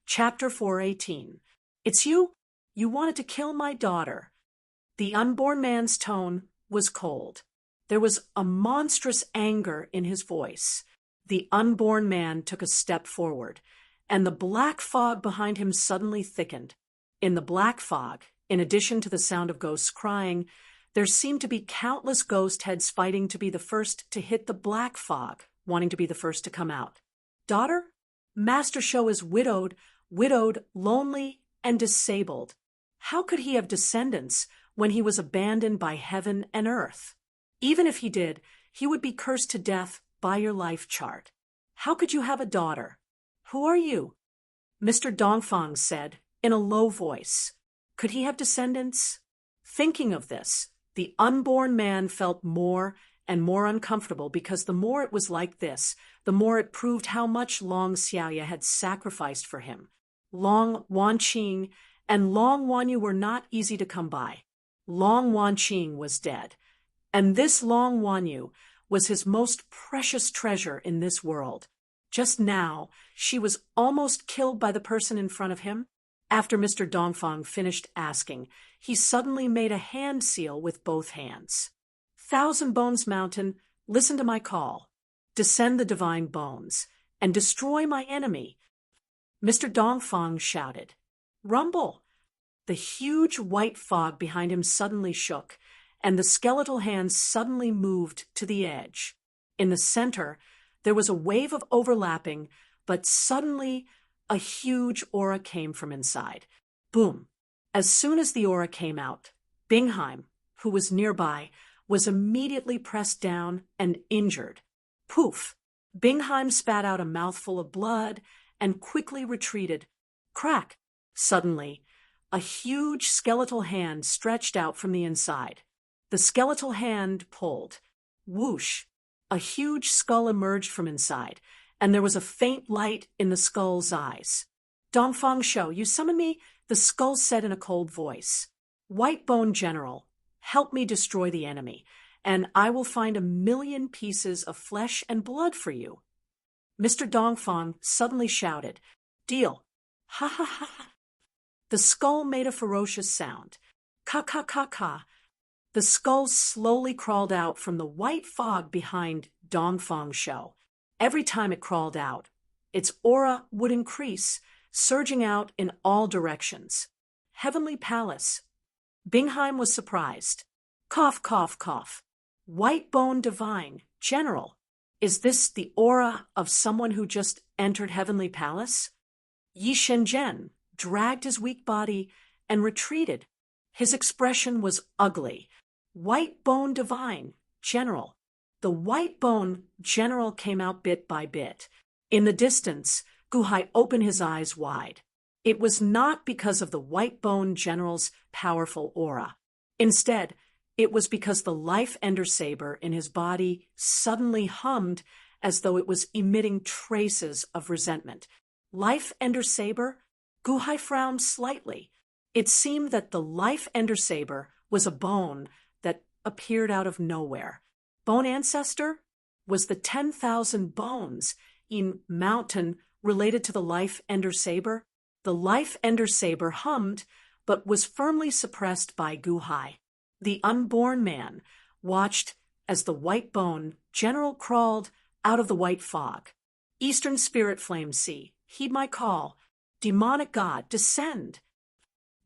Chapter 418. It's you? You wanted to kill my daughter. The unborn man's tone was cold. There was a monstrous anger in his voice. The unborn man took a step forward, and the black fog behind him suddenly thickened. In the black fog, in addition to the sound of ghosts crying, there seemed to be countless ghost heads fighting to be the first to hit the black fog, wanting to be the first to come out. Daughter? Master Sho is widowed, lonely, and disabled. How could he have descendants when he was abandoned by heaven and earth? Even if he did, he would be cursed to death by your life chart. How could you have a daughter? Who are you? Mr. Dongfang said in a low voice. Could he have descendants? Thinking of this, the unborn man felt more and more uncomfortable because the more it was like this, the more it proved how much Long Xiaoya had sacrificed for him. Long Wanqing and Long Wanyu were not easy to come by. Long Wanqing was dead, and this Long Wanyu was his most precious treasure in this world. Just now, she was almost killed by the person in front of him. After Mr. Dongfang finished asking, he suddenly made a hand seal with both hands. Thousand Bones Mountain, listen to my call. Descend the divine bones, and destroy my enemy. Mr. Dongfang shouted. Rumble! The huge white fog behind him suddenly shook, and the skeletal hands suddenly moved to the edge. In the center, there was a wave of overlapping, but suddenly a huge aura came from inside. Boom! As soon as the aura came out, Bingheim, who was nearby, was immediately pressed down and injured. Poof! Bingheim spat out a mouthful of blood and quickly retreated. Crack! Suddenly, a huge skeletal hand stretched out from the inside. The skeletal hand pulled. Whoosh! A huge skull emerged from inside, and there was a faint light in the skull's eyes. Dongfang Shou, you summon me? The skull said in a cold voice. White Bone General, help me destroy the enemy, and I will find 1,000,000 pieces of flesh and blood for you. Mr. Dongfang suddenly shouted, Deal! Ha ha ha ha! The skull made a ferocious sound. Ka ka ka ka! The skull slowly crawled out from the white fog behind Dongfang Shou. Every time it crawled out, its aura would increase, surging out in all directions. Heavenly Palace. Bingheim was surprised. Cough, cough, cough. White Bone Divine, General. Is this the aura of someone who just entered Heavenly Palace? Yi Shenzhen dragged his weak body and retreated. His expression was ugly. White Bone Divine, General. The White Bone General came out bit by bit. In the distance, Guhai opened his eyes wide. It was not because of the White Bone General's powerful aura. Instead, it was because the life ender saber in his body suddenly hummed as though it was emitting traces of resentment. Life ender saber? Guhai frowned slightly. It seemed that the life ender saber was a bone that appeared out of nowhere. Bone ancestor? Was the 10,000 bones in mountain related to the life ender saber? The life ender saber hummed, but was firmly suppressed by Guhai. The unborn man watched as the White Bone General crawled out of the white fog. Eastern Spirit Flame Sea, heed my call. Demonic God, descend.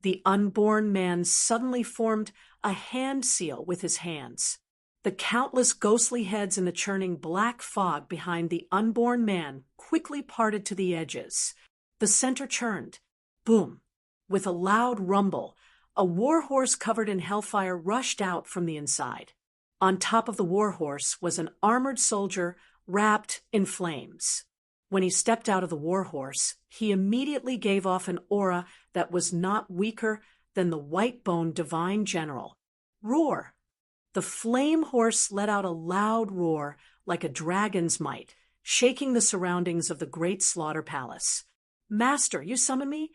The unborn man suddenly formed a hand seal with his hands. The countless ghostly heads in the churning black fog behind the unborn man quickly parted to the edges. The center churned. Boom! With a loud rumble, a warhorse covered in hellfire rushed out from the inside. On top of the warhorse was an armored soldier wrapped in flames. When he stepped out of the warhorse, he immediately gave off an aura that was not weaker than the White Bone Divine General. Roar! The flame horse let out a loud roar like a dragon's might, shaking the surroundings of the great slaughter palace. Master, you summon me?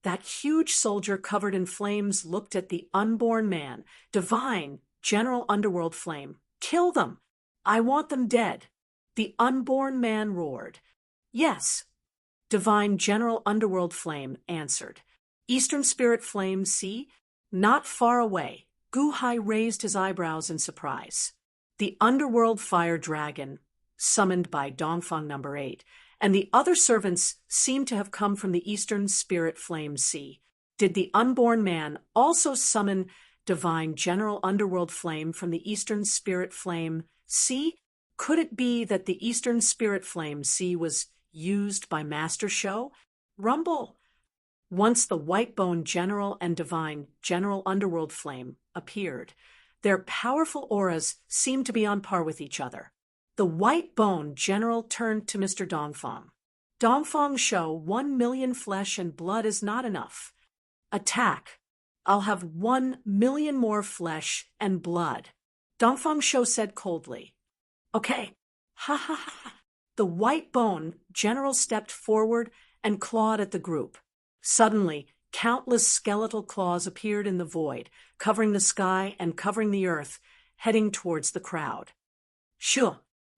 That huge soldier covered in flames looked at the unborn man. Divine, General Underworld Flame. Kill them! I want them dead. The unborn man roared. Yes. Divine General Underworld Flame answered. Eastern Spirit Flame, see? Not far away. Gu Hai raised his eyebrows in surprise. The Underworld Fire Dragon, summoned by Dongfang No. 8, and the other servants seemed to have come from the Eastern Spirit Flame Sea. Did the Unborn Man also summon Divine General Underworld Flame from the Eastern Spirit Flame Sea? Could it be that the Eastern Spirit Flame Sea was used by Master Shou? Rumble! Once the White-Bone General and Divine General Underworld Flame appeared, their powerful auras seemed to be on par with each other. The White-Bone General turned to Mr. Dongfang. Dongfang Shou, 1 million flesh and blood is not enough. Attack. I'll have 1 million more flesh and blood. Dongfang Shou said coldly. Okay. Ha ha ha. The White-Bone General stepped forward and clawed at the group. Suddenly, countless skeletal claws appeared in the void, covering the sky and covering the earth, heading towards the crowd. Shoo!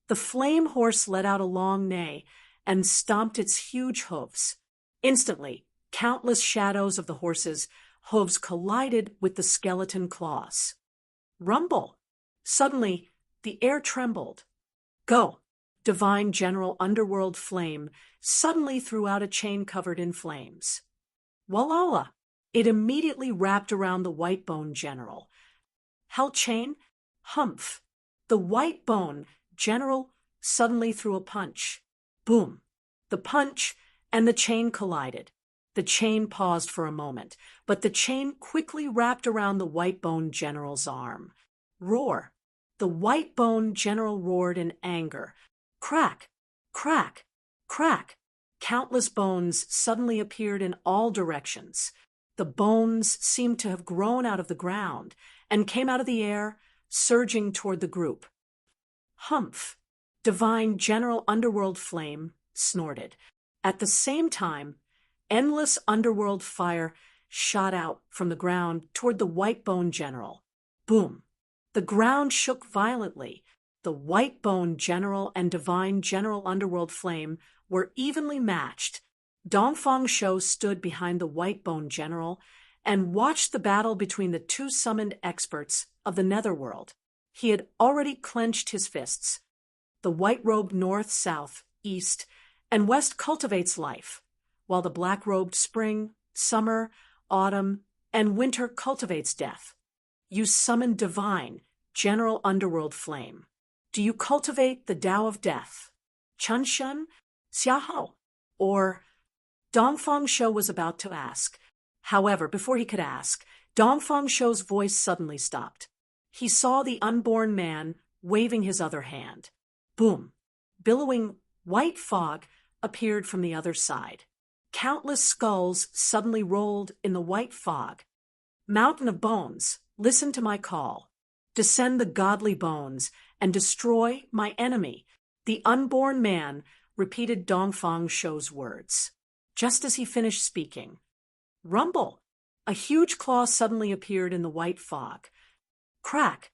The flame horse let out a long neigh and stomped its huge hooves. Instantly, countless shadows of the horse's hooves collided with the skeleton claws. Rumble! Suddenly, the air trembled. Go! Divine General Underworld Flame suddenly threw out a chain covered in flames. Walala! It immediately wrapped around the White-Bone General. Hell chain? Humph! The White-Bone General suddenly threw a punch. Boom! The punch and the chain collided. The chain paused for a moment, but the chain quickly wrapped around the White-Bone General's arm. Roar! The White-Bone General roared in anger. Crack! Crack! Crack! Countless bones suddenly appeared in all directions. The bones seemed to have grown out of the ground and came out of the air, surging toward the group. Humph! Divine General Underworld Flame snorted. At the same time, endless underworld fire shot out from the ground toward the White-Bone General. Boom! The ground shook violently. The White-Bone General and Divine General Underworld Flame were evenly matched. Dongfang Shou stood behind the White-Bone General and watched the battle between the two summoned experts of the Netherworld. He had already clenched his fists. The white-robed north, south, east, and west cultivates life, while the black-robed spring, summer, autumn, and winter cultivates death. You summon Divine General Underworld Flame. Do you cultivate the Tao of Death? Chunshun? Xiahao? Or... Dongfang Shou was about to ask. However, before he could ask, Dongfang Shou's voice suddenly stopped. He saw the unborn man waving his other hand. Boom! Billowing white fog appeared from the other side. Countless skulls suddenly rolled in the white fog. Mountain of bones, listen to my call. Descend the godly bones and destroy my enemy. The unborn man repeated Dongfang Shou's words. Just as he finished speaking, rumble! A huge claw suddenly appeared in the white fog. Crack!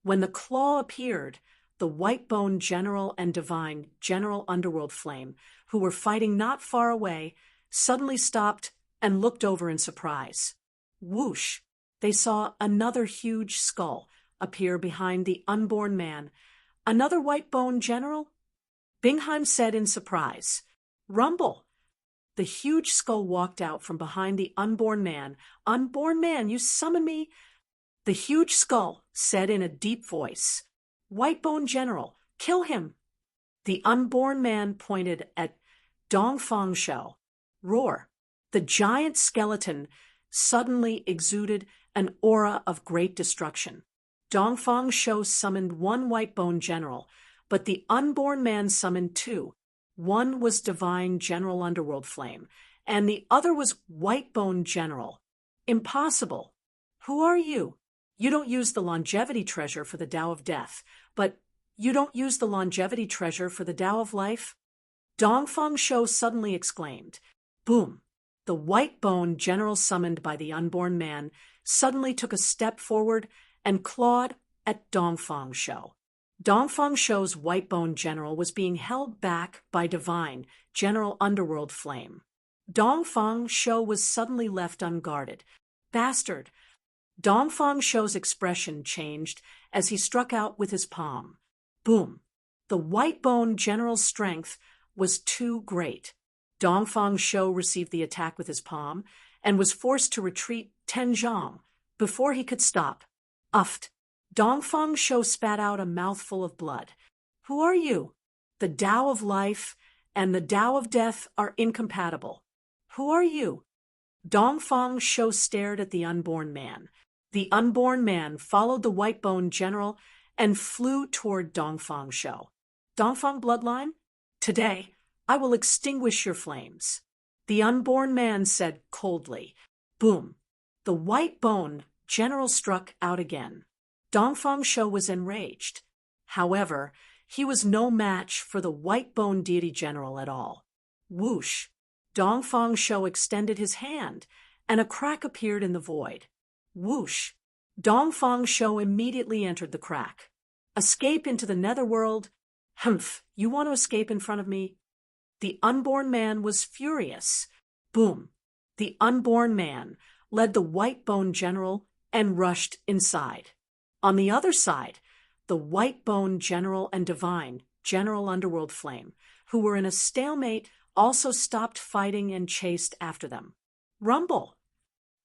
When the claw appeared, the White-Bone General and Divine General Underworld Flame, who were fighting not far away, suddenly stopped and looked over in surprise. Whoosh! They saw another huge skull appear behind the unborn man. Another White-Bone General? Bingheim said in surprise. Rumble! The huge skull walked out from behind the unborn man. Unborn man, you summon me? The huge skull said in a deep voice. White-Bone General, kill him! The unborn man pointed at Dongfang Shou. Roar! The giant skeleton suddenly exuded an aura of great destruction. Dongfang Shou summoned one White-Bone General, but the unborn man summoned two. One was Divine General Underworld Flame, and the other was White-Bone General. Impossible. Who are you? You don't use the longevity treasure for the Tao of Death, but you don't use the longevity treasure for the Tao of Life? Dongfang Shou suddenly exclaimed. Boom! The White-Bone General summoned by the unborn man suddenly took a step forward and clawed at Dongfang Shou. Dongfang Shou's white-bone general was being held back by divine, general underworld flame. Dongfang Shou was suddenly left unguarded. Bastard! Dongfang Shou's expression changed as he struck out with his palm. Boom! The white-bone general's strength was too great. Dongfang Shou received the attack with his palm and was forced to retreat 10 zhang before he could stop. Uffed! Dongfang Shou spat out a mouthful of blood. Who are you? The Tao of life and the Tao of death are incompatible. Who are you? Dongfang Shou stared at the unborn man. The unborn man followed the white-bone general and flew toward Dongfang Shou. Dongfang bloodline? Today, I will extinguish your flames. The unborn man said coldly. Boom! The white-bone general struck out again. Dongfang Shou was enraged. However, he was no match for the white-bone deity general at all. Whoosh! Dongfang Shou extended his hand, and a crack appeared in the void. Whoosh! Dongfang Shou immediately entered the crack. Escape into the netherworld? Humph! You want to escape in front of me? The unborn man was furious. Boom! The unborn man led the white-bone general and rushed inside. On the other side, the white-bone general and divine, general underworld flame, who were in a stalemate, also stopped fighting and chased after them. Rumble!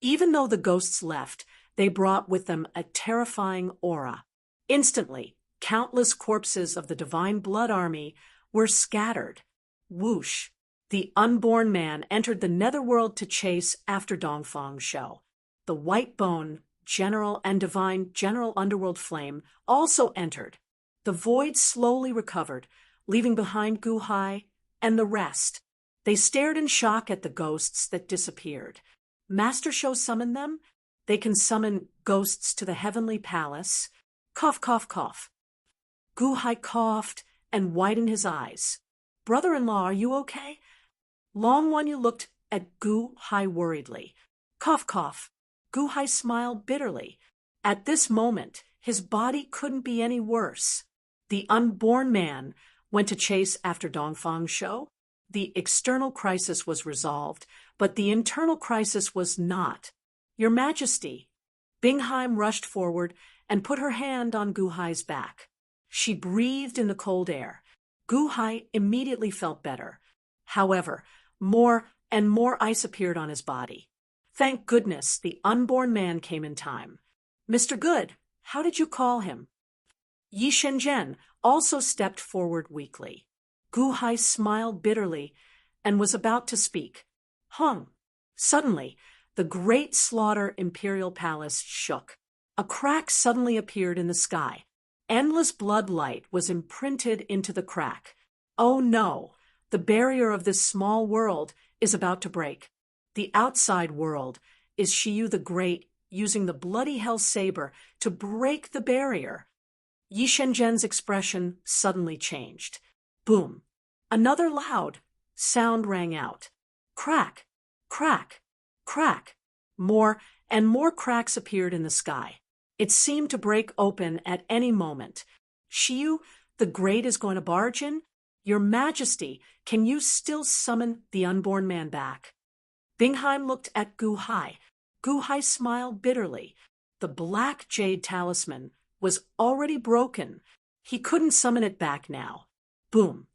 Even though the ghosts left, they brought with them a terrifying aura. Instantly, countless corpses of the divine blood army were scattered. Whoosh! The unborn man entered the netherworld to chase after Dongfang Shou. The white-bone general and divine general underworld flame also entered. The void slowly recovered, leaving behind Gu Hai and the rest. They stared in shock at the ghosts that disappeared. Master Shou summoned them? They can summon ghosts to the heavenly palace. Cough, cough, cough. Gu Hai coughed and widened his eyes. Brother-in-law, are you okay? Long One Yu looked at Gu Hai worriedly. Cough, cough. Gu Hai smiled bitterly. At this moment, his body couldn't be any worse. The unborn man went to chase after Dongfang Shou. The external crisis was resolved, but the internal crisis was not. Your Majesty. Bingheim rushed forward and put her hand on Gu Hai's back. She breathed in the cold air. Gu Hai immediately felt better. However, more and more ice appeared on his body. Thank goodness the unborn man came in time. Mr. Good, how did you call him? Yi Shenzhen also stepped forward weakly. Gu Hai smiled bitterly and was about to speak. Hung. Suddenly, the great slaughter imperial palace shook. A crack suddenly appeared in the sky. Endless blood light was imprinted into the crack. Oh no, the barrier of this small world is about to break. The outside world is Shiyu the Great using the bloody hell saber to break the barrier. Yi Shenzhen's expression suddenly changed. Boom! Another loud sound rang out. Crack! Crack! Crack! More and more cracks appeared in the sky. It seemed to break open at any moment. Shiyu the Great is going to barge in? Your Majesty, can you still summon the unborn man back? Bingheim looked at Gu Hai. Gu Hai smiled bitterly. The black jade talisman was already broken. He couldn't summon it back now. Boom!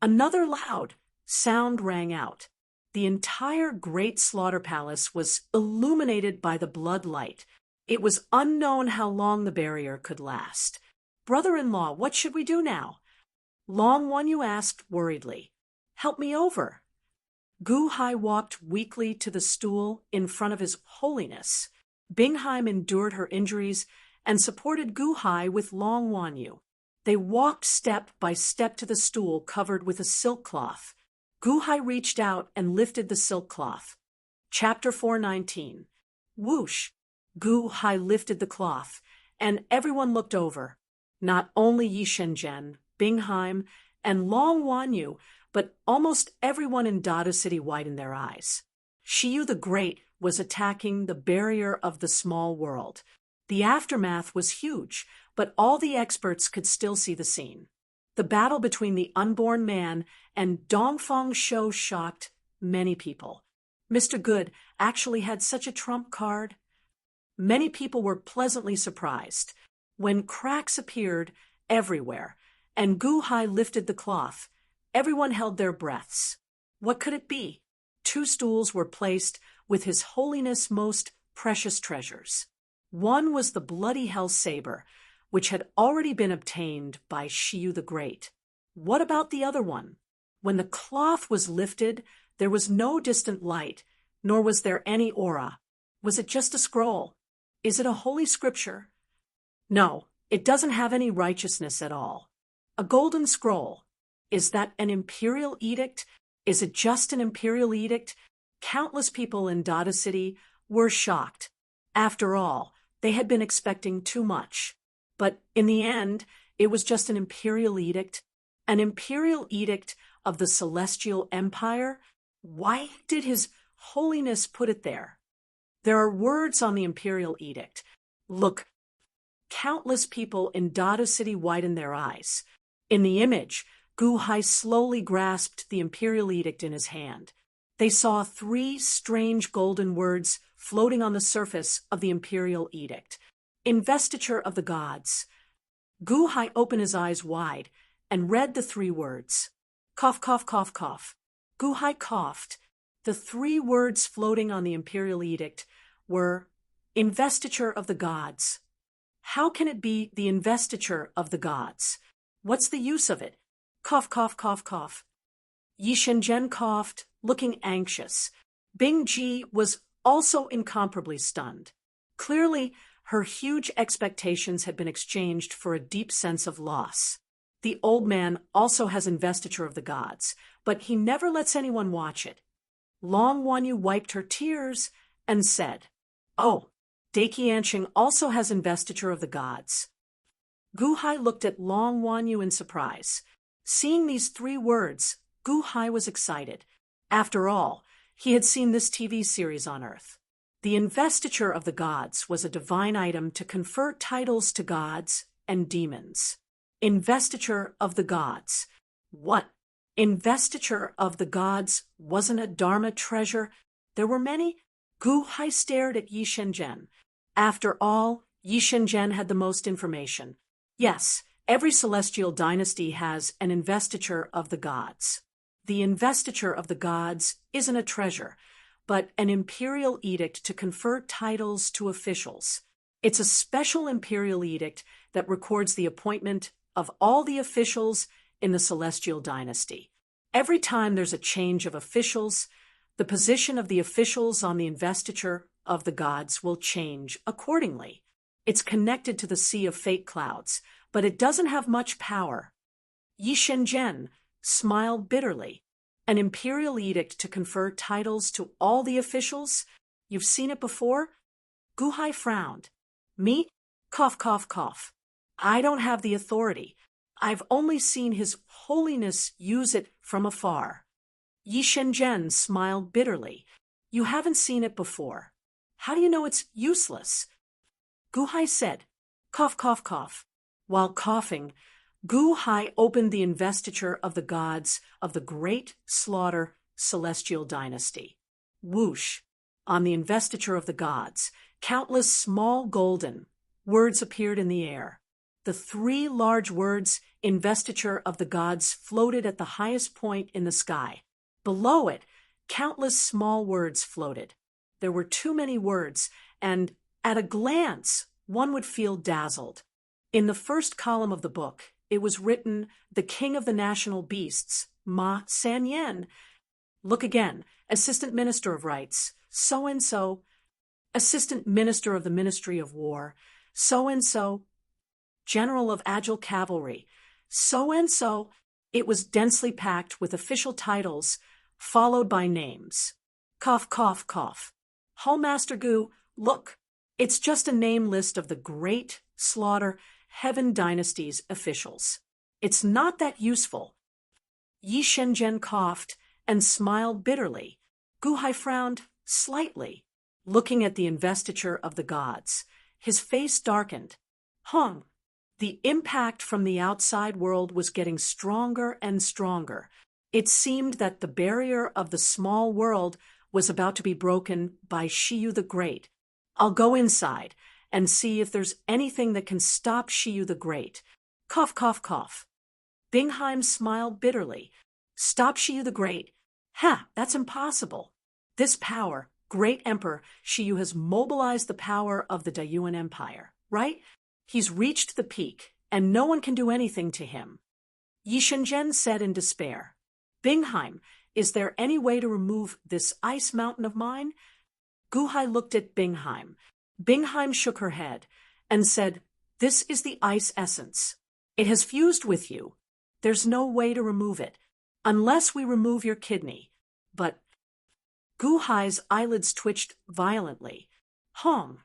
Another loud sound rang out. The entire Great Slaughter Palace was illuminated by the blood light. It was unknown how long the barrier could last. Brother-in-law, what should we do now? Long One Yu asked worriedly. Help me over. Gu Hai walked weakly to the stool in front of His Holiness. Bingheim endured her injuries and supported Gu Hai with Long Wan Yu. They walked step by step to the stool covered with a silk cloth. Gu Hai reached out and lifted the silk cloth. Chapter 419. Whoosh! Gu Hai lifted the cloth, and everyone looked over. Not only Yi Shenzhen, Bingheim, and Long Wan Yu, but almost everyone in Dada City widened their eyes. Shiyu the Great was attacking the barrier of the small world. The aftermath was huge, but all the experts could still see the scene. The battle between the unborn man and Dongfeng Shou shocked many people. Mr. Good actually had such a trump card. Many people were pleasantly surprised when cracks appeared everywhere and Gu Hai lifted the cloth. Everyone held their breaths. What could it be? 2 stools were placed with His Holiness' most precious treasures. One was the bloody hell saber, which had already been obtained by Shiyu the Great. What about the other one? When the cloth was lifted, there was no distant light, nor was there any aura. Was it just a scroll? Is it a holy scripture? No, it doesn't have any righteousness at all. A golden scroll. Is that an imperial edict? Is it just an imperial edict? Countless people in Dada City were shocked. After all, they had been expecting too much. But in the end, it was just an imperial edict of the Celestial Empire. Why did His Holiness put it there? There are words on the imperial edict. Look, countless people in Dada City widened their eyes. In the image, Gu Hai slowly grasped the imperial edict in his hand. They saw 3 strange golden words floating on the surface of the imperial edict. Investiture of the gods. Gu Hai opened his eyes wide and read the 3 words. Cough, cough, cough, cough. Gu Hai coughed. The 3 words floating on the imperial edict were investiture of the gods. How can it be the investiture of the gods? What's the use of it? Cough, cough, cough, cough. Yi Shenzhen coughed, looking anxious. Bing Ji was also incomparably stunned. Clearly, her huge expectations had been exchanged for a deep sense of loss. The old man also has investiture of the gods, but he never lets anyone watch it. Long Wanyu wiped her tears and said, "Oh, Dai Qianxing also has investiture of the gods." Gu Hai looked at Long Wanyu in surprise. Seeing these 3 words, Gu Hai was excited. After all, he had seen this TV series on Earth. The investiture of the gods was a divine item to confer titles to gods and demons. Investiture of the gods. What? Investiture of the gods wasn't a Dharma treasure? There were many? Gu Hai stared at Yi Shenzhen. After all, Yi Shenzhen had the most information. Yes, every celestial dynasty has an investiture of the gods. The investiture of the gods isn't a treasure, but an imperial edict to confer titles to officials. It's a special imperial edict that records the appointment of all the officials in the celestial dynasty. Every time there's a change of officials, the position of the officials on the investiture of the gods will change accordingly. It's connected to the sea of fate clouds, but it doesn't have much power. Yi Shenzhen smiled bitterly. An imperial edict to confer titles to all the officials? You've seen it before? Gu Hai frowned. Me? Cough, cough, cough. I don't have the authority. I've only seen His Holiness use it from afar. Yi Shenzhen smiled bitterly. You haven't seen it before. How do you know it's useless? Gu Hai said, cough, cough, cough. While coughing, Gu Hai opened the investiture of the gods of the Great Slaughter Celestial Dynasty. Whoosh! On the investiture of the gods, countless small golden words appeared in the air. The 3 large words, investiture of the gods, floated at the highest point in the sky. Below it, countless small words floated. There were too many words, and at a glance, one would feel dazzled. In the first column of the book, it was written, "The King of the National Beasts, Ma Sanyan." Look again, Assistant Minister of Rights, so-and-so. Assistant Minister of the Ministry of War, so-and-so. General of Agile Cavalry, so-and-so. It was densely packed with official titles, followed by names. Cough, cough, cough. Hallmaster Gu, look, it's just a name list of the Great Slaughter Heaven Dynasty's officials. It's not that useful. Yi Shenzhen coughed and smiled bitterly. Gu Hai frowned slightly, looking at the investiture of the gods. His face darkened. Hung. The impact from the outside world was getting stronger and stronger. It seemed that the barrier of the small world was about to be broken by Shiyu the Great. I'll go inside and see if there's anything that can stop Shiyu the Great. Cough, cough, cough. Bingheim smiled bitterly. Stop Shiyu the Great? Ha, that's impossible. This power, Great Emperor Shiyu, has mobilized the power of the Daiyuan Empire, right? He's reached the peak, and no one can do anything to him. Yi Shenzhen said in despair. Bingheim, is there any way to remove this ice mountain of mine? Guhai looked at Bingheim. Bingheim shook her head and said, This is the ice essence. It has fused with you. There's no way to remove it, unless we remove your kidney. But Guhai's eyelids twitched violently. Hong.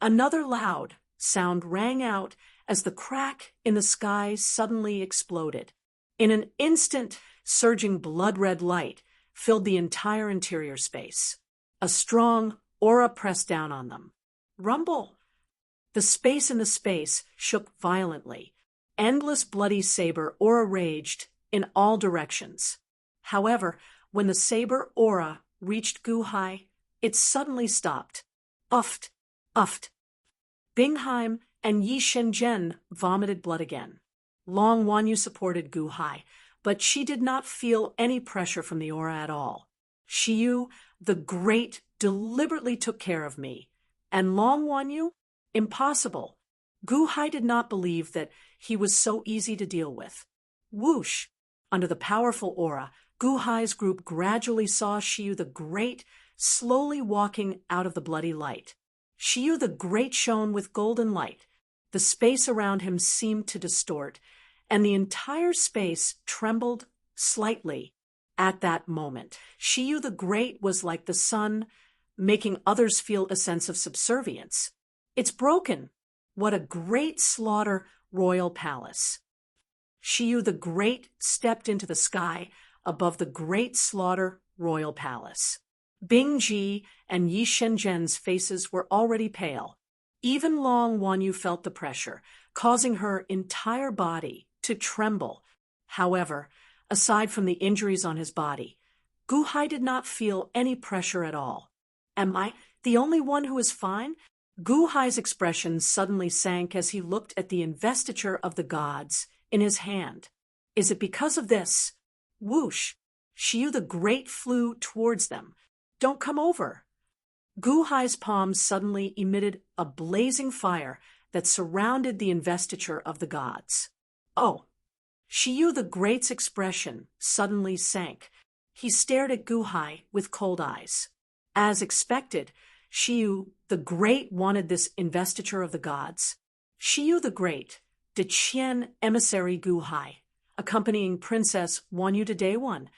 Another loud sound rang out as the crack in the sky suddenly exploded. In an instant, surging blood-red light filled the entire interior space. A strong aura pressed down on them. Rumble! The space in the space shook violently. Endless bloody saber aura raged in all directions. However, when the saber aura reached Guhai, it suddenly stopped. Uffed, uffed. Bingheim and Yi Shenzhen vomited blood again. Long Wanyu supported Guhai, but she did not feel any pressure from the aura at all. Shiyu, the Great, deliberately took care of me. And Long Wanyu? Impossible. Guhai did not believe that he was so easy to deal with. Whoosh! Under the powerful aura, Guhai's group gradually saw Shiyu the Great slowly walking out of the bloody light. Shiyu the Great shone with golden light. The space around him seemed to distort, and the entire space trembled slightly at that moment. Shiyu the Great was like the sun, making others feel a sense of subservience. It's broken. What a great slaughter royal palace. Shiyu the Great stepped into the sky above the great slaughter royal palace. Bing Ji and Yi Shenzhen's faces were already pale. Even Long Wanyu felt the pressure, causing her entire body to tremble. However, aside from the injuries on his body, Guhai did not feel any pressure at all. Am I the only one who is fine? Guhai's expression suddenly sank as he looked at the investiture of the gods in his hand. Is it because of this? Whoosh! Shiyu the Great flew towards them. Don't come over. Guhai's palms suddenly emitted a blazing fire that surrounded the investiture of the gods. Oh! Shiyu the Great's expression suddenly sank. He stared at Guhai with cold eyes. As expected, Shiyu the Great wanted this investiture of the gods. Shiyu the Great, the Qian emissary Guhai, accompanying Princess Wanyu to day one.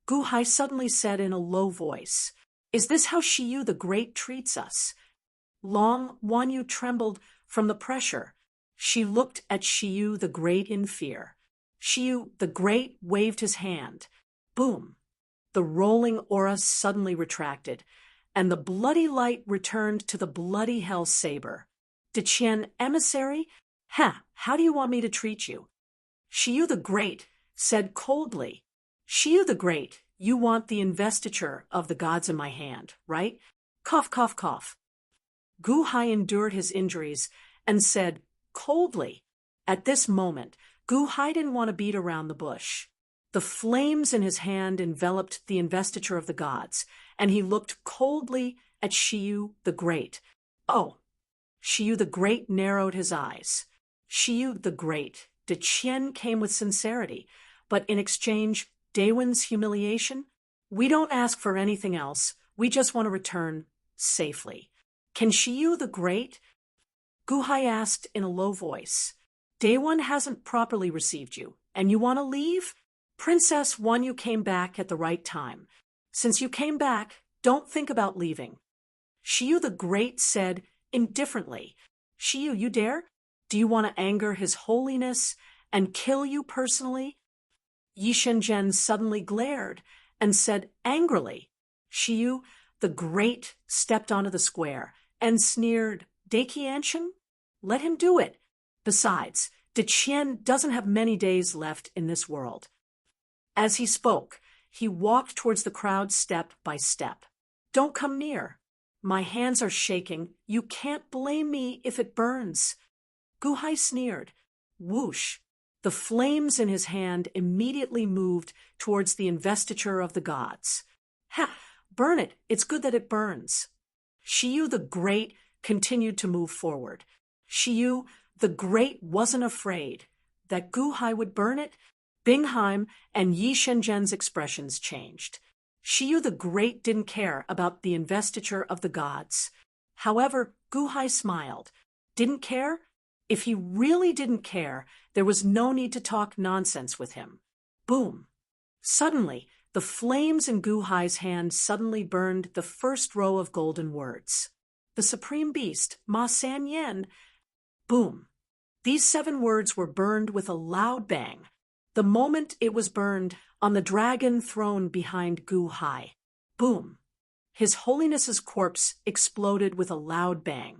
Guhai suddenly said in a low voice, Is this how Shiyu the Great treats us? Long Wanyu trembled from the pressure. She looked at Shiyu the Great in fear. Shiyu the Great waved his hand. Boom! The rolling aura suddenly retracted, and the bloody light returned to the bloody hell saber. Qian emissary? How do you want me to treat you? Shiyu the Great said coldly. Shiyu the Great, you want the investiture of the gods in my hand, right? Cough, cough, cough. Guhai endured his injuries and said coldly. At this moment, Guhai didn't want to beat around the bush. The flames in his hand enveloped the investiture of the gods, and he looked coldly at Shiyu the Great. Oh! Shiyu the Great narrowed his eyes. Shiyu the Great, De Qian came with sincerity, but in exchange, Daewon's humiliation? We don't ask for anything else. We just want to return safely. Can Shiyu the Great? Guhai asked in a low voice. Daewon hasn't properly received you, and you want to leave? Princess Wanyu came back at the right time. Since you came back, don't think about leaving. Shiyu the Great said indifferently, Shiyu, you dare? Do you want to anger His Holiness and kill you personally? Yi Shenzhen suddenly glared and said angrily. Shiyu the Great stepped onto the square and sneered, Daiqianshan? Let him do it. Besides, Deqian doesn't have many days left in this world. As he spoke, he walked towards the crowd step by step. Don't come near. My hands are shaking. You can't blame me if it burns. Guhai sneered. Whoosh! The flames in his hand immediately moved towards the investiture of the gods. Ha! Burn it. It's good that it burns. Shiyu the Great continued to move forward. Shiyu the Great wasn't afraid that Guhai would burn it. Bingheim and Yi Shenzhen's expressions changed. Shiyu the Great didn't care about the investiture of the gods. However, Guhai smiled. Didn't care? If he really didn't care, there was no need to talk nonsense with him. Boom! Suddenly, the flames in Guhai's hand suddenly burned the first row of golden words. The Supreme Beast, Ma San Yen. Boom! These 7 words were burned with a loud bang. The moment it was burned on the dragon throne behind Guhai. Boom! His Holiness's corpse exploded with a loud bang.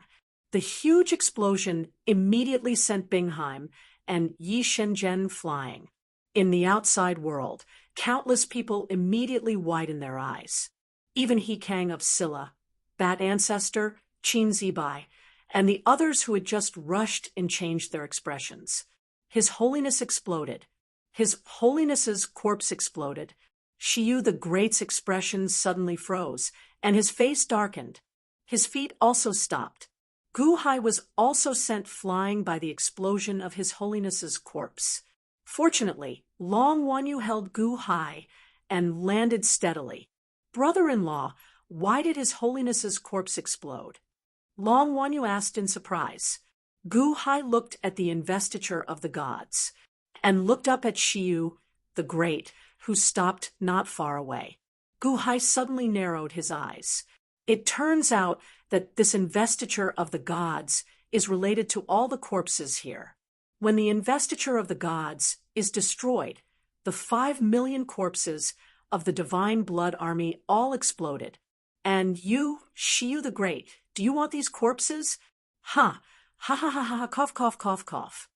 The huge explosion immediately sent Bingheim and Yi Shenzhen flying. In the outside world, countless people immediately widened their eyes. Even He Kang of Silla, Bat Ancestor, Qin Zibai, and the others who had just rushed and changed their expressions. His Holiness exploded. His Holiness's corpse exploded. Shiyu the Great's expression suddenly froze, and his face darkened. His feet also stopped. Guhai was also sent flying by the explosion of His Holiness's corpse. Fortunately, Long Wanyu held Guhai and landed steadily. Brother-in-law, why did His Holiness's corpse explode? Long Wanyu asked in surprise. Guhai looked at the investiture of the gods and looked up at Shiyu the Great, who stopped not far away. Guhai suddenly narrowed his eyes. It turns out that this investiture of the gods is related to all the corpses here. When the investiture of the gods is destroyed, the 5 million corpses of the divine blood army all exploded. And you, Shiyu the Great, do you want these corpses? Ha! Ha ha ha ha, cough, cough, cough, cough.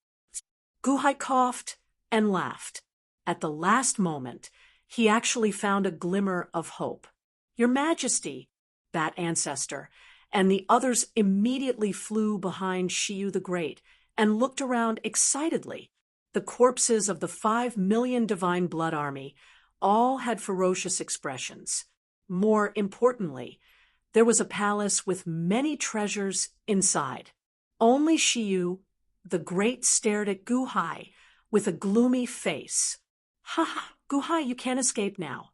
Guhai coughed and laughed. At the last moment, he actually found a glimmer of hope. Your Majesty, Bat Ancestor, and the others immediately flew behind Shiyu the Great and looked around excitedly. The corpses of the 5 million divine blood army all had ferocious expressions. More importantly, there was a palace with many treasures inside. Only Shiyu the Great stared at Guhai with a gloomy face. Ha ha, Guhai, you can't escape now.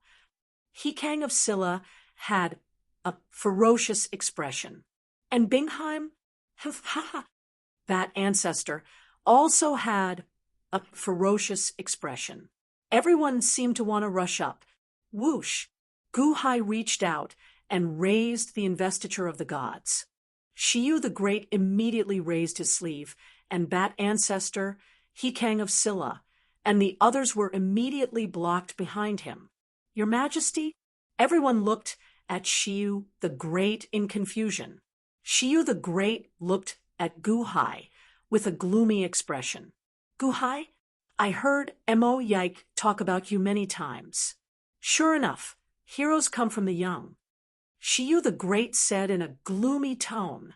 He Kang of Silla had a ferocious expression. And Bingheim, ha ha, that ancestor, also had a ferocious expression. Everyone seemed to want to rush up. Whoosh! Guhai reached out and raised the investiture of the gods. Shiyu the Great immediately raised his sleeve, and Bat Ancestor, He Kang of Silla, and the others were immediately blocked behind him. Your Majesty? Everyone looked at Shiyu the Great in confusion. Shiyu the Great looked at Guhai with a gloomy expression. Guhai, I heard Mo Yike talk about you many times. Sure enough, heroes come from the young. Shiyu the Great said in a gloomy tone.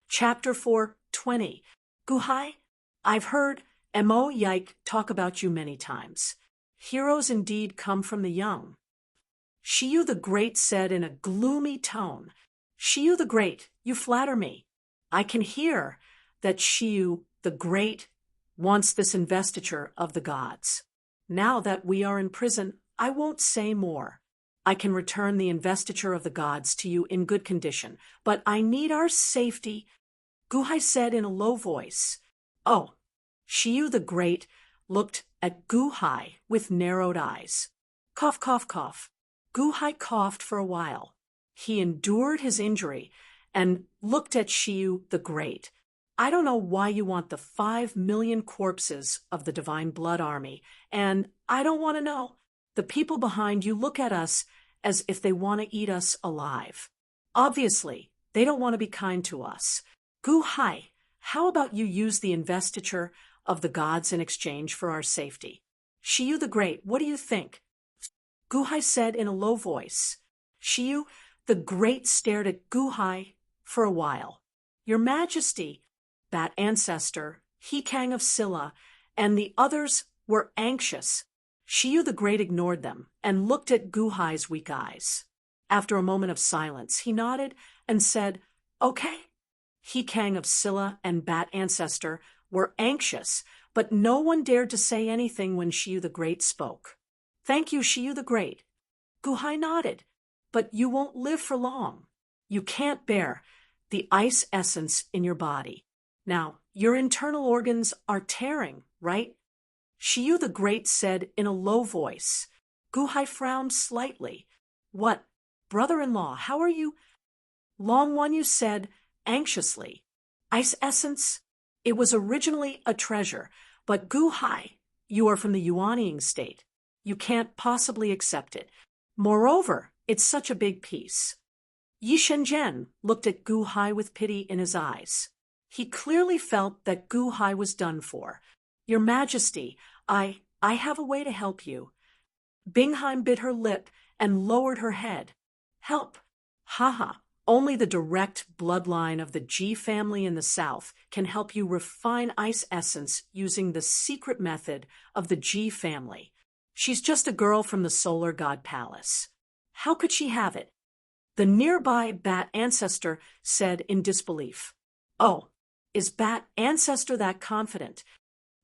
Chapter 4:20. Guhai, I've heard Mo Yike talk about you many times. Heroes indeed come from the young. Shiyu the Great said in a gloomy tone. Shiyu the Great, you flatter me. I can hear that Shiyu the Great wants this investiture of the gods. Now that we are in prison, I won't say more. I can return the investiture of the gods to you in good condition, but I need our safety. Guhai said in a low voice. Oh, Shiyu the Great looked at Guhai with narrowed eyes. Cough, cough, cough. Guhai coughed for a while. He endured his injury and looked at Shiyu the Great. I don't know why you want the 5 million corpses of the divine blood army, and I don't want to know. The people behind you look at us as if they want to eat us alive. Obviously, they don't want to be kind to us. Guhai, How about you use the investiture of the gods in exchange for our safety? Shiyu the Great, what do you think? Guhai said in a low voice. Shiyu the Great stared at Guhai for a while. Your Majesty, Bat Ancestor, Hikang of Silla, and the others were anxious. Shiyu the Great ignored them and looked at Guhai's weak eyes. After a moment of silence, he nodded and said, Okay. Hikang of Silla and Bat Ancestor were anxious, but no one dared to say anything when Shiyu the Great spoke. Thank you, Shiyu the Great. Guhai nodded. But you won't live for long. You can't bear the ice essence in your body. Now, your internal organs are tearing, right? Shiyu the Great said in a low voice. Guhai frowned slightly. What, brother-in-law, how are you? Long One, you said anxiously. Ice essence? It was originally a treasure, but Guhai, you are from the Yuanying state. You can't possibly accept it. Moreover, it's such a big piece. Yi Shenzhen looked at Guhai with pity in his eyes. He clearly felt that Guhai was done for. Your Majesty, I have a way to help you. Bingheim bit her lip and lowered her head. Help! Haha, only the direct bloodline of the Ji family in the south can help you refine ice essence using the secret method of the Ji family. She's just a girl from the Solar God Palace. How could she have it? The nearby Bat Ancestor said in disbelief. Oh, is Bat Ancestor that confident?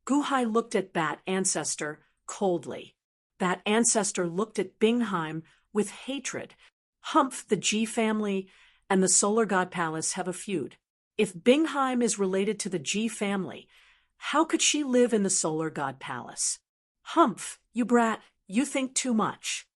Guhai looked at Bat Ancestor coldly. Bat Ancestor looked at Bingheim with hatred. Humph, the Ji family and the Solar God Palace have a feud. If Bingheim is related to the Ji family, how could she live in the Solar God Palace? Humph, you brat, you think too much.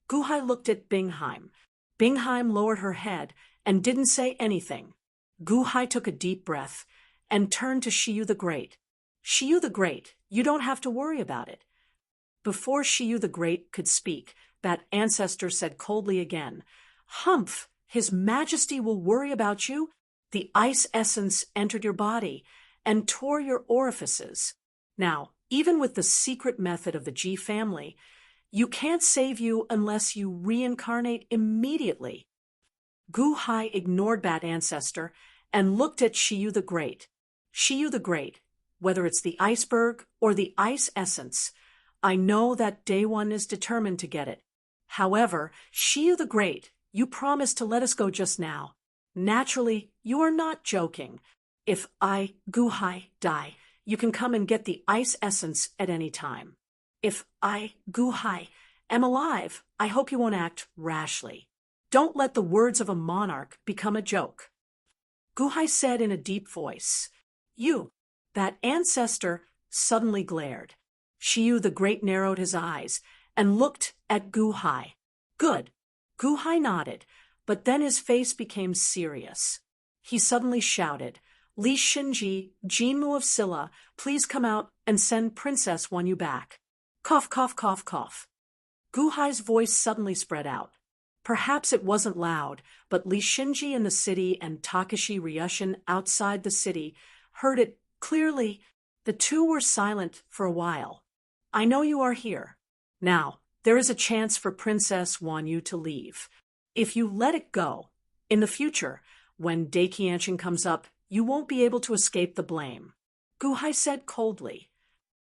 Guhai looked at Bingheim. Bingheim lowered her head and didn't say anything. Guhai took a deep breath and turned to Shiyu the Great. Shiyu the Great, you don't have to worry about it. Before Shiyu the Great could speak, Bat Ancestor said coldly again, Humph, His Majesty will worry about you. The ice essence entered your body and tore your orifices. Now, even with the secret method of the Ji family, you can't save you unless you reincarnate immediately. Guhai ignored Bat Ancestor and looked at Shiyu the Great. Shiyu the Great, whether it's the iceberg or the ice essence, I know that Day One is determined to get it. However, Shiyu the Great, you promised to let us go just now. Naturally, you are not joking. If I, Guhai, die, you can come and get the ice essence at any time. If I, Guhai, am alive, I hope you won't act rashly. Don't let the words of a monarch become a joke. Guhai said in a deep voice. You, that ancestor, suddenly glared. Shiyu the Great narrowed his eyes and looked at Guhai. Good. Guhai nodded, but then his face became serious. He suddenly shouted, Li Shinji, Jinmu of Silla, please come out and send Princess Wanyu back. Cough, cough, cough, cough. Guhai's voice suddenly spread out. Perhaps it wasn't loud, but Li Shinji in the city and Takashi Ryushin outside the city heard it clearly. The two were silent for a while. I know you are here. Now, there is a chance for Princess Wanyu to leave. If you let it go, in the future, when Daikianshin comes up, you won't be able to escape the blame. Guhai said coldly.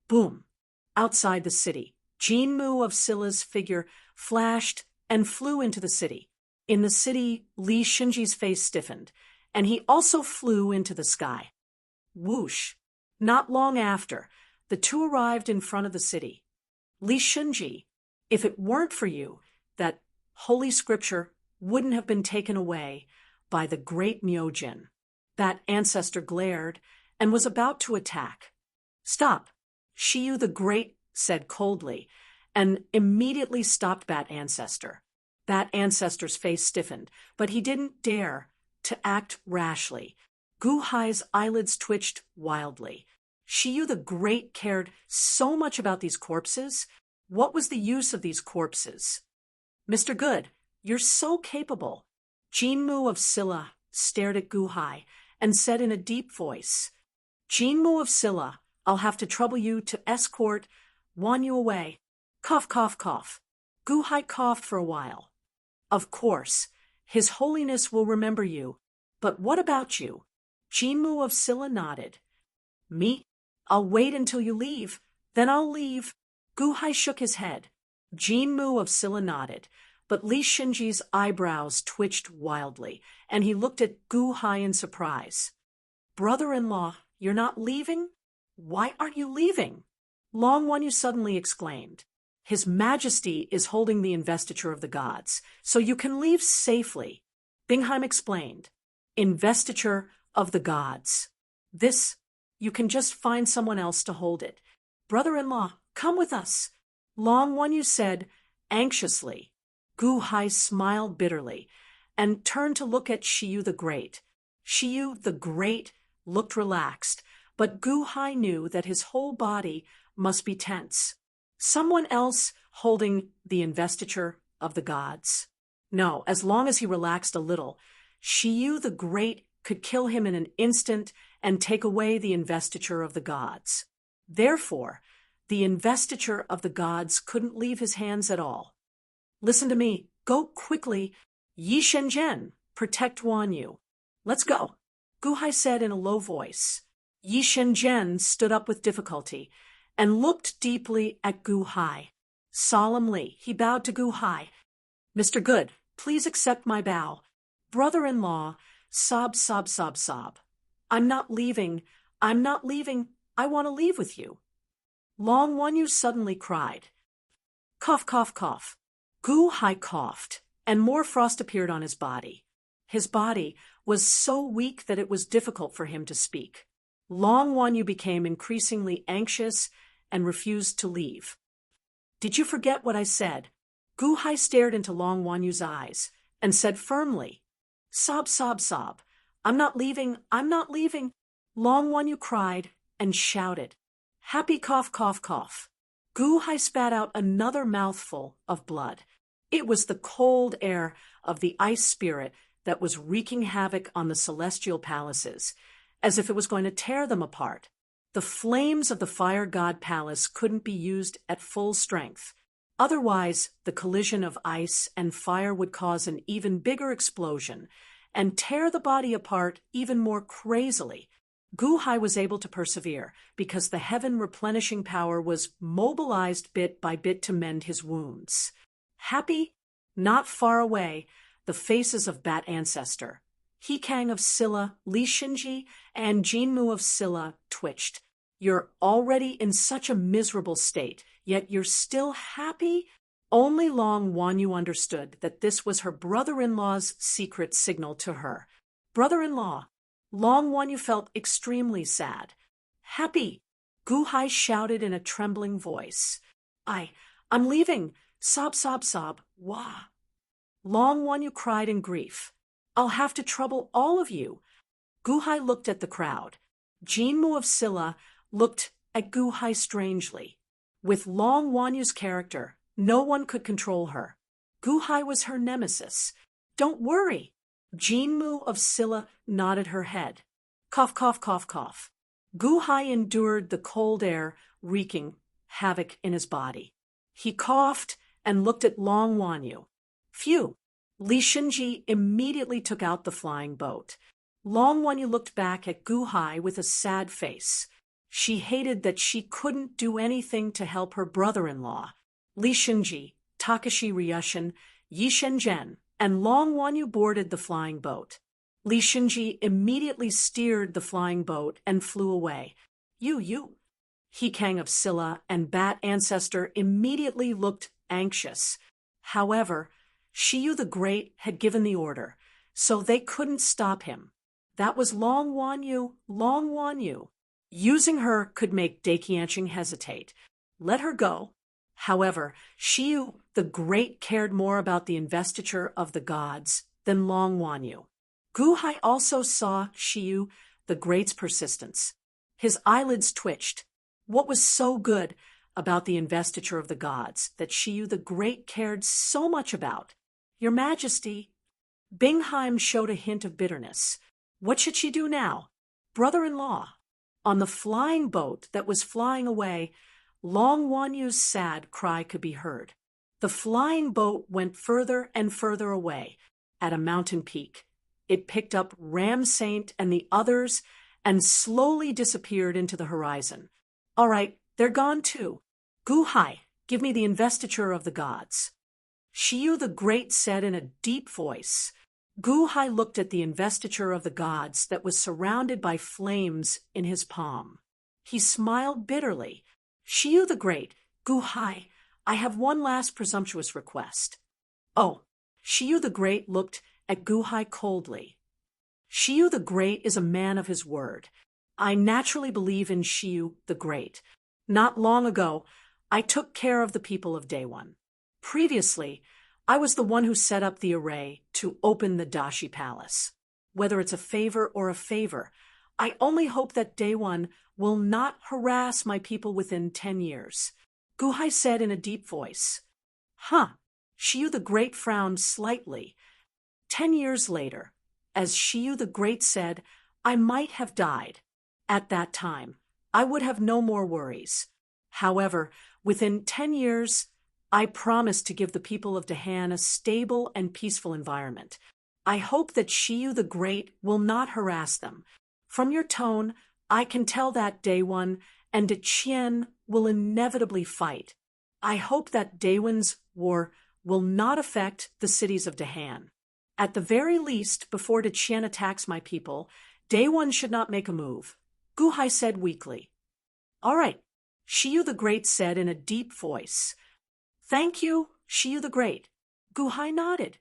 Boom. Outside the city, Jinmu of Silla's figure flashed and flew into the city. In the city, Li Shinji's face stiffened, and he also flew into the sky. Whoosh. Not long after, the two arrived in front of the city. Li Shinji, if it weren't for you, that holy scripture wouldn't have been taken away by the great Myojin. That ancestor glared and was about to attack. Stop, Shiyu the Great said coldly, and immediately stopped Bat Ancestor. Bat Ancestor's face stiffened, but he didn't dare to act rashly. Guhai's eyelids twitched wildly. Shiyu the Great cared so much about these corpses. What was the use of these corpses? Mr. Good, you're so capable. Jinmu of Silla stared at Guhai and said in a deep voice, Jinmu of Silla, I'll have to trouble you to escort Wan Yu away. Cough, cough, cough. Gu Hai coughed for a while. Of course, His Holiness will remember you. But what about you? Jinmu of Silla nodded. Me? I'll wait until you leave. Then I'll leave. Gu Hai shook his head. Jinmu of Silla nodded, but Li Shinji's eyebrows twitched wildly, and he looked at Gu Hai in surprise. Brother-in-law, you're not leaving? Why aren't you leaving? Long Wan Yu suddenly exclaimed. His Majesty is holding the investiture of the gods, so you can leave safely. Bingheim explained. Investiture of the gods. You can just find someone else to hold it. Brother-in-law, come with us. Long Wan Yu said, anxiously. Gu Hai smiled bitterly, and turned to look at Shiyu the Great. Shiyu the Great looked relaxed, but Gu Hai knew that his whole body must be tense. Someone else holding the investiture of the gods. No, as long as he relaxed a little, Shiyu the Great could kill him in an instant and take away the investiture of the gods. Therefore, the investiture of the gods couldn't leave his hands at all. Listen to me. Go quickly. Yi Shenzhen, protect Wan Yu. Let's go, Gu Hai said in a low voice. Yi Shenzhen stood up with difficulty and looked deeply at Gu Hai. Solemnly, he bowed to Gu Hai. Mr. Good, please accept my bow. Brother-in-law, sob, sob, sob, sob. I'm not leaving. I want to leave with you. Long Wan Yu suddenly cried. Cough, cough, cough. Gu Hai coughed, and more frost appeared on his body. His body was so weak that it was difficult for him to speak. Long Wan Yu became increasingly anxious and refused to leave. Did you forget what I said? Gu Hai stared into Long Wan Yu's eyes and said firmly, sob, sob, sob. I'm not leaving. Long Wan Yu cried and shouted. Happy cough, cough, cough. Gu Hai spat out another mouthful of blood. It was the cold air of the ice spirit that was wreaking havoc on the celestial palaces, as if it was going to tear them apart. The flames of the fire god palace couldn't be used at full strength. Otherwise, the collision of ice and fire would cause an even bigger explosion and tear the body apart even more crazily. Gu Hai was able to persevere because the heaven replenishing power was mobilized bit by bit to mend his wounds. Happy? Not far away, the faces of Bat Ancestor, He Kang of Silla, Li Shinji, and Jinmu of Silla twitched. You're already in such a miserable state, yet you're still happy? Only Long Wan Yu understood that this was her brother-in-law's secret signal to her. Brother-in-law. Long Wan Yu felt extremely sad. Happy, Gu Hai shouted in a trembling voice. I'm leaving. Sob, sob, sob. Wah. Long Wan Yu cried in grief. I'll have to trouble all of you. Gu Hai looked at the crowd. Jinmu of Silla looked at Gu Hai strangely. With Long Wan Yu's character, no one could control her. Gu Hai was her nemesis. Don't worry. Jinmu of Silla nodded her head. Cough, cough, cough, cough. Gu Hai endured the cold air wreaking havoc in his body. He coughed and looked at Long Wan Yu. Phew! Li Shinji immediately took out the flying boat. Long Wan Yu looked back at Gu Hai with a sad face. She hated that she couldn't do anything to help her brother-in-law. Li Shinji, Takashi Ryushin, Yi Shenzhen, and Long Wan Yu boarded the flying boat. Li Shinji immediately steered the flying boat and flew away. You. He Kang of Silla and Bat Ancestor immediately looked anxious. However, Shiyu the Great had given the order, so they couldn't stop him. That was Long Wan Yu. Using her could make Daiqianqing hesitate. Let her go. However, Shiyu the Great cared more about the investiture of the gods than Long Wan Yu. Gu Hai also saw Shiyu the Great's persistence. His eyelids twitched. What was so good about the investiture of the gods that Shiyu the Great cared so much about? Your Majesty. Bingheim showed a hint of bitterness. What should she do now? Brother-in-law. On the flying boat that was flying away, Long Wanyu's sad cry could be heard. The flying boat went further and further away, at a mountain peak. It picked up Ram Saint and the others and slowly disappeared into the horizon. All right, they're gone too. Gu Hai, give me the investiture of the gods. Shiyu the Great said in a deep voice. Gu Hai looked at the investiture of the gods that was surrounded by flames in his palm. He smiled bitterly. Shiyu the Great, Gu Hai, I have one last presumptuous request. Oh, Shiyu the Great looked at Gu Hai coldly. Shiyu the Great is a man of his word. I naturally believe in Shiyu the Great. Not long ago, I took care of the people of Day One. Previously, I was the one who set up the array to open the Dashi Palace. Whether it's a favor or a favor, I only hope that Day One will not harass my people within 10 years. Gu Hai said in a deep voice. Huh. Shiyu the Great frowned slightly. 10 years later, as Shiyu the Great said, I might have died. At that time, I would have no more worries. However, within 10 years, I promise to give the people of Dahan a stable and peaceful environment. I hope that Shiyu the Great will not harass them. From your tone, I can tell that Day One and Deqian will inevitably fight. I hope that Day One's war will not affect the cities of Dahan. At the very least, before Deqian attacks my people, Day One should not make a move. Gu Hai said weakly. All right, Shiyu the Great said in a deep voice. Thank you, Shiyu the Great. Gu Hai nodded.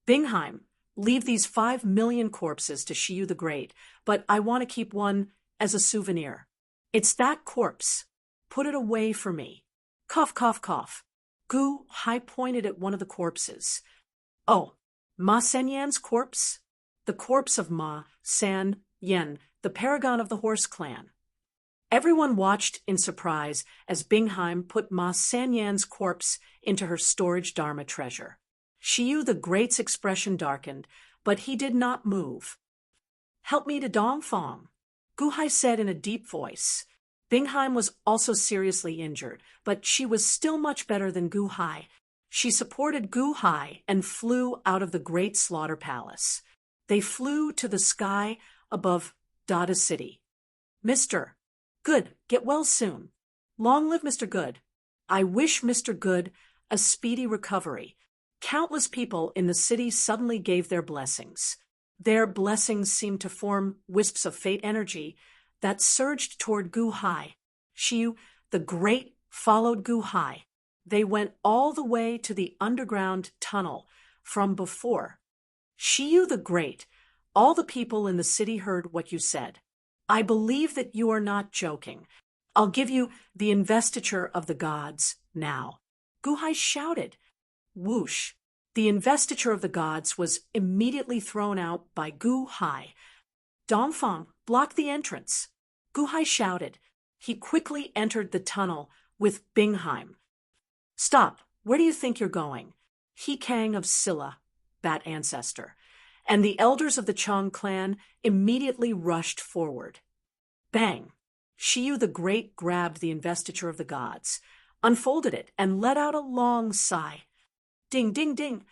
Bingheim, leave these 5 million corpses to Shiyu the Great, but I want to keep one as a souvenir. It's that corpse. Put it away for me. Cough, cough, cough. Gu Hai pointed at one of the corpses. Oh, Ma Senyan's corpse? The corpse of Ma San Yen, the paragon of the horse clan. Everyone watched in surprise as Bingheim put Ma Sanyan's corpse into her storage Dharma treasure. Shiyu the Great's expression darkened, but he did not move. Help me to Dongfang, Gu Hai said in a deep voice. Bingheim was also seriously injured, but she was still much better than Gu Hai. She supported Gu Hai and flew out of the Great Slaughter Palace. They flew to the sky above Dada City. Mr. Good, get well soon. Long live Mr. Good. I wish Mr. Good a speedy recovery. Countless people in the city suddenly gave their blessings. Their blessings seemed to form wisps of fate energy that surged toward Gu Hai. Shiyu the Great followed Gu Hai. They went all the way to the underground tunnel from before. Shiyu the Great, all the people in the city heard what you said. I believe that you are not joking. I'll give you the investiture of the gods now. Gu Hai shouted. Whoosh. The investiture of the gods was immediately thrown out by Gu Hai. Dongfang, block the entrance. Gu Hai shouted. He quickly entered the tunnel with Bingheim. Stop. Where do you think you're going? He Kang of Silla, Bat Ancestor, and the elders of the Chong clan immediately rushed forward. Bang! Shiyu the Great grabbed the investiture of the gods, unfolded it, and let out a long sigh. Ding, ding, ding!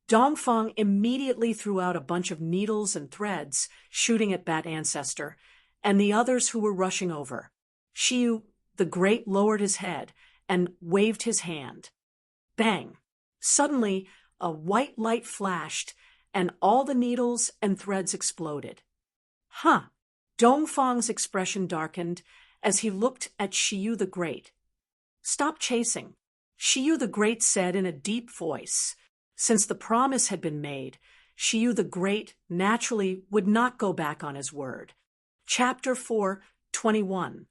Dongfang immediately threw out a bunch of needles and threads, shooting at Bat Ancestor, and the others who were rushing over. Shiyu the Great lowered his head and waved his hand. Bang! Suddenly, a white light flashed, and all the needles and threads exploded. Huh! Dongfang's expression darkened as he looked at Shiyu the Great. Stop chasing, Shiyu the Great said in a deep voice. Since the promise had been made, Shiyu the Great naturally would not go back on his word. Chapter 4:21.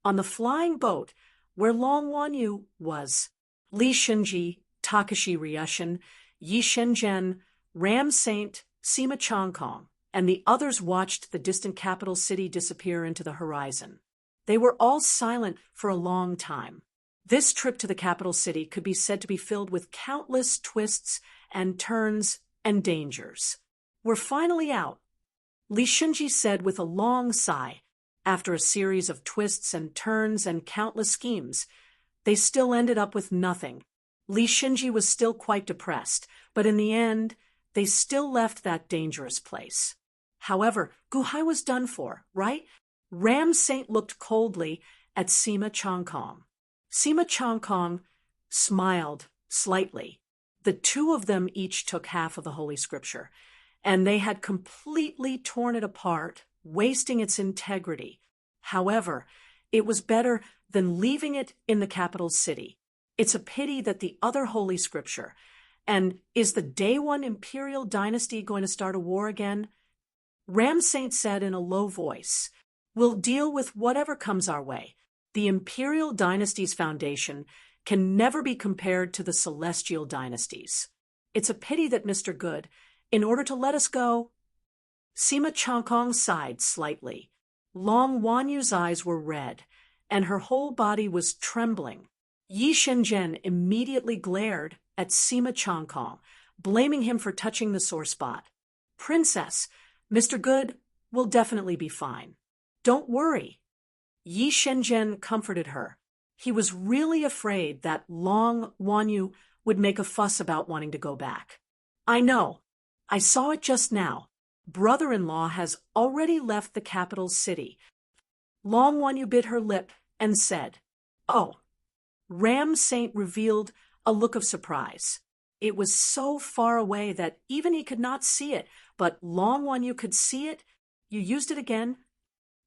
On the flying boat, where Long Wanyu was, Li Shenji, Takashi Ryushin, Yi Shenzhen, Ram Saint, Sima Chongkong, and the others watched the distant capital city disappear into the horizon. They were all silent for a long time. This trip to the capital city could be said to be filled with countless twists and turns and dangers. We're finally out. Li Shunji said with a long sigh. After a series of twists and turns and countless schemes, they still ended up with nothing. Li Shunji was still quite depressed, but in the end, they still left that dangerous place. However, Guhai was done for, right? Ram Saint looked coldly at Sima Chongkong. Sima Chongkong smiled slightly. The two of them each took half of the Holy Scripture, and they had completely torn it apart, wasting its integrity. However, it was better than leaving it in the capital city. It's a pity that the other Holy Scripture, and is the Day One Imperial Dynasty going to start a war again? Ram Saint said in a low voice, "We'll deal with whatever comes our way. The Imperial Dynasty's foundation can never be compared to the Celestial Dynasties. It's a pity that Mr. Good, in order to let us go—" Sima Chongkong sighed slightly. Long Wanyu's eyes were red, and her whole body was trembling. Yi Shenzhen immediately glared at Sima Chongkong, blaming him for touching the sore spot. "Princess, Mr. Good will definitely be fine. Don't worry." Yi Shenzhen comforted her. He was really afraid that Long Wanyu would make a fuss about wanting to go back. "I know. I saw it just now. Brother-in-law has already left the capital city." Long Wanyu bit her lip and said, "Oh." Ram Saint revealed a look of surprise. It was so far away that even he could not see it, but Long Wanyu could see it. "You used it again?"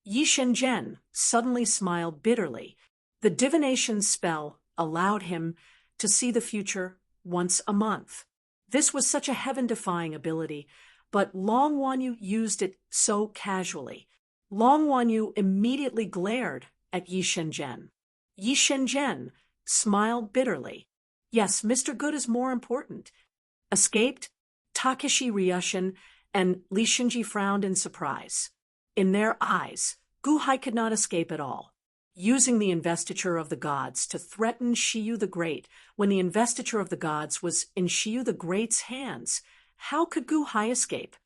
Yi Shenzhen suddenly smiled bitterly. The divination spell allowed him to see the future once a month. This was such a heaven-defying ability, but Long Wanyu used it so casually. Long Wanyu immediately glared at Yi Shenzhen. Yi Shenzhen smiled bitterly. "Yes, Mr. Good is more important." Escaped? Takeshi Ryushin and Li Shunji frowned in surprise. In their eyes, Guhai could not escape at all. Using the investiture of the gods to threaten Shiyu the Great when the investiture of the gods was in Shiyu the Great's hands, how could Guhai escape?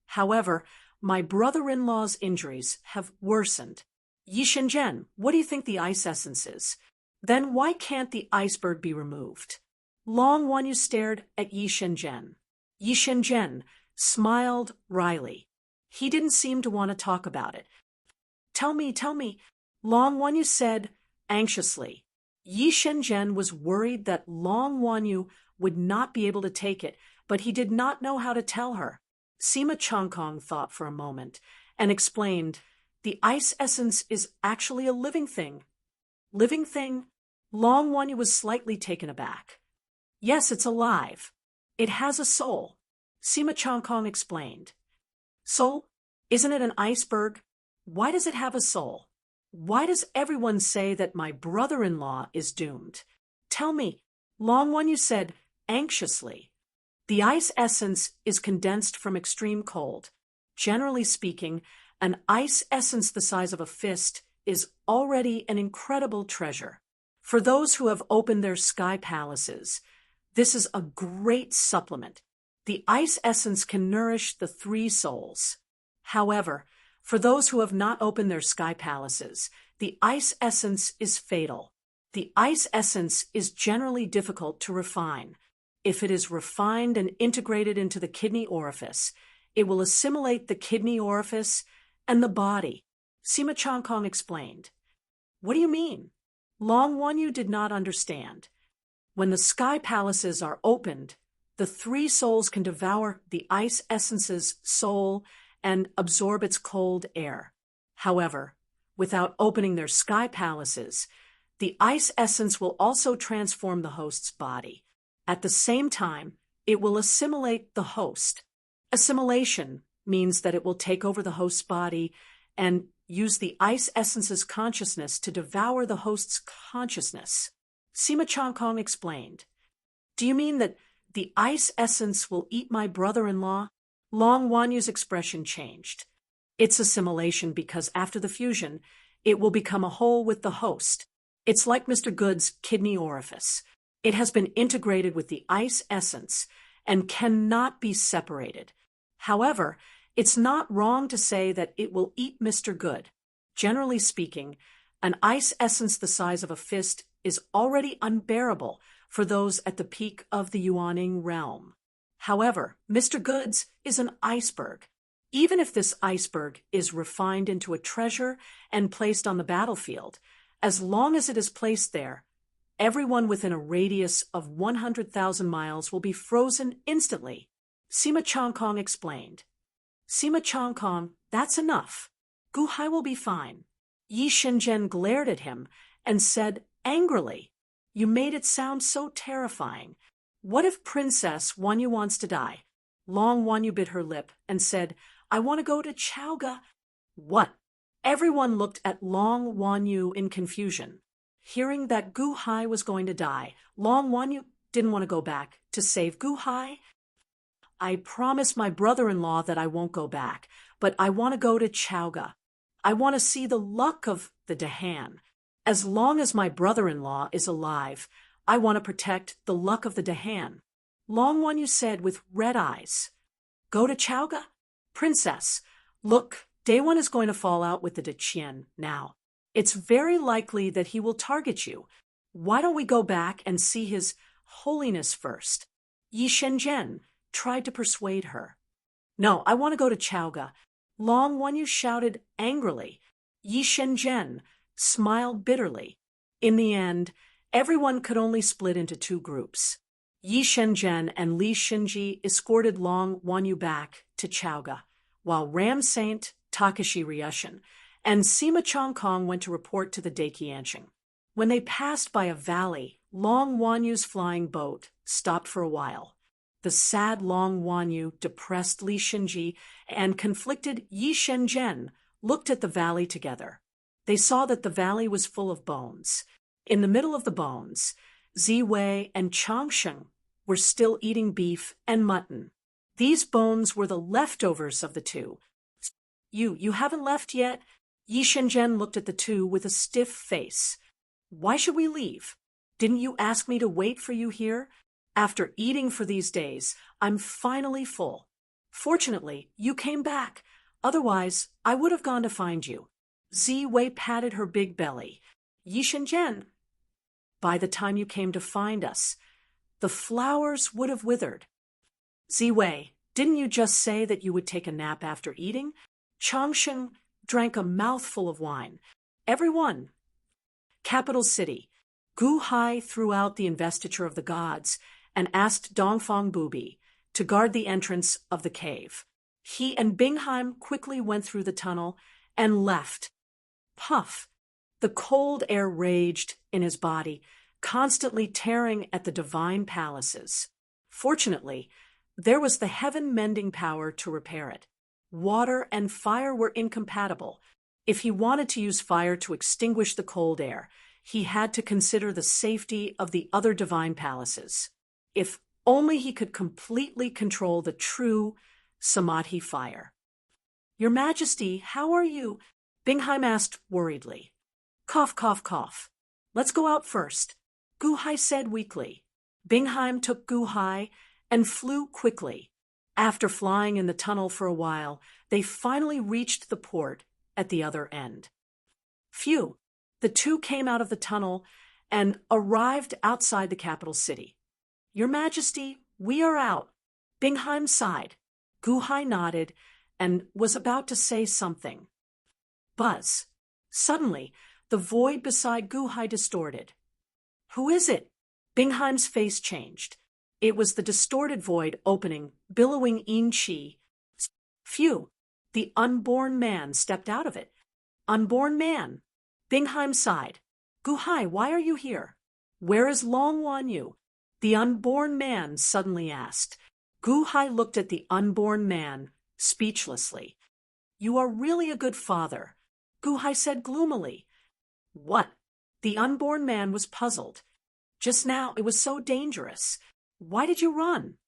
"However, my brother-in-law's injuries have worsened." "Yi Shenzhen, what do you think the ice essence is? Then why can't the iceberg be removed?" Long Wanyu stared at Yi Shenzhen. Yi Shenzhen smiled wryly. He didn't seem to want to talk about it. Tell me, Long Wanyu said anxiously. Yi Shenzhen was worried that Long Wanyu would not be able to take it, but he did not know how to tell her. Sima Chongkong thought for a moment and explained, "The ice essence is actually a living thing." "Living thing?" Long Wanyu was slightly taken aback. "Yes, it's alive. It has a soul," Sima Chongkong explained. "Soul? Isn't it an iceberg? Why does it have a soul? Why does everyone say that my brother-in-law is doomed? Tell me," Long Wanyu said anxiously. "The ice essence is condensed from extreme cold. Generally speaking, an ice essence the size of a fist is already an incredible treasure. For those who have opened their sky palaces, this is a great supplement. The ice essence can nourish the three souls. However, for those who have not opened their sky palaces, the ice essence is fatal. The ice essence is generally difficult to refine. If it is refined and integrated into the kidney orifice, it will assimilate the kidney orifice and the body," Sima Chongkong explained. "What do you mean?" Long Wanyu did not understand. "When the sky palaces are opened, the three souls can devour the ice essence's soul and absorb its cold air. However, without opening their sky palaces, the ice essence will also transform the host's body. At the same time, it will assimilate the host. Assimilation means that it will take over the host's body and use the ice essence's consciousness to devour the host's consciousness," Sima Chongkong explained. "Do you mean that the ice essence will eat my brother-in-law?" Long Wanyu's expression changed. "It's assimilation because after the fusion, it will become a whole with the host. It's like Mr. Good's kidney orifice. It has been integrated with the ice essence and cannot be separated. However, It's not wrong to say that it will eat Mr. Good. Generally speaking, an ice essence the size of a fist is already unbearable for those at the peak of the Yuaning realm. However, Mr. Good's is an iceberg. Even if this iceberg is refined into a treasure and placed on the battlefield, as long as it is placed there, everyone within a radius of 100,000 miles will be frozen instantly, Sima Chongkong explained. Sima Chongkong, that's enough. Gu Hai will be fine. Yi Shenzhen glared at him and said angrily, "You made it sound so terrifying. What if Princess Wanyu wants to die?" Long Wanyu bit her lip and said, "I want to go to Chaoga." What? Everyone looked at Long Wanyu in confusion. Hearing that Gu Hai was going to die, Long Wanyu didn't want to go back to save Gu Hai. "I promised my brother-in-law that I won't go back, but I want to go to Chaoga. I want to see the luck of the Dahan. As long as my brother-in-law is alive, I want to protect the luck of the Dahan." Long Wanyu said with red eyes, "Go to Chaoga? Princess, look, Day-One is going to fall out with the Deqian now. It's very likely that he will target you. Why don't we go back and see his holiness first?" Yi Shenzhen tried to persuade her. "No, I want to go to Chaoga." Long Wanyu shouted angrily. Yi Shenzhen smiled bitterly. In the end, everyone could only split into two groups. Yi Shenzhen and Li Xinji escorted Long Wanyu back to Chaoga, while Ram Saint, Takashi Ryushin, and Sima Chongkong went to report to the Daiqianqing. When they passed by a valley, Long Wanyu's flying boat stopped for a while. The sad Long Wanyu, depressed Li Xinji, and conflicted Yi Shenzhen looked at the valley together. They saw that the valley was full of bones. In the middle of the bones, Ziwei and Changsheng were still eating beef and mutton. These bones were the leftovers of the two. You haven't left yet?" Yi Shenzhen looked at the two with a stiff face. "Why should we leave? Didn't you ask me to wait for you here? After eating for these days, I'm finally full. Fortunately, you came back. Otherwise, I would have gone to find you." Ziwei patted her big belly. "Yi Shenzhen, by the time you came to find us, the flowers would have withered." "Ziwei, didn't you just say that you would take a nap after eating?" Changsheng drank a mouthful of wine. "Everyone." Capital City. Gu Hai threw out the investiture of the gods and asked Dongfang Bubi to guard the entrance of the cave. He and Bingheim quickly went through the tunnel and left. Puff! The cold air raged in his body, constantly tearing at the divine palaces. Fortunately, there was the heaven-mending power to repair it. Water and fire were incompatible. If he wanted to use fire to extinguish the cold air, he had to consider the safety of the other divine palaces. If only he could completely control the true Samadhi fire. "Your Majesty, how are you?" Bingheim asked worriedly. "Cough, cough, cough. Let's go out first," Gu Hai said weakly. Bingheim took Gu Hai and flew quickly. After flying in the tunnel for a while, they finally reached the port at the other end. Phew! The two came out of the tunnel and arrived outside the capital city. "Your Majesty, we are out." Bingheim sighed. Gu Hai nodded and was about to say something. Buzz! Suddenly, the void beside Gu Hai distorted. "Who is it?" Bingheim's face changed. It was the distorted void opening, billowing Yin Qi. Phew! The unborn man stepped out of it. "Unborn man!" Bingheim sighed. "Gu Hai, why are you here?" "Where is Long Wanyu?" the unborn man suddenly asked. Gu Hai looked at the unborn man, speechlessly. "You are really a good father," Gu Hai said gloomily. "What?" The unborn man was puzzled. "Just now it was so dangerous. Why did you run?"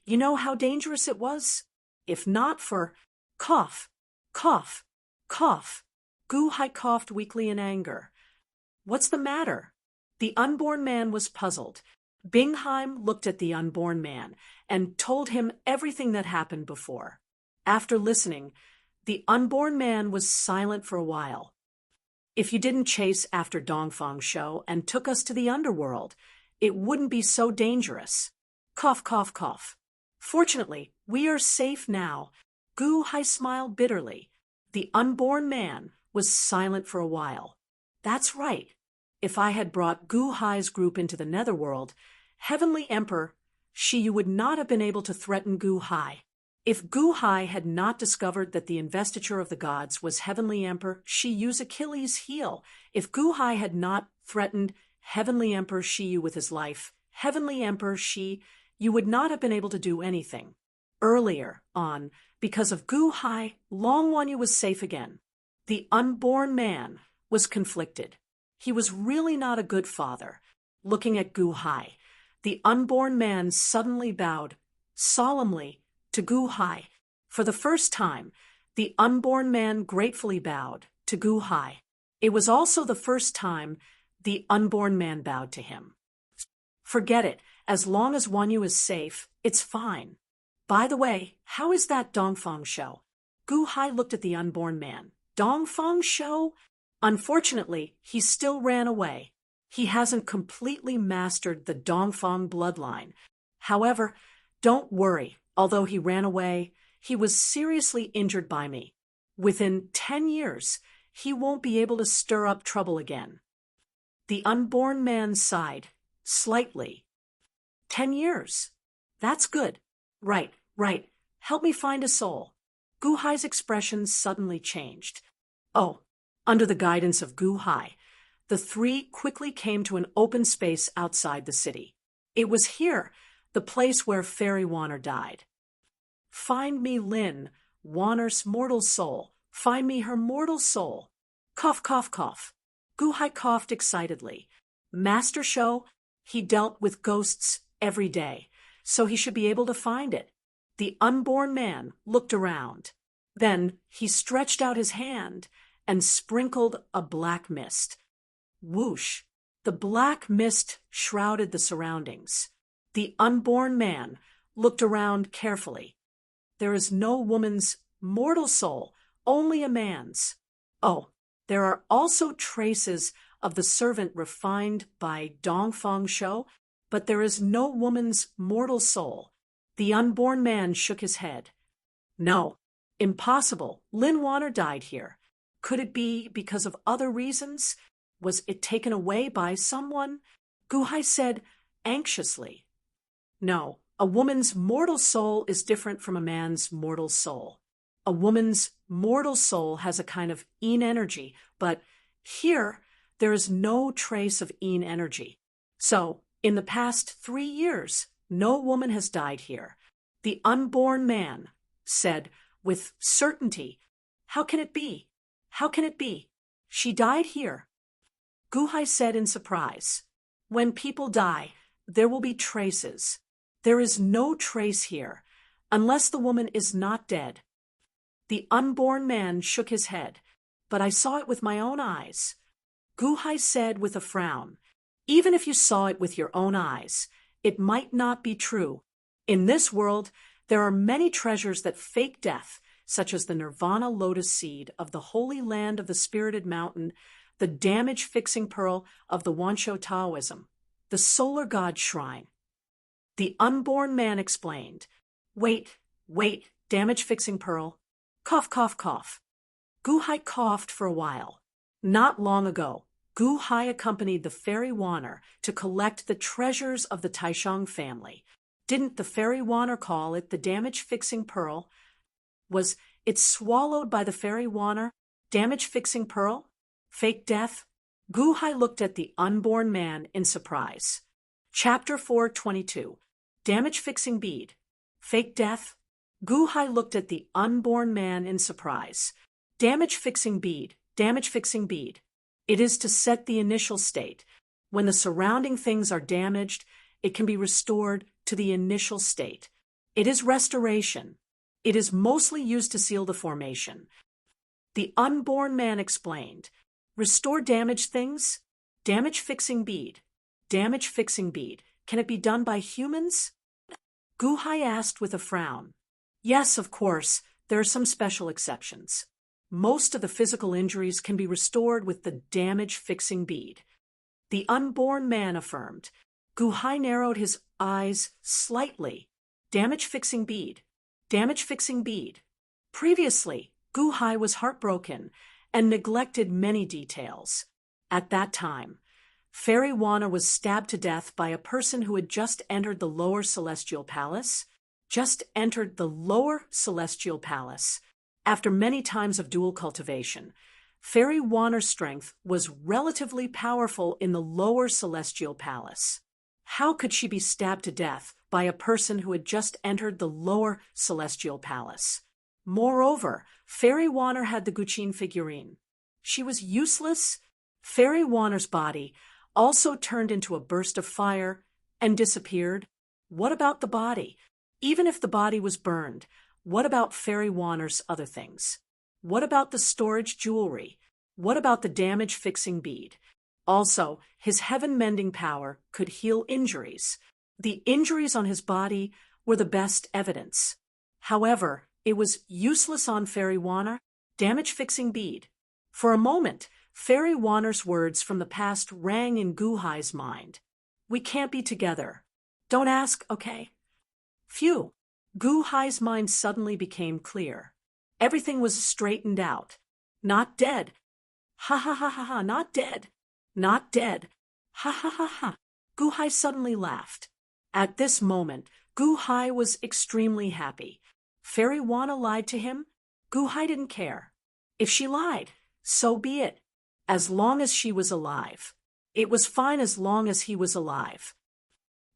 "You know how dangerous it was? If not for—" Cough, cough, cough. Gu Hai coughed weakly in anger. "What's the matter?" The unborn man was puzzled. Bingheim looked at the unborn man and told him everything that happened before. After listening, the unborn man was silent for a while. If you didn't chase after Dongfang Shou and took us to the underworld, it wouldn't be so dangerous. Cough, cough, cough. Fortunately, we are safe now. Gu Hai smiled bitterly. The unborn man was silent for a while. That's right. If I had brought Gu Hai's group into the netherworld, Heavenly Emperor Shi would not have been able to threaten Gu Hai. If Gu Hai had not discovered that the investiture of the gods was Heavenly Emperor Shiyu's Achilles' heel, if Gu Hai had not threatened Heavenly Emperor Shiyu with his life, Heavenly Emperor Shi, you would not have been able to do anything. Earlier on, because of Gu Hai, Long Wanyu was safe again. The unborn man was conflicted. He was really not a good father. Looking at Gu Hai, the unborn man suddenly bowed, solemnly, to Gu Hai. For the first time, the unborn man gratefully bowed to Gu Hai. It was also the first time the unborn man bowed to him. Forget it. As long as Wanyu is safe, it's fine. By the way, how is that Dongfang Shou? Gu Hai looked at the unborn man. Dongfang Shou? Unfortunately, he still ran away. He hasn't completely mastered the Dongfang bloodline. However, don't worry. Although he ran away, he was seriously injured by me. Within 10 years, he won't be able to stir up trouble again. The unborn man sighed, slightly. 10 years. That's good. Right. Help me find a soul. Gu Hai's expression suddenly changed. Oh, under the guidance of Gu Hai, the three quickly came to an open space outside the city. It was here, the place where Fairy Wanner died. Find me Lin, Wanner's mortal soul. Find me her mortal soul. Cough, cough, cough. Gu Hai coughed excitedly. Master Shou, he dealt with ghosts every day, so he should be able to find it. The unborn man looked around. Then he stretched out his hand and sprinkled a black mist. Whoosh! The black mist shrouded the surroundings. The unborn man looked around carefully. There is no woman's mortal soul, only a man's. Oh, there are also traces of the servant refined by Dongfang Shou, but there is no woman's mortal soul. The unborn man shook his head. No, impossible. Lin Wanner died here. Could it be because of other reasons? Was it taken away by someone? Gu Hai said anxiously. No, a woman's mortal soul is different from a man's mortal soul. A woman's mortal soul has a kind of yin energy, but here there is no trace of yin energy. So, in the past 3 years, no woman has died here. The unborn man said with certainty, How can it be? How can it be? She died here. Gu Hai said in surprise, When people die, there will be traces. There is no trace here, unless the woman is not dead. The unborn man shook his head, but I saw it with my own eyes. Gu Hai said with a frown, Even if you saw it with your own eyes, it might not be true. In this world, there are many treasures that fake death, such as the Nirvana lotus seed of the holy land of the spirited mountain, the damage-fixing pearl of the Wanshou Taoism, the solar god shrine. The unborn man explained, Wait, damage-fixing pearl. Cough, cough, cough. Gu Hai coughed for a while. Not long ago, Gu Hai accompanied the Fairy Wanner to collect the treasures of the Taishang family. Didn't the Fairy Wanner call it the damage-fixing pearl? Was it swallowed by the Fairy Wanner? Damage-fixing pearl? Fake death? Gu Hai looked at the unborn man in surprise. Chapter 4:22. Damage-fixing bead. Fake death? Gu Hai looked at the unborn man in surprise. Damage-fixing bead. Damage-fixing bead. It is to set the initial state. When the surrounding things are damaged, it can be restored to the initial state. It is restoration. It is mostly used to seal the formation. The unborn man explained, Restore damaged things? Damage-fixing bead. Damage-fixing bead. Can it be done by humans? Gu Hai asked with a frown. Yes, of course. there are some special exceptions. Most of the physical injuries can be restored with the damage-fixing bead. The unborn man affirmed. Guhai narrowed his eyes slightly. Damage-fixing bead. Damage-fixing bead. Previously, Guhai was heartbroken and neglected many details. At that time, Fairy Wana was stabbed to death by a person who had just entered the lower celestial palace. Just entered the lower celestial palace. After many times of dual cultivation, Fairy Wana's strength was relatively powerful in the lower celestial palace. How could she be stabbed to death by a person who had just entered the lower celestial palace? Moreover, Fairy Wana had the Guqin figurine. She was useless. Fairy Wana's body also turned into a burst of fire and disappeared. What about the body? Even if the body was burned, what about Fairy Wana's other things? What about the storage jewelry? What about the damage-fixing bead? Also, his heaven-mending power could heal injuries. The injuries on his body were the best evidence. However, it was useless on Fairy Wana. Damage-fixing bead. For a moment, Fairy Wana's words from the past rang in Guhai's mind. We can't be together. Don't ask, okay? Phew. Guhai's mind suddenly became clear. Everything was straightened out. Not dead. Ha ha ha ha ha, not dead. Not dead. Ha ha ha ha. Guhai suddenly laughed. At this moment, Guhai was extremely happy. Fairy Wana lied to him. Guhai didn't care. If she lied, so be it. As long as she was alive. It was fine as long as he was alive.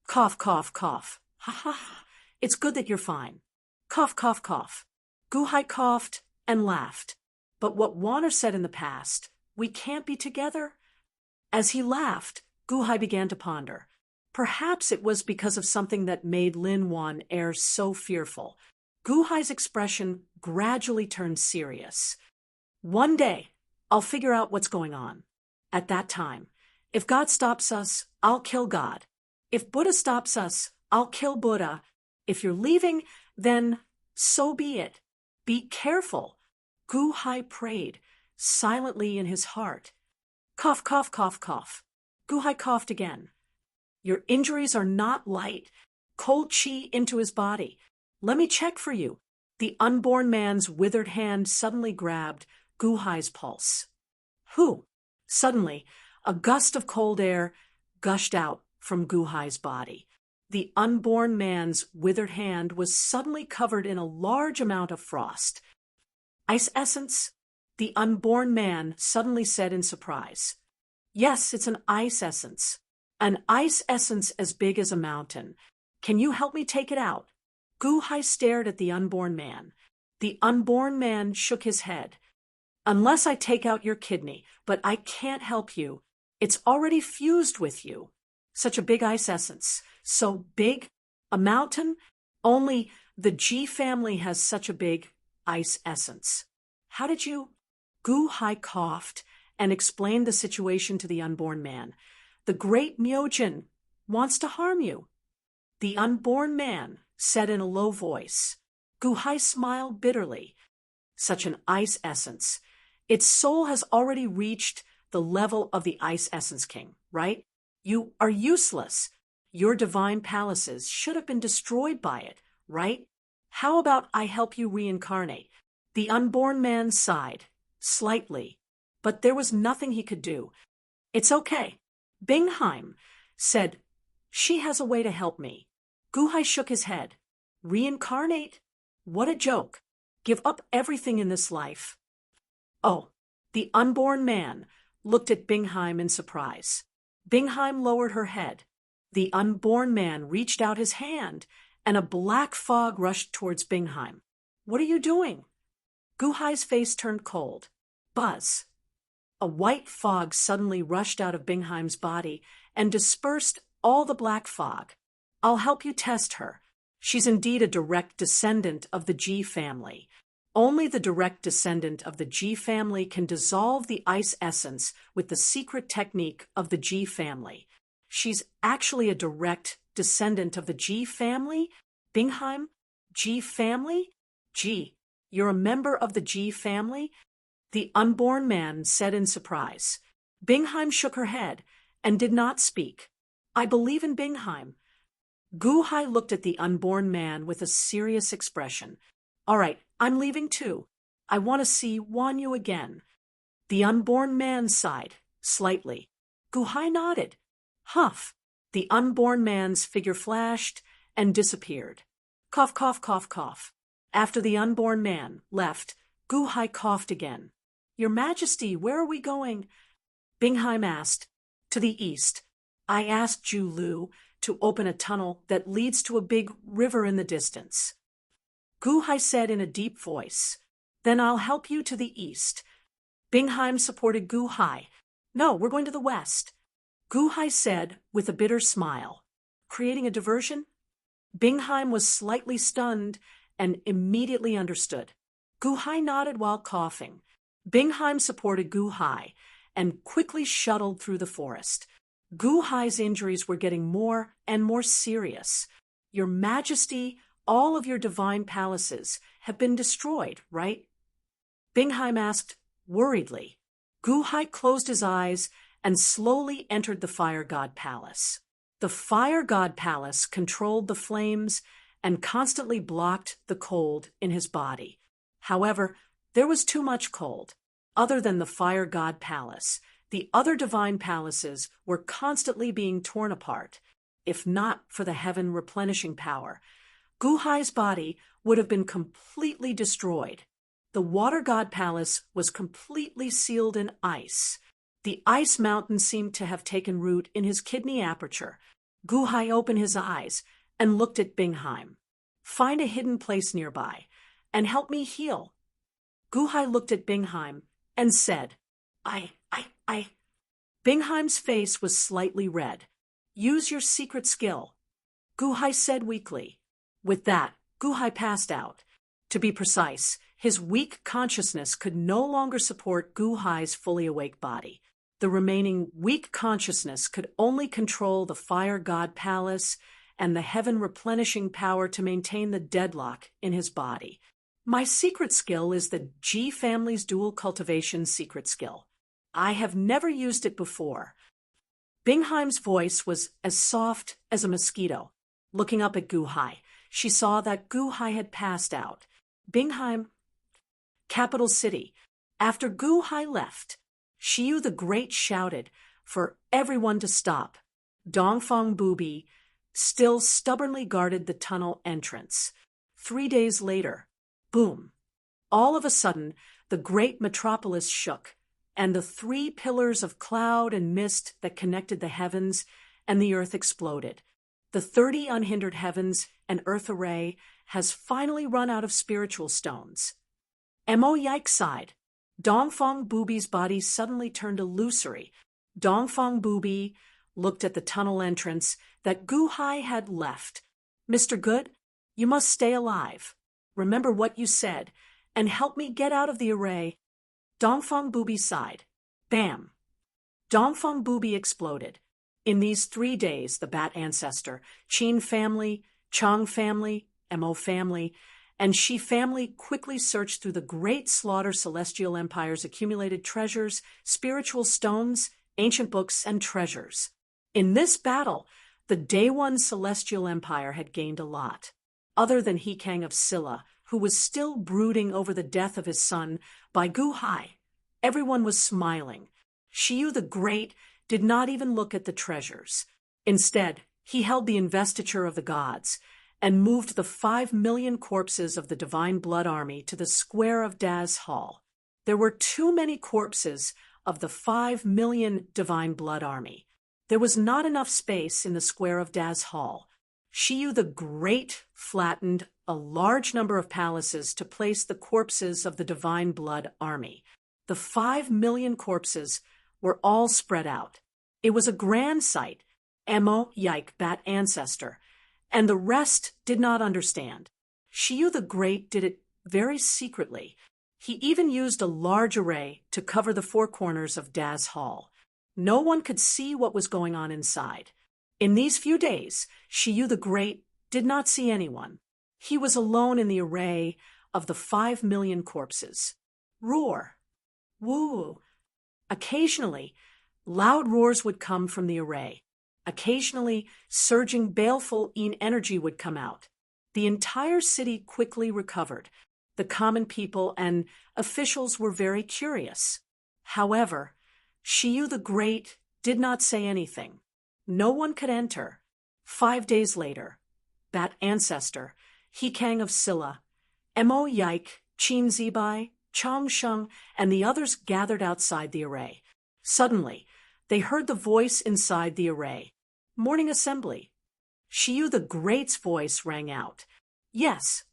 Cough, cough, cough. Ha ha ha. It's good that you're fine. Cough, cough, cough. Guhai coughed and laughed. But what Wana said in the past, we can't be together? As he laughed, Guhai began to ponder. Perhaps it was because of something that made Lin Wan air so fearful. Guhai's expression gradually turned serious. One day, I'll figure out what's going on. At that time, if God stops us, I'll kill God. If Buddha stops us, I'll kill Buddha. If you're leaving, then so be it. Be careful. Guhai prayed, silently in his heart. Cough, cough, cough, cough. Guhai coughed again. Your injuries are not light. Cold chi into his body. Let me check for you. The unborn man's withered hand suddenly grabbed Guhai's pulse. Whew! Suddenly, a gust of cold air gushed out from Guhai's body. The unborn man's withered hand was suddenly covered in a large amount of frost. Ice essence? The unborn man suddenly said in surprise. Yes, it's an ice essence. An ice essence as big as a mountain. Can you help me take it out? Guhai stared at the unborn man. The unborn man shook his head. Unless I take out your kidney, but I can't help you. It's already fused with you. Such a big ice essence. So big? A mountain? Only the G family has such a big ice essence. How did you? Guhai coughed and explained the situation to the unborn man. The great Myojin wants to harm you. The unborn man said in a low voice. Guhai smiled bitterly. Such an ice essence. Its soul has already reached the level of the ice essence king, right? You are useless. Your divine palaces should have been destroyed by it, right? How about I help you reincarnate? The unborn man sighed, slightly, but there was nothing he could do. It's okay. Bingheim said, she has a way to help me. Guhai shook his head. Reincarnate? What a joke. Give up everything in this life. Oh, the unborn man looked at Bingheim in surprise. Bingheim lowered her head. The unborn man reached out his hand, and a black fog rushed towards Bingheim. What are you doing? Guhai's face turned cold. Buzz. A white fog suddenly rushed out of Bingheim's body and dispersed all the black fog. I'll help you test her. She's indeed a direct descendant of the G family. Only the direct descendant of the G family can dissolve the ice essence with the secret technique of the G family. She's actually a direct descendant of the G family? Bingheim? G family? G. You're a member of the G family? The unborn man said in surprise. Bingheim shook her head and did not speak. I believe in Bingheim. Gu-hai looked at the unborn man with a serious expression. All right, I'm leaving too. I want to see Wanyu again. The unborn man sighed, slightly. Gu-hai nodded. Huff. The unborn man's figure flashed and disappeared. Cough, cough, cough, cough. After the unborn man left, Gu-hai coughed again. Your Majesty, where are we going? Bingheim asked. To the east. I asked Ju Lu to open a tunnel that leads to a big river in the distance. Gu-hai said in a deep voice. Then I'll help you to the east. Bingheim supported Gu-hai. No, we're going to the west. Gu-hai said with a bitter smile. Creating a diversion? Bingheim was slightly stunned and immediately understood. Gu-hai nodded while coughing. Bingheim supported Gu-hai and quickly shuttled through the forest. Gu-hai's injuries were getting more and more serious. Your Majesty, all of your divine palaces have been destroyed, right? Bingheim asked worriedly. Gu-hai closed his eyes and slowly entered the Fire God Palace. The Fire God Palace controlled the flames and constantly blocked the cold in his body. However, there was too much cold. Other than the Fire God Palace, the other divine palaces were constantly being torn apart. If not for the heaven replenishing power, Gu-hai's body would have been completely destroyed. The Water God Palace was completely sealed in ice. The ice mountain seemed to have taken root in his kidney aperture. Gu-hai opened his eyes and looked at Bingheim. Find a hidden place nearby and help me heal. Gu-hai looked at Bingheim and said, I. Bingheim's face was slightly red. Use your secret skill. Gu-hai said weakly. With that, Gu-hai passed out. To be precise, his weak consciousness could no longer support Gu-hai's fully awake body. The remaining weak consciousness could only control the Fire God Palace and the heaven replenishing power to maintain the deadlock in his body. My secret skill is the G family's dual cultivation secret skill. I have never used it before. Bingheim's voice was as soft as a mosquito. Looking up at Gu-hai, she saw that Gu-hai had passed out. Bingheim, capital city. After Gu-hai left, Shiyu the Great shouted for everyone to stop. Dongfang Bubi still stubbornly guarded the tunnel entrance. 3 days later, boom! All of a sudden, the great metropolis shook, and the 3 pillars of cloud and mist that connected the heavens and the earth exploded. The 30 unhindered heavens and earth array has finally run out of spiritual stones. Mo Yike sighed. Dongfang Bubi's body suddenly turned illusory. Dongfang Bubi looked at the tunnel entrance that Gu-hai had left. Mr. Good, you must stay alive. Remember what you said, and help me get out of the array. Dongfang Bubi sighed. Bam! Dongfang Bubi exploded. In these 3 days, the Bat ancestor, Qin family, Chang family, Mo family, and Shi family quickly searched through the great slaughter Celestial Empire's accumulated treasures, spiritual stones, ancient books, and treasures. In this battle, the Day One Celestial Empire had gained a lot. Other than Hekang of Silla, who was still brooding over the death of his son by Gu-hai, everyone was smiling. Shiyu the Great did not even look at the treasures. Instead, he held the investiture of the gods and moved the 5 million corpses of the Divine Blood Army to the square of Daz Hall. There were too many corpses of the 5 million Divine Blood Army. There was not enough space in the square of Daz Hall. Shiyu the Great flattened a large number of palaces to place the corpses of the Divine Blood Army. The 5 million corpses were all spread out. It was a grand sight. Mo Yike, Bat ancestor, and the rest did not understand. Shiyu the Great did it very secretly. He even used a large array to cover the 4 corners of Daz Hall. No one could see what was going on inside. In these few days, Shiyu the Great did not see anyone. He was alone in the array, of the 5 million corpses. Roar. Woo. Occasionally, loud roars would come from the array. Occasionally, surging baleful energy would come out. The entire city quickly recovered. The common people and officials were very curious. However, Shiyu the Great did not say anything. No one could enter. 5 days later, that ancestor, Hikang of Silla, Mo Yike, Qin Zibai, Chong Sheng, and the others gathered outside the array. Suddenly, they heard the voice inside the array. Morning assembly. Shiyu the Great's voice rang out. Yes.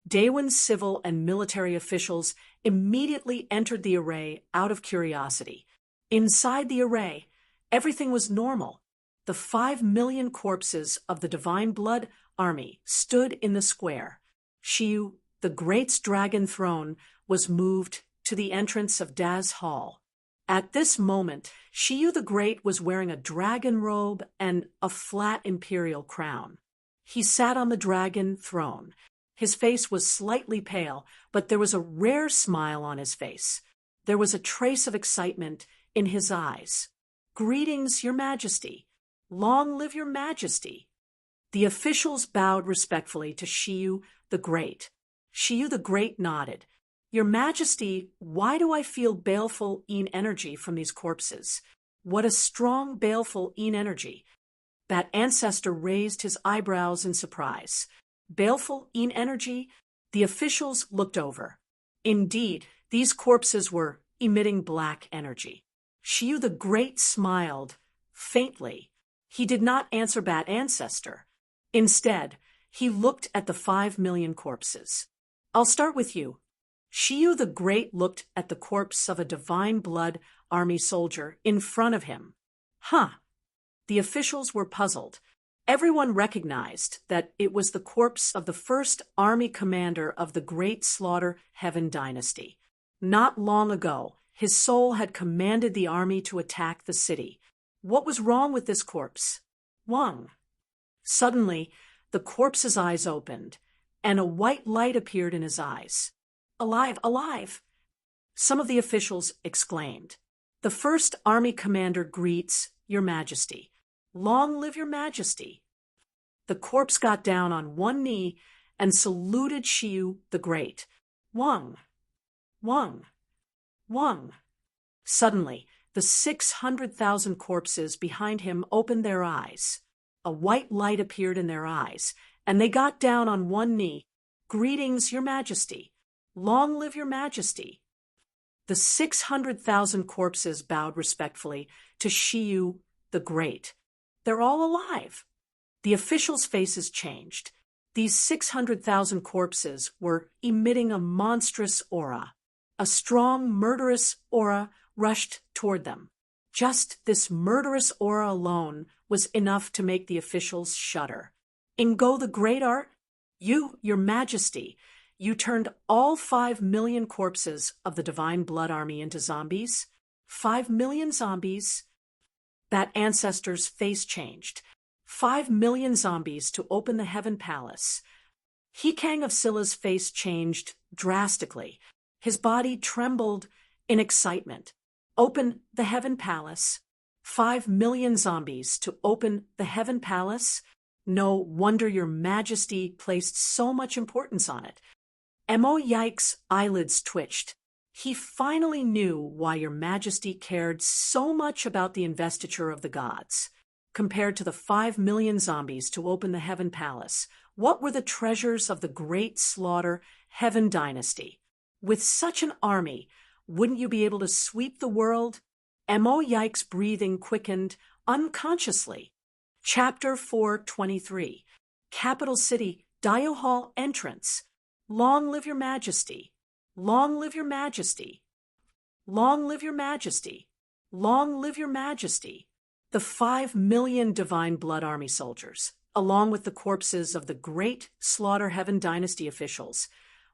Daewon's civil and military officials immediately entered the array out of curiosity. Inside the array, everything was normal. The 5 million corpses of the Divine Blood Army stood in the square. Shiyu the Great's dragon throne was moved to the entrance of Daz Hall. At this moment, Shiyu the Great was wearing a dragon robe and a flat imperial crown. He sat on the dragon throne. His face was slightly pale, but there was a rare smile on his face. There was a trace of excitement in his eyes. Greetings, Your Majesty. Long live Your Majesty. The officials bowed respectfully to Shiyu the Great. Shiyu the Great nodded. Your Majesty, why do I feel baleful energy from these corpses? What a strong baleful energy. That ancestor raised his eyebrows in surprise. Baleful energy? The officials looked over. Indeed, these corpses were emitting black energy. Shiyu the Great smiled faintly. He did not answer Bat Ancestor. Instead, he looked at the 5 million corpses. I'll start with you. Shiyu the Great looked at the corpse of a Divine Blood Army soldier in front of him. Huh. The officials were puzzled. Everyone recognized that it was the corpse of the first army commander of the Great Slaughter Heaven Dynasty. Not long ago, his soul had commanded the army to attack the city. What was wrong with this corpse? Wang. Suddenly, the corpse's eyes opened, and a white light appeared in his eyes. Alive, alive! Some of the officials exclaimed. The first army commander greets Your Majesty. Long live Your Majesty. The corpse got down on one knee and saluted Shiyu the Great. Wang. Wang. Wang. Suddenly, the 600,000 corpses behind him opened their eyes. A white light appeared in their eyes, and they got down on one knee. Greetings, Your Majesty. Long live Your Majesty. The 600,000 corpses bowed respectfully to Shiyu the Great. They're all alive. The officials' faces changed. These 600,000 corpses were emitting a monstrous aura. A strong, murderous aura rushed toward them. Just this murderous aura alone was enough to make the officials shudder. In Go the Great Art, Your Majesty, you turned all 5 million corpses of the Divine Blood Army into zombies. 5 million zombies. That ancestor's face changed. 5 million zombies to open the Heaven Palace. Hikang of Silla's face changed drastically. His body trembled in excitement. Open the Heaven Palace. 5 million zombies to open the Heaven Palace? No wonder Your Majesty placed so much importance on it. Mo Yike's eyelids twitched. He finally knew why Your Majesty cared so much about the investiture of the gods. Compared to the 5 million zombies to open the Heaven Palace, what were the treasures of the Great Slaughter Heaven Dynasty? With such an army, wouldn't you be able to sweep the world? Mo Yike's breathing quickened unconsciously. Chapter 423. Capital City, Dio Hall entrance. Long live Your Majesty. Long live Your Majesty. Long live Your Majesty. Long live Your Majesty. The 5 million Divine Blood Army soldiers, along with the corpses of the Great Slaughter Heaven Dynasty officials,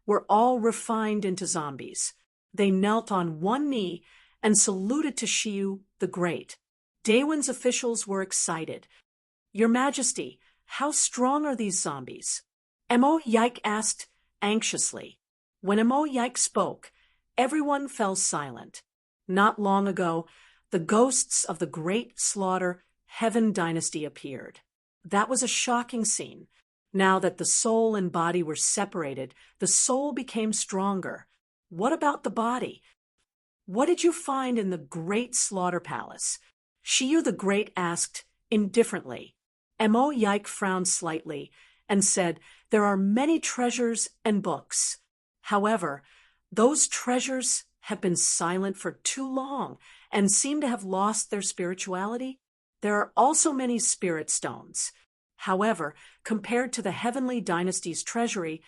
were all refined into zombies. They knelt on one knee and saluted to Shiyu the Great. Daewon's officials were excited. Your Majesty, how strong are these zombies? Mo Yike asked anxiously. When Emo Yike spoke, everyone fell silent. Not long ago, the ghosts of the great slaughter Heaven dynasty appeared. That was a shocking scene. Now that the soul and body were separated, the soul became stronger. What about the body? What did you find in the great slaughter palace? Shiyu the Great asked indifferently. Emo Yike frowned slightly and said, "There are many treasures and books. However, those treasures have been silent for too long and seem to have lost their spirituality. There are also many spirit stones. However, compared to the Heavenly Dynasty's treasury,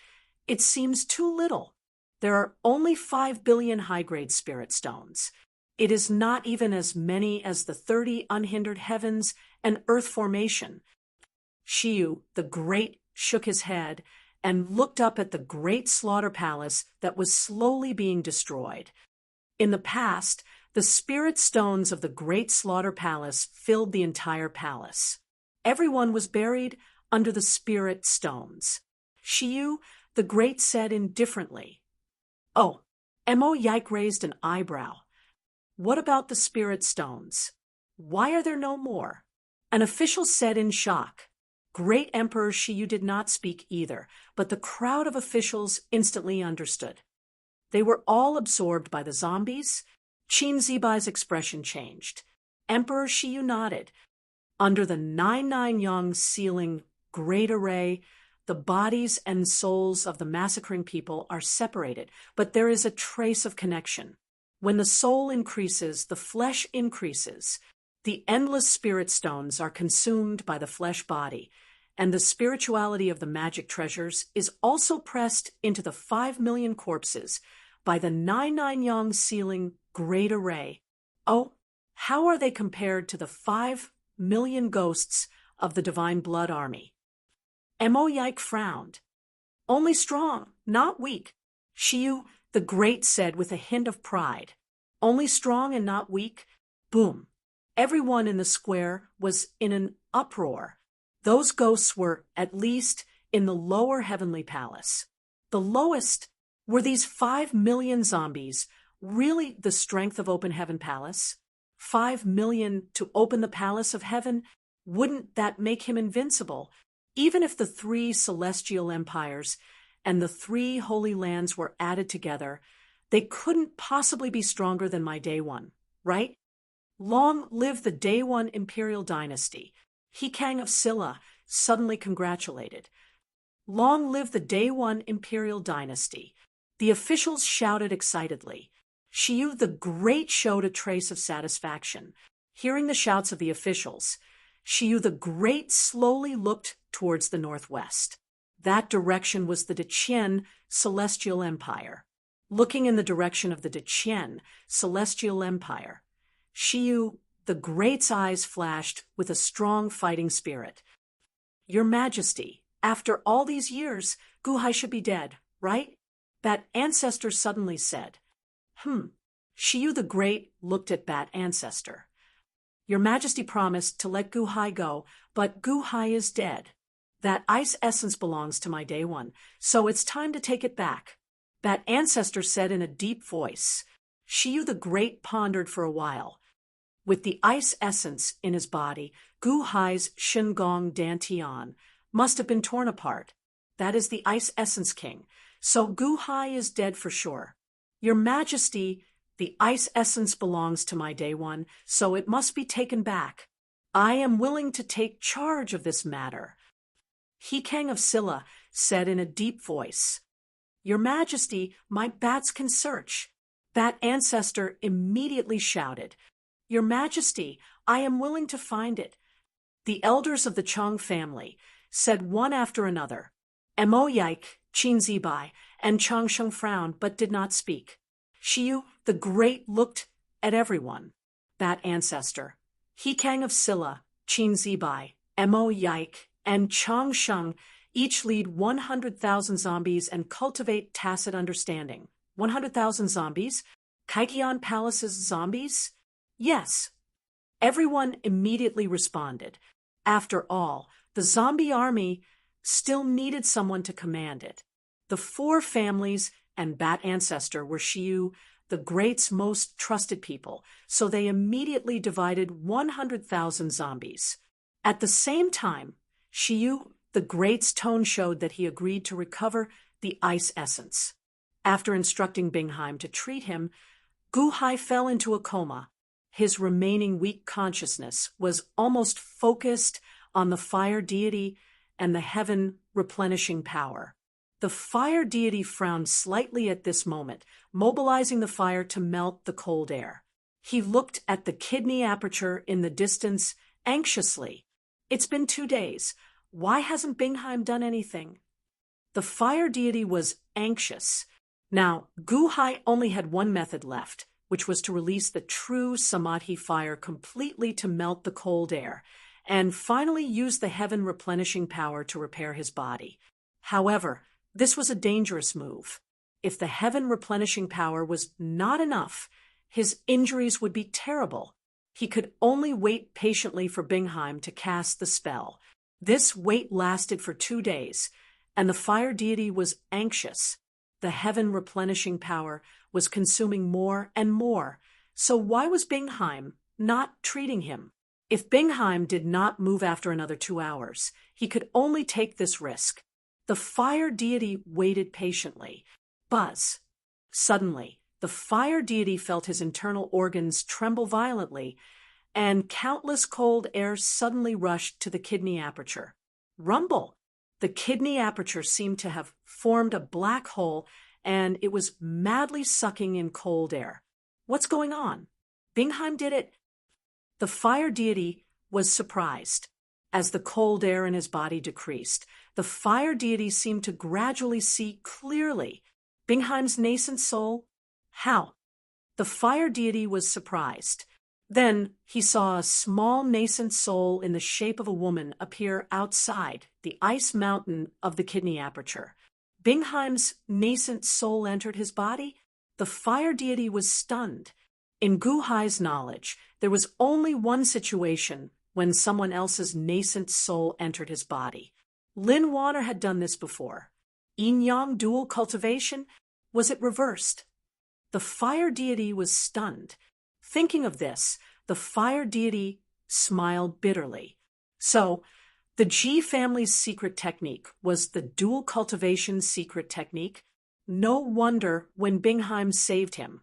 it seems too little. There are only 5 billion high-grade spirit stones. It is not even as many as the 30 unhindered heavens and earth formation." Shiyu the Great shook his head and looked up at the great slaughter palace that was slowly being destroyed. In the past, the spirit stones of the great slaughter palace filled the entire palace. Everyone was buried under the spirit stones. Shiyu the Great said indifferently. "Oh," Emo Yike raised an eyebrow. "What about the spirit stones? Why are there no more?" An official said in shock. Great Emperor Shiyu did not speak either, but the crowd of officials instantly understood. They were all absorbed by the zombies. Qin Zibai's expression changed. Emperor Shiyu nodded. Under the 99 Yang ceiling great array, the bodies and souls of the massacring people are separated, but there is a trace of connection. When the soul increases, the flesh increases. The endless spirit stones are consumed by the flesh body, and the spirituality of the magic treasures is also pressed into the 5 million corpses by the 99 Yang ceiling great array. Oh, how are they compared to the 5 million ghosts of the Divine Blood Army? Emo Yike frowned. "Only strong, not weak," Shiyu the Great said with a hint of pride. "Only strong and not weak." Boom. Everyone in the square was in an uproar. Those ghosts were, at least, in the lower heavenly palace. The lowest. Were these 5 million zombies really the strength of Open Heaven Palace? 5 million to open the Palace of Heaven? Wouldn't that make him invincible? Even if the 3 celestial empires and the 3 holy lands were added together, they couldn't possibly be stronger than my Day One, right? Long live the Day One Imperial Dynasty. Hikang of Silla suddenly congratulated. Long live the Day One Imperial Dynasty. The officials shouted excitedly. Shiyu the Great showed a trace of satisfaction. Hearing the shouts of the officials, Shiyu the Great slowly looked towards the northwest. That direction was the Deqian Celestial Empire. Looking in the direction of the Deqian Celestial Empire, Shiyu the Great's eyes flashed with a strong fighting spirit. "Your Majesty, after all these years, Guhai should be dead, right?" Bat Ancestor suddenly said. Shiyu the Great looked at Bat Ancestor. "Your Majesty promised to let Guhai go, but Guhai is dead. That ice essence belongs to my Day One, so it's time to take it back," Bat Ancestor said in a deep voice. Shiyu the Great pondered for a while. With the ice essence in his body, Guhai's Shengong Dantian must have been torn apart. That is the Ice Essence King. So Guhai is dead for sure. "Your Majesty, the Ice Essence belongs to my Day One, so it must be taken back. I am willing to take charge of this matter," Hikang of Silla said in a deep voice. "Your Majesty, my bats can search," Bat Ancestor immediately shouted. "Your Majesty, I am willing to find it." The elders of the Chong family said one after another. Emo Yike, Qin Zibai, and Chang Sheng frowned but did not speak. Shiyu the Great looked at everyone. Bat Ancestor, Hikang of Silla, Qin Zibai, Emo Yike, and Chang Sheng each lead 100,000 zombies and cultivate tacit understanding. 100,000 zombies? Kaikion Palace's zombies? Yes. Everyone immediately responded. After all, the zombie army still needed someone to command it. The 4 families and Bat Ancestor were Shiyu, the Great's most trusted people, so they immediately divided 100,000 zombies. At the same time, Shiyu, the Great's tone showed that he agreed to recover the ice essence. After instructing Bingheim to treat him, Guhai fell into a coma. His remaining weak consciousness was almost focused on the fire deity and the heaven replenishing power. The fire deity frowned slightly at this moment, mobilizing the fire to melt the cold air. He looked at the kidney aperture in the distance anxiously. It's been 2 days. Why hasn't Bingheim done anything? The fire deity was anxious. Now, Guhai only had one method left, which was to release the true Samadhi fire completely to melt the cold air, and finally use the heaven replenishing power to repair his body. However, this was a dangerous move. If the heaven replenishing power was not enough, his injuries would be terrible. He could only wait patiently for Bingheim to cast the spell. This wait lasted for 2 days, and the fire deity was anxious. The heaven replenishing power was consuming more and more. So why was Bingheim not treating him? If Bingheim did not move after another 2 hours, he could only take this risk. The fire deity waited patiently. Buzz. Suddenly, the fire deity felt his internal organs tremble violently, and countless cold air suddenly rushed to the kidney aperture. Rumble! The kidney aperture seemed to have formed a black hole, and it was madly sucking in cold air. What's going on? Bingheim did it? The fire deity was surprised. As the cold air in his body decreased, the fire deity seemed to gradually see clearly. Bingheim's nascent soul? How? The fire deity was surprised. Then he saw a small nascent soul in the shape of a woman appear outside the ice mountain of the kidney aperture. Bingheim's nascent soul entered his body? The fire deity was stunned. In Guhai's knowledge, there was only one situation when someone else's nascent soul entered his body. Lin Warner had done this before. Yin-yang dual cultivation? Was it reversed? The fire deity was stunned. Thinking of this, the fire deity smiled bitterly. So, the G family's secret technique was the dual cultivation secret technique. No wonder when Bingheim saved him.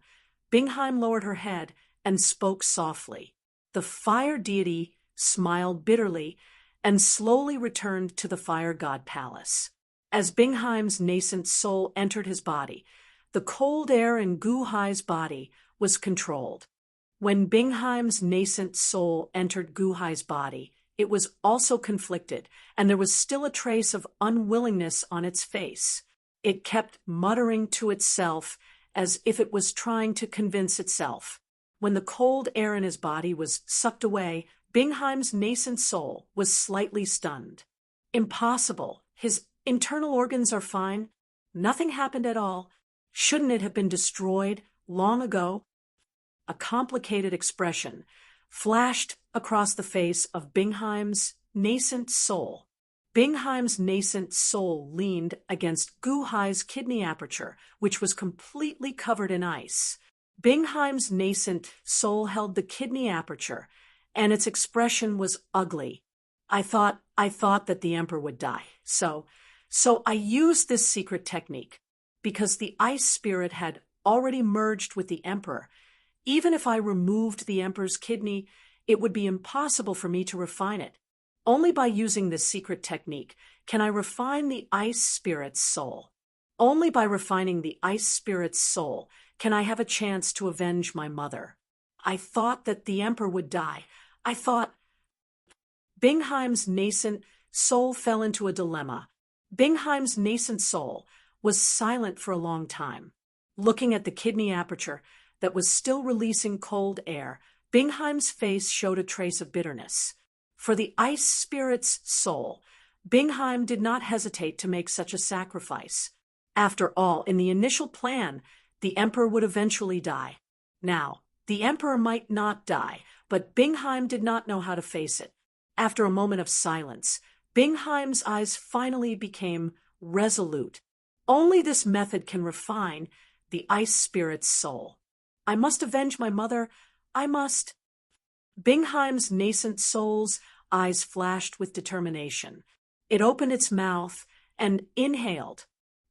Bingheim lowered her head and spoke softly. The fire deity smiled bitterly and slowly returned to the fire god palace. As Bingheim's nascent soul entered his body, the cold air in Guhai's body was controlled. When Bingheim's nascent soul entered Guhai's body, it was also conflicted, and there was still a trace of unwillingness on its face. It kept muttering to itself as if it was trying to convince itself. When the cold air in his body was sucked away, Bingheim's nascent soul was slightly stunned. Impossible. His internal organs are fine. Nothing happened at all. Shouldn't it have been destroyed long ago? A complicated expression flashed across the face of Bingheim's nascent soul. Bingheim's nascent soul leaned against Guhai's kidney aperture, which was completely covered in ice. Bingheim's nascent soul held the kidney aperture, and its expression was ugly. I thought that the emperor would die. So I used this secret technique because the ice spirit had already merged with the emperor. Even if I removed the emperor's kidney, it would be impossible for me to refine it. Only by using this secret technique can I refine the ice spirit's soul. Only by refining the ice spirit's soul can I have a chance to avenge my mother. I thought that the emperor would die. I thought... Bingheim's nascent soul fell into a dilemma. Bingheim's nascent soul was silent for a long time. Looking at the kidney aperture that was still releasing cold air, Bingheim's face showed a trace of bitterness. For the ice spirit's soul, Bingheim did not hesitate to make such a sacrifice. After all, in the initial plan, the emperor would eventually die. Now, the emperor might not die, but Bingheim did not know how to face it. After a moment of silence, Bingheim's eyes finally became resolute. Only this method can refine the ice spirit's soul. I must avenge my mother. I must. Bingheim's nascent soul's eyes flashed with determination. It opened its mouth and inhaled.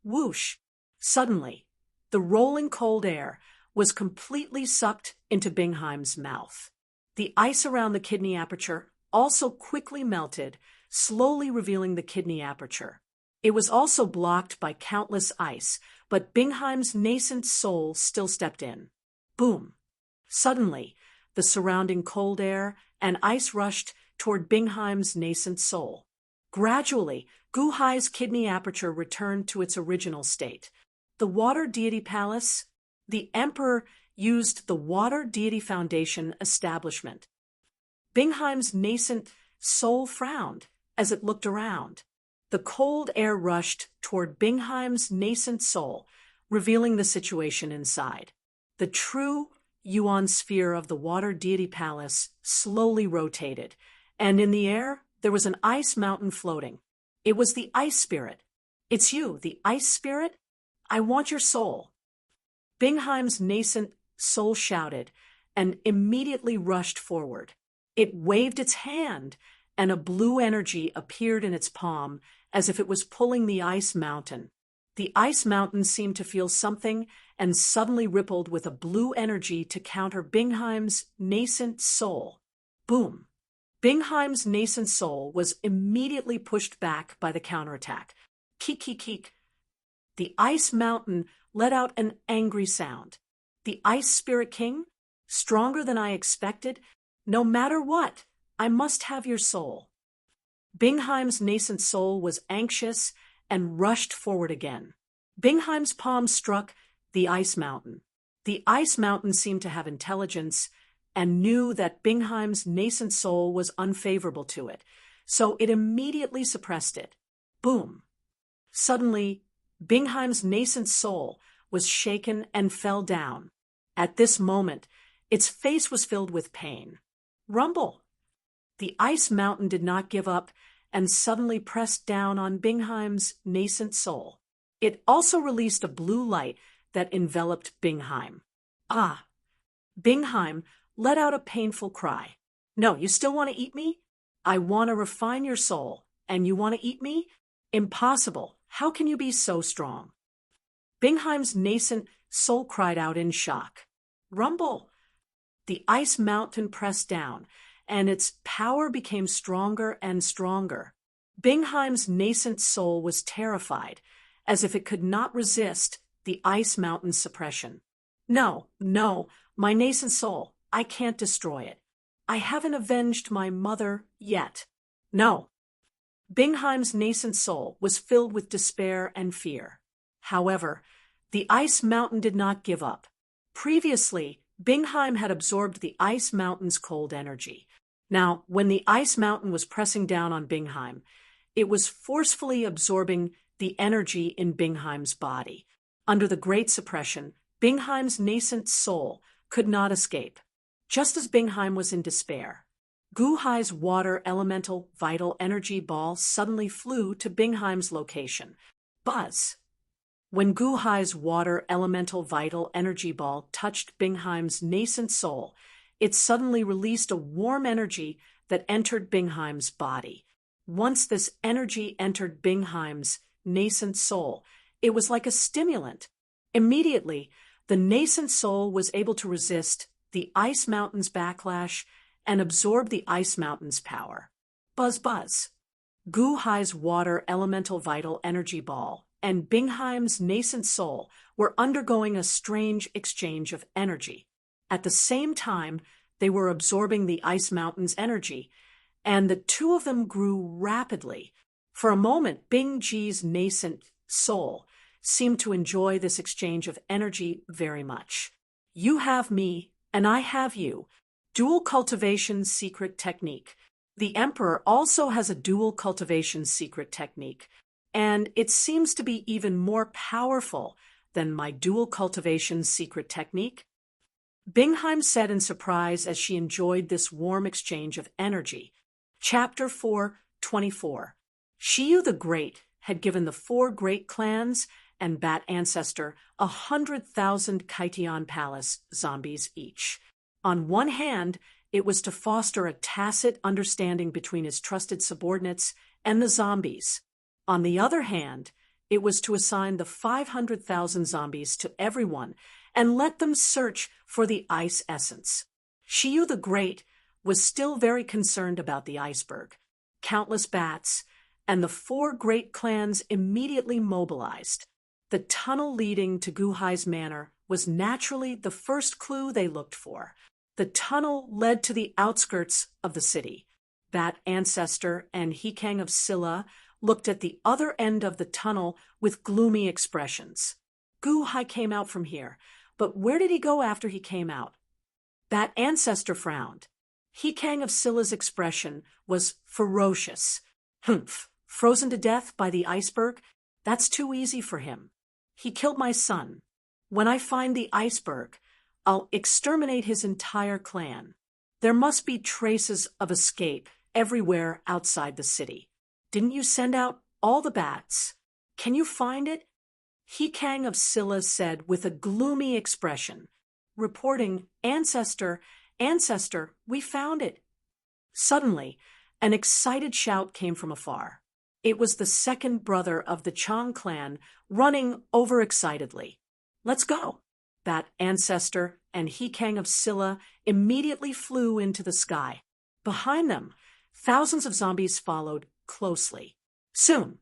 Whoosh! Suddenly, the rolling cold air was completely sucked into Bingheim's mouth. The ice around the kidney aperture also quickly melted, slowly revealing the kidney aperture. It was also blocked by countless ice, but Bingheim's nascent soul still stepped in. Boom! Suddenly, the surrounding cold air and ice rushed toward Bingheim's nascent soul. Gradually, Guhai's kidney aperture returned to its original state. The Water Deity Palace. The Emperor used the Water Deity Foundation establishment. Bingheim's nascent soul frowned as it looked around. The cold air rushed toward Bingheim's nascent soul, revealing the situation inside. The true Yuan sphere of the Water Deity Palace slowly rotated, and in the air there was an ice mountain floating. It was the ice spirit. It's you, the ice spirit? I want your soul. Bingheim's nascent soul shouted and immediately rushed forward. It waved its hand, and a blue energy appeared in its palm as if it was pulling the ice mountain. The ice mountain seemed to feel something and suddenly rippled with a blue energy to counter Bingheim's nascent soul. Boom! Bingheim's nascent soul was immediately pushed back by the counterattack. Keek, keek, keek. The ice mountain let out an angry sound. The Ice Spirit King? Stronger than I expected? No matter what, I must have your soul. Bingheim's nascent soul was anxious and rushed forward again. Bingheim's palm struck the ice mountain. The ice mountain seemed to have intelligence and knew that Bingheim's nascent soul was unfavorable to it, so it immediately suppressed it. Boom! Suddenly, Bingheim's nascent soul was shaken and fell down. At this moment, its face was filled with pain. Rumble! The ice mountain did not give up and suddenly pressed down on Bingheim's nascent soul. It also released a blue light that enveloped Bingheim. Ah! Bingheim let out a painful cry. No, you still want to eat me? I want to refine your soul, and you want to eat me? Impossible. How can you be so strong? Bingheim's nascent soul cried out in shock. Rumble! The ice mountain pressed down, and its power became stronger and stronger. Bingheim's nascent soul was terrified, as if it could not resist the ice mountain's suppression. No, no, my nascent soul, I can't destroy it. I haven't avenged my mother yet. No. Bingheim's nascent soul was filled with despair and fear. However, the ice mountain did not give up. Previously, Bingheim had absorbed the ice mountain's cold energy. Now, when the ice mountain was pressing down on Bingheim, it was forcefully absorbing the energy in Bingheim's body. Under the Great Suppression, Bingheim's nascent soul could not escape. Just as Bingheim was in despair, Guhai's water elemental vital energy ball suddenly flew to Bingheim's location. Buzz! When Guhai's water elemental vital energy ball touched Bingheim's nascent soul, it suddenly released a warm energy that entered Bingheim's body. Once this energy entered Bingheim's nascent soul, it was like a stimulant. Immediately, the nascent soul was able to resist the ice mountain's backlash and absorb the ice mountain's power. Buzz, buzz. Guhai's water elemental vital energy ball and Bingheim's nascent soul were undergoing a strange exchange of energy. At the same time, they were absorbing the ice mountain's energy, and the two of them grew rapidly. For a moment, Bingji's nascent soul seemed to enjoy this exchange of energy very much. You have me, and I have you. Dual cultivation secret technique. The Emperor also has a dual cultivation secret technique, and it seems to be even more powerful than my dual cultivation secret technique. Bingheim said in surprise as she enjoyed this warm exchange of energy. Chapter 4:24. Shiyu the Great had given the 4 great clans and Bat Ancestor 100,000 Kaition Palace zombies each. On one hand, it was to foster a tacit understanding between his trusted subordinates and the zombies. On the other hand, it was to assign the 500,000 zombies to everyone and let them search for the ice essence. Shiyu the Great was still very concerned about the iceberg. Countless bats and the 4 great clans immediately mobilized. The tunnel leading to Guhai's manor was naturally the first clue they looked for. The tunnel led to the outskirts of the city. Bat Ancestor and Hikang of Silla looked at the other end of the tunnel with gloomy expressions. Guhai came out from here, but where did he go after he came out? Bat Ancestor frowned. Hikang of Silla's expression was ferocious. Humph, frozen to death by the iceberg? That's too easy for him. He killed my son. When I find the iceberg, I'll exterminate his entire clan. There must be traces of escape everywhere outside the city. Didn't you send out all the bats? Can you find it? Hikang of Silla said with a gloomy expression, reporting, Ancestor, we found it. Suddenly, an excited shout came from afar. It was the second brother of the Chang clan running overexcitedly. Let's go. Bat Ancestor and Hikang of Silla immediately flew into the sky. Behind them, thousands of zombies followed closely. Soon,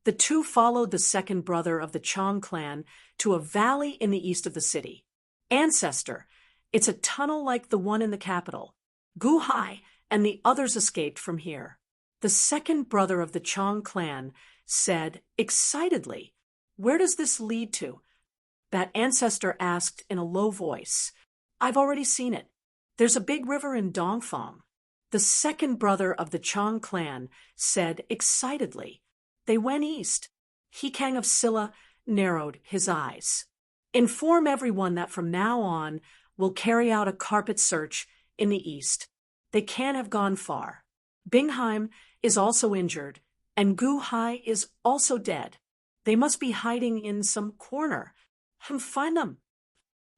the two followed the second brother of the Chang clan to a valley in the east of the city. Ancestor, it's a tunnel like the one in the capital. Guhai and the others escaped from here. The second brother of the Chang clan said excitedly, Where does this lead to? That Ancestor asked in a low voice. I've already seen it. There's a big river in Dongfang. The second brother of the Chang clan said excitedly. They went east. Hikang of Silla narrowed his eyes. Inform everyone that from now on we'll carry out a carpet search in the east. They can't have gone far. Bingheim is also injured, and Guhai is also dead. They must be hiding in some corner. Find them.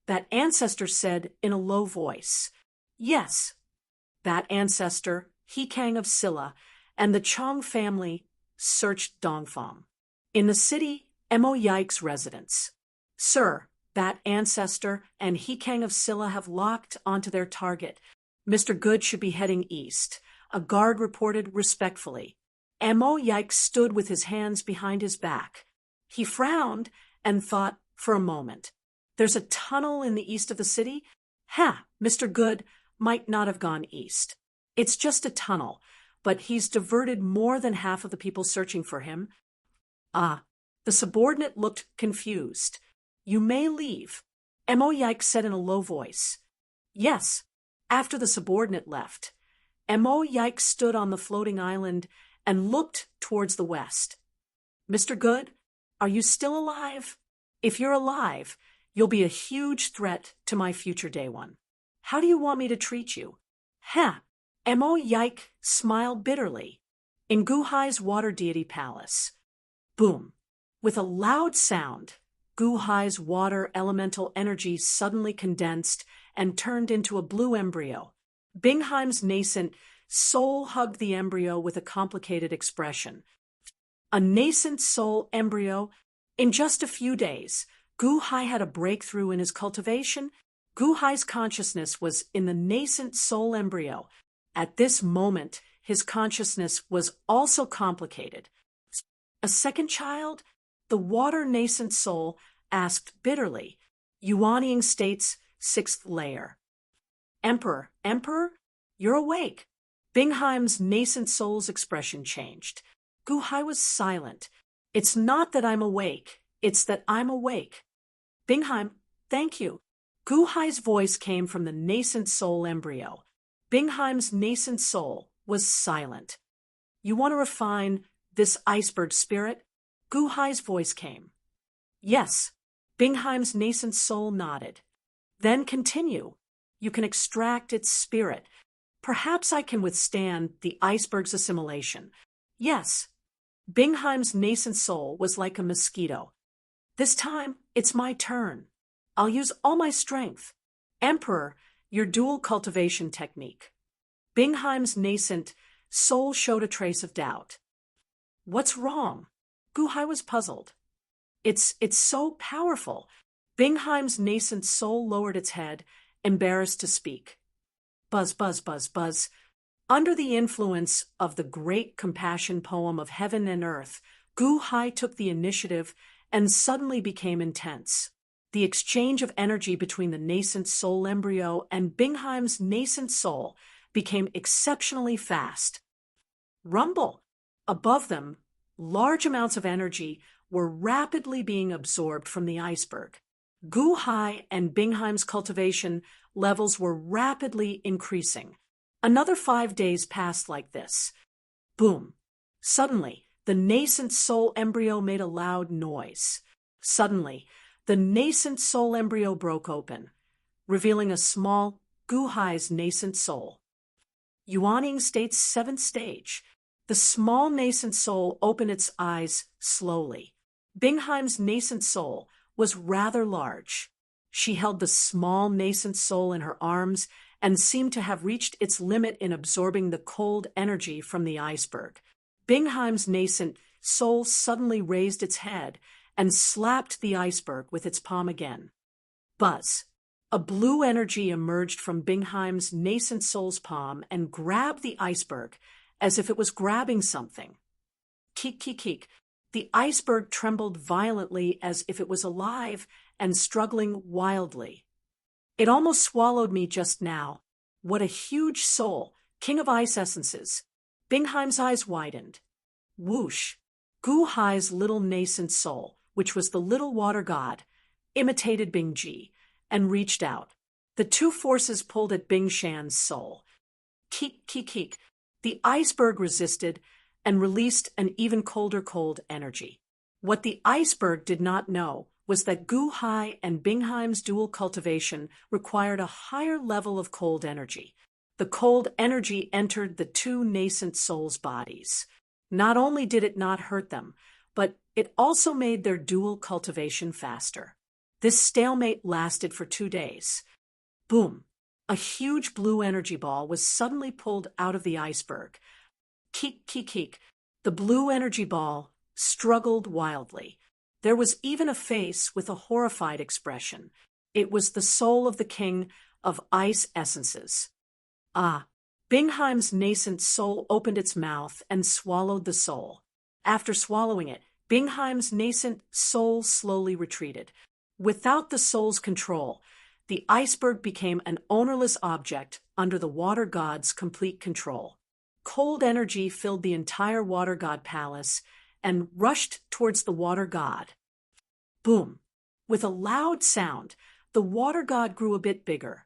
That Ancestor said in a low voice. Yes. That Ancestor, Hikang of Silla, and the Chang family searched Dongfang. In the city, Mo Yike's residence. Sir, Bat Ancestor and Hikang of Silla have locked onto their target. Mr. Good should be heading east. A guard reported respectfully. Mo Yike stood with his hands behind his back. He frowned and thought for a moment. There's a tunnel in the east of the city? Mr. Good might not have gone east. It's just a tunnel, but he's diverted more than half of the people searching for him. The subordinate looked confused. You may leave, Mo Yike said in a low voice. Yes. After the subordinate left, Mo Yike stood on the floating island and looked towards the west. Mr. Good, are you still alive? If you're alive, you'll be a huge threat to my future day one. How do you want me to treat you? Mo Yike smiled bitterly. In Guhai's water deity palace. Boom. With a loud sound, Guhai's water elemental energy suddenly condensed and turned into a blue embryo. Bingheim's nascent soul hugged the embryo with a complicated expression. A nascent soul embryo? In just a few days, Guhai had a breakthrough in his cultivation. Guhai's consciousness was in the nascent soul embryo. At this moment, his consciousness was also complicated. A second child? The water nascent soul asked bitterly. Yuanying State's 6th layer. Emperor, you're awake. Bingheim's nascent soul's expression changed. Guhai was silent. It's not that I'm awake, it's that I'm awake. Bingheim, thank you. Guhai's voice came from the nascent soul embryo. Bingheim's nascent soul was silent. You want to refine this iceberg spirit? Guhai's voice came. Yes. Bingheim's nascent soul nodded. Then continue. You can extract its spirit. Perhaps I can withstand the iceberg's assimilation. Yes. Bingheim's nascent soul was like a mosquito. This time, it's my turn. I'll use all my strength. Emperor, your dual cultivation technique. Bingheim's nascent soul showed a trace of doubt. What's wrong? Guhai was puzzled. It's so powerful. Bingheim's nascent soul lowered its head, embarrassed to speak. Buzz, buzz, buzz, buzz. Under the influence of the great compassion poem of Heaven and Earth, Guhai took the initiative and suddenly became intense. The exchange of energy between the nascent soul embryo and Bingheim's nascent soul became exceptionally fast. Rumble! Above them, large amounts of energy were rapidly being absorbed from the iceberg. Guhai and Bingheim's cultivation levels were rapidly increasing. Another 5 days passed like this. Boom! Suddenly, the nascent soul embryo made a loud noise. Suddenly, the nascent soul embryo broke open, revealing a small Guhai's nascent soul. Yuaning State's 7th stage. The small nascent soul opened its eyes slowly. Bingheim's nascent soul was rather large. She held the small nascent soul in her arms and seemed to have reached its limit in absorbing the cold energy from the iceberg. Bingheim's nascent soul suddenly raised its head and slapped the iceberg with its palm again. Buzz! A blue energy emerged from Bingheim's nascent soul's palm and grabbed the iceberg as if it was grabbing something. Keek, keek, keek. The iceberg trembled violently as if it was alive and struggling wildly. It almost swallowed me just now. What a huge soul, king of ice essences. Bingheim's eyes widened. Whoosh! Guhai's little nascent soul, which was the little water god, imitated Bingji and reached out. The two forces pulled at Bingshan's soul. Keek, keek, keek. The iceberg resisted and released an even colder cold energy. What the iceberg did not know was that Guhai and Bingheim's dual cultivation required a higher level of cold energy. The cold energy entered the two nascent souls' bodies. Not only did it not hurt them, but it also made their dual cultivation faster. This stalemate lasted for 2 days. Boom! A huge blue energy ball was suddenly pulled out of the iceberg. Keek, keek, keek. The blue energy ball struggled wildly. There was even a face with a horrified expression. It was the soul of the king of ice essences. Ah! Bingheim's nascent soul opened its mouth and swallowed the soul. After swallowing it, Bingheim's nascent soul slowly retreated. Without the soul's control, the iceberg became an ownerless object under the water god's complete control. Cold energy filled the entire water god palace and rushed towards the water god. Boom! With a loud sound, the water god grew a bit bigger.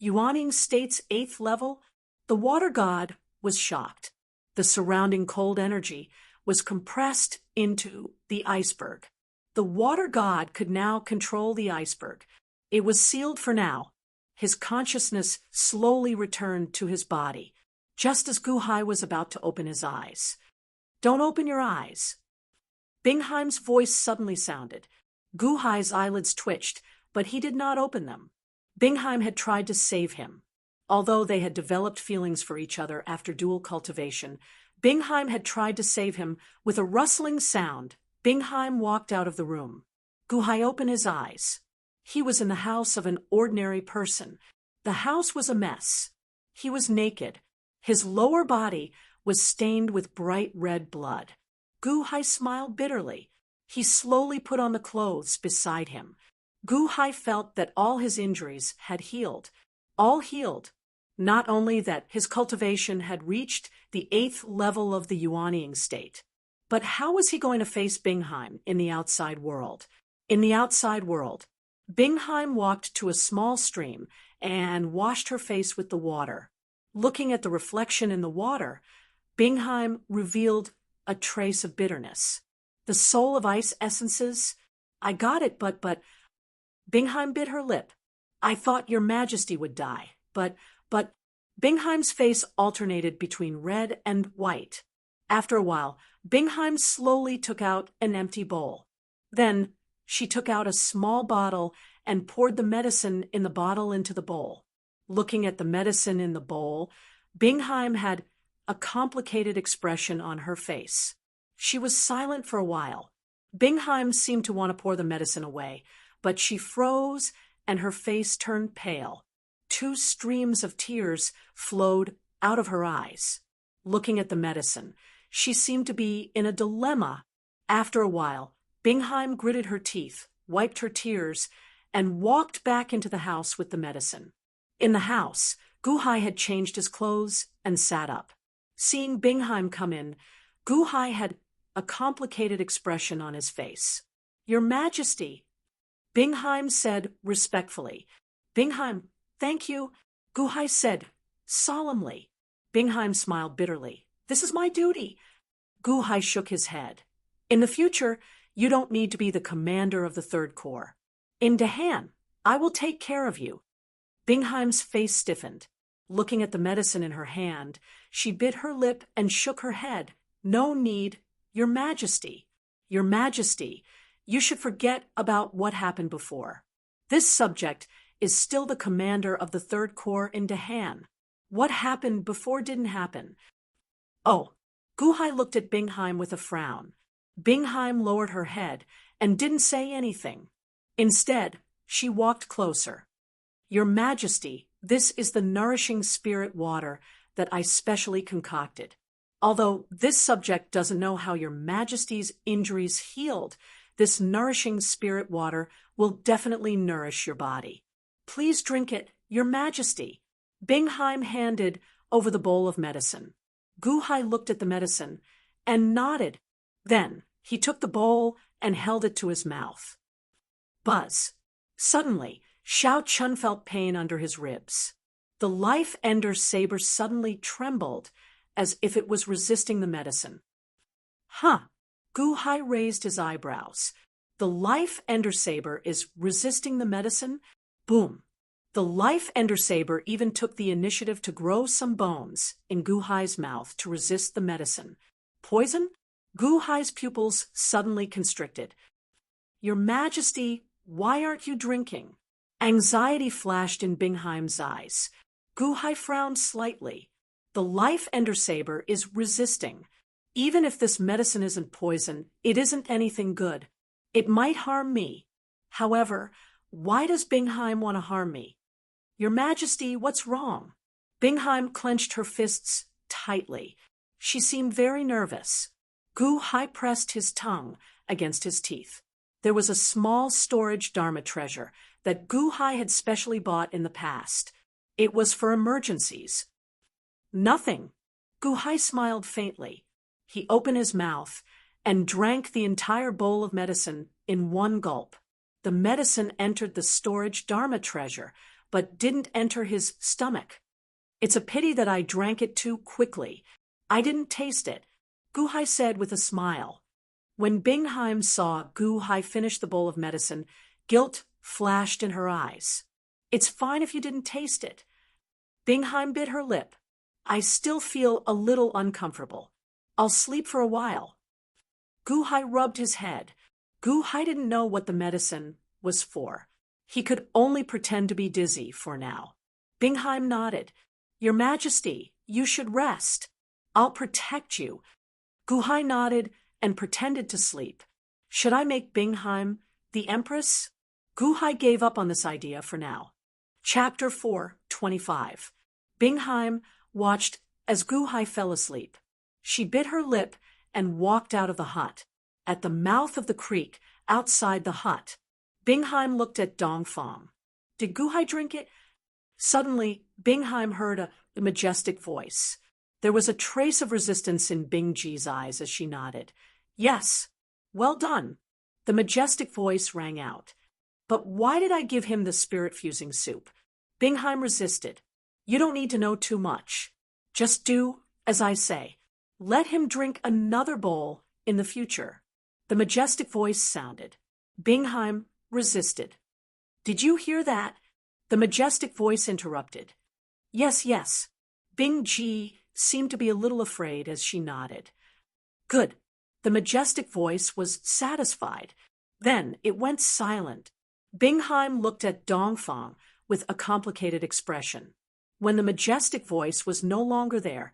Yuaning State's 8th level, the water god was shocked. The surrounding cold energy was compressed into the iceberg. The water god could now control the iceberg. It was sealed for now. His consciousness slowly returned to his body, just as Guhai was about to open his eyes. Don't open your eyes. Bingheim's voice suddenly sounded. Guhai's eyelids twitched, but he did not open them. Bingheim had tried to save him. Although they had developed feelings for each other after dual cultivation, Bingheim had tried to save him. With a rustling sound, Bingheim walked out of the room. Guhai opened his eyes. He was in the house of an ordinary person. The house was a mess. He was naked. His lower body was stained with bright red blood. Guhai smiled bitterly. He slowly put on the clothes beside him. Guhai felt that all his injuries had healed. All healed. Not only that his cultivation had reached the 8th level of the Yuaning state, but how was he going to face Bingheim in the outside world? In the outside world, Bingheim walked to a small stream and washed her face with the water. Looking at the reflection in the water, Bingheim revealed a trace of bitterness. The soul of ice essences? I got it, but... Bingheim bit her lip. I thought your majesty would die, but... Bingheim's face alternated between red and white. After a while, Bingheim slowly took out an empty bowl. Then She took out a small bottle and poured the medicine in the bottle into the bowl. Looking at the medicine in the bowl, Bingheim had a complicated expression on her face. She was silent for a while. Bingheim seemed to want to pour the medicine away, but she froze and her face turned pale. 2 streams of tears flowed out of her eyes. Looking at the medicine, she seemed to be in a dilemma. After a while, Bingheim gritted her teeth, wiped her tears, and walked back into the house with the medicine. In the house, Guhai had changed his clothes and sat up. Seeing Bingheim come in, Guhai had a complicated expression on his face. "Your Majesty," Bingheim said respectfully. "Bingheim, thank you," Guhai said solemnly. Bingheim smiled bitterly. "This is my duty." Guhai shook his head. "In the future, you don't need to be the commander of the Third Corps. In Dahan, I will take care of you." Bingheim's face stiffened. Looking at the medicine in her hand, she bit her lip and shook her head. "No need, Your Majesty. Your Majesty, you should forget about what happened before. This subject is still the commander of the Third Corps in Dahan. What happened before didn't happen." "Oh." Guhai looked at Bingheim with a frown. Bingheim lowered her head and didn't say anything. Instead, she walked closer. "Your Majesty, this is the nourishing spirit water that I specially concocted. Although this subject doesn't know how Your Majesty's injuries healed, this nourishing spirit water will definitely nourish your body. Please drink it, Your Majesty." Bingheim handed over the bowl of medicine. Guhai looked at the medicine and nodded. Then he took the bowl and held it to his mouth. Buzz. Suddenly, Xiao Chun felt pain under his ribs. The life ender saber suddenly trembled as if it was resisting the medicine. "Huh." Guhai raised his eyebrows. "The life ender saber is resisting the medicine?" Boom. The life ender saber even took the initiative to grow some bones in Guhai's mouth to resist the medicine. "Poison?" Guhai's pupils suddenly constricted. "Your Majesty, why aren't you drinking?" Anxiety flashed in Bingheim's eyes. Guhai frowned slightly. "The life ender saber is resisting. Even if this medicine isn't poison, it isn't anything good. It might harm me. However, why does Bingheim want to harm me?" "Your Majesty, what's wrong?" Bingheim clenched her fists tightly. She seemed very nervous. Guhai pressed his tongue against his teeth. There was a small storage Dharma treasure that Guhai had specially bought in the past. It was for emergencies. "Nothing." Guhai smiled faintly. He opened his mouth and drank the entire bowl of medicine in one gulp. The medicine entered the storage Dharma treasure, but didn't enter his stomach. "It's a pity that I drank it too quickly. I didn't taste it," Guhai said with a smile. When Bingheim saw Guhai finish the bowl of medicine, guilt flashed in her eyes. "It's fine if you didn't taste it." Bingheim bit her lip. "I still feel a little uncomfortable. I'll sleep for a while." Guhai rubbed his head. Guhai didn't know what the medicine was for. He could only pretend to be dizzy for now. Bingheim nodded. "Your Majesty, you should rest. I'll protect you." Guhai nodded and pretended to sleep. Should I make Bingheim the Empress? Guhai gave up on this idea for now. Chapter 4:25. Bingheim watched as Guhai fell asleep. She bit her lip and walked out of the hut. At the mouth of the creek, outside the hut, Bingheim looked at Dongfang. "Did Guhai drink it?" Suddenly, Bingheim heard a majestic voice. There was a trace of resistance in Bingji's eyes as she nodded. "Yes, well done." The majestic voice rang out. "But why did I give him the spirit-fusing soup?" Bingheim resisted. "You don't need to know too much. Just do as I say. Let him drink another bowl in the future." The majestic voice sounded. Bingheim resisted. "Did you hear that?" The majestic voice interrupted. "Yes, yes." Bingji seemed to be a little afraid as she nodded. "Good." The majestic voice was satisfied. Then it went silent. Bingheim looked at Dongfang with a complicated expression. When the majestic voice was no longer there,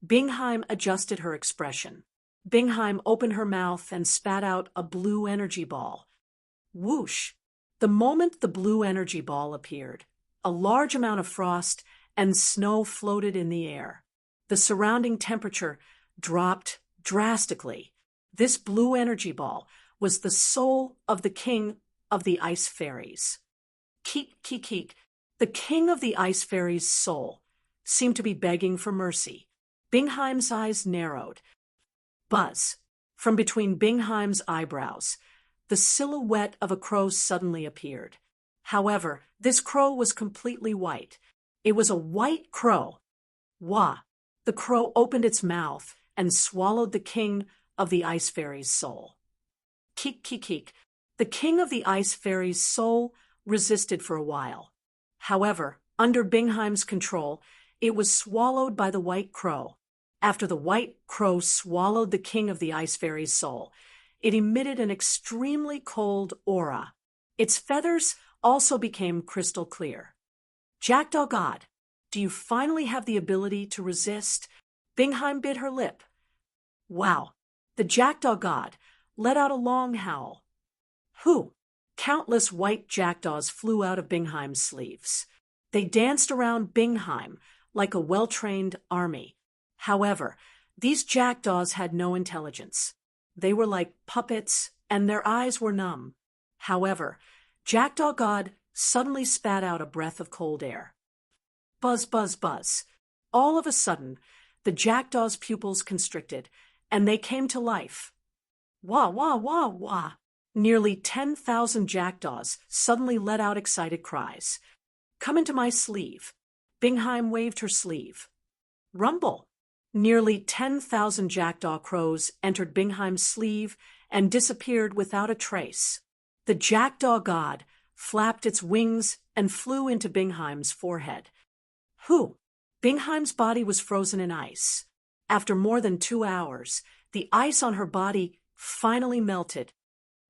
Bingheim adjusted her expression. Bingheim opened her mouth and spat out a blue energy ball. Whoosh! The moment the blue energy ball appeared, a large amount of frost and snow floated in the air. The surrounding temperature dropped drastically. This blue energy ball was the soul of the king of the ice fairies. Keek, keek, keek. The king of the ice fairies' soul seemed to be begging for mercy. Bingheim's eyes narrowed. Buzz! From between Bingheim's eyebrows, the silhouette of a crow suddenly appeared. However, this crow was completely white. It was a white crow. Wah! The crow opened its mouth and swallowed the king of the ice fairies' soul. Keek, keek, keek. The king of the ice fairies' soul resisted for a while. However, under Bingheim's control, it was swallowed by the white crow. After the white crow swallowed the king of the ice fairies' soul, it emitted an extremely cold aura. Its feathers also became crystal clear. Jackdaw God, do you finally have the ability to resist? Bingheim bit her lip. Wow! The jackdaw god let out a long howl. Whew! Countless white jackdaws flew out of Bingheim's sleeves. They danced around Bingheim like a well-trained army. However, these jackdaws had no intelligence. They were like puppets, and their eyes were numb. However, Jackdaw God suddenly spat out a breath of cold air. Buzz, buzz, buzz. All of a sudden, the jackdaw's pupils constricted, and they came to life. Wah, wah, wah, wah. Nearly 10,000 jackdaws suddenly let out excited cries. Come into my sleeve. Bingheim waved her sleeve. Rumble. Nearly 10,000 jackdaw crows entered Bingheim's sleeve and disappeared without a trace. The jackdaw god flapped its wings and flew into Bingheim's forehead. Whew! Bingheim's body was frozen in ice. After more than 2 hours, the ice on her body finally melted.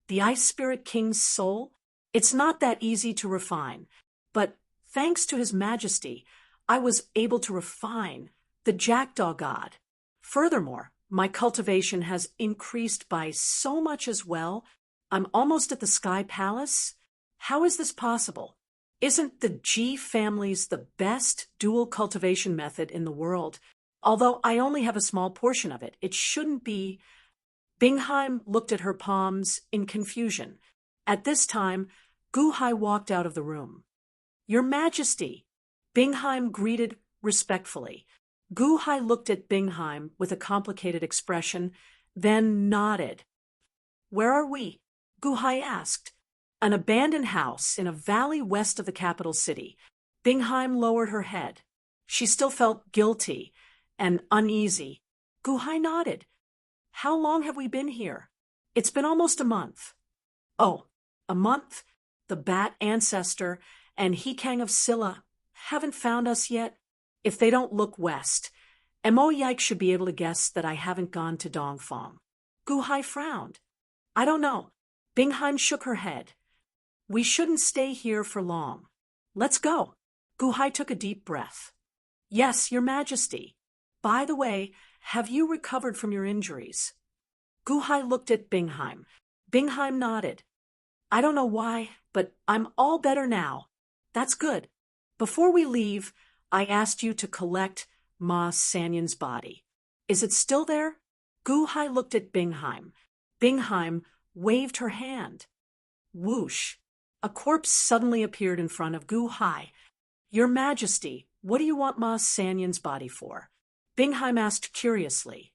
The Ice Spirit King's soul? It's not that easy to refine, but thanks to His Majesty, I was able to refine the Jackdaw God. Furthermore, my cultivation has increased by so much as well. I'm almost at the Sky Palace. How is this possible? Isn't the G family's the best dual cultivation method in the world? Although I only have a small portion of it, it shouldn't be. Bingheim looked at her palms in confusion. At this time, Guhai walked out of the room. Your Majesty, Bingheim greeted respectfully. Guhai looked at Bingheim with a complicated expression, then nodded. Where are we? Guhai asked. An abandoned house in a valley west of the capital city. Bingheim lowered her head. She still felt guilty and uneasy. Guhai nodded. How long have we been here? It's been almost a month. Oh, a month? The Bat Ancestor and Hekang of Silla haven't found us yet? If they don't look west, Mo Yike should be able to guess that I haven't gone to Dongfang. Guhai frowned. I don't know. Bingheim shook her head. We shouldn't stay here for long. Let's go. Guhai took a deep breath. Yes, Your Majesty. By the way, have you recovered from your injuries? Guhai looked at Bingheim. Bingheim nodded. I don't know why, but I'm all better now. That's good. Before we leave, I asked you to collect Ma Sanyan's body. Is it still there? Guhai looked at Bingheim. Bingheim waved her hand. Whoosh! A corpse suddenly appeared in front of Guhai. Your Majesty, what do you want Ma Sanyan's body for? Bingheim asked curiously.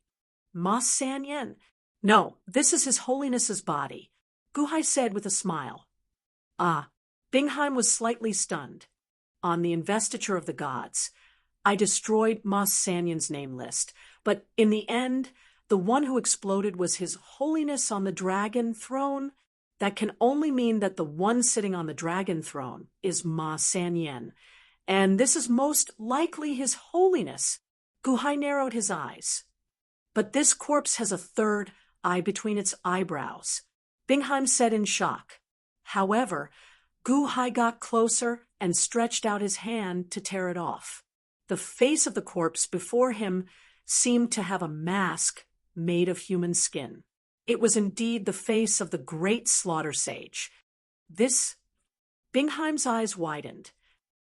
Ma Sanyan? No, this is His Holiness's body, Guhai said with a smile. Ah, Bingheim was slightly stunned. On the investiture of the gods, I destroyed Ma Sanyan's name list, but in the end, the one who exploded was His Holiness on the dragon throne. That can only mean that the one sitting on the dragon throne is Ma Sanyan, and this is most likely His Holiness. Guhai narrowed his eyes. But this corpse has a third eye between its eyebrows. Bingheim said in shock. However, Gu-hai got closer and stretched out his hand to tear it off. The face of the corpse before him seemed to have a mask made of human skin. It was indeed the face of the great slaughter sage. Bingheim's eyes widened.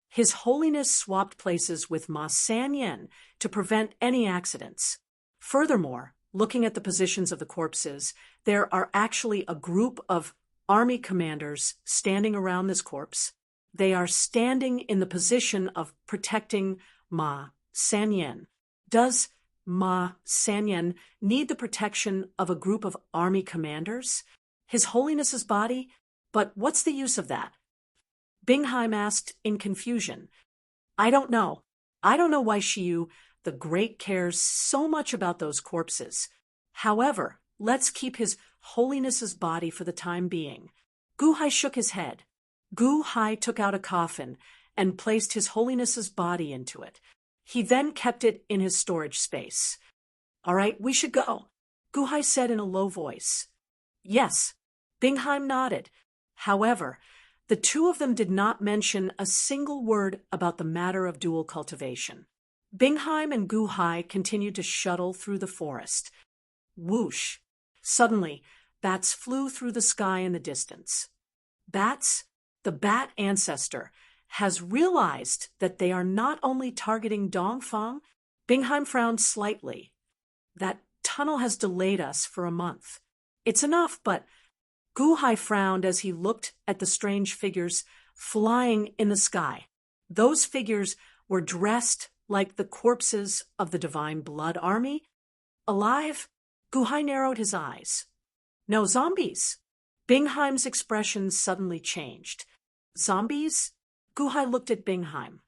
His Holiness swapped places with Ma Sanyan to prevent any accidents. Furthermore, looking at the positions of the corpses, there are actually a group of army commanders standing around this corpse. They are standing in the position of protecting Ma Sanyan. Does Ma Sanyan need the protection of a group of army commanders? His Holiness's body? But what's the use of that? Bingheim asked in confusion. I don't know. I don't know why Shiyu the Great cares so much about those corpses. However, let's keep His Holiness's body for the time being. Gu-hai shook his head. Gu-hai took out a coffin and placed His Holiness's body into it. He then kept it in his storage space. All right, we should go, Gu-hai said in a low voice. Yes, Bingheim nodded. However, the two of them did not mention a single word about the matter of dual cultivation. Bingheim and Gu-hai continued to shuttle through the forest. Whoosh! Suddenly, bats flew through the sky in the distance. Bats, the bat ancestor, has realized that they are not only targeting Dongfang. Bingheim frowned slightly. That tunnel has delayed us for a month. It's enough, but Gu-hai frowned as he looked at the strange figures flying in the sky. Those figures were dressed like the corpses of the Divine Blood Army. Alive? Gu-hai narrowed his eyes. No, zombies. Bingheim's expression suddenly changed. Zombies? Gu-hai looked at Bingheim.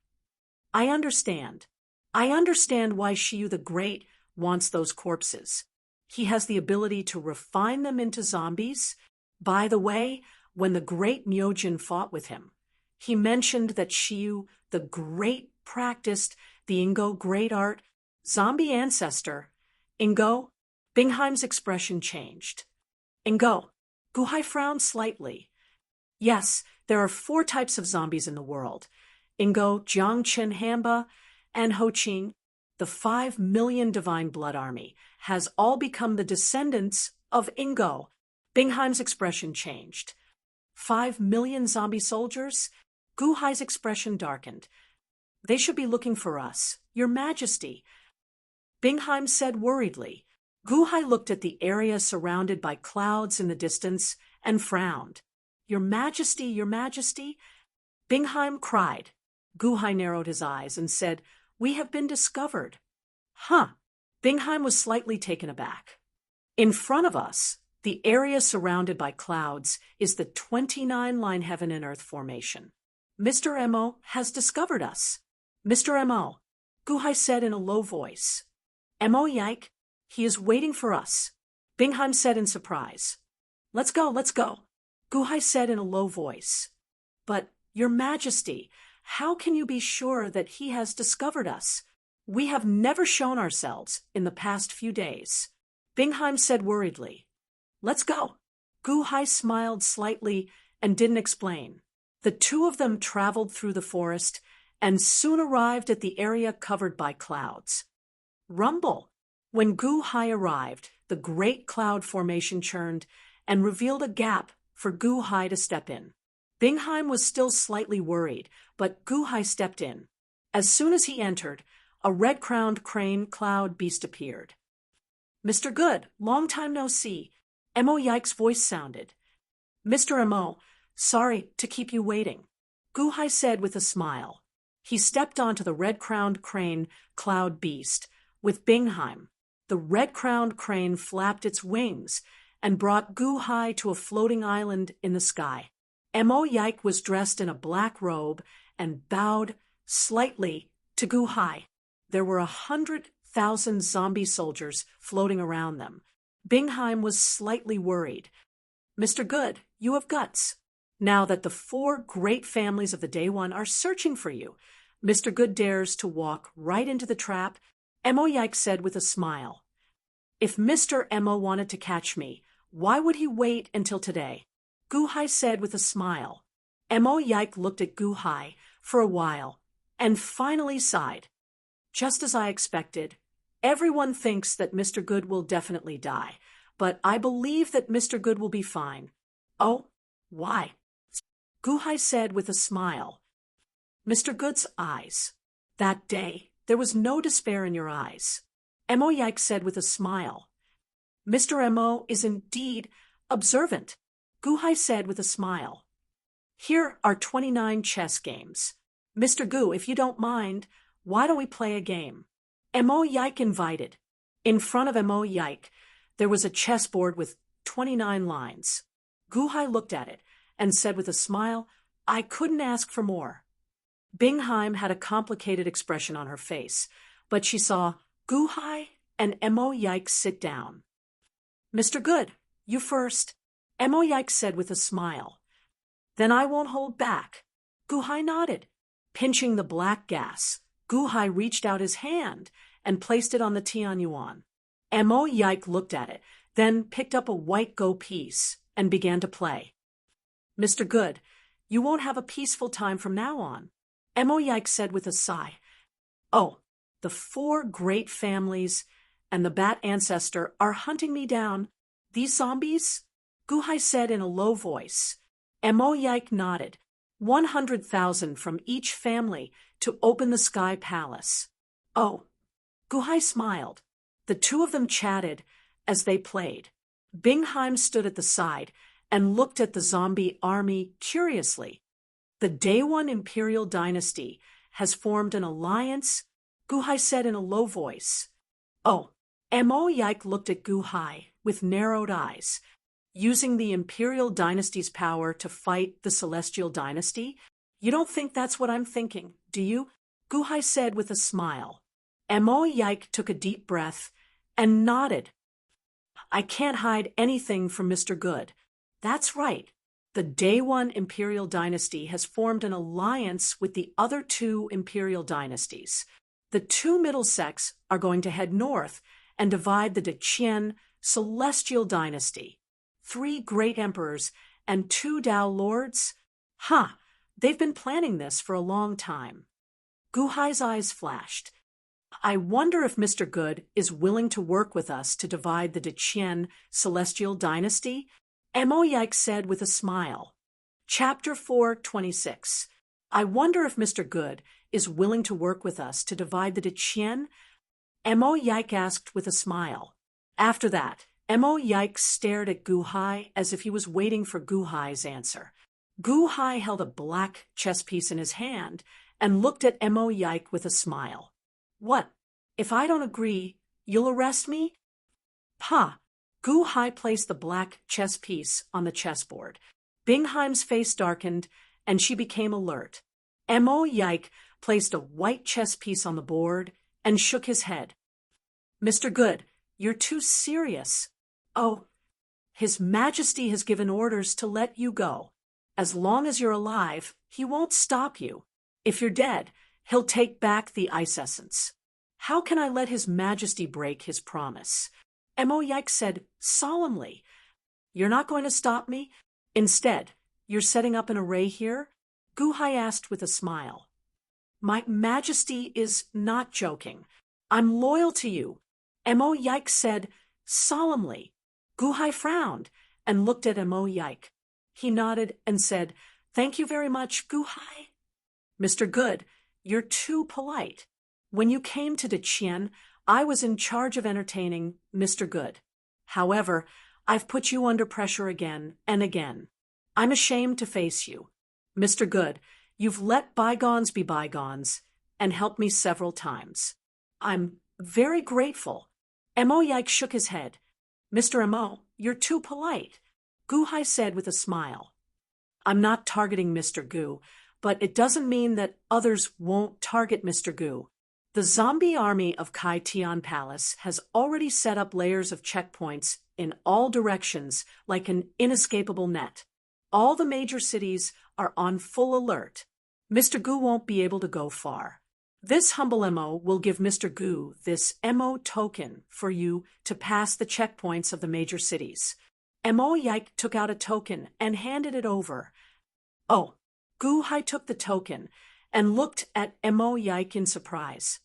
I understand. I understand why Shiyu the Great wants those corpses. He has the ability to refine them into zombies. By the way, when the great Myojin fought with him, he mentioned that Shiyu the Great practiced the Ingo great art. Zombie ancestor. Ingo? Bingheim's expression changed. Ingo. Gu-hai frowned slightly. Yes, there are 4 types of zombies in the world. Ingo, Jiangchen Hamba, and Hoqing. The 5 million Divine Blood Army has all become the descendants of Ingo. Bingheim's expression changed. 5 million zombie soldiers? Gu-hai's expression darkened. They should be looking for us, Your Majesty. Bingheim said worriedly. Gu-hai looked at the area surrounded by clouds in the distance and frowned. Your Majesty, Your Majesty? Bingheim cried. Gu-hai narrowed his eyes and said, We have been discovered. Huh. Bingheim was slightly taken aback. In front of us, the area surrounded by clouds is the 29-line heaven and earth formation. Mr. Mo has discovered us. Mr. Mo, Gu-hai said in a low voice. Mo Yike, he is waiting for us. Bingheim said in surprise. Let's go, let's go. Gu-hai said in a low voice. But, Your Majesty, how can you be sure that he has discovered us? We have never shown ourselves in the past few days. Bingheim said worriedly. Let's go. Gu-hai smiled slightly and didn't explain. The two of them traveled through the forest and soon arrived at the area covered by clouds. Rumble. When Gu-hai arrived, the great cloud formation churned and revealed a gap for Gu-hai to step in. Bingheim was still slightly worried, but Gu-hai stepped in. As soon as he entered, a red-crowned crane cloud beast appeared. Mr. Good, long time no see. Mo Yike's voice sounded. Mr. Mo, sorry to keep you waiting, Gu-hai said with a smile. He stepped onto the red-crowned crane cloud beast with Bingheim. The red-crowned crane flapped its wings and brought Gu-hai to a floating island in the sky. Mo Yike was dressed in a black robe and bowed slightly to Gu-hai. There were 100,000 zombie soldiers floating around them. Bingheim was slightly worried. Mr. Good, you have guts. Now that the 4 great families of the Day One are searching for you, Mr. Good dares to walk right into the trap, Mo Yike said with a smile. If Mr. Mo wanted to catch me, Why would he wait until today? Guhai said with a smile. Mo Yike looked at Guhai for a while and finally sighed. Just as I expected. Everyone thinks that Mr. Good will definitely die, but I believe that Mr. Good will be fine. Oh, why? Guhai said with a smile. Mr. Good's eyes. That day, there was no despair in your eyes. Mo Yike said with a smile. Mr. Mo is indeed observant, Guhai said with a smile. Here are 29 chess games. Mr. Gu, if you don't mind, why don't we play a game? Mo Yike invited. In front of Mo Yike, there was a chessboard with 29 lines. Guhai looked at it and said with a smile, I couldn't ask for more. Bingheim had a complicated expression on her face, but she saw Guhai and Mo Yike sit down. Mr. Good, you first, Mo Yike said with a smile. Then I won't hold back. Guhai nodded. Pinching the black gas, Guhai reached out his hand and placed it on the Tianyuan. Mo Yike looked at it, then picked up a white go piece and began to play. Mr. Good, you won't have a peaceful time from now on, Mo Yike said with a sigh. Oh, the 4 great families and the bat ancestor are hunting me down. These zombies? Guhai said in a low voice. Mo Yike nodded. 100,000 from each family to open the Sky Palace. Oh, Guhai smiled. The two of them chatted as they played. Bingheim stood at the side and looked at the zombie army curiously. The Day One Imperial Dynasty has formed an alliance, Guhai said in a low voice. Oh, Mo Yike looked at Guhai with narrowed eyes. Using the Imperial Dynasty's power to fight the Celestial Dynasty? You don't think that's what I'm thinking, do you? Guhai said with a smile. Mo Yike took a deep breath and nodded. I can't hide anything from Mr. Good. That's right. The Day One Imperial Dynasty has formed an alliance with the other 2 Imperial Dynasties. The 2 Middlesex are going to head north and divide the Deqian Celestial Dynasty. 3 great emperors and 2 Dao lords? They've been planning this for a long time. Guhai's eyes flashed. I wonder if Mr. Good is willing to work with us to divide the Deqian Celestial Dynasty? Mo Yike said with a smile. Chapter 426. I wonder if Mr. Good is willing to work with us to divide the Deqian? Mo Yike asked with a smile. After that, Mo Yike stared at Guhai as if he was waiting for Guhai's answer. Guhai held a black chess piece in his hand and looked at Mo Yike with a smile. What? If I don't agree, you'll arrest me? Guhai placed the black chess piece on the chessboard. Bingheim's face darkened, and she became alert. Mo Yike placed a white chess piece on the board and shook his head. Mr. Good, you're too serious. Oh, His Majesty has given orders to let you go. As long as you're alive, he won't stop you. If you're dead, he'll take back the ice essence. How can I let His Majesty break his promise? Mo Yike said solemnly. You're not going to stop me? Instead, you're setting up an array here? Guhai asked with a smile. My Majesty is not joking. I'm loyal to you. Mo Yike said solemnly. Guhai frowned and looked at Mo Yike. He nodded and said, Thank you very much, Guhai. Mr. Good, you're too polite. When you came to Deqian, I was in charge of entertaining Mr. Good. However, I've put you under pressure again and again. I'm ashamed to face you. Mr. Good, you've let bygones be bygones and helped me several times. I'm very grateful. Mo Yike shook his head. Mr. Mo, you're too polite, Guhai said with a smile. I'm not targeting Mr. Gu, but it doesn't mean that others won't target Mr. Gu. The zombie army of Kai Tian Palace has already set up layers of checkpoints in all directions like an inescapable net. All the major cities are on full alert. Mr. Gu won't be able to go far. This humble Mo will give Mr. Gu this Mo token for you to pass the checkpoints of the major cities. Mo Yike took out a token and handed it over. Oh, Gu Hai took the token and looked at Mo Yike in surprise.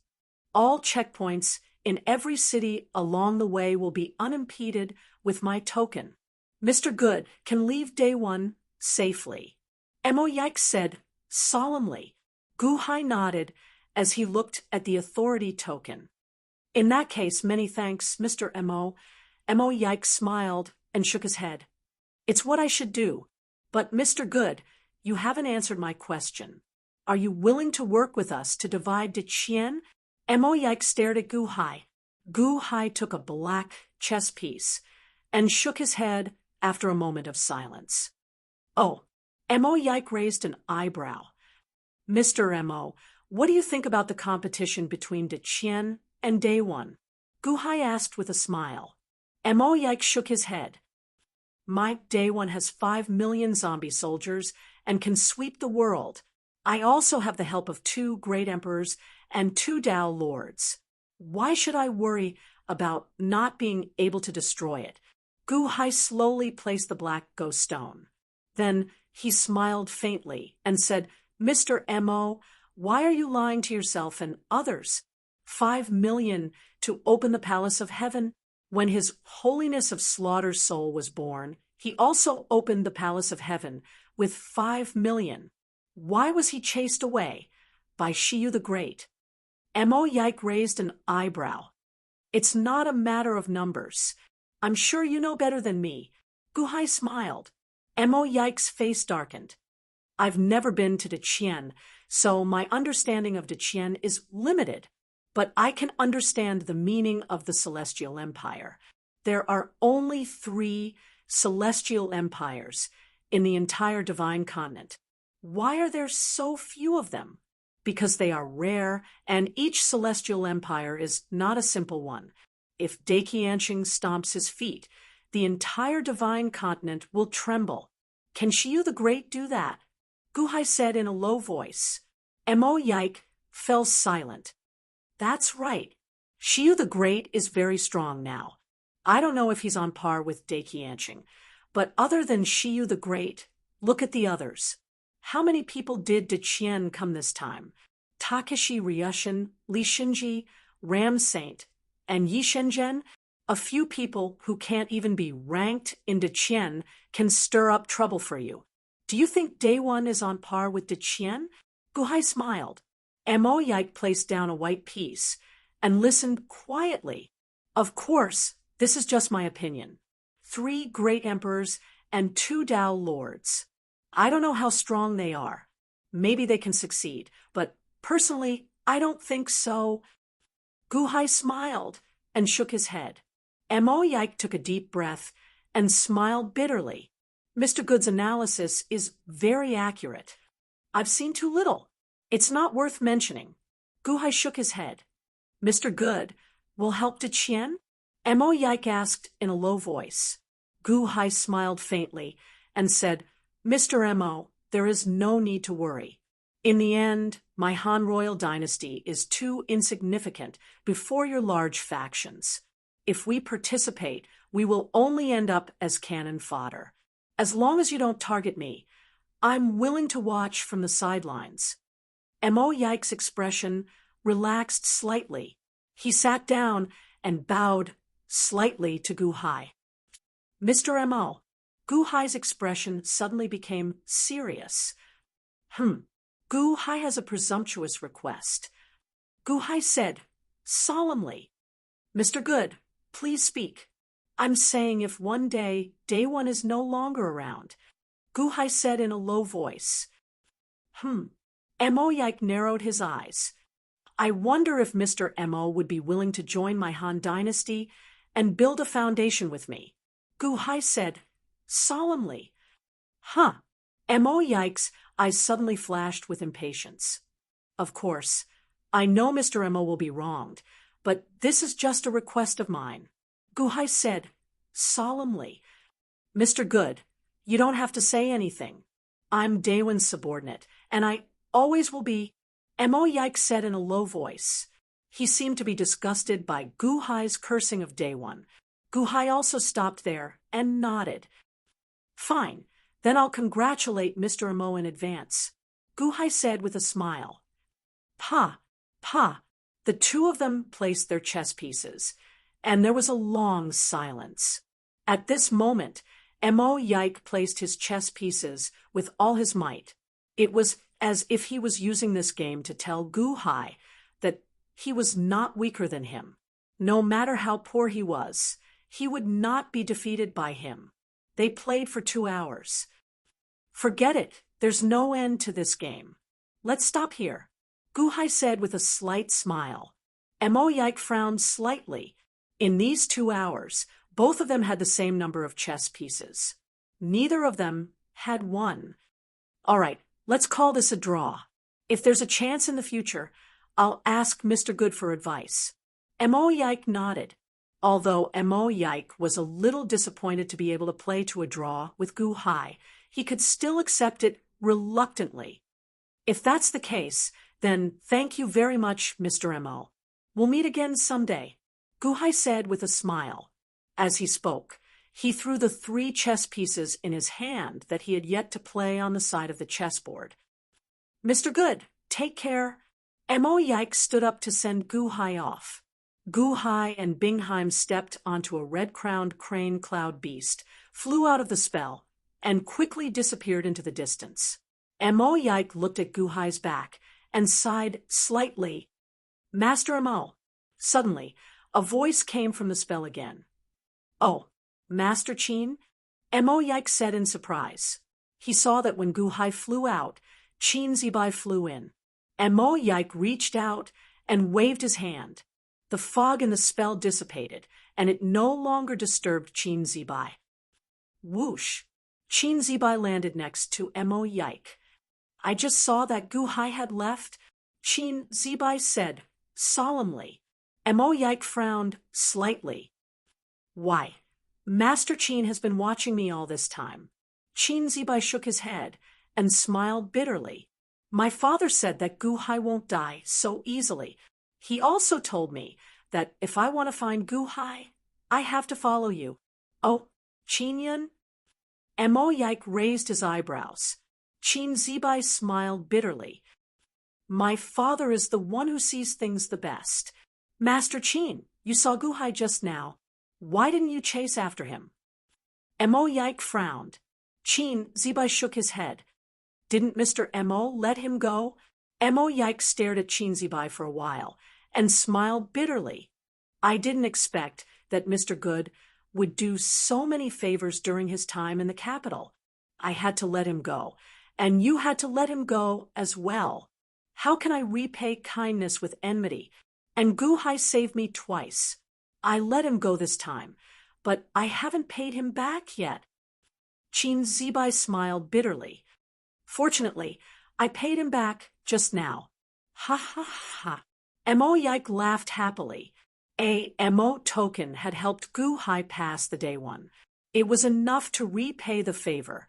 All checkpoints in every city along the way will be unimpeded with my token. Mr. Good can leave day one safely. Mo Yike said solemnly. Gu Hai nodded as he looked at the authority token. In that case, many thanks, Mr. Mo. Mo Yike smiled and shook his head. It's what I should do. But, Mr. Good, you haven't answered my question. Are you willing to work with us to divide Deqian? Mo Yike stared at Gu Hai. Gu Hai took a black chess piece and shook his head after a moment of silence. Oh, Mo Yike raised an eyebrow. Mr. Mo, what do you think about the competition between Deqian and Day One? Gu Hai asked with a smile. Mo Yike shook his head. My Day One has 5 million zombie soldiers and can sweep the world. I also have the help of 2 great emperors and 2 Dao lords. Why should I worry about not being able to destroy it? Gu Hai slowly placed the black ghost stone. Then he smiled faintly and said, Mr. Mo, why are you lying to yourself and others? 5 million to open the palace of heaven? When His Holiness of Slaughter's soul was born, he also opened the palace of heaven with 5 million. Why was he chased away by Shiyu the Great? Mo Yike raised an eyebrow. It's not a matter of numbers. I'm sure you know better than me. Gu Hai smiled. Mo Yike's face darkened. I've never been to Deqian, so my understanding of Deqian is limited. But I can understand the meaning of the Celestial Empire. There are only 3 Celestial Empires in the entire Divine Continent. Why are there so few of them? Because they are rare, and each Celestial Empire is not a simple one. If Daiqianxing stomps his feet, the entire Divine Continent will tremble. Can Shiyu the Great do that? Gu Hai said in a low voice. Mo Yike fell silent. That's right. Shiyu the Great is very strong now. I don't know if he's on par with Daiqianxing, but other than Shiyu the Great, look at the others. How many people did Deqian come this time? Takeshi Ryushin, Li Shinji, Ram Saint, and Yi Shenzhen? A few people who can't even be ranked in Deqian can stir up trouble for you. Do you think Day One is on par with Deqian? Gu Hai smiled. Mo Yike placed down a white piece and listened quietly. Of course, this is just my opinion. 3 great emperors and 2 Dao lords. I don't know how strong they are. Maybe they can succeed, but personally, I don't think so. Gu Hai smiled and shook his head. Mo Yike took a deep breath and smiled bitterly. Mr. Good's analysis is very accurate. I've seen too little. It's not worth mentioning. Gu Hai shook his head. Mr. Good will help Deqian? Mo Yike asked in a low voice. Gu Hai smiled faintly and said, Mr. Mo, there is no need to worry. In the end, my Han royal dynasty is too insignificant before your large factions. If we participate, we will only end up as cannon fodder. As long as you don't target me, I'm willing to watch from the sidelines. Mo Yike's expression relaxed slightly. He sat down and bowed slightly to Gu Hai. Mr. Mo, Gu Hai's expression suddenly became serious. Gu Hai has a presumptuous request. Gu Hai said, solemnly, Mr. Good, please speak. I'm saying if one day Day One is no longer around. Gu Hai said in a low voice. Mo Yike narrowed his eyes. I wonder if Mr. Mo would be willing to join my Han dynasty and build a foundation with me. Gu Hai said, solemnly. Mo Yike's eyes suddenly flashed with impatience. Of course, I know Mr. Mo will be wronged, but this is just a request of mine. Gu Hai said, solemnly. Mr. Good, you don't have to say anything. I'm Day One's subordinate, and I always will be. Mo Yike said in a low voice. He seemed to be disgusted by Gu Hai's cursing of Day One. Gu Hai also stopped there and nodded. Fine, then I'll congratulate Mr. Emo in advance, Guhai said with a smile. Pa, Pa, the two of them placed their chess pieces, and there was a long silence. At this moment, Emo Yike placed his chess pieces with all his might. It was as if he was using this game to tell Guhai that he was not weaker than him. No matter how poor he was, he would not be defeated by him. They played for 2 hours. Forget it, there's no end to this game. Let's stop here, Guhai said with a slight smile. Emo Yike frowned slightly. In these 2 hours, both of them had the same number of chess pieces. Neither of them had won. All right, let's call this a draw. If there's a chance in the future, I'll ask Mr. Good for advice. Emo Yike nodded. Although Emo Yike was a little disappointed to be able to play to a draw with Guhai, he could still accept it reluctantly. If that's the case, then thank you very much, Mr. Emo. We'll meet again someday, Guhai said with a smile. As he spoke, he threw the 3 chess pieces in his hand that he had yet to play on the side of the chessboard. Mr. Good, take care. Emo Yike stood up to send Guhai off. Guhai and Bingheim stepped onto a red-crowned crane cloud beast, flew out of the spell, and quickly disappeared into the distance. Emo Yike looked at Guhai's back and sighed slightly. Master Emo. Suddenly, a voice came from the spell again. Oh, Master Qin? Emo Yike said in surprise. He saw that when Guhai flew out, Qin Zibai flew in. Emo Yike reached out and waved his hand. The fog in the spell dissipated, and it no longer disturbed Qin Zibai. Whoosh! Qin Zibai landed next to Emo Yike. I just saw that Guhai had left, Qin Zibai said, solemnly. Emo Yike frowned slightly. Why, Master Qin has been watching me all this time. Qin Zibai shook his head and smiled bitterly. My father said that Guhai won't die so easily. He also told me that if I want to find Guhai, I have to follow you. Oh, Qin-yun? Emo Yike raised his eyebrows. Qin Zibai smiled bitterly. My father is the one who sees things the best. Master Qin, you saw Guhai just now. Why didn't you chase after him? Emo Yike frowned. Qin Zibai shook his head. Didn't Mr. Emo let him go? Emo Yike stared at Qin Zibai for a while and smiled bitterly. I didn't expect that Mr. Good would do so many favors during his time in the capital. I had to let him go, and you had to let him go as well. How can I repay kindness with enmity? And Guhai saved me twice. I let him go this time, but I haven't paid him back yet. Qin Zibai smiled bitterly. Fortunately, I paid him back just now. Ha ha ha. Emo Yike laughed happily. A Emo token had helped Guhai pass the day one. It was enough to repay the favor.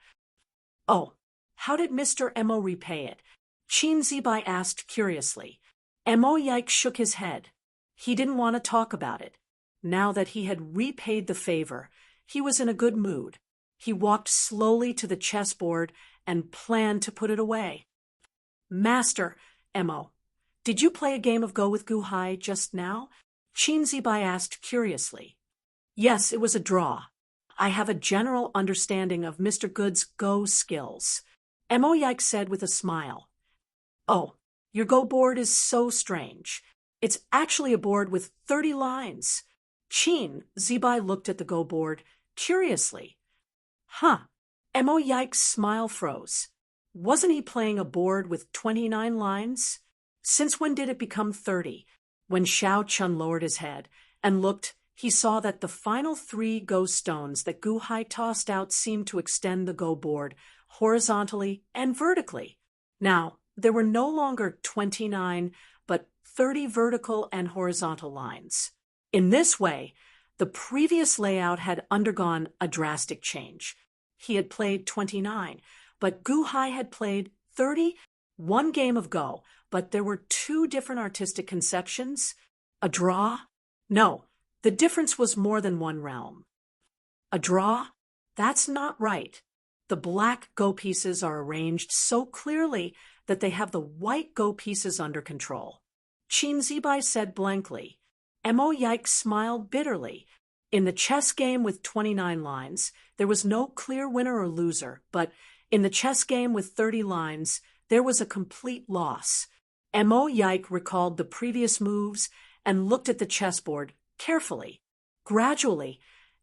Oh, how did Mr. Emo repay it? Qin Zibai asked curiously. Emo Yike shook his head. He didn't want to talk about it. Now that he had repaid the favor, he was in a good mood. He walked slowly to the chessboard and planned to put it away. Master, Emo, did you play a game of Go with Guhai just now? Qin Zibai asked curiously. Yes, it was a draw. I have a general understanding of Mr. Good's Go skills, Emo Yike said with a smile. Oh, your Go board is so strange. It's actually a board with 30 lines. Qin Zibai looked at the Go board curiously. Huh. Emo Yike's smile froze. Wasn't he playing a board with 29 lines? Since when did it become 30? When Xiao Chun lowered his head and looked, he saw that the final 3 Go stones that Guhai tossed out seemed to extend the Go board horizontally and vertically. Now, there were no longer 29, but 30 vertical and horizontal lines. In this way, the previous layout had undergone a drastic change. He had played 29, but Guhai had played 30, one game of Go, but there were 2 different artistic conceptions. A draw? No, the difference was more than one realm. A draw? That's not right. The black go pieces are arranged so clearly that they have the white go pieces under control. Qin Zibai said blankly. Mo Yike smiled bitterly. In the chess game with 29 lines, there was no clear winner or loser, but in the chess game with 30 lines, there was a complete loss. Mo Yike recalled the previous moves and looked at the chessboard carefully. Gradually,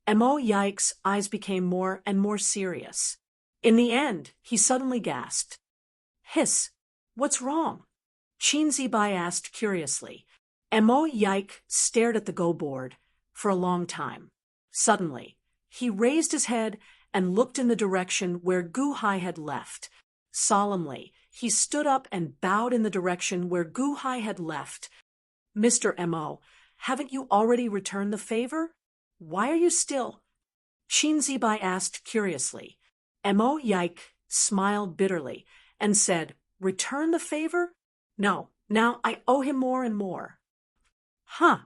Mo Yike's eyes became more and more serious. In the end, he suddenly gasped. Hiss, what's wrong? Qin Zibai asked curiously. Mo Yike stared at the go board for a long time. Suddenly, he raised his head and looked in the direction where Gu Hai had left. Solemnly, he stood up and bowed in the direction where Gu Hai had left. Mr. Mo, haven't you already returned the favor? Why are you still? Qin Zibai asked curiously. Mo Yike smiled bitterly and said, Return the favor? No, now I owe him more and more. Huh.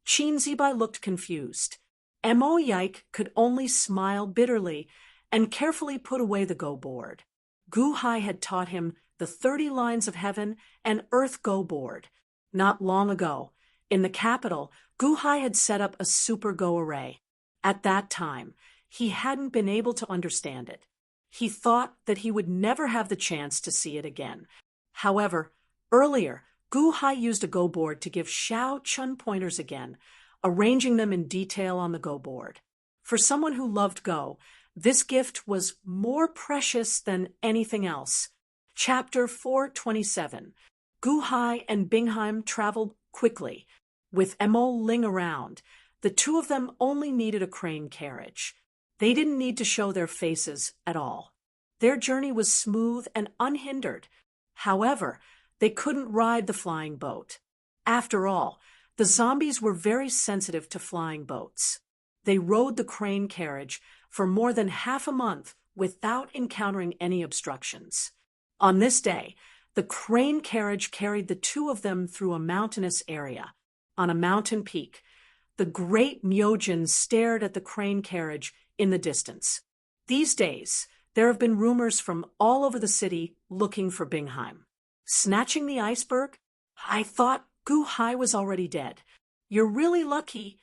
Qin Zibai looked confused. Mo Yike could only smile bitterly and carefully put away the go board. Gu Hai had taught him the 30 lines of heaven and earth go board. Not long ago, in the capital, Gu Hai had set up a super go array. At that time, he hadn't been able to understand it. He thought that he would never have the chance to see it again. However, earlier, Gu Hai used a go board to give Xiao Chun pointers again, arranging them in detail on the go board. For someone who loved Go, this gift was more precious than anything else. Chapter 427. Gu Hai and Bingheim traveled quickly. With Mo Ling around, the two of them only needed a crane carriage. They didn't need to show their faces at all. Their journey was smooth and unhindered. However, they couldn't ride the flying boat. After all, the zombies were very sensitive to flying boats. They rode the crane carriage for more than half a month without encountering any obstructions. On this day, the crane carriage carried the two of them through a mountainous area. On a mountain peak, the great Myojin stared at the crane carriage in the distance. These days, there have been rumors from all over the city looking for Bingheim. Snatching the iceberg? I thought Gu Hai was already dead. You're really lucky.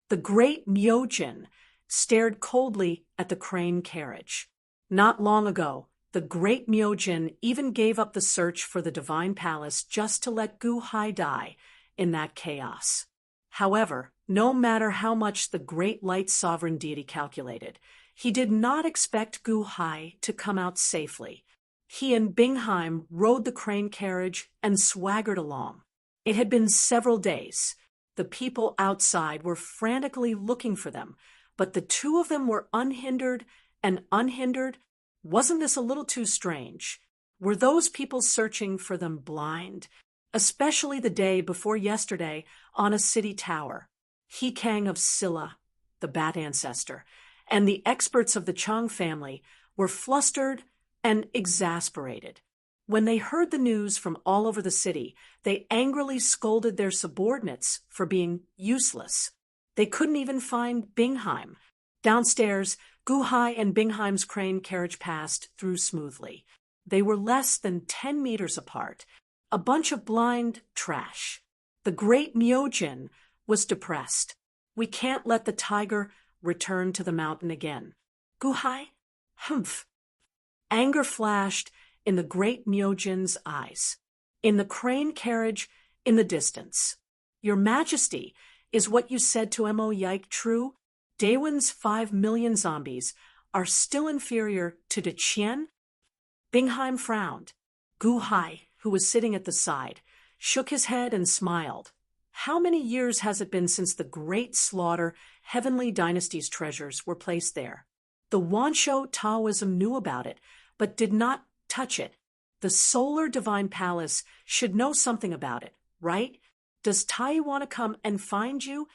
The great Myojin stared coldly at the crane carriage. Not long ago, the great Myojin even gave up the search for the divine palace just to let Gu Hai die in that chaos. However, no matter how much the great light sovereign deity calculated, he did not expect Gu Hai to come out safely. He and Bingheim rode the crane carriage and swaggered along. It had been several days. The people outside were frantically looking for them, but the two of them were unhindered and unhindered. Wasn't this a little too strange? Were those people searching for them blind? Especially the day before yesterday on a city tower. He Kang of Silla, the bat ancestor, and the experts of the Chang family were flustered and exasperated. When they heard the news from all over the city, they angrily scolded their subordinates for being useless. They couldn't even find Bingheim. Downstairs, Gu Hai and Bingheim's crane carriage passed through smoothly. They were less than 10 meters apart. A bunch of blind trash. The great Myojin was depressed. We can't let the tiger return to the mountain again. Gu Hai? Humph. Anger flashed in the great Myojin's eyes. In the crane carriage in the distance. Your Majesty, is what you said to Mo Yike true? Daewon's 5 million zombies are still inferior to De Chien? Bingheim frowned. Gu Hai, who was sitting at the side, shook his head and smiled. How many years has it been since the great slaughter Heavenly Dynasty's treasures were placed there? The Wanshou Taoism knew about it, but did not touch it. The Solar Divine Palace should know something about it, right? Does Tai want to come and find you?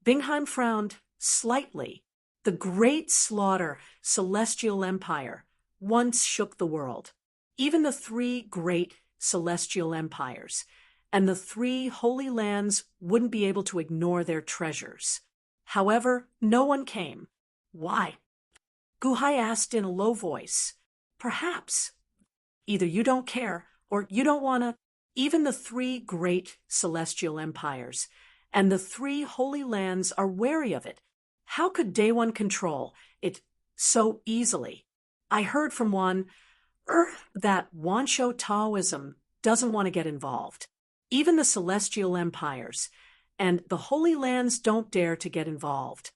Bingheim frowned slightly. The great slaughter Celestial Empire once shook the world. Even the 3 great celestial empires, and the 3 holy lands wouldn't be able to ignore their treasures. However, no one came. Why? Guhai asked in a low voice. Perhaps. Either you don't care, or you don't want to. Even the three great celestial empires and the three holy lands are wary of it. How could Day One control it so easily? I heard from one that Wansho Taoism doesn't want to get involved. Even the celestial empires and the holy lands don't dare to get involved.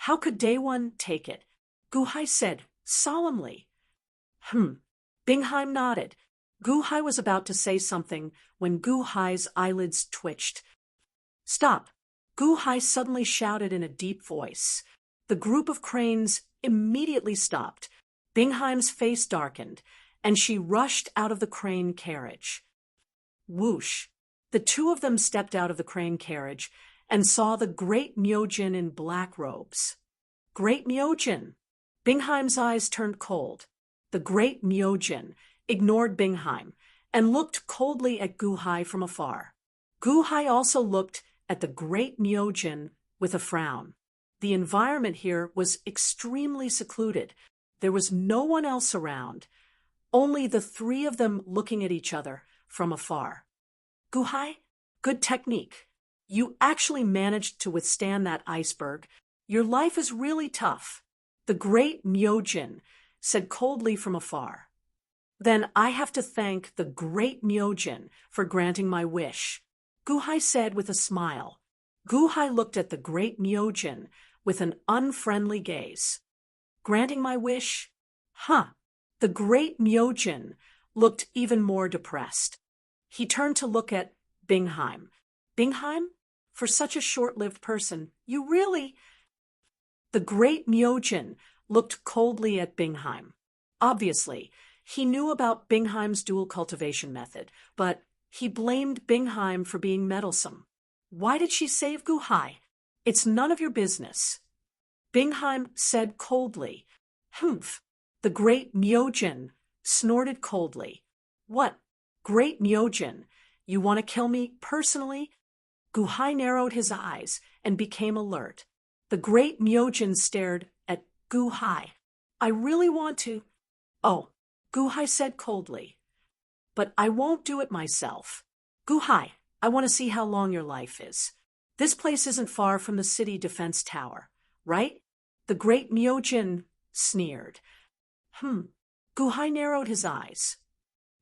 How could Day One take it? Guhai said solemnly. Bingheim nodded. Guhai was about to say something when Guhai's eyelids twitched. Stop! Guhai suddenly shouted in a deep voice. The group of cranes immediately stopped. Bingheim's face darkened, and she rushed out of the crane carriage. Whoosh! The two of them stepped out of the crane carriage and saw the great Myojin in black robes. Great Myojin! Bingheim's eyes turned cold. The great Myojin ignored Bingheim and looked coldly at Guhai from afar. Guhai also looked at the great Myojin with a frown. The environment here was extremely secluded. There was no one else around, only the three of them looking at each other from afar. Guhai, good technique. You actually managed to withstand that iceberg. Your life is really tough. The great Myojin said coldly from afar. Then I have to thank the great Myojin for granting my wish, Guhai said with a smile. Guhai looked at the great Myojin with an unfriendly gaze. Granting my wish? The great Myojin looked even more depressed. He turned to look at Bingheim. Bingheim? For such a short-lived person, you really... The great Myojin looked coldly at Bingheim. Obviously, he knew about Bingheim's dual cultivation method, but he blamed Bingheim for being meddlesome. Why did she save Guhai? It's none of your business. Bingheim said coldly. The great Myojin snorted coldly. What? Great Myojin, you want to kill me personally? Guhai narrowed his eyes and became alert. The great Myojin stared at Guhai. I really want to... Oh, Guhai said coldly. But I won't do it myself. Guhai, I want to see how long your life is. This place isn't far from the city defense tower, right? The great Myojin sneered. Guhai narrowed his eyes.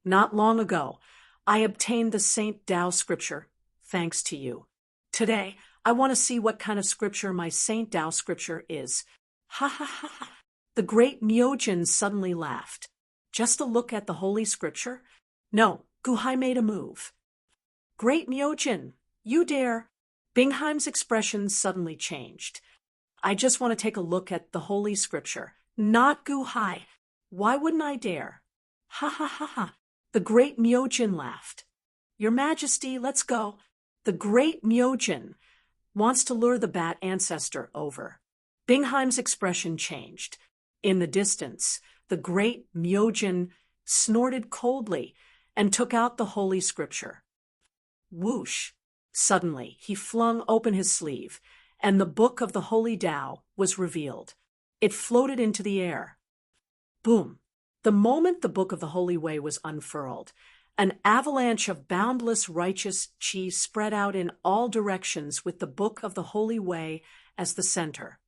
Not long ago, I obtained the Saint Tao scripture, thanks to you. Today, I want to see what kind of scripture my Saint Tao scripture is. Ha ha ha ha. The great Myojin suddenly laughed. Just a look at the holy scripture? No, Guhai made a move. Great Myojin, you dare. Bingheim's expression suddenly changed. I just want to take a look at the holy scripture. Not Guhai. Why wouldn't I dare? Ha ha ha ha. The great Myojin laughed. Your Majesty, let's go. The great Myojin wants to lure the bat ancestor over. Bingheim's expression changed. In the distance, the great Myojin snorted coldly and took out the holy scripture. Whoosh! Suddenly, he flung open his sleeve, and the book of the holy Tao was revealed. It floated into the air. Boom! The moment the book of the Holy Way was unfurled, an avalanche of boundless righteous chi spread out in all directions with the book of the Holy Way as the center.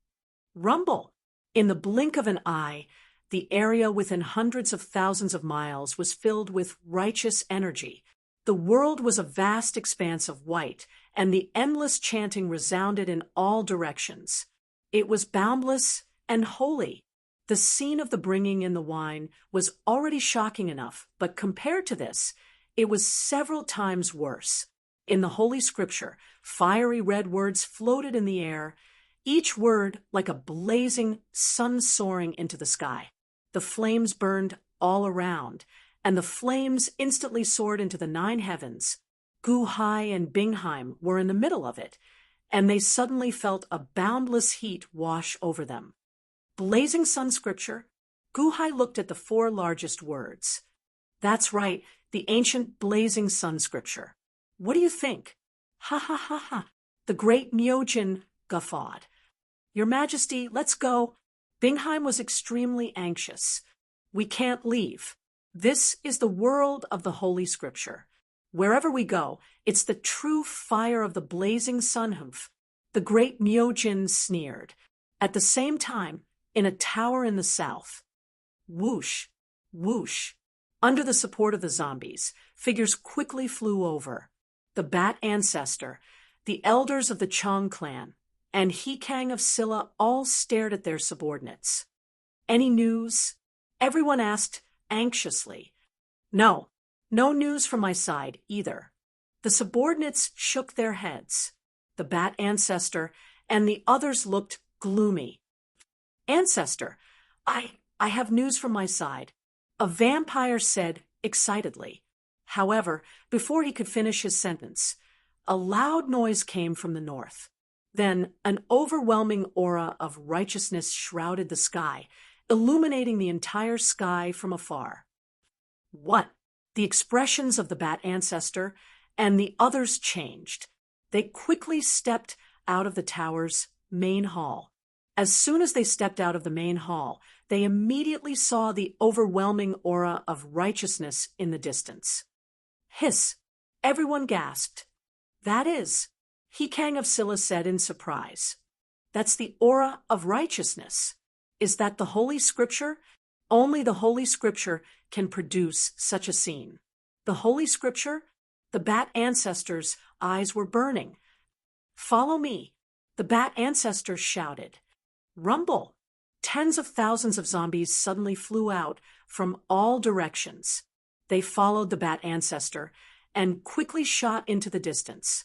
Rumble! In the blink of an eye, the area within hundreds of thousands of miles was filled with righteous energy. The world was a vast expanse of white, and the endless chanting resounded in all directions. It was boundless and holy. The scene of the bringing in the wine was already shocking enough, but compared to this, it was several times worse. In the Holy Scripture, fiery red words floated in the air, each word like a blazing sun soaring into the sky. The flames burned all around, and the flames instantly soared into the 9 heavens. Guhai and Bingheim were in the middle of it, and they suddenly felt a boundless heat wash over them. Blazing Sun Scripture, Guhai looked at the 4 largest words. That's right, the ancient Blazing Sun Scripture. What do you think? Ha ha ha ha. The great Myojin guffawed. Your Majesty, let's go. Bingheim was extremely anxious. We can't leave. This is the world of the Holy Scripture. Wherever we go, it's the true fire of the blazing Sunhumph. The great Myojin sneered. At the same time, in a tower in the south, whoosh, whoosh. Under the support of the zombies, figures quickly flew over. The Bat Ancestor, the elders of the Chong clan, and Hekang of Silla all stared at their subordinates. Any news? Everyone asked anxiously. No news from my side either. The subordinates shook their heads. The Bat Ancestor and the others looked gloomy. Ancestor, I have news from my side, a vampire said excitedly. However, before he could finish his sentence, a loud noise came from the north. Then an overwhelming aura of righteousness shrouded the sky, illuminating the entire sky from afar. What? The expressions of the Bat Ancestor and the others changed. They quickly stepped out of the tower's main hall. As soon as they stepped out of the main hall, they immediately saw the overwhelming aura of righteousness in the distance. Hiss! Everyone gasped. That is, Hekang of Silla said in surprise. That's the aura of righteousness. Is that the Holy Scripture? Only the Holy Scripture can produce such a scene. The Holy Scripture? The Bat Ancestor's eyes were burning. Follow me, the Bat Ancestor shouted. Rumble! Tens of thousands of zombies suddenly flew out from all directions. They followed the Bat Ancestor and quickly shot into the distance.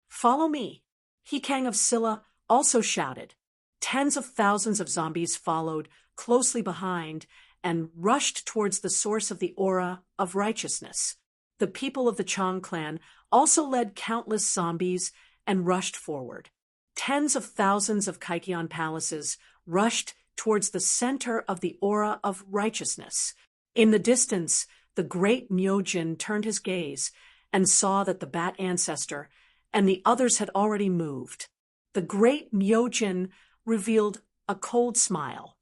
Follow me, Hekang of Silla also shouted. Tens of thousands of zombies followed closely behind and rushed towards the source of the aura of righteousness. The people of the Chong clan also led countless zombies and rushed forward. Tens of thousands of Kaikion palaces rushed towards the center of the aura of righteousness. In the distance, the great Myojin turned his gaze and saw that the Bat Ancestor and the others had already moved. The great Myojin revealed a cold smile.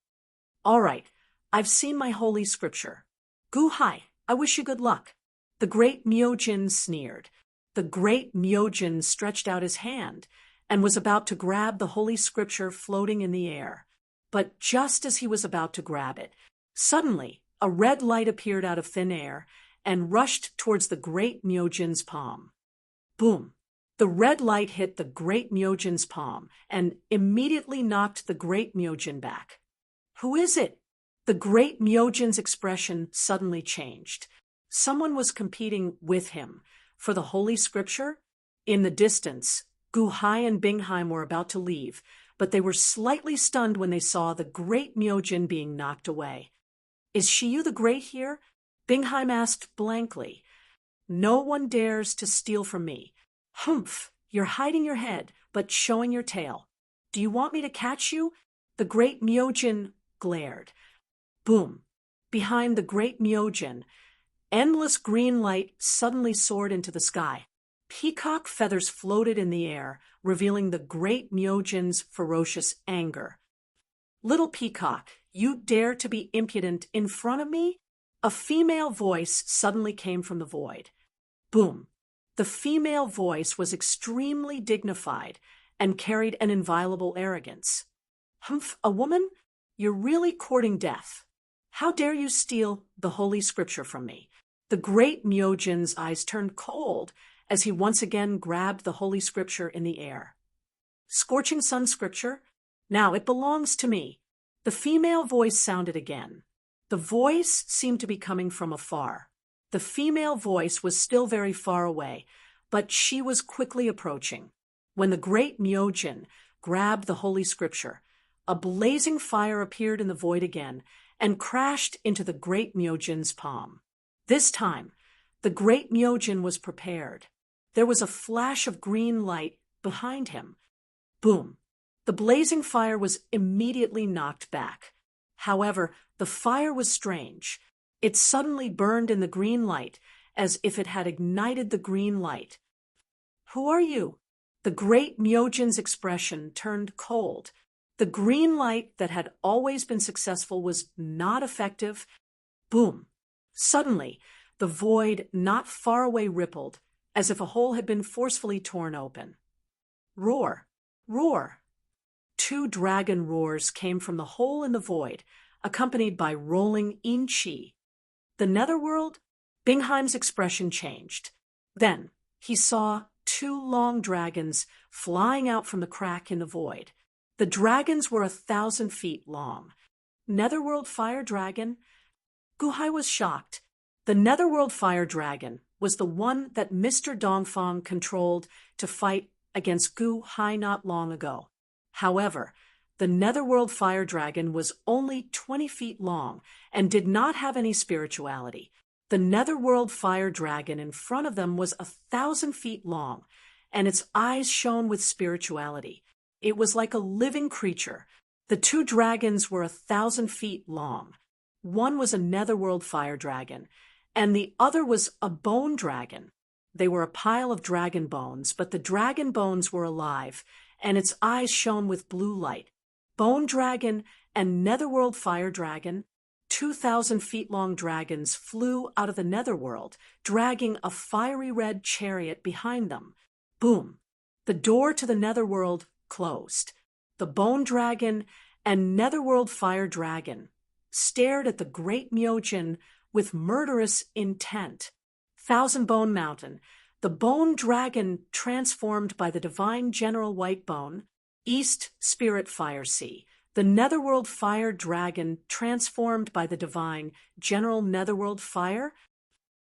All right, I've seen my Holy Scripture. Gu Hai, I wish you good luck. The great Myojin sneered. The great Myojin stretched out his hand and was about to grab the Holy Scripture floating in the air. But just as he was about to grab it, suddenly a red light appeared out of thin air and rushed towards the great Myojin's palm. Boom! The red light hit the great Myojin's palm and immediately knocked the great Myojin back. Who is it? The great Myojin's expression suddenly changed. Someone was competing with him for the Holy Scripture. In the distance, Gu Hai and Bingheim were about to leave, but they were slightly stunned when they saw the great Myojin being knocked away. Is Shiyu the Great here? Bingheim asked blankly. No one dares to steal from me. Humph, you're hiding your head, but showing your tail. Do you want me to catch you? The great Myojin glared. Boom! Behind the great Myojin, endless green light suddenly soared into the sky. Peacock feathers floated in the air, revealing the great Myojin's ferocious anger. Little Peacock, you dare to be impudent in front of me? A female voice suddenly came from the void. Boom! The female voice was extremely dignified and carried an inviolable arrogance. Humph, a woman? You're really courting death. How dare you steal the Holy Scripture from me? The great Myojin's eyes turned cold as he once again grabbed the Holy Scripture in the air. Scorching Sun Scripture? Now it belongs to me. The female voice sounded again. The voice seemed to be coming from afar. The female voice was still very far away, but she was quickly approaching. When the great Myojin grabbed the Holy Scripture, a blazing fire appeared in the void again and crashed into the great Myojin's palm. This time, the great Myojin was prepared. There was a flash of green light behind him. Boom! The blazing fire was immediately knocked back. However, the fire was strange. It suddenly burned in the green light, as if it had ignited the green light. Who are you? The great Myojin's expression turned cold. The green light that had always been successful was not effective. Boom! Suddenly, the void not far away rippled, as if a hole had been forcefully torn open. Roar! Roar! 2 dragon roars came from the hole in the void, accompanied by rolling in-chi. The netherworld? Bingheim's expression changed. Then he saw 2 long dragons flying out from the crack in the void. The dragons were 1,000 feet long. Netherworld fire dragon? Guhai was shocked. The Netherworld fire dragon was the one that Mr. Dongfang controlled to fight against Guhai not long ago. However, the Netherworld fire dragon was only 20 feet long and did not have any spirituality. The Netherworld fire dragon in front of them was 1,000 feet long, and its eyes shone with spirituality. It was like a living creature. The 2 dragons were 1,000 feet long. One was a Netherworld fire dragon, and the other was a bone dragon. They were a pile of dragon bones, but the dragon bones were alive, and its eyes shone with blue light. Bone dragon and Netherworld fire dragon, 2,000 feet long dragons flew out of the Netherworld, dragging a fiery red chariot behind them. Boom! The door to the Netherworld closed. The bone dragon and Netherworld fire dragon stared at the great Myojin with murderous intent. Thousand Bone Mountain, the bone dragon transformed by the divine General Whitebone, East Spirit Fire Sea, the Netherworld fire dragon transformed by the divine General Netherworld Fire.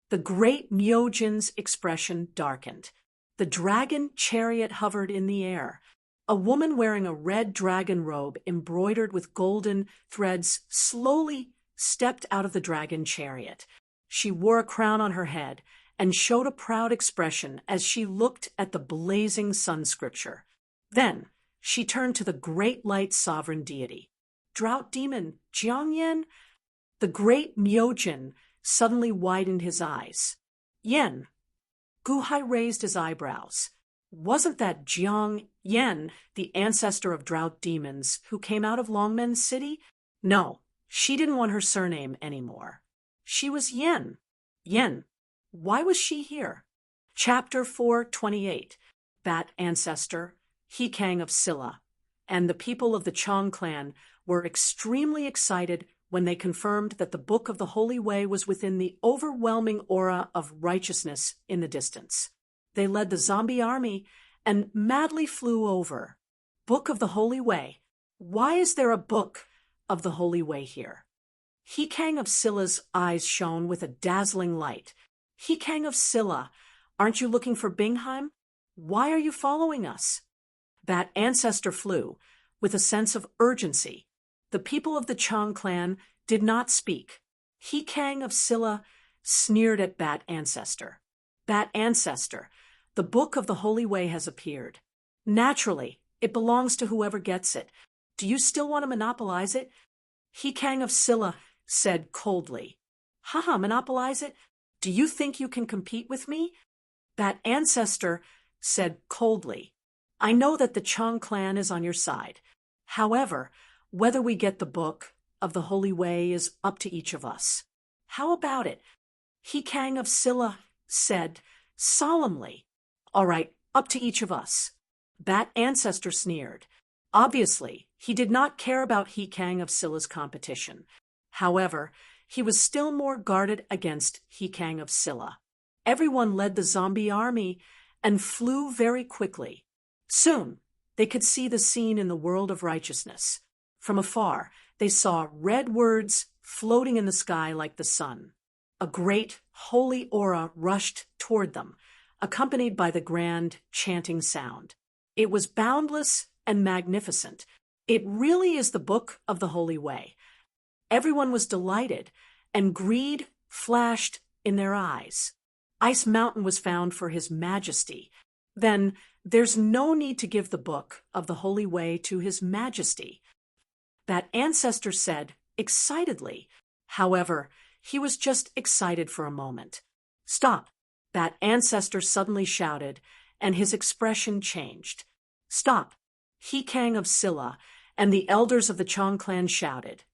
The great Myojin's expression darkened. The dragon chariot hovered in the air. A woman wearing a red dragon robe embroidered with golden threads slowly stepped out of the dragon chariot. She wore a crown on her head and showed a proud expression as she looked at the blazing sun scripture. Then she turned to the great light sovereign deity. Drought demon Jiangyan? The great Myojin suddenly widened his eyes. Yen. Guhai raised his eyebrows. Wasn't that Jiang Yen, the ancestor of drought demons, who came out of Longmen City? No, she didn't want her surname anymore. She was Yen. Yen. Why was she here? Chapter 428. Bat Ancestor, Hikang of Silla, and the people of the Chong clan were extremely excited when they confirmed that the Book of the Holy Way was within the overwhelming aura of righteousness in the distance. They led the zombie army and madly flew over. Book of the Holy Way. Why is there a Book of the Holy Way here? Hikang of Silla's eyes shone with a dazzling light. Hikang of Silla, aren't you looking for Bingheim? Why are you following us? Bat Ancestor flew with a sense of urgency. The people of the Chong clan did not speak. Hikang of Silla sneered at Bat Ancestor. Bat Ancestor, the Book of the Holy Way has appeared. Naturally, it belongs to whoever gets it. Do you still want to monopolize it? Hikang of Silla said coldly. Haha, monopolize it? Do you think you can compete with me? Bat Ancestor said coldly. I know that the Chong clan is on your side. However, whether we get the Book of the Holy Way is up to each of us. How about it? Hikang of Silla said solemnly. All right, up to each of us. Bat Ancestor sneered. Obviously, he did not care about Hikang of Silla's competition. However, he was still more guarded against Hikang of Silla. Everyone led the zombie army and flew very quickly. Soon, they could see the scene in the world of righteousness. From afar, they saw red words floating in the sky like the sun. A great, holy aura rushed toward them, accompanied by the grand, chanting sound. It was boundless and magnificent. It really is the Book of the Holy Way. Everyone was delighted, and greed flashed in their eyes. Ice Mountain was found for His Majesty. Then there's no need to give the Book of the Holy Way to His Majesty. That ancestor said excitedly. However, he was just excited for a moment. Stop! That ancestor suddenly shouted, and his expression changed. Stop! Hikang of Silla and the elders of the Chong clan shouted,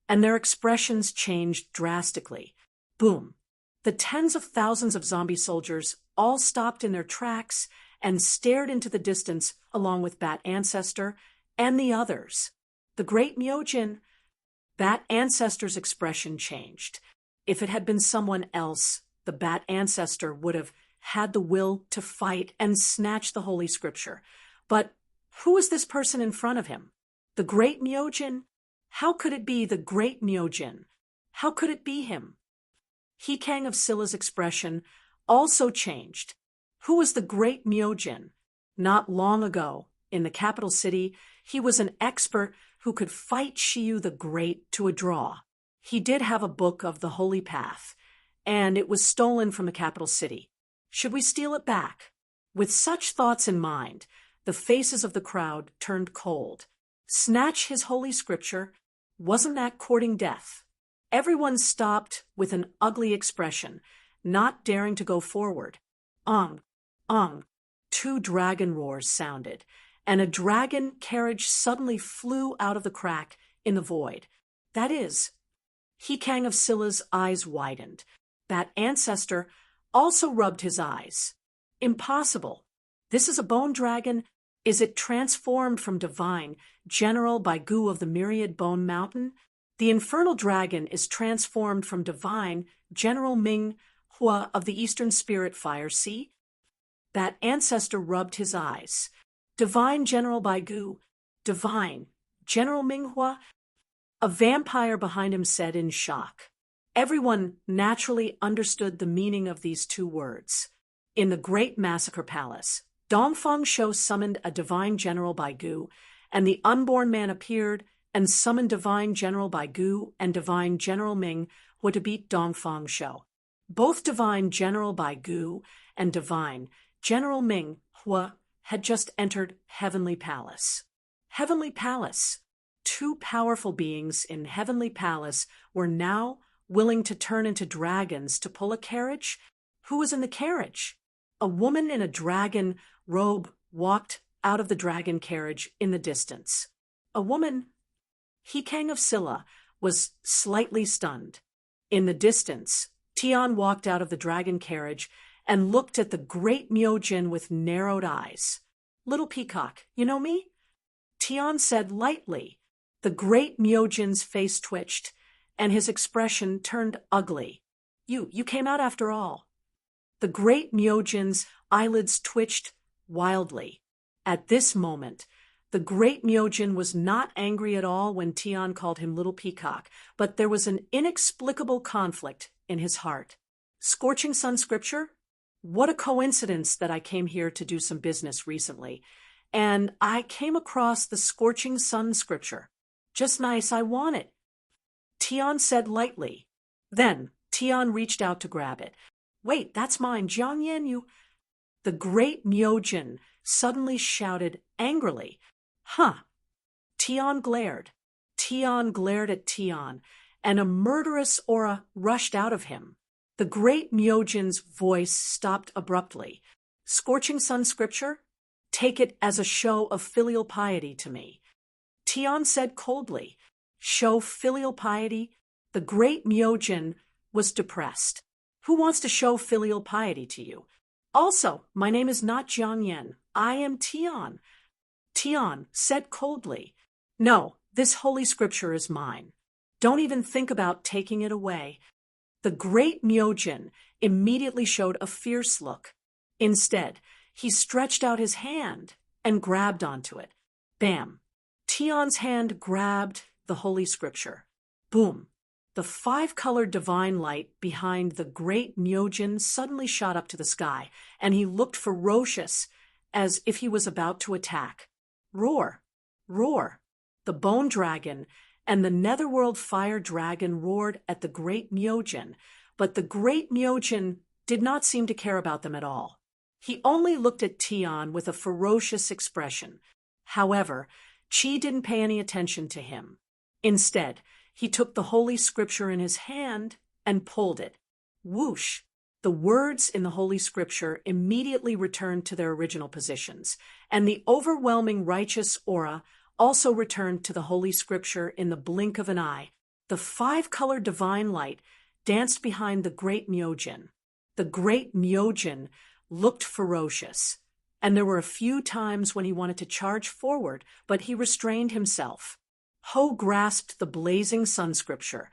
and their expressions changed drastically. Boom! The tens of thousands of zombie soldiers all stopped in their tracks and stared into the distance along with Bat Ancestor and the others. The great Myojin. Bat Ancestor's expression changed. If it had been someone else, the Bat Ancestor would have had the will to fight and snatch the Holy Scripture. But who was this person in front of him? The great Myojin? How could it be the great Myojin? How could it be him? Hikang of Scylla's expression also changed. Who was the great Myojin? Not long ago, in the capital city, he was an expert who could fight Shiyu the Great to a draw. He did have a book of the Holy Path, and it was stolen from the capital city. Should we steal it back? With such thoughts in mind, the faces of the crowd turned cold. Snatch his holy scripture? Wasn't that courting death? Everyone stopped with an ugly expression, not daring to go forward. Ong. Two dragon roars sounded, and a dragon carriage suddenly flew out of the crack in the void. That is, Hikang of Scylla's eyes widened. That ancestor also rubbed his eyes. Impossible. This is a bone dragon. Is it transformed from divine, General Baigu of the Myriad Bone Mountain? The infernal dragon is transformed from divine, General Ming Hua of the Eastern Spirit Fire Sea? That ancestor rubbed his eyes. Divine General Baigu, divine General Minghua? A vampire behind him said in shock. Everyone naturally understood the meaning of these two words. In the Great Massacre Palace, Dongfang Shou summoned a divine General Baigu, and the unborn man appeared and summoned divine General Baigu and divine General Ming Hua to beat Dongfang Shou. Both divine General Baigu and divine General Ming Hua had just entered Heavenly Palace. Heavenly Palace. Two powerful beings in Heavenly Palace were now willing to turn into dragons to pull a carriage? Who was in the carriage? A woman in a dragon robe walked out of the dragon carriage in the distance. A woman? Hikang of Scylla was slightly stunned. In the distance, Tian walked out of the dragon carriage and looked at the great Myojin with narrowed eyes. Little Peacock, you know me? Tian said lightly. The great Myojin's face twitched, and his expression turned ugly. You came out after all. The great Myojin's eyelids twitched wildly. At this moment, the great Myojin was not angry at all when Tian called him Little Peacock, but there was an inexplicable conflict in his heart. Scorching Sun Scripture? What a coincidence that I came here to do some business recently, and I came across the Scorching Sun Scripture. Just nice, I want it. Tian said lightly. Then Tian reached out to grab it. Wait, that's mine, Jiangyan, you... The great Myojin suddenly shouted angrily. Huh. Tian glared. Tian glared at Tian, and a murderous aura rushed out of him. The great Myojin's voice stopped abruptly. Scorching Sun Scripture? Take it as a show of filial piety to me. Tian said coldly. Show filial piety? The great Myojin was depressed. Who wants to show filial piety to you? Also, my name is not Jiang Yan. I am Tian. Tian said coldly. No, this holy scripture is mine. Don't even think about taking it away. The great Myojin immediately showed a fierce look. Instead, he stretched out his hand and grabbed onto it. Bam! Tian's hand grabbed the Holy Scripture. Boom! The five-colored divine light behind the great Myojin suddenly shot up to the sky, and he looked ferocious, as if he was about to attack. Roar! Roar! The bone dragon and the netherworld fire dragon roared at the great Myojin, but the great Myojin did not seem to care about them at all. He only looked at Tian with a ferocious expression. However, Qi didn't pay any attention to him. Instead, he took the Holy Scripture in his hand and pulled it. Whoosh! The words in the Holy Scripture immediately returned to their original positions, and the overwhelming righteous aura also returned to the Holy Scripture in the blink of an eye. The five-colored divine light danced behind the great Myojin. The great Myojin looked ferocious, and there were a few times when he wanted to charge forward, but he restrained himself. Ho grasped the blazing sun scripture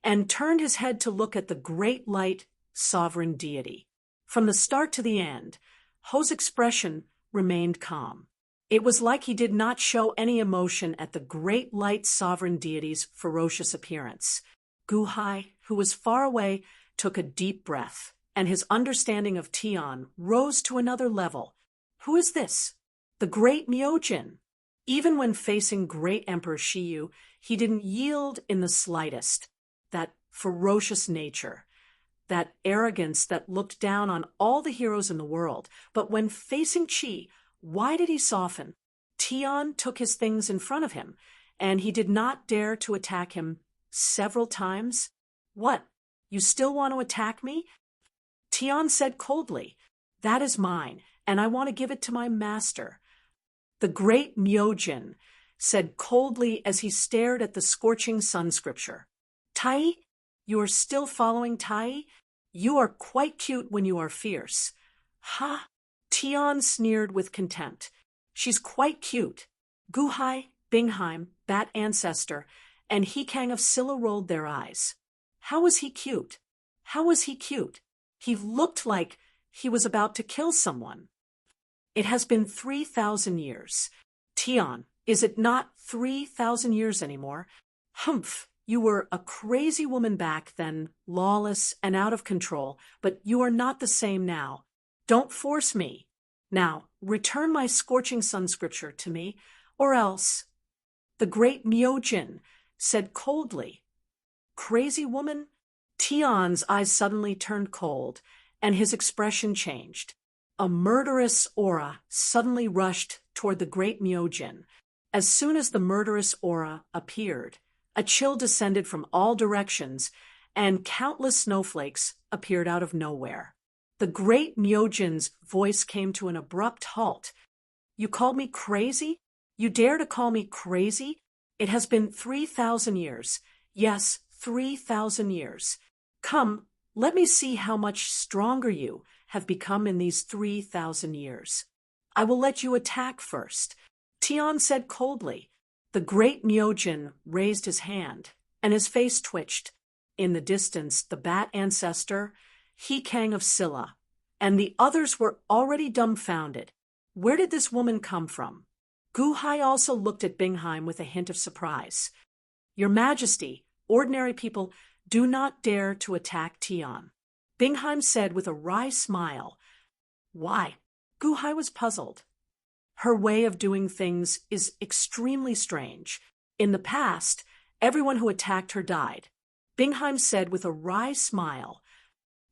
and turned his head to look at the great light sovereign deity. From the start to the end, Ho's expression remained calm. It was like he did not show any emotion at the great light sovereign deity's ferocious appearance. Guhai, who was far away, took a deep breath, and his understanding of Tian rose to another level. Who is this? The great Myojin. Even when facing great Emperor Shiyu, he didn't yield in the slightest. That ferocious nature, that arrogance that looked down on all the heroes in the world. But when facing Qi, why did he soften? Tian took his things in front of him, and he did not dare to attack him several times. What? You still want to attack me? Tian said coldly, that is mine, and I want to give it to my master. The great Myojin said coldly as he stared at the scorching sun scripture. Tai, you are still following Tai? You are quite cute when you are fierce. Ha! Tian sneered with contempt. She's quite cute. Guhai, Bingheim, Bat Ancestor, and Hekang of Silla rolled their eyes. How was he cute? How was he cute? He looked like he was about to kill someone. It has been 3,000 years. Tian, is it not 3,000 years anymore? Humph, you were a crazy woman back then, lawless and out of control, but you are not the same now. Don't force me. Now, return my scorching sun scripture to me, or else. The great Myojin said coldly. Crazy woman? Tian's eyes suddenly turned cold, and his expression changed. A murderous aura suddenly rushed toward the great Myojin. As soon as the murderous aura appeared, a chill descended from all directions, and countless snowflakes appeared out of nowhere. The great Myojin's voice came to an abrupt halt. You called me crazy? You dare to call me crazy? It has been 3,000 years. Yes, 3,000 years. Come, let me see how much stronger you have become in these 3,000 years. I will let you attack first. Tian said coldly. The great Myojin raised his hand, and his face twitched. In the distance, the Bat Ancestor, Hekang of Silla, and the others were already dumbfounded. Where did this woman come from? Guhai also looked at Bingheim with a hint of surprise. Your Majesty, ordinary people do not dare to attack Tian. Bingheim said with a wry smile. Why? Guhai was puzzled. Her way of doing things is extremely strange. In the past, everyone who attacked her died. Bingheim said with a wry smile.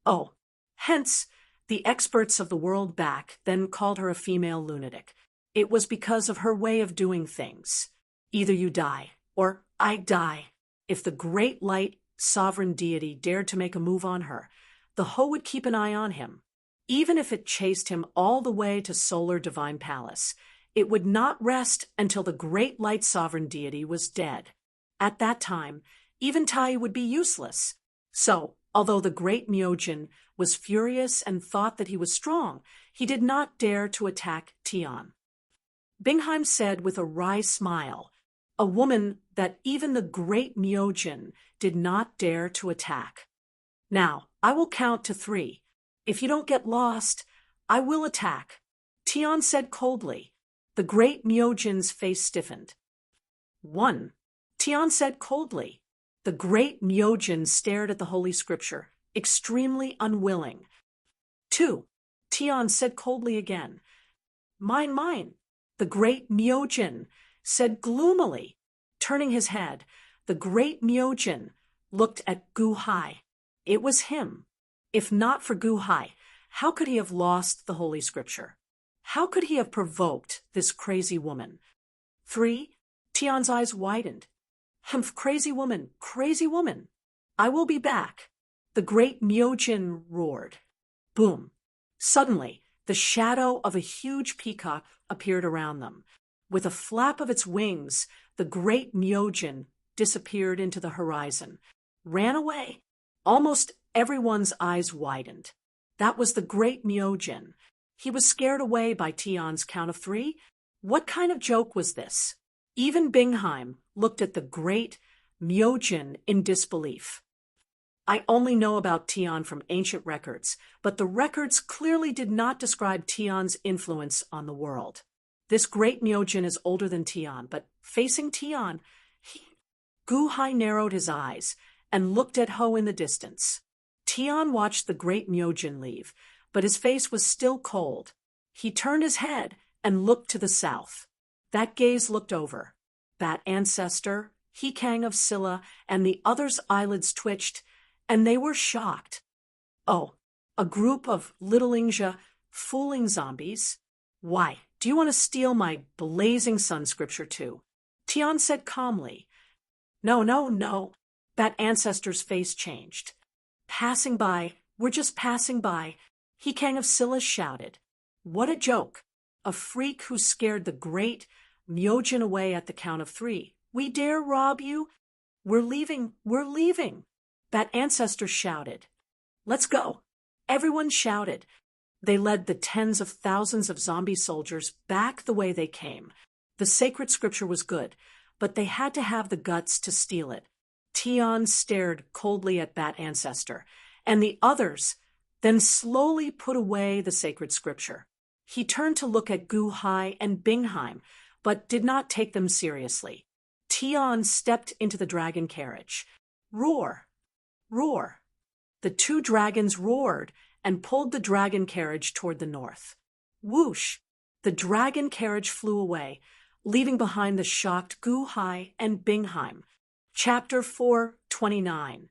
Oh, hence, the experts of the world back then called her a female lunatic. It was because of her way of doing things. Either you die, or I die. If the great light sovereign deity dared to make a move on her, the Ho would keep an eye on him. Even if it chased him all the way to Solar Divine Palace, it would not rest until the great light sovereign deity was dead. At that time, even Tai would be useless. So, although the great Myojin was furious and thought that he was strong, he did not dare to attack Tian. Bingheim said with a wry smile, a woman that even the great Myojin did not dare to attack. Now, I will count to 3. If you don't get lost, I will attack. Tian said coldly. The great Myojin's face stiffened. 1. Tian said coldly. The great Myojin stared at the Holy Scripture, extremely unwilling. 2. Tian said coldly again. Mine, mine. The great Myojin said gloomily. Turning his head, the great Myojin looked at Guhai. It was him. If not for Guhai, how could he have lost the Holy Scripture? How could he have provoked this crazy woman? 3. Tian's eyes widened. Humph, crazy woman, crazy woman. I will be back. The great Myojin roared. Boom. Suddenly, the shadow of a huge peacock appeared around them. With a flap of its wings, the great Myojin disappeared into the horizon, ran away. Almost everyone's eyes widened. That was the great Myojin. He was scared away by Tian's count of 3. What kind of joke was this? Even Bingheim looked at the great Myojin in disbelief. I only know about Tian from ancient records, but the records clearly did not describe Tian's influence on the world. This great Myojin is older than Tian, but facing Tian, Gu Hai narrowed his eyes and looked at Ho in the distance. Tian watched the great Myojin leave, but his face was still cold. He turned his head and looked to the south. That gaze looked over. Bat Ancestor, Hikang of Silla, and the others' eyelids twitched, and they were shocked. Oh, a group of little Ingja fooling zombies? Why, do you want to steal my blazing sun scripture too? Tian said calmly. No, no, no. Bat Ancestor's face changed. Passing by, we're just passing by, Hikang of Silla shouted. What a joke. A freak who scared the great Myojin away at the count of 3. We dare rob you? We're leaving, we're leaving. Bat Ancestor shouted. Let's go. Everyone shouted. They led the tens of thousands of zombie soldiers back the way they came. The sacred scripture was good, but they had to have the guts to steal it. Tian stared coldly at Bat Ancestor, and the others then slowly put away the sacred scripture. He turned to look at Gu Hai and Bingheim, but did not take them seriously. Tian stepped into the dragon carriage. Roar! Roar! The 2 dragons roared and pulled the dragon carriage toward the north. Whoosh! The dragon carriage flew away, leaving behind the shocked Gu Hai and Bingheim. Chapter 4:29.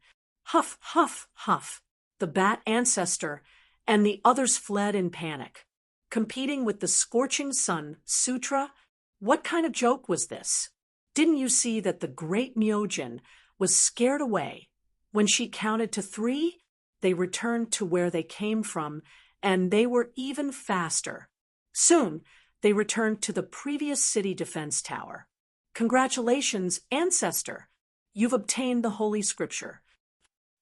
Huff, huff, huff. The Bat Ancestor and the others fled in panic. Competing with the scorching sun, Sutra? What kind of joke was this? Didn't you see that the great Myojin was scared away? When she counted to 3, they returned to where they came from, and they were even faster. Soon, they returned to the previous city defense tower. Congratulations, Ancestor! You've obtained the Holy Scripture.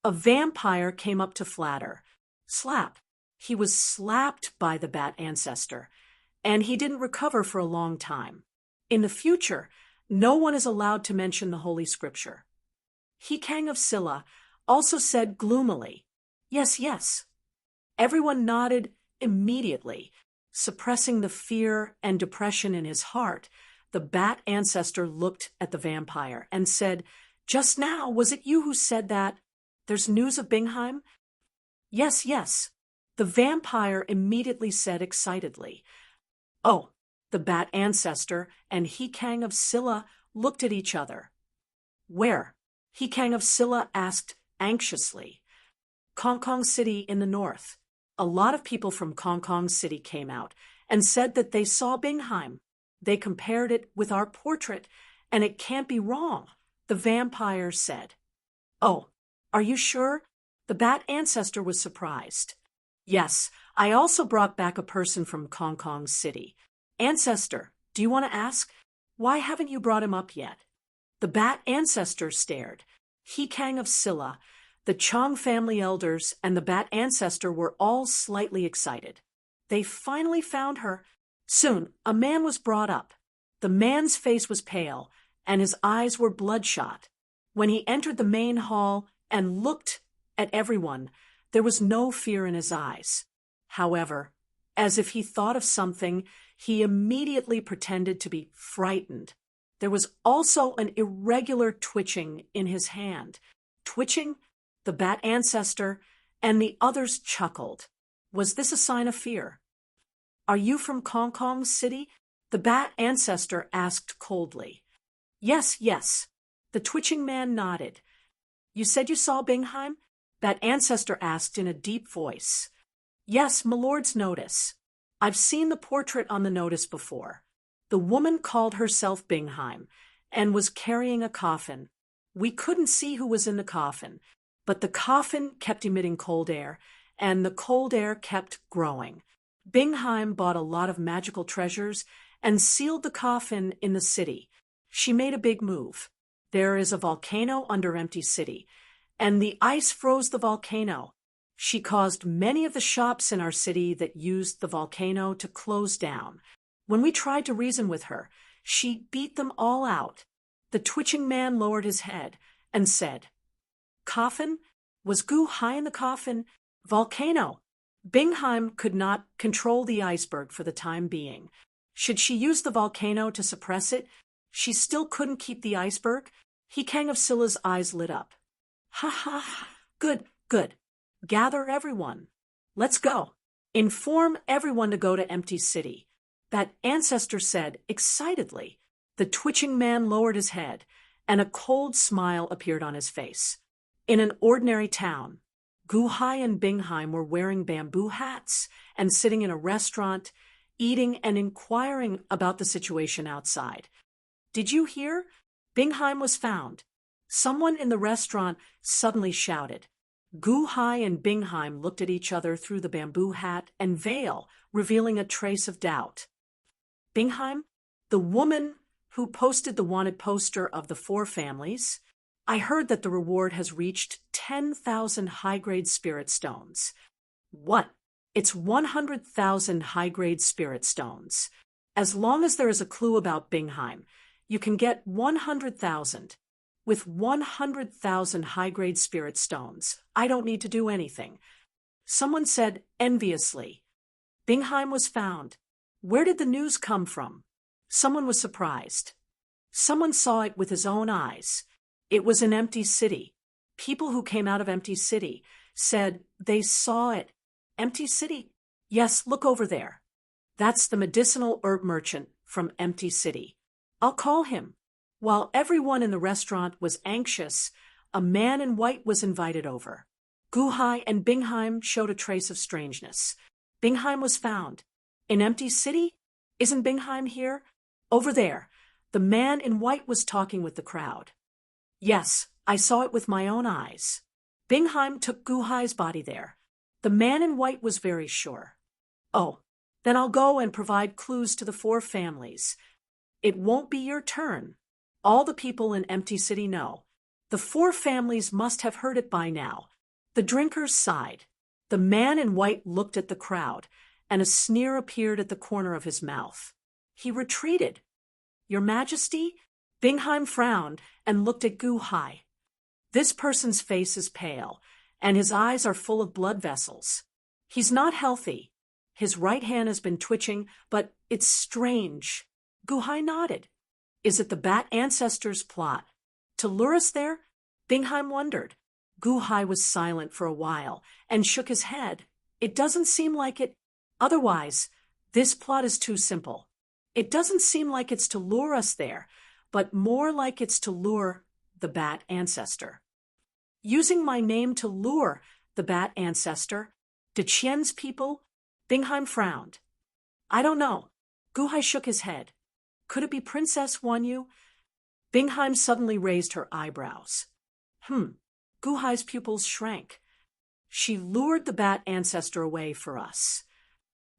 A vampire came up to flatter. Slap! He was slapped by the Bat Ancestor, and he didn't recover for a long time. In the future, no one is allowed to mention the Holy Scripture. Hikang of Silla also said gloomily, Yes, yes. Everyone nodded immediately. Suppressing the fear and depression in his heart, the Bat Ancestor looked at the vampire and said, Just now, was it you who said that? There's news of Bingheim? Yes, yes. The vampire immediately said excitedly. Oh, the Bat Ancestor and Hikang of Silla looked at each other. Where? Hikang of Silla asked anxiously. Kong City in the north. A lot of people from Kong City came out and said that they saw Bingheim. They compared it with our portrait, and it can't be wrong, the vampire said. Oh, are you sure? The Bat Ancestor was surprised. Yes, I also brought back a person from Kong City. Ancestor, do you want to ask? Why haven't you brought him up yet? The Bat Ancestor stared. Hikang of Silla, the Chong family elders, and the Bat Ancestor were all slightly excited. They finally found her. Soon, a man was brought up. The man's face was pale, and his eyes were bloodshot. When he entered the main hall and looked at everyone, there was no fear in his eyes. However, as if he thought of something, he immediately pretended to be frightened. There was also an irregular twitching in his hand. Twitching? The Bat Ancestor and the others chuckled. Was this a sign of fear? Are you from Kong City? The Bat Ancestor asked coldly. Yes, yes. The twitching man nodded. You said you saw Bingheim? Bat Ancestor asked in a deep voice. Yes, my lord's notice. I've seen the portrait on the notice before. The woman called herself Bingheim and was carrying a coffin. We couldn't see who was in the coffin, but the coffin kept emitting cold air, and the cold air kept growing. Bingheim bought a lot of magical treasures, and sealed the coffin in the city. She made a big move. There is a volcano under Empty City, and the ice froze the volcano. She caused many of the shops in our city that used the volcano to close down. When we tried to reason with her, she beat them all out. The twitching man lowered his head and said, "Coffin? Was Gu Hai in the coffin? Volcano." Bingheim could not control the iceberg for the time being. Should she use the volcano to suppress it? She still couldn't keep the iceberg. Kang of Scylla's eyes lit up. "Ha ha ha. Good, good. Gather everyone. Let's go. Inform everyone to go to Empty City," that ancestor said excitedly. The twitching man lowered his head, and a cold smile appeared on his face. In an ordinary town, Gu Hai and Bingheim were wearing bamboo hats and sitting in a restaurant, eating and inquiring about the situation outside. "Did you hear? Bingheim was found." Someone in the restaurant suddenly shouted. Gu Hai and Bingheim looked at each other through the bamboo hat and veil, revealing a trace of doubt. "Bingheim, the woman who posted the wanted poster of the 4 families, I heard that the reward has reached 10,000 high-grade spirit stones." "What? It's 100,000 high-grade spirit stones. As long as there is a clue about Bingheim, you can get 100,000. With 100,000 high-grade spirit stones, I don't need to do anything." Someone said enviously, "Bingheim was found. Where did the news come from?" Someone was surprised. Someone saw it with his own eyes. It was in Empty City. People who came out of Empty City said they saw it. "Empty City? Yes, look over there. That's the medicinal herb merchant from Empty City. I'll call him." While everyone in the restaurant was anxious, a man in white was invited over. Gu Hai and Bingheim showed a trace of strangeness. "Bingheim was found. In Empty City? Isn't Bingheim here?" "Over there." The man in white was talking with the crowd. "Yes, I saw it with my own eyes. Bingheim took Gu Hai's body there." The man in white was very sure. "Oh, then I'll go and provide clues to the 4 families. It won't be your turn. All the people in Empty City know. The 4 families must have heard it by now." The drinkers sighed. The man in white looked at the crowd, and a sneer appeared at the corner of his mouth. He retreated. "Your Majesty?" Bingheim frowned and looked at Gu Hai. "This person's face is pale, and his eyes are full of blood vessels. He's not healthy. His right hand has been twitching, but it's strange." Gu Hai nodded. "Is it the Bat Ancestors' plot to lure us there?" Bingheim wondered. Gu Hai was silent for a while and shook his head. "It doesn't seem like it. Otherwise, this plot is too simple. It doesn't seem like it's to lure us there, but more like it's to lure the Bat Ancestor." "Using my name to lure the Bat Ancestor? To Qian's people?" Bingheim frowned. "I don't know." Gu Hai shook his head. "Could it be Princess Wanyu?" Bingheim suddenly raised her eyebrows. Gu Hai's pupils shrank. "She lured the Bat Ancestor away for us.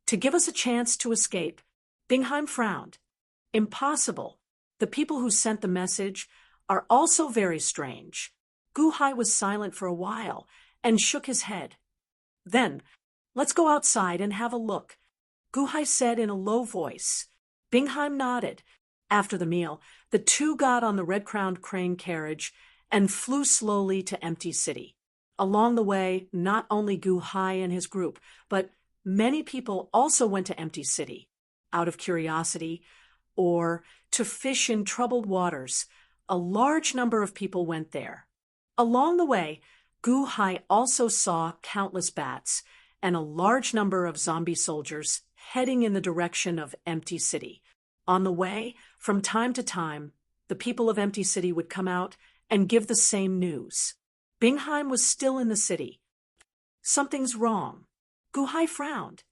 To give us a chance to escape." Bingheim frowned. "Impossible. The people who sent the message are also very strange." Gu Hai was silent for a while and shook his head. "Then, let's go outside and have a look," Gu Hai said in a low voice. Bingheim nodded. After the meal, the 2 got on the red-crowned crane carriage and flew slowly to Empty City. Along the way, not only Gu Hai and his group, but many people also went to Empty City, out of curiosity, or to fish in troubled waters. A large number of people went there. Along the way, Gu Hai also saw countless bats and a large number of zombie soldiers heading in the direction of Empty City. On the way, from time to time, the people of Empty City would come out and give the same news. Bingheim was still in the city. "Something's wrong." Gu Hai frowned.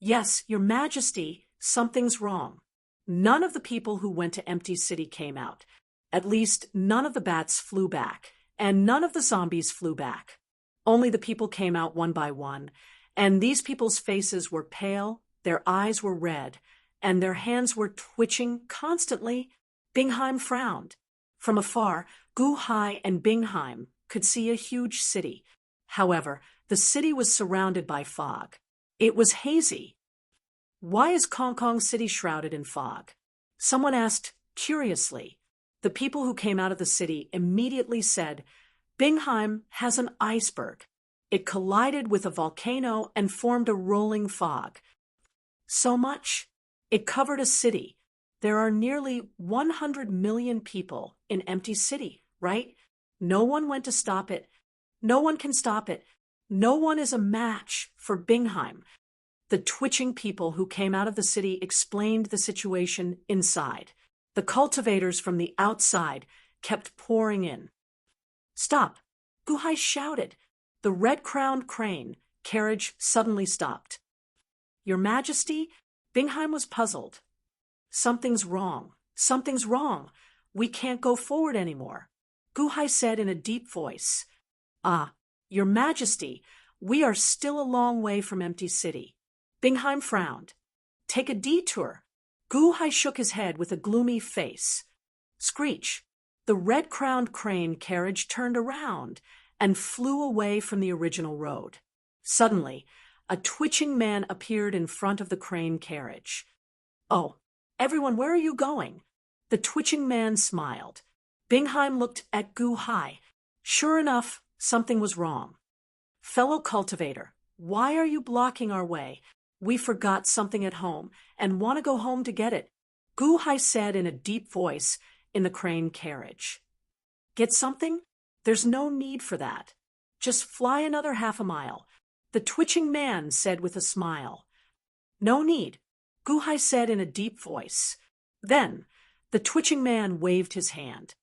"Yes, Your Majesty, something's wrong. None of the people who went to Empty City came out. At least none of the bats flew back, and none of the zombies flew back. Only the people came out one by one, and these people's faces were pale, their eyes were red, and their hands were twitching constantly. Bingheim frowned. From afar, Gu-hai and Bingheim could see a huge city. However, the city was surrounded by fog. It was hazy. Why is Kong Kong City shrouded in fog? Someone asked curiously. The people who came out of the city immediately said, Bingheim has an iceberg. It collided with a volcano and formed a rolling fog. So much? It covered a city. There are nearly 100 million people in empty city, right? No one went to stop it. No one can stop it. No one is a match for Bingheim. The twitching people who came out of the city explained the situation inside. The cultivators from the outside kept pouring in. Stop! Gu-hai shouted. The red-crowned crane carriage suddenly stopped. Your Majesty? Bingheim was puzzled. Something's wrong. Something's wrong. We can't go forward anymore. Gu-hai said in a deep voice. Ah, Your Majesty, we are still a long way from empty city. Bingheim frowned. Take a detour. Gu-hai shook his head with a gloomy face. Screech! The red-crowned crane carriage turned around and flew away from the original road. Suddenly, a twitching man appeared in front of the crane carriage. Oh, everyone, where are you going? The twitching man smiled. Bingheim looked at Gu-hai. Sure enough, something was wrong. Fellow cultivator, why are you blocking our way? We forgot something at home and want to go home to get it, Gu-hai said in a deep voice in the crane carriage. Get something? There's no need for that. Just fly another half a mile, the twitching man said with a smile. No need, Gu-hai said in a deep voice. Then, the twitching man waved his hand.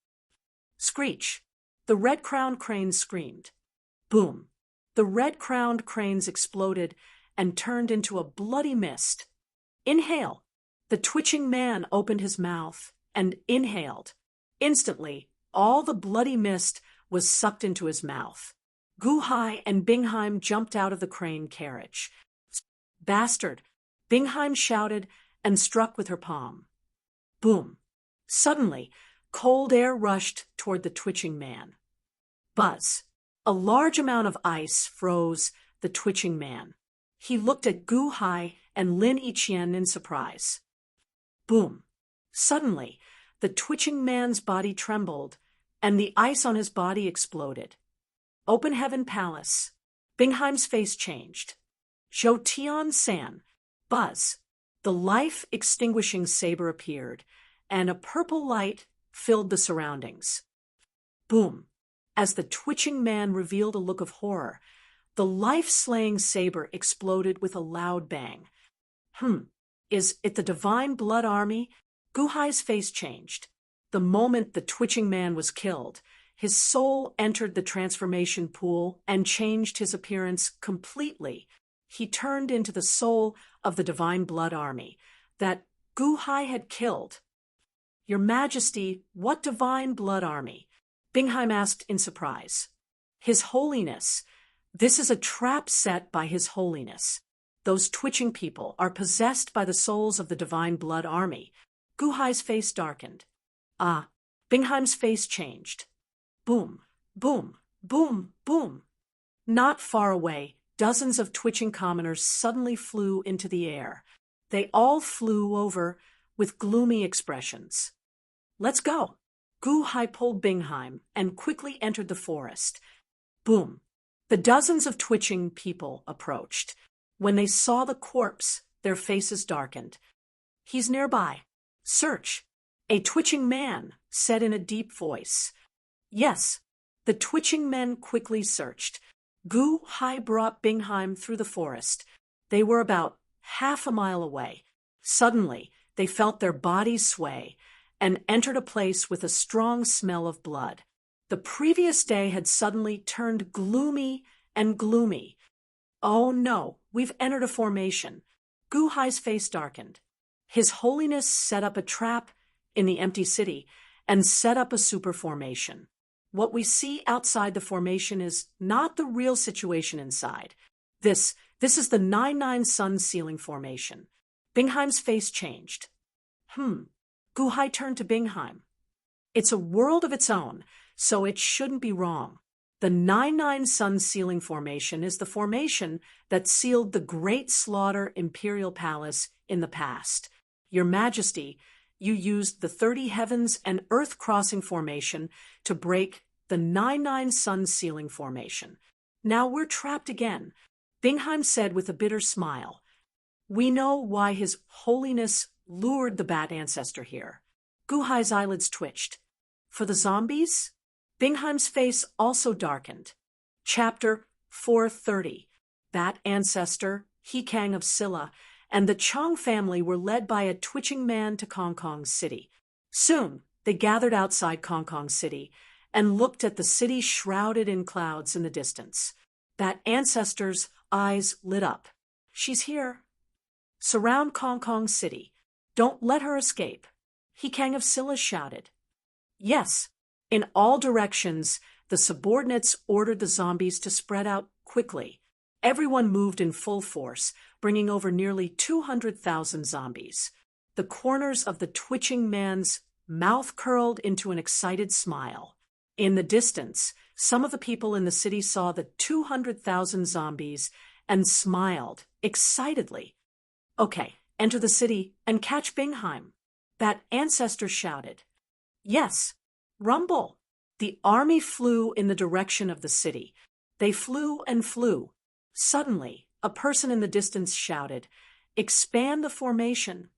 Screech! The red-crowned cranes screamed. Boom! The red-crowned cranes exploded and turned into a bloody mist. Inhale! The twitching man opened his mouth and inhaled. Instantly, all the bloody mist was sucked into his mouth. Gu-hai and Bingheim jumped out of the crane carriage. Bastard! Bingheim shouted and struck with her palm. Boom! Suddenly, cold air rushed toward the twitching man. Buzz! A large amount of ice froze the twitching man. He looked at Gu-hai and Lin Yiqian in surprise. Boom! Suddenly, the twitching man's body trembled, and the ice on his body exploded. Open Heaven Palace. Bingheim's face changed. Zhou Tian-san. Buzz! The life-extinguishing saber appeared, and a purple light filled the surroundings. Boom! As the twitching man revealed a look of horror, the life-slaying saber exploded with a loud bang. Is it the Divine Blood Army? Gu-hai's face changed. The moment the twitching man was killed, his soul entered the transformation pool and changed his appearance completely. He turned into the soul of the Divine Blood Army that Gu-hai had killed. Your Majesty, what Divine Blood Army? Bingheim asked in surprise. His Holiness. This is a trap set by His Holiness. Those twitching people are possessed by the souls of the Divine Blood Army. Gu-hai's face darkened. Ah, Bingheim's face changed. Boom, boom, boom, boom. Not far away, dozens of twitching commoners suddenly flew into the air. They all flew over with gloomy expressions. Let's go. Gu-hai pulled Bingheim and quickly entered the forest. Boom. The dozens of twitching people approached. When they saw the corpse, their faces darkened. He's nearby. Search. A twitching man said in a deep voice. Yes. The twitching men quickly searched. Gu-hai brought Bingheim through the forest. They were about half a mile away. Suddenly, they felt their bodies sway and entered a place with a strong smell of blood. The previous day had suddenly turned gloomy and gloomy. Oh no, we've entered a formation. Gu-hai's face darkened. His Holiness set up a trap in the empty city and set up a super formation. What we see outside the formation is not the real situation inside. This is the 9-9 Sun Sealing Formation. Bingheim's face changed. Guhai turned to Bingheim. It's a world of its own, so it shouldn't be wrong. The 9-9 Sun Sealing Formation is the formation that sealed the Great Slaughter Imperial Palace in the past. Your Majesty, you used the 30 Heavens and Earth Crossing Formation to break the 9-9 Sun Sealing Formation. Now we're trapped again, Bingheim said with a bitter smile. We know why His Holiness lured the Bat Ancestor here. Guhai's eyelids twitched. For the zombies? Bingheim's face also darkened. Chapter 430. Bat Ancestor, Hikang of Silla, and the Chong family were led by a twitching man to Kong Kong City. Soon, they gathered outside Kong Kong City and looked at the city shrouded in clouds in the distance. Bat Ancestor's eyes lit up. She's here. Surround Kong Kong City. Don't let her escape. Hikang of Silla shouted. Yes. In all directions, the subordinates ordered the zombies to spread out quickly. Everyone moved in full force, bringing over nearly 200,000 zombies. The corners of the twitching man's mouth curled into an excited smile. In the distance, some of the people in the city saw the 200,000 zombies and smiled excitedly. Okay, enter the city and catch Bingheim. That ancestor shouted. Yes, rumble. The army flew in the direction of the city. They flew and flew. Suddenly, a person in the distance shouted, expand the formation.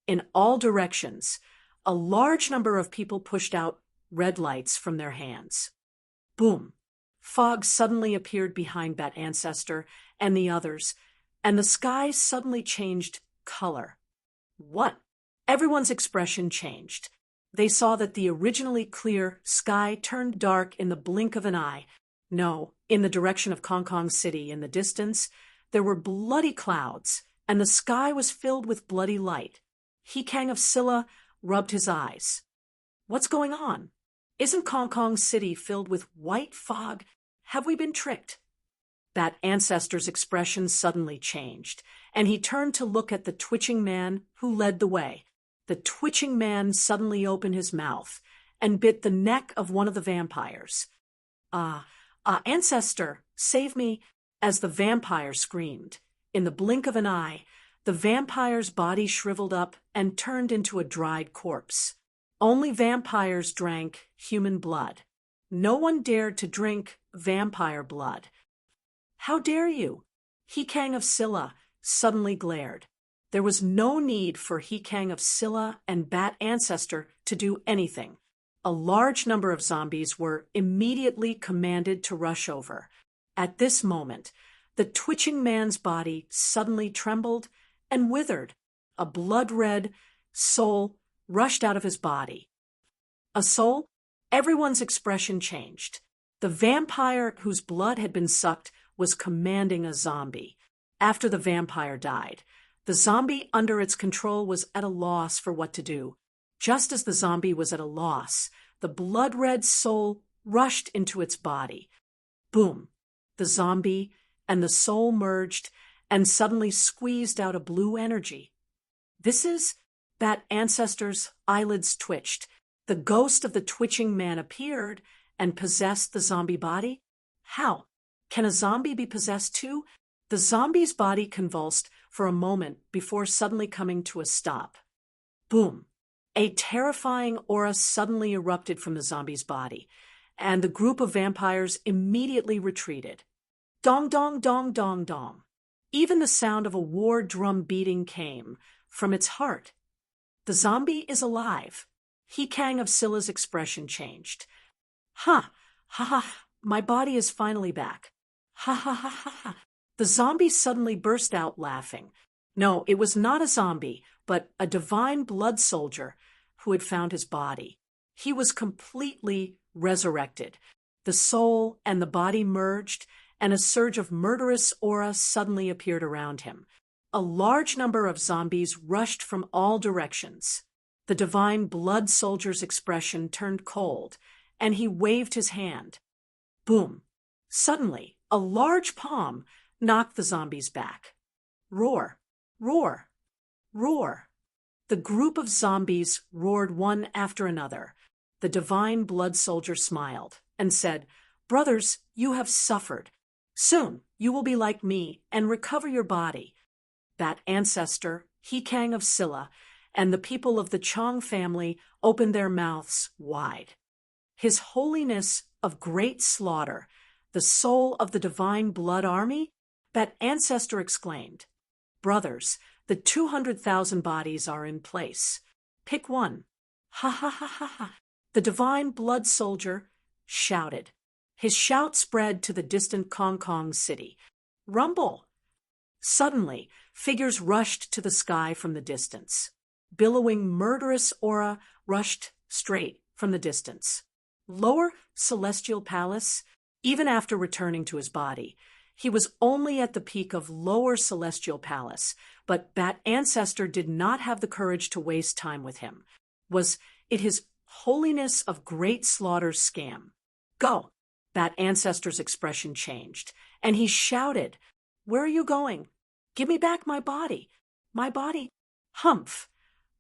In all directions, a large number of people pushed out red lights from their hands. Boom. Fog suddenly appeared behind Bat Ancestor and the others, and the sky suddenly changed color. What? Everyone's expression changed. They saw that the originally clear sky turned dark in the blink of an eye. No, in the direction of Kong Kong City, in the distance, there were bloody clouds, and the sky was filled with bloody light. Hikang of Silla rubbed his eyes. What's going on? Isn't Kong Kong City filled with white fog? Have we been tricked? That ancestor's expression suddenly changed, and he turned to look at the twitching man who led the way. The twitching man suddenly opened his mouth and bit the neck of one of the vampires. Ancestor, save me, as the vampire screamed. In the blink of an eye, the vampire's body shriveled up and turned into a dried corpse. Only vampires drank human blood. No one dared to drink vampire blood. How dare you? Hikang of Silla suddenly glared. There was no need for Hikang of Silla and Bat Ancestor to do anything. A large number of zombies were immediately commanded to rush over. At this moment, the twitching man's body suddenly trembled and withered. A blood-red soul rushed out of his body. A soul? Everyone's expression changed. The vampire whose blood had been sucked was commanding a zombie. After the vampire died, the zombie under its control was at a loss for what to do. Just as the zombie was at a loss, the blood-red soul rushed into its body. Boom! The zombie and the soul merged and suddenly squeezed out a blue energy. This is... Bat Ancestor's eyelids twitched. The ghost of the twitching man appeared and possessed the zombie body. How? Can a zombie be possessed too? The zombie's body convulsed for a moment before suddenly coming to a stop. Boom! A terrifying aura suddenly erupted from the zombie's body, and the group of vampires immediately retreated. Dong dong dong dong dong. Even the sound of a war drum beating came from its heart. The zombie is alive. Hikang of Silla's expression changed. Ha! Ha ha! My body is finally back. Ha ha ha ha ha! The zombie suddenly burst out laughing. No, it was not a zombie, but a divine blood soldier who had found his body. He was completely resurrected. The soul and the body merged, and a surge of murderous aura suddenly appeared around him. A large number of zombies rushed from all directions. The divine blood soldier's expression turned cold, and he waved his hand. Boom! Suddenly, a large palm knocked the zombies back. Roar! Roar! Roar. The group of zombies roared one after another. The divine blood soldier smiled and said, "Brothers, you have suffered. Soon you will be like me and recover your body." That ancestor, Hekang of Silla, and the people of the Chong family opened their mouths wide. His Holiness of Great Slaughter, the soul of the divine blood army, that ancestor exclaimed, "Brothers, the 200,000 bodies are in place. Pick one." Ha ha ha ha ha. The divine blood soldier shouted. His shout spread to the distant Kong Kong city. Rumble! Suddenly, figures rushed to the sky from the distance. Billowing murderous aura rushed straight from the distance. Lower celestial palace, even after returning to his body, he was only at the peak of lower celestial palace, but that ancestor did not have the courage to waste time with him. Was it his Holiness of Great Slaughter's scam? Go! That ancestor's expression changed, and he shouted, "Where are you going? Give me back my body. My body. Humph!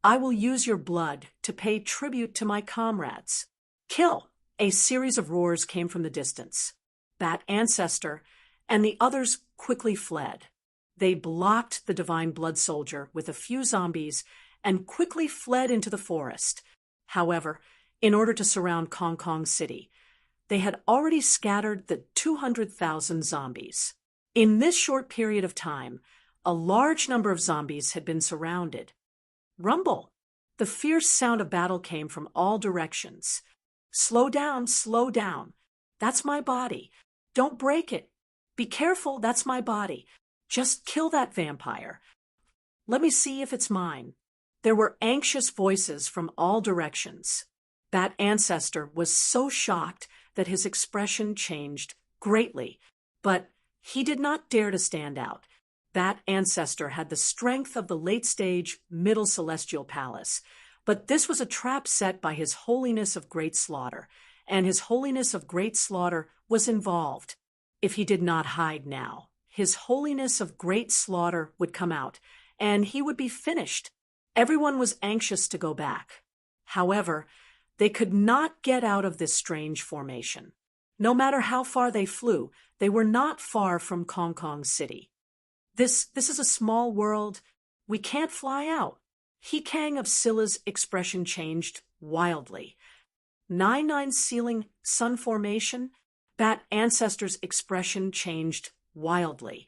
I will use your blood to pay tribute to my comrades. Kill!" A series of roars came from the distance. That ancestor and the others quickly fled. They blocked the divine blood soldier with a few zombies and quickly fled into the forest. However, in order to surround Kong Kong City, they had already scattered the 200,000 zombies. In this short period of time, a large number of zombies had been surrounded. Rumble! The fierce sound of battle came from all directions. "Slow down, slow down. That's my body. Don't break it. Be careful, that's my body. Just kill that vampire. Let me see if it's mine." There were anxious voices from all directions. That ancestor was so shocked that his expression changed greatly, but he did not dare to stand out. That ancestor had the strength of the late-stage Middle Celestial Palace, but this was a trap set by His Holiness of Great Slaughter, and His Holiness of Great Slaughter was involved. If he did not hide now, His Holiness of Great Slaughter would come out, and he would be finished. Everyone was anxious to go back. However, they could not get out of this strange formation. No matter how far they flew, they were not far from Kong Kong City. This is a small world. We can't fly out. Hekang of Silla's expression changed wildly. 9-9 ceiling sun formation, that ancestor's expression changed wildly.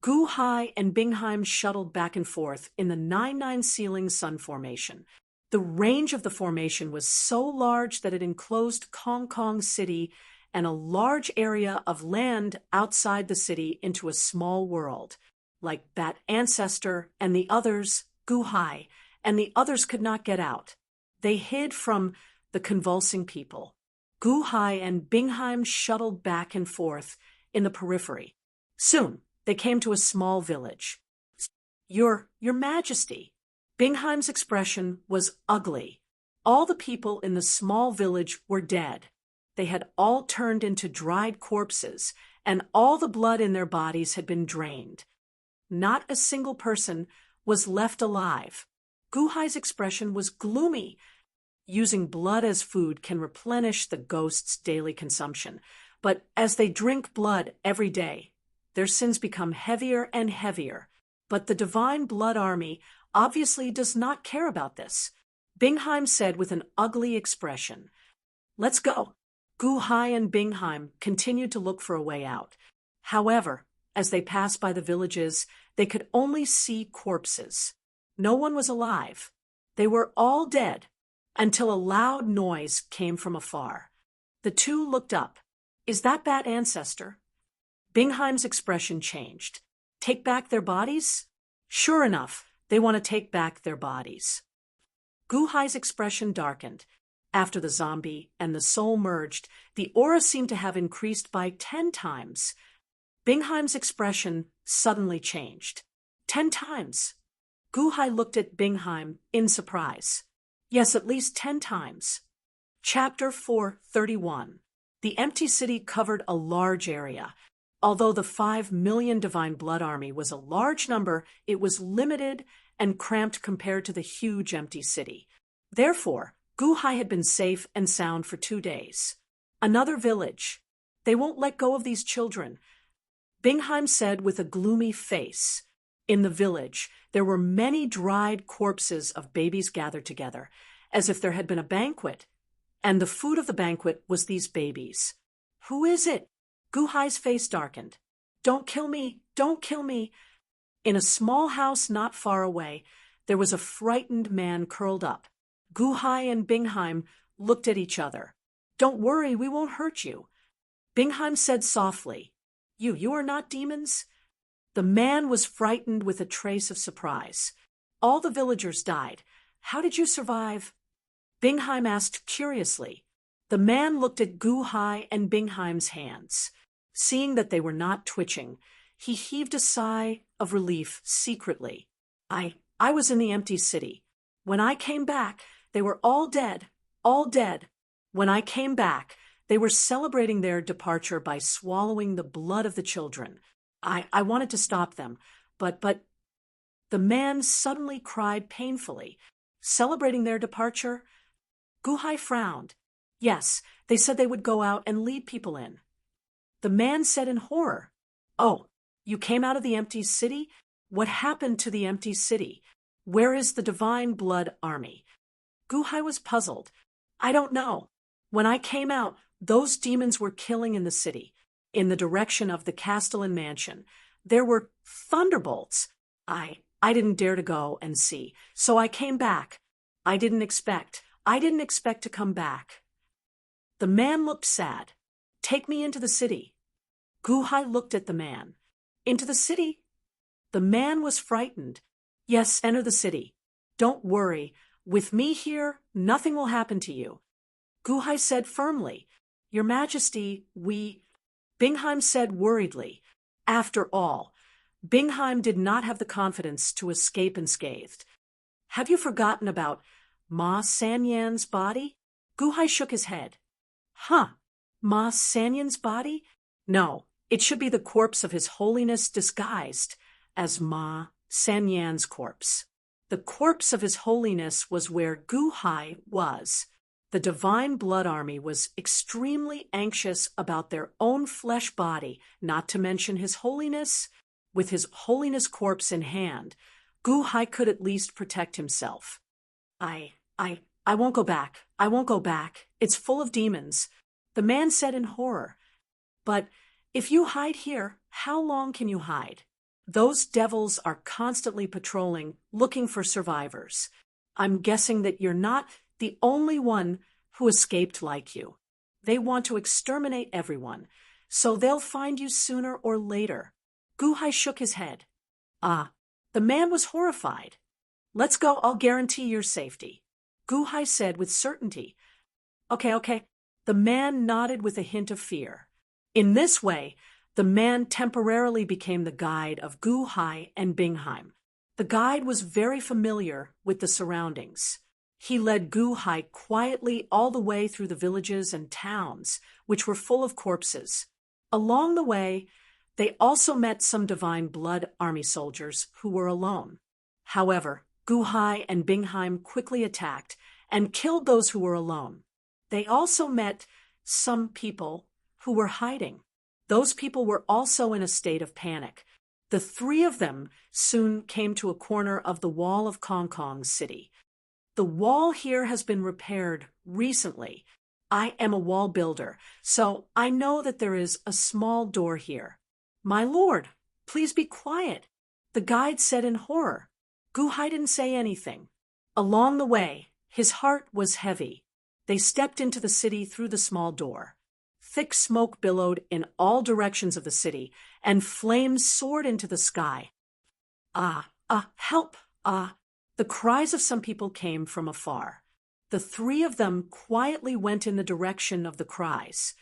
Gu Hai and Bingheim shuttled back and forth in the 9-9 ceiling sun formation. The range of the formation was so large that it enclosed Kong Kong City and a large area of land outside the city into a small world. Like that ancestor and the others, Gu Hai, and the others could not get out. They hid from the convulsing people. Gu Hai and Bingheim shuttled back and forth in the periphery. Soon, they came to a small village. Your Majesty." Bingheim's expression was ugly. All the people in the small village were dead. They had all turned into dried corpses, and all the blood in their bodies had been drained. Not a single person was left alive. Gu Hai's expression was gloomy. Using blood as food can replenish the ghost's daily consumption, but as they drink blood every day, their sins become heavier and heavier. But the divine blood army obviously does not care about this. Bingheim said with an ugly expression, "Let's go." Gu Hai and Bingheim continued to look for a way out. However, as they passed by the villages, they could only see corpses. No one was alive. They were all dead, until a loud noise came from afar. The two looked up. "Is that ancestor?" Bingheim's expression changed. "Take back their bodies?" Sure enough, they want to take back their bodies. Gu Hai's expression darkened. After the zombie and the soul merged, the aura seemed to have increased by 10 times. Bingheim's expression suddenly changed. 10 times. Gu Hai looked at Bingheim in surprise. Yes, at least 10 times. Chapter 431. The empty city covered a large area. Although the 5 million Divine Blood Army was a large number, it was limited and cramped compared to the huge empty city. Therefore, Guhai had been safe and sound for 2 days. Another village. They won't let go of these children, Bingheim said with a gloomy face. In the village, there were many dried corpses of babies gathered together, as if there had been a banquet, and the food of the banquet was these babies. Who is it? Guhai's face darkened. Don't kill me! Don't kill me! In a small house not far away, there was a frightened man curled up. Guhai and Bingheim looked at each other. Don't worry, we won't hurt you. Bingheim said softly, You are not demons? The man was frightened with a trace of surprise. All the villagers died. How did you survive? Bingheim asked curiously. The man looked at Guhai and Bingheim's hands. Seeing that they were not twitching, he heaved a sigh of relief secretly. I was in the empty city. When I came back, they were all dead, all dead. When I came back, they were celebrating their departure by swallowing the blood of the children. I wanted to stop them, but the man suddenly cried painfully. Celebrating their departure? Guhai frowned. Yes, they said they would go out and lead people in. The man said in horror, Oh, you came out of the empty city? What happened to the empty city? Where is the divine blood army? Guhai was puzzled. I don't know. When I came out, those demons were killing in the city, in the direction of the Castellan mansion. There were thunderbolts. I didn't dare to go and see, so I came back. I didn't expect to come back. The man looked sad. Take me into the city. Guhai looked at the man. Into the city? The man was frightened. Yes, enter the city. Don't worry. With me here, nothing will happen to you. Guhai said firmly, Your Majesty, Bingheim said worriedly. After all, Bingheim did not have the confidence to escape unscathed. Have you forgotten about Ma Sanyan's body? Guhai shook his head. Huh, Ma Sanyan's body? No, it should be the corpse of His Holiness disguised as Ma Sanyan's corpse. The corpse of His Holiness was where Guhai was. The Divine Blood Army was extremely anxious about their own flesh body, not to mention His Holiness. With His Holiness corpse in hand, Guhai could at least protect himself. I won't go back. I won't go back. It's full of demons. The man said in horror. But if you hide here, how long can you hide? Those devils are constantly patrolling, looking for survivors. I'm guessing that you're not the only one who escaped like you. They want to exterminate everyone, so they'll find you sooner or later. Guhai shook his head. The man was horrified. Let's go, I'll guarantee your safety. Guhai said with certainty. Okay. The man nodded with a hint of fear. In this way, the man temporarily became the guide of Guhai and Bingheim. The guide was very familiar with the surroundings. He led Guhai quietly all the way through the villages and towns, which were full of corpses. Along the way, they also met some Divine Blood Army soldiers who were alone. However, Guhai and Bingheim quickly attacked and killed those who were alone. They also met some people who were hiding. Those people were also in a state of panic. The three of them soon came to a corner of the wall of Kong Kong City. The wall here has been repaired recently. I am a wall builder, so I know that there is a small door here. My lord, please be quiet, the guide said in horror. Guhai didn't say anything. Along the way, his heart was heavy. They stepped into the city through the small door. Thick smoke billowed in all directions of the city, and flames soared into the sky. Help! The cries of some people came from afar. The three of them quietly went in the direction of the cries.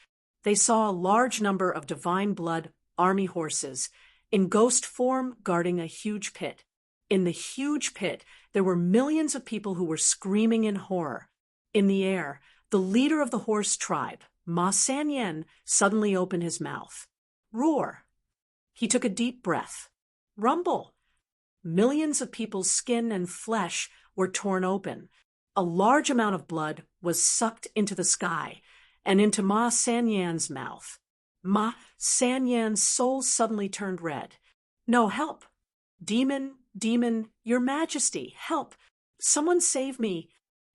They saw a large number of Divine Blood Army horses in ghost form guarding a huge pit. In the huge pit, there were millions of people who were screaming in horror. In the air, the leader of the horse tribe, Ma Sanyan, suddenly opened his mouth. Roar! He took a deep breath. Rumble! Millions of people's skin and flesh were torn open. A large amount of blood was sucked into the sky and into Ma Sanyan's mouth. Ma Sanyan's soul suddenly turned red. No, help! Demon, demon, your majesty, help! Someone save me!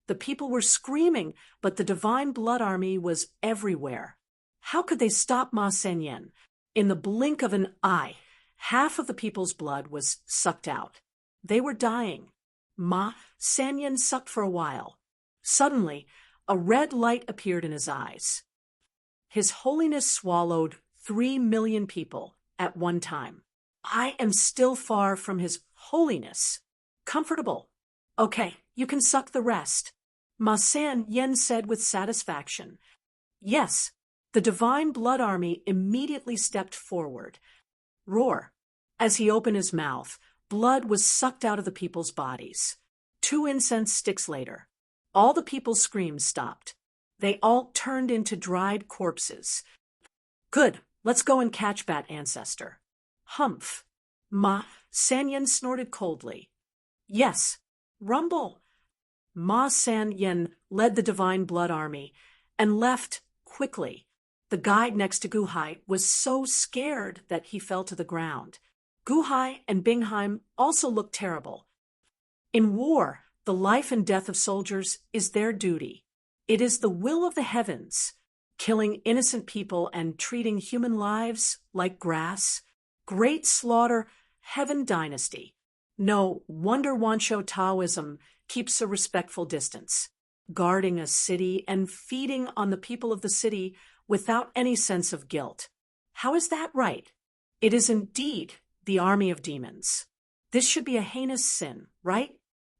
The people were screaming, but the divine blood army was everywhere. How could they stop Ma Sanyan? In the blink of an eye, half of the people's blood was sucked out. They were dying. Ma Sanyan sucked for a while. Suddenly, a red light appeared in his eyes. His Holiness swallowed 3 million people at one time. I am still far from His Holiness. Comfortable. Okay, you can suck the rest. Ma Sanyan said with satisfaction. Yes, the divine blood army immediately stepped forward. Roar. As he opened his mouth, blood was sucked out of the people's bodies. 2 incense sticks later, all the people's screams stopped. They all turned into dried corpses. Good, let's go and catch Bat Ancestor. Humph. Ma Sanyan snorted coldly. Yes, rumble. Ma Sanyan led the divine blood army and left quickly. The guide next to Guhai was so scared that he fell to the ground. Guhai and Bingheim also looked terrible. In war, the life and death of soldiers is their duty. It is the will of the heavens. Killing innocent people and treating human lives like grass. Great slaughter, heaven dynasty. No wonder Wancho Taoism keeps a respectful distance, guarding a city and feeding on the people of the city without any sense of guilt. How is that right? It is indeed the army of demons. This should be a heinous sin, right?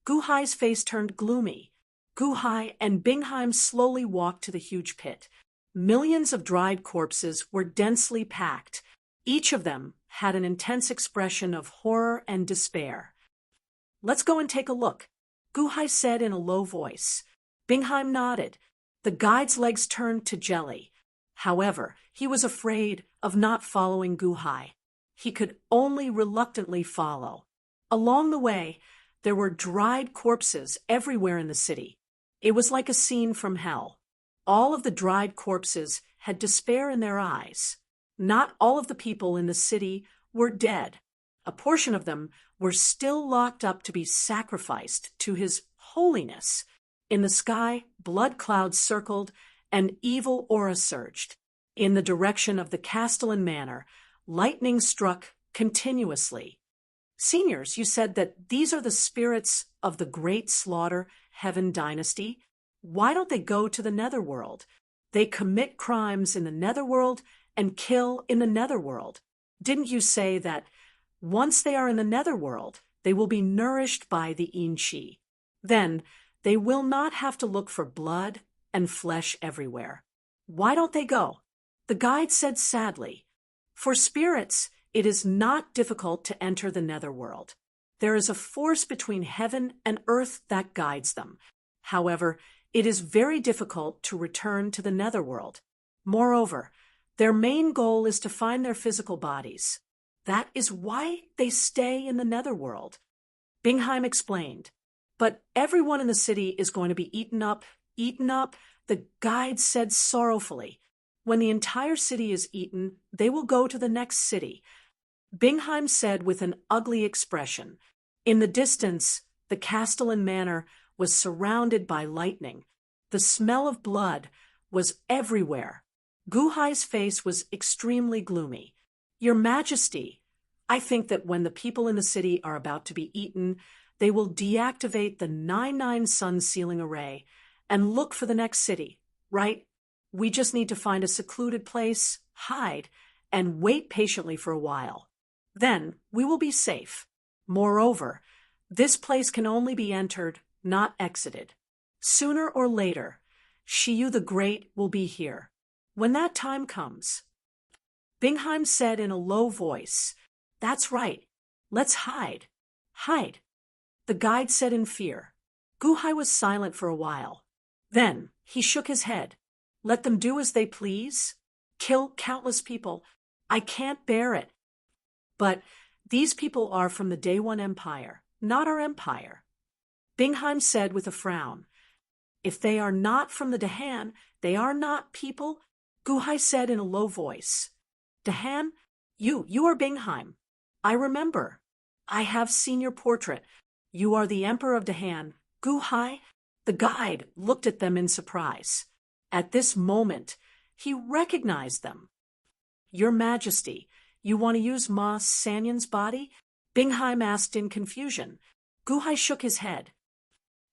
Guhai's face turned gloomy. Guhai and Bingheim slowly walked to the huge pit. Millions of dried corpses were densely packed. Each of them had an intense expression of horror and despair. Let's go and take a look, Guhai said in a low voice. Bingheim nodded. The guide's legs turned to jelly. However, he was afraid of not following Guhai. He could only reluctantly follow. Along the way, there were dried corpses everywhere in the city. It was like a scene from hell. All of the dried corpses had despair in their eyes. Not all of the people in the city were dead. A portion of them were still locked up to be sacrificed to His Holiness. In the sky, blood clouds circled, and evil aura surged. In the direction of the Castellan Manor, lightning struck continuously. Seniors, you said that these are the spirits of the great slaughter heaven dynasty. Why don't they go to the netherworld? They commit crimes in the netherworld and kill in the netherworld. Didn't you say that once they are in the netherworld, they will be nourished by the Inchi? Then they will not have to look for blood and flesh everywhere. Why don't they go? The guide said sadly, for spirits, it is not difficult to enter the netherworld. There is a force between heaven and earth that guides them. However, it is very difficult to return to the netherworld. Moreover, their main goal is to find their physical bodies. That is why they stay in the netherworld. Bingheim explained. But everyone in the city is going to be eaten up, the guide said sorrowfully. When the entire city is eaten, they will go to the next city. Bingheim said with an ugly expression. In the distance, the Castellan Manor was surrounded by lightning. The smell of blood was everywhere. Guhai's face was extremely gloomy. Your Majesty, I think that when the people in the city are about to be eaten, they will deactivate the 99 sun sealing array and look for the next city, right? We just need to find a secluded place, hide, and wait patiently for a while. Then we will be safe. Moreover, this place can only be entered, not exited. Sooner or later, Shiyu the Great will be here. When that time comes, Bingheim said in a low voice, that's right. Let's hide. Hide. The guide said in fear. Guhai was silent for a while. Then he shook his head. Let them do as they please. Kill countless people. I can't bear it. But These people are from the Day One Empire, not our empire. Bingheim said with a frown. If they are not from the Dahan, they are not people, Guhai said in a low voice. Dahan, you are Bingheim. I remember. I have seen your portrait. You are the Emperor of Dahan. Guhai? The guide looked at them in surprise. At this moment, he recognized them. Your Majesty, you want to use Ma Sanyan's body? Bingheim asked in confusion. Guhai shook his head.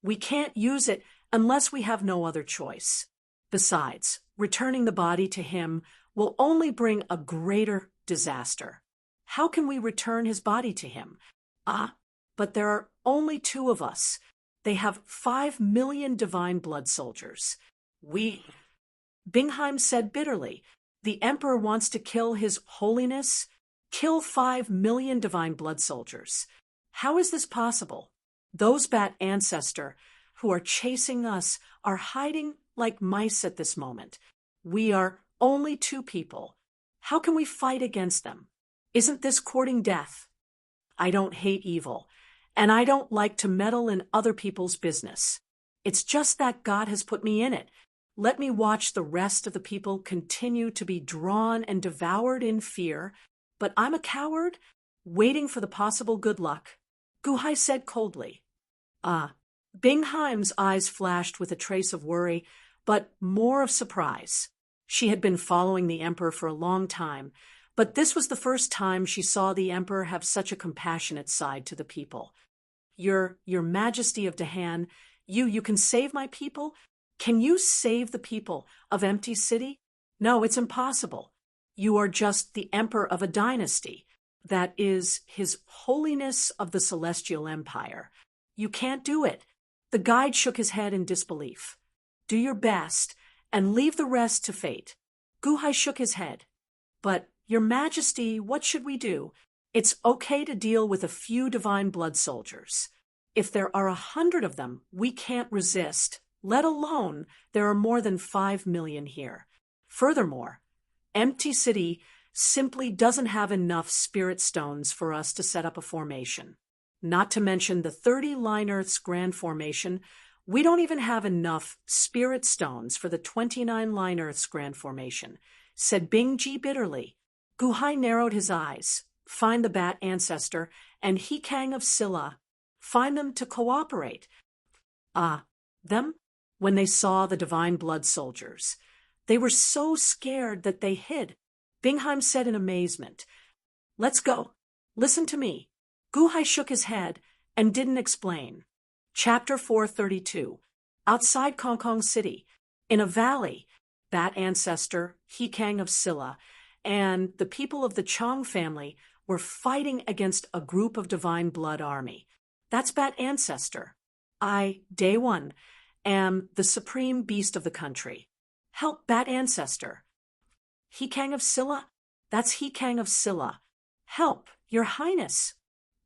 We can't use it unless we have no other choice. Besides, returning the body to him will only bring a greater disaster. How can we return his body to him? But there are only 2 of us. They have 5 million divine blood soldiers. Bingheim said bitterly, the Emperor wants to kill His Holiness? Kill 5 million divine blood soldiers. How is this possible? Those Bat Ancestor who are chasing us are hiding like mice at this moment. We are only 2 people. How can we fight against them? Isn't this courting death? I don't hate evil, and I don't like to meddle in other people's business. It's just that God has put me in it. Let me watch the rest of the people continue to be drawn and devoured in fear, but I'm a coward, waiting for the possible good luck. Guhai said coldly. Bingheim's eyes flashed with a trace of worry, but more of surprise. She had been following the Emperor for a long time, but this was the first time she saw the Emperor have such a compassionate side to the people. Your Majesty of Dahan, you can save my people? Can you save the people of Empty City? No, it's impossible. You are just the Emperor of a dynasty. That is His Holiness of the Celestial Empire. You can't do it. The guide shook his head in disbelief. Do your best, and leave the rest to fate. Guhai shook his head. But, Your Majesty, what should we do? It's okay to deal with a few divine blood soldiers. If there are 100 of them, we can't resist, let alone there are more than 5 million here. Furthermore, Empty City simply doesn't have enough spirit stones for us to set up a formation. Not to mention the 30 Line Earth's Grand Formation, we don't even have enough spirit stones for the 29 Line Earth's Grand Formation, said Bingji bitterly. Guhai narrowed his eyes. Find the Bat Ancestor and Hikang of Silla. Find them to cooperate. Them? When they saw the divine blood soldiers. They were so scared that they hid. Bingheim said in amazement. Let's go. Listen to me. Guhai shook his head and didn't explain. Chapter 432. Outside Kong City, in a valley, Bat Ancestor, Hikang of Silla, and the people of the Chong family were fighting against a group of divine blood army. That's Bat Ancestor. I, Day One, am the supreme beast of the country. Help Bat Ancestor. Hikang of Silla? That's Hikang of Silla. Help, Your Highness.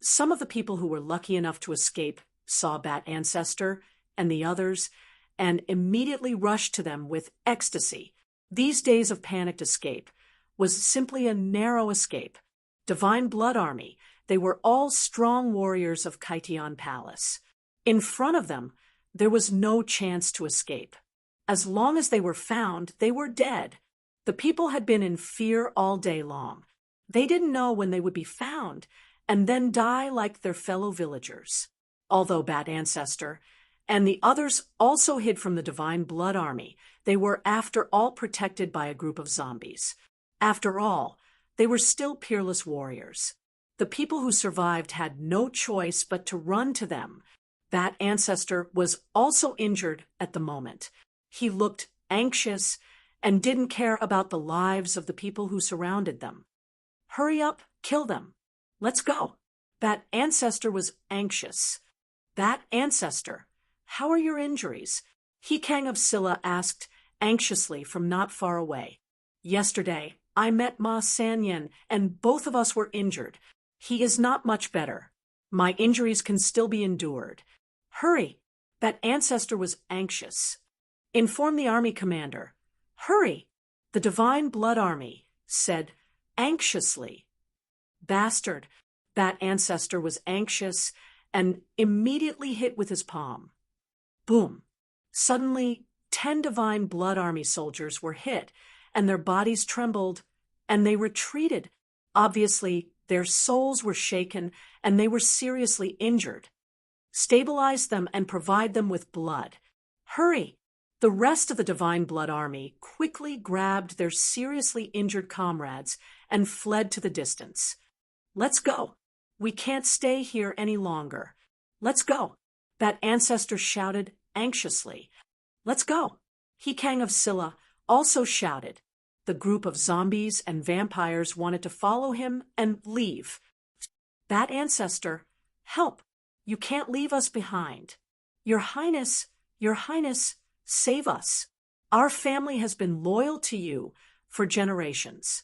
Some of the people who were lucky enough to escape saw Bat Ancestor and the others and immediately rushed to them with ecstasy. These days of panicked escape was simply a narrow escape. Divine Blood Army, they were all strong warriors of Kaitian Palace. In front of them, there was no chance to escape. As long as they were found, they were dead. The people had been in fear all day long. They didn't know when they would be found, and then die like their fellow villagers. Although Bat Ancestor and the others also hid from the Divine Blood Army, they were after all protected by a group of zombies. After all, they were still peerless warriors. The people who survived had no choice but to run to them. Bat Ancestor was also injured at the moment. He looked anxious and didn't care about the lives of the people who surrounded them. Hurry up, kill them. Let's go. Bat Ancestor was anxious. Bat Ancestor, how are your injuries? Hikang of Silla asked anxiously from not far away. Yesterday, I met Ma Sanyan, and both of us were injured. He is not much better. My injuries can still be endured. Hurry. Bat Ancestor was anxious. Inform the army commander. Hurry. The Divine Blood Army said anxiously. Bastard, That ancestor was anxious and immediately hit with his palm. Boom! Suddenly, 10 divine blood army soldiers were hit, and their bodies trembled, and they retreated. Obviously, their souls were shaken, and they were seriously injured. Stabilize them and provide them with blood. Hurry! The rest of the divine blood army quickly grabbed their seriously injured comrades and fled to the distance. Let's go! We can't stay here any longer. Let's go! That ancestor shouted anxiously. Let's go! Hikang of Silla also shouted. The group of zombies and vampires wanted to follow him and leave. That ancestor, help! You can't leave us behind. Your Highness, save us. Our family has been loyal to you for generations.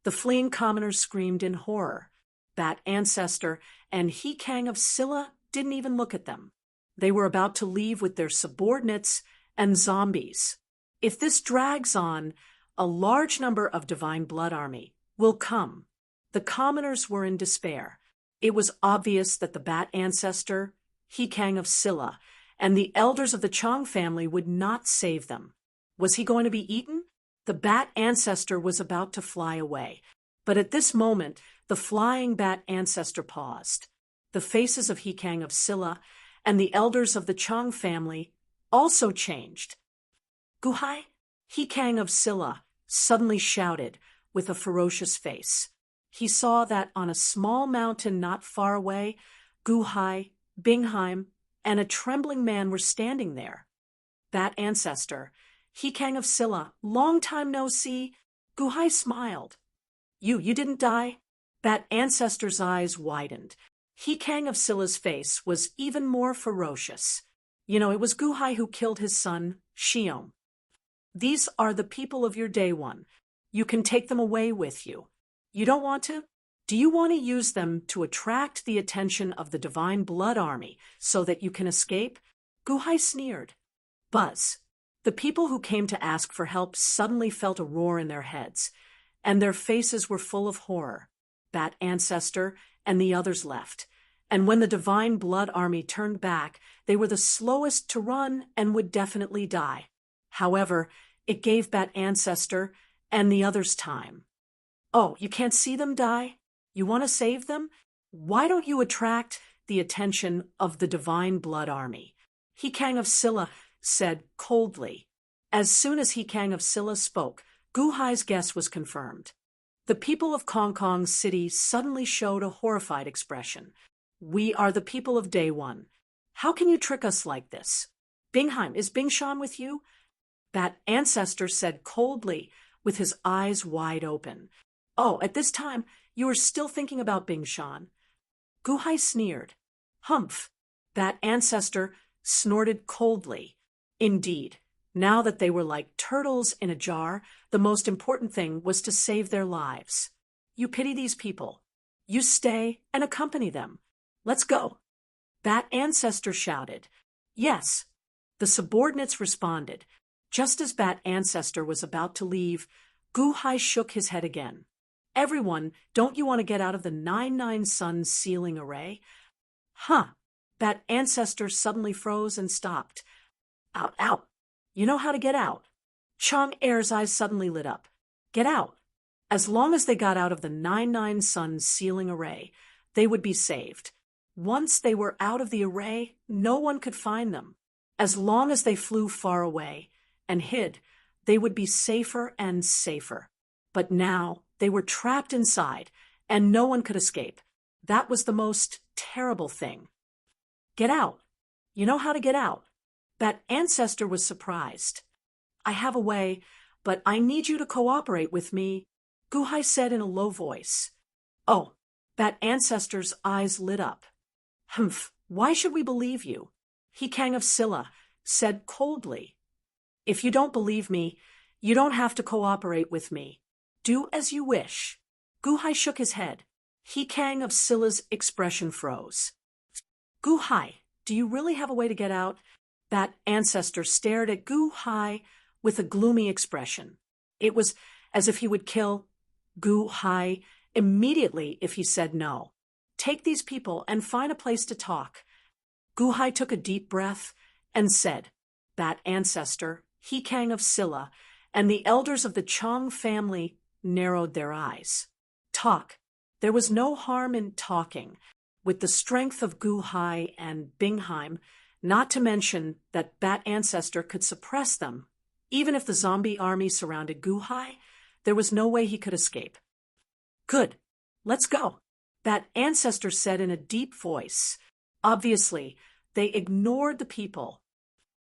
The fleeing commoners screamed in horror. That ancestor and Hikang of Silla didn't even look at them. They were about to leave with their subordinates and zombies. If this drags on, a large number of divine blood army will come. The commoners were in despair. It was obvious that the Bat ancestor, Hikang of Silla, and the elders of the Chong family would not save them. Was he going to be eaten? The Bat ancestor was about to fly away. But at this moment, the flying Bat ancestor paused. The faces of Hikang of Silla and the elders of the Chong family also changed. Guhai, Hikang of Silla suddenly shouted with a ferocious face. He saw that on a small mountain not far away, Guhai, Bingheim, and a trembling man were standing there. That ancestor, Hikang of Silla, long time no see. Guhai smiled. You didn't die? That ancestor's eyes widened. Hikang of Silla's face was even more ferocious. It was Guhai who killed his son, Shiom. These are the people of your day one. You can take them away with you. You don't want to? Do you want to use them to attract the attention of the divine blood army so that you can escape? Guhai sneered. Buzz. The people who came to ask for help suddenly felt a roar in their heads, and their faces were full of horror. Bat ancestor and the others left, and when the divine blood army turned back, they were the slowest to run and would definitely die. However, it gave Bat ancestor and the others time. Oh, you can't see them die? You want to save them? Why don't you attract the attention of the divine blood army? Hikang of Silla said coldly. As soon as Hikang of Silla spoke, Guhai's guess was confirmed. The people of Kong Kong City suddenly showed a horrified expression. We are the people of day one. How can you trick us like this? Bingheim, is Bingshan with you? That ancestor said coldly, with his eyes wide open. Oh, at this time, you are still thinking about Bingshan. Guhai sneered. Humph! That ancestor snorted coldly. Indeed, now that they were like turtles in a jar, the most important thing was to save their lives. You pity these people. You stay and accompany them. Let's go. That ancestor shouted. Yes. The subordinates responded. Just as Bat ancestor was about to leave, Guhai shook his head again. Everyone, don't you want to get out of the 99 Sun sealing array? Huh. Bat ancestor suddenly froze and stopped. Out. You know how to get out. Chong Air's eyes suddenly lit up. Get out. As long as they got out of the 99 Sun sealing array, they would be saved. Once they were out of the array, no one could find them. As long as they flew far away and hid, they would be safer and safer. But now they were trapped inside, and no one could escape. That was the most terrible thing. Get out. You know how to get out. That ancestor was surprised. I have a way, but I need you to cooperate with me, Guhai said in a low voice. Oh, that ancestor's eyes lit up. Humph, why should we believe you? Hikang of Silla said coldly. If you don't believe me, you don't have to cooperate with me. Do as you wish. Guhai shook his head. Hikang of Silla's expression froze. Guhai, do you really have a way to get out? That ancestor stared at Guhai with a gloomy expression. It was as if he would kill Guhai immediately if he said no. take these people and find a place to talk. Guhai took a deep breath and said, Bat ancestor, Hikang of Silla, and the elders of the Chong family narrowed their eyes. Talk. There was no harm in talking. With the strength of Guhai and Bingheim, not to mention that Bat ancestor could suppress them, even if the zombie army surrounded Guhai, there was no way he could escape. Good. Let's go, Bat ancestor said in a deep voice. Obviously, they ignored the people.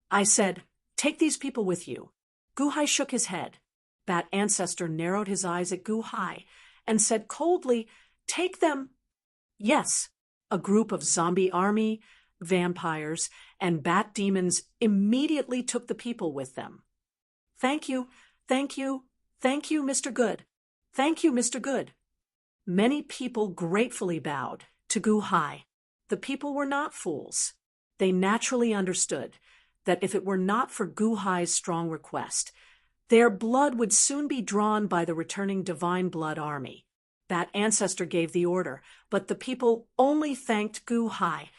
I said, take these people with you. Guhai shook his head. Bat ancestor narrowed his eyes at Guhai and said coldly, take them. Yes, a group of zombie army, vampires, and bat demons immediately took the people with them. Thank you, thank you, thank you, Mr. Good. Thank you, Mr. Good. Many people gratefully bowed to Guhai. The people were not fools. They naturally understood that if it were not for Guhai's strong request, their blood would soon be drawn by the returning Divine Blood Army. Bat ancestor gave the order, but the people only thanked Guhai.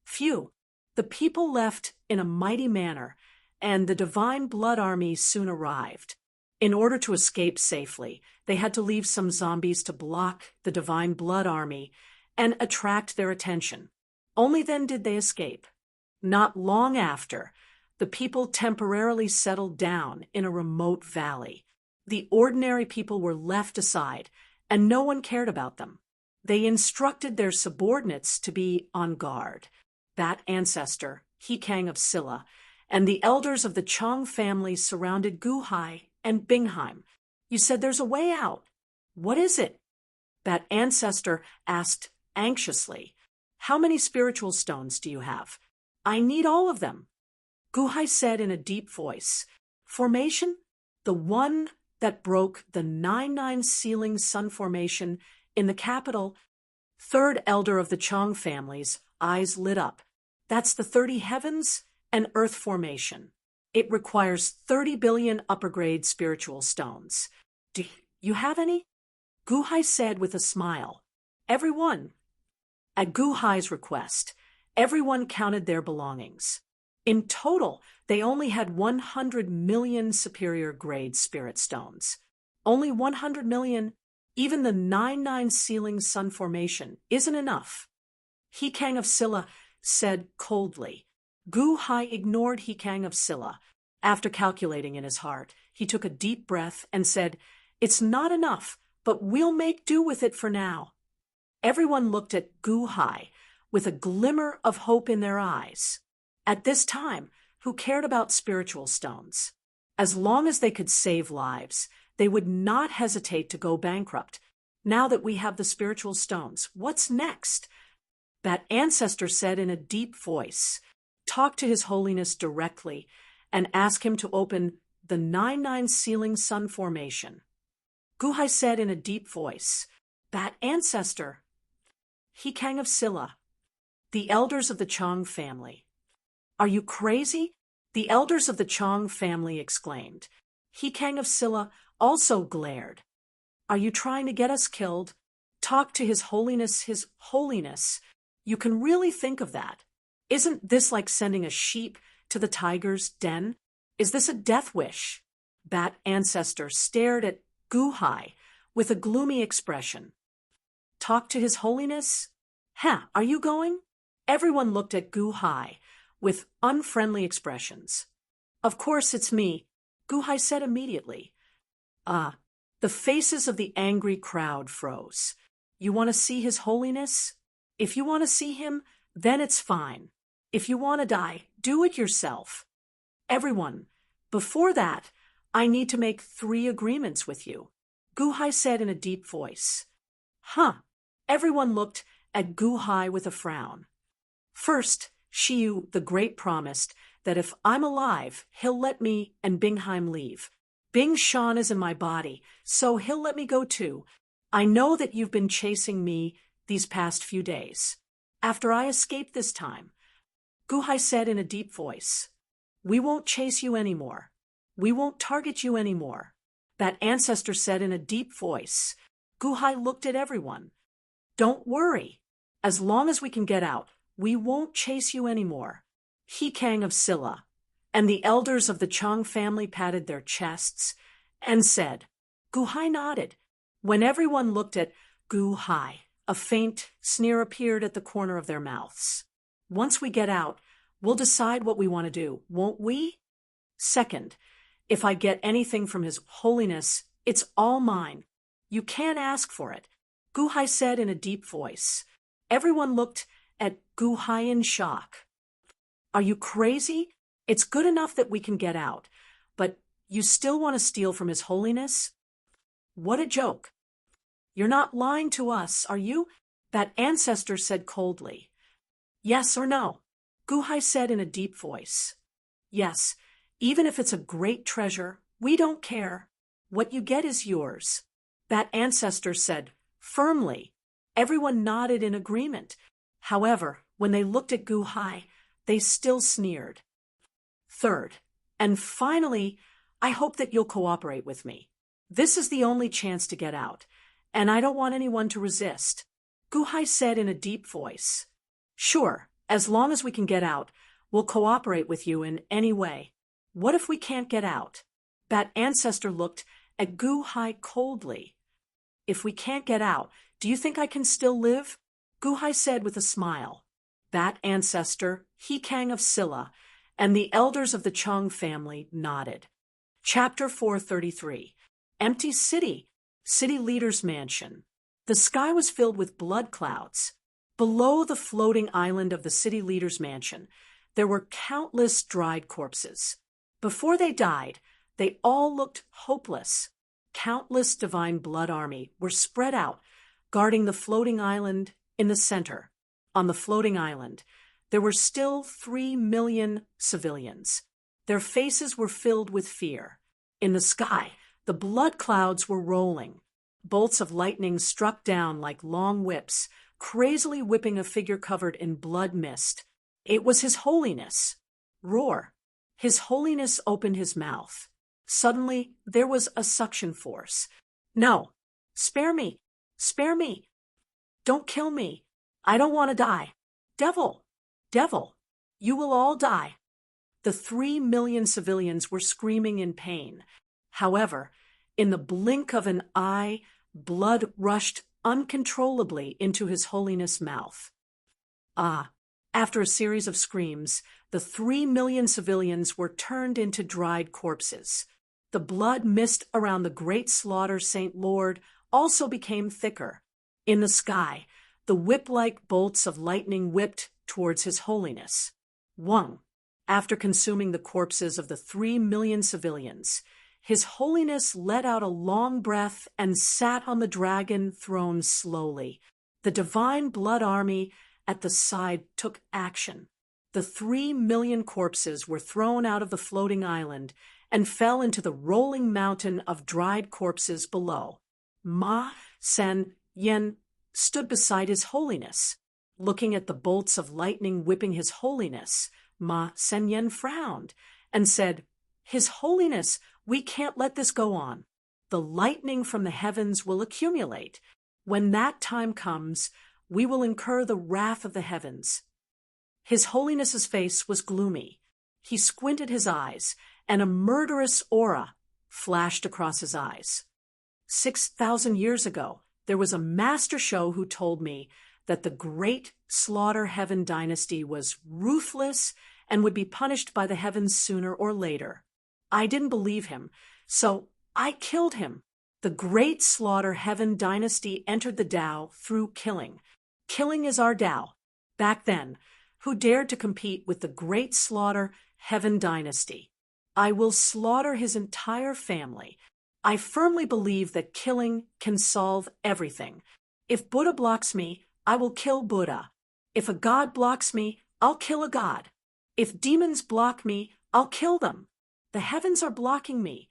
Phew! The people left in a mighty manner, and the Divine Blood Army soon arrived. In order to escape safely, they had to leave some zombies to block the Divine Blood Army and attract their attention. Only then did they escape. Not long after, the people temporarily settled down in a remote valley. The ordinary people were left aside, and no one cared about them. They instructed their subordinates to be on guard. Bat ancestor, Hikang of Silla, and the elders of the Chong family surrounded Guhai and Bingheim. You said there's a way out. What is it? Bat ancestor asked anxiously. How many spiritual stones do you have? I need all of them. Guhai said in a deep voice, Formation? The one that broke the 9-9 ceiling sun formation in the capital. Third elder of the Chong families, eyes lit up. That's the 30 heavens and earth formation. It requires 30 billion upper-grade spiritual stones. Do you have any? Guhai said with a smile. Everyone. At Guhai's request, everyone counted their belongings. In total, they only had 100 million superior-grade spirit stones. Only 100 million, even the 9-9 ceiling sun formation, isn't enough. Hikang of Silla said coldly. Guhai ignored Hikang of Silla. After calculating in his heart, he took a deep breath and said, It's not enough, but we'll make do with it for now. Everyone looked at Guhai with a glimmer of hope in their eyes. At this time, who cared about spiritual stones? As long as they could save lives, they would not hesitate to go bankrupt. Now that we have the spiritual stones, what's next? That ancestor said in a deep voice, Talk to His Holiness directly and ask him to open the 9-9 ceiling sun formation. Guhai said in a deep voice, That ancestor, Hikang of Silla, the elders of the Chong family. Are you crazy? The elders of the Chong family exclaimed. Hikang of Silla also glared. Are you trying to get us killed? Talk to His Holiness, His Holiness. You can really think of that. Isn't this like sending a sheep to the tiger's den? Is this a death wish? Bat ancestor stared at Guhai with a gloomy expression. Talk to His Holiness? Are you going? Everyone looked at Guhai with unfriendly expressions. Of course it's me, Guhai said immediately. The faces of the angry crowd froze. You want to see His Holiness? If you want to see him, then it's fine. If you want to die, do it yourself. Everyone, before that, I need to make 3 agreements with you, Guhai said in a deep voice. Everyone looked at Guhai with a frown. First, Shiyu the Great promised that if I'm alive, he'll let me and Bingheim leave. Bing Shan is in my body, so he'll let me go too. I know that you've been chasing me these past few days. After I escape this time, Guhai said in a deep voice, we won't chase you anymore. We won't target you anymore. That ancestor said in a deep voice. Guhai looked at everyone. Don't worry. As long as we can get out, we won't chase you anymore. He Kang of Silla. And the elders of the Chang family patted their chests and said, Gu Hai nodded. When everyone looked at Gu Hai, a faint sneer appeared at the corner of their mouths. Once we get out, we'll decide what we want to do, won't we? Second, if I get anything from His Holiness, it's all mine. You can't ask for it, Gu Hai said in a deep voice. Everyone looked at Gu Hai in shock. Are you crazy? It's good enough that we can get out, but you still want to steal from His Holiness? What a joke. You're not lying to us, are you? That ancestor said coldly. Yes or no? Gu Hai said in a deep voice. Yes, even if it's a great treasure, we don't care. What you get is yours. That ancestor said firmly. Everyone nodded in agreement. However, when they looked at Gu Hai, they still sneered. Third, and finally, I hope that you'll cooperate with me. This is the only chance to get out, and I don't want anyone to resist, Gu Hai said in a deep voice. Sure, as long as we can get out, we'll cooperate with you in any way. What if we can't get out? That ancestor looked at Gu Hai coldly. If we can't get out, do you think I can still live? Gu Hai said with a smile. That ancestor, He Kang of Silla, and the elders of the Chang family nodded. Chapter 433. Empty City, City Leader's Mansion. The sky was filled with blood clouds. Below the floating island of the City Leader's Mansion, there were countless dried corpses. Before they died, they all looked hopeless. Countless divine blood army were spread out, guarding the floating island in the center. On the floating island, there were still 3 million civilians. Their faces were filled with fear. In the sky, the blood clouds were rolling. Bolts of lightning struck down like long whips, crazily whipping a figure covered in blood mist. It was His Holiness. Roar. His Holiness opened his mouth. Suddenly, there was a suction force. No. Spare me. Spare me. Don't kill me. I don't want to die. Devil. Devil. You will all die. The 3 million civilians were screaming in pain. However, in the blink of an eye, blood rushed uncontrollably into His Holiness' mouth. After a series of screams, the 3 million civilians were turned into dried corpses. The blood mist around the great slaughter Saint Lord also became thicker. In the sky, the whip-like bolts of lightning whipped towards His Holiness. Wang, after consuming the corpses of the 3 million civilians, His Holiness let out a long breath and sat on the dragon throne slowly. The divine blood army at the side took action. The 3 million corpses were thrown out of the floating island and fell into the rolling mountain of dried corpses below. Ma Sen Yen stood beside His Holiness. Looking at the bolts of lightning whipping His Holiness, Ma Sen Yen frowned and said, His Holiness, we can't let this go on. The lightning from the heavens will accumulate. When that time comes, we will incur the wrath of the heavens. His Holiness's face was gloomy. He squinted his eyes, and a murderous aura flashed across his eyes. 6,000 years ago, there was a master show who told me that the great Slaughter Heaven dynasty was ruthless and would be punished by the heavens sooner or later. I didn't believe him, so I killed him. The great Slaughter Heaven dynasty entered the Tao through killing. Killing is our Tao. Back then, who dared to compete with the great Slaughter Heaven dynasty? I will slaughter his entire family. I firmly believe that killing can solve everything. If Buddha blocks me, I will kill Buddha. If a god blocks me, I'll kill a god. If demons block me, I'll kill them. The heavens are blocking me.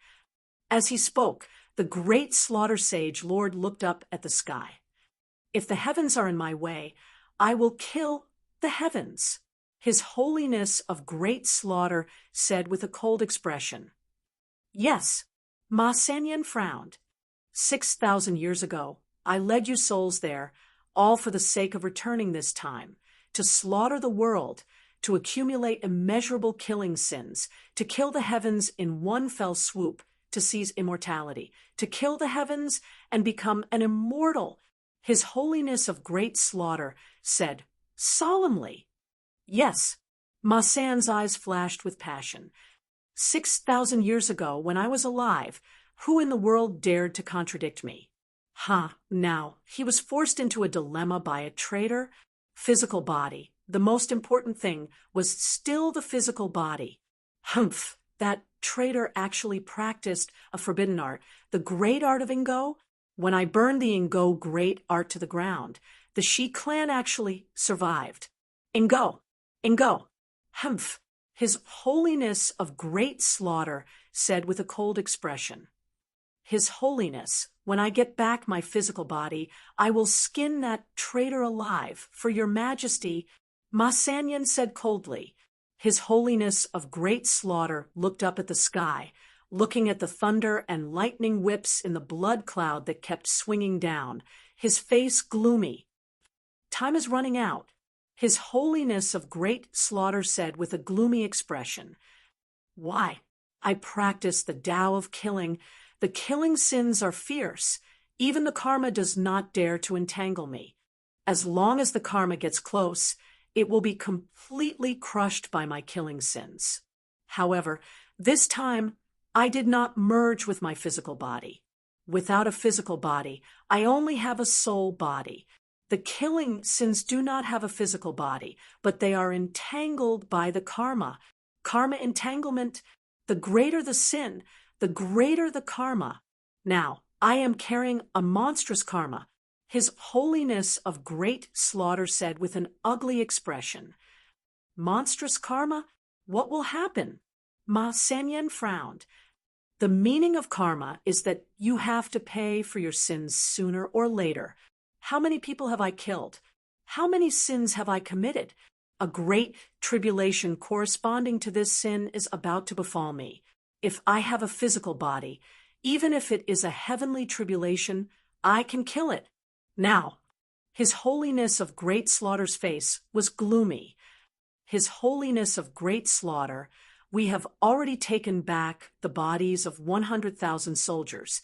As he spoke, the great slaughter sage Lord looked up at the sky. If the heavens are in my way, I will kill the heavens. His Holiness of Great Slaughter said with a cold expression. Yes, Ma Sen Yen frowned. 6,000 years ago, I led you souls there all for the sake of returning this time, to slaughter the world, to accumulate immeasurable killing sins, to kill the heavens in one fell swoop, to seize immortality, to kill the heavens and become an immortal. His Holiness of Great Slaughter said solemnly. Yes, Ma San's eyes flashed with passion. 6,000 years ago, when I was alive, who in the world dared to contradict me? Now, he was forced into a dilemma by a traitor. Physical body. The most important thing was still the physical body. Humph! That traitor actually practiced a forbidden art, the great art of Ingo. When I burned the Ingo great art to the ground, the Shi clan actually survived. Ingo! Humph! His Holiness of Great Slaughter said with a cold expression. His Holiness, when I get back my physical body, I will skin that traitor alive, for your majesty. Ma Sanyan said coldly. His Holiness of Great Slaughter looked up at the sky, looking at the thunder and lightning whips in the blood cloud that kept swinging down, his face gloomy. Time is running out. His Holiness of Great Slaughter said with a gloomy expression. Why? I practice the Tao of killing. The killing sins are fierce. Even the karma does not dare to entangle me. As long as the karma gets close, it will be completely crushed by my killing sins. However, this time, I did not merge with my physical body. Without a physical body, I only have a soul body. The killing sins do not have a physical body, but they are entangled by the karma. Karma entanglement, the greater the sin, the greater the karma. Now, I am carrying a monstrous karma. His Holiness of Great Slaughter said with an ugly expression. Monstrous karma? What will happen? Ma Sanyan frowned. The meaning of karma is that you have to pay for your sins sooner or later. How many people have I killed? How many sins have I committed? A great tribulation corresponding to this sin is about to befall me. If I have a physical body, even if it is a heavenly tribulation, I can kill it. Now, His Holiness of Great Slaughter's face was gloomy. His Holiness of Great Slaughter, we have already taken back the bodies of 100,000 soldiers,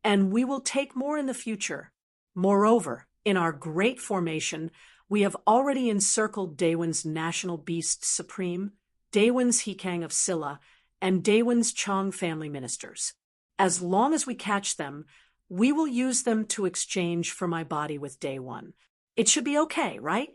and we will take more in the future. Moreover, in our great formation, we have already encircled Daewon's national beast supreme, Daewon's Hikang of Silla, and Daewon's Chong family ministers. As long as we catch them, we will use them to exchange for my body with Daewon. It should be okay, right?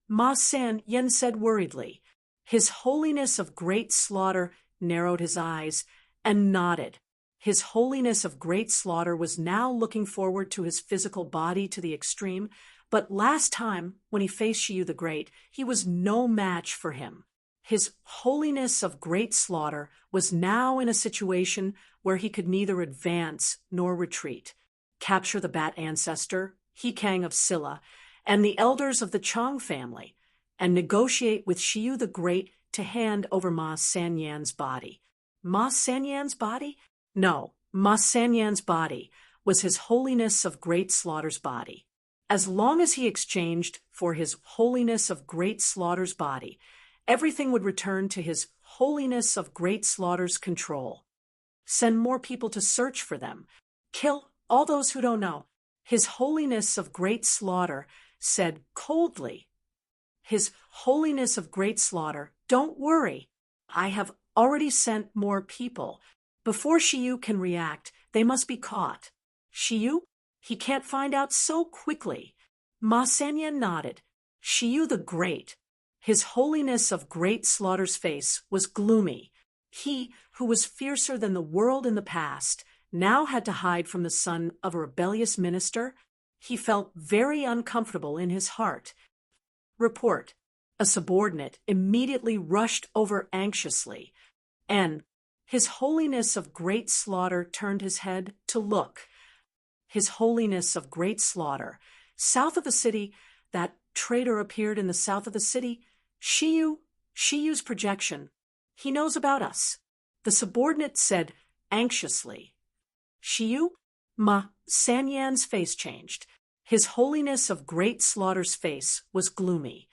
Ma Sanyan said worriedly. His Holiness of Great Slaughter narrowed his eyes and nodded. His Holiness of Great Slaughter was now looking forward to his physical body to the extreme, but last time, when he faced Shiyu the Great, he was no match for him. His Holiness of Great Slaughter was now in a situation where he could neither advance nor retreat. Capture the Bat Ancestor, Hikang of Silla, and the elders of the Chong family, and negotiate with Shiyu the Great to hand over Ma Sanyan's body. Ma Sanyan's body? No, Ma Sanyan's body was His Holiness of Great Slaughter's body. As long as he exchanged for His Holiness of Great Slaughter's body, everything would return to His Holiness of Great Slaughter's control. Send more people to search for them. Kill all those who don't know. His Holiness of Great Slaughter said coldly. His Holiness of Great Slaughter, don't worry. I have already sent more people. Before Shiyu can react, they must be caught. Shiyu? He can't find out so quickly. Ma Sanyan nodded. Shiyu the Great. His Holiness of Great Slaughter's face was gloomy. He, who was fiercer than the world in the past, now had to hide from the son of a rebellious minister. He felt very uncomfortable in his heart. Report. A subordinate immediately rushed over anxiously, and His Holiness of Great Slaughter turned his head to look. His Holiness of Great Slaughter. South of the city, that traitor appeared in the south of the city. Shiyu's projection. He knows about us. The subordinate said anxiously. Shiyu? Ma Sanyan's face changed. His Holiness of Great Slaughter's face was gloomy.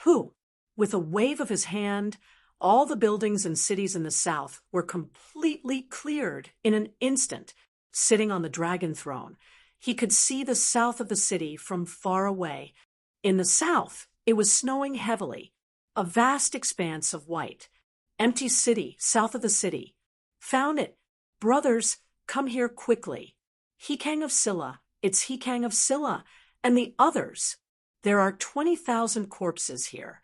Who, with a wave of his hand, all the buildings and cities in the south were completely cleared in an instant. Sitting on the dragon throne, he could see the south of the city from far away. In the south, it was snowing heavily, a vast expanse of white. Empty city, south of the city. Found it. Brothers, come here quickly. Hekang of Silla, it's Hekang of Silla, and the others. There are 20,000 corpses here.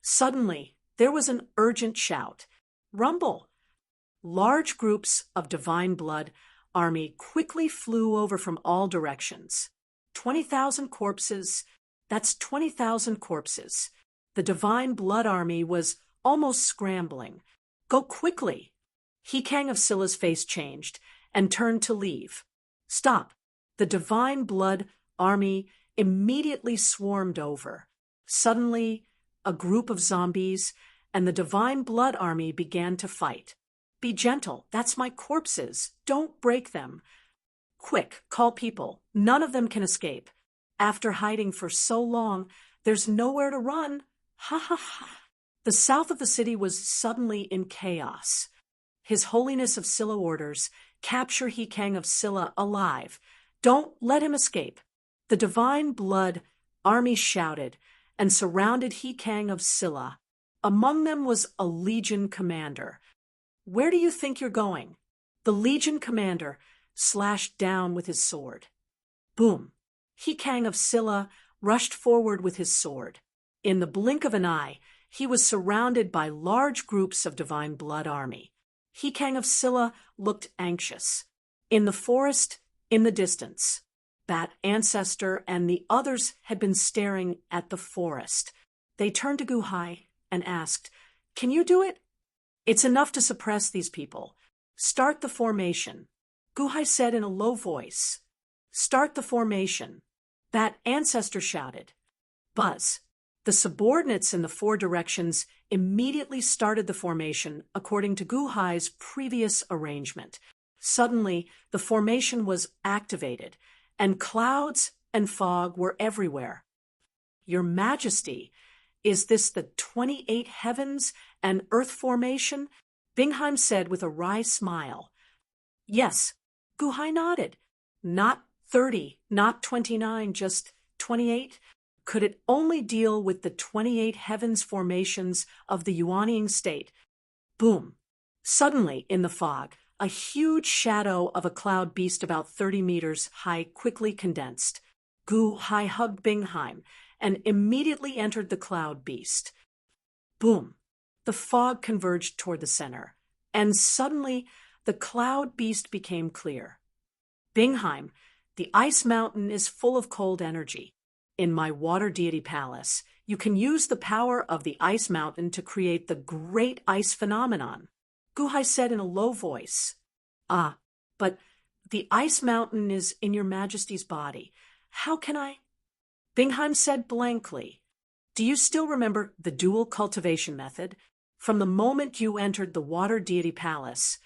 Suddenly, there was an urgent shout. Rumble! Large groups of divine blood army quickly flew over from all directions. 20,000 corpses, that's 20,000 corpses. The divine blood army was almost scrambling. Go quickly! Hekang of Silla's face changed and turned to leave. Stop! The divine blood army immediately swarmed over. Suddenly, a group of zombies and the divine blood army began to fight. Be gentle, that's my corpses. Don't break them. Quick, call people. None of them can escape. After hiding for so long, there's nowhere to run. Ha ha ha. The south of the city was suddenly in chaos. His Holiness of Silla orders, capture Hekang of Silla alive. Don't let him escape. The divine blood army shouted and surrounded Hekang of Silla. Among them was a legion commander. Where do you think you're going? The legion commander slashed down with his sword. Boom! Hekang of Silla rushed forward with his sword. In the blink of an eye, he was surrounded by large groups of divine blood army. Hekang of Silla looked anxious. In the forest, in the distance, Bat Ancestor and the others had been staring at the forest. They turned to Guhai and asked, "Can you do it?" "It's enough to suppress these people. Start the formation," Guhai said in a low voice. "Start the formation," Bat Ancestor shouted. Buzz. The subordinates in the four directions immediately started the formation according to Guhai's previous arrangement. Suddenly, the formation was activated, and clouds and fog were everywhere. "Your Majesty, is this the 28 heavens and earth formation?" Bingheim said with a wry smile. "Yes," Guhai nodded. "Not 30, not 29, just 28? Could it only deal with the 28 heavens formations of the Yuanying state?" Boom! Suddenly, in the fog, a huge shadow of a cloud beast about 30 meters high quickly condensed. Guhai hugged Bingheim and immediately entered the cloud beast. Boom! The fog converged toward the center, and suddenly the cloud beast became clear. "Bingheim, the ice mountain is full of cold energy. In my water deity palace, you can use the power of the ice mountain to create the great ice phenomenon," Guhai said in a low voice. "Ah, but the ice mountain is in your Majesty's body. How can I?" Bingheim said blankly. "Do you still remember the dual cultivation method? From the moment you entered the water deity palace,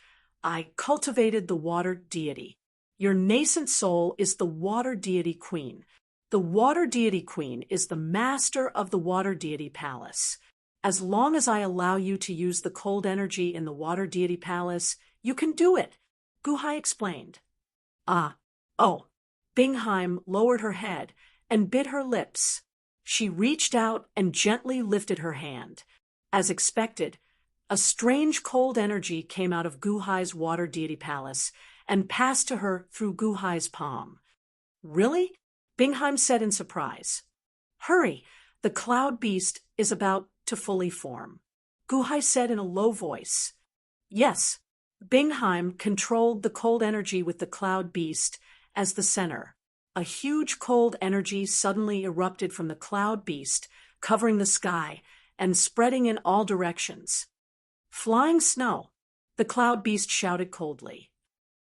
I cultivated the water deity. Your nascent soul is the water deity queen. The water deity queen is the master of the water deity palace. As long as I allow you to use the cold energy in the water deity palace, you can do it," Guhai explained. Oh, Bingheim lowered her head and bit her lips. She reached out and gently lifted her hand. As expected, a strange cold energy came out of Guhai's water deity palace and passed to her through Guhai's palm. "Really?" Bingheim said in surprise. "Hurry, the cloud beast is about to fully form," Guhai said in a low voice. Yes, Bingheim controlled the cold energy with the cloud beast as the center. A huge cold energy suddenly erupted from the cloud beast, covering the sky and spreading in all directions. "Flying snow," the cloud beast shouted coldly.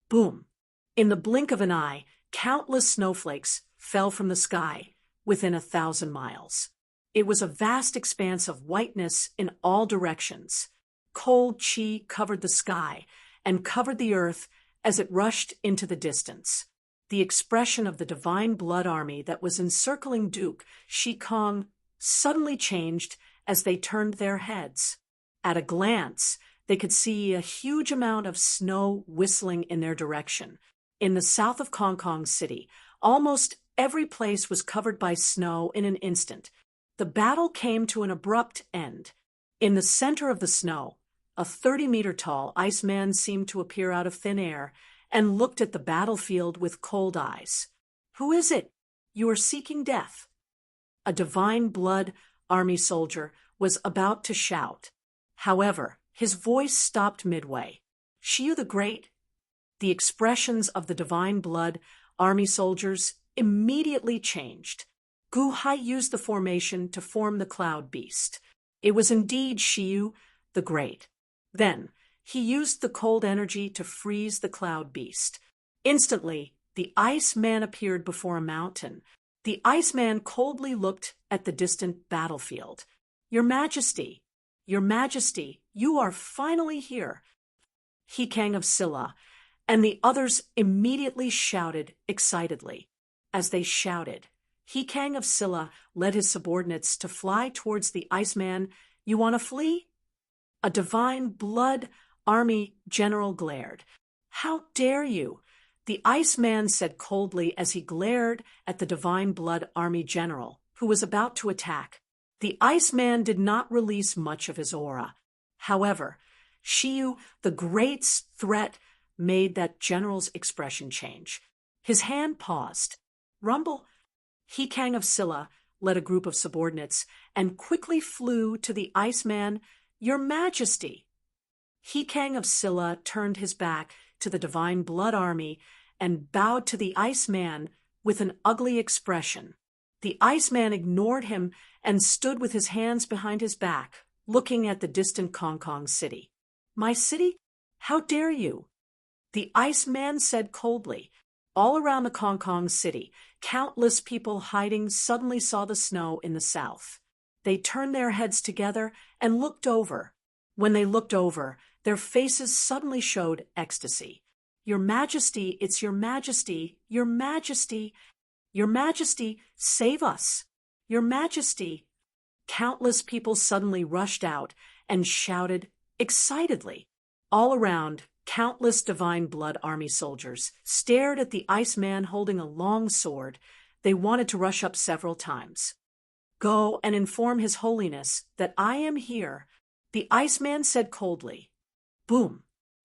Boom! In the blink of an eye, countless snowflakes fell from the sky within 1,000 miles. It was a vast expanse of whiteness in all directions. Cold chi covered the sky and covered the earth as it rushed into the distance. The expression of the divine blood army that was encircling Duke Shikong suddenly changed as they turned their heads. At a glance, they could see a huge amount of snow whistling in their direction. In the south of Hong Kong City, almost every place was covered by snow in an instant. The battle came to an abrupt end. In the center of the snow, a 30-meter-tall Iceman seemed to appear out of thin air and looked at the battlefield with cold eyes. "Who is it? You are seeking death." A divine blood army soldier was about to shout. However, his voice stopped midway. "Shiyu the Great." The expressions of the divine blood army soldiers immediately changed. Gu Hai used the formation to form the cloud beast. It was indeed Shiyu the Great. Then, he used the cold energy to freeze the cloud beast. Instantly, the Iceman appeared before a mountain. The Iceman coldly looked at the distant battlefield. "Your Majesty, Your Majesty, you are finally here." He Kang of Silla and the others immediately shouted excitedly. As they shouted, He Kang of Silla led his subordinates to fly towards the Iceman. "You want to flee?" A divine blood army general glared. "How dare you?" The Iceman said coldly as he glared at the divine blood army general, who was about to attack. The Iceman did not release much of his aura. However, Shiyu the Great's threat made that general's expression change. His hand paused. "Rumble." He Kang of Silla led a group of subordinates and quickly flew to the Iceman. "Your Majesty." He Kang of Silla turned his back to the divine blood army and bowed to the Iceman with an ugly expression. The Iceman ignored him and stood with his hands behind his back, looking at the distant Hong Kong City. "My city? How dare you?" The Iceman said coldly. All around the Hong Kong City, countless people hiding suddenly saw the snow in the south. They turned their heads together and looked over. When they looked over, their faces suddenly showed ecstasy. "Your Majesty, it's Your Majesty, Your Majesty, Your Majesty, save us! Your Majesty!" Countless people suddenly rushed out and shouted excitedly. All around, countless divine blood army soldiers stared at the Iceman holding a long sword. They wanted to rush up several times. "Go and inform His Holiness that I am here," the Iceman said coldly. Boom!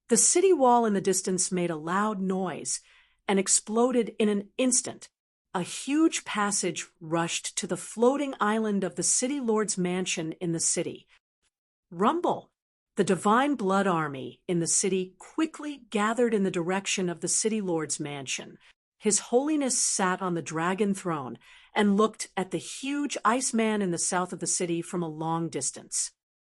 The city wall in the distance made a loud noise and exploded in an instant. A huge passage rushed to the floating island of the city lord's mansion in the city. Rumble! The divine blood army in the city quickly gathered in the direction of the city lord's mansion. His Holiness sat on the dragon throne and looked at the huge Iceman in the south of the city from a long distance.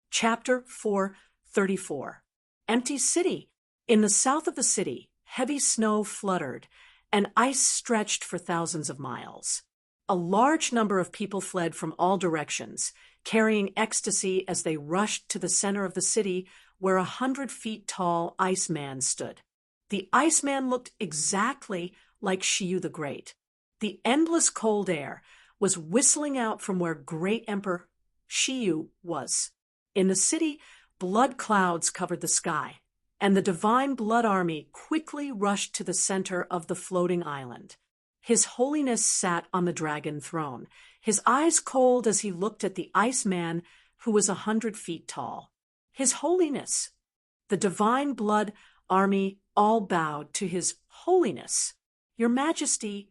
Chapter 434. Empty City. In the south of the city, heavy snow fluttered, and ice stretched for thousands of miles. A large number of people fled from all directions, carrying ecstasy as they rushed to the center of the city where 100 feet tall Iceman stood. The Iceman looked exactly like Shiyu the Great. The endless cold air was whistling out from where Great Emperor Shiyu was. In the city, blood clouds covered the sky, and the divine blood army quickly rushed to the center of the floating island. His Holiness sat on the dragon throne, his eyes cold as he looked at the Iceman, who was 100 feet tall. His Holiness! The divine blood army all bowed to His Holiness. Your Majesty!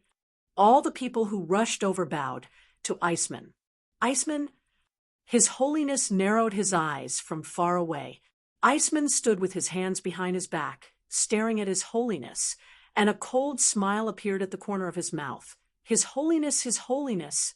All the people who rushed over bowed to Iceman. Iceman! His Holiness narrowed his eyes from far away. Iceman stood with his hands behind his back, staring at His Holiness, and a cold smile appeared at the corner of his mouth. His Holiness, His Holiness.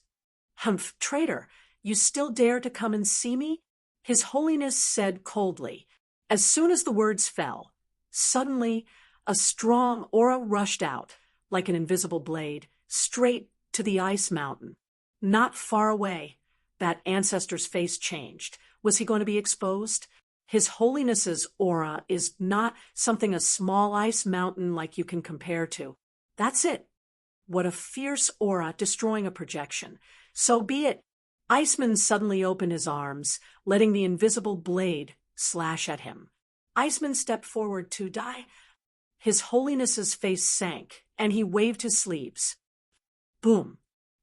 Humph, traitor, you still dare to come and see me? His Holiness said coldly. As soon as the words fell, suddenly a strong aura rushed out, like an invisible blade, straight to the ice mountain. Not far away, that ancestor's face changed. Was he going to be exposed? His Holiness's aura is not something a small ice mountain like you can compare to. That's it. What a fierce aura destroying a projection. So be it. Iceman suddenly opened his arms, letting the invisible blade slash at him. Iceman stepped forward to die. His Holiness's face sank, and he waved his sleeves. Boom!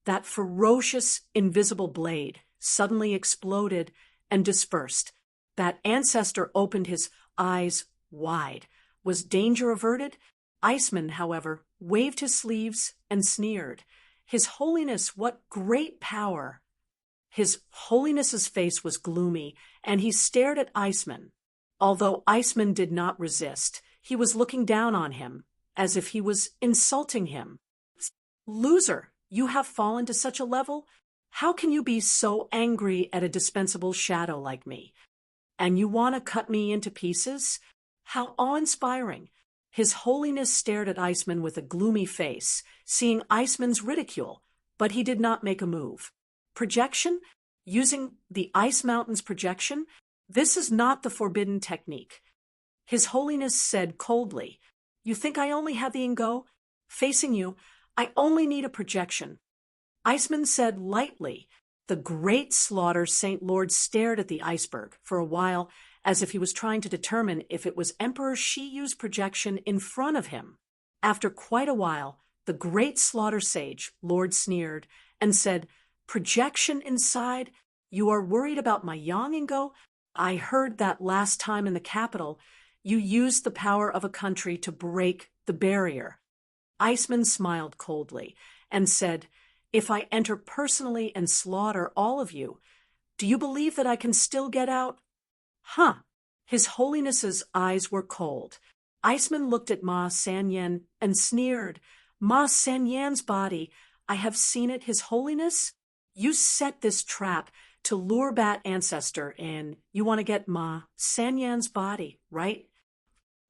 That ferocious, invisible blade suddenly exploded and dispersed. That ancestor opened his eyes wide. Was danger averted? Iceman, however, waved his sleeves and sneered. His Holiness, what great power! His Holiness's face was gloomy, and he stared at Iceman. Although Iceman did not resist, he was looking down on him, as if he was insulting him. Loser, you have fallen to such a level? How can you be so angry at a dispensable shadow like me? And you want to cut me into pieces? How awe-inspiring! His Holiness stared at Iceman with a gloomy face, seeing Iceman's ridicule, but he did not make a move. Projection? Using the Ice Mountain's projection? This is not the forbidden technique. His Holiness said coldly, You think I only have the Ingo? Facing you, I only need a projection. Iceman said lightly. The great Slaughter Saint Lord stared at the iceberg for a while, as if he was trying to determine if it was Emperor Shiyu's projection in front of him. After quite a while, the great Slaughter Sage Lord sneered and said, Projection inside? You are worried about my yang Ingo? I heard that last time in the capital, you used the power of a country to break the barrier. Iceman smiled coldly and said, If I enter personally and slaughter all of you, do you believe that I can still get out? Huh. His Holiness's eyes were cold. Iceman looked at Ma Sanyan and sneered. Ma Sanyan's body, I have seen it, His Holiness. You set this trap to lure Bat Ancestor in. You want to get Ma Sanyan's body, right?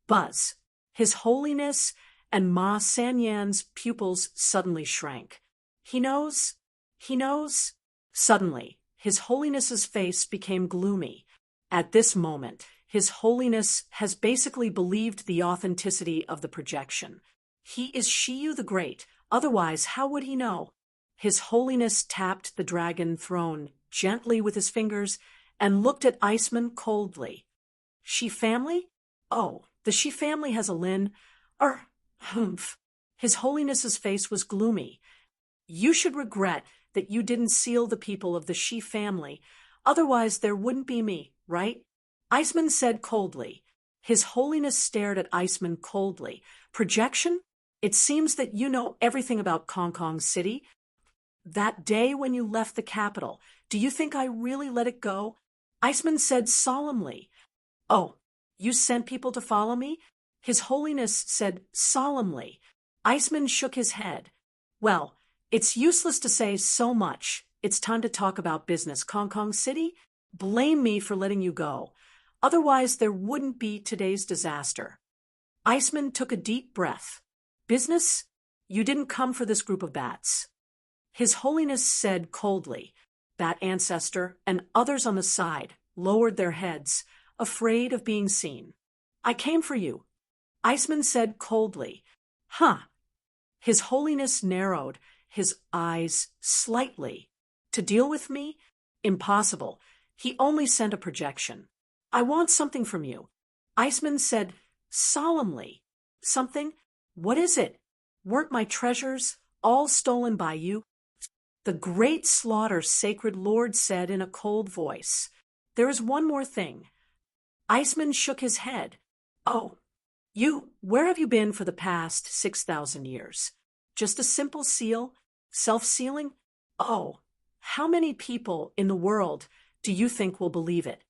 Buzz. His Holiness and Ma Sanyan's pupils suddenly shrank. He knows? He knows? Suddenly, His Holiness's face became gloomy. At this moment, His Holiness has basically believed the authenticity of the projection. He is Shiyu the Great, otherwise how would he know? His Holiness tapped the dragon throne gently with his fingers and looked at Iceman coldly. Shi family? Oh, the Shi family has a Lin. Humph. His Holiness's face was gloomy. You should regret that you didn't seal the people of the Shi family, otherwise there wouldn't be me, right? Iceman said coldly. His Holiness stared at Iceman coldly. Projection? It seems that you know everything about Kong City. That day when you left the capital, do you think I really let it go? Iceman said solemnly. Oh, you sent people to follow me? His Holiness said solemnly. Iceman shook his head. Well, it's useless to say so much. It's time to talk about business. Kong City? Blame me for letting you go. Otherwise, there wouldn't be today's disaster. Iceman took a deep breath. Business? You didn't come for this group of bats. His Holiness said coldly. Bat Ancestor and others on the side lowered their heads, afraid of being seen. I came for you. Iceman said coldly. Huh. His Holiness narrowed his eyes slightly. To deal with me? Impossible. He only sent a projection. I want something from you. Iceman said solemnly. Something? What is it? Weren't my treasures all stolen by you? The great Slaughter Sacred Lord said in a cold voice. There is one more thing. Iceman shook his head. Oh, where have you been for the past 6,000 years? Just a simple seal? Self-sealing? Oh, how many people in the world do you think will believe it?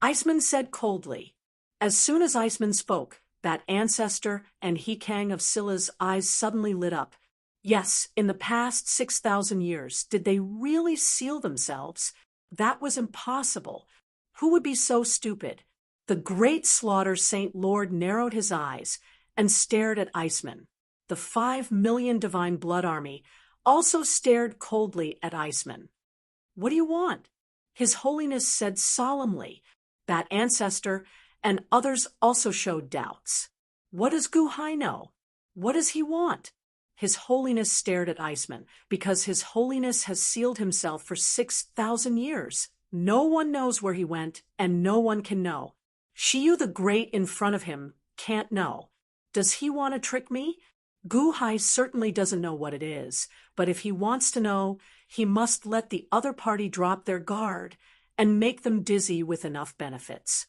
Iceman said coldly. As soon as Iceman spoke, Bat Ancestor and Hikang of Scylla's eyes suddenly lit up. Yes, in the past 6,000 years, did they really seal themselves? That was impossible. Who would be so stupid? The great Slaughter Saint Lord narrowed his eyes and stared at Iceman. The 5 million Divine Blood Army also stared coldly at Iceman. What do you want? His Holiness said solemnly. Bat Ancestor and others also showed doubts. What does Gu Hai know? What does he want? His Holiness stared at Iceman, because His Holiness has sealed himself for 6,000 years. No one knows where he went, and no one can know. Shiyu the Great in front of him can't know. Does he want to trick me? Guhai certainly doesn't know what it is, but if he wants to know, he must let the other party drop their guard and make them dizzy with enough benefits.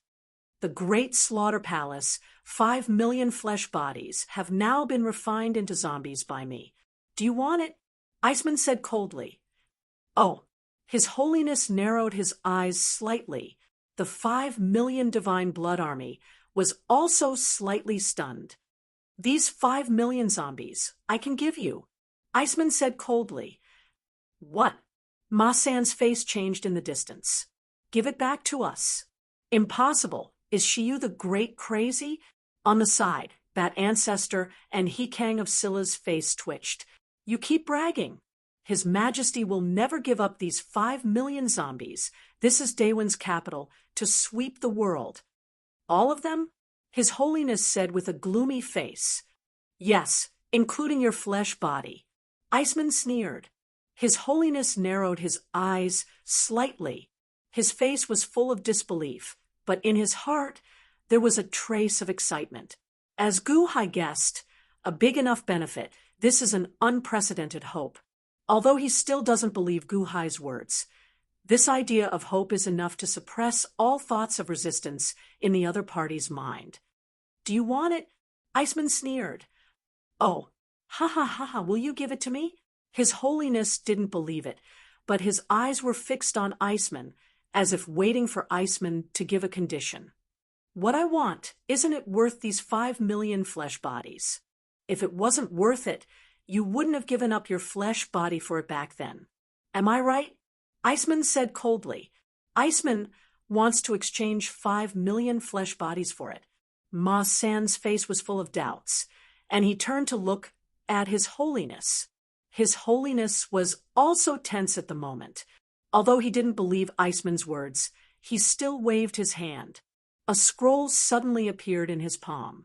The Great Slaughter Palace, 5 million flesh bodies, have now been refined into zombies by me. Do you want it? Iceman said coldly. Oh, His Holiness narrowed his eyes slightly. The 5 million Divine Blood Army was also slightly stunned. These 5 million zombies I can give you, Iceman said coldly. What? Ma-san's face changed in the distance. Give it back to us. Impossible. Is Shiyu the Great crazy? On the side, Bat Ancestor and Hikang of Scylla's face twitched. You keep bragging. His Majesty will never give up these 5 million zombies. This is Daewon's capital, to sweep the world. All of them? His Holiness said with a gloomy face. Yes, including your flesh body. Iceman sneered. His Holiness narrowed his eyes slightly. His face was full of disbelief, but in his heart there was a trace of excitement. As Guhai guessed, a big enough benefit. This is an unprecedented hope. Although he still doesn't believe Guhai's words, this idea of hope is enough to suppress all thoughts of resistance in the other party's mind. Do you want it? Iceman sneered. Oh, ha ha ha ha, will you give it to me? His Holiness didn't believe it, but his eyes were fixed on Iceman, as if waiting for Iceman to give a condition. What I want, isn't it worth these 5 million flesh bodies? If it wasn't worth it, you wouldn't have given up your flesh body for it back then. Am I right? Iceman said coldly. Iceman wants to exchange 5 million flesh bodies for it. Ma-san's face was full of doubts, and he turned to look at His Holiness. His Holiness was also tense at the moment. Although he didn't believe Iceman's words, he still waved his hand. A scroll suddenly appeared in his palm.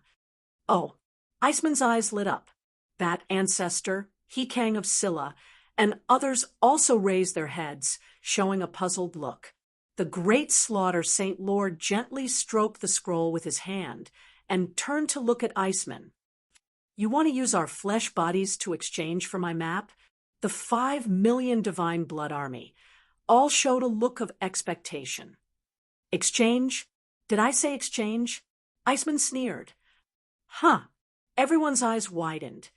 Oh, Iceman's eyes lit up. Bat Ancestor, Hikang of Scylla, and others also raised their heads, showing a puzzled look. The Great Slaughter Saint Lord gently stroked the scroll with his hand and turned to look at Iceman. You want to use our flesh bodies to exchange for my map? The 5 million Divine Blood Army all showed a look of expectation. Exchange? Did I say exchange? Iceman sneered. Huh. Everyone's eyes widened.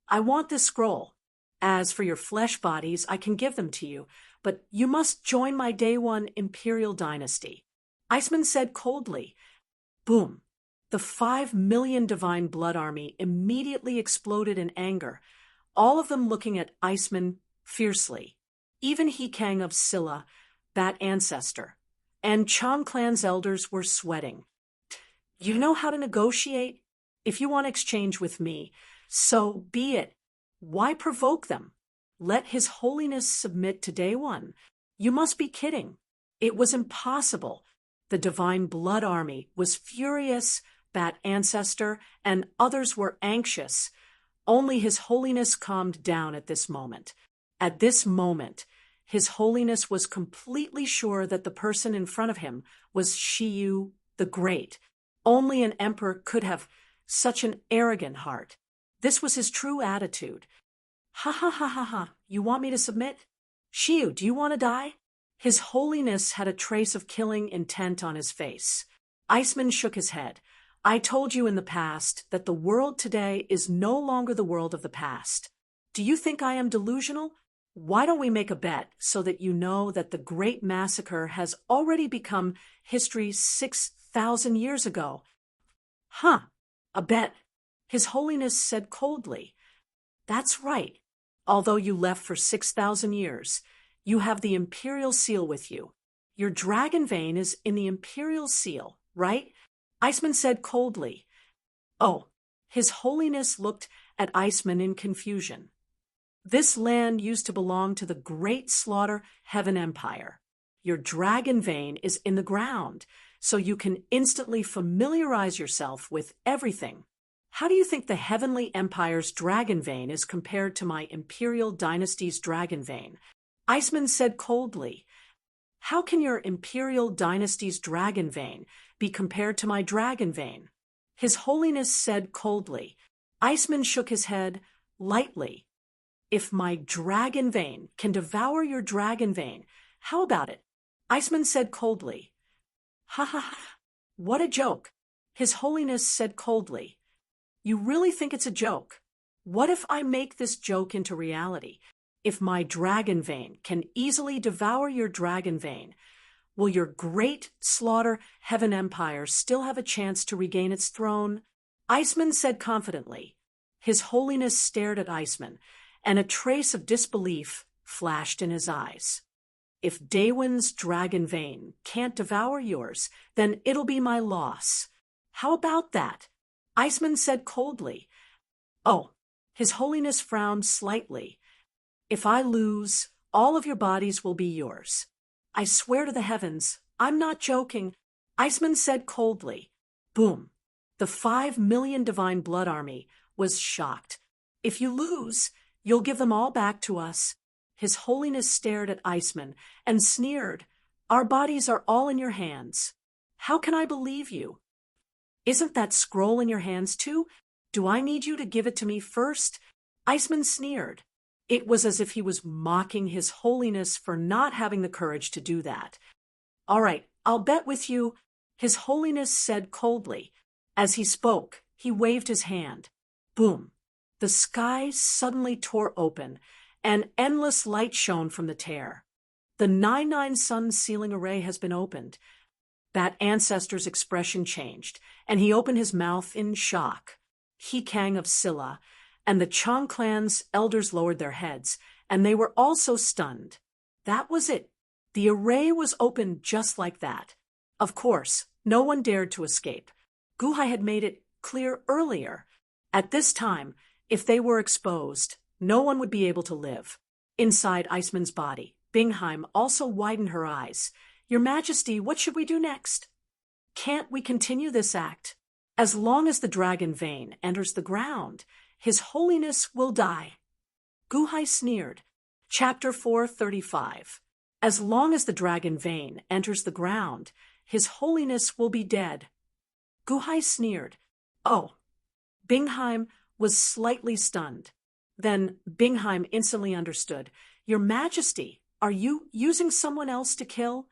I want this scroll. As for your flesh bodies, I can give them to you, but you must join my Day One Imperial Dynasty. Iceman said coldly. Boom. The 5 million Divine Blood Army immediately exploded in anger, all of them looking at Iceman fiercely. Even Hikang of Scylla, Bat Ancestor, and Chang Clan's elders were sweating. You know how to negotiate? If you want to exchange with me, so be it. Why provoke them? Let His Holiness submit to Day One. You must be kidding. It was impossible. The Divine Blood Army was furious, Bat Ancestor, and others were anxious. Only His Holiness calmed down at this moment. At this moment, His Holiness was completely sure that the person in front of him was Shiyu the Great. Only an emperor could have such an arrogant heart. This was his true attitude. Ha ha ha ha ha, you want me to submit? Shiyu, do you want to die? His Holiness had a trace of killing intent on his face. Iceman shook his head. I told you in the past that the world today is no longer the world of the past. Do you think I am delusional? Why don't we make a bet so that you know that the Great Massacre has already become history 6,000 years ago? Huh, a bet. His Holiness said coldly. That's right. Although you left for 6,000 years, you have the Imperial Seal with you. Your dragon vein is in the Imperial Seal, right? Iceman said coldly. Oh, His Holiness looked at Iceman in confusion. This land used to belong to the Great Slaughter Heaven Empire. Your dragon vein is in the ground, so you can instantly familiarize yourself with everything. How do you think the Heavenly Empire's dragon vein is compared to my Imperial Dynasty's dragon vein? Iceman said coldly. How can your Imperial Dynasty's dragon vein be compared to my dragon vein? His Holiness said coldly. Iceman shook his head lightly. If my dragon vein can devour your dragon vein, how about it? Iceman said coldly. Ha ha ha. What a joke. His Holiness said coldly. You really think it's a joke? What if I make this joke into reality? If my dragon vein can easily devour your dragon vein, will your great slaughter heaven empire still have a chance to regain its throne? Iceman said confidently. His Holiness stared at Iceman, and a trace of disbelief flashed in his eyes. If Daywin's dragon vein can't devour yours, then it'll be my loss. How about that? Iceman said coldly. Oh, His Holiness frowned slightly. If I lose, all of your bodies will be yours. I swear to the heavens, I'm not joking. Iceman said coldly. Boom. The 5 million Divine Blood Army was shocked. If you lose, you'll give them all back to us. His Holiness stared at Iceman and sneered. Our bodies are all in your hands. How can I believe you? Isn't that scroll in your hands too? Do I need you to give it to me first? Iceman sneered. It was as if he was mocking His Holiness for not having the courage to do that. All right, I'll bet with you, His Holiness said coldly. As he spoke, he waved his hand. Boom. The sky suddenly tore open, and endless light shone from the tear. The 99 Sun Sealing Array has been opened. That ancestor's expression changed, and he opened his mouth in shock. He-Kang of Silla and the Chong clan's elders lowered their heads, and they were also stunned. That was it. The array was opened just like that. Of course, no one dared to escape. Guhai had made it clear earlier. At this time, if they were exposed, no one would be able to live. Inside Iceman's body, Bingheim also widened her eyes. Your Majesty, what should we do next? Can't we continue this act? As long as the dragon vein enters the ground, His Holiness will die. Guhai sneered. Chapter 435. As long as the dragon vein enters the ground, His Holiness will be dead. Guhai sneered. Oh. Bingheim was slightly stunned. Then Bingheim instantly understood. Your Majesty, are you using someone else to kill?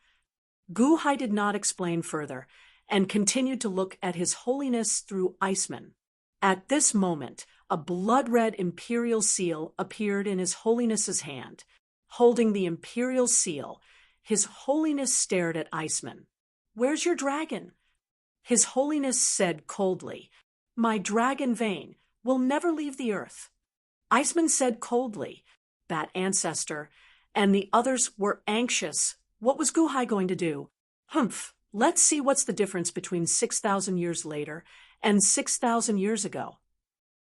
Guhai did not explain further, and continued to look at His Holiness through Iceman. At this moment, a blood-red imperial seal appeared in His Holiness's hand. Holding the imperial seal, His Holiness stared at Iceman. Where's your dragon? His Holiness said coldly, My dragon vein will never leave the earth. Iceman said coldly, That ancestor, and the others were anxious. What was Guhai going to do? Humph, let's see what's the difference between 6,000 years later and 6,000 years ago.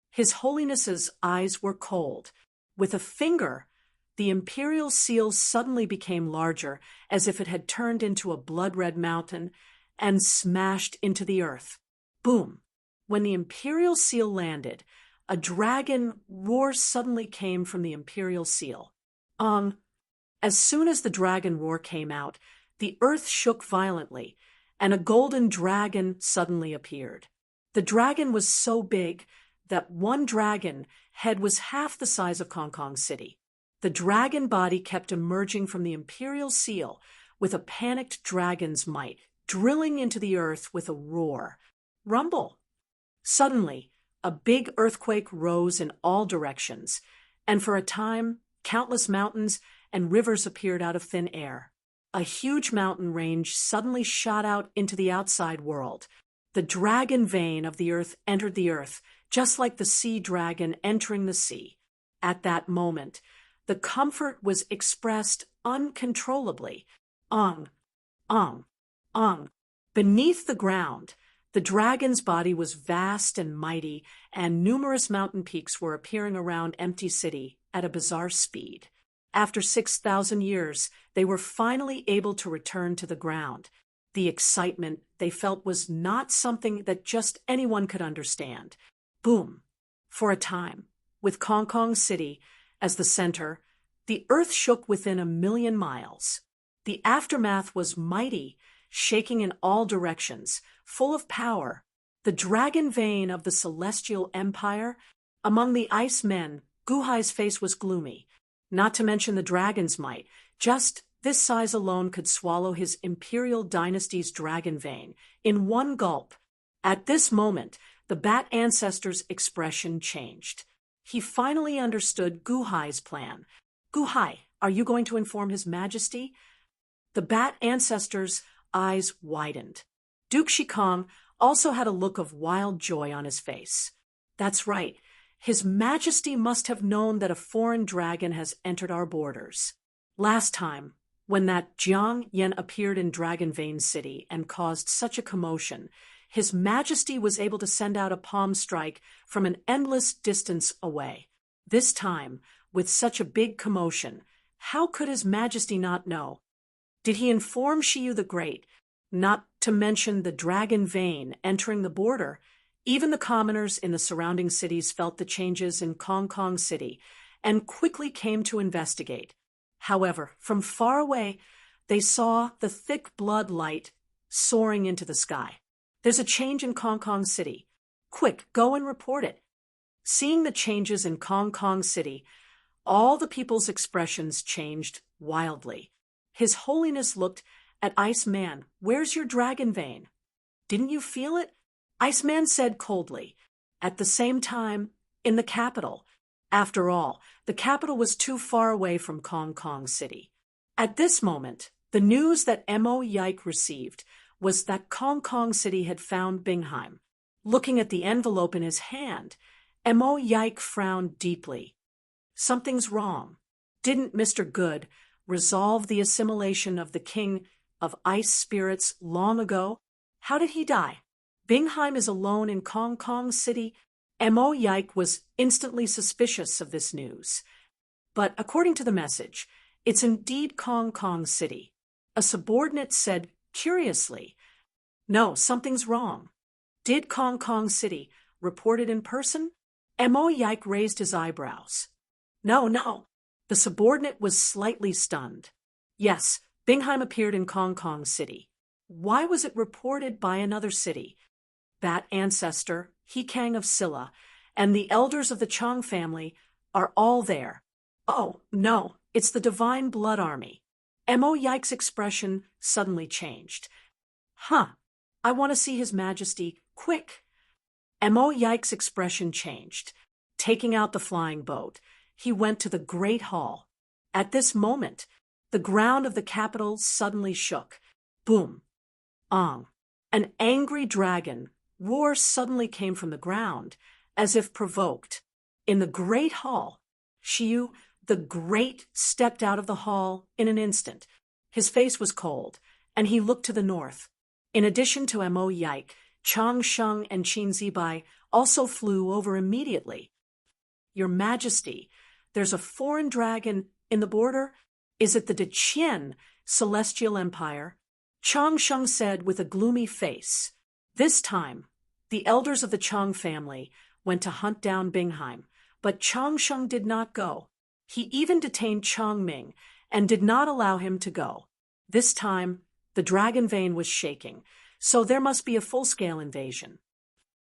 His Holiness's eyes were cold. With a finger, the imperial seal suddenly became larger, as if it had turned into a blood-red mountain and smashed into the earth. Boom! When the imperial seal landed, a dragon roar suddenly came from the imperial seal. As soon as the dragon roar came out, the earth shook violently, and a golden dragon suddenly appeared. The dragon was so big that one dragon head was half the size of Hong Kong City. The dragon body kept emerging from the imperial seal with a panicked dragon's might, drilling into the earth with a roar. Rumble! Suddenly, a big earthquake rose in all directions, and for a time, countless mountains and rivers appeared out of thin air. A huge mountain range suddenly shot out into the outside world. The dragon vein of the earth entered the earth, just like the sea dragon entering the sea. At that moment, the comfort was expressed uncontrollably. Ong, ong, ong. Beneath the ground, the dragon's body was vast and mighty, and numerous mountain peaks were appearing around Empty City at a bizarre speed. After 6,000 years, they were finally able to return to the ground. The excitement they felt was not something that just anyone could understand. Boom. For a time, with Kong Kong City as the center, the earth shook within 1,000,000 miles. The aftermath was mighty, shaking in all directions, full of power. The dragon vein of the celestial empire. Among the ice men, Guhai's face was gloomy, not to mention the dragon's might. Just this size alone could swallow his imperial dynasty's dragon vein in one gulp. At this moment, the Bat ancestor's expression changed. He finally understood Guhai's plan. Guhai, are you going to inform His Majesty? The Bat ancestor's eyes widened. Duke Shikong also had a look of wild joy on his face. That's right. His Majesty must have known that a foreign dragon has entered our borders. Last time, when that Jiang Yen appeared in Dragon Vein City and caused such a commotion, His Majesty was able to send out a palm strike from an endless distance away. This time, with such a big commotion, how could His Majesty not know? Did he inform Shiyu the Great, not to mention the dragon vein entering the border? Even the commoners in the surrounding cities felt the changes in Kong Kong City and quickly came to investigate. However, from far away, they saw the thick blood light soaring into the sky. There's a change in Kong Kong City. Quick, go and report it. Seeing the changes in Kong Kong City, all the people's expressions changed wildly. His Holiness looked at Iceman. Where's your dragon vein? Didn't you feel it? Iceman said coldly. At the same time, in the capital. After all, the capital was too far away from Kong Kong City. At this moment, the news that Mo Yike received was that Kong Kong City had found Bingheim. Looking at the envelope in his hand, Mo Yike frowned deeply. Something's wrong. Didn't Mr. Good resolve the assimilation of the king of ice spirits long ago? How did he die? Bingheim is alone in Kong Kong City. Mo Yike was instantly suspicious of this news. But according to the message, it's indeed Kong Kong City. A subordinate said curiously, "No, something's wrong." Did Kong Kong City report it in person? Mo Yike raised his eyebrows. No. The subordinate was slightly stunned. Yes, Bingheim appeared in Kong Kong City. Why was it reported by another city? Bat ancestor, He Kang of Silla, and the elders of the Chang family are all there. Oh, no, it's the Divine Blood Army. Mo Yike's expression suddenly changed. I want to see His Majesty, quick. Mo Yike's expression changed. Taking out the flying boat, he went to the Great Hall. At this moment, the ground of the capital suddenly shook. Boom. Ong. An angry dragon roar suddenly came from the ground, as if provoked. In the Great Hall, Shiyu the Great stepped out of the hall in an instant. His face was cold, and he looked to the north. In addition to Mo Yike, Chang Sheng and Qin Zibai also flew over immediately. Your Majesty, there's a foreign dragon in the border. Is it the Deqian Celestial Empire? Chang Sheng said with a gloomy face. This time, the elders of the Chang family went to hunt down Bingheim, but Chang Sheng did not go. He even detained Chang Ming and did not allow him to go. This time, the dragon vein was shaking, so there must be a full-scale invasion.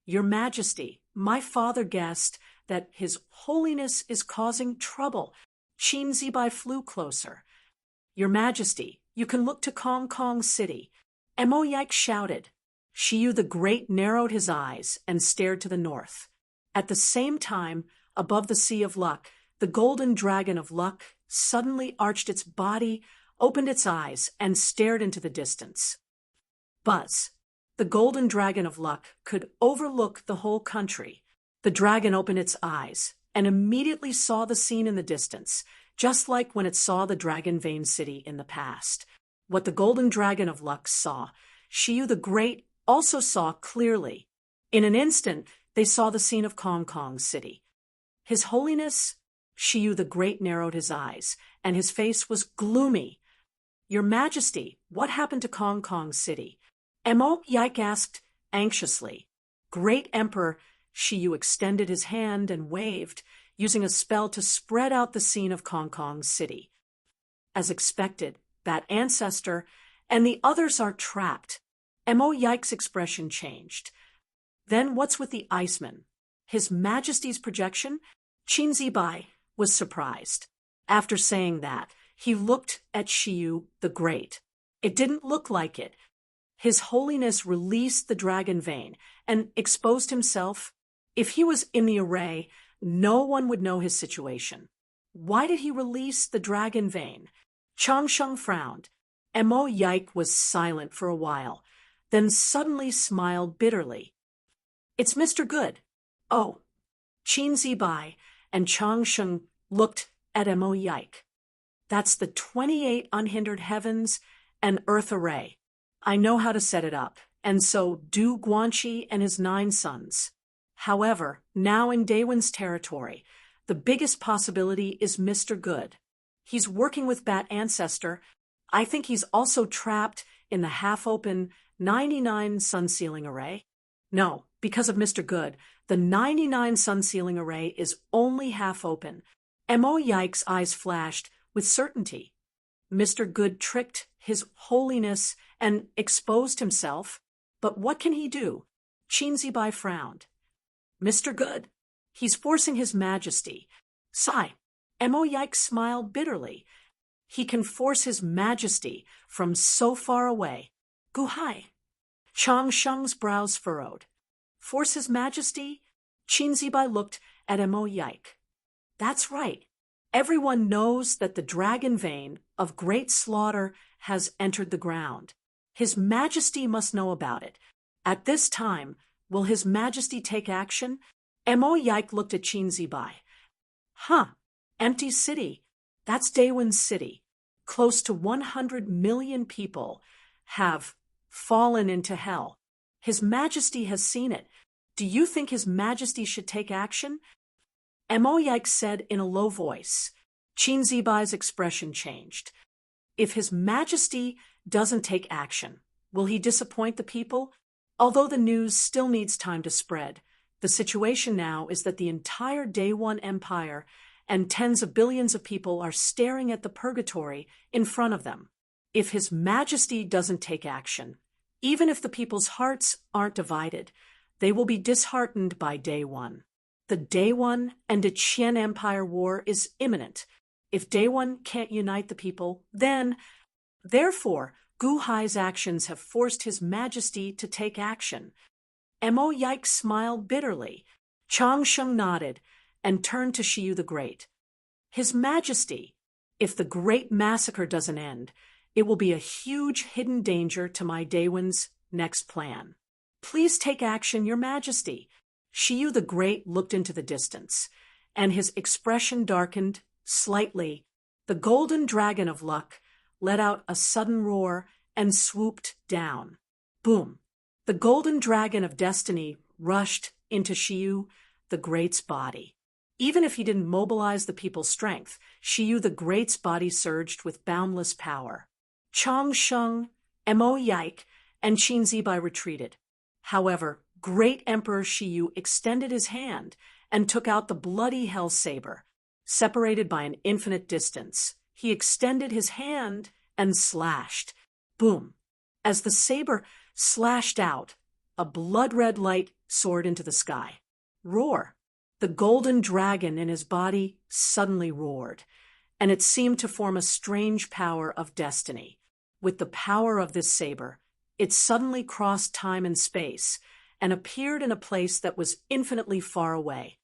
Your Majesty, my father guessed that His Holiness is causing trouble. Qin Zibai flew closer. Your Majesty, you can look to Kong Kong City. Mo Yike shouted. Shiyu the Great narrowed his eyes and stared to the north. At the same time, above the Sea of Luck, the golden dragon of luck suddenly arched its body, opened its eyes, and stared into the distance. Buzz. The golden dragon of luck could overlook the whole country. The dragon opened its eyes and immediately saw the scene in the distance, just like when it saw the Dragon Vein City in the past. What the golden dragon of luck saw, Shiyu the Great also saw clearly. In an instant, they saw the scene of Kong Kong City. His Holiness, Shiyu the Great narrowed his eyes, and his face was gloomy. Your Majesty, what happened to Kong Kong City? Mo Yike asked anxiously. Great Emperor Shiyu extended his hand and waved, using a spell to spread out the scene of Kong City. As expected, that ancestor and the others are trapped. Mo Yike's expression changed. Then what's with the Iceman? His Majesty's projection? Qin Zibai was surprised. After saying that, he looked at Shiyu the Great. It didn't look like it. His Holiness released the dragon vein and exposed himself. If he was in the array, no one would know his situation. Why did he release the dragon vein? Chang Sheng frowned. Mo Yike was silent for a while, then suddenly smiled bitterly. It's Mr. Good. Oh. Qin Zibai and Chang Sheng looked at Mo Yike. That's the 28 unhindered heavens and earth array. I know how to set it up, and so do Guanxi and his 9 sons. However, now in Daewon's territory, the biggest possibility is Mr. Good. He's working with Bat Ancestor. I think he's also trapped in the half-open 99 sun sealing array. No, because of Mr. Good, the 99 sun sealing array is only half open. Mo Yike's eyes flashed with certainty. Mr. Good tricked His Holiness and exposed himself. But what can he do? Qin Zibai frowned. Mr. Good, he's forcing His Majesty. Sigh. Mo Yike smiled bitterly. He can force His Majesty from so far away. Guhai. Chang Sheng's brows furrowed. Force His Majesty? Qin Zibai looked at Mo Yike. That's right. Everyone knows that the dragon vein of great slaughter has entered the ground. His Majesty must know about it. At this time, will His Majesty take action? Mo Yike looked at Qin Zibai. Huh. Empty city. That's Daewon's city. Close to 100 million people have fallen into hell. His Majesty has seen it. Do you think His Majesty should take action? Mo Yike said in a low voice. Qin Zibai's expression changed. If His Majesty doesn't take action, will he disappoint the people? Although the news still needs time to spread, the situation now is that the entire Daewon Empire and tens of billions of people are staring at the purgatory in front of them. If His Majesty doesn't take action, even if the people's hearts aren't divided, they will be disheartened by Daewon. The Daewon and Qian Empire war is imminent. If Daewon can't unite the people, then... Therefore, Gu Hai's actions have forced His Majesty to take action. Mo Yike smiled bitterly. Chang Sheng nodded and turned to Shiyu the Great. His Majesty, if the Great Massacre doesn't end, it will be a huge hidden danger to my Daewon's next plan. Please take action, Your Majesty. Shiyu the Great looked into the distance, and his expression darkened slightly. The golden dragon of luck let out a sudden roar and swooped down. Boom! The golden dragon of destiny rushed into Shiyu the Great's body. Even if he didn't mobilize the people's strength, Shiyu the Great's body surged with boundless power. Chang Sheng, Mo Yike, and Qin Zibai retreated. However, Great Emperor Shiyu extended his hand and took out the bloody hell saber. Separated by an infinite distance, he extended his hand and slashed. Boom! As the saber slashed out, a blood-red light soared into the sky. Roar! The golden dragon in his body suddenly roared, and it seemed to form a strange power of destiny. With the power of this saber, it suddenly crossed time and space and appeared in a place that was infinitely far away.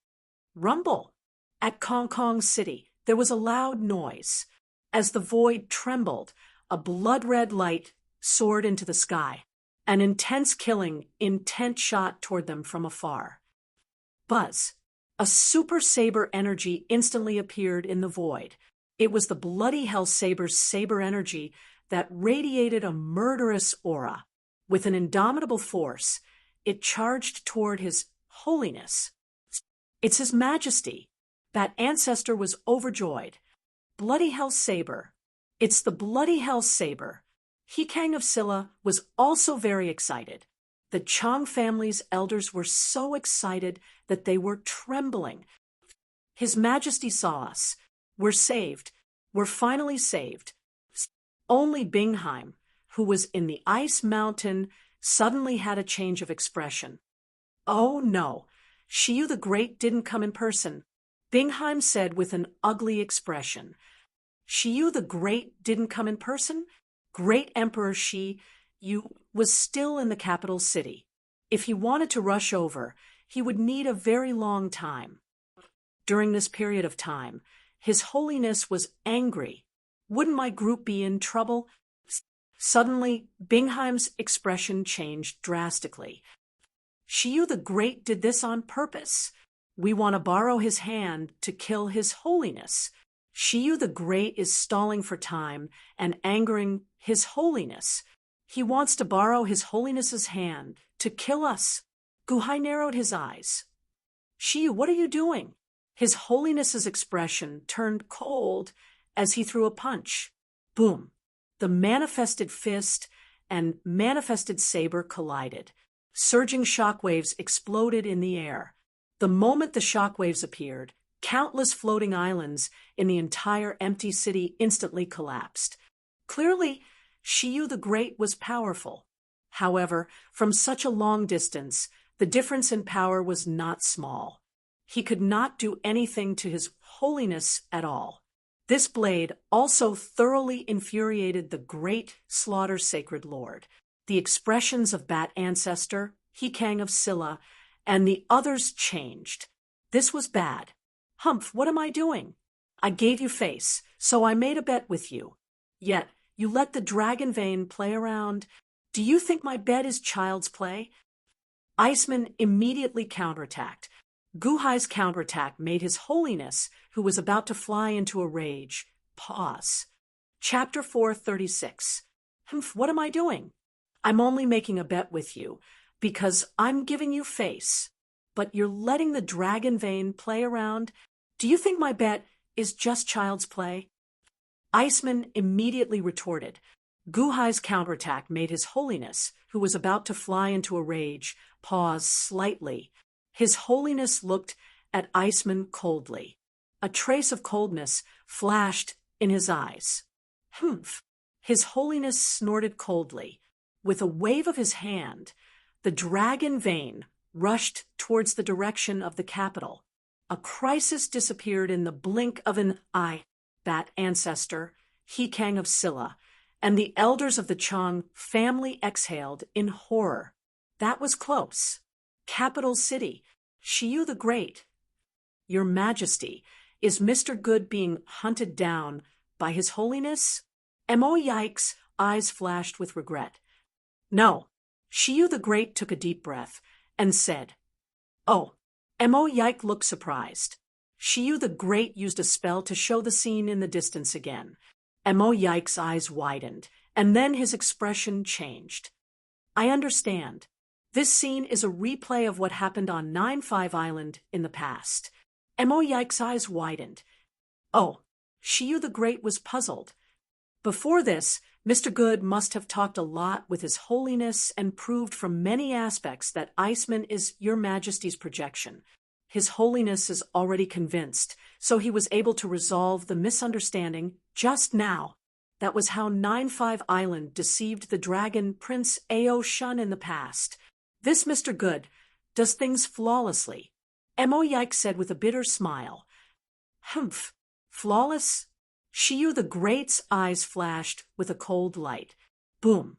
Rumble! At Kong City, there was a loud noise. As the void trembled, a blood-red light soared into the sky. An intense killing intent shot toward them from afar. Buzz! A super saber energy instantly appeared in the void. It was the bloody hell saber's saber energy that radiated a murderous aura. With an indomitable force, it charged toward His Holiness. It's His Majesty. That ancestor was overjoyed. Bloody hell saber. It's the bloody hell saber. He Kang of Silla was also very excited. The Chang family's elders were so excited that they were trembling. His Majesty saw us. We're saved. We're finally saved. Only Bingheim, who was in the ice mountain, suddenly had a change of expression. Oh no, Shiyu the Great didn't come in person, Bingheim said with an ugly expression. Shiyu the Great didn't come in person? Great Emperor Shiyu was still in the capital city. If he wanted to rush over, he would need a very long time. During this period of time, His Holiness was angry. Wouldn't my group be in trouble? Suddenly, Bingheim's expression changed drastically. Shiyu the Great did this on purpose. We want to borrow his hand to kill His Holiness. Shiyu the Great is stalling for time and angering His Holiness. He wants to borrow His Holiness's hand to kill us. Guhai narrowed his eyes. Shiyu, what are you doing? His Holiness's expression turned cold as he threw a punch. Boom! The manifested fist and manifested saber collided. Surging shockwaves exploded in the air. The moment the shockwaves appeared, countless floating islands in the entire empty city instantly collapsed. Clearly, Shiyu the Great was powerful. However, from such a long distance, the difference in power was not small. He could not do anything to His Holiness at all. This blade also thoroughly infuriated the great Slaughter Sacred Lord. The expressions of Bat Ancestor, Hekang of Silla, and the others changed. This was bad. Humph, what am I doing? I gave you face, so I made a bet with you. Yet, you let the dragon vein play around. Do you think my bet is child's play? Iceman immediately counterattacked. Guhai's counterattack made His Holiness, who was about to fly into a rage, pause. Chapter 436. Humph, what am I doing? I'm only making a bet with you, because I'm giving you face. But you're letting the dragon vein play around? Do you think my bet is just child's play? Iceman immediately retorted. Guhai's counterattack made His Holiness, who was about to fly into a rage, pause slightly. His Holiness looked at Iceman coldly. A trace of coldness flashed in his eyes. Humph! His Holiness snorted coldly. With a wave of his hand, the dragon vein rushed towards the direction of the capital. A crisis disappeared in the blink of an eye. Bat Ancestor, Hekang of Silla, and the elders of the Chang family exhaled in horror. That was close. Capital City, Shiyu the Great. Your Majesty, is Mr. Good being hunted down by His Holiness? Mo Yike's eyes flashed with regret. No. Shiyu the Great took a deep breath and said, Oh. Mo Yike looked surprised. Shiyu the Great used a spell to show the scene in the distance again. Mo Yike's eyes widened, and then his expression changed. I understand. This scene is a replay of what happened on 9-5 Island in the past. Mo Yike's eyes widened. Oh, Shiyu the Great was puzzled. Before this, Mr. Good must have talked a lot with His Holiness and proved from many aspects that Iceman is Your Majesty's projection. His Holiness is already convinced, so he was able to resolve the misunderstanding just now. That was how 9-5 Island deceived the dragon Prince Ao Shun in the past. This Mr. Good does things flawlessly. Mo Yike said with a bitter smile. Humph, flawless? Shiyu the Great's eyes flashed with a cold light. Boom.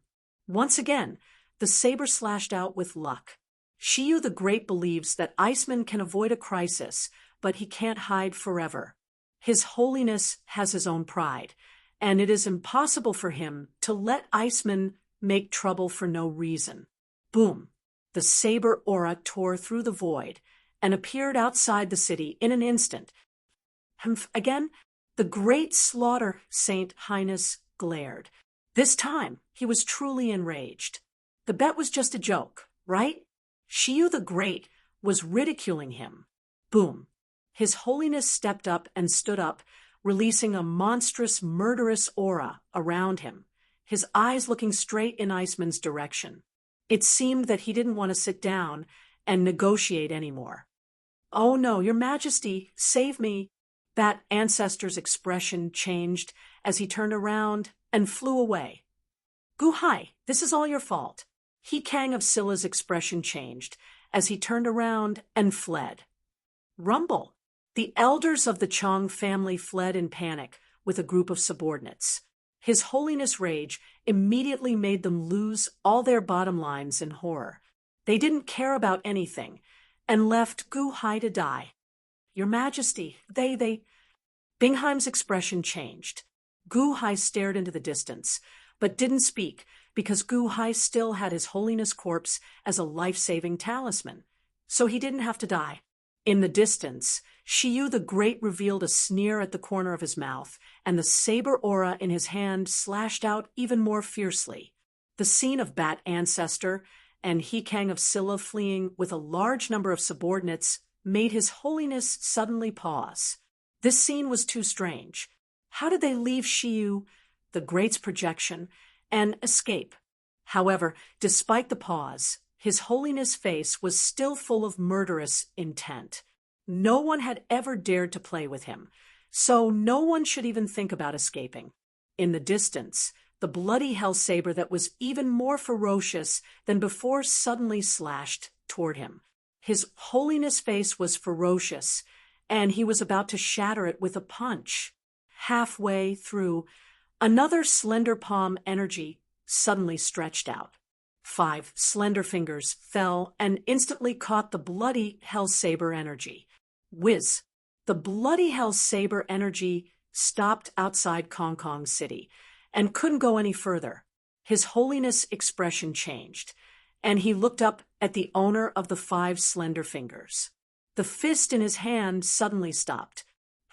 Once again, the saber slashed out with luck. Shiyu the Great believes that Iceman can avoid a crisis, but he can't hide forever. His Holiness has his own pride, and it is impossible for him to let Iceman make trouble for no reason. Boom. The saber aura tore through the void and appeared outside the city in an instant. Again, the great Slaughter Saint Highness glared. This time, he was truly enraged. The bet was just a joke, right? Shiyu the Great was ridiculing him. Boom. His Holiness stepped up and stood up, releasing a monstrous, murderous aura around him, his eyes looking straight in Iceman's direction. It seemed that he didn't want to sit down and negotiate anymore. "Oh no, Your Majesty, save me." That ancestor's expression changed as he turned around and flew away. "Guhai, this is all your fault." He Kang of Scylla's expression changed as he turned around and fled. Rumble. The elders of the Chong family fled in panic with a group of subordinates. His Holiness' rage immediately made them lose all their bottom lines in horror. They didn't care about anything and left Gu Hai to die. "Your Majesty, they. Bingheim's expression changed. Gu Hai stared into the distance, but didn't speak because Gu Hai still had His Holiness' corpse as a life-saving talisman, so he didn't have to die. In the distance, Shiyu the Great revealed a sneer at the corner of his mouth, and the saber aura in his hand slashed out even more fiercely. The scene of Bat Ancestor and He Kang of Scylla fleeing with a large number of subordinates made His Holiness suddenly pause. This scene was too strange. How did they leave Shiyu, the Great's projection, and escape? However, despite the pause, His Holiness' face was still full of murderous intent. No one had ever dared to play with him, so no one should even think about escaping. In the distance, the bloody hell saber that was even more ferocious than before suddenly slashed toward him. His Holiness' face was ferocious, and he was about to shatter it with a punch. Halfway through, another slender palm energy suddenly stretched out. 5 slender fingers fell and instantly caught the bloody hell saber energy. Whiz! The bloody hell saber energy stopped outside Kong Kong City and couldn't go any further. His Holiness' expression changed, and he looked up at the owner of the 5 slender fingers. The fist in his hand suddenly stopped.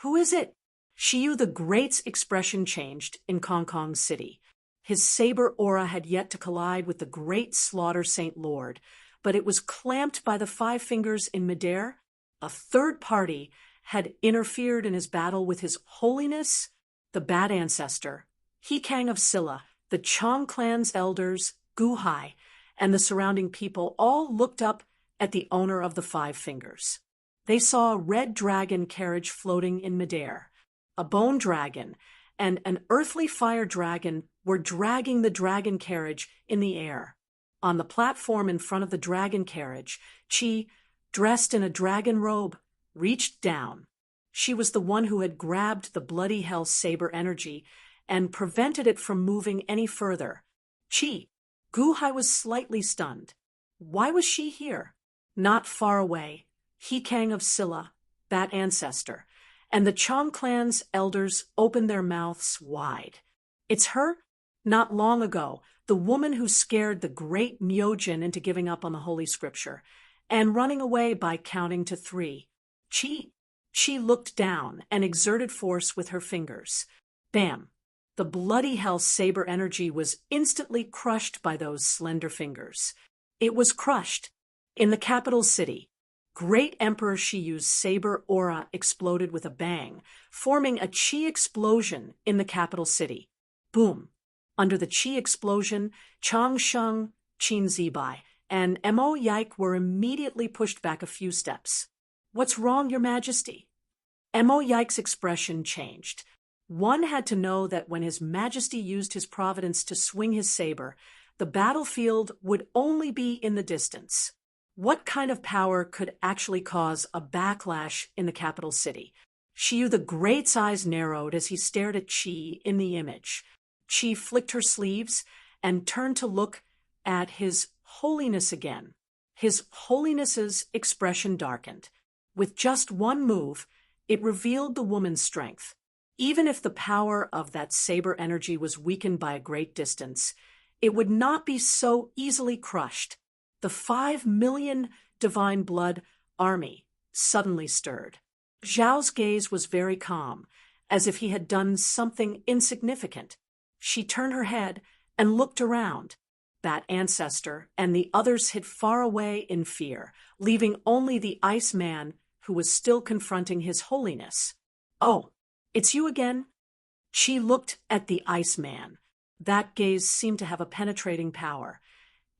"Who is it?" Shiyu the Great's expression changed in Kong Kong City. His saber aura had yet to collide with the Great Slaughter Saint Lord, but it was clamped by the 5 fingers in midair. A third party had interfered in his battle with His Holiness, the Bat Ancestor, He Kang of Scylla, the Chong clan's elders, Gu Hai, and the surrounding people all looked up at the owner of the 5 fingers. They saw a red dragon carriage floating in midair. A bone dragon and an earthly fire dragon were dragging the dragon carriage in the air. On the platform in front of the dragon carriage, Chi, dressed in a dragon robe, reached down. She was the one who had grabbed the bloody hell saber energy and prevented it from moving any further. Chi. Gu Hai was slightly stunned. Why was she here? Not far away, He Kang of Scylla, Bat Ancestor, and the Chong clan's elders opened their mouths wide. It's her? Not long ago, the woman who scared the great Myojin into giving up on the Holy Scripture and running away by counting to 3. Chi. She looked down and exerted force with her fingers. Bam! The bloody hell saber energy was instantly crushed by those slender fingers. It was crushed. In the capital city, Great Emperor Shiyu's saber aura exploded with a bang, forming a chi explosion in the capital city. Boom! Under the chi explosion, Chang Sheng, Qin Zibai, and Mo Yike were immediately pushed back a few steps. "What's wrong, Your Majesty?" Mo Yike's expression changed. One had to know that when His Majesty used his providence to swing his saber, the battlefield would only be in the distance. What kind of power could actually cause a backlash in the capital city? Shiyu the Great's eyes narrowed as he stared at Chi in the image. Chi flicked her sleeves and turned to look at His Holiness again. His Holiness's expression darkened. With just one move, it revealed the woman's strength. Even if the power of that saber energy was weakened by a great distance, it would not be so easily crushed. The 5 million divine blood army suddenly stirred. Zhao's gaze was very calm, as if he had done something insignificant. She turned her head and looked around. Bat Ancestor and the others hid far away in fear, leaving only the Iceman who was still confronting His Holiness. "Oh, it's you again?" She looked at the Iceman. That gaze seemed to have a penetrating power.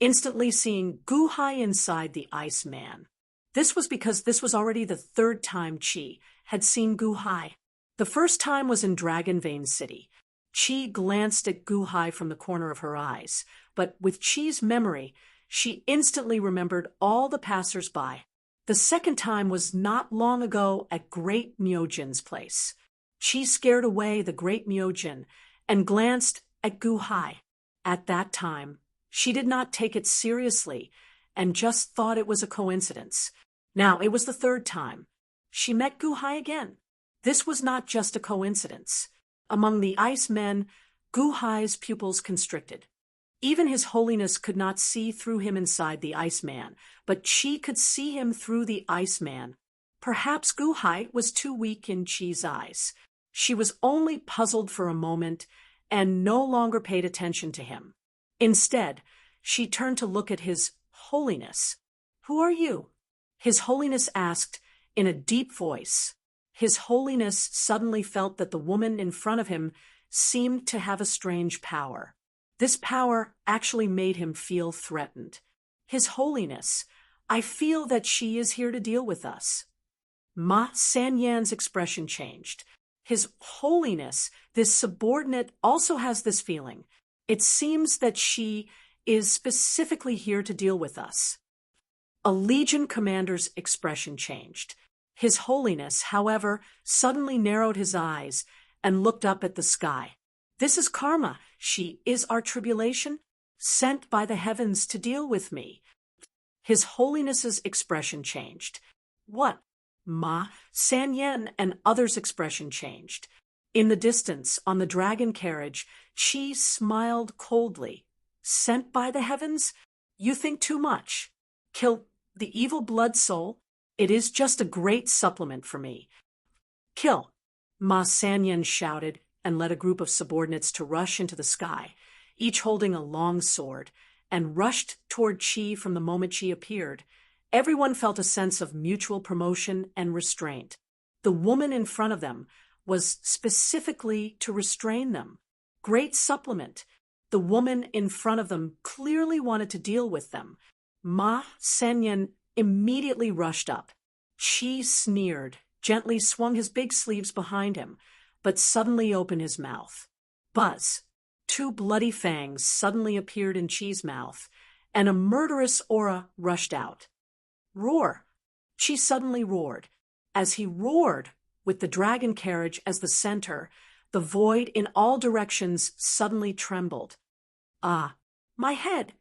instantly seeing Guhai inside the Iceman. This was because this was already the third time Chi had seen Guhai. The first time was in Dragon Vein City. Chi glanced at Guhai from the corner of her eyes, but with Chi's memory, she instantly remembered all the passers-by. The second time was not long ago at Great Myojin's place. Chi scared away the Great Myojin and glanced at Guhai. At that time, she did not take it seriously and just thought it was a coincidence. Now it was the third time. She met Guhai again. This was not just a coincidence. Among the ice men, Guhai's pupils constricted. Even His Holiness could not see through him inside the Iceman, but Chi could see him through the Iceman. Perhaps Guhai was too weak in Chi's eyes. She was only puzzled for a moment and no longer paid attention to him. Instead, she turned to look at His Holiness. "Who are you?" His Holiness asked in a deep voice. His Holiness suddenly felt that the woman in front of him seemed to have a strange power. This power actually made him feel threatened. "His Holiness, I feel that she is here to deal with us." Ma Sanyan's expression changed. "His Holiness, this subordinate also has this feeling. It seems that she is specifically here to deal with us." A Legion commander's expression changed. His Holiness, however, suddenly narrowed his eyes and looked up at the sky. "This is Karma. She is our tribulation, sent by the heavens to deal with me." His Holiness's expression changed. "What?" Ma Sanyan and others' expression changed. In the distance, on the dragon carriage, Chi smiled coldly. "Sent by the heavens? You think too much. Kill the evil blood soul? It is just a great supplement for me." "Kill!" Ma Sanyan shouted and led a group of subordinates to rush into the sky, each holding a long sword, and rushed toward Chi from the moment she appeared. Everyone felt a sense of mutual promotion and restraint. The woman in front of them was specifically to restrain them. Great supplement. The woman in front of them clearly wanted to deal with them. Ma Sanyan immediately rushed up. Chi sneered, gently swung his big sleeves behind him, but suddenly opened his mouth. Buzz! Two bloody fangs suddenly appeared in Chi's mouth, and a murderous aura rushed out. "Roar!" Chi suddenly roared. As he roared, with the dragon carriage as the center, the void in all directions suddenly trembled. "Ah, my head!"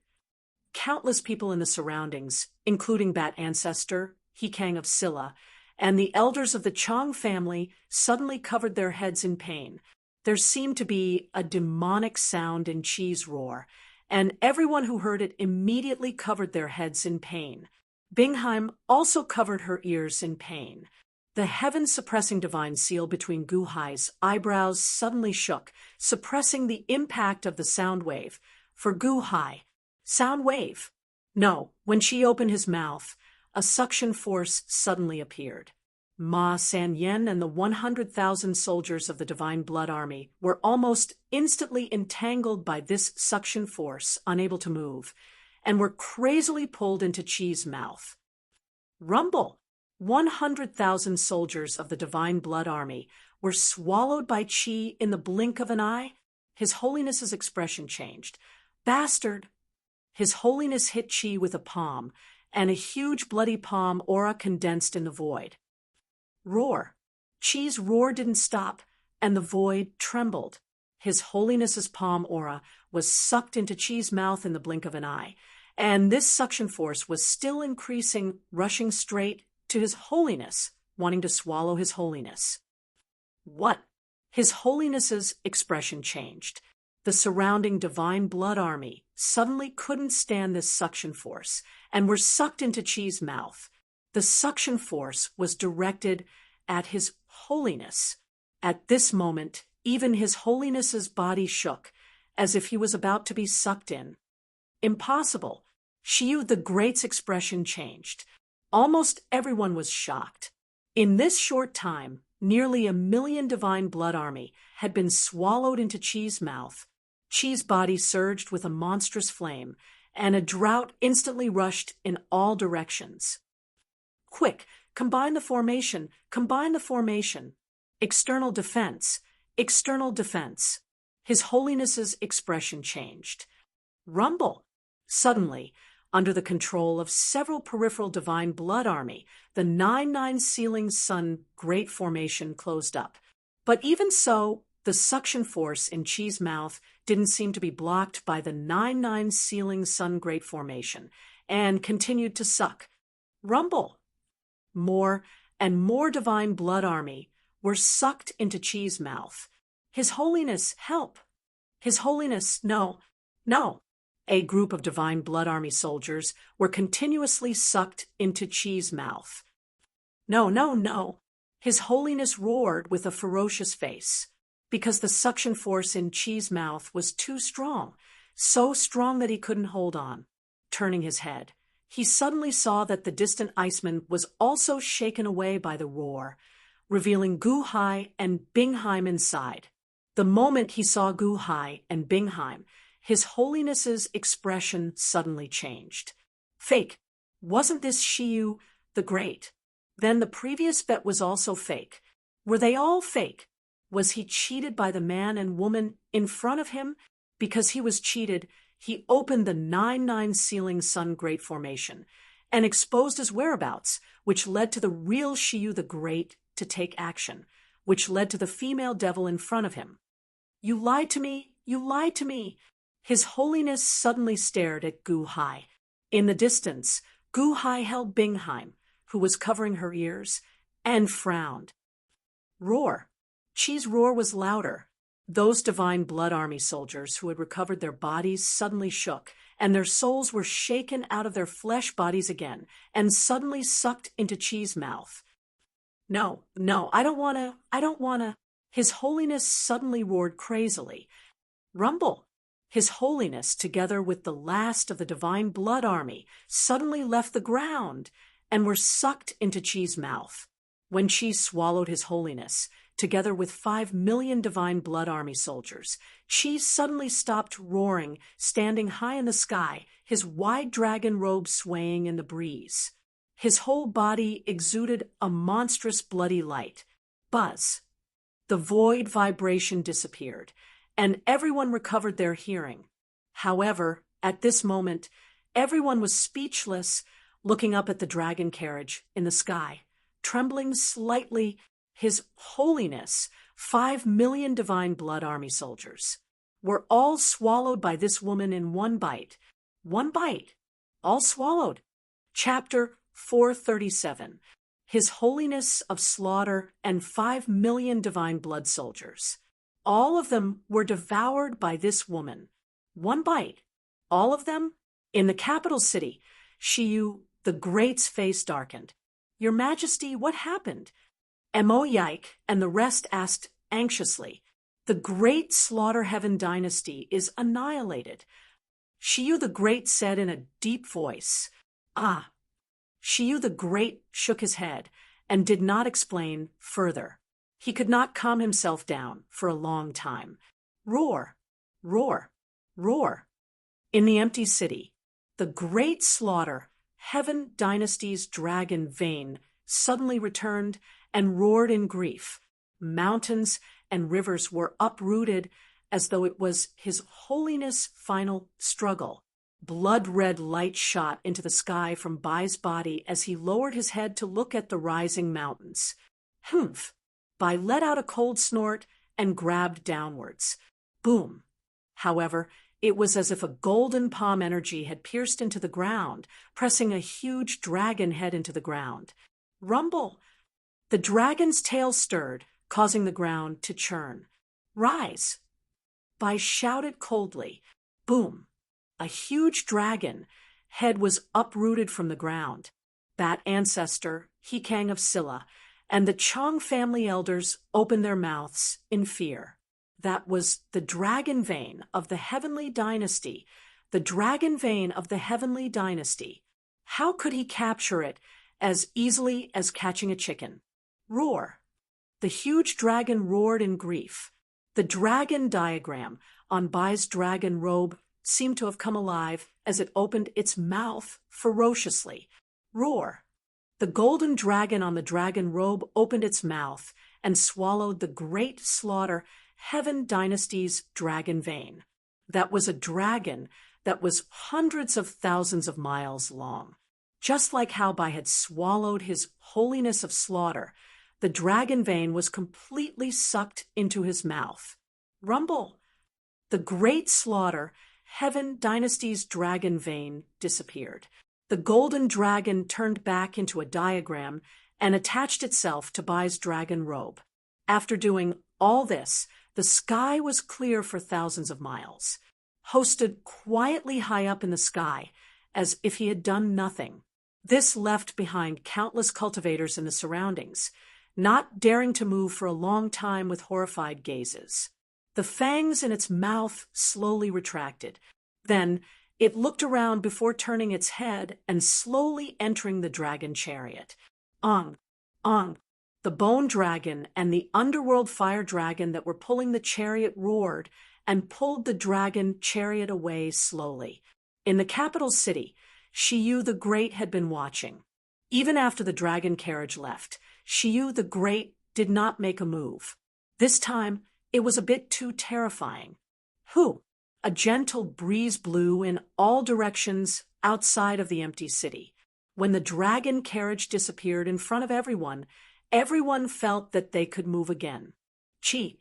Countless people in the surroundings, including Bat Ancestor, Hikang of Silla, and the elders of the Chong family, suddenly covered their heads in pain. There seemed to be a demonic sound in Chi's roar, and everyone who heard it immediately covered their heads in pain. Bingheim also covered her ears in pain. The heaven-suppressing divine seal between Guhai's eyebrows suddenly shook, suppressing the impact of the sound wave. For Guhai, sound wave. No, when she opened his mouth, a suction force suddenly appeared. Ma Sanyan and the 100,000 soldiers of the Divine Blood Army were almost instantly entangled by this suction force, unable to move, and were crazily pulled into Chi's mouth. Rumble! 100,000 soldiers of the Divine Blood Army were swallowed by Chi in the blink of an eye. His Holiness's expression changed. "Bastard!" His Holiness hit Chi with a palm, and a huge bloody palm aura condensed in the void. Roar! Chi's roar didn't stop, and the void trembled. His Holiness's palm aura was sucked into Chi's mouth in the blink of an eye, and this suction force was still increasing, rushing straight to His Holiness, wanting to swallow His Holiness. What? His Holiness's expression changed. The surrounding Divine Blood Army suddenly couldn't stand this suction force and were sucked into Chi's mouth. The suction force was directed at His Holiness. At this moment, even His Holiness's body shook, as if he was about to be sucked in. Impossible. Shiyu the Great's expression changed. Almost everyone was shocked. In this short time, nearly 1 million Divine Blood Army had been swallowed into Chi's mouth. Chi's body surged with a monstrous flame, and a drought instantly rushed in all directions. Quick, combine the formation, combine the formation. External defense, external defense. His Holiness's expression changed. Rumble. Suddenly, under the control of several peripheral divine blood army, the 9-9 ceiling sun great formation closed up. But even so, the suction force in Chi's mouth didn't seem to be blocked by the 9-9 ceiling sun great formation, and continued to suck. Rumble. More and more divine blood army were sucked into Chi's mouth. His Holiness, help! His Holiness, no, no! A group of divine blood army soldiers were continuously sucked into Chi's mouth. No, no, no! His Holiness roared with a ferocious face, because the suction force in Chi's mouth was too strong, so strong that he couldn't hold on. Turning his head, he suddenly saw that the distant iceman was also shaken away by the roar, revealing Gu-hai and Bingheim inside. The moment he saw Gu-hai and Bingheim, His Holiness's expression suddenly changed. Fake. Wasn't this Shiyu the Great? Then the previous bet was also fake. Were they all fake? Was he cheated by the man and woman in front of him? Because he was cheated, he opened the 9-9 ceiling sun great formation and exposed his whereabouts, which led to the real Shiyu the Great to take action, which led to the female devil in front of him. You lied to me! You lied to me! His Holiness suddenly stared at Gu-hai. In the distance, Gu-hai held Bingheim, who was covering her ears, and frowned. Roar. Chi's roar was louder. Those divine blood army soldiers who had recovered their bodies suddenly shook, and their souls were shaken out of their flesh bodies again, and suddenly sucked into Chi's mouth. No, no, I don't wanna. His Holiness suddenly roared crazily. Rumble. His Holiness, together with the last of the divine blood army, suddenly left the ground and were sucked into Chi's mouth. When Chi swallowed His Holiness, together with 5 million divine blood army soldiers, Chi suddenly stopped roaring, standing high in the sky, his wide dragon robe swaying in the breeze. His whole body exuded a monstrous bloody light. Buzz. The void vibration disappeared, and everyone recovered their hearing. However, at this moment, everyone was speechless, looking up at the dragon carriage in the sky, trembling slightly. His Holiness, 5 million divine blood army soldiers, were all swallowed by this woman in one bite. One bite. All swallowed. Chapter 437. His Holiness of Slaughter and 5 million divine blood soldiers. All of them were devoured by this woman. One bite. All of them? In the capital city, Shiyu the Great's face darkened. Your Majesty, what happened? Mo Yike and the rest asked anxiously. The great Slaughter Heaven dynasty is annihilated. Shiyu the Great said in a deep voice. Ah. Shiyu the Great shook his head and did not explain further. He could not calm himself down for a long time. Roar, roar, roar. In the empty city, the great Slaughter Heaven dynasty's dragon vein suddenly returned and roared in grief. Mountains and rivers were uprooted as though it was His Holiness' final struggle. Blood-red light shot into the sky from Bai's body as he lowered his head to look at the rising mountains. Humph! Bai let out a cold snort and grabbed downwards. Boom! However, it was as if a golden palm energy had pierced into the ground, pressing a huge dragon head into the ground. Rumble! The dragon's tail stirred, causing the ground to churn. Rise! Bai shouted coldly. Boom! A huge dragon head was uprooted from the ground. Bat ancestor, Hikang of Silla, and the Chong family elders opened their mouths in fear. That was the dragon vein of the heavenly dynasty, the dragon vein of the heavenly dynasty. How could he capture it as easily as catching a chicken? Roar. The huge dragon roared in grief. The dragon diagram on Bai's dragon robe seemed to have come alive as it opened its mouth ferociously. Roar! The golden dragon on the dragon robe opened its mouth and swallowed the great slaughter Heaven Dynasty's dragon vein. That was a dragon that was hundreds of thousands of miles long. Just like how Bai had swallowed his holiness of slaughter, the dragon vein was completely sucked into his mouth. Rumble! The great slaughter, Heaven Dynasty's dragon vein, disappeared. The golden dragon turned back into a diagram and attached itself to Bai's dragon robe. After doing all this, the sky was clear for thousands of miles. Ho stood quietly high up in the sky, as if he had done nothing. This left behind countless cultivators in the surroundings, not daring to move for a long time with horrified gazes. The fangs in its mouth slowly retracted. Then it looked around before turning its head and slowly entering the dragon chariot. Ong! The bone dragon and the underworld fire dragon that were pulling the chariot roared and pulled the dragon chariot away slowly. In the capital city, Shiyu the Great had been watching. Even after the dragon carriage left, Shiyu the Great did not make a move. This time, it was a bit too terrifying. Whew! A gentle breeze blew in all directions outside of the empty city. When the dragon carriage disappeared in front of everyone, everyone felt that they could move again. Chi,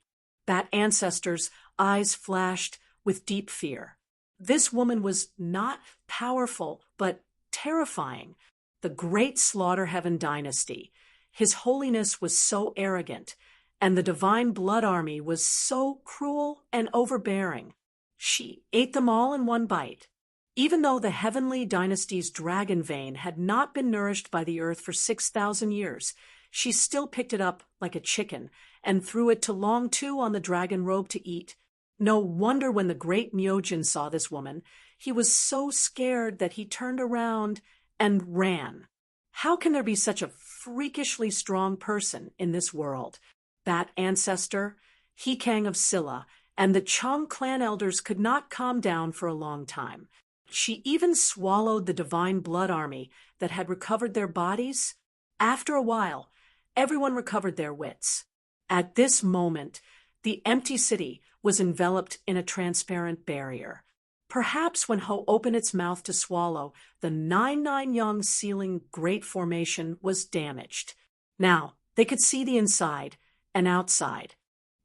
Bat Ancestor's eyes flashed with deep fear. This woman was not powerful, but terrifying. The great Slaughter Heaven Dynasty. His holiness was so arrogant, and the divine blood army was so cruel and overbearing. She ate them all in one bite. Even though the Heavenly Dynasty's dragon vein had not been nourished by the earth for 6,000 years, she still picked it up like a chicken and threw it to Long Tu on the dragon robe to eat. No wonder when the great Myojin saw this woman, he was so scared that he turned around and ran. How can there be such a freakishly strong person in this world? Bat Ancestor, Hikang of Silla, and the Chong clan elders could not calm down for a long time. She even swallowed the divine blood army that had recovered their bodies. After a while, everyone recovered their wits. At this moment, the empty city was enveloped in a transparent barrier. Perhaps when Ho opened its mouth to swallow, the 99 ceiling Great Formation was damaged. Now, they could see the inside and outside.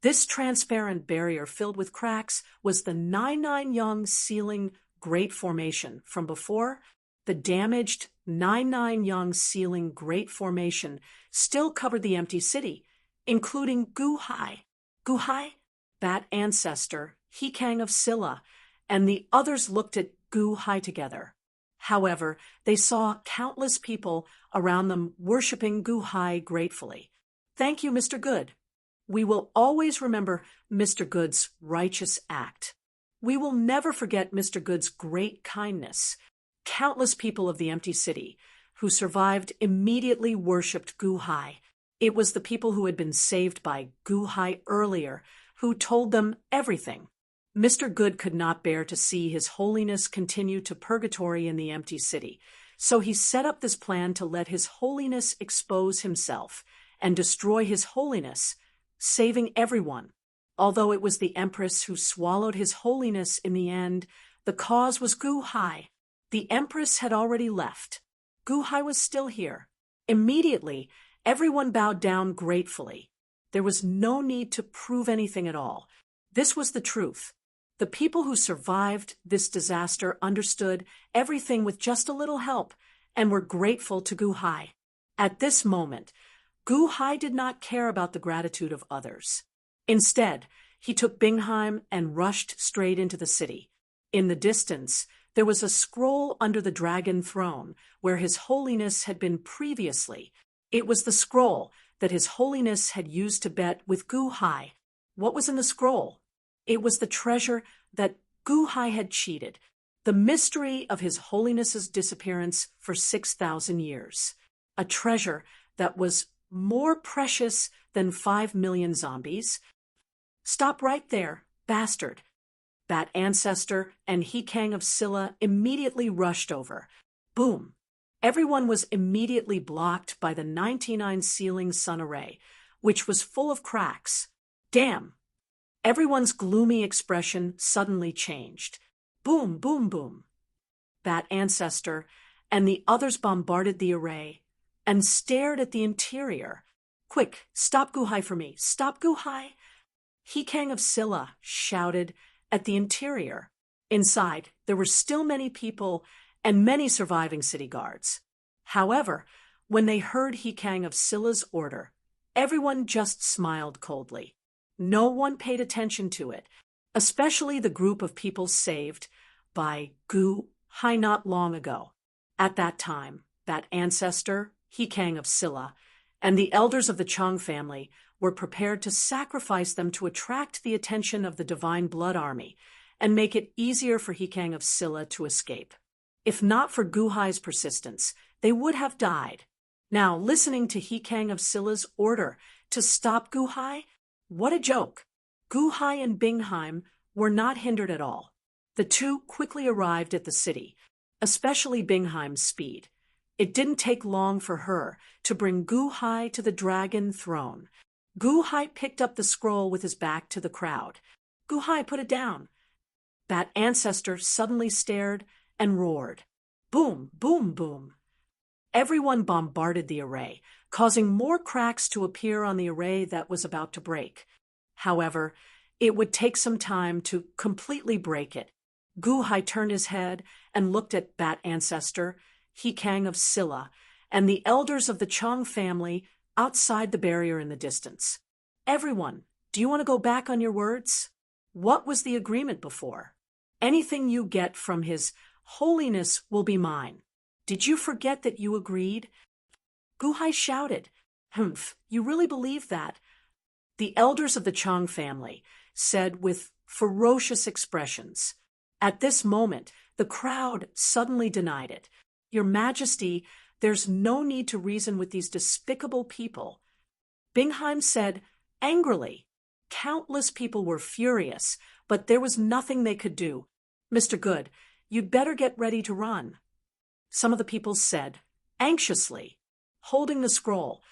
This transparent barrier filled with cracks was the 99 ceiling Great Formation. From before, the damaged 99 ceiling Great Formation still covered the empty city, including Guhai. Guhai, Bat Ancestor, Hikang of Silla, and the others looked at Guhai together. However, they saw countless people around them worshipping Guhai gratefully. Thank you, Mr. Good. We will always remember Mr. Good's righteous act. We will never forget Mr. Good's great kindness. Countless people of the empty city who survived immediately worshipped Guhai. It was the people who had been saved by Guhai earlier who told them everything. Mr. Good could not bear to see his holiness continue to purgatory in the empty city, so he set up this plan to let his holiness expose himself and destroy his holiness, saving everyone. Although it was the Empress who swallowed his holiness in the end, the cause was Guhai. The Empress had already left. Guhai was still here. Immediately, everyone bowed down gratefully. There was no need to prove anything at all. This was the truth. The people who survived this disaster understood everything with just a little help and were grateful to Guhai. At this moment, Guhai did not care about the gratitude of others. Instead, he took Bingheim and rushed straight into the city. In the distance, there was a scroll under the dragon throne where His Holiness had been previously. It was the scroll that His Holiness had used to bet with Guhai. What was in the scroll? It was the treasure that Guhai had cheated, the mystery of His Holiness's disappearance for 6,000 years. A treasure that was more precious than 5 million zombies. Stop right there, bastard. Bat Ancestor and He Kang of Silla immediately rushed over. Boom! Everyone was immediately blocked by the 99 ceiling sun array, which was full of cracks. Damn! Everyone's gloomy expression suddenly changed. Boom, boom, boom. Bat Ancestor and the others bombarded the array and stared at the interior. Quick, stop Guhai for me, stop Guhai! He Kang of Silla shouted at the interior. Inside, there were still many people and many surviving city guards. However, when they heard He Kang of Silla's order, everyone just smiled coldly. No one paid attention to it, especially the group of people saved by Guhai not long ago. At that time, that ancestor, He Kang of Silla, and the elders of the Chang family were prepared to sacrifice them to attract the attention of the Divine Blood Army and make it easier for He Kang of Silla to escape. If not for Guhai's persistence, they would have died. Now, listening to He Kang of Silla's order to stop Guhai, what a joke! Guhai and Bingheim were not hindered at all. The two quickly arrived at the city, especially Bingheim's speed. It didn't take long for her to bring Guhai to the dragon throne. Guhai picked up the scroll with his back to the crowd. Guhai, put it down. That ancestor suddenly stared and roared. Boom, boom, boom. Everyone bombarded the array, causing more cracks to appear on the array that was about to break. However, it would take some time to completely break it. Guhai turned his head and looked at Bat Ancestor, He Kang of Silla, and the elders of the Chang family outside the barrier in the distance. Everyone, do you want to go back on your words? What was the agreement before? Anything you get from His Holiness will be mine. Did you forget that you agreed? Guhai shouted. Humph, you really believe that? The elders of the Chang family said with ferocious expressions. At this moment, the crowd suddenly denied it. Your Majesty, there's no need to reason with these despicable people. Bingheim said angrily. Countless people were furious, but there was nothing they could do. Mr. Good, you'd better get ready to run. Some of the people said, anxiously. Holding the scroll,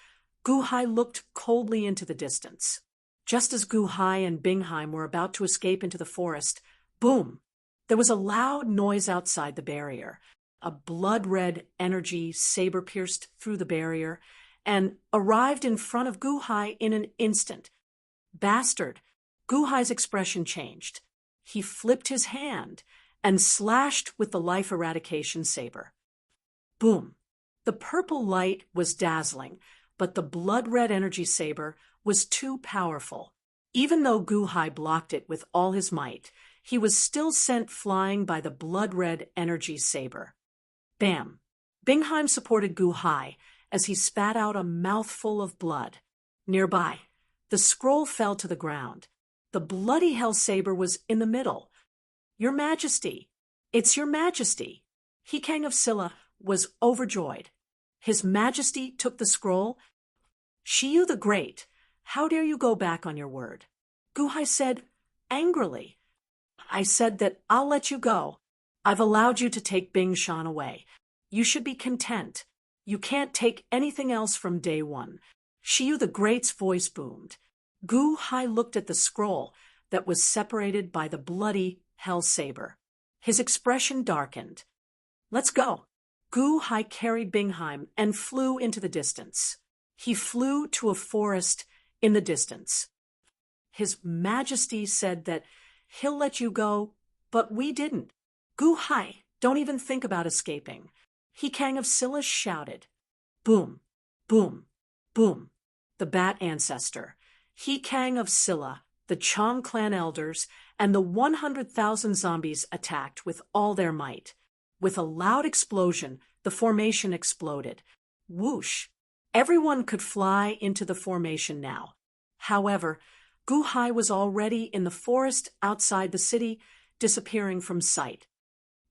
Guhai looked coldly into the distance. Just as Guhai and Bingheim were about to escape into the forest, boom! There was a loud noise outside the barrier. A blood-red energy saber pierced through the barrier and arrived in front of Guhai in an instant. Bastard! Guhai's expression changed. He flipped his hand and slashed with the life eradication saber. Boom! The purple light was dazzling, but the blood-red energy saber was too powerful. Even though Guhai blocked it with all his might, he was still sent flying by the blood-red energy saber. Bam! Bingheim supported Guhai as he spat out a mouthful of blood. Nearby, the scroll fell to the ground. The bloody hell saber was in the middle. Your Majesty! It's Your Majesty! He Kang of Silla was overjoyed. His Majesty took the scroll. Shiyu the Great, how dare you go back on your word? Guhai said angrily. I said that I'll let you go. I've allowed you to take Bing Shan away. You should be content. You can't take anything else from day one. Shiyu the Great's voice boomed. Guhai looked at the scroll that was separated by the bloody hell saber. His expression darkened. Let's go. Guhai carried Bingheim and flew into the distance. He flew to a forest in the distance. His Majesty said that he'll let you go, but we didn't. Guhai, don't even think about escaping. He Kang of Silla shouted. Boom, boom, boom. The Bat Ancestor, He Kang of Silla, the Chang clan elders, and the 100,000 zombies attacked with all their might. With a loud explosion, the formation exploded. Whoosh! Everyone could fly into the formation now. However, Guhai was already in the forest outside the city, disappearing from sight.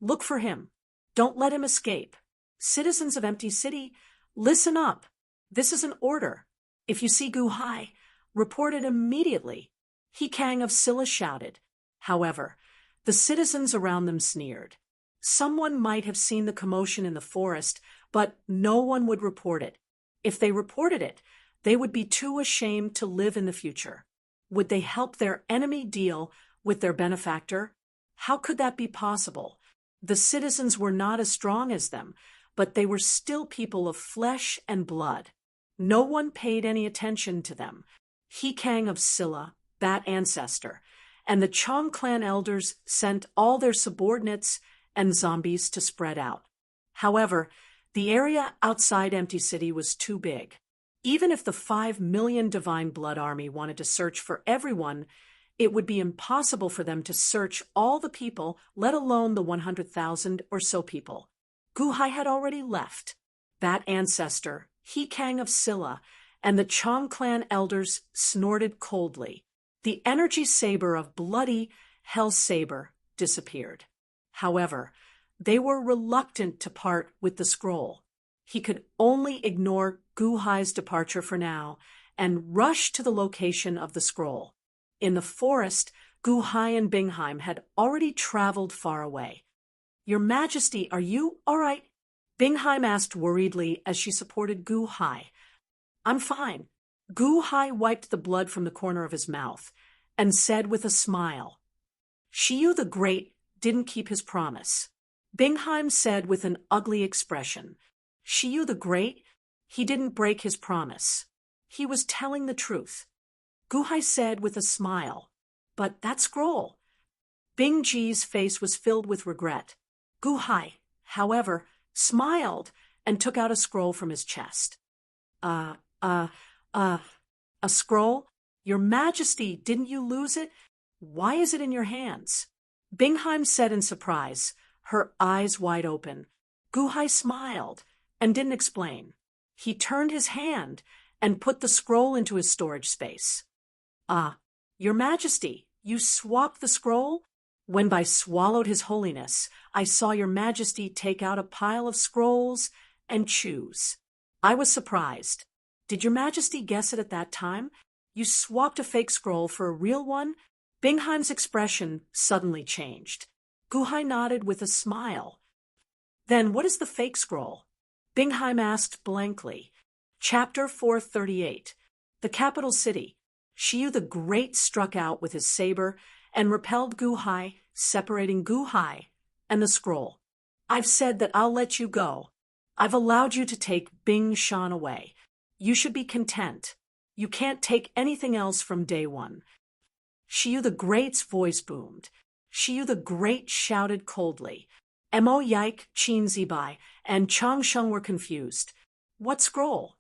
Look for him. Don't let him escape. Citizens of Empty City, listen up. This is an order. If you see Guhai, report it immediately. He Kang of Silla shouted. However, the The citizens around them sneered. Someone might have seen the commotion in the forest, but no one would report it. If they reported it, they would be too ashamed to live in the future. Would they help their enemy deal with their benefactor? How could that be possible? The citizens were not as strong as them, but they were still people of flesh and blood. No one paid any attention to them. He Kang of Silla, that ancestor, and the Chong clan elders sent all their subordinates and zombies to spread out. However, the area outside Empty City was too big. Even if the 5 million Divine Blood Army wanted to search for everyone, it would be impossible for them to search all the people, let alone the 100,000 or so people. Gu Hai had already left. That ancestor, He Kang of Silla, and the Chong clan elders snorted coldly. The energy saber of bloody Hell Saber disappeared. However, they were reluctant to part with the scroll. He could only ignore Gu Hai's departure for now and rush to the location of the scroll. In the forest, Gu Hai and Bingheim had already traveled far away. "Your Majesty, are you all right?" Bingheim asked worriedly as she supported Gu Hai. "I'm fine." Gu Hai wiped the blood from the corner of his mouth and said with a smile, "Shiyu the Great didn't keep his promise." Bingheim said with an ugly expression, "Shiyu the Great? He didn't break his promise. He was telling the truth." Gu Hai said with a smile, "But that scroll." Bing Ji's face was filled with regret. Gu Hai, however, smiled and took out a scroll from his chest. A scroll? Your Majesty, didn't you lose it? Why is it in your hands?" Bingheim said in surprise, her eyes wide open. Gu Hai smiled and didn't explain. He turned his hand and put the scroll into his storage space. Your Majesty, you swapped the scroll? When I swallowed His Holiness, I saw Your Majesty take out a pile of scrolls and choose. I was surprised. Did Your Majesty guess it at that time? You swapped a fake scroll for a real one? Bingheim's expression suddenly changed. Gu Hai nodded with a smile. "Then what is the fake scroll?" Bingheim asked blankly. Chapter 438. The capital city. Shiyu the Great struck out with his saber and repelled Gu Hai, separating Gu Hai and the scroll. "I've said that I'll let you go. I've allowed you to take Bing Shan away. You should be content. You can't take anything else from day one." Shiyu the Great's voice boomed. Shiyu the Great shouted coldly. Mo Yike, Qin Zibai, and Chang Sheng were confused. "What scroll?"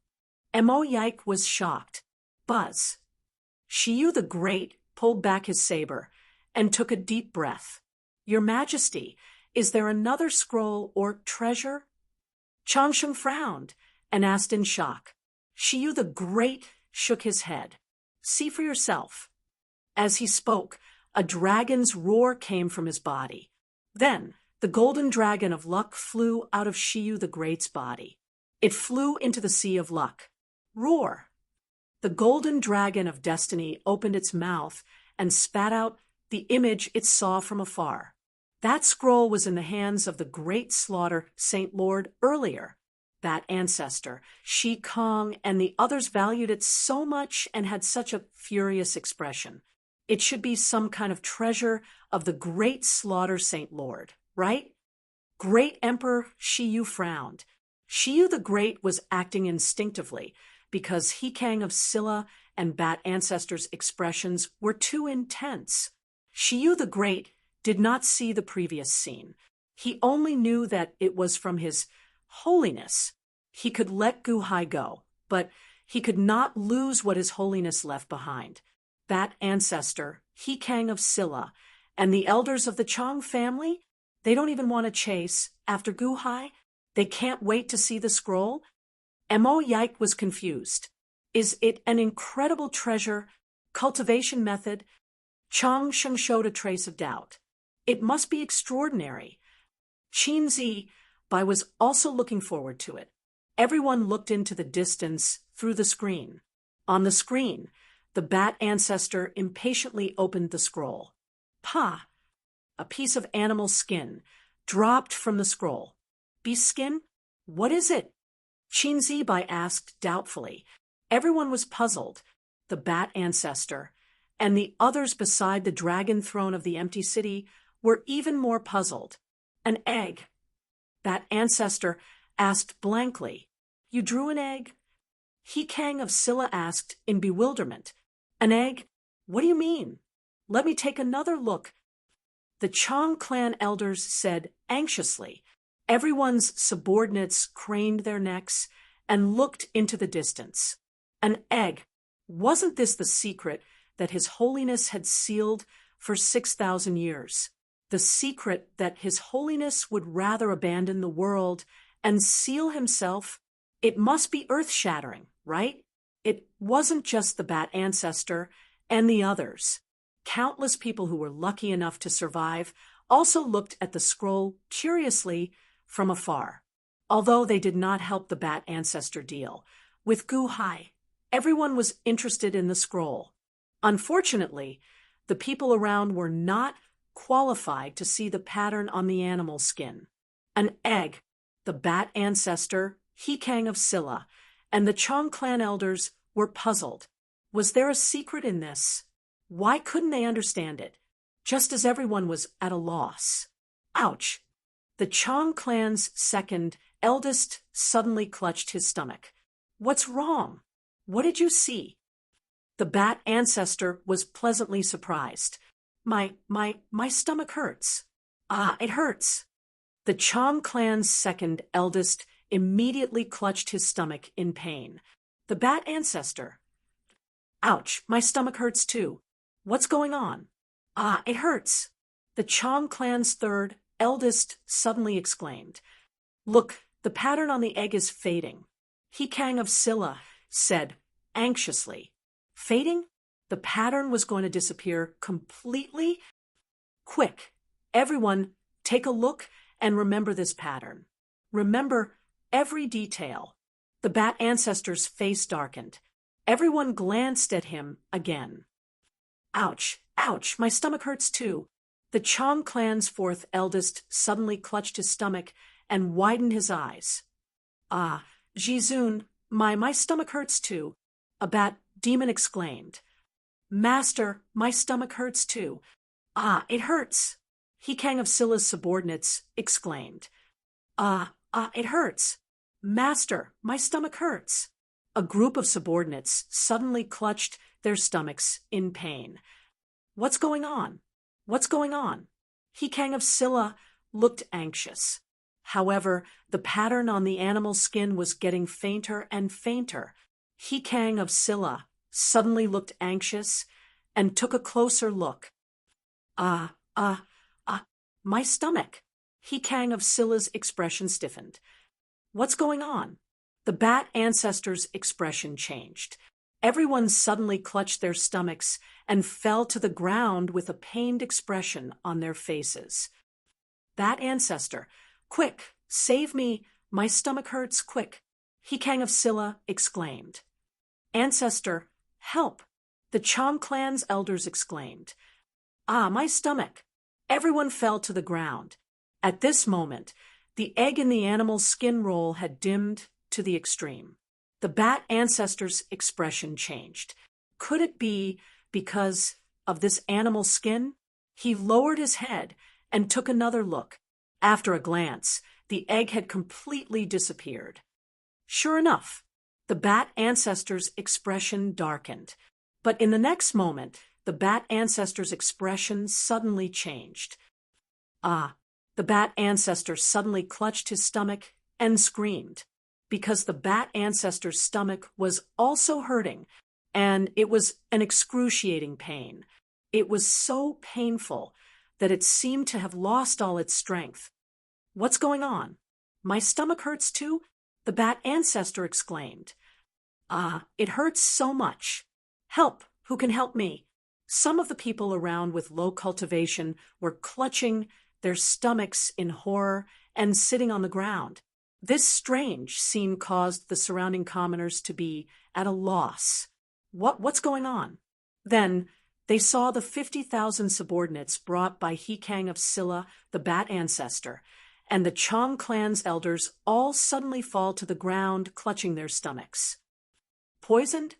Mo Yike was shocked. "Buzz." Shiyu the Great pulled back his saber and took a deep breath. "Your Majesty, is there another scroll or treasure?" Chang Sheng frowned and asked in shock. Shiyu the Great shook his head. "See for yourself." As he spoke, a dragon's roar came from his body. Then, the golden dragon of luck flew out of Shiyu the Great's body. It flew into the sea of luck. Roar! The golden dragon of destiny opened its mouth and spat out the image it saw from afar. That scroll was in the hands of the great slaughter Saint Lord earlier. That ancestor, Shi Kong, and the others valued it so much and had such a furious expression. It should be some kind of treasure of the great slaughter Saint Lord, right? Great Emperor Shiyu frowned. Shiyu the Great was acting instinctively because He Kang of Silla and Bat Ancestor's expressions were too intense. Shiyu the Great did not see the previous scene. He only knew that it was from His Holiness. He could let Gu Hai go, but he could not lose what His Holiness left behind. That ancestor, He Kang of Silla, and the elders of the Chong family, they don't even want to chase after Gu Hai. They can't wait to see the scroll. Mo Yike was confused. Is it an incredible treasure, cultivation method? Chang Sheng showed a trace of doubt. It must be extraordinary. Qin Zibai was also looking forward to it. Everyone looked into the distance through the screen. On the screen, the Bat Ancestor impatiently opened the scroll. "Pa!" a piece of animal skin, dropped from the scroll. Beast skin? What is it? Qin asked doubtfully. Everyone was puzzled. The bat ancestor and the others beside the dragon throne of the empty city were even more puzzled. An egg. That ancestor asked blankly. You drew an egg? He Kang of Silla asked in bewilderment. An egg? What do you mean? Let me take another look. The Chong clan elders said anxiously. Everyone's subordinates craned their necks and looked into the distance. An egg. Wasn't this the secret that His Holiness had sealed for 6,000 years? The secret that His Holiness would rather abandon the world and seal himself? It must be earth-shattering, right? It wasn't just the bat ancestor and the others. Countless people who were lucky enough to survive also looked at the scroll curiously from afar. Although they did not help the bat ancestor deal with Gu Hai, everyone was interested in the scroll. Unfortunately, the people around were not qualified to see the pattern on the animal skin. An egg, the bat ancestor, He Kang of Silla, and the Chong clan elders were puzzled. Was there a secret in this? Why couldn't they understand it? Just as everyone was at a loss. Ouch! The Chong clan's second eldest suddenly clutched his stomach. What's wrong? What did you see? The bat ancestor was pleasantly surprised. My stomach hurts. It hurts. The Chong clan's second eldest immediately clutched his stomach in pain. The bat ancestor. Ouch, my stomach hurts too. What's going on? It hurts. The Chong clan's third eldest suddenly exclaimed. Look, the pattern on the egg is fading. He Kang of Silla said anxiously. Fading? The pattern was going to disappear completely? Quick, everyone, take a look and remember this pattern. Remember every detail. The bat ancestor's face darkened. Everyone glanced at him again. Ouch, ouch, my stomach hurts too. The Chong clan's fourth eldest suddenly clutched his stomach and widened his eyes. Jizun, my stomach hurts too. A bat demon exclaimed. Master, my stomach hurts too. It hurts. He Kang of Silla's subordinates exclaimed. It hurts. Master, my stomach hurts. A group of subordinates suddenly clutched their stomachs in pain. What's going on? What's going on? He Kang of Silla looked anxious. However, the pattern on the animal skin was getting fainter and fainter. He Kang of Silla suddenly looked anxious and took a closer look. My stomach. He Kang of Silla's expression stiffened. What's going on? The bat ancestor's expression changed. Everyone suddenly clutched their stomachs and fell to the ground with a pained expression on their faces. Bat ancestor, quick, save me, my stomach hurts, quick, He Kang of Silla exclaimed. Ancestor, help, the Chong clan's elders exclaimed. My stomach. Everyone fell to the ground. At this moment, the egg in the animal's skin roll had dimmed to the extreme. The bat ancestor's expression changed. Could it be because of this animal skin? He lowered his head and took another look. After a glance, the egg had completely disappeared. Sure enough, the bat ancestor's expression darkened. But in the next moment, the bat ancestor's expression suddenly changed. The bat ancestor suddenly clutched his stomach and screamed, because the bat ancestor's stomach was also hurting, and it was an excruciating pain. It was so painful that it seemed to have lost all its strength. What's going on? My stomach hurts too? The bat ancestor exclaimed. It hurts so much. Help! Who can help me? Some of the people around with low cultivation were clutching their stomachs in horror and sitting on the ground. This strange scene caused the surrounding commoners to be at a loss. What's going on? Then They saw the 50,000 subordinates brought by He Kang of Silla, the Bat Ancestor, and the Chong clan's elders all suddenly fall to the ground, clutching their stomachs. Poisoned?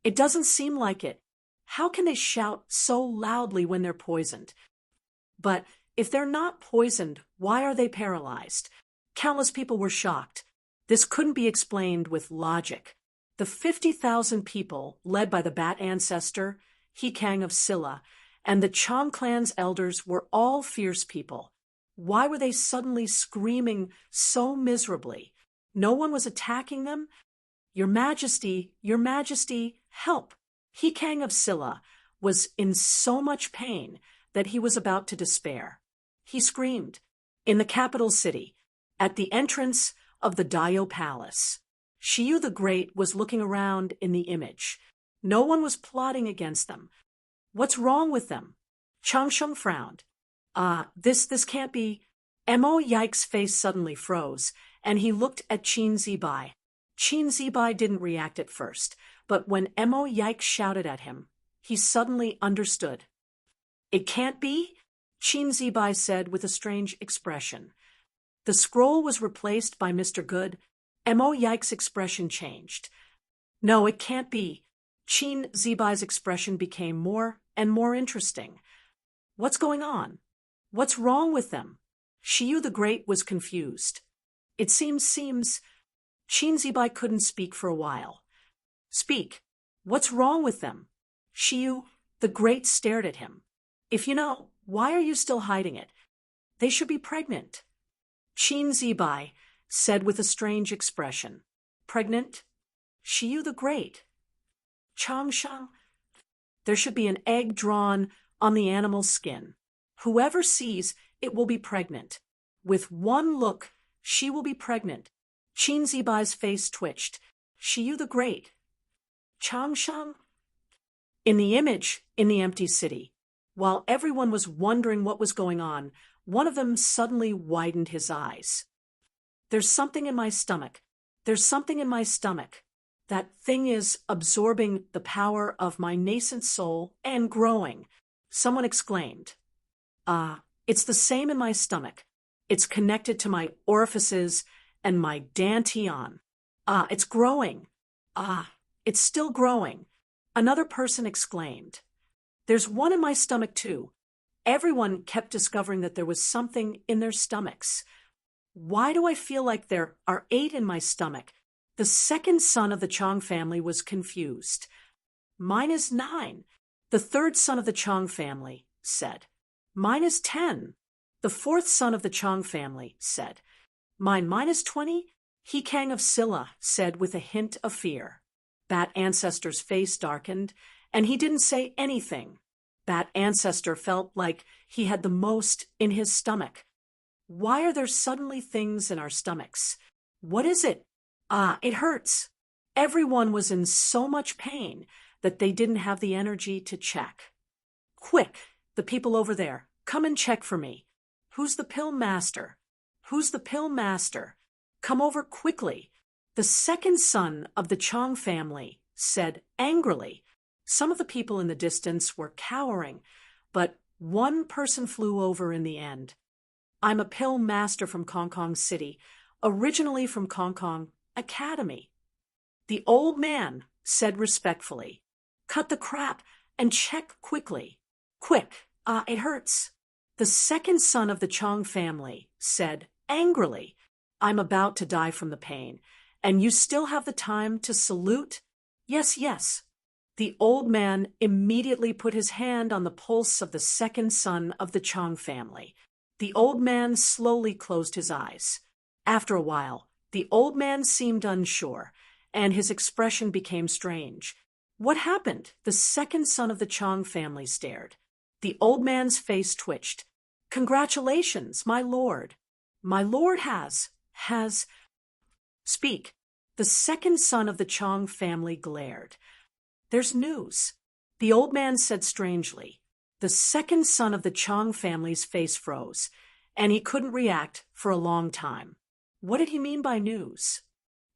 It doesn't seem like it. How can they shout so loudly when they're poisoned? But if they're not poisoned, why are they paralyzed? Countless people were shocked. This couldn't be explained with logic. The 50,000 people, led by the Bat Ancestor, He Kang of Silla, and the Chong clan's elders were all fierce people. Why were they suddenly screaming so miserably? No one was attacking them? Your Majesty, help! He Kang of Silla was in so much pain that he was about to despair. He screamed, in the capital city, at the entrance of the Dayo Palace. Shiyu the Great was looking around in the image. No one was plotting against them. What's wrong with them? Changsheng frowned. This can't be. Mo Yike's face suddenly froze, and he looked at Qin Zibai. Qin Zibai didn't react at first, but when Mo Yike shouted at him, he suddenly understood. It can't be? Qin Zibai said with a strange expression. The scroll was replaced by Mr. Good. Mo Yike's expression changed. No, it can't be. Qin Zibai's expression became more and more interesting. What's going on? What's wrong with them? Shiyu the Great was confused. It seems. Qin Zibai couldn't speak for a while. Speak. What's wrong with them? Shiyu the Great stared at him. If you know, why are you still hiding it? They should be pregnant. Qin Zibai said with a strange expression. Pregnant? Shiyu the Great. Changsheng? There should be an egg drawn on the animal's skin. Whoever sees it will be pregnant. With one look, she will be pregnant. Qin Zibai's face twitched. Shiyu the Great. Changsheng? In the image, in the empty city, while everyone was wondering what was going on, one of them suddenly widened his eyes. There's something in my stomach. There's something in my stomach. That thing is absorbing the power of my nascent soul and growing. Someone exclaimed. It's the same in my stomach. It's connected to my orifices and my dantian. It's growing. It's still growing. Another person exclaimed. There's one in my stomach too. Everyone kept discovering that there was something in their stomachs. Why do I feel like there are 8 in my stomach? The second son of the Chong family was confused. Mine is 9. The third son of the Chong family said. Mine is 10. The fourth son of the Chong family said. Mine is 20? He Kang of Silla said with a hint of fear. Bat Ancestor's face darkened, and he didn't say anything. Bat Ancestor felt like he had the most in his stomach. Why are there suddenly things in our stomachs? What is it? It hurts. Everyone was in so much pain that they didn't have the energy to check. Quick, the people over there, come and check for me. Who's the pill master? Who's the pill master? Come over quickly. The second son of the Chong family said angrily. Some of the people in the distance were cowering, but one person flew over in the end. I'm a pill master from Kong Kong City, originally from Kong Kong Academy. The old man said respectfully, cut the crap and check quickly. Quick, it hurts. The second son of the Chong family said angrily, I'm about to die from the pain, and you still have the time to salute? Yes. The old man immediately put his hand on the pulse of the second son of the Chong family. The old man slowly closed his eyes. After a while, the old man seemed unsure, and his expression became strange. What happened? The second son of the Chong family stared. The old man's face twitched. Congratulations, my lord. My lord has. Speak. The second son of the Chong family glared. There's news. The old man said strangely. The second son of the Chong family's face froze, and he couldn't react for a long time. What did he mean by news?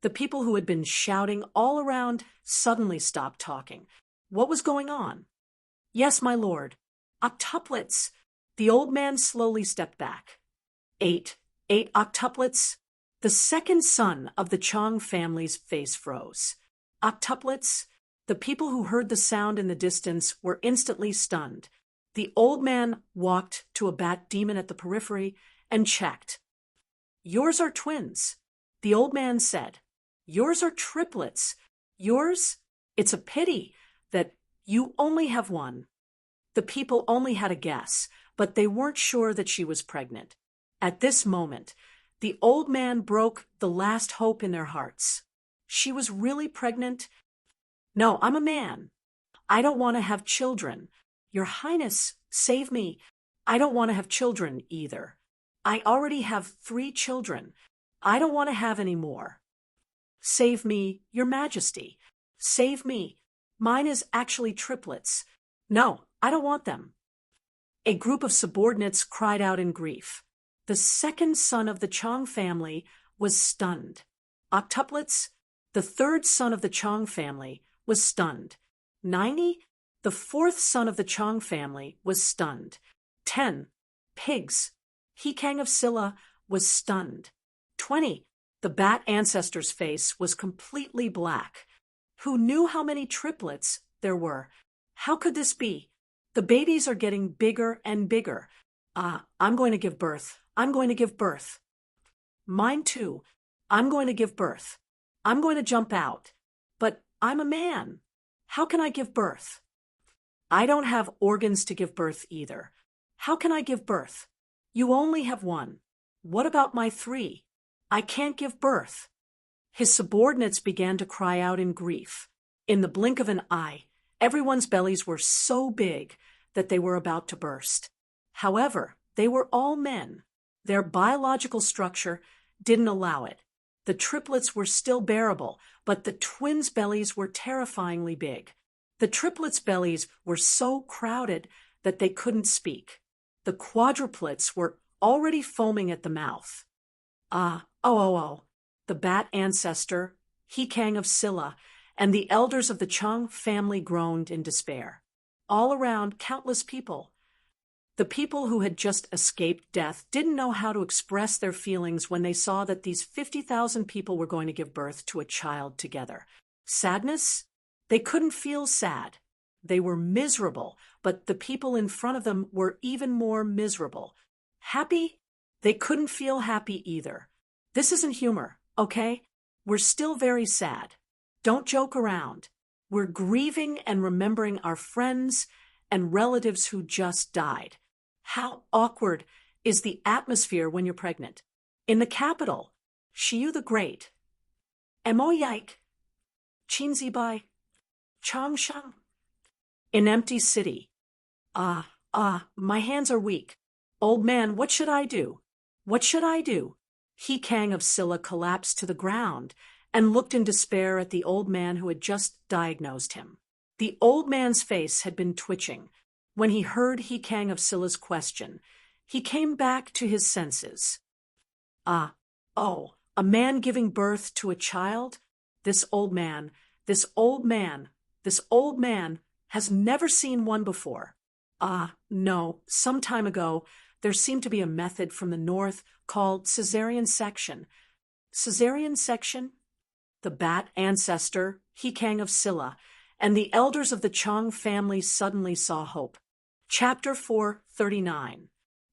The people who had been shouting all around suddenly stopped talking. What was going on? Yes, my lord. Octuplets. The old man slowly stepped back. 8. 8 octuplets. The second son of the Chong family's face froze. Octuplets. The people who heard the sound in the distance were instantly stunned. The old man walked to a bat demon at the periphery and checked. Yours are twins. The old man said. Yours are triplets. Yours? It's a pity that you only have one. The people only had a guess, but they weren't sure that she was pregnant. At this moment, the old man broke the last hope in their hearts. She was really pregnant? No, I'm a man. I don't want to have children. Your Highness, save me. I don't want to have children either. I already have 3 children. I don't want to have any more. Save me, Your Majesty. Save me. Mine is actually triplets. No, I don't want them. A group of subordinates cried out in grief. The second son of the Chong family was stunned. Octuplets, the third son of the Chong family, was stunned. 90, the fourth son of the Chong family, was stunned. 10, pigs. He Kang of Silla was stunned. 20, the bat ancestor's face was completely black. Who knew how many triplets there were? How could this be? The babies are getting bigger and bigger. I'm going to give birth. I'm going to give birth. Mine too. I'm going to give birth. I'm going to jump out. But I'm a man. How can I give birth? I don't have organs to give birth either. How can I give birth? You only have one. What about my 3? I can't give birth. His subordinates began to cry out in grief. In the blink of an eye, everyone's bellies were so big that they were about to burst. However, they were all men. Their biological structure didn't allow it. The triplets were still bearable, but the twins' bellies were terrifyingly big. The triplets' bellies were so crowded that they couldn't speak. The quadruplets were already foaming at the mouth. The bat ancestor, He Kang of Silla, and the elders of the Chong family groaned in despair. All around, countless people. The people who had just escaped death didn't know how to express their feelings when they saw that these 50,000 people were going to give birth to a child together. Sadness? They couldn't feel sad. They were miserable, but the people in front of them were even more miserable. Happy? They couldn't feel happy either. This isn't humor, okay? We're still very sad. Don't joke around. We're grieving and remembering our friends and relatives who just died. How awkward is the atmosphere when you're pregnant? In the capital, Shiyu the Great, Emoyike, Qinzibai, Changshan. In empty city. My hands are weak. Old man, what should I do? What should I do? He Kang of Silla collapsed to the ground and looked in despair at the old man who had just diagnosed him. The old man's face had been twitching. When he heard He Kang of Silla's question, he came back to his senses. A man giving birth to a child? This old man has never seen one before. No, some time ago, there seemed to be a method from the north called caesarean section. Caesarean section? The bat ancestor, He Kang of Silla, and the elders of the Chong family suddenly saw hope. Chapter 439.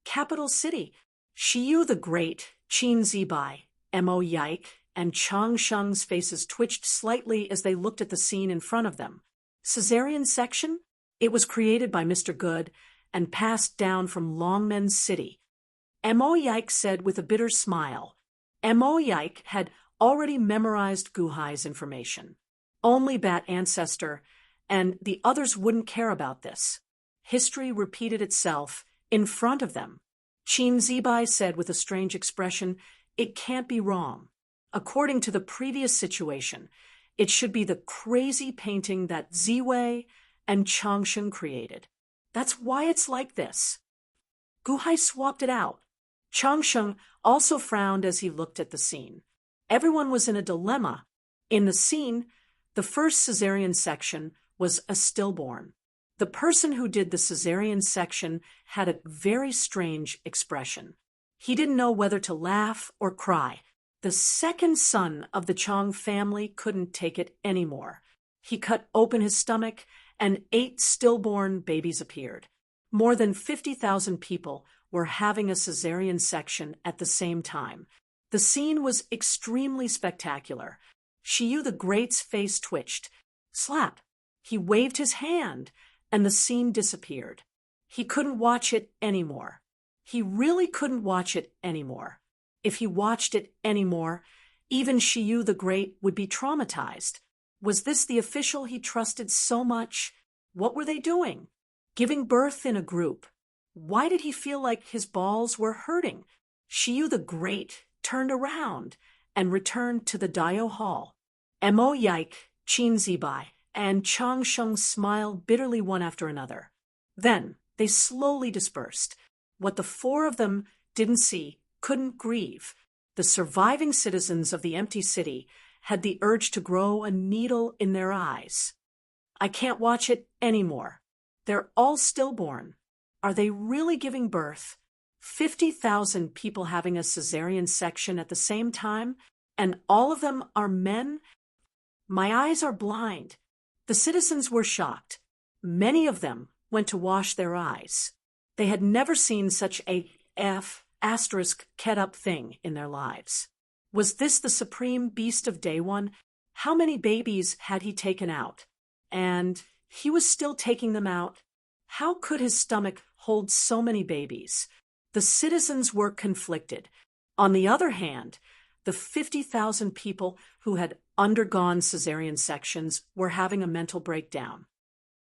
Capital City. Shiyu the Great, Qin Zibai, Mo Yike, and Chang Sheng's faces twitched slightly as they looked at the scene in front of them. Caesarean section? It was created by Mr. Good and passed down from Longmen's city. Mo Yike said with a bitter smile. Mo Yike had already memorized Guhai's information. Only Bat Ancestor and the others wouldn't care about this. History repeated itself in front of them. Qin Zibai said with a strange expression, "It can't be wrong. According to the previous situation, it should be the crazy painting that Ziwei and Changshen created. That's why it's like this." Guhai swapped it out. Changshen also frowned as he looked at the scene. Everyone was in a dilemma. In the scene, the first caesarean section was a stillborn. The person who did the cesarean section had a very strange expression. He didn't know whether to laugh or cry. The second son of the Chong family couldn't take it anymore. He cut open his stomach, and 8 stillborn babies appeared. More than 50,000 people were having a cesarean section at the same time. The scene was extremely spectacular. Shiyu the Great's face twitched. Slap! He waved his hand, and the scene disappeared. He couldn't watch it anymore. He really couldn't watch it anymore. If he watched it anymore, even Shiyu the Great would be traumatized. Was this the official he trusted so much? What were they doing? Giving birth in a group. Why did he feel like his balls were hurting? Shiyu the Great turned around and returned to the Daio Hall. Mo Yike, Qin Zibai, and Chang Sheng smiled bitterly one after another. Then they slowly dispersed. What the 4 of them didn't see, couldn't grieve. The surviving citizens of the empty city had the urge to grow a needle in their eyes. I can't watch it anymore. They're all stillborn. Are they really giving birth? 50,000 people having a cesarean section at the same time, and all of them are men? My eyes are blind. The citizens were shocked. Many of them went to wash their eyes. They had never seen such a **** thing in their lives. Was this the supreme beast of day one? How many babies had he taken out? And he was still taking them out. How could his stomach hold so many babies? The citizens were conflicted. On the other hand, the 50,000 people who had undergone cesarean sections were having a mental breakdown.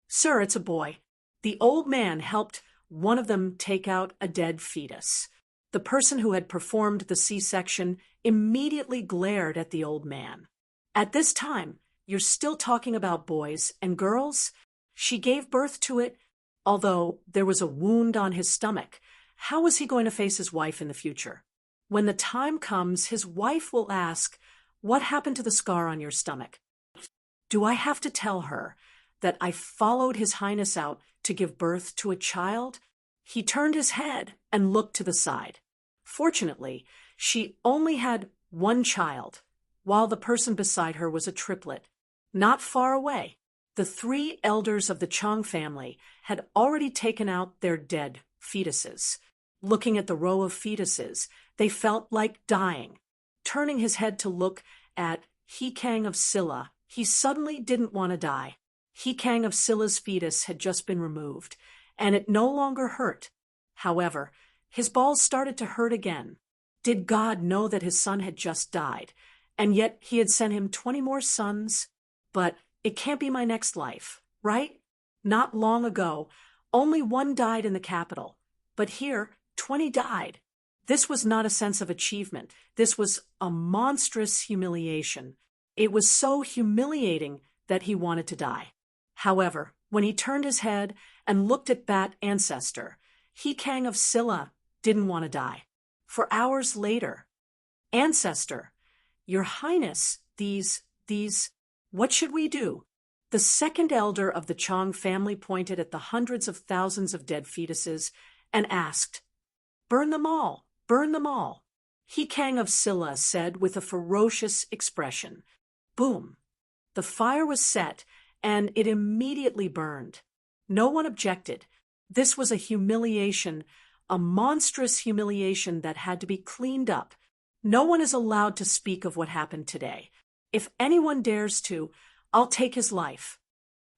Sir, it's a boy. The old man helped one of them take out a dead fetus. The person who had performed the C-section immediately glared at the old man. At this time, you're still talking about boys and girls? She gave birth to it, although there was a wound on his stomach. How was he going to face his wife in the future? When the time comes, his wife will ask, "What happened to the scar on your stomach?" Do I have to tell her that I followed His Highness out to give birth to a child? He turned his head and looked to the side. Fortunately, she only had one child, while the person beside her was a triplet. Not far away, the 3 elders of the Chong family had already taken out their dead fetuses. Looking at the row of fetuses, they felt like dying. Turning his head to look at He Kang of Silla, he suddenly didn't want to die. He Kang of Silla's fetus had just been removed, and it no longer hurt. However, his balls started to hurt again. Did God know that his son had just died, and yet he had sent him 20 more sons? But it can't be my next life, right? Not long ago, only 1 died in the capital, but here 20 died. This was not a sense of achievement. This was a monstrous humiliation. It was so humiliating that he wanted to die. However, when he turned his head and looked at Bat Ancestor, He Kang of Silla didn't want to die. For hours later, "Ancestor, Your Highness, these, what should we do?" The second elder of the Chong family pointed at the hundreds of thousands of dead fetuses and asked, "Burn them all, burn them all." He Kang of Silla said with a ferocious expression. Boom! The fire was set, and it immediately burned. No one objected. This was a humiliation, a monstrous humiliation that had to be cleaned up. No one is allowed to speak of what happened today. If anyone dares to, I'll take his life.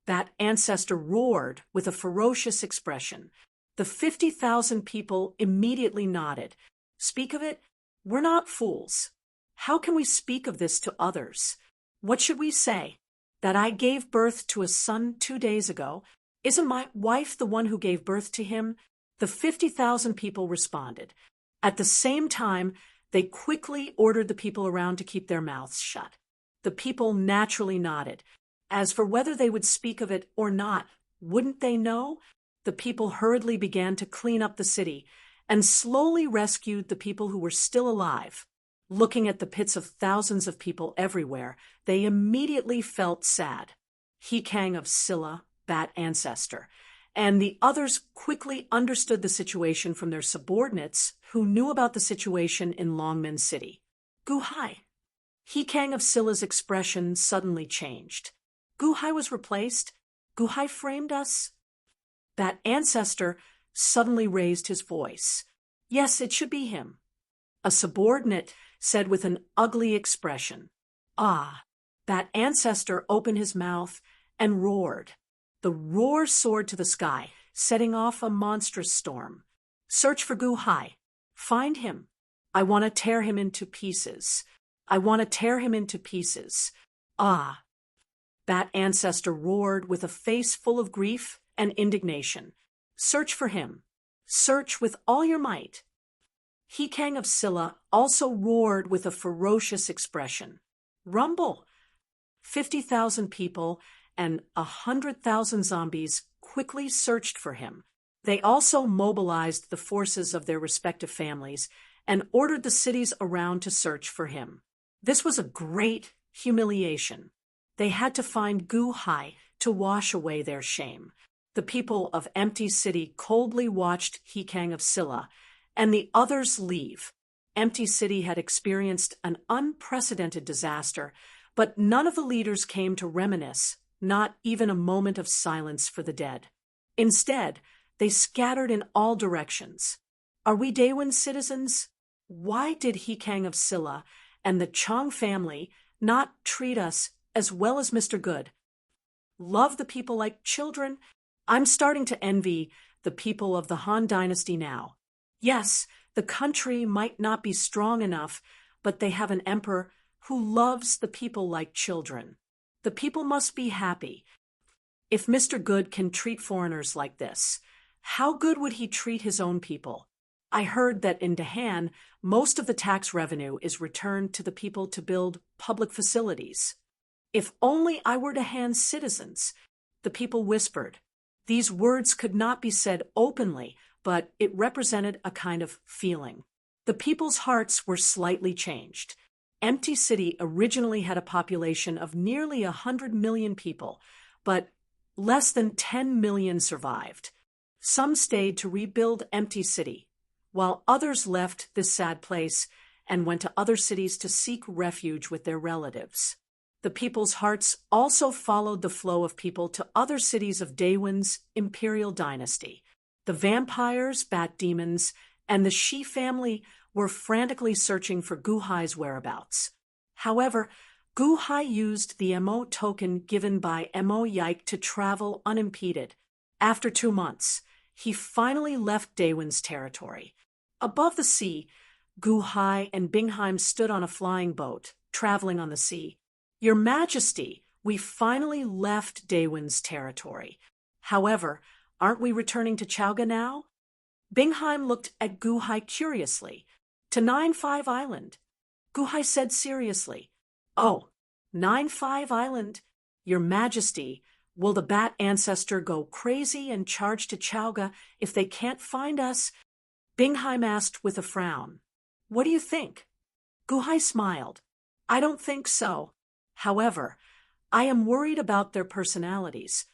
That ancestor roared with a ferocious expression. The 50,000 people immediately nodded. Speak of it? We're not fools. How can we speak of this to others? What should we say? That I gave birth to a son 2 days ago? Isn't my wife the one who gave birth to him? The 50,000 people responded. At the same time, they quickly ordered the people around to keep their mouths shut. The people naturally nodded. As for whether they would speak of it or not, wouldn't they know? The people hurriedly began to clean up the city and slowly rescued the people who were still alive. Looking at the pits of thousands of people everywhere, they immediately felt sad. He Kang of Silla, Bat Ancestor, and the others quickly understood the situation from their subordinates who knew about the situation in Longmen City. Guhai. Hikang of Scylla's expression suddenly changed. Guhai was replaced? Guhai framed us? That ancestor suddenly raised his voice. Yes, it should be him. A subordinate said with an ugly expression. Ah. That ancestor opened his mouth and roared. The roar soared to the sky, setting off a monstrous storm. Search for Guhai. Find him. I want to tear him into pieces. I want to tear him into pieces. Ah. That ancestor roared with a face full of grief and indignation. Search for him. Search with all your might. Hikang of Scylla also roared with a ferocious expression. Rumble! 50,000 people and 100,000 zombies quickly searched for him. They also mobilized the forces of their respective families and ordered the cities around to search for him. This was a great humiliation. They had to find Guhai to wash away their shame. The people of Empty City coldly watched Hikang of Scylla and the others leave. Empty City had experienced an unprecedented disaster, but none of the leaders came to reminisce, not even a moment of silence for the dead. Instead, they scattered in all directions. Are we Daewon citizens? Why did Hikang of Scylla and the Chong family not treat us as well as Mr. Good? Love the people like children? I'm starting to envy the people of the Han Dynasty now. Yes, the country might not be strong enough, but they have an emperor who loves the people like children. The people must be happy. If Mr. Good can treat foreigners like this, how good would he treat his own people? I heard that in Dahan, most of the tax revenue is returned to the people to build public facilities. If only I were Dahan's citizens, the people whispered. These words could not be said openly, but it represented a kind of feeling. The people's hearts were slightly changed. Empty City originally had a population of nearly 100 million people, but less than 10 million survived. Some stayed to rebuild Empty City, while others left this sad place and went to other cities to seek refuge with their relatives. The people's hearts also followed the flow of people to other cities of Daewon's imperial dynasty. The vampires, bat demons, and the Shi family were frantically searching for Guhai's whereabouts. However, Guhai used the MO token given by MO Yike to travel unimpeded. After 2 months, he finally left Daewon's territory. Above the sea, Guhai and Bingheim stood on a flying boat, traveling on the sea. Your Majesty, we finally left Daewon's territory. However, aren't we returning to Chowga now? Bingheim looked at Guhai curiously. To 9-5 Island. Guhai said seriously. Oh, 9-5 Island. Your Majesty, will the bat ancestor go crazy and charge to Chowga if they can't find us? Bingheim asked with a frown. What do you think? Guhai smiled. I don't think so. However, I am worried about their personalities.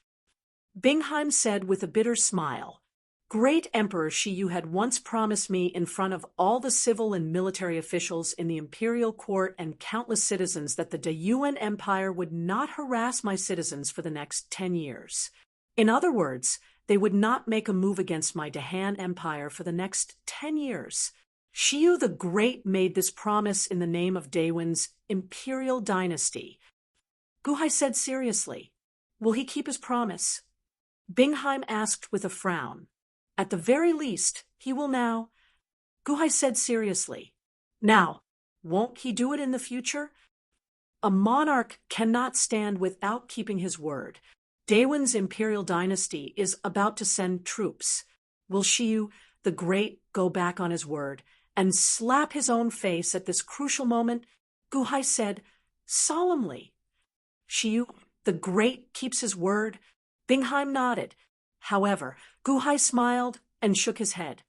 Bingheim said with a bitter smile. Great Emperor Shi, you had once promised me in front of all the civil and military officials in the imperial court and countless citizens that the Daewon Empire would not harass my citizens for the next 10 years. In other words, they would not make a move against my Dahan Empire for the next 10 years. Shiyu the Great made this promise in the name of Daewon's imperial dynasty. Guhai said seriously, will he keep his promise? Bingheim asked with a frown. At the very least, he will now. Guhai said seriously. Now, won't he do it in the future? A monarch cannot stand without keeping his word. Daewon's imperial dynasty is about to send troops. Will Shiyu the Great go back on his word and slap his own face at this crucial moment? Guhai said solemnly. Shiyu the Great keeps his word? Bingheim nodded. However, Guhai smiled and shook his head.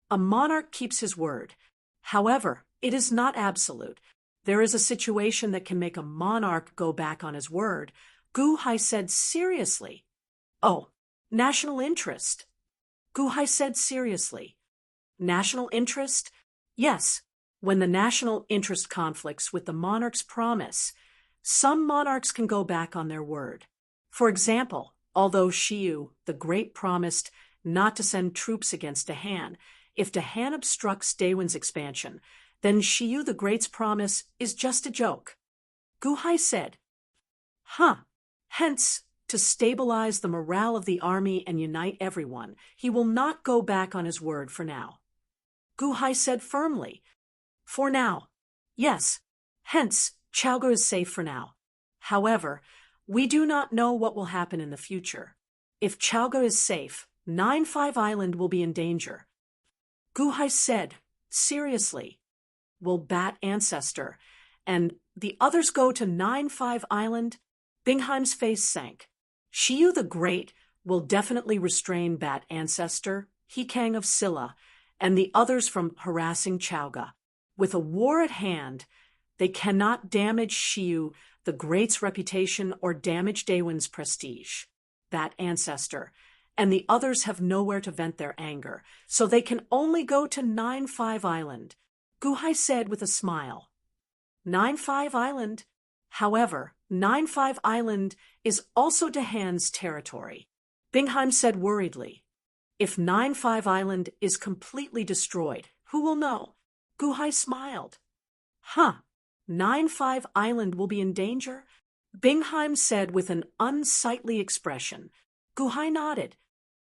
A monarch keeps his word. However, it is not absolute. There is a situation that can make a monarch go back on his word. Guhai said seriously. Oh, National interest. Gu Hai said seriously. National interest? Yes, when the national interest conflicts with the monarch's promise, some monarchs can go back on their word. For example, although Shiyu the Great promised not to send troops against Dahan, if Dahan obstructs Daewon's expansion, then Shiyu the Great's promise is just a joke. Gu Hai said, Hence, to stabilize the morale of the army and unite everyone, he will not go back on his word for now. Gu Hai said firmly, For now. Yes. Hence, Chaoge is safe for now. However, we do not know what will happen in the future. If Chaoge is safe, 9-5 Island will be in danger. Gu Hai said, seriously, will Bat Ancestor and the others go to 9-5 Island? Bingheim's face sank. Shiyu the Great will definitely restrain Bat Ancestor, Hikang of Silla, and the others from harassing Chaoge. With a war at hand, they cannot damage Shiyu the Great's reputation or damage Daewon's prestige. Bat Ancestor and the others have nowhere to vent their anger, so they can only go to 9-5 Island, Gu Hai said with a smile. 9-5 Island? However, 9-5 Island is also Dahan's territory. Bingheim said worriedly. If 9-5 Island is completely destroyed, who will know? Gu Hai smiled. 9-5 Island will be in danger? Bingheim said with an unsightly expression. Gu Hai nodded.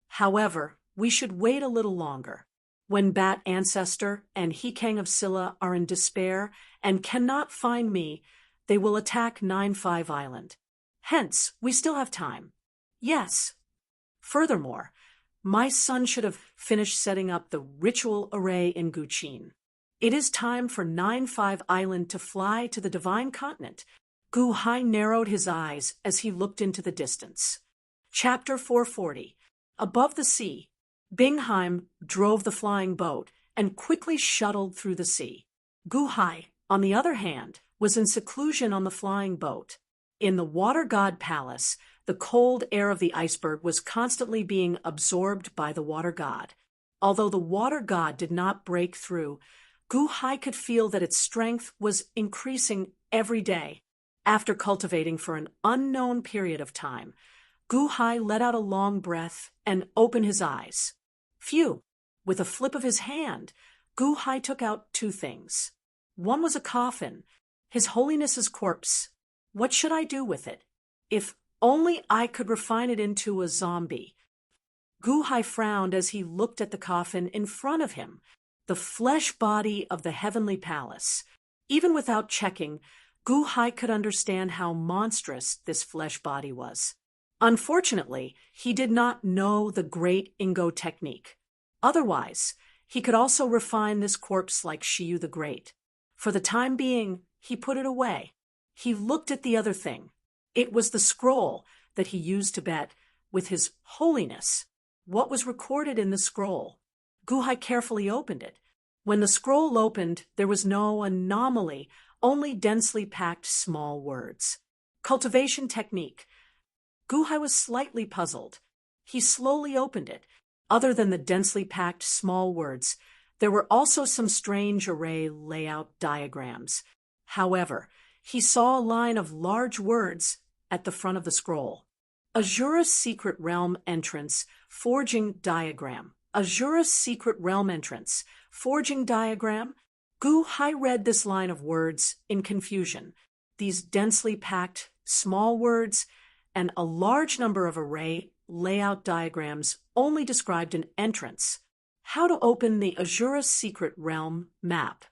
However, we should wait a little longer. When Bat Ancestor and Hikang of Silla are in despair and cannot find me, they will attack 9-5 Island. Hence, we still have time. Yes. Furthermore, my son should have finished setting up the ritual array in Guqin. It is time for 9-5 Island to fly to the Divine Continent. Gu Hai narrowed his eyes as he looked into the distance. Chapter 440. Above the sea, Bingheim drove the flying boat and quickly shuttled through the sea. Gu Hai, on the other hand, was in seclusion on the flying boat. In the Water God Palace, the cold air of the iceberg was constantly being absorbed by the Water God. Although the Water God did not break through, Gu Hai could feel that its strength was increasing every day. After cultivating for an unknown period of time, Gu Hai let out a long breath and opened his eyes. Phew! With a flip of his hand, Gu Hai took out two things. One was a coffin, His Holiness's corpse. What should I do with it? If only I could refine it into a zombie. Gu Hai frowned as he looked at the coffin in front of him, the flesh body of the heavenly palace. Even without checking, Gu Hai could understand how monstrous this flesh body was. Unfortunately, he did not know the great Ingo technique. Otherwise, he could also refine this corpse like Shiyu the Great. For the time being, he put it away. He looked at the other thing. It was the scroll that he used to bet with His Holiness. What was recorded in the scroll? Gu Hai carefully opened it. When the scroll opened, there was no anomaly, only densely packed small words. Cultivation technique. Gu Hai was slightly puzzled. He slowly opened it. Other than the densely packed small words, there were also some strange array layout diagrams. However, he saw a line of large words at the front of the scroll. Azura's Secret Realm Entrance, Forging Diagram. Azura's Secret Realm Entrance, Forging Diagram. Gu Hai read this line of words in confusion. These densely packed small words and a large number of array layout diagrams only described an entrance. How to open the Azura's Secret Realm map.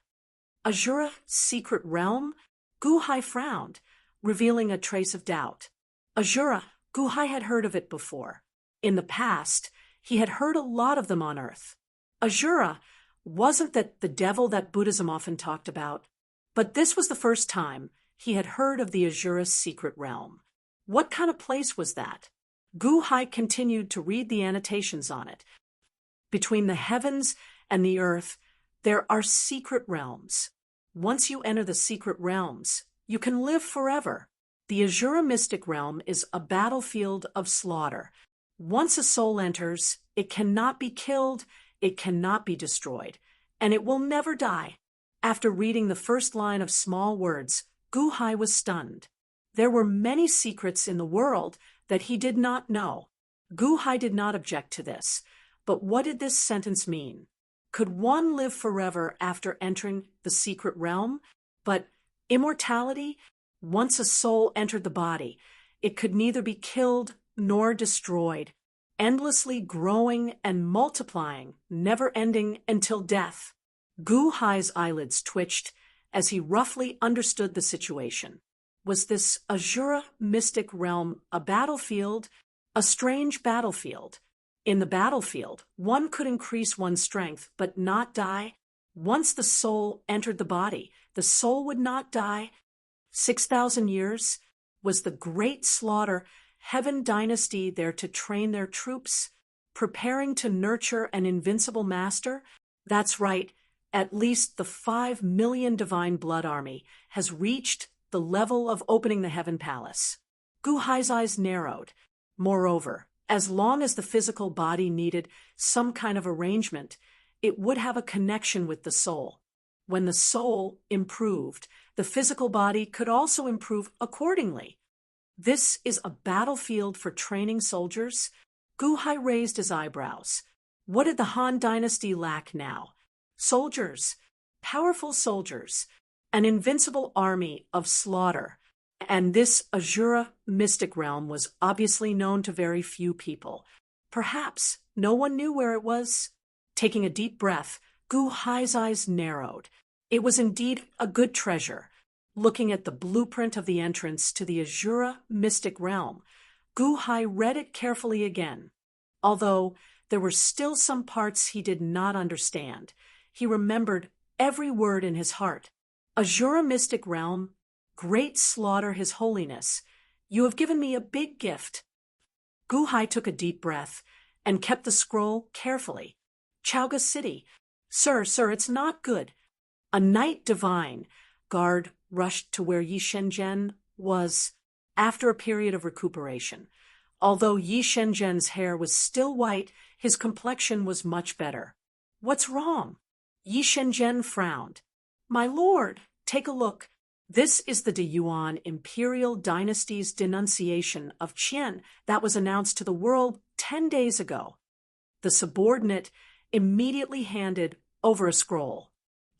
Azura Secret Realm? Gu Hai frowned, revealing a trace of doubt. Azura, Gu Hai had heard of it before. In the past, he had heard a lot of them on Earth. Azura wasn't that the devil that Buddhism often talked about, but this was the first time he had heard of the Azura's Secret Realm. What kind of place was that? Gu Hai continued to read the annotations on it. Between the heavens and the earth, there are secret realms. Once you enter the secret realms, you can live forever. The Azura Mystic Realm is a battlefield of slaughter. Once a soul enters, it cannot be killed, it cannot be destroyed, and it will never die. After reading the first line of small words, Gu Hai was stunned. There were many secrets in the world that he did not know. Gu Hai did not object to this, but what did this sentence mean? Could one live forever after entering the secret realm? But immortality? Once a soul entered the body, it could neither be killed nor destroyed, endlessly growing and multiplying, never ending until death. Gu Hai's eyelids twitched as he roughly understood the situation. Was this Azura mystic realm a battlefield? A strange battlefield. In the battlefield, one could increase one's strength but not die. Once the soul entered the body, the soul would not die. 6,000 years? Was the great slaughter Heaven dynasty there to train their troops, preparing to nurture an invincible master? That's right, at least the 5 million divine blood army has reached the level of opening the Heaven Palace. Gu Hai's eyes narrowed. Moreover, as long as the physical body needed some kind of arrangement, it would have a connection with the soul. When the soul improved, the physical body could also improve accordingly. This is a battlefield for training soldiers? Gu Hai raised his eyebrows. What did the Han dynasty lack now? Soldiers, powerful soldiers, an invincible army of slaughter. And this Azura mystic realm was obviously known to very few people. Perhaps no one knew where it was. Taking a deep breath, Gu Hai's eyes narrowed. It was indeed a good treasure. Looking at the blueprint of the entrance to the Azura mystic realm, Gu Hai read it carefully again. Although there were still some parts he did not understand, he remembered every word in his heart. Azura mystic realm, great slaughter, His Holiness, you have given me a big gift. Gu Hai took a deep breath and kept the scroll carefully. Chaoga City. Sir, it's not good. A knight divine guard rushed to where Yi Shenzhen was after a period of recuperation. Although Yi Shenzhen's hair was still white, his complexion was much better. What's wrong? Yi Shenzhen frowned. My lord, take a look. This is the Deyuan Imperial Dynasty's denunciation of Qian that was announced to the world 10 days ago. The subordinate immediately handed over a scroll.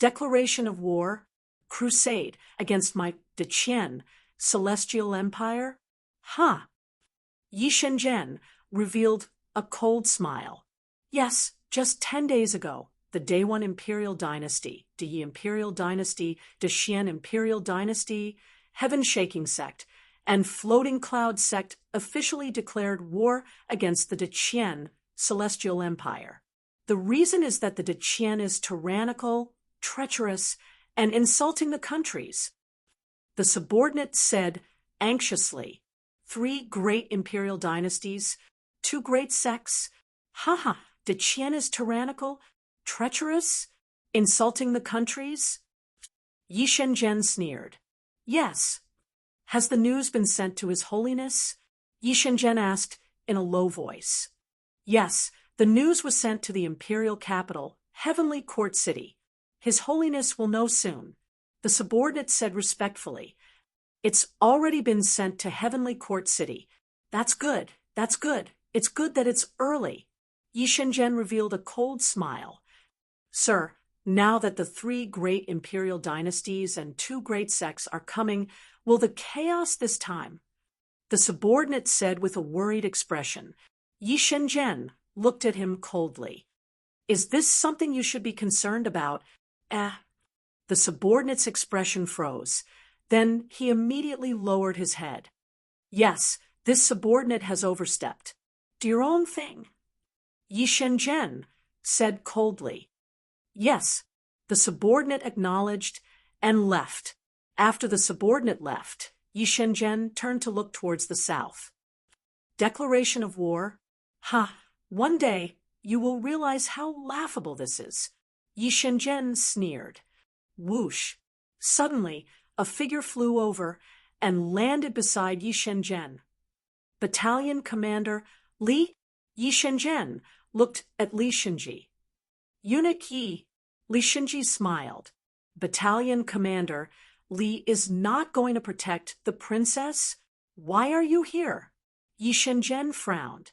Declaration of war, crusade against my Deqian celestial empire? Ha! Yi Shenzhen revealed a cold smile. Yes, just 10 days ago, the Day One Imperial Dynasty, Yi Imperial Dynasty, Deqian Imperial Dynasty, Heaven-Shaking Sect, and Floating Cloud Sect officially declared war against the Deqian celestial empire. The reason is that the Deqian is tyrannical, treacherous, and insulting the countries. The subordinate said anxiously, 3 great imperial dynasties, 2 great sects. Deqian is tyrannical, treacherous, insulting the countries? Yi Shenzhen sneered. Yes. Has the news been sent to His Holiness? Yi Shenzhen asked in a low voice. Yes, the news was sent to the imperial capital, Heavenly Court City. His Holiness will know soon. The subordinate said respectfully. It's already been sent to Heavenly Court City. That's good. It's good that it's early. Yi Shenzhen revealed a cold smile. Sir, now that the 3 great imperial dynasties and 2 great sects are coming, will the chaos this time? The subordinate said with a worried expression. Yi Shenzhen looked at him coldly. Is this something you should be concerned about? The subordinate's expression froze. Then he immediately lowered his head. Yes, this subordinate has overstepped. Do your own thing. Yi Shenzhen said coldly. Yes, the subordinate acknowledged and left. After the subordinate left, Yi Shenzhen turned to look towards the south. Declaration of war? One day you will realize how laughable this is. Yi Shenzhen sneered. Whoosh! Suddenly, a figure flew over and landed beside Yi Shenzhen. Battalion Commander Li Yi Shenzhen looked at Li Shenji. Eunuch Yi, Li Shenji smiled. Battalion Commander, Li is not going to protect the princess? Why are you here? Yi Shenzhen frowned.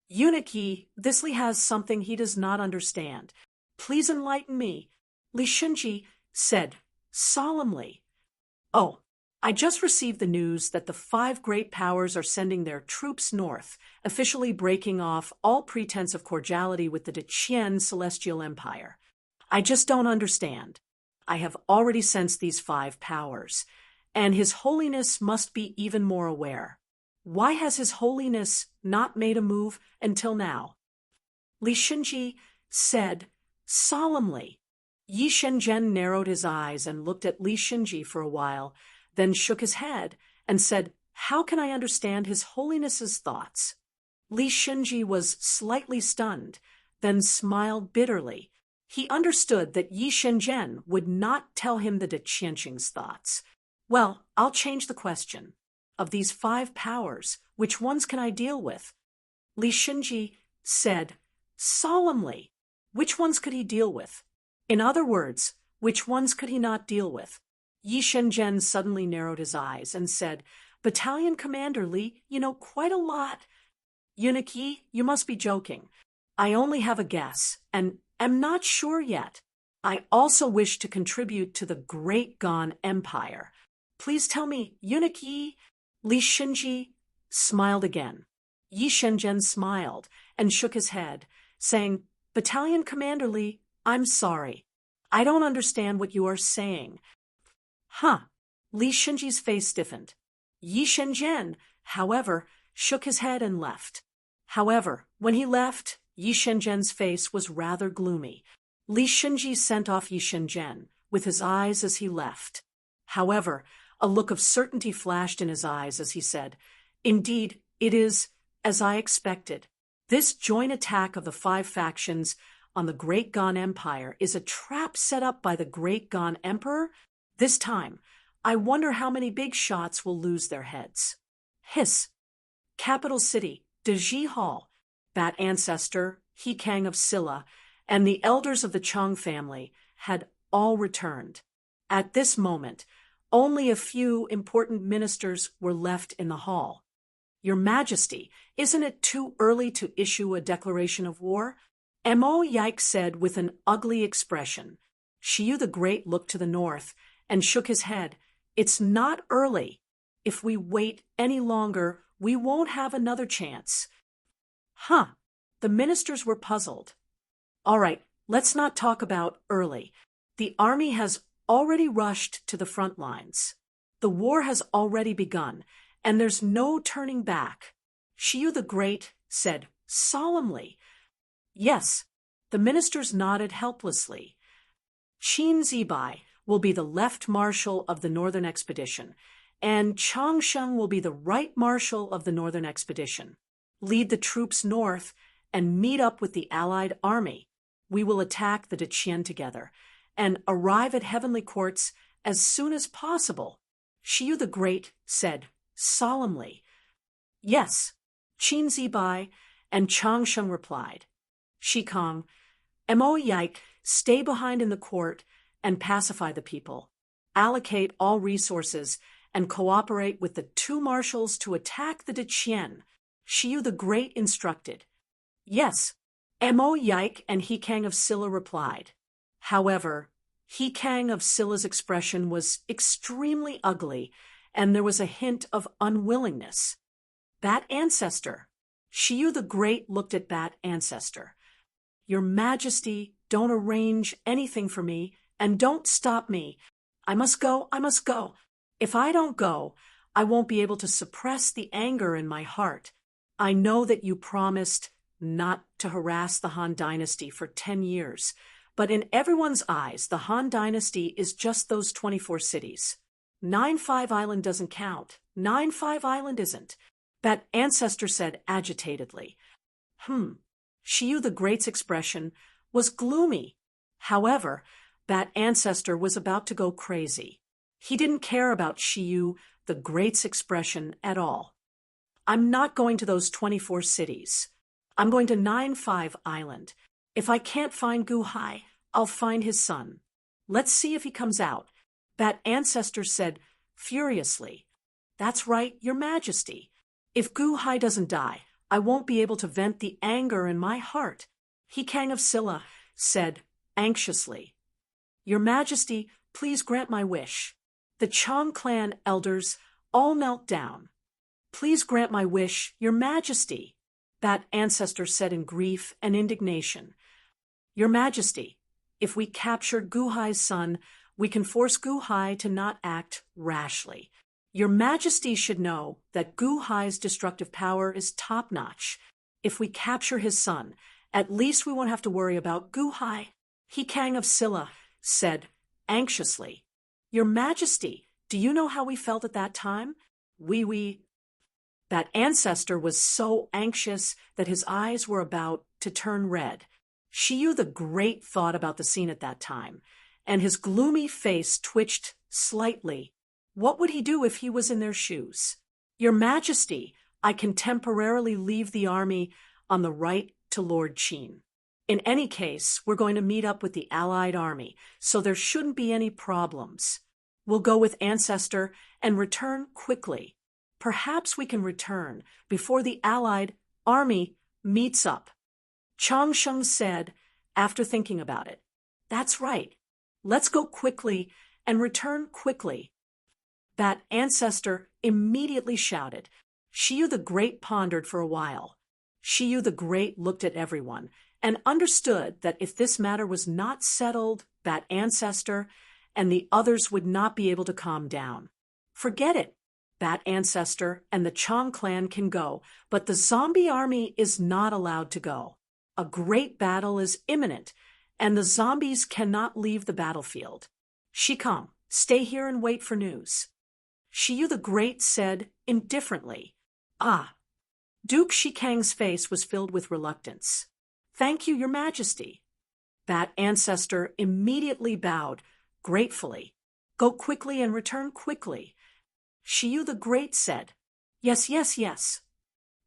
Eunuch Yi, this Li has something he does not understand. Please enlighten me, Li Shenji said solemnly. Oh, I just received the news that the 5 great powers are sending their troops north, officially breaking off all pretense of cordiality with the Deqian Celestial Empire. I just don't understand. I have already sensed these 5 powers, and His Holiness must be even more aware. Why has His Holiness not made a move until now? Li Shenji said solemnly. Yi Shenzhen narrowed his eyes and looked at Li Shenji for a while, then shook his head and said, How can I understand His Holiness's thoughts? Li Shenji was slightly stunned, then smiled bitterly. He understood that Yi Shenzhen would not tell him the Deqianqing's thoughts. Well, I'll change the question. Of these 5 powers, which ones can I deal with? Li Shenji said solemnly. Which ones could he deal with? In other words, which ones could he not deal with? Yi Shenzhen suddenly narrowed his eyes and said, Battalion Commander Li, you know quite a lot. Eunuch Yi, you must be joking. I only have a guess, and am not sure yet. I also wish to contribute to the Great Gan Empire. Please tell me, Eunuch Yi. Li Shenji smiled again. Yi Shenzhen smiled and shook his head, saying, Battalion Commander Li, I'm sorry. I don't understand what you are saying. Huh. Li Shenji's face stiffened. Yi Shenzhen, however, shook his head and left. However, when he left, Yi Shenzhen's face was rather gloomy. Li Shenji sent off Yi Shenzhen with his eyes as he left. However, a look of certainty flashed in his eyes as he said, Indeed, it is as I expected. This joint attack of the 5 factions on the Great Gan Empire is a trap set up by the Great Gan Emperor. This time, I wonder how many big shots will lose their heads. Hiss. Capital city, Deji Hall. Bat ancestor, He Kang of Silla, and the elders of the Chong family had all returned. At this moment, only a few important ministers were left in the hall. Your Majesty, isn't it too early to issue a declaration of war? Mo Yike said with an ugly expression. Shiyu the Great looked to the north and shook his head. It's not early. If we wait any longer, we won't have another chance. Huh. The ministers were puzzled. All right, let's not talk about early. The army has already rushed to the front lines. The war has already begun, and there's no turning back. Shiyu the Great said solemnly. Yes, the ministers nodded helplessly. Qin Zibai will be the left marshal of the northern expedition, and Changsheng will be the right marshal of the northern expedition. Lead the troops north and meet up with the allied army. We will attack the Deqian together and arrive at heavenly courts as soon as possible. Shiyu the Great said solemnly. Yes, Qin Zibai and Changsheng replied. Shikong, Mo Yike, stay behind in the court and pacify the people. Allocate all resources and cooperate with the 2 marshals to attack the Deqian. Shiyu the Great instructed. Yes, Mo Yike and He Kang of Silla replied. However, He Kang of Silla's expression was extremely ugly, and there was a hint of unwillingness. Bat ancestor. Shiyu the Great looked at Bat ancestor. Your Majesty, don't arrange anything for me, and don't stop me. I must go, I must go. If I don't go, I won't be able to suppress the anger in my heart. I know that you promised not to harass the Han Dynasty for 10 years, but in everyone's eyes, the Han Dynasty is just those 24 cities. 9-5 Island doesn't count. 9-5 Island isn't. That ancestor said agitatedly. Shiyu the Great's expression was gloomy. However, that ancestor was about to go crazy. He didn't care about Shiyu the Great's expression at all. I'm not going to those 24 cities. I'm going to 9-5 Island. If I can't find Gu Hai, I'll find his son. Let's see if he comes out, Bat Ancestor said furiously. That's right, Your Majesty. If Gu Hai doesn't die, I won't be able to vent the anger in my heart, He Kang of Silla said anxiously. Your Majesty, please grant my wish. The Chong clan elders all knelt down. Please grant my wish, Your Majesty, Bat Ancestor said in grief and indignation. Your Majesty, if we capture Gu Hai's son, we can force Gu Hai to not act rashly. Your Majesty should know that Gu Hai's destructive power is top-notch. If we capture his son, at least we won't have to worry about Gu Hai, He Kang of Silla said anxiously. Your Majesty, do you know how we felt at that time? That ancestor was so anxious that his eyes were about to turn red. Shiyu the Great thought about the scene at that time, and his gloomy face twitched slightly. What would he do if he was in their shoes? Your Majesty, I can temporarily leave the army on the right to Lord Qin. In any case, we're going to meet up with the Allied army, so there shouldn't be any problems. We'll go with Ancestor and return quickly. Perhaps we can return before the Allied army meets up. Chang Sheng said, after thinking about it. That's right. Let's go quickly and return quickly. That ancestor immediately shouted. Shiyu the Great pondered for a while. Shiyu the Great looked at everyone and understood that if this matter was not settled, that ancestor and the others would not be able to calm down. Forget it. That ancestor and the Chong clan can go, but the zombie army is not allowed to go. A great battle is imminent, and the zombies cannot leave the battlefield. Shikang, stay here and wait for news. Shiyu the Great said indifferently. Ah. Duke Shikang's face was filled with reluctance. Thank you, Your Majesty. That ancestor immediately bowed, gratefully. Go quickly and return quickly. Shiyu the Great said, Yes, yes, yes.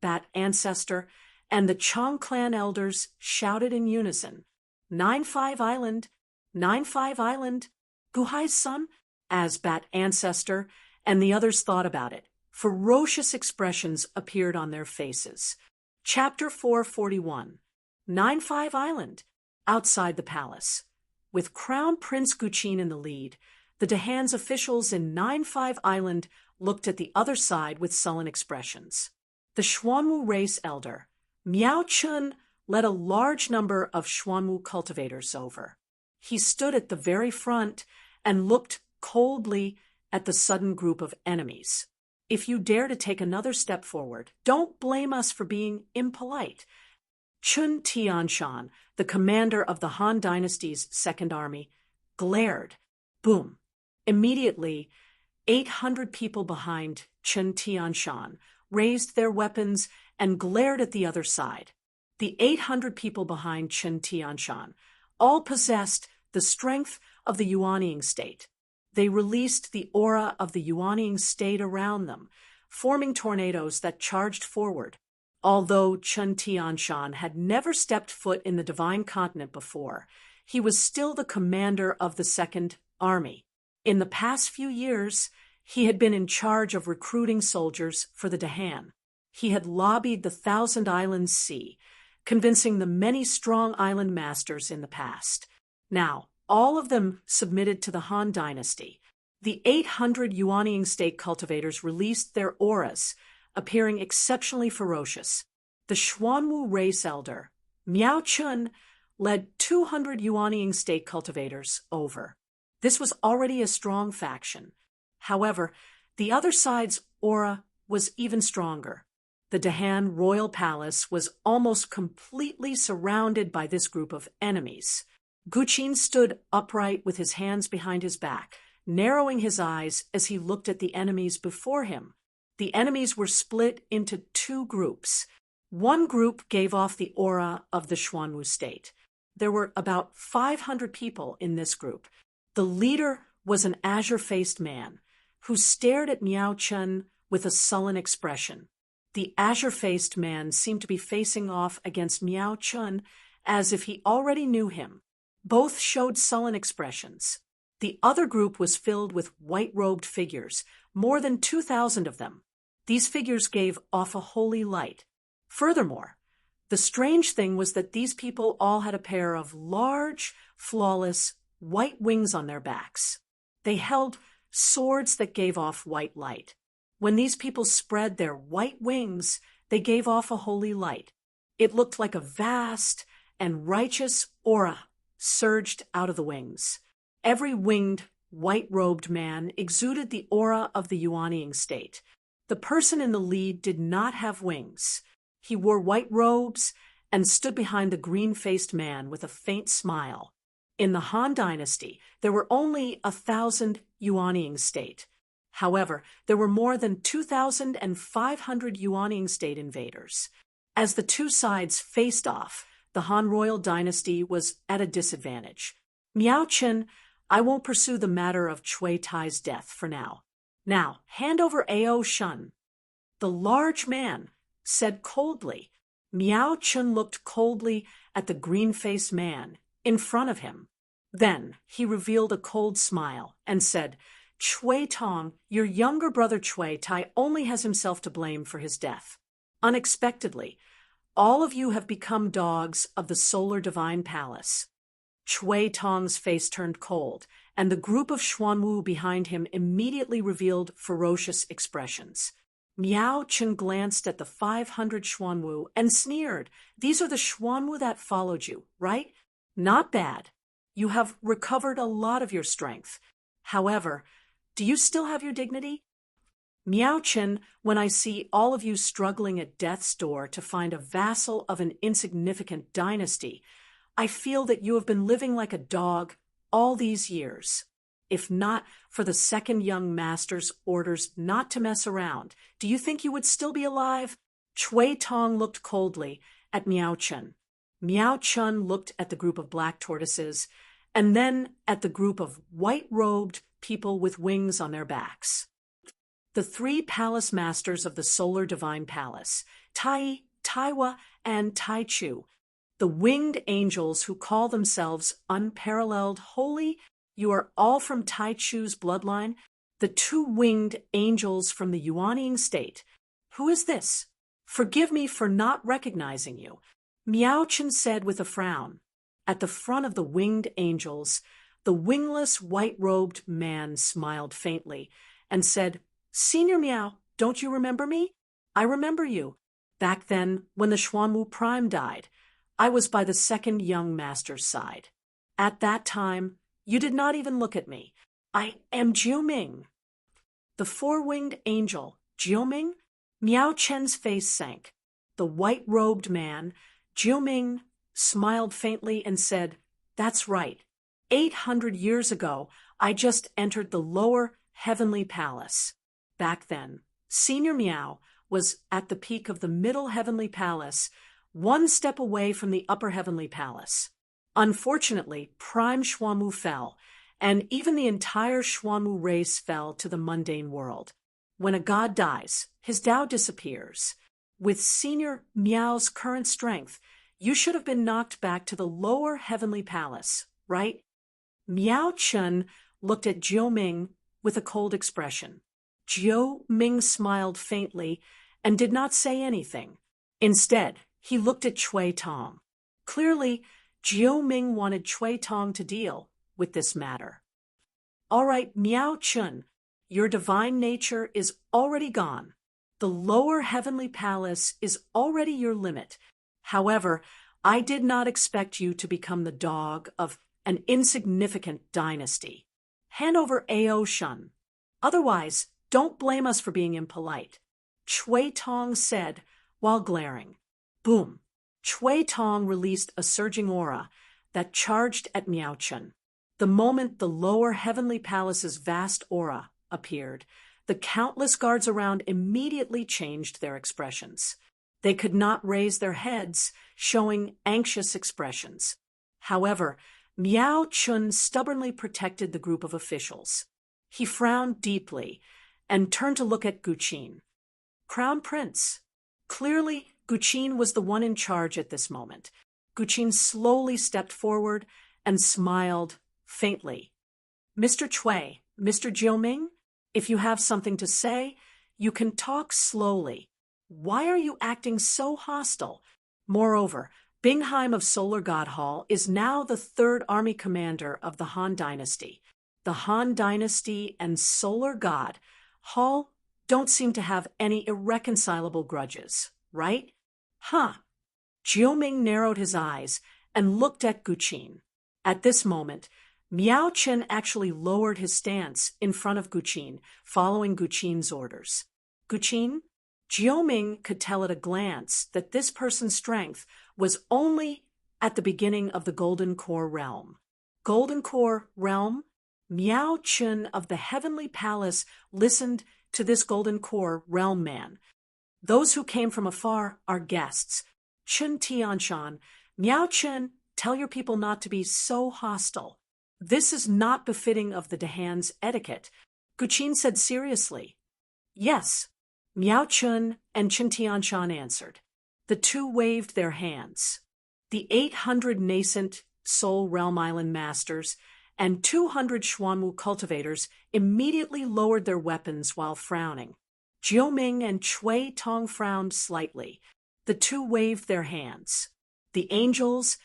That ancestor and the Chong clan elders shouted in unison, 9-5 Island, 9-5 Island, Gu Hai's son, as Bat ancestor and the others thought about it. Ferocious expressions appeared on their faces. Chapter 441, 9-5 Island, outside the palace. With Crown Prince Guqin in the lead, the Dahan's officials in 9-5 Island looked at the other side with sullen expressions. The Xuanwu race elder, Miao Chun, led a large number of Xuanwu cultivators over. He stood at the very front and looked coldly at the sudden group of enemies. If you dare to take another step forward, don't blame us for being impolite. Chun Tianshan, the commander of the Han Dynasty's Second Army, glared. Boom. Immediately, 800 people behind Chun Tianshan raised their weapons and glared at the other side. The 800 people behind Chun Tianshan all possessed the strength of the Yuanying state. They released the aura of the Yuanying state around them, forming tornadoes that charged forward. Although Chun Tianshan had never stepped foot in the Divine Continent before, he was still the commander of the Second Army. In the past few years, he had been in charge of recruiting soldiers for the Dahan. He had lobbied the Thousand Islands Sea, convincing the many strong island masters in the past. Now, all of them submitted to the Han Dynasty. The 800 Yuanying state cultivators released their auras, appearing exceptionally ferocious. The Xuanwu race elder, Miao Chun, led 200 Yuanying state cultivators over. This was already a strong faction. However, the other side's aura was even stronger. The Dahan royal palace was almost completely surrounded by this group of enemies. Guqin stood upright with his hands behind his back, narrowing his eyes as he looked at the enemies before him. The enemies were split into two groups. One group gave off the aura of the Xuanwu state. There were about 500 people in this group. The leader was an azure-faced man who stared at Miao Chun with a sullen expression. The azure-faced man seemed to be facing off against Miao Chun as if he already knew him. Both showed sullen expressions. The other group was filled with white-robed figures, more than 2,000 of them. These figures gave off a holy light. Furthermore, the strange thing was that these people all had a pair of large, flawless, white wings on their backs. They held swords that gave off white light. When these people spread their white wings, they gave off a holy light. It looked like a vast and righteous aura surged out of the wings. Every winged, white-robed man exuded the aura of the Yuanying state. The person in the lead did not have wings. He wore white robes and stood behind the green-faced man with a faint smile. In the Han Dynasty, there were only 1,000 Yuanying state. However, there were more than 2,500 Yuanying state invaders. As the two sides faced off, the Han royal dynasty was at a disadvantage. Miao Chen, I won't pursue the matter of Cui Tai's death for now. Now, hand over Ao Shun. The large man said coldly. Miao Chen looked coldly at the green-faced man in front of him. Then he revealed a cold smile and said, Cui Tong, your younger brother Cui Tai only has himself to blame for his death. Unexpectedly, all of you have become dogs of the Solar Divine Palace. Cui Tong's face turned cold, and the group of Xuanwu behind him immediately revealed ferocious expressions. Miao Chen glanced at the 500 Xuanwu and sneered. These are the Xuanwu that followed you, right? Not bad. You have recovered a lot of your strength. However, do you still have your dignity? Miao Chen, when I see all of you struggling at death's door to find a vassal of an insignificant dynasty, I feel that you have been living like a dog all these years. If not for the second young master's orders not to mess around, do you think you would still be alive? Cui Tong looked coldly at Miao Chen. Miao Chen looked at the group of black tortoises, and then at the group of white-robed people with wings on their backs. The three palace masters of the Solar Divine Palace, Tai, Taiwa, and Tai Chu, the winged angels who call themselves unparalleled holy, you are all from Tai Chu's bloodline, the two winged angels from the Yuanying state. Who is this? Forgive me for not recognizing you, Miao Chen said with a frown. At the front of the winged angels, the wingless white-robed man smiled faintly and said, Senior Miao, don't you remember me? I remember you. Back then, when the Xuanwu Prime died, I was by the second young master's side. At that time, you did not even look at me. I am Jiuming. The four-winged angel, Jiuming? Miao Chen's face sank. The white-robed man, Jiuming, smiled faintly and said, That's right. 800 years ago, I just entered the lower heavenly palace. Back then, Senior Miao was at the peak of the middle heavenly palace, one step away from the upper heavenly palace. Unfortunately, Prime Xuanwu fell, and even the entire Xuanwu race fell to the mundane world. When a god dies, his Tao disappears. With Senior Miao's current strength, you should have been knocked back to the lower heavenly palace, right? Miao Chen looked at Jiu Ming with a cold expression. Jiu Ming smiled faintly and did not say anything. Instead, he looked at Cui Tong. Clearly, Jiu Ming wanted Cui Tong to deal with this matter. All right, Miao Chen, your divine nature is already gone. The lower heavenly palace is already your limit. However, I did not expect you to become the dog of an insignificant dynasty. Hand over Ao Shun. Otherwise, don't blame us for being impolite. Cui Tong said while glaring. Boom. Cui Tong released a surging aura that charged at Miao Chen. The moment the lower heavenly palace's vast aura appeared, the countless guards around immediately changed their expressions. They could not raise their heads, showing anxious expressions. However, Miao Chen stubbornly protected the group of officials. He frowned deeply and turned to look at Guqin. Crown Prince, Clearly, Guqin was the one in charge at this moment. Guqin slowly stepped forward and smiled faintly. Mr. Chui, Mr. Jiuming, if you have something to say, you can talk slowly. Why are you acting so hostile? Moreover, Bingheim of Solar God Hall is now the third army commander of the Han Dynasty. The Han Dynasty and Solar God Hall don't seem to have any irreconcilable grudges, right? Huh. Jiuming narrowed his eyes and looked at Guqin. At this moment, Miao Chen actually lowered his stance in front of Guqin, following Guqin's orders. Guqin? Jiuming could tell at a glance that this person's strength was only at the beginning of the Golden Core realm. Golden Core realm? Miao Chen of the Heavenly Palace listened to this Golden Core realm man. Those who came from afar are guests. Chen Tianshan, Miao Chen, tell your people not to be so hostile. This is not befitting of the Dahan's etiquette. Guqin said seriously. Yes, Miao Chen and Chen Tianshan answered. The two waved their hands. The 800 nascent Soul Realm Island masters and 200 Xuanwu cultivators immediately lowered their weapons while frowning. Jiuming and Chui Tong frowned slightly. The two waved their hands. The angels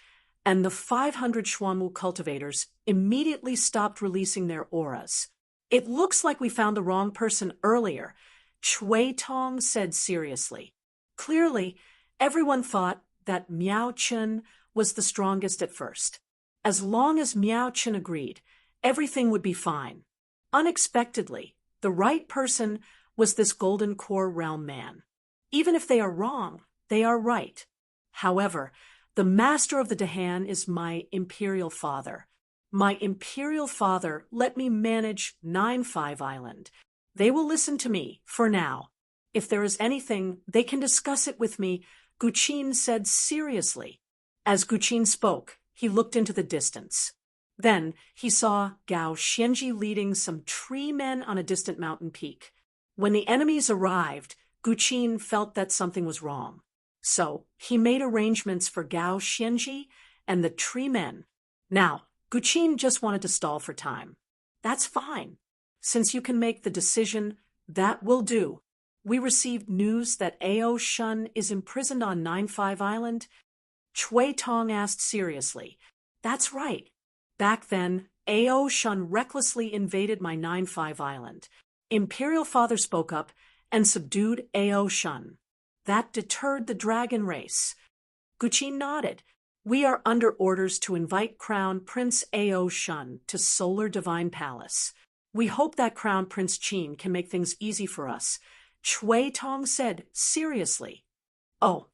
and the 500 Xuanwu cultivators immediately stopped releasing their auras. It looks like we found the wrong person earlier, Chui Tong said seriously. Clearly, everyone thought that Miao Chen was the strongest at first. As long as Miao Chen agreed, everything would be fine. Unexpectedly, the right person was this Golden Core realm man. Even if they are wrong, they are right. However, the master of the Dahan is my imperial father. My imperial father let me manage 9-5 Island. They will listen to me, for now. If there is anything, they can discuss it with me, Guqin said seriously. As Guqin spoke, he looked into the distance. Then he saw Gao Xianji leading some tree men on a distant mountain peak. When the enemies arrived, Guqin felt that something was wrong. So he made arrangements for Gao Xianji and the tree men. Now, Guqin just wanted to stall for time. That's fine. Since you can make the decision, that will do. We received news that Ao Shun is imprisoned on 9-5 Island. Chui Tong asked seriously. That's right. Back then, Ao Shun recklessly invaded my 9-5 Island. Imperial Father spoke up and subdued Ao Shun. That deterred the dragon race. Guqin nodded. We are under orders to invite Crown Prince Ao Shun to Solar Divine Palace. We hope that Crown Prince Qin can make things easy for us, Chui Tong said seriously. Oh.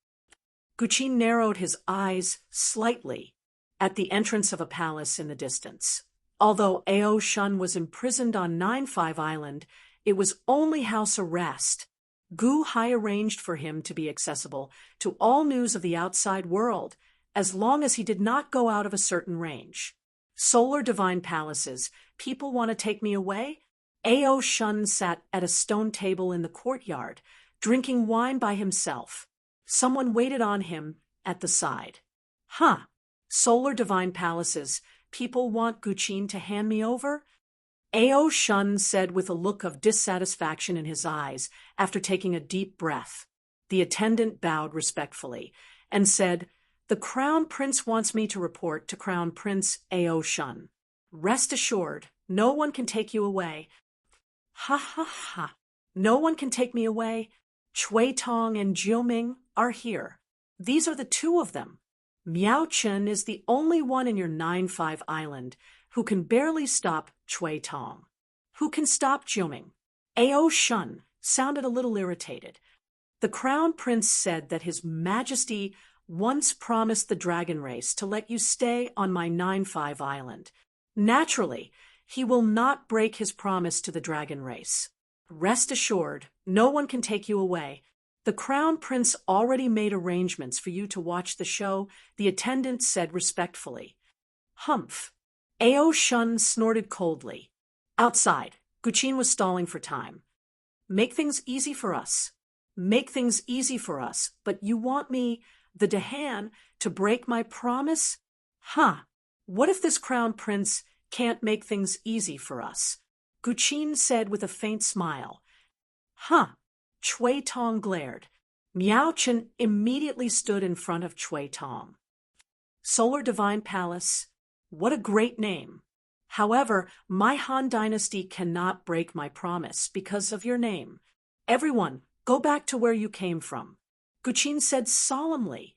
Guqin narrowed his eyes slightly at the entrance of a palace in the distance. Although Ao Shun was imprisoned on 9-5 Island, it was only house arrest. Gu Hai arranged for him to be accessible to all news of the outside world, as long as he did not go out of a certain range. Solar Divine Palaces, people want to take me away? Ao Shun sat at a stone table in the courtyard, drinking wine by himself. Someone waited on him at the side. Huh. Solar Divine Palaces, people want Guqin to hand me over? Ao Shun said with a look of dissatisfaction in his eyes after taking a deep breath. The attendant bowed respectfully and said, The Crown Prince wants me to report to Crown Prince Ao Shun. Rest assured, no one can take you away. Ha ha ha. No one can take me away. Chui Tong and Jiuming are here. These are the two of them. Miao Chen is the only one in your 9-5 Island who can barely stop Chui Tong. Who can stop Jiuming? Ao Shun sounded a little irritated. The Crown Prince said that His Majesty once promised the dragon race to let you stay on my 9-5 Island. Naturally, he will not break his promise to the dragon race. Rest assured, no one can take you away. The Crown Prince already made arrangements for you to watch the show, the attendant said respectfully. Humph. Ao Shun snorted coldly. Outside, Guqin was stalling for time. Make things easy for us. make things easy for us, but you want me, the Dahan, to break my promise? Huh. What if this crown prince can't make things easy for us? Guqin said with a faint smile. Huh. Chui Tong glared. Miao Chen immediately stood in front of Chui Tong. Solar Divine Palace. What a great name. However, my Han dynasty cannot break my promise because of your name. Everyone, go back to where you came from. Guqin said solemnly.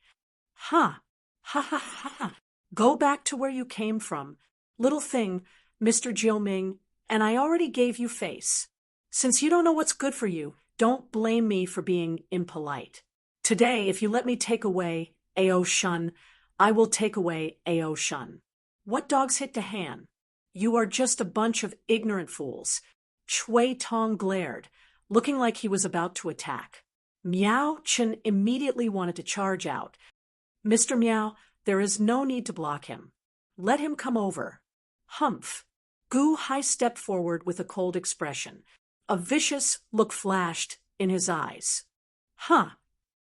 Ha ha ha. Go back to where you came from. Little thing, Mr. Jiuming, and I already gave you face. Since you don't know what's good for you, don't blame me for being impolite. Today, if you let me take away Ao Shun, I will take away Ao Shun. What dogs hit Dahan? You are just a bunch of ignorant fools. Chui Tong glared, looking like he was about to attack. Miao Chen immediately wanted to charge out. Mr. Miao, there is no need to block him. Let him come over. Humph. Gu Hai stepped forward with a cold expression. A vicious look flashed in his eyes. Huh.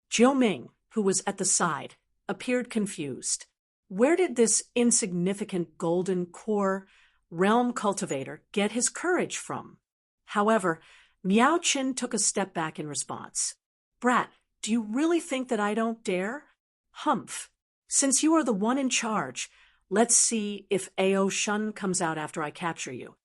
Jiu Ming, who was at the side, appeared confused. Where did this insignificant golden core realm cultivator get his courage from? However, Miao Chen took a step back in response. Brat, do you really think that I don't dare? Humph. Since you are the one in charge, let's see if Ao Shun comes out after I capture you.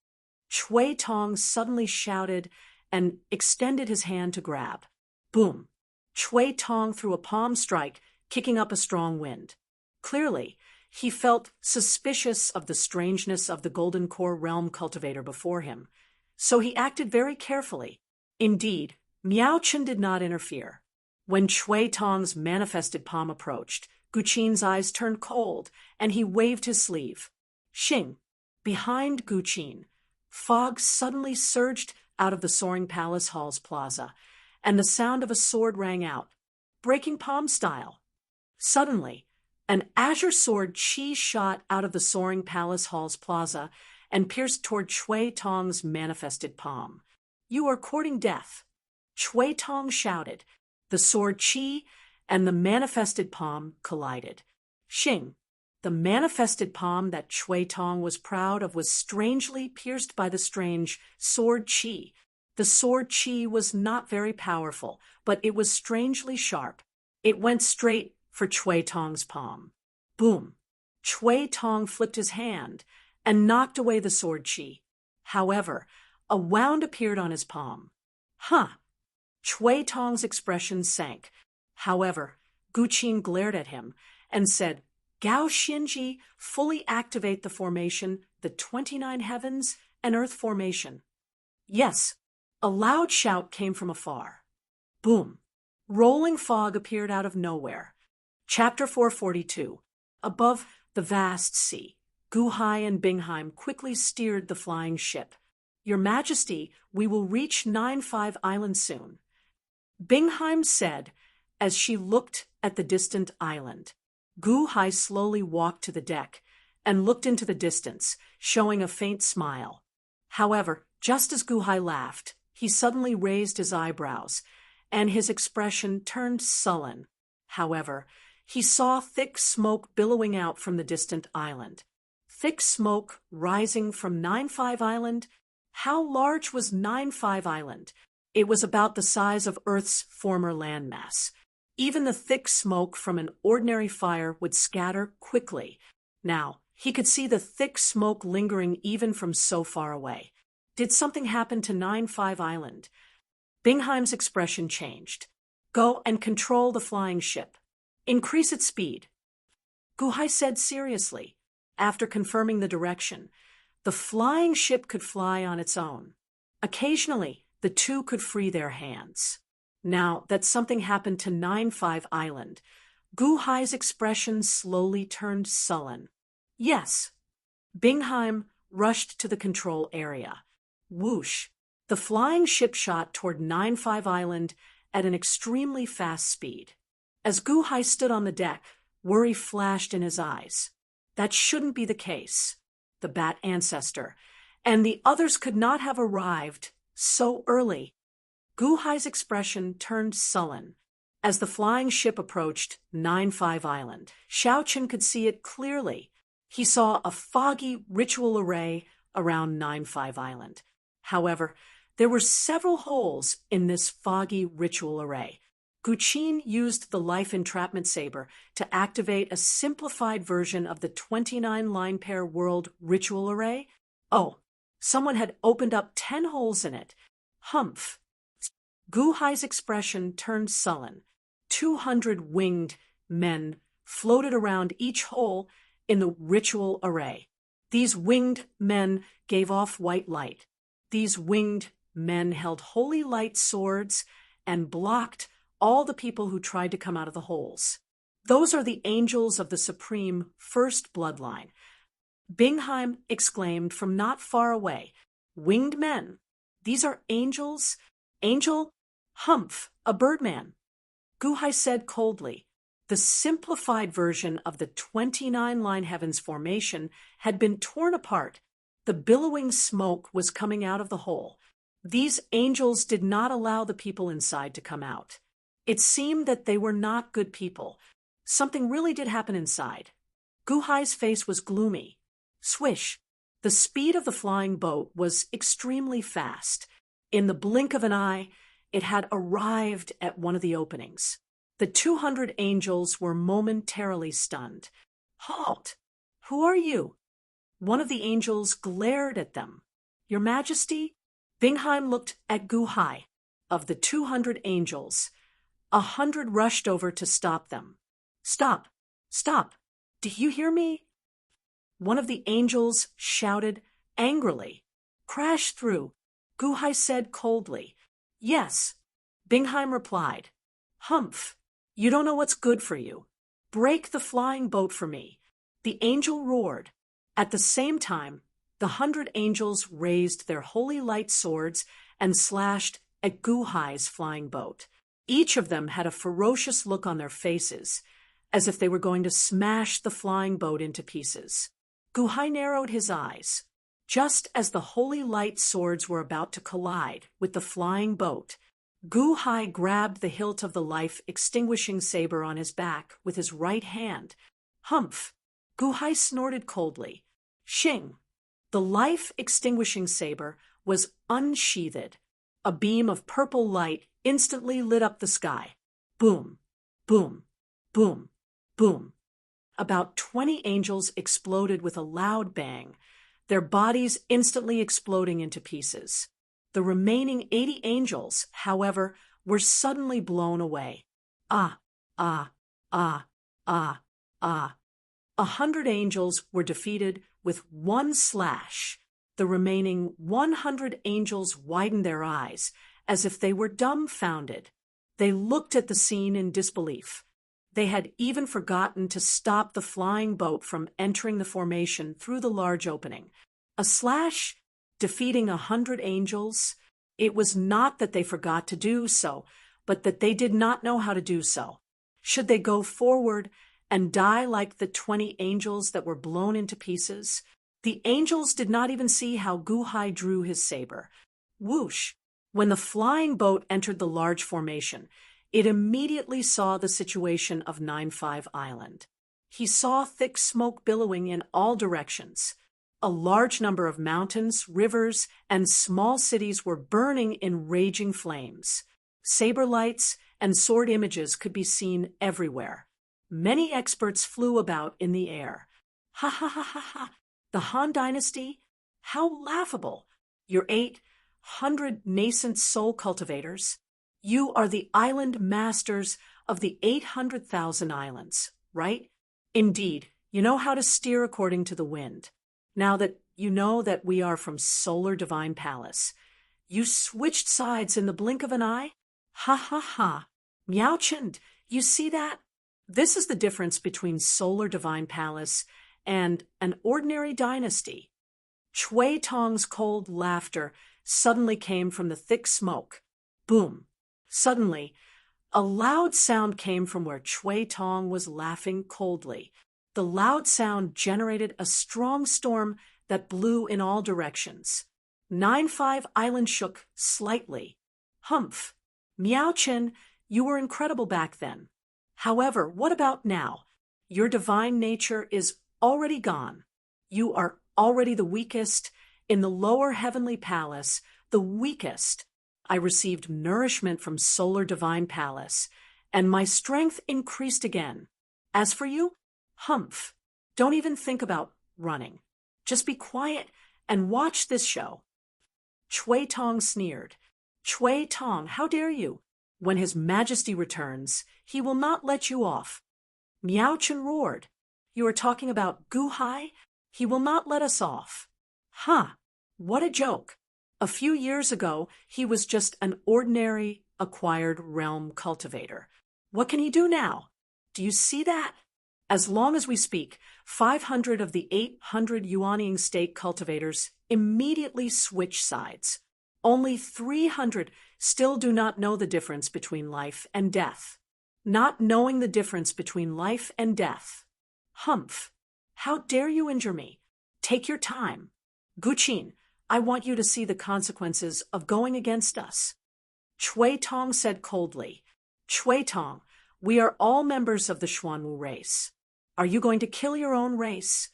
Chui Tong suddenly shouted and extended his hand to grab. Boom. Chui Tong threw a palm strike, kicking up a strong wind. Clearly, he felt suspicious of the strangeness of the Golden Core Realm cultivator before him, so he acted very carefully. Indeed, Miao Chen did not interfere. When Chui Tong's manifested palm approached, Guqin's eyes turned cold, and he waved his sleeve. Xing. Behind Guqin, fog suddenly surged out of the soaring palace hall's plaza, and the sound of a sword rang out, breaking palm style. Suddenly, an azure sword chi shot out of the soaring palace hall's plaza and pierced toward Chui Tong's manifested palm. You are courting death. Chui Tong shouted. The sword chi and the manifested palm collided. Xing. The manifested palm that Chui Tong was proud of was strangely pierced by the strange sword chi. The sword chi was not very powerful, but it was strangely sharp. It went straight for Chui Tong's palm. Boom. Chui Tong flipped his hand and knocked away the sword chi. However, a wound appeared on his palm. Huh. Chui Tong's expression sank. However, Guqin glared at him and said, Gao Xinji, fully activate the formation, the 29 heavens and earth formation. Yes. A loud shout came from afar. Boom. Rolling fog appeared out of nowhere. Chapter 442. Above the vast sea, Gu Hai and Bingheim quickly steered the flying ship. Your Majesty, we will reach 9-5 Island soon. Bingheim said as she looked at the distant island. Gu Hai slowly walked to the deck and looked into the distance, showing a faint smile. However, just as Gu Hai laughed, he suddenly raised his eyebrows, and his expression turned sullen. However, he saw thick smoke billowing out from the distant island. Thick smoke rising from 9-5 Island? How large was 9-5 Island? It was about the size of Earth's former landmass. Even the thick smoke from an ordinary fire would scatter quickly. Now, he could see the thick smoke lingering even from so far away. Did something happen to 9-5 Island? Bingheim's expression changed. Go and control the flying ship. Increase its speed. Gu Hai said seriously. After confirming the direction, the flying ship could fly on its own. Occasionally, the two could free their hands. Now that something happened to 9-5 Island, Gu Hai's expression slowly turned sullen. Yes. Bingheim rushed to the control area. Whoosh! The flying ship shot toward 9-5 Island at an extremely fast speed. As Gu Hai stood on the deck, worry flashed in his eyes. That shouldn't be the case. The Bat Ancestor and the others could not have arrived so early. Gu Hai's expression turned sullen. As the flying ship approached 9-5 Island, Xiao Chen could see it clearly. He saw a foggy ritual array around 9-5 Island. However, there were several holes in this foggy ritual array. Gu Qin used the life entrapment saber to activate a simplified version of the 29 line pair world ritual array. Oh, someone had opened up 10 holes in it. Humph. Gu Hai's expression turned sullen. 200 winged men floated around each hole in the ritual array. These winged men gave off white light. These winged men held holy light swords and blocked all the people who tried to come out of the holes. Those are the angels of the supreme first bloodline. Bingheim exclaimed from not far away, "Winged men. These are angels? Angel? Humph, a birdman." Gu Hai said coldly. The simplified version of the 29-line heavens formation had been torn apart. The billowing smoke was coming out of the hole. These angels did not allow the people inside to come out. It seemed that they were not good people. Something really did happen inside. Gu Hai's face was gloomy. Swish! The speed of the flying boat was extremely fast. In the blink of an eye, it had arrived at one of the openings. The 200 angels were momentarily stunned. "Halt! Who are you?" One of the angels glared at them. "Your Majesty?" Bingheim looked at Gu Hai. Of the 200 angels, 100 rushed over to stop them. "Stop! Stop! Do you hear me?" One of the angels shouted angrily. "Crash through," Gu Hai said coldly. "Yes," Bingheim replied. "Humph! You don't know what's good for you. Break the flying boat for me." The angel roared. At the same time, the 100 angels raised their holy light swords and slashed at Gu Hai's flying boat. Each of them had a ferocious look on their faces, as if they were going to smash the flying boat into pieces. Gu Hai narrowed his eyes. Just as the holy light swords were about to collide with the flying boat, Gu Hai grabbed the hilt of the life-extinguishing saber on his back with his right hand. "Humph!" Gu Hai snorted coldly. "Shing!" The life-extinguishing saber was unsheathed. A beam of purple light instantly lit up the sky. Boom! Boom! Boom! Boom! About 20 angels exploded with a loud bang, their bodies instantly exploding into pieces. The remaining 80 angels, however, were suddenly blown away. Ah, ah, ah, ah, ah. 100 angels were defeated with one slash. The remaining 100 angels widened their eyes, as if they were dumbfounded. They looked at the scene in disbelief. They had even forgotten to stop the flying boat from entering the formation through the large opening. A slash? Defeating 100 angels? It was not that they forgot to do so, but that they did not know how to do so. Should they go forward and die like the 20 angels that were blown into pieces? The angels did not even see how Gu Hai drew his saber. Whoosh! When the flying boat entered the large formation, it immediately saw the situation of 9-5 Island. He saw thick smoke billowing in all directions. A large number of mountains, rivers, and small cities were burning in raging flames. Saber lights and sword images could be seen everywhere. Many experts flew about in the air. "Ha ha ha ha ha! The Han Dynasty? How laughable! Your 800 nascent soul cultivators. You are the island masters of the 800,000 islands, right? Indeed, you know how to steer according to the wind. Now that you know that we are from Solar Divine Palace, you switched sides in the blink of an eye? Ha ha ha! Miaochend, you see that? This is the difference between Solar Divine Palace and an ordinary dynasty." Chui Tong's cold laughter suddenly came from the thick smoke. Boom! Suddenly, a loud sound came from where Chui Tong was laughing coldly. The loud sound generated a strong storm that blew in all directions. 9-5 Island shook slightly. Humph. Miao Chen, you were incredible back then. However, what about now? Your divine nature is already gone. You are already the weakest in the lower heavenly palace, the weakest. I received nourishment from solar divine palace, and my strength increased again. As for you, Humph, don't even think about running. Just be quiet and watch this show. Chui Tong sneered. Chui Tong, how dare you? When His Majesty returns, he will not let you off. Miao Chen roared. You are talking about Gu Hai? He will not let us off. Huh, what a joke. A few years ago, he was just an ordinary acquired realm cultivator. What can he do now? Do you see that? As long as we speak, 500 of the 800 Yuanying state cultivators immediately switch sides. Only 300 still do not know the difference between life and death. Not knowing the difference between life and death. Humph! How dare you injure me? Take your time. Guqin, I want you to see the consequences of going against us. Chui Tong said coldly. Chui Tong, we are all members of the Xuanwu race. Are you going to kill your own race?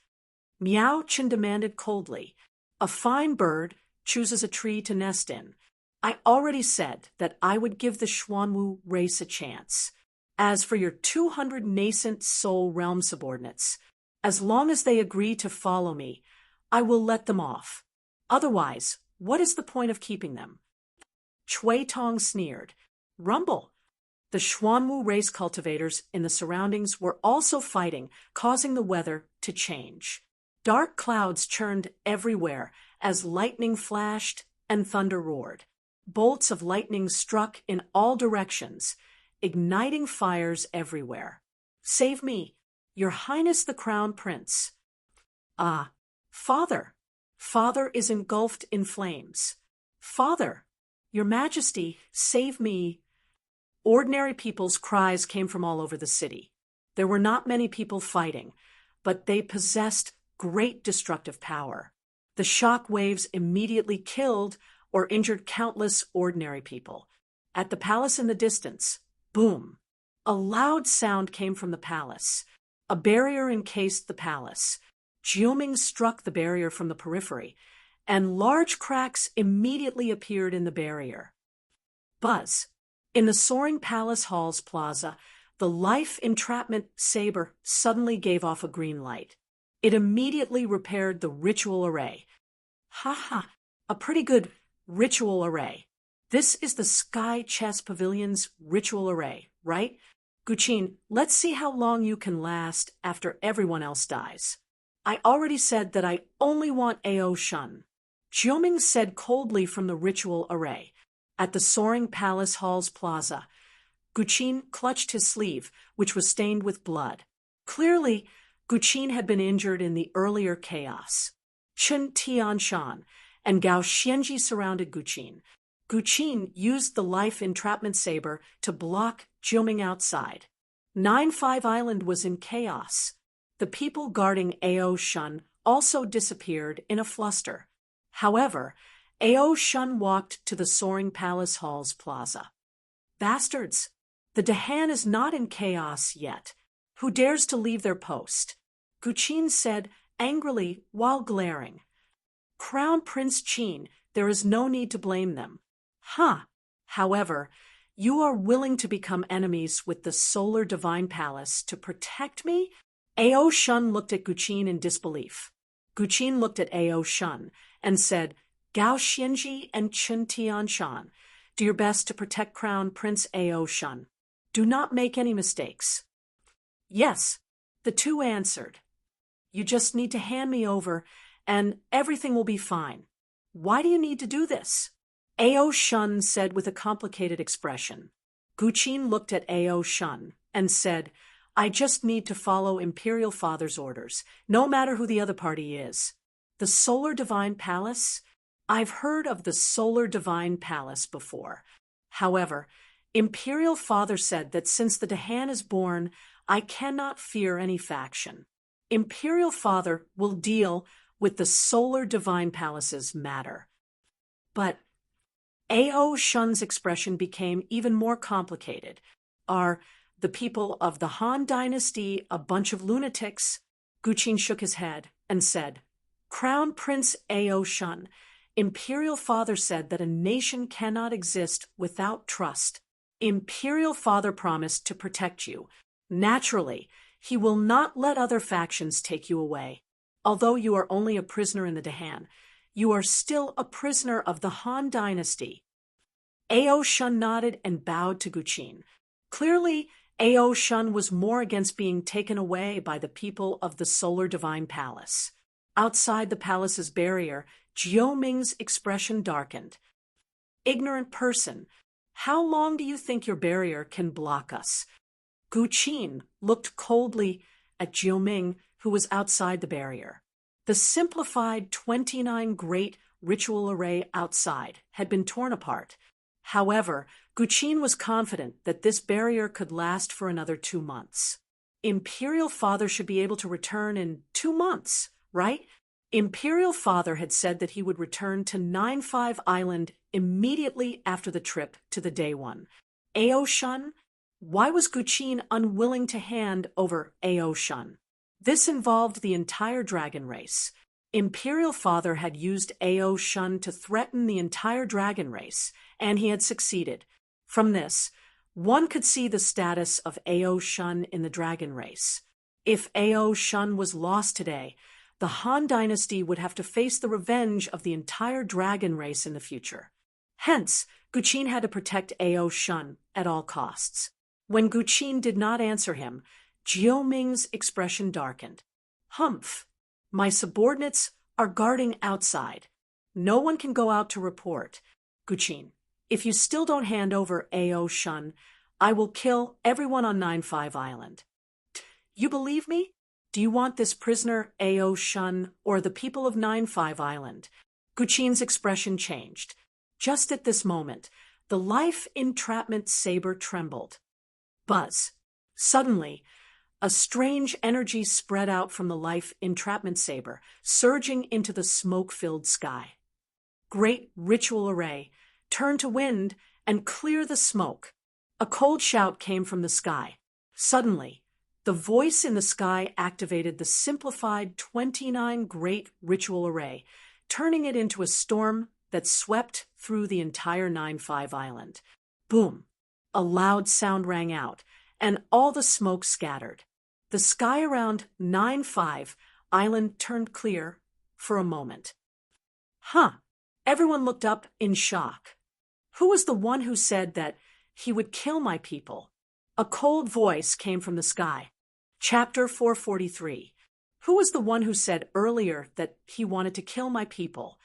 Miao Chen demanded coldly. A fine bird chooses a tree to nest in. I already said that I would give the Xuanwu race a chance. As for your 200 nascent soul realm subordinates, as long as they agree to follow me, I will let them off. Otherwise, what is the point of keeping them? Chui Tong sneered. Rumble! The Xuanwu race cultivators in the surroundings were also fighting, causing the weather to change. Dark clouds churned everywhere as lightning flashed and thunder roared. Bolts of lightning struck in all directions, igniting fires everywhere. Save me, Your Highness the Crown Prince. Ah, Father! Father is engulfed in flames. Father! Your Majesty, save me! Ordinary people's cries came from all over the city. There were not many people fighting, but they possessed great destructive power. The shock waves immediately killed or injured countless ordinary people. At the palace in the distance, boom! A loud sound came from the palace. A barrier encased the palace. Jiuming struck the barrier from the periphery, and large cracks immediately appeared in the barrier. Buzz! In the soaring palace hall's plaza, the life entrapment saber suddenly gave off a green light. It immediately repaired the ritual array. Ha ha! A pretty good ritual array. This is the Sky Chess Pavilion's ritual array, right? Guqin, let's see how long you can last after everyone else dies. I already said that I only want Ao Shun. Jiuming said coldly from the ritual array. At the soaring palace hall's plaza, Guqin clutched his sleeve, which was stained with blood. Clearly, Guqin had been injured in the earlier chaos. Chen Tianshan and Gao Xianji surrounded Guqin. Guqin used the life entrapment saber to block Jiuming outside. 9-5 Island was in chaos. The people guarding Ao Shun also disappeared in a fluster. However, Ao Shun walked to the soaring palace hall's plaza. Bastards! The Dahan is not in chaos yet. Who dares to leave their post? Guqin said angrily while glaring. Crown Prince Qin, there is no need to blame them. Huh. However, you are willing to become enemies with the Solar Divine Palace to protect me? Ao Shun looked at Guqin in disbelief. Guqin looked at Ao Shun and said, Gao Xianji and Chen Tianshan, do your best to protect Crown Prince Ao Shun. Do not make any mistakes. Yes, the two answered. You just need to hand me over, and everything will be fine. Why do you need to do this? Ao Shun said with a complicated expression. Guqin looked at Ao Shun and said, I just need to follow Imperial Father's orders, no matter who the other party is. The Solar Divine Palace? I've heard of the Solar Divine Palace before. However, Imperial Father said that since the Dahan is born, I cannot fear any faction. Imperial Father will deal with the Solar Divine Palace's matter. But Ao Shun's expression became even more complicated. Are the people of the Han Dynasty a bunch of lunatics? Guqin shook his head and said, Crown Prince Ao Shun, Imperial Father said that a nation cannot exist without trust. Imperial Father promised to protect you. Naturally, he will not let other factions take you away. Although you are only a prisoner in the Dahan, you are still a prisoner of the Han Dynasty. Ao Shun nodded and bowed to Guqin. Clearly, Ao Shun was more against being taken away by the people of the Solar Divine Palace. Outside the palace's barrier, Jiao Ming's expression darkened. Ignorant person, how long do you think your barrier can block us? Guqin looked coldly at Jiao Ming, who was outside the barrier. The simplified 29 great ritual array outside had been torn apart. However, Guqin was confident that this barrier could last for another 2 months. Imperial Father should be able to return in 2 months, right? Imperial Father had said that he would return to 9-5 Island immediately after the trip to the Day One. Ao Shun? Why was Guqin unwilling to hand over Ao Shun? This involved the entire dragon race. Imperial Father had used Ao Shun to threaten the entire dragon race, and he had succeeded. From this, one could see the status of Ao Shun in the dragon race. If Ao Shun was lost today, the Han Dynasty would have to face the revenge of the entire dragon race in the future. Hence, Guqin had to protect Ao Shun at all costs. When Guqin did not answer him, Jiao Ming's expression darkened. Humph! My subordinates are guarding outside. No one can go out to report. Guqin, if you still don't hand over Ao Shun, I will kill everyone on 9-5 Island. You believe me? Do you want this prisoner, Ao Shun, or the people of 9-5 Island? Guqin's expression changed. Just at this moment, the life entrapment saber trembled. Buzz. Suddenly, a strange energy spread out from the life entrapment saber, surging into the smoke-filled sky. Great ritual array, turn to wind and clear the smoke. A cold shout came from the sky. Suddenly, the voice in the sky activated the simplified 29 great ritual array, turning it into a storm that swept through the entire 9-5 Island. Boom! A loud sound rang out, and all the smoke scattered. The sky around 9-5 Island turned clear for a moment. Huh! Everyone looked up in shock. Who was the one who said that he would kill my people? A cold voice came from the sky. Chapter 443. Who was the one who said earlier that he wanted to kill my people?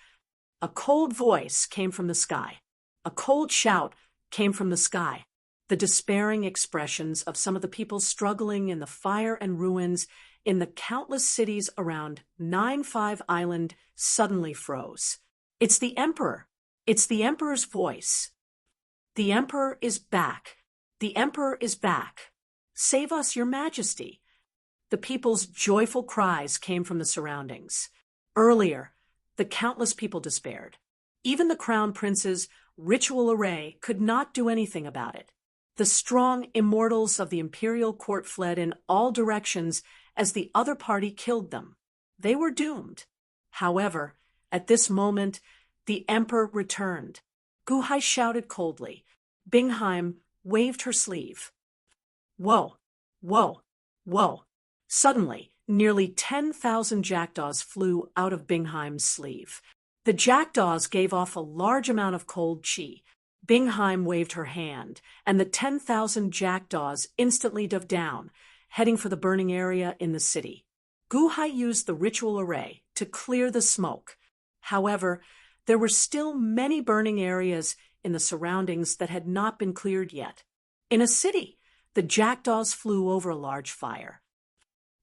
A cold voice came from the sky. A cold shout came from the sky. The despairing expressions of some of the people struggling in the fire and ruins in the countless cities around 9-5 Island suddenly froze. It's the Emperor. It's the Emperor's voice. The Emperor is back. The Emperor is back. Save us, Your Majesty. The people's joyful cries came from the surroundings. Earlier, the countless people despaired. Even the Crown Prince's ritual array could not do anything about it. The strong immortals of the imperial court fled in all directions as the other party killed them. They were doomed. However, at this moment, the Emperor returned. Guhai shouted coldly. Bingheim waved her sleeve. Whoa! Whoa! Whoa! Suddenly, nearly 10,000 jackdaws flew out of Bingheim's sleeve. The jackdaws gave off a large amount of cold chi. Bingheim waved her hand, and the 10,000 jackdaws instantly dove down, heading for the burning area in the city. Guhai used the ritual array to clear the smoke. However, there were still many burning areas in the surroundings that had not been cleared yet. In a city, the jackdaws flew over a large fire.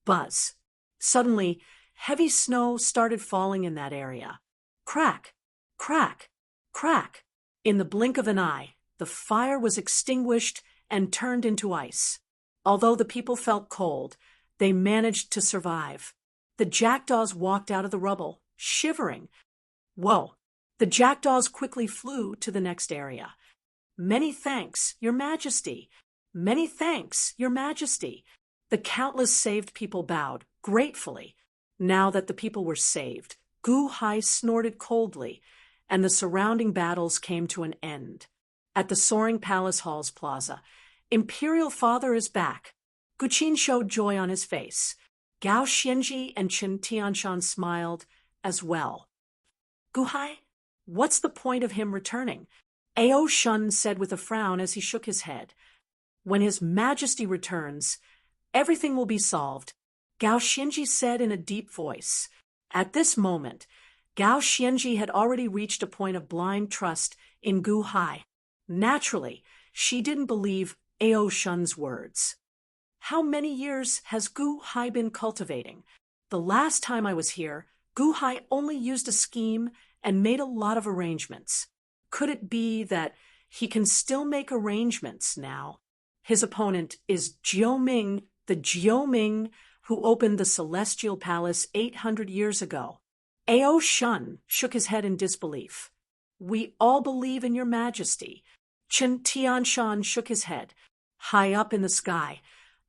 Buzz. Suddenly, heavy snow started falling in that area. Crack, crack, crack. In the blink of an eye, the fire was extinguished and turned into ice. Although the people felt cold, they managed to survive. The jackdaws walked out of the rubble, shivering. Whoa, The jackdaws quickly flew to the next area. "Many thanks, Your Majesty. Many thanks, Your Majesty." The countless saved people bowed, gratefully. Now that the people were saved, Gu Hai snorted coldly, and the surrounding battles came to an end. At the soaring palace hall's plaza, Imperial Father is back. Gu Qin showed joy on his face. Gao Xianji and Chen Tianshan smiled as well. "Gu Hai, what's the point of him returning?" Ao Shun said with a frown as he shook his head. "When His Majesty returns, everything will be solved," Gao Xianji said in a deep voice. At this moment, Gao Xianji had already reached a point of blind trust in Gu Hai. Naturally, she didn't believe Ao Shun's words. "How many years has Gu Hai been cultivating? The last time I was here, Gu Hai only used a scheme and made a lot of arrangements. Could it be that he can still make arrangements now? His opponent is Jiao Ming, the Jiao Ming who opened the Celestial Palace 800 years ago." Ao Shun shook his head in disbelief. "We all believe in Your Majesty." Chen Tianshan shook his head. High up in the sky,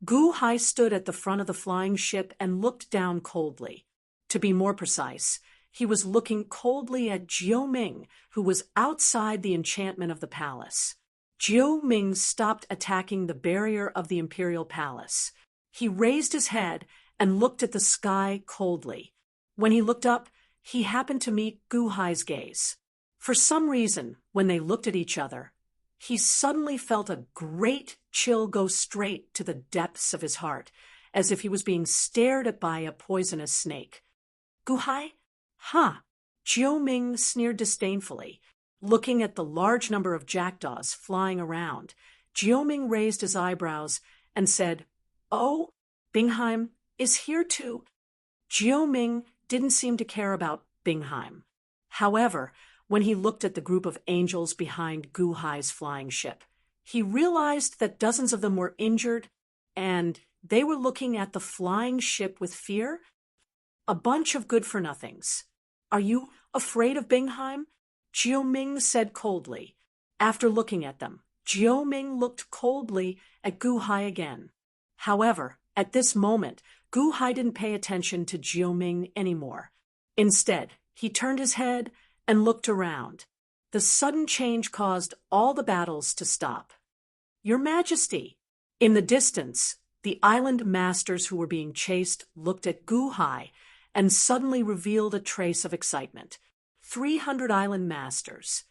Gu Hai stood at the front of the flying ship and looked down coldly. To be more precise, he was looking coldly at Jiao Ming, who was outside the enchantment of the palace. Jiao Ming stopped attacking the barrier of the Imperial Palace. He raised his head and looked at the sky coldly. When he looked up, he happened to meet Gu Hai's gaze. For some reason, when they looked at each other, he suddenly felt a great chill go straight to the depths of his heart, as if he was being stared at by a poisonous snake. "Gu Hai? Huh?" Jiao Ming sneered disdainfully. Looking at the large number of jackdaws flying around, Jiao Ming raised his eyebrows and said, "Oh, Bingheim is here too." Jiao Ming didn't seem to care about Bingheim. However, when he looked at the group of angels behind Gu Hai's flying ship, he realized that dozens of them were injured, and they were looking at the flying ship with fear. A bunch of good-for-nothings. "Are you afraid of Bingheim?" Jiao Ming said coldly. After looking at them, Jiao Ming looked coldly at Gu Hai again. However, at this moment, Gu Hai didn't pay attention to Jiao Ming anymore. Instead, he turned his head and looked around. The sudden change caused all the battles to stop. "Your Majesty!" In the distance, the island masters who were being chased looked at Gu Hai and suddenly revealed a trace of excitement. 300 island masters.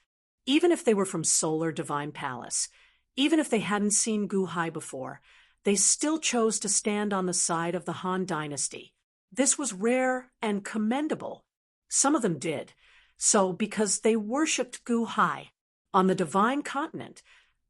Even if they were from Solar Divine Palace, even if they hadn't seen Gu Hai before, they still chose to stand on the side of the Han Dynasty. This was rare and commendable. Some of them did, so because they worshipped Gu Hai. On the Divine Continent,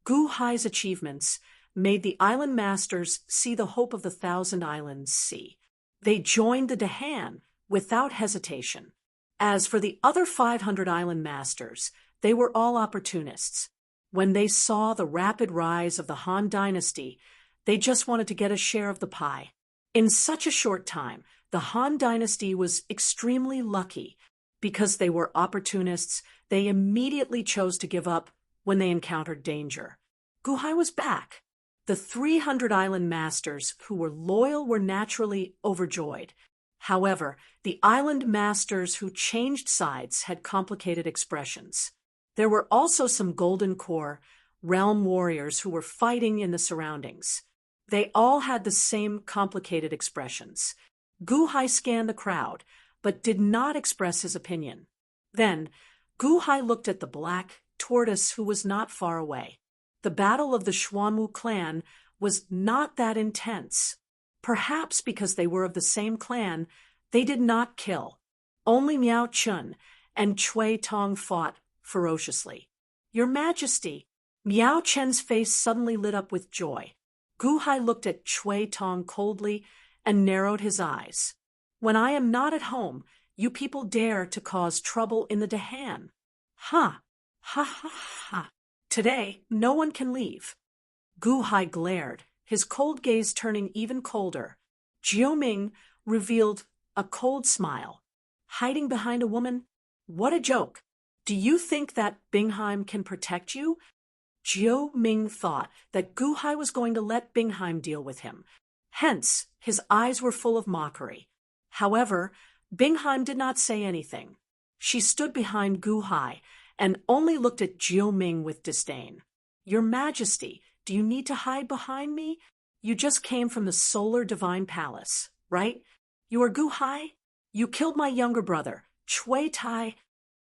Gu Hai's achievements made the island masters see the hope of the Thousand Islands Sea. They joined the Dahan without hesitation. As for the other 500 island masters, they were all opportunists. When they saw the rapid rise of the Han Dynasty, they just wanted to get a share of the pie. In such a short time, the Han Dynasty was extremely lucky. Because they were opportunists, they immediately chose to give up when they encountered danger. Gu Hai was back. The 300 island masters who were loyal were naturally overjoyed. However, the island masters who changed sides had complicated expressions. There were also some Golden Core realm warriors who were fighting in the surroundings. They all had the same complicated expressions. Gu Hai scanned the crowd, but did not express his opinion. Then, Gu Hai looked at the black tortoise who was not far away. The battle of the Xuanwu clan was not that intense. Perhaps because they were of the same clan, they did not kill. Only Miao Chun and Cui Tong fought ferociously. "Your Majesty!" Miao Chen's face suddenly lit up with joy. Gu Hai looked at Cui Tong coldly and narrowed his eyes. "When I am not at home, you people dare to cause trouble in the Dahan. Ha! Ha ha ha! Today, no one can leave." Gu Hai glared, his cold gaze turning even colder. Jiao Ming revealed a cold smile. "Hiding behind a woman? What a joke!" Do you think that Bingheim can protect you? Jiao Ming thought that Gu Hai was going to let Bingheim deal with him. Hence, his eyes were full of mockery. However, Bingheim did not say anything. She stood behind Gu Hai and only looked at Jiao Ming with disdain. Your Majesty, do you need to hide behind me? You just came from the Solar Divine Palace, right? You are Gu Hai? You killed my younger brother, Chui Tai.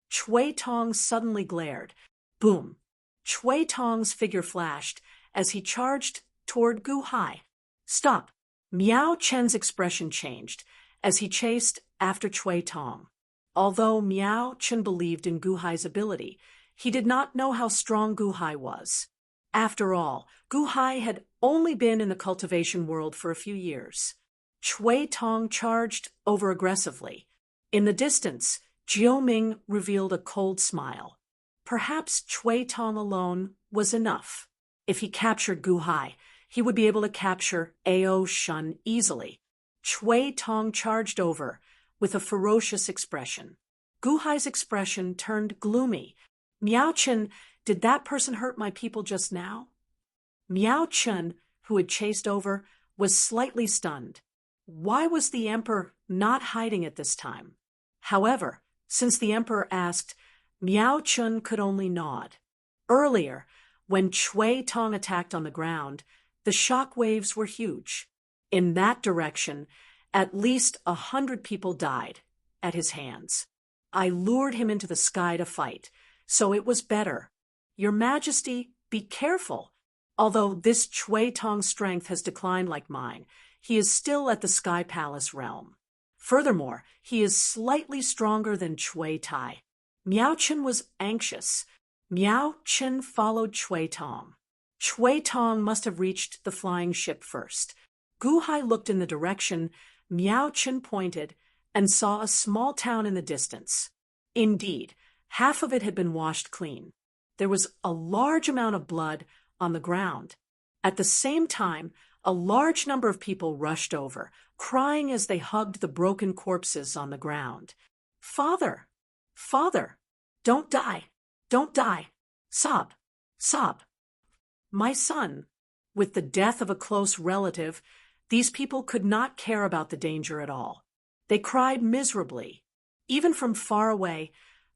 Chui Tong suddenly glared. Boom. Chui Tong's figure flashed as he charged toward Gu Hai. Stop. Miao Chen's expression changed as he chased after Chui Tong. Although Miao Chen believed in Gu Hai's ability, he did not know how strong Gu Hai was. After all, Gu Hai had only been in the cultivation world for a few years. Chui Tong charged over aggressively. In the distance, Jiao Ming revealed a cold smile. Perhaps Chui Tong alone was enough. If he captured Gu Hai, he would be able to capture Ao Shun easily. Chui Tong charged over with a ferocious expression. Gu Hai's expression turned gloomy. Miao Chen, did that person hurt my people just now? Miao Chen, who had chased over, was slightly stunned. Why was the emperor not hiding at this time? However, since the emperor asked, Miao Chen could only nod. Earlier, when Chui Tong attacked on the ground, the shock waves were huge. In that direction, at least 100 people died at his hands. I lured him into the sky to fight, so it was better. Your Majesty, be careful. Although this Chui Tong's strength has declined like mine, he is still at the Sky Palace realm. Furthermore, he is slightly stronger than Chui Tai. Miao Chen was anxious. Miao Chen followed Chui Tong. Chui Tong must have reached the flying ship first. Gu Hai looked in the direction Miao Chen pointed and saw a small town in the distance. Indeed, half of it had been washed clean. There was a large amount of blood on the ground. At the same time, a large number of people rushed over, crying as they hugged the broken corpses on the ground. Father! Father! Don't die! Don't die! Sob! Sob! My son! With the death of a close relative, these people could not care about the danger at all. They cried miserably. Even from far away,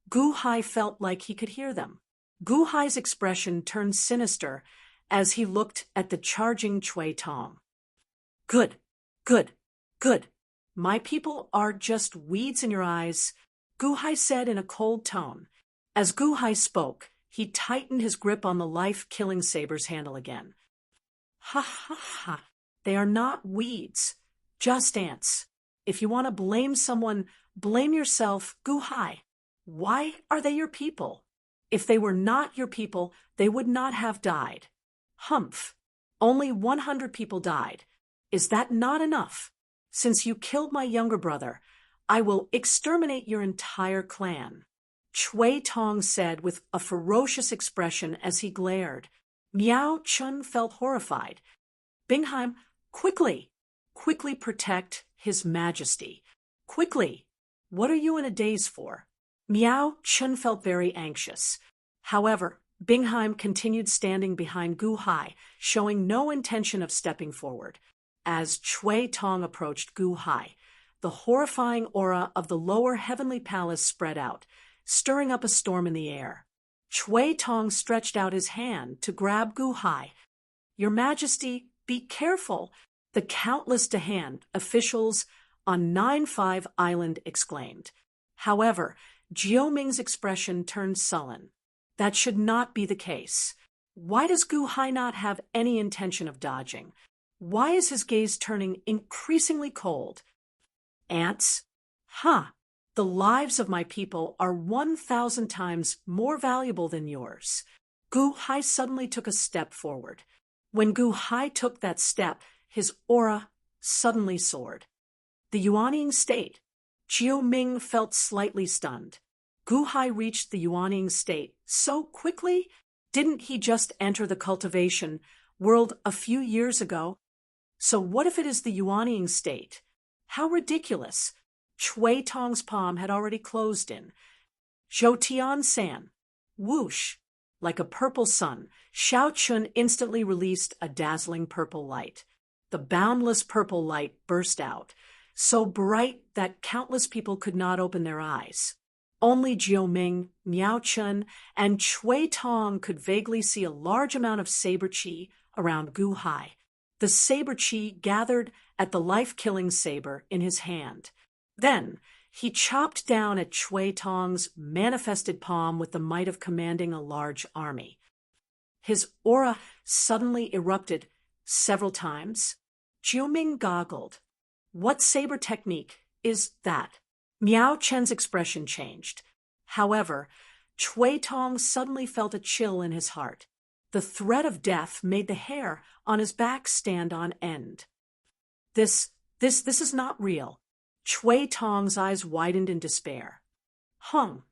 Gu Hai felt like he could hear them. Gu Hai's expression turned sinister as he looked at the charging Chui Tong. Good, good, good. My people are just weeds in your eyes, Gu Hai said in a cold tone. As Gu Hai spoke, he tightened his grip on the life-killing saber's handle again. Ha ha ha. They are not weeds, just ants. If you want to blame someone, blame yourself, Gu Hai. Why are they your people? If they were not your people, they would not have died. Humph. Only 100 people died. Is that not enough? Since you killed my younger brother, I will exterminate your entire clan. Chui Tong said with a ferocious expression as he glared. Miao Chen felt horrified. Bingheim, quickly, quickly protect His Majesty. Quickly. What are you in a daze for? Miao Chen felt very anxious. However, Bingheim continued standing behind Gu Hai, showing no intention of stepping forward. As Chui Tong approached Gu Hai, the horrifying aura of the lower heavenly palace spread out, stirring up a storm in the air. Chui Tong stretched out his hand to grab Gu Hai. Your Majesty, be careful, the countless Dahan officials on 9-5 Island exclaimed. However, Jiao Ming's expression turned sullen. That should not be the case. Why does Gu Hai not have any intention of dodging? Why is his gaze turning increasingly cold? Ants? Huh. The lives of my people are 1,000 times more valuable than yours. Gu Hai suddenly took a step forward. When Gu Hai took that step, his aura suddenly soared. The Yuanying state. Jiao Ming felt slightly stunned. Gu Hai reached the Yuanying state so quickly? Didn't he just enter the cultivation world a few years ago? So what if it is the Yuanying state? How ridiculous! Chui Tong's palm had already closed in. Zhou Tian-san. Whoosh! Like a purple sun, Xiao Chun instantly released a dazzling purple light. The boundless purple light burst out, so bright that countless people could not open their eyes. Only Jiu Ming, Miao Chun, and Cui Tong could vaguely see a large amount of saber chi around Gu Hai. The saber chi gathered at the life-killing saber in his hand. Then he chopped down at Cui Tong's manifested palm with the might of commanding a large army. His aura suddenly erupted several times. Jiu Ming goggled. What saber technique is that? Miao Chen's expression changed. However, Cui Tong suddenly felt a chill in his heart. The threat of death made the hair on his back stand on end. This is not real. Cui Tong's eyes widened in despair. Hung!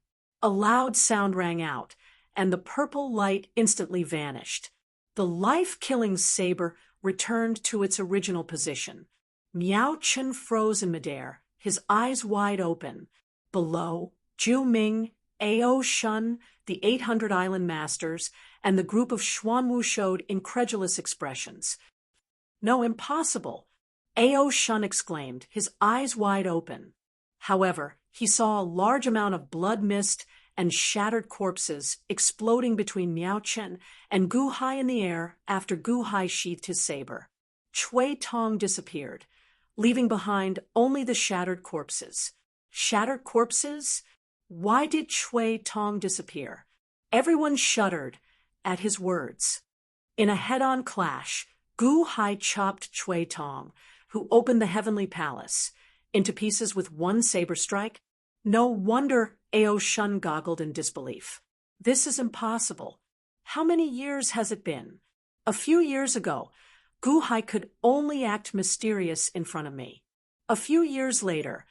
A loud sound rang out, and the purple light instantly vanished. The life-killing saber returned to its original position. Miao Chen froze in midair, his eyes wide open. Below, Jiu Ming, Ao Shun, the 800 Island Masters, and the group of Xuanwu showed incredulous expressions. No, impossible! Ao Shun exclaimed, his eyes wide open. However, he saw a large amount of blood mist and shattered corpses exploding between Miao Chen and Gu Hai in the air after Gu Hai sheathed his saber. Cui Tong disappeared, leaving behind only the shattered corpses. Shattered corpses? Why did Cui Tong disappear? Everyone shuddered at his words. In a head-on clash, Gu Hai chopped Cui Tong, who opened the Heavenly Palace, into pieces with one saber strike. No wonder Ao Shun goggled in disbelief. This is impossible. How many years has it been? A few years ago, Gu Hai could only act mysterious in front of me. A few years later,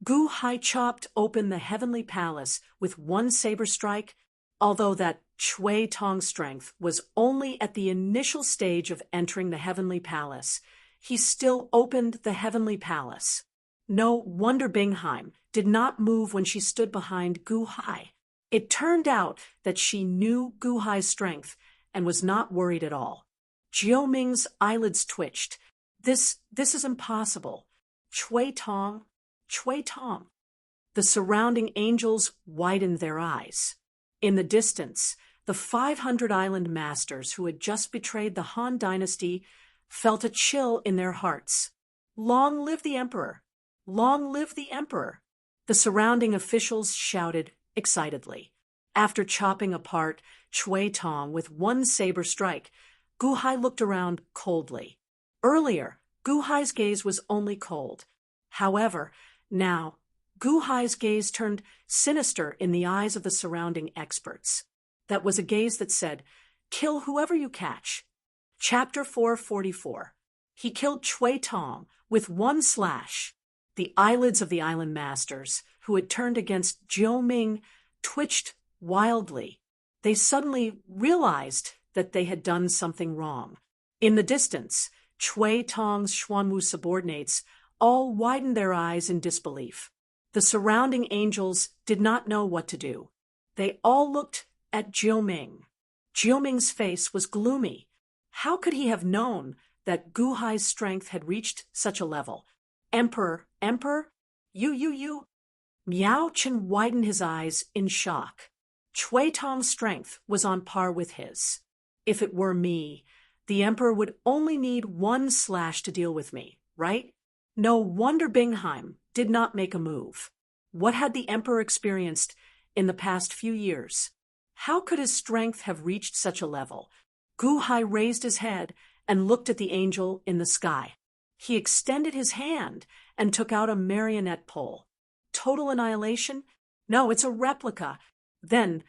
Gu Hai chopped open the Heavenly Palace with one saber strike, although that Cui Tong's strength was only at the initial stage of entering the Heavenly Palace. He still opened the Heavenly Palace. No wonder Bingheim did not move when she stood behind Gu Hai. It turned out that she knew Gu Hai's strength and was not worried at all. Jiu Ming's eyelids twitched. This is impossible. Cui Tong. The surrounding angels widened their eyes. In the distance, the 500 Island Masters who had just betrayed the Han Dynasty felt a chill in their hearts. Long live the Emperor! Long live the Emperor! The surrounding officials shouted excitedly. After chopping apart Cui Tong with one saber strike, Gu Hai looked around coldly. Earlier, Gu Hai's gaze was only cold. However, now, Gu Hai's gaze turned sinister in the eyes of the surrounding experts. That was a gaze that said, "Kill whoever you catch." Chapter 444. He killed Cui Tong with one slash. The eyelids of the Island Masters, who had turned against Jiu Ming, twitched wildly. They suddenly realized that they had done something wrong. In the distance, Cui Tong's Xuanwu subordinates all widened their eyes in disbelief. The surrounding angels did not know what to do. They all looked at Jiu Ming. Jiu Ming's face was gloomy. How could he have known that Gu Hai's strength had reached such a level? Emperor, you. Miao Chen widened his eyes in shock. Cui Tong's strength was on par with his. If it were me, the Emperor would only need one slash to deal with me, right? No wonder Bingheim did not make a move. What had the Emperor experienced in the past few years? How could his strength have reached such a level? Gu Hai raised his head and looked at the angel in the sky. He extended his hand and took out a marionette pole. Total annihilation? No, it's a replica. Then,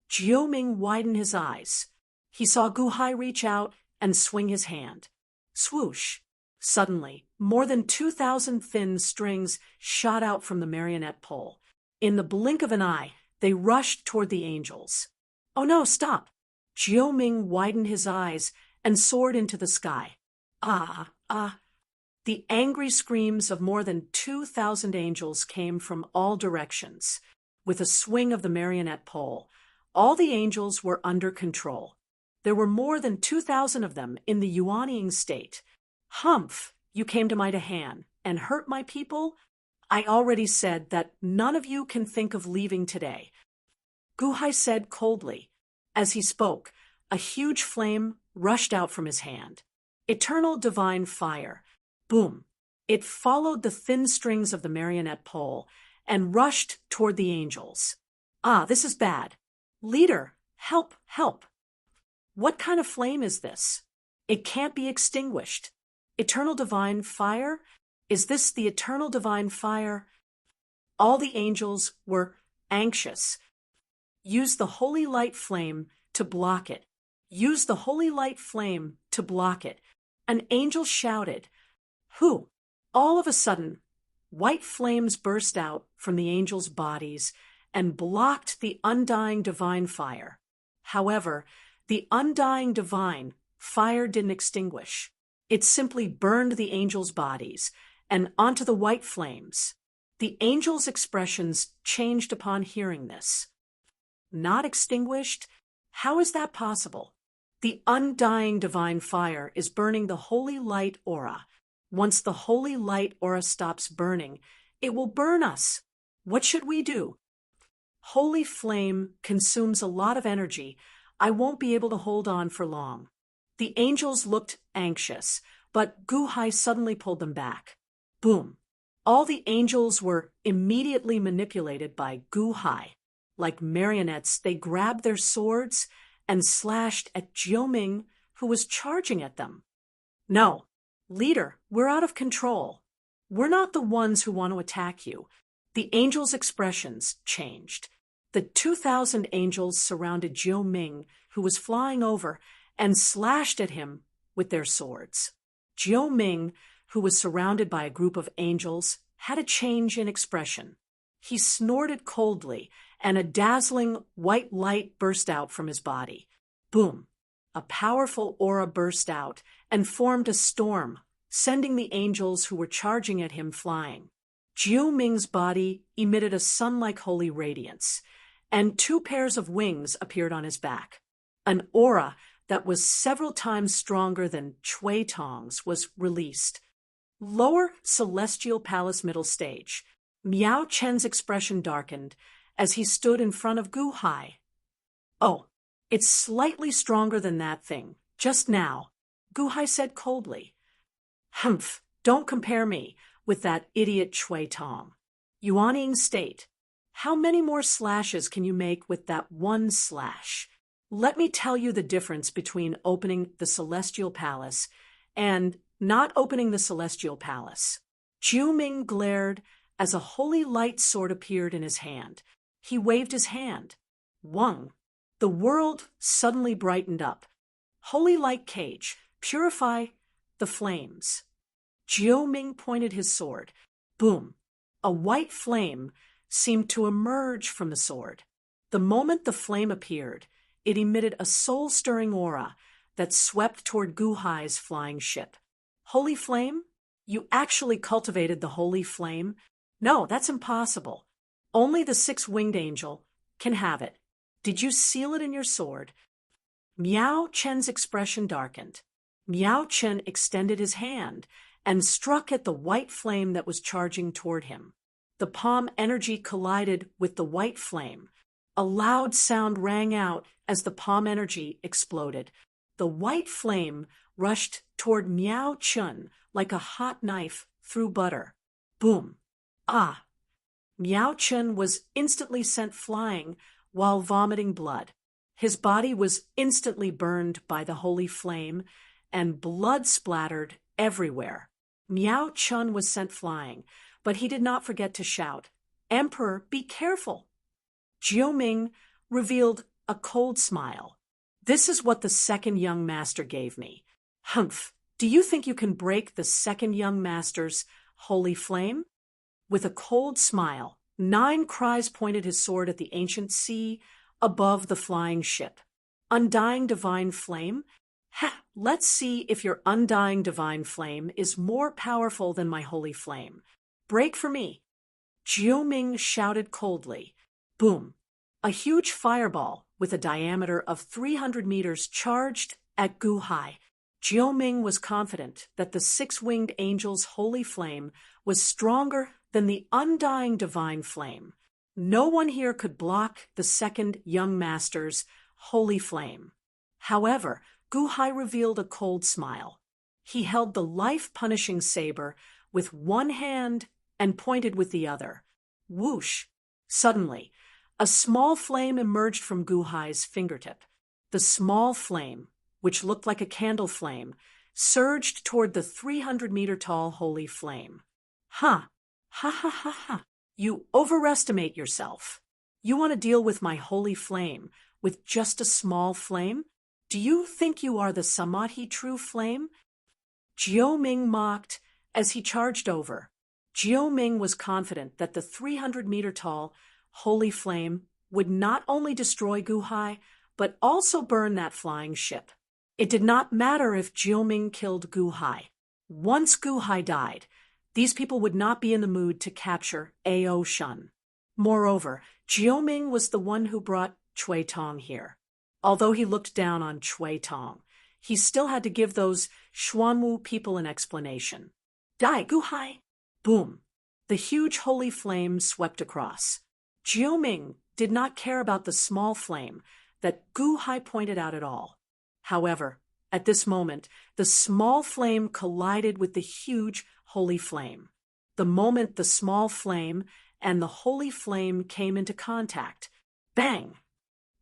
Jiu Ming widened his eyes. He saw Gu Hai reach out and swing his hand. Swoosh! Suddenly, more than 2,000 thin strings shot out from the marionette pole. In the blink of an eye, they rushed toward the angels. Oh no, stop! Jiu Ming widened his eyes and soared into the sky. Ah! The angry screams of more than 2,000 angels came from all directions. with a swing of the marionette pole. All the angels were under control. There were more than 2,000 of them in the Yuanying state. Humph, you came to my Dahan and hurt my people? I already said that none of you can think of leaving today. Guhai said coldly. As he spoke, a huge flame rushed out from his hand. Eternal divine fire. Boom. It followed the thin strings of the marionette pole and rushed toward the angels. Ah, this is bad. Leader, help, help. What kind of flame is this? It can't be extinguished. Eternal divine fire? Is this the eternal divine fire? All the angels were anxious. Use the holy light flame to block it. Use the holy light flame to block it. An angel shouted. Who? All of a sudden, white flames burst out from the angels' bodies and blocked the undying divine fire. However, the undying divine fire didn't extinguish. It simply burned the angels' bodies and onto the white flames. The angels' expressions changed upon hearing this. Not extinguished? How is that possible? The undying divine fire is burning the holy light aura. Once the holy light aura stops burning, it will burn us. What should we do? Holy flame consumes a lot of energy. I won't be able to hold on for long. The angels looked anxious, but Guhai suddenly pulled them back. Boom. All the angels were immediately manipulated by Guhai. Like marionettes, they grabbed their swords and slashed at Jiuming, who was charging at them. No, leader, we're out of control. We're not the ones who want to attack you. The angels' expressions changed. The 2,000 angels surrounded Jiuming, who was flying over, and slashed at him with their swords. Jiuming, who was surrounded by a group of angels, had a change in expression. He snorted coldly, and a dazzling white light burst out from his body. Boom! A powerful aura burst out and formed a storm, sending the angels who were charging at him flying. Jiuming's body emitted a sun-like holy radiance, and 2 pairs of wings appeared on his back. An aura that was several times stronger than Chui Tong's was released. Lower Celestial Palace middle stage. Miao Chen's expression darkened as he stood in front of Guhai. Oh, it's slightly stronger than that thing, just now, Guhai said coldly. Humph, don't compare me with that idiot Chui Tong. Yuanying state. How many more slashes can you make with that one slash? Let me tell you the difference between opening the Celestial Palace and not opening the Celestial Palace. Jiuming glared as a holy light sword appeared in his hand. He waved his hand. Wang. The world suddenly brightened up. Holy light cage, purify the flames. Jiuming pointed his sword. Boom. A white flame seemed to emerge from the sword. The moment the flame appeared, it emitted a soul-stirring aura that swept toward Guhai's flying ship. Holy flame? You actually cultivated the holy flame? No, that's impossible. Only the 6-winged angel can have it. Did you seal it in your sword? Miao Chen's expression darkened. Miao Chen extended his hand and struck at the white flame that was charging toward him. The palm energy collided with the white flame. A loud sound rang out as the palm energy exploded. The white flame rushed toward Miao Chen like a hot knife through butter. Boom. Ah! Miao Chen was instantly sent flying while vomiting blood. His body was instantly burned by the holy flame, and blood splattered everywhere. Miao Chen was sent flying, but he did not forget to shout, "Emperor, be careful!" Jiuming revealed a cold smile. This is what the second young master gave me. Humph, do you think you can break the second young master's holy flame? With a cold smile, 9 cries pointed his sword at the ancient sea above the flying ship. Undying divine flame? Ha! Let's see if your undying divine flame is more powerful than my holy flame. Break for me. Jiuming shouted coldly. Boom! A huge fireball with a diameter of 300 meters charged at Gu Hai. Jiao Ming was confident that the six-winged angel's holy flame was stronger than the undying divine flame. No one here could block the second young master's holy flame. However, Gu Hai revealed a cold smile. He held the life-punishing saber with one hand and pointed with the other. Whoosh! Suddenly, a small flame emerged from Gu Hai's fingertip. The small flame, which looked like a candle flame, surged toward the 300-meter-tall holy flame. Ha! Ha ha ha ha! You overestimate yourself. You want to deal with my holy flame with just a small flame? Do you think you are the Samadhi true flame? Jiao Ming mocked as he charged over. Jiao Ming was confident that the 300-meter-tall holy flame would not only destroy Gu Hai, but also burn that flying ship. It did not matter if Jiao Ming killed Gu Hai. Once Gu Hai died, these people would not be in the mood to capture Ao Shun. Moreover, Jiao Ming was the one who brought Cui Tong here. Although he looked down on Cui Tong, he still had to give those Xuanwu people an explanation. Die, Gu Hai! Boom! The huge holy flame swept across. Jiao Ming did not care about the small flame that Gu Hai pointed out at all. However, at this moment, the small flame collided with the huge holy flame. The moment the small flame and the holy flame came into contact, bang!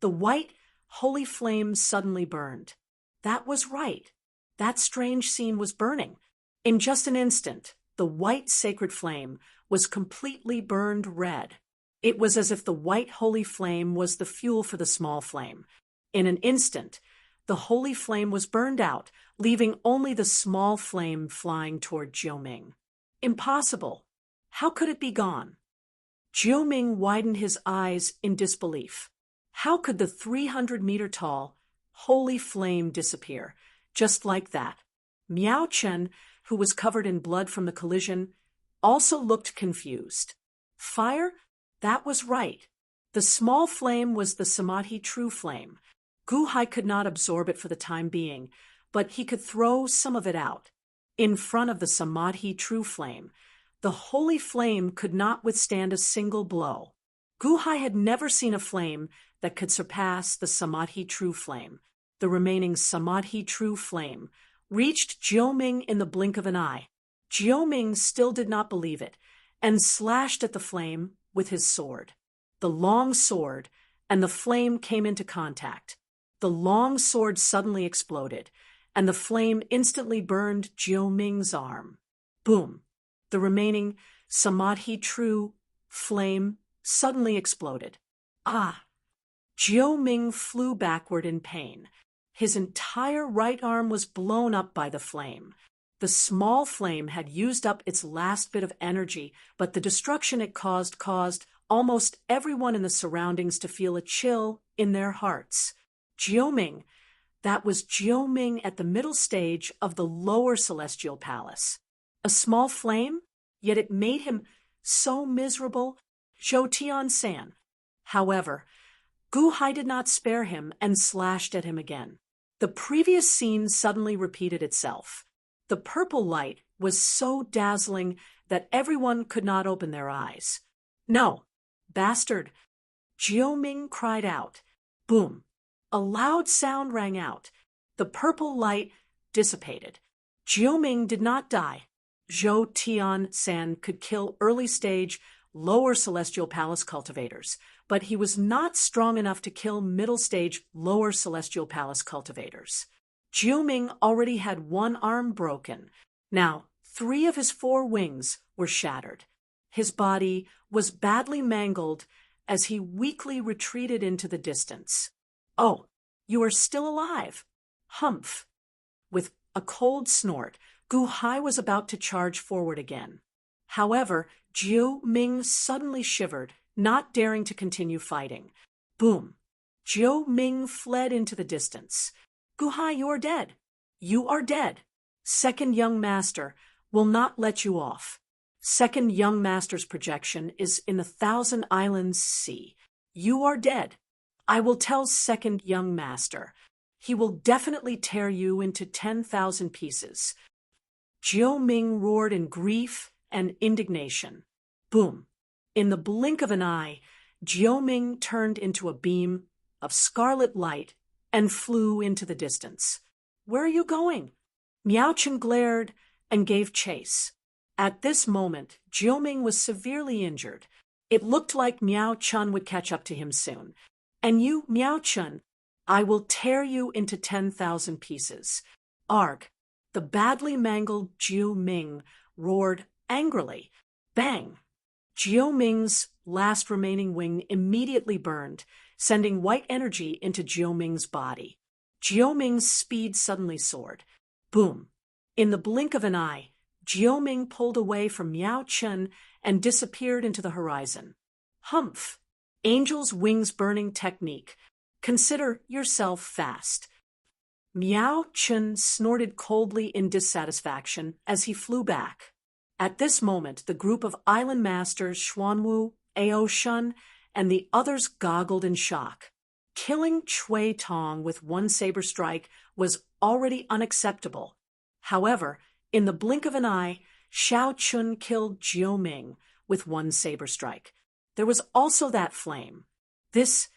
The white holy flame suddenly burned. That was right. That strange scene was burning. In just an instant, the white sacred flame was completely burned red. It was as if the white holy flame was the fuel for the small flame. In an instant, the holy flame was burned out, leaving only the small flame flying toward Jiao Ming. Impossible. How could it be gone? Jiao Ming widened his eyes in disbelief. How could the 300-meter-tall holy flame disappear, just like that? Miao Chen, who was covered in blood from the collision, also looked confused. Fire? That was right. The small flame was the Samadhi true flame. Gu Hai could not absorb it for the time being, but he could throw some of it out. In front of the Samadhi true flame, the holy flame could not withstand a single blow. Gu Hai had never seen a flame that could surpass the Samadhi true flame. The remaining Samadhi true flame reached Jiao Ming in the blink of an eye. Jiao Ming still did not believe it, and slashed at the flame with his sword. The long sword and the flame came into contact. The long sword suddenly exploded, and the flame instantly burned Jiao Ming's arm. Boom! The remaining Samadhi true flame suddenly exploded. Ah! Jiao Ming flew backward in pain. His entire right arm was blown up by the flame. The small flame had used up its last bit of energy, but the destruction it caused almost everyone in the surroundings to feel a chill in their hearts. Jiao Ming, that was Jiao Ming at the middle stage of the lower celestial palace. A small flame? Yet it made him so miserable. Zhou Tian-san. However, Gu Hai did not spare him and slashed at him again. The previous scene suddenly repeated itself. The purple light was so dazzling that everyone could not open their eyes. No, bastard! Jiao Ming cried out. Boom! A loud sound rang out. The purple light dissipated. Jiao Ming did not die. Zhou Tian-san could kill early-stage, lower celestial palace cultivators, but he was not strong enough to kill middle-stage, lower celestial palace cultivators. Jiao Ming already had one arm broken. Now, 3 of his 4 wings were shattered. His body was badly mangled as he weakly retreated into the distance. Oh, you are still alive. Humph. With a cold snort, Gu Hai was about to charge forward again. However, Jiao Ming suddenly shivered, not daring to continue fighting. Boom! Jiao Ming fled into the distance. Gu Hai, you are dead. You are dead. Second young master will not let you off. Second young master's projection is in the Thousand Islands Sea. You are dead. I will tell second young master. He will definitely tear you into 10,000 pieces. Jiao Ming roared in grief and indignation. Boom! In the blink of an eye, Jiao Ming turned into a beam of scarlet light and flew into the distance. Where are you going? Miao Chen glared and gave chase. At this moment, Jiao Ming was severely injured. It looked like Miao Chen would catch up to him soon. And you, Miao Chen, I will tear you into 10,000 pieces. Arg! The badly mangled Jiao Ming roared angrily. Bang! Jiao Ming's last remaining wing immediately burned, sending white energy into Jiao Ming's body. Jiao Ming's speed suddenly soared. Boom! In the blink of an eye, Jiao Ming pulled away from Miao Chen and disappeared into the horizon. Humph! Angel's wings burning technique. Consider yourself fast. Miao Chen snorted coldly in dissatisfaction as he flew back. At this moment, the group of island masters Xuanwu, Ao Shun, and the others goggled in shock. Killing Chui Tong with one saber strike was already unacceptable. However, in the blink of an eye, Xiao Chun killed Jiao Ming with one saber strike. There was also that flame. Is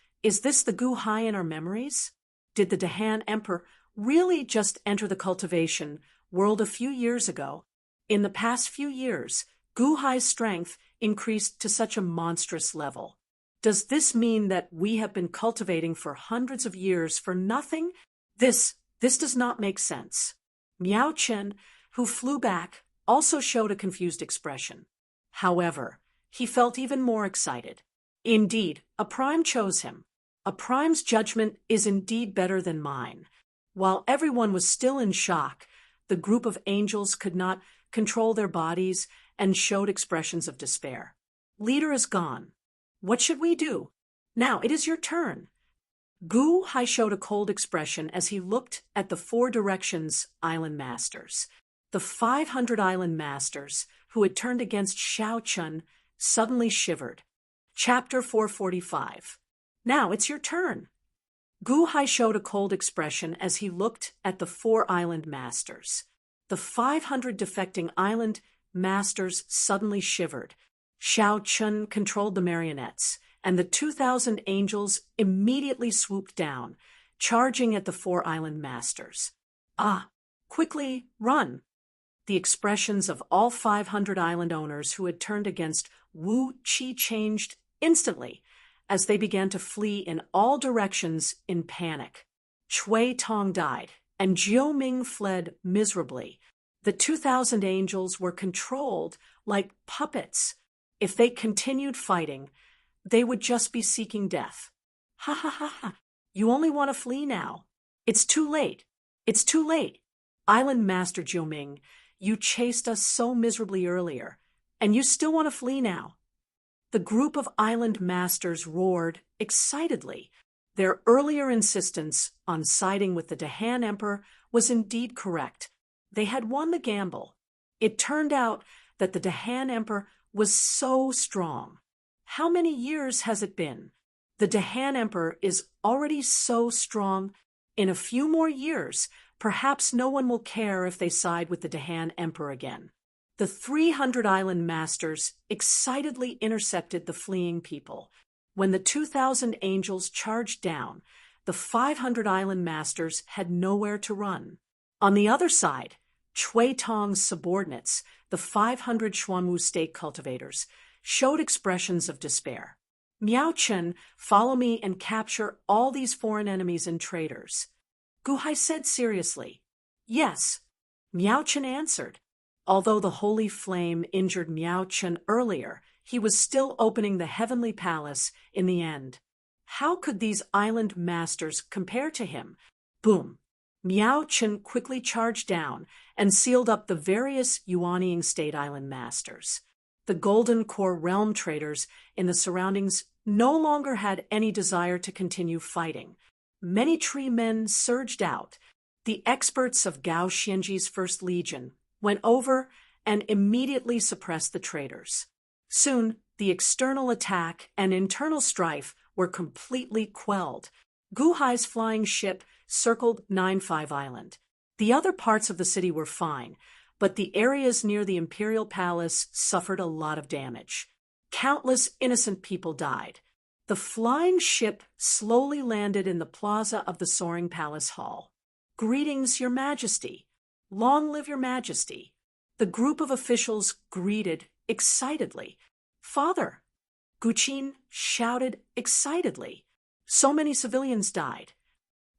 this the Gu Hai in our memories? Did the Dahan Emperor really just enter the cultivation world a few years ago? In the past few years, Gu Hai's strength increased to such a monstrous level. Does this mean that we have been cultivating for hundreds of years for nothing? This does not make sense. Miao Chen, who flew back, also showed a confused expression. However, he felt even more excited. Indeed, a prime chose him. A prime's judgment is indeed better than mine. While everyone was still in shock, the group of angels could not control their bodies and showed expressions of despair. Leader is gone. What should we do? Now it is your turn. Gu Hai showed a cold expression as he looked at the 4 directions island masters. The 500 island masters, who had turned against Xiao Chun, suddenly shivered. Chapter 445. Now it's your turn. Gu Hai showed a cold expression as he looked at the 4 island masters. The 500 defecting island masters suddenly shivered. Xiao Chun controlled the marionettes, and the 2,000 angels immediately swooped down, charging at the 4 island masters. Ah! Quickly, run! The expressions of all 500 island owners who had turned against Wu Qi changed instantly as they began to flee in all directions in panic. Chui Tong died, and Jiao Ming fled miserably. The 2,000 angels were controlled like puppets. If they continued fighting, they would just be seeking death. Ha ha ha ha! You only want to flee now. It's too late. It's too late. Island Master Jiao Ming, you chased us so miserably earlier, and you still want to flee now. The group of island masters roared excitedly. Their earlier insistence on siding with the Dahan Emperor was indeed correct. They had won the gamble. It turned out that the Dahan Emperor was so strong. How many years has it been? The Dahan Emperor is already so strong. In a few more years, perhaps no one will care if they side with the Dahan Emperor again. The 300 island masters excitedly intercepted the fleeing people. When the 2,000 angels charged down, the 500 island masters had nowhere to run. On the other side, Chui Tong's subordinates, the 500 Xuanwu state cultivators, showed expressions of despair. Miao Chen, follow me and capture all these foreign enemies and traitors. Gu Hai said seriously. Yes. Miao Chen answered. Although the holy flame injured Miao Chen earlier, he was still opening the heavenly palace in the end. How could these island masters compare to him? Boom! Miao Chen quickly charged down and sealed up the various Yuanying state island masters. The Golden Core realm traders in the surroundings no longer had any desire to continue fighting. Many tree men surged out. The experts of Gao Xianji's First Legion went over and immediately suppressed the traitors. Soon, the external attack and internal strife were completely quelled. Gu Hai's flying ship circled 9-5 Island. The other parts of the city were fine, but the areas near the Imperial Palace suffered a lot of damage. Countless innocent people died. The flying ship slowly landed in the plaza of the soaring palace hall. "Greetings, Your Majesty. Long live Your Majesty." The group of officials greeted excitedly. "Father!" Guqin shouted excitedly. "So many civilians died."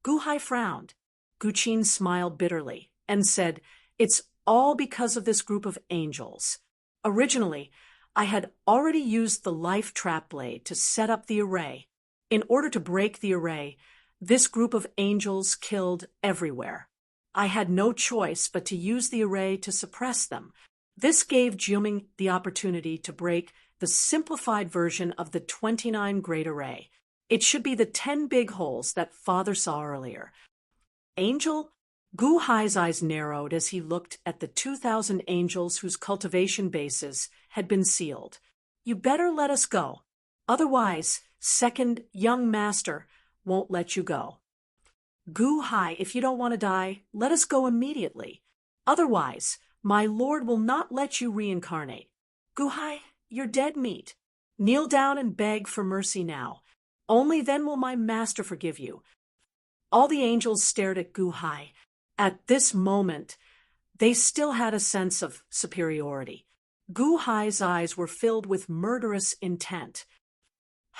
Gu Hai frowned. Guqin smiled bitterly and said, "It's all because of this group of angels. Originally, I had already used the life trap blade to set up the array. In order to break the array, this group of angels killed everywhere. I had no choice but to use the array to suppress them. This gave Jiuming the opportunity to break the simplified version of the 29 Great Array. It should be the 10 big holes that Father saw earlier." "Angel?" Gu Hai's eyes narrowed as he looked at the 2,000 angels whose cultivation bases had been sealed. "You better let us go. Otherwise, second young master won't let you go." "Gu Hai, if you don't want to die, let us go immediately. Otherwise, my lord will not let you reincarnate. Gu Hai, you're dead meat. Kneel down and beg for mercy now. Only then will my master forgive you." All the angels stared at Gu Hai. At this moment, they still had a sense of superiority. Gu Hai's eyes were filled with murderous intent.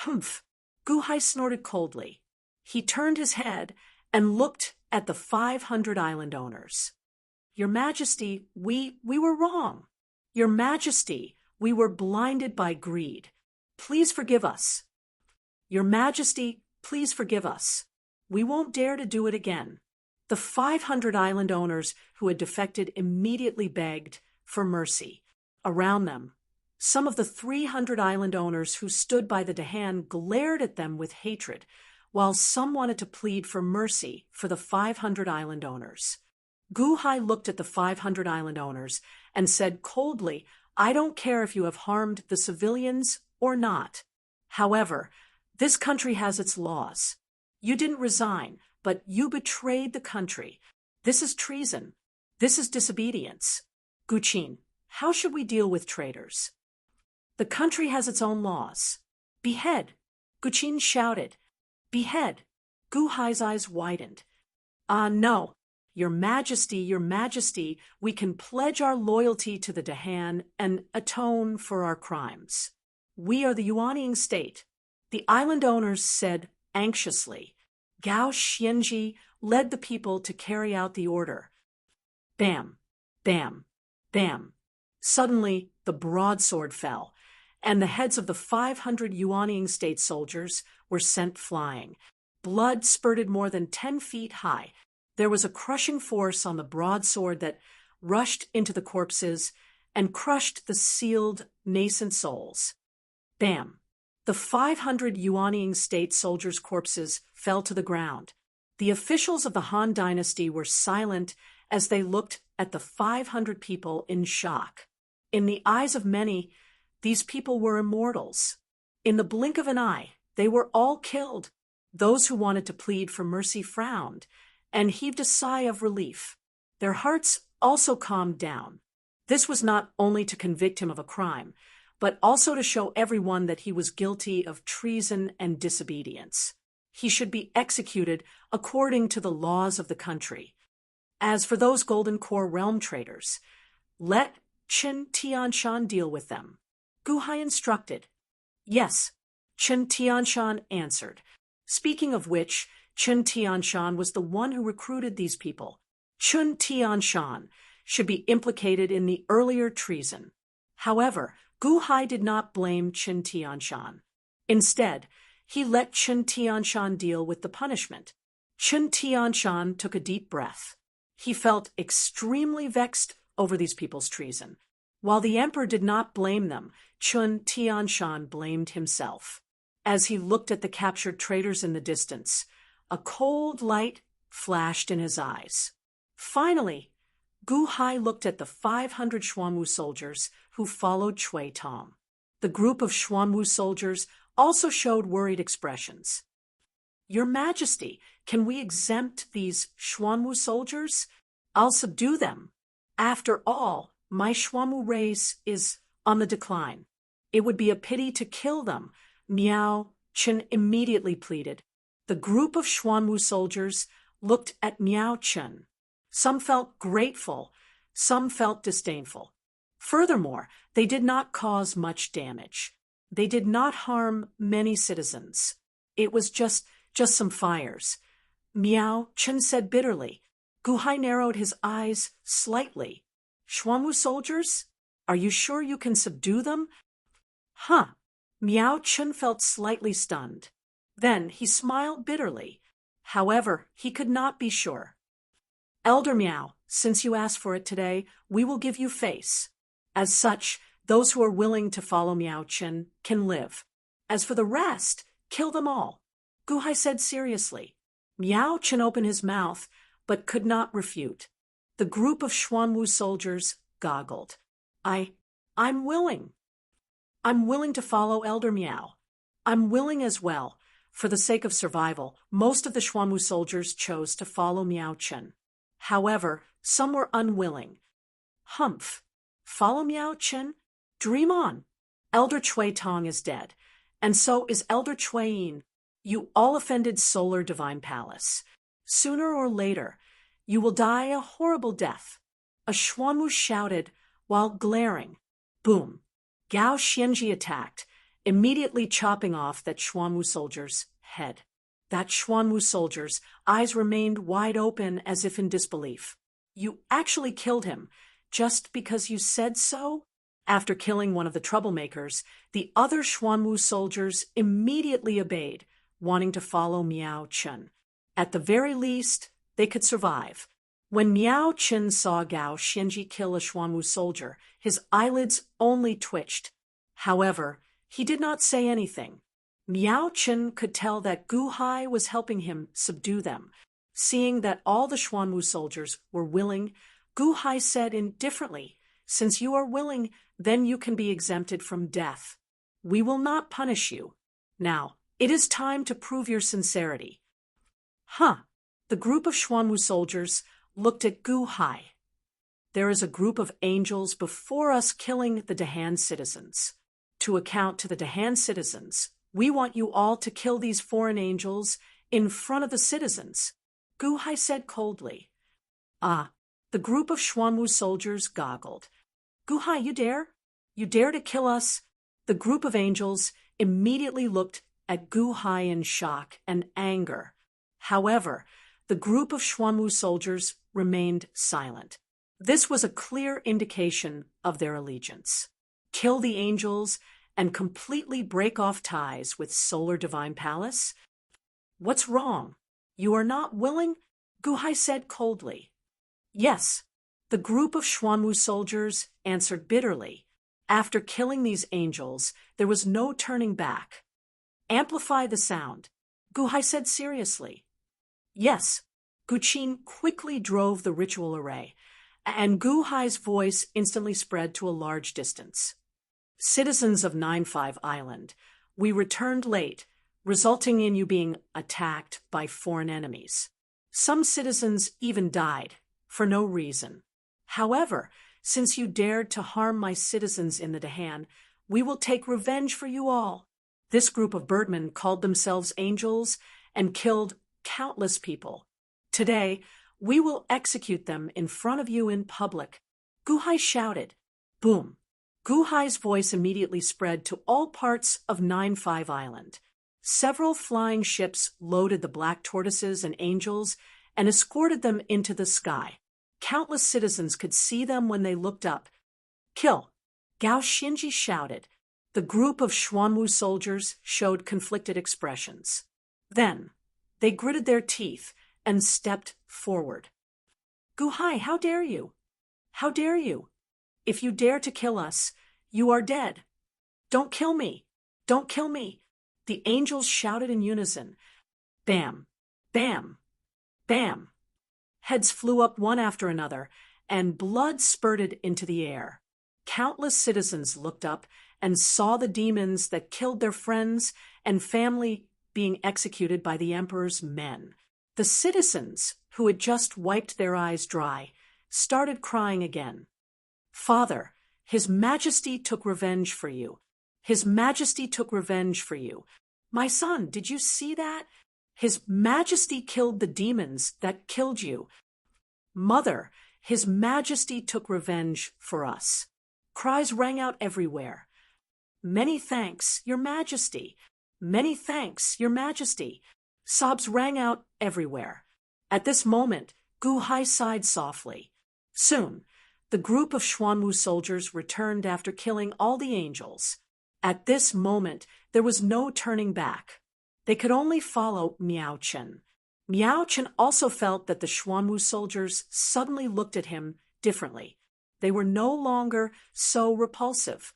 "Humph!" Gu Hai snorted coldly. He turned his head and looked at the 500 island owners. "Your Majesty, we were wrong. Your Majesty, we were blinded by greed. Please forgive us. Your Majesty, please forgive us. We won't dare to do it again." The 500 island owners who had defected immediately begged for mercy. Around them, some of the 300 island owners who stood by the Dahan glared at them with hatred, while some wanted to plead for mercy for the 500 island owners. Gu Hai looked at the 500 island owners and said coldly, "I don't care if you have harmed the civilians or not. However, this country has its laws. You didn't resign, but you betrayed the country. This is treason. This is disobedience. Guqin, how should we deal with traitors?" "The country has its own laws. Behead." Guqin shouted. "Behead." Gu Hai's eyes widened. No. Your Majesty, we can pledge our loyalty to the Dahan and atone for our crimes. We are the Yuanying state." The island owners said anxiously. Gao Xianji led the people to carry out the order. Bam, bam, bam. Suddenly, the broadsword fell, and the heads of the 500 Yuanying state soldiers were sent flying. Blood spurted more than 10 feet high. There was a crushing force on the broadsword that rushed into the corpses and crushed the sealed, nascent souls. Bam! The 500 Yuanying state soldiers' corpses fell to the ground. The officials of the Han Dynasty were silent as they looked at the 500 people in shock. In the eyes of many, these people were immortals. In the blink of an eye, they were all killed. Those who wanted to plead for mercy frowned and heaved a sigh of relief. Their hearts also calmed down. This was not only to convict him of a crime, but also to show everyone that he was guilty of treason and disobedience. He should be executed according to the laws of the country. As for those Golden Core realm traitors, let Chen Tianshan deal with them. Gu Hai instructed. Yes, Chen Tianshan answered. Speaking of which, Chen Tianshan was the one who recruited these people. Chen Tianshan should be implicated in the earlier treason. However, Gu Hai did not blame Chen Tianshan. Instead, he let Chen Tianshan deal with the punishment. Chen Tianshan took a deep breath. He felt extremely vexed over these people's treason. While the emperor did not blame them, Chen Tianshan blamed himself. As he looked at the captured traitors in the distance, a cold light flashed in his eyes. Finally, Gu Hai looked at the 500 Xuanwu soldiers who followed Cui Tong. The group of Xuanwu soldiers also showed worried expressions. Your Majesty, can we exempt these Xuanwu soldiers? I'll subdue them. After all, my Xuanwu race is on the decline. It would be a pity to kill them, Miao Chen immediately pleaded. The group of Xuanwu soldiers looked at Miao Chen. Some felt grateful, some felt disdainful. Furthermore, they did not cause much damage. They did not harm many citizens. It was just some fires. Miao Chen said bitterly. Gu Hai narrowed his eyes slightly. Xuanwu soldiers? Are you sure you can subdue them? Huh. Miao Chen felt slightly stunned. Then he smiled bitterly. However, he could not be sure. Elder Miao, since you asked for it today, we will give you face. As such, those who are willing to follow Miao Chen can live. As for the rest, kill them all. Gu Hai said seriously. Miao Chen opened his mouth, but could not refute. The group of Xuanwu soldiers goggled. I'm willing. I'm willing to follow Elder Miao. I'm willing as well. For the sake of survival, most of the Xuanwu soldiers chose to follow Miao Chen. However, some were unwilling. Humph. Follow Miao Chen? Dream on. Elder Chui Tong is dead, and so is Elder Chui Yin. You all offended Solar Divine Palace. Sooner or later, you will die a horrible death. A Xuanwu shouted while glaring. Boom. Gao Xianji attacked, immediately chopping off that Xuanwu soldier's head. That Xuanwu soldier's eyes remained wide open as if in disbelief. You actually killed him, just because you said so? After killing one of the troublemakers, the other Xuanwu soldiers immediately obeyed, wanting to follow Miao Chen. At the very least, they could survive. When Miao Chen saw Gao Xianji kill a Xuanwu soldier, his eyelids only twitched. However, he did not say anything. Miao Chen could tell that Gu Hai was helping him subdue them. Seeing that all the Xuanwu soldiers were willing, Gu Hai said indifferently, "Since you are willing, then you can be exempted from death. We will not punish you. Now, it is time to prove your sincerity." Huh. The group of Xuanwu soldiers looked at Gu Hai. There is a group of angels before us killing the Dahan citizens. To account to the Dahan citizens, we want you all to kill these foreign angels in front of the citizens, Gu Hai said coldly. Ah, the group of Xuanwu soldiers goggled. Gu Hai, you dare? You dare to kill us? The group of angels immediately looked at Gu Hai in shock and anger. However, the group of Xuanwu soldiers remained silent. This was a clear indication of their allegiance. Kill the angels and completely break off ties with Solar Divine Palace? What's wrong? You are not willing? Gu Hai said coldly. Yes, the group of Xuanwu soldiers answered bitterly. After killing these angels, there was no turning back. Amplify the sound, Gu Hai said seriously. Yes, Gu Qin quickly drove the ritual array, and Gu Hai's voice instantly spread to a large distance. Citizens of 9-5 Island, we returned late, resulting in you being attacked by foreign enemies. Some citizens even died, for no reason. However, since you dared to harm my citizens in the Dahan, we will take revenge for you all. This group of birdmen called themselves angels and killed countless people. Today, we will execute them in front of you in public. Gu Hai shouted. Boom. Gu Hai's voice immediately spread to all parts of 9-5 Island. Several flying ships loaded the black tortoises and angels and escorted them into the sky. Countless citizens could see them when they looked up. Kill! Gao Xinji shouted. The group of Xuanwu soldiers showed conflicted expressions. Then, they gritted their teeth and stepped forward. Gu Hai, how dare you? How dare you? If you dare to kill us, you are dead. Don't kill me. Don't kill me. The angels shouted in unison. Bam, bam, bam. Heads flew up one after another, and blood spurted into the air. Countless citizens looked up and saw the demons that killed their friends and family being executed by the emperor's men. The citizens, who had just wiped their eyes dry, started crying again. "Father, His Majesty took revenge for you. His Majesty took revenge for you. My son, did you see that? His Majesty killed the demons that killed you. Mother, His Majesty took revenge for us." Cries rang out everywhere. "Many thanks, Your Majesty. Many thanks, Your Majesty." Sobs rang out everywhere. At this moment, Gu Hai sighed softly. Soon, the group of Xuanwu soldiers returned after killing all the angels. At this moment, there was no turning back. They could only follow Miao Chen. Miao Chen also felt that the Xuanwu soldiers suddenly looked at him differently. They were no longer so repulsive.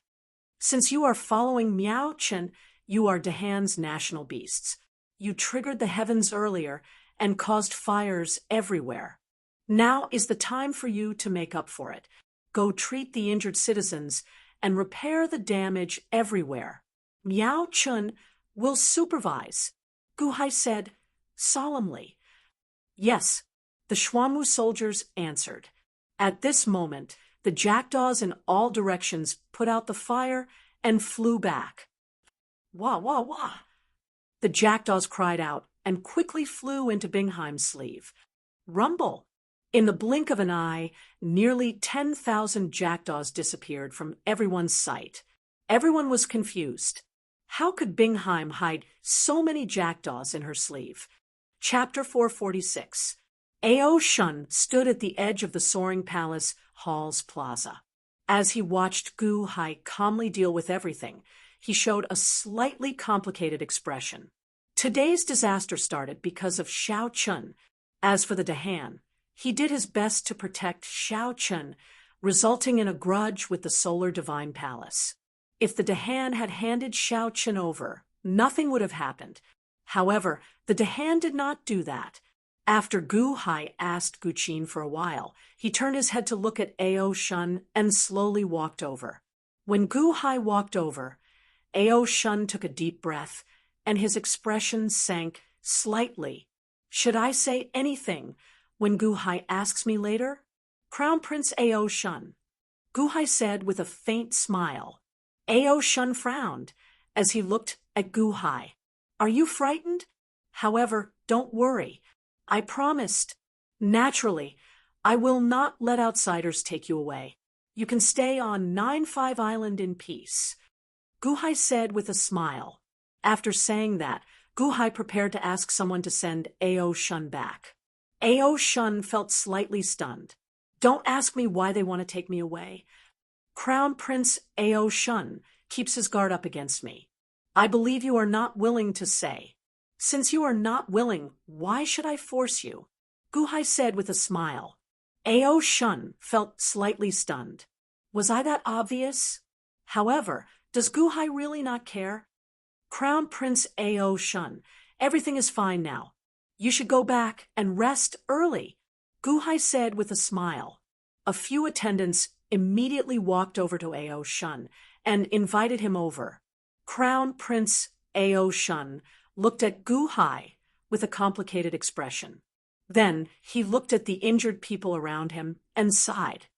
"Since you are following Miao Chen, you are Dahan's national beasts. You triggered the heavens earlier and caused fires everywhere. Now is the time for you to make up for it. Go treat the injured citizens and repair the damage everywhere. Miao Chen will supervise," Gu Hai said solemnly. "Yes," the Xuanwu soldiers answered. At this moment, the jackdaws in all directions put out the fire and flew back. "Wah, wah, wah!" The jackdaws cried out and quickly flew into Bingheim's sleeve. Rumble! In the blink of an eye, nearly 10,000 jackdaws disappeared from everyone's sight. Everyone was confused. How could Bingheim hide so many jackdaws in her sleeve? Chapter 446. Ao Shun stood at the edge of the soaring palace hall's plaza. As he watched Gu Hai calmly deal with everything, he showed a slightly complicated expression. Today's disaster started because of Xiao Chun. As for the Dahan, he did his best to protect Xiao Chun, resulting in a grudge with the Solar Divine Palace. If the Dahan had handed Xiao Chun over, nothing would have happened. However, the Dahan did not do that. After Gu Hai asked Gu Qin for a while, he turned his head to look at Ao Shun and slowly walked over. When Gu Hai walked over, Ao Shun took a deep breath, and his expression sank slightly. "Should I say anything when Gu Hai asks me later?" "Crown Prince Ao Shun," Gu Hai said with a faint smile. Ao Shun frowned as he looked at Gu Hai. "Are you frightened? However, don't worry. I promised. Naturally, I will not let outsiders take you away. You can stay on 9-5 Island in peace," Gu Hai said with a smile. After saying that, Gu Hai prepared to ask someone to send Ao Shun back. Ao Shun felt slightly stunned. "Don't ask me why they want to take me away. Crown Prince Ao Shun keeps his guard up against me. I believe you are not willing to say. Since you are not willing, why should I force you?" Gu Hai said with a smile. Ao Shun felt slightly stunned. Was I that obvious? However, does Gu Hai really not care? "Crown Prince Ao Shun, everything is fine now. You should go back and rest early," Gu Hai said with a smile. A few attendants immediately walked over to Ao Shun and invited him over. Crown Prince Ao Shun looked at Gu Hai with a complicated expression. Then he looked at the injured people around him and sighed.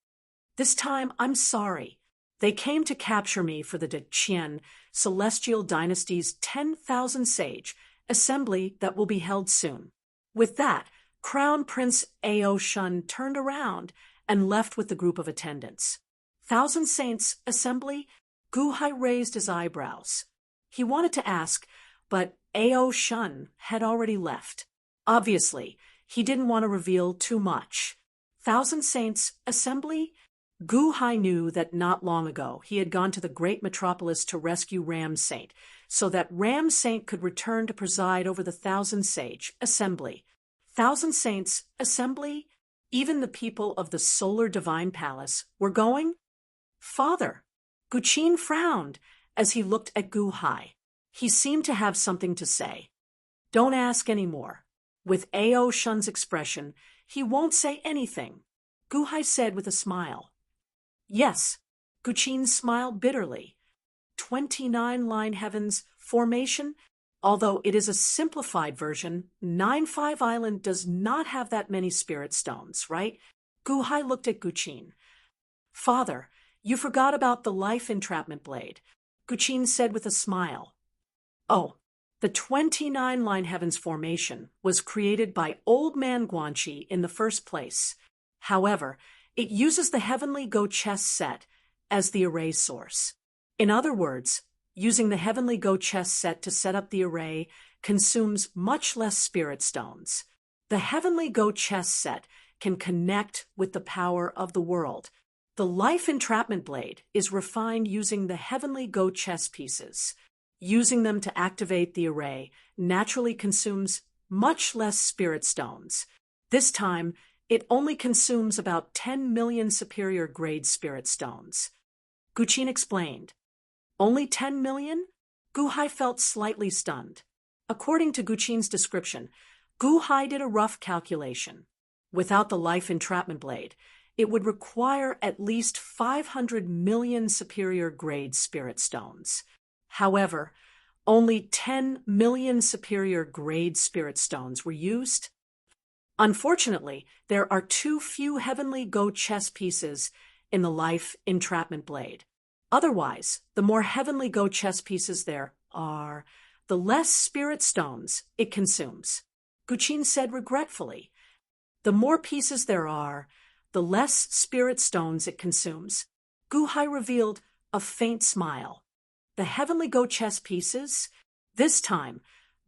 "This time I'm sorry. They came to capture me for the De Qian Celestial Dynasty's 10,000 Sage assembly that will be held soon." With that, Crown Prince Ao Shun turned around and left with the group of attendants. "Thousand Saints assembly?" Gu Hai raised his eyebrows. He wanted to ask, but Ao Shun had already left. Obviously, he didn't want to reveal too much. "Thousand Saints assembly?" Gu Hai knew that not long ago he had gone to the great metropolis to rescue Ram Saint, so that Ram Saint could return to preside over the Thousand Sage assembly. "Thousand Saints assembly?" Even the people of the Solar Divine Palace were going? "Father," Gu Qin frowned as he looked at Gu Hai. He seemed to have something to say. "Don't ask any more." With Ao Shun's expression, "He won't say anything," Gu Hai said with a smile. "Yes," Gu Qin smiled bitterly. 29-line heavens formation. Although it is a simplified version, 9-5 Island does not have that many spirit stones, right? Guhai looked at Guqin. Father, you forgot about the life entrapment blade, Guqin said with a smile. Oh, the 29-line heavens formation was created by Old Man Guanxi in the first place. However, it uses the Heavenly Go chess set as the array source. In other words, using the Heavenly Go chess set to set up the array consumes much less spirit stones. The Heavenly Go chess set can connect with the power of the world. The life entrapment blade is refined using the Heavenly Go chess pieces. Using them to activate the array naturally consumes much less spirit stones. This time, it only consumes about 10 million superior grade spirit stones. Guqin explained. Only 10 million? Guhai felt slightly stunned. According to Guqin's description, Guhai did a rough calculation. Without the life entrapment blade, it would require at least 500 million superior grade spirit stones. However, only 10 million superior grade spirit stones were used. Unfortunately, there are too few Heavenly Go chess pieces in the life entrapment blade. Otherwise, the more Heavenly Go chess pieces there are, the less spirit stones it consumes. Guqin said regretfully. The more pieces there are, the less spirit stones it consumes. Guhai revealed a faint smile. The Heavenly Go chess pieces? This time,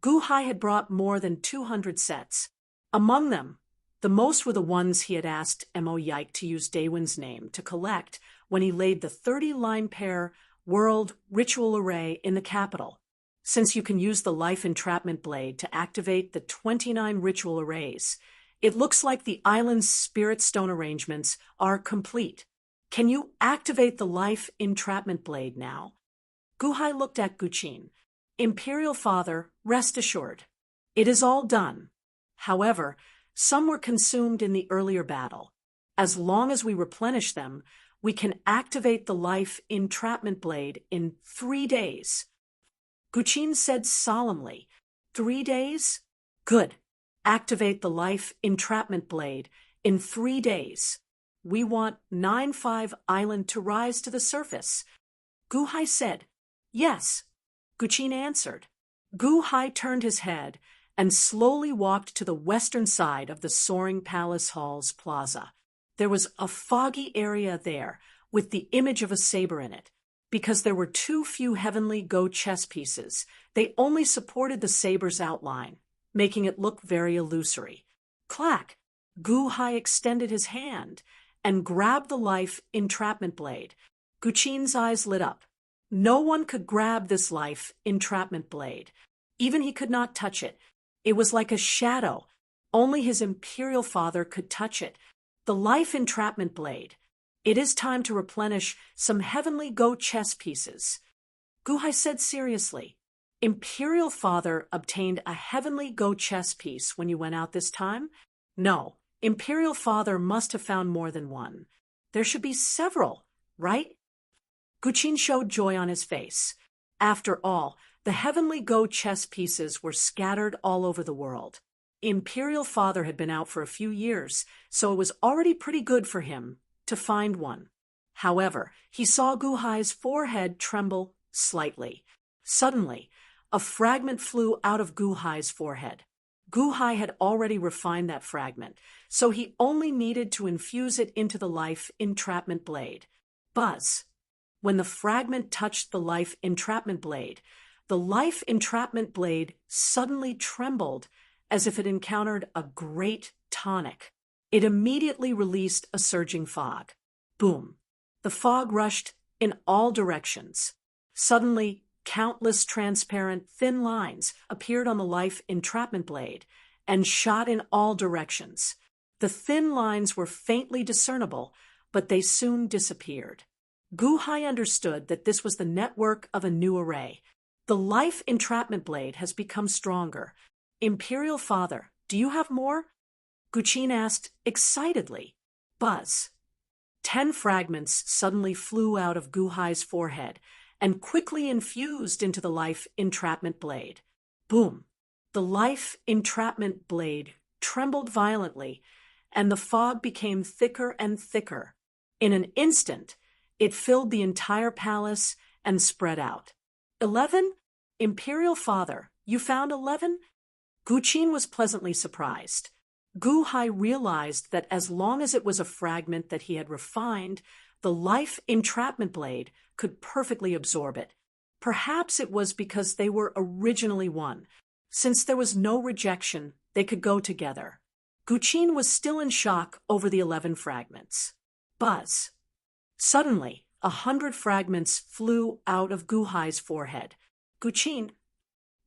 Guhai had brought more than 200 sets. Among them, the most were the ones he had asked Mo Yike to use Daewon's name to collect when he laid the 30-line pair World Ritual Array in the capital. Since you can use the life entrapment blade to activate the 29 ritual arrays, it looks like the island's spirit stone arrangements are complete. Can you activate the life entrapment blade now? Guhai looked at Guqin. Imperial Father, rest assured. It is all done. However, some were consumed in the earlier battle. As long as we replenish them, we can activate the life entrapment blade in 3 days. Guqin said solemnly, 3 days? Good. Activate the life entrapment blade in 3 days. We want 9-5 Island to rise to the surface. Guhai said, yes. Guqin answered. Guhai turned his head and slowly walked to the western side of the soaring palace hall's plaza. There was a foggy area there with the image of a saber in it. Because there were too few Heavenly Go chess pieces, they only supported the saber's outline, making it look very illusory. Clack! Guhai extended his hand and grabbed the life entrapment blade. Guqin's eyes lit up. No one could grab this life entrapment blade. Even he could not touch it. It was like a shadow. Only his Imperial Father could touch it. The life entrapment blade. It is time to replenish some Heavenly Go chess pieces. Guhai said seriously, Imperial Father obtained a Heavenly Go chess piece when you went out this time? No, Imperial Father must have found more than one. There should be several, right? Guqin showed joy on his face. After all, the Heavenly Go chess pieces were scattered all over the world. Imperial Father had been out for a few years, so it was already pretty good for him to find one. However, he saw Guhai's forehead tremble slightly. Suddenly, a fragment flew out of Guhai's forehead. Guhai had already refined that fragment, so he only needed to infuse it into the life entrapment blade. Buzz! When the fragment touched the life entrapment blade, the life entrapment blade suddenly trembled as if it encountered a great tonic. It immediately released a surging fog. Boom! The fog rushed in all directions. Suddenly, countless transparent, thin lines appeared on the life entrapment blade and shot in all directions. The thin lines were faintly discernible, but they soon disappeared. Guhai understood that this was the network of a new array. The life entrapment blade has become stronger. Imperial Father, do you have more? Guqin asked excitedly. Buzz! 10 fragments suddenly flew out of Guhai's forehead and quickly infused into the life entrapment blade. Boom! The life entrapment blade trembled violently, and the fog became thicker and thicker. In an instant, it filled the entire palace and spread out. 11? Imperial Father, you found 11? Guqin was pleasantly surprised. Gu Hai realized that as long as it was a fragment that he had refined, the life entrapment blade could perfectly absorb it. Perhaps it was because they were originally one. Since there was no rejection, they could go together. Guqin was still in shock over the 11 fragments. Buzz. Suddenly, 100 fragments flew out of Gu Hai's forehead. Guqin.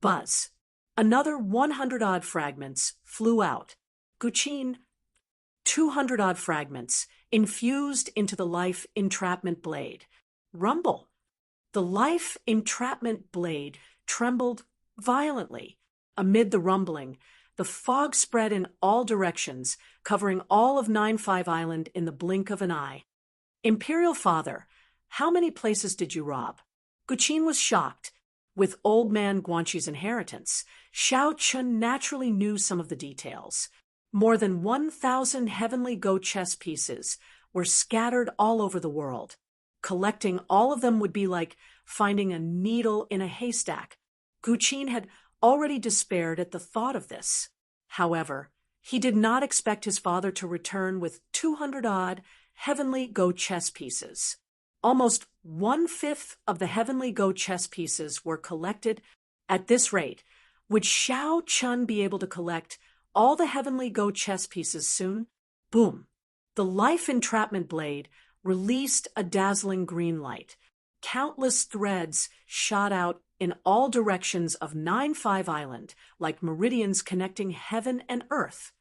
Buzz. Another 100-odd fragments flew out. Guqin. 200-odd fragments infused into the life entrapment blade. Rumble. The life entrapment blade trembled violently. Amid the rumbling, the fog spread in all directions, covering all of 9-5 Island in the blink of an eye. Imperial Father, how many places did you rob? Guqin was shocked. With old man Guanxi's inheritance, Xiao Chun naturally knew some of the details. More than 1,000 heavenly go chess pieces were scattered all over the world. Collecting all of them would be like finding a needle in a haystack. Guqin had already despaired at the thought of this. However, he did not expect his father to return with 200-odd heavenly go chess pieces. Almost 1/5 of the heavenly go chess pieces were collected. At this rate, would Xiao Chun be able to collect all the heavenly go chess pieces soon? Boom! The life entrapment blade released a dazzling green light. Countless threads shot out in all directions of 9-5 Island, like meridians connecting heaven and earth.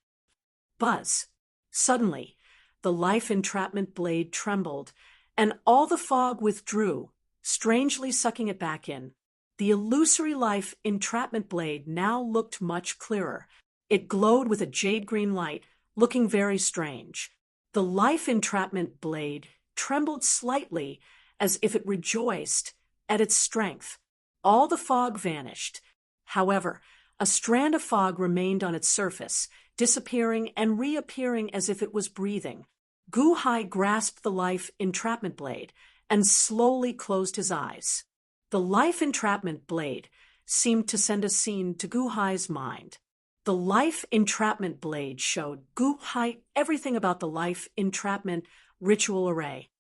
Buzz. Suddenly, the life entrapment blade trembled, and all the fog withdrew, strangely sucking it back in. The illusory life entrapment blade now looked much clearer. It glowed with a jade-green light, looking very strange. The life entrapment blade trembled slightly as if it rejoiced at its strength. All the fog vanished. However, a strand of fog remained on its surface, disappearing and reappearing as if it was breathing. Gu Hai grasped the life entrapment blade and slowly closed his eyes. The life entrapment blade seemed to send a scene to Gu Hai's mind. The life entrapment blade showed Gu Hai everything about the life entrapment ritual array.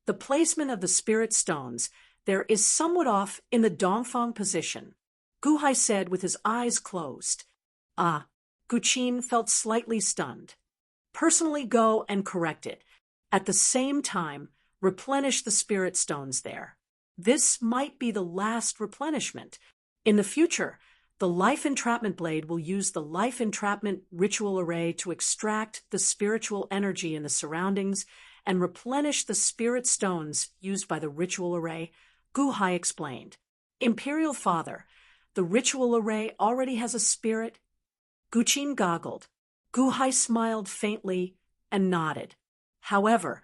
The placement of the spirit stones there is somewhat off in the Dongfang position, Gu Hai said with his eyes closed. Ah, Guqin felt slightly stunned. Personally go and correct it. At the same time, replenish the spirit stones there. This might be the last replenishment. In the future, the life entrapment blade will use the life entrapment ritual array to extract the spiritual energy in the surroundings and replenish the spirit stones used by the ritual array, Gu Hai explained. Imperial Father, the ritual array already has a spirit. Guqin goggled. Gu Hai smiled faintly and nodded. However,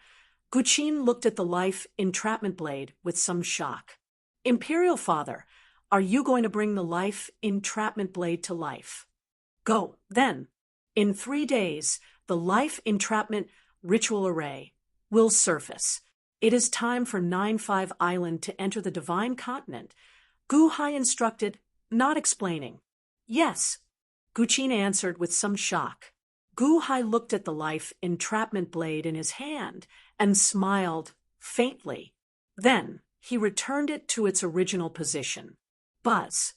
Guqin looked at the life entrapment blade with some shock. Imperial Father, are you going to bring the life entrapment blade to life? Go, then. In 3 days, the life entrapment ritual array will surface. It is time for 9-5 Island to enter the divine continent. Gu Hai instructed, not explaining. Yes, Guqin answered with some shock. Gu Hai looked at the life entrapment blade in his hand and smiled faintly. Then he returned it to its original position. Buzz.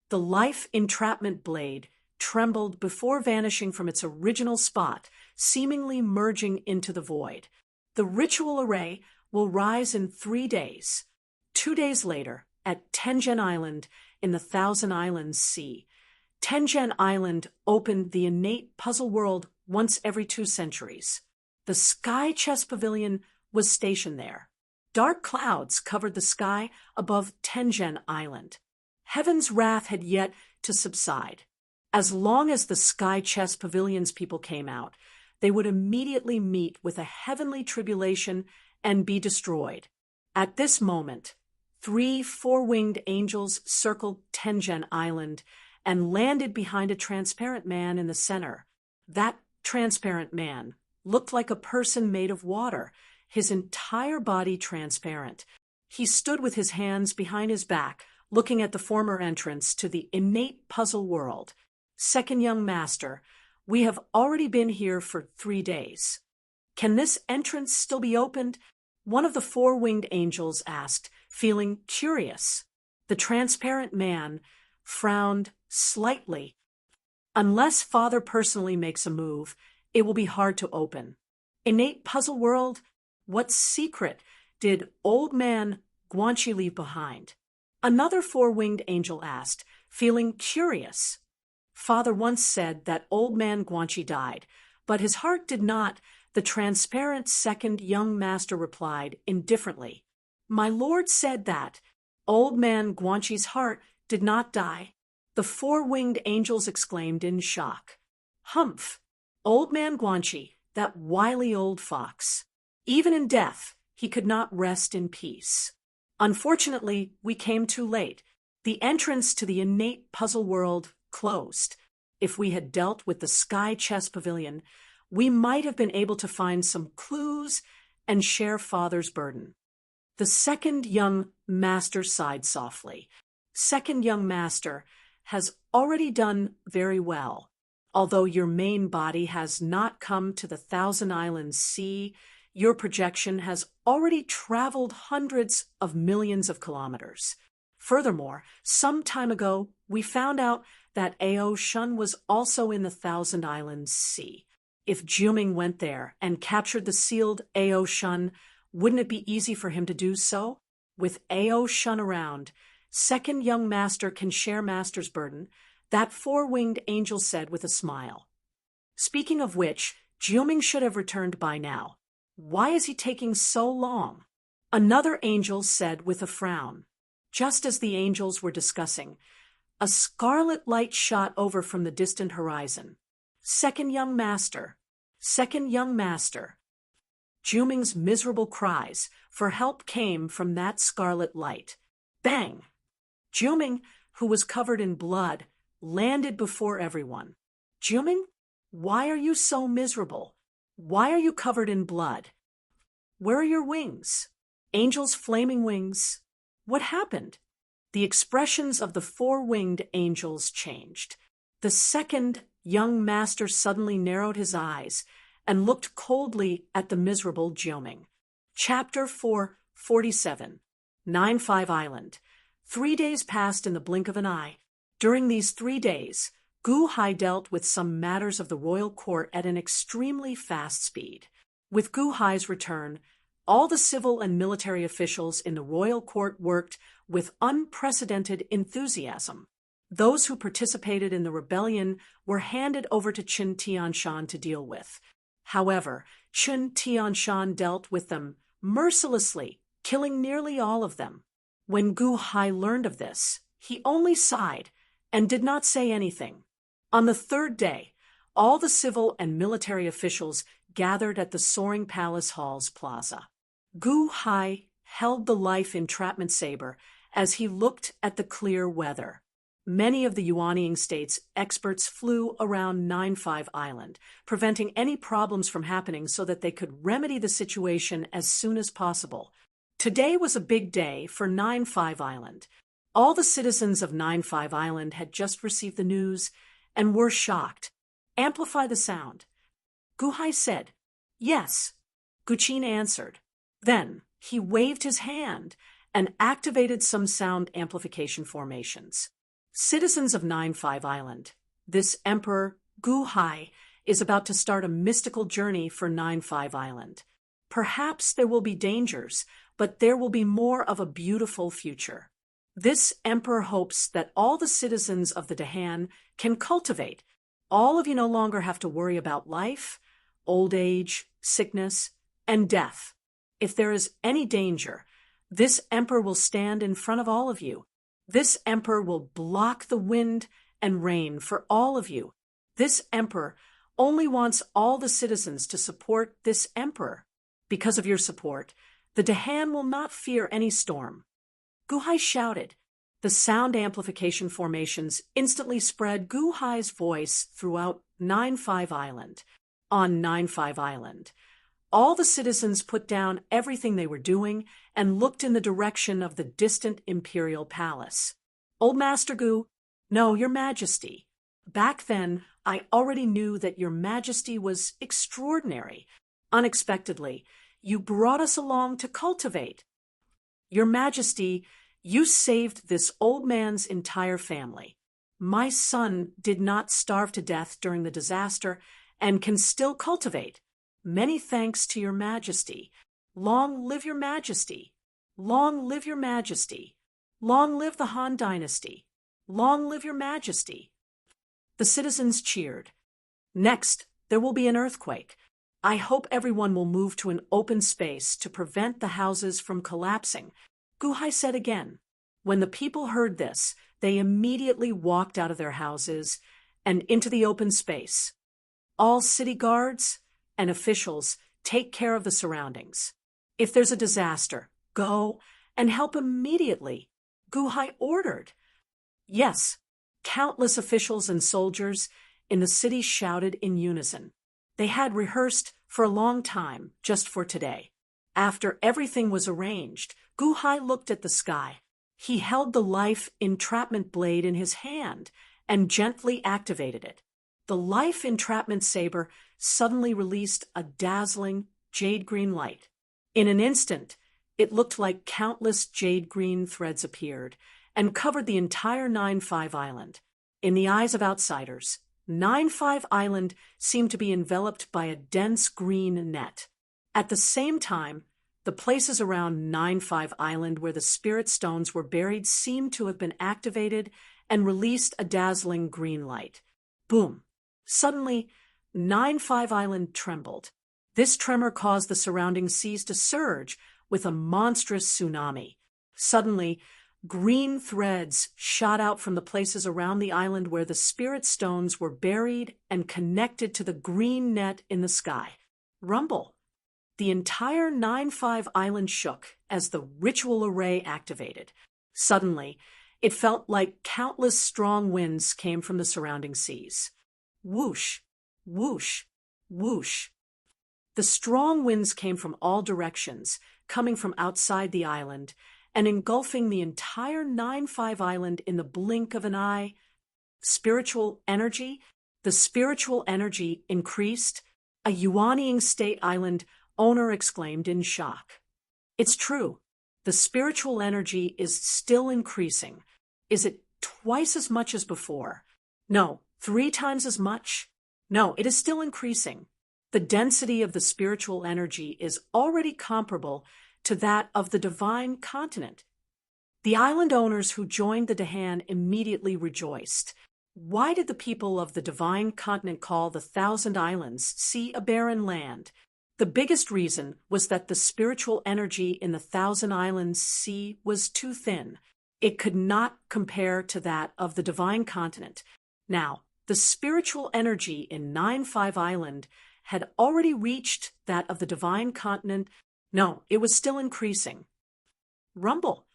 The life entrapment blade trembled before vanishing from its original spot, seemingly merging into the void. The ritual array will rise in 3 days. 2 days later, at Tengen Island in the Thousand Islands Sea, Tengen Island opened the innate puzzle world once every 2 centuries. The Sky Chess Pavilion was stationed there. Dark clouds covered the sky above Tengen Island. Heaven's wrath had yet to subside. As long as the Sky Chess Pavilion's people came out, they would immediately meet with a heavenly tribulation and be destroyed. At this moment, 3 four-winged angels circled Tengen Island and landed behind a transparent man in the center. That transparent man looked like a person made of water, his entire body transparent. He stood with his hands behind his back, looking at the former entrance to the innate puzzle world. Second young master, we have already been here for 3 days. Can this entrance still be opened? One of the four-winged angels asked, feeling curious. The transparent man frowned slightly. Unless Father personally makes a move, it will be hard to open. Innate puzzle world? What secret did old man Guanxi leave behind? Another four-winged angel asked, feeling curious. Father once said that old man Guanxi died, but his heart did not. The transparent second young master replied indifferently. My lord said that old man Guanxi's heart did not die. The four-winged angels exclaimed in shock. Humph! Old man Guanxi, that wily old fox. Even in death, he could not rest in peace. Unfortunately, we came too late. The entrance to the innate puzzle world closed. If we had dealt with the Sky Chess Pavilion, we might have been able to find some clues and share Father's burden. The second young master sighed softly. Second young master has already done very well. Although your main body has not come to the Thousand Islands Sea, your projection has already traveled hundreds of millions of kilometers. Furthermore, some time ago, we found out that Ao Shun was also in the Thousand Islands Sea. If Jiuming went there and captured the sealed Ao Shun, wouldn't it be easy for him to do so? With Ao Shun around, second young master can share master's burden, that four-winged angel said with a smile. Speaking of which, Jiuming should have returned by now. Why is he taking so long? Another angel said with a frown. Just as the angels were discussing, a scarlet light shot over from the distant horizon. Second young master, second young master. Jiuming's miserable cries for help came from that scarlet light. Bang! Jiuming, who was covered in blood, landed before everyone. Jiuming, why are you so miserable? Why are you covered in blood? Where are your wings? Angel's flaming wings. What happened? The expressions of the four-winged angels changed. The second young master suddenly narrowed his eyes and looked coldly at the miserable Jiuming. Chapter 447. 9-5 Island. 3 days passed in the blink of an eye. During these 3 days, Gu Hai dealt with some matters of the royal court at an extremely fast speed. With Gu Hai's return, all the civil and military officials in the royal court worked with unprecedented enthusiasm. Those who participated in the rebellion were handed over to Qin Tianshan to deal with. However, Qin Tianshan dealt with them mercilessly, killing nearly all of them. When Gu Hai learned of this, he only sighed and did not say anything. On the third day, all the civil and military officials gathered at the Soaring Palace Hall's plaza. Gu Hai held the life entrapment saber as he looked at the clear weather. Many of the Yuanying state's experts flew around 9-5 Island, preventing any problems from happening so that they could remedy the situation as soon as possible. Today was a big day for 9-5 Island. All the citizens of 9-5 Island had just received the news and were shocked. Amplify the sound. Gu Hai said, Yes. Guqin answered. Then he waved his hand and activated some sound amplification formations. Citizens of 9-5 Island, this Emperor Gu Hai is about to start a mystical journey for 9-5 Island. Perhaps there will be dangers, but there will be more of a beautiful future. This emperor hopes that all the citizens of the Dahan can cultivate. All of you no longer have to worry about life, old age, sickness, and death. If there is any danger, this emperor will stand in front of all of you. This emperor will block the wind and rain for all of you. This emperor only wants all the citizens to support this emperor. Because of your support, the Dahan will not fear any storm. Guhai shouted. The sound amplification formations instantly spread Guhai's voice throughout 9-5 Island. On 9-5 Island, all the citizens put down everything they were doing and looked in the direction of the distant imperial palace. Old Master Gu, no, Your Majesty. Back then, I already knew that Your Majesty was extraordinary. Unexpectedly, you brought us along to cultivate. Your Majesty, you saved this old man's entire family. My son did not starve to death during the disaster and can still cultivate. Many thanks to Your Majesty. Long live Your Majesty. Long live Your Majesty. Long live the Han Dynasty. Long live Your Majesty. The citizens cheered. Next, there will be an earthquake. I hope everyone will move to an open space to prevent the houses from collapsing, Guhai said again. When the people heard this, they immediately walked out of their houses and into the open space. All city guards and officials take care of the surroundings. If there's a disaster, go and help immediately, Guhai ordered. Yes, countless officials and soldiers in the city shouted in unison. They had rehearsed for a long time just for today. After everything was arranged, Guhai looked at the sky. He held the life entrapment blade in his hand and gently activated it. The life entrapment saber suddenly released a dazzling jade-green light. In an instant, it looked like countless jade-green threads appeared and covered the entire 9-5 Island. In the eyes of outsiders, 9-5 Island seemed to be enveloped by a dense green net. At the same time, the places around 9-5 Island where the spirit stones were buried seemed to have been activated and released a dazzling green light. Boom! Suddenly, 9-5 Island trembled. This tremor caused the surrounding seas to surge with a monstrous tsunami. Suddenly, green threads shot out from the places around the island where the spirit stones were buried and connected to the green net in the sky. Rumble! The entire 9-5 Island shook as the ritual array activated. Suddenly, it felt like countless strong winds came from the surrounding seas. Whoosh! Whoosh! Whoosh! The strong winds came from all directions, coming from outside the island, and engulfing the entire 9-5 Island in the blink of an eye. Spiritual energy? The spiritual energy increased. A Yuaniing state island owner exclaimed in shock. It's true. The spiritual energy is still increasing. Is it twice as much as before? No. 3 times as much? No, it is still increasing. The density of the spiritual energy is already comparable to that of the divine continent. The island owners who joined the Dahan immediately rejoiced. Why did the people of the divine continent call the 1,000 Islands Sea a barren land? The biggest reason was that the spiritual energy in the 1,000 Islands Sea was too thin. It could not compare to that of the divine continent. Now, the spiritual energy in 9-5 Island had already reached that of the divine continent. No, it was still increasing. Rumble!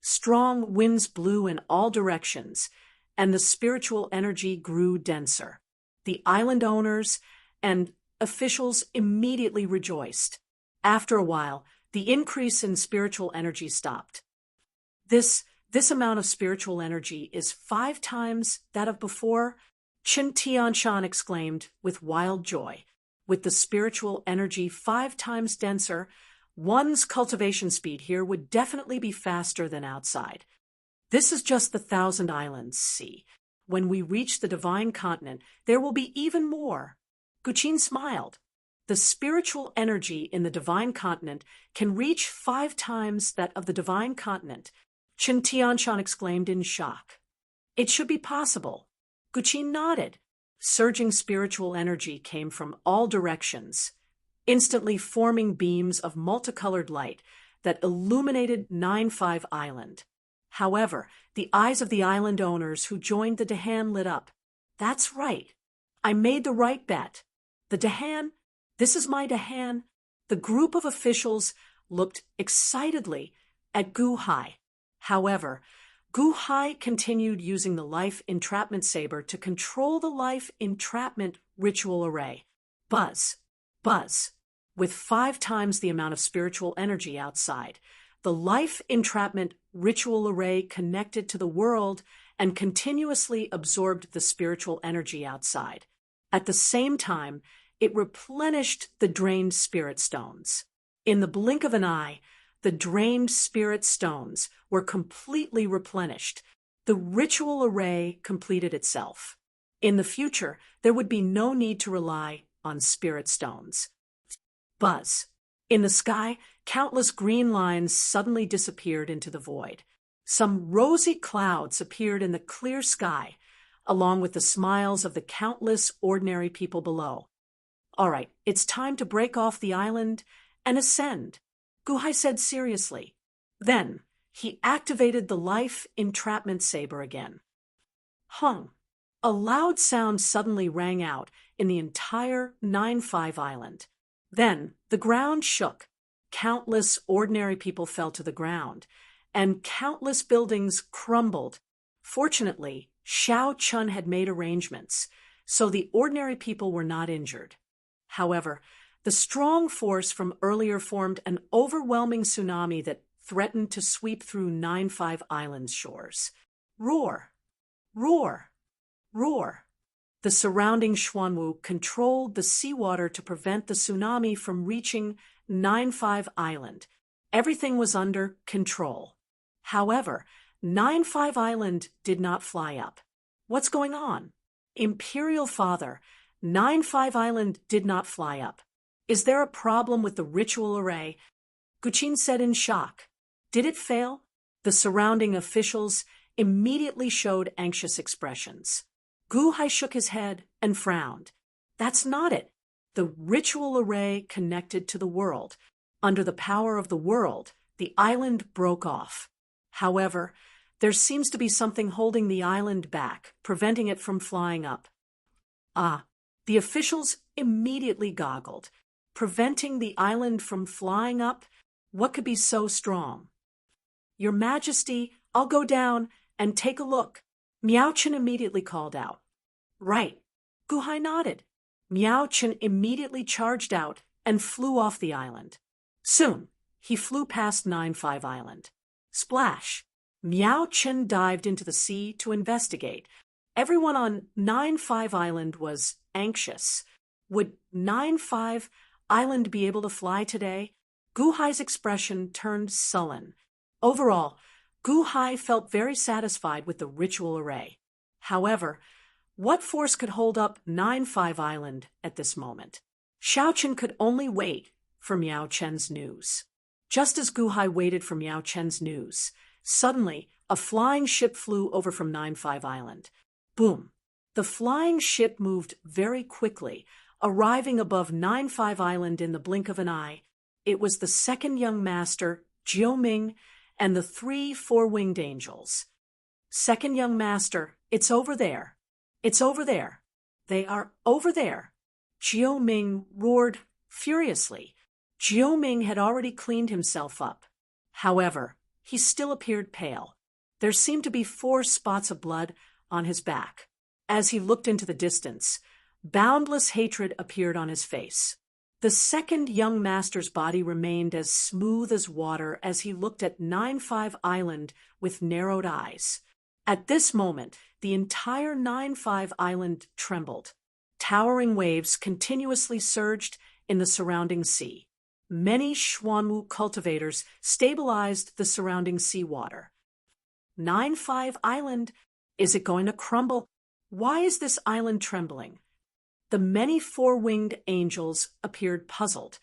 Strong winds blew in all directions, and the spiritual energy grew denser. The island owners and officials immediately rejoiced. After a while, the increase in spiritual energy stopped. This amount of spiritual energy is 5 times that of before, Chen Tianshan exclaimed with wild joy. With the spiritual energy 5 times denser, one's cultivation speed here would definitely be faster than outside. This is just the 1,000 Islands Sea. When we reach the divine continent, there will be even more. Guqin smiled. The spiritual energy in the divine continent can reach 5 times that of the divine continent, Chen Tianshan exclaimed in shock. It should be possible. Guqin nodded. Surging spiritual energy came from all directions, instantly forming beams of multicolored light that illuminated 9-5 Island. However, the eyes of the island owners who joined the Dahan lit up. That's right. I made the right bet. The Dahan, this is my Dahan. The group of officials looked excitedly at Guhai. However, Gu Hai continued using the life entrapment saber to control the life entrapment ritual array. Buzz, buzz. With 5 times the amount of spiritual energy outside, the life entrapment ritual array connected to the world and continuously absorbed the spiritual energy outside. At the same time, it replenished the drained spirit stones. In the blink of an eye, the drained spirit stones were completely replenished. The ritual array completed itself. In the future, there would be no need to rely on spirit stones. Buzz. In the sky, countless green lines suddenly disappeared into the void. Some rosy clouds appeared in the clear sky, along with the smiles of the countless ordinary people below. All right, it's time to break off the island and ascend, Gu Hai said seriously. Then, he activated the life entrapment saber again. Hung. A loud sound suddenly rang out in the entire 9-5 island. Then, the ground shook. Countless ordinary people fell to the ground, and countless buildings crumbled. Fortunately, Xiao Chun had made arrangements, so the ordinary people were not injured. However, the strong force from earlier formed an overwhelming tsunami that threatened to sweep through 9-5 Island's shores. Roar! Roar! Roar! The surrounding Xuanwu controlled the seawater to prevent the tsunami from reaching 9-5 Island. Everything was under control. However, 9-5 Island did not fly up. What's going on? Imperial Father, 9-5 Island did not fly up. Is there a problem with the ritual array? Guqin said in shock. Did it fail? The surrounding officials immediately showed anxious expressions. Gu Hai shook his head and frowned. That's not it. The ritual array connected to the world. Under the power of the world, the island broke off. However, there seems to be something holding the island back, preventing it from flying up. The officials immediately goggled. Preventing the island from flying up? What could be so strong? Your Majesty, I'll go down and take a look. Miao Chen immediately called out. Right. Gu Hai nodded. Miao Chen immediately charged out and flew off the island. Soon, he flew past 9-5 Island. Splash! Miao Chen dived into the sea to investigate. Everyone on 9-5 Island was anxious. Would 9-5 Island be able to fly today? Gu Hai's expression turned sullen. Overall, Gu Hai felt very satisfied with the ritual array. However, what force could hold up 9-5 Island at this moment? Xiao Chen could only wait for Miao Chen's news. Just as Gu Hai waited for Miao Chen's news, suddenly a flying ship flew over from 9-5 Island. Boom! The flying ship moved very quickly, arriving above 9-5 Island in the blink of an eye. It was the second young master, Jiu Ming, and the 3 four-winged angels. Second young master, it's over there. It's over there. They are over there. Jiu Ming roared furiously. Jiu Ming had already cleaned himself up. However, he still appeared pale. There seemed to be 4 spots of blood on his back. As he looked into the distance, boundless hatred appeared on his face. The second young master's body remained as smooth as water as he looked at 9-5 Island with narrowed eyes. At this moment, the entire 9-5 Island trembled. Towering waves continuously surged in the surrounding sea. Many Xuanwu cultivators stabilized the surrounding seawater. 9-5 Island, is it going to crumble? Why is this island trembling? The many 4-winged angels appeared puzzled.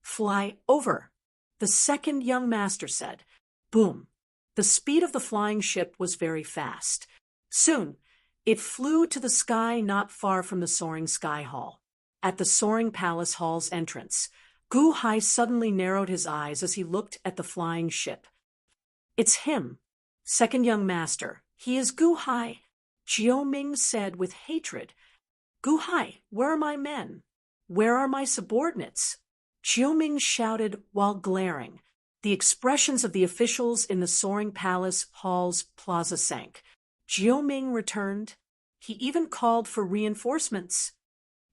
Fly over, the second young master said. Boom! The speed of the flying ship was very fast. Soon, it flew to the sky not far from the soaring sky hall. At the soaring palace hall's entrance, Gu Hai suddenly narrowed his eyes as he looked at the flying ship. It's him, second young master. He is Gu Hai, Jiu Ming said with hatred. Gu Hai, where are my men? Where are my subordinates? Jiu Ming shouted while glaring. The expressions of the officials in the soaring palace hall's plaza sank. Jiao Ming returned. He even called for reinforcements.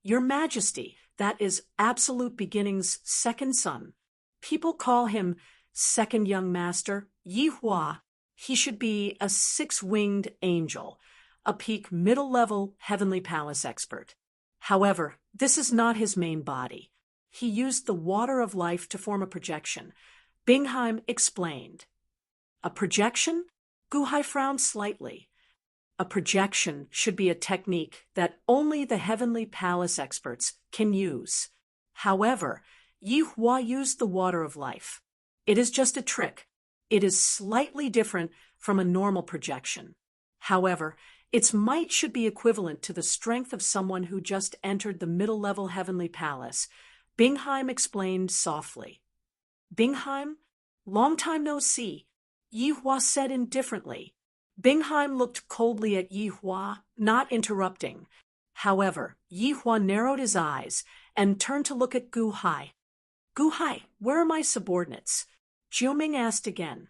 Your Majesty, that is Absolute Beginning's second son. People call him second young master, Yi Hua. He should be a six-winged angel, a peak middle-level heavenly palace expert. However, this is not his main body. He used the water of life to form a projection. Bingheim explained. A projection? Guhai frowned slightly. A projection should be a technique that only the heavenly palace experts can use. However, Yi Hua used the water of life. It is just a trick. It is slightly different from a normal projection. However, its might should be equivalent to the strength of someone who just entered the middle-level heavenly palace. Bingheim explained softly. Bingheim? Long time no see, Yi Hua said indifferently. Bingheim looked coldly at Yi Hua, not interrupting. However, Yi Hua narrowed his eyes and turned to look at Gu Hai. Gu Hai, where are my subordinates? Jiao Ming asked again.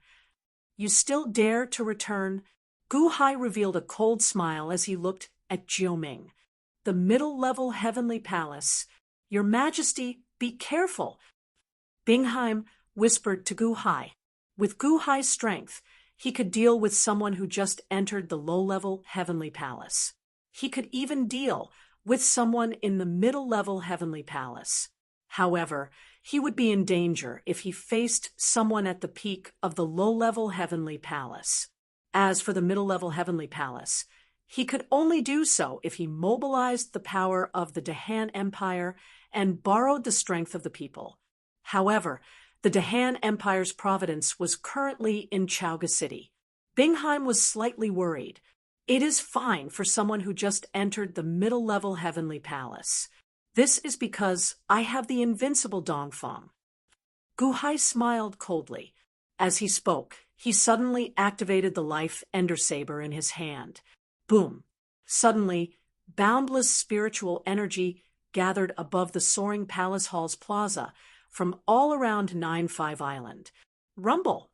You still dare to return? Gu Hai revealed a cold smile as he looked at Jiao Ming. The middle-level heavenly palace. Your Majesty, be careful. Bingheim whispered to Gu Hai. With Gu Hai's strength, he could deal with someone who just entered the low-level heavenly palace. He could even deal with someone in the middle-level heavenly palace. However, he would be in danger if he faced someone at the peak of the low-level heavenly palace. As for the middle-level heavenly palace, he could only do so if he mobilized the power of the Dahan Empire and borrowed the strength of the people. However, the Dahan Empire's providence was currently in Chaoga City. Bingheim was slightly worried. It is fine for someone who just entered the middle-level heavenly palace. This is because I have the invincible Dongfang. Gu Hai smiled coldly. As he spoke, he suddenly activated the life ender saber in his hand. Boom! Suddenly, boundless spiritual energy gathered above the soaring palace hall's plaza from all around 9-5 Island. Rumble!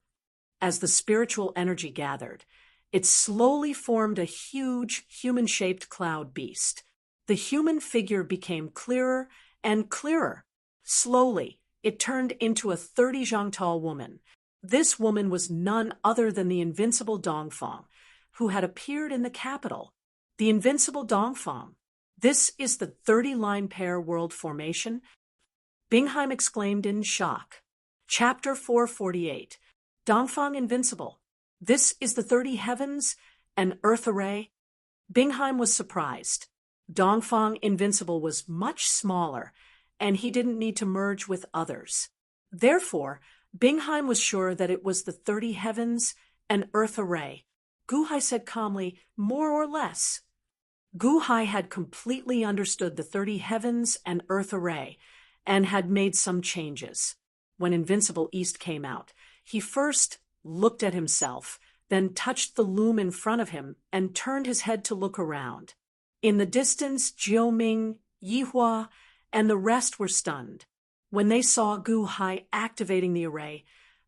As the spiritual energy gathered, it slowly formed a huge human-shaped cloud beast. The human figure became clearer and clearer. Slowly, it turned into a 30-zhang tall woman. This woman was none other than the invincible Dongfang, who had appeared in the capital. The invincible Dongfang. This is the 30-line pair world formation? Bingheim exclaimed in shock. Chapter 448. Dongfang Invincible. This is the 30 heavens and earth array? Bingheim was surprised. Dongfang Invincible was much smaller, and he didn't need to merge with others. Therefore, Bingheim was sure that it was the 30 heavens and earth array. Gu Hai said calmly, more or less. Gu Hai had completely understood the 30 heavens and earth array, and had made some changes. When Invincible East came out, he first looked at himself, then touched the loom in front of him and turned his head to look around. In the distance, Jiao Ming, Yi Hua, and the rest were stunned. When they saw Gu Hai activating the array,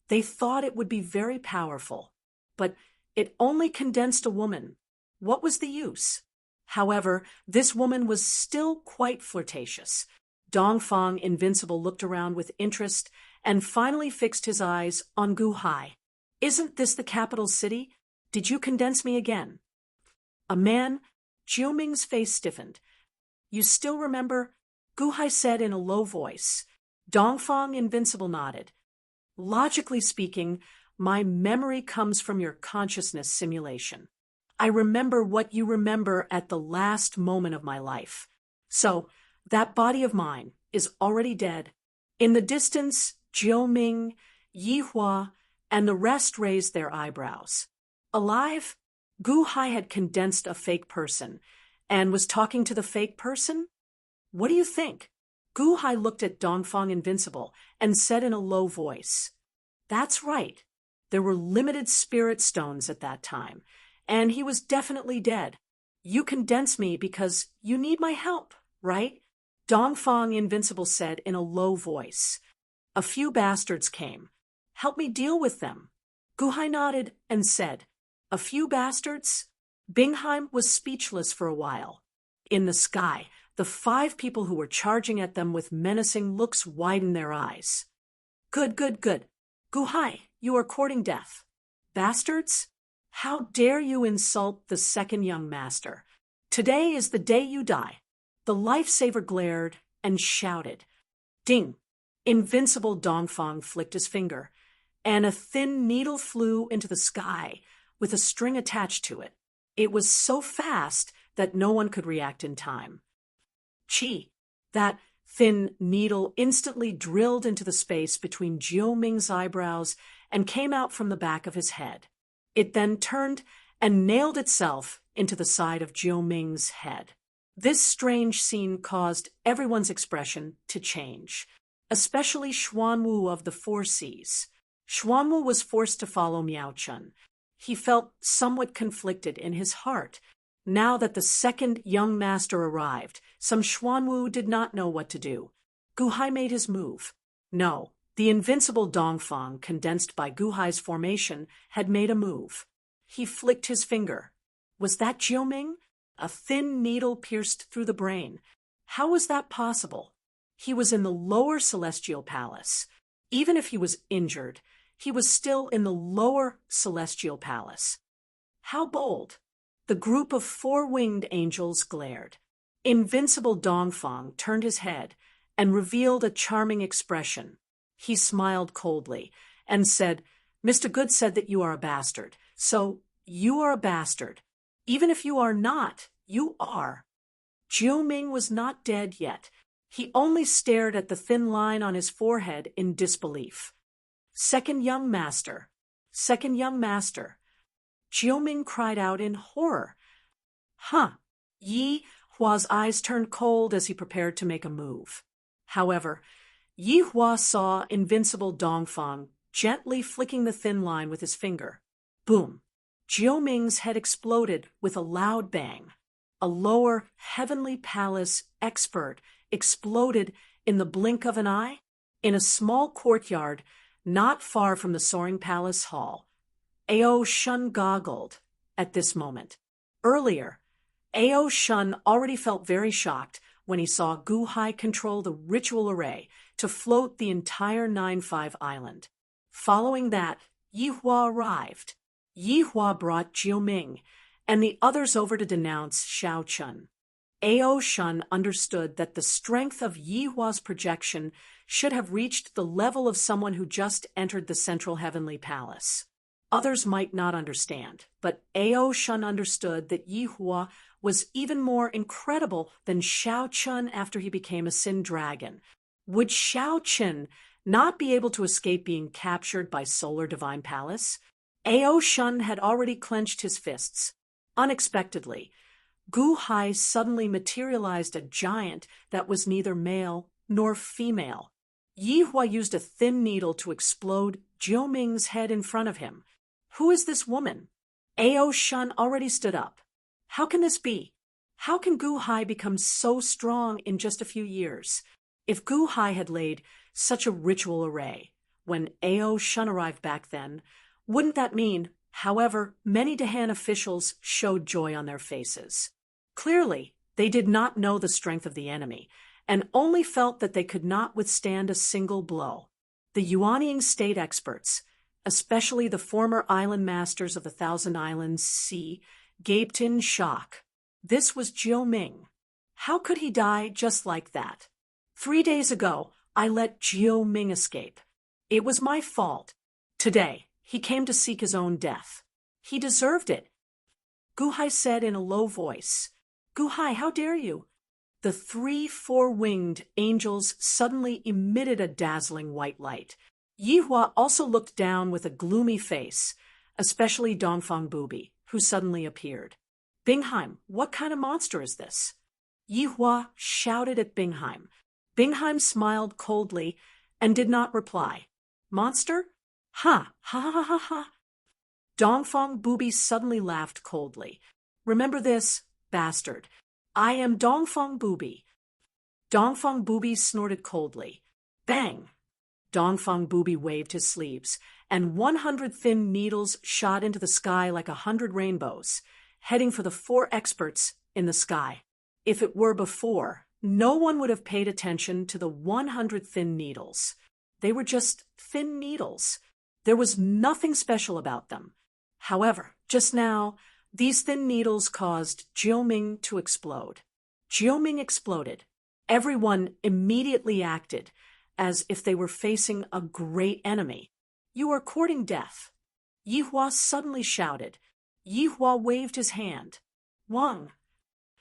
they thought it would be very powerful. But it only condensed a woman. What was the use? However, this woman was still quite flirtatious. Dongfang Invincible looked around with interest and finally fixed his eyes on Gu Hai. Isn't this the capital city? Did you condense me again? A man, Jiao Ming's face stiffened. You still remember? Gu Hai said in a low voice. Dongfang Invincible nodded. Logically speaking, my memory comes from your consciousness simulation. I remember what you remember at the last moment of my life. So, that body of mine is already dead. In the distance, Jiao Ming, Yi Hua, and the rest raised their eyebrows. Alive? Gu Hai had condensed a fake person and was talking to the fake person? What do you think? Gu Hai looked at Dongfang Invincible and said in a low voice, That's right. There were limited spirit stones at that time, and he was definitely dead. You condense me because you need my help, right? Dongfang Invincible said in a low voice. A few bastards came. Help me deal with them. Guhai nodded and said, "A few bastards?" Bingheim was speechless for a while. In the sky, the 5 people who were charging at them with menacing looks widened their eyes. Good, good, good. Guhai, you are courting death. Bastards? How dare you insult the second young master? Today is the day you die. The lifesaver glared and shouted. Ding! Invincible Dongfang flicked his finger, and a thin needle flew into the sky with a string attached to it. It was so fast that no one could react in time. Chi! That thin needle instantly drilled into the space between Jiu Ming's eyebrows and came out from the back of his head. It then turned and nailed itself into the side of Jiu Ming's head. This strange scene caused everyone's expression to change, especially Xuanwu of the 4 Seas. Xuanwu was forced to follow Miao Chun. He felt somewhat conflicted in his heart. Now that the second young master arrived, some Xuanwu did not know what to do. Guhai made his move. No, the invincible Dongfang, condensed by Guhai's formation, had made a move. He flicked his finger. Was that Jiu Ming? A thin needle pierced through the brain. How was that possible? He was in the lower celestial palace. Even if he was injured, he was still in the lower celestial palace. How bold! The group of 4-winged angels glared. Invincible Dongfang turned his head and revealed a charming expression. He smiled coldly and said, "Mr. Good said that you are a bastard, so you are a bastard. Even if you are not, you are." Jiu Ming was not dead yet. He only stared at the thin line on his forehead in disbelief. Second young master. Second young master. Jiu Ming cried out in horror. Huh. Yi Hua's eyes turned cold as he prepared to make a move. However, Yi Hua saw invincible Dongfang gently flicking the thin line with his finger. Boom! Jiu Ming's head exploded with a loud bang. A lower heavenly palace expert exploded in the blink of an eye in a small courtyard not far from the soaring palace hall. Ao Shun goggled at this moment. Earlier, Ao Shun already felt very shocked when he saw Guhai control the ritual array to float the entire 9-5 island. Following that, Yi Hua arrived. Yi Hua brought Jiu Ming and the others over to denounce Xiao Chun. Ao Shun understood that the strength of Yi Hua's projection should have reached the level of someone who just entered the central heavenly palace. Others might not understand, but Ao Shun understood that Yi Hua was even more incredible than Xiao Chun after he became a Sin Dragon. Would Xiao Chun not be able to escape being captured by Solar Divine Palace? Ao Shun had already clenched his fists. Unexpectedly, Guhai suddenly materialized a giant that was neither male nor female. Yi Hua used a thin needle to explode Jiu Ming's head in front of him. Who is this woman? Ao Shun already stood up. How can this be? How can Guhai become so strong in just a few years? If Guhai had laid such a ritual array when Ao Shun arrived back then, wouldn't that mean, however, many Dahan officials showed joy on their faces. Clearly, they did not know the strength of the enemy, and only felt that they could not withstand a single blow. The Yuanying state experts, especially the former island masters of the Thousand Islands Sea, gaped in shock. This was Jiu Ming. How could he die just like that? 3 days ago, I let Jiu Ming escape. It was my fault. Today, he came to seek his own death. He deserved it. Guhai said in a low voice. Guhai, how dare you? The 3 4-winged angels suddenly emitted a dazzling white light. Yi Hua also looked down with a gloomy face, especially Dongfang Bubi, who suddenly appeared. Bingheim, what kind of monster is this? Yi Hua shouted at Bingheim. Bingheim smiled coldly and did not reply. Monster? Ha, ha, ha, ha, ha. Dongfang Bubi suddenly laughed coldly. Remember this, bastard. I am Dongfang Bubi. Dongfang Bubi snorted coldly. Bang! Dongfang Booby waved his sleeves, and 100 thin needles shot into the sky like 100 rainbows, heading for the 4 experts in the sky. If it were before, no one would have paid attention to the 100 thin needles. They were just thin needles. There was nothing special about them. However, just now, these thin needles caused Jiuming to explode. Jiuming exploded. Everyone immediately acted as if they were facing a great enemy. "You are courting death." Yihua suddenly shouted. Yihua waved his hand. "Wang."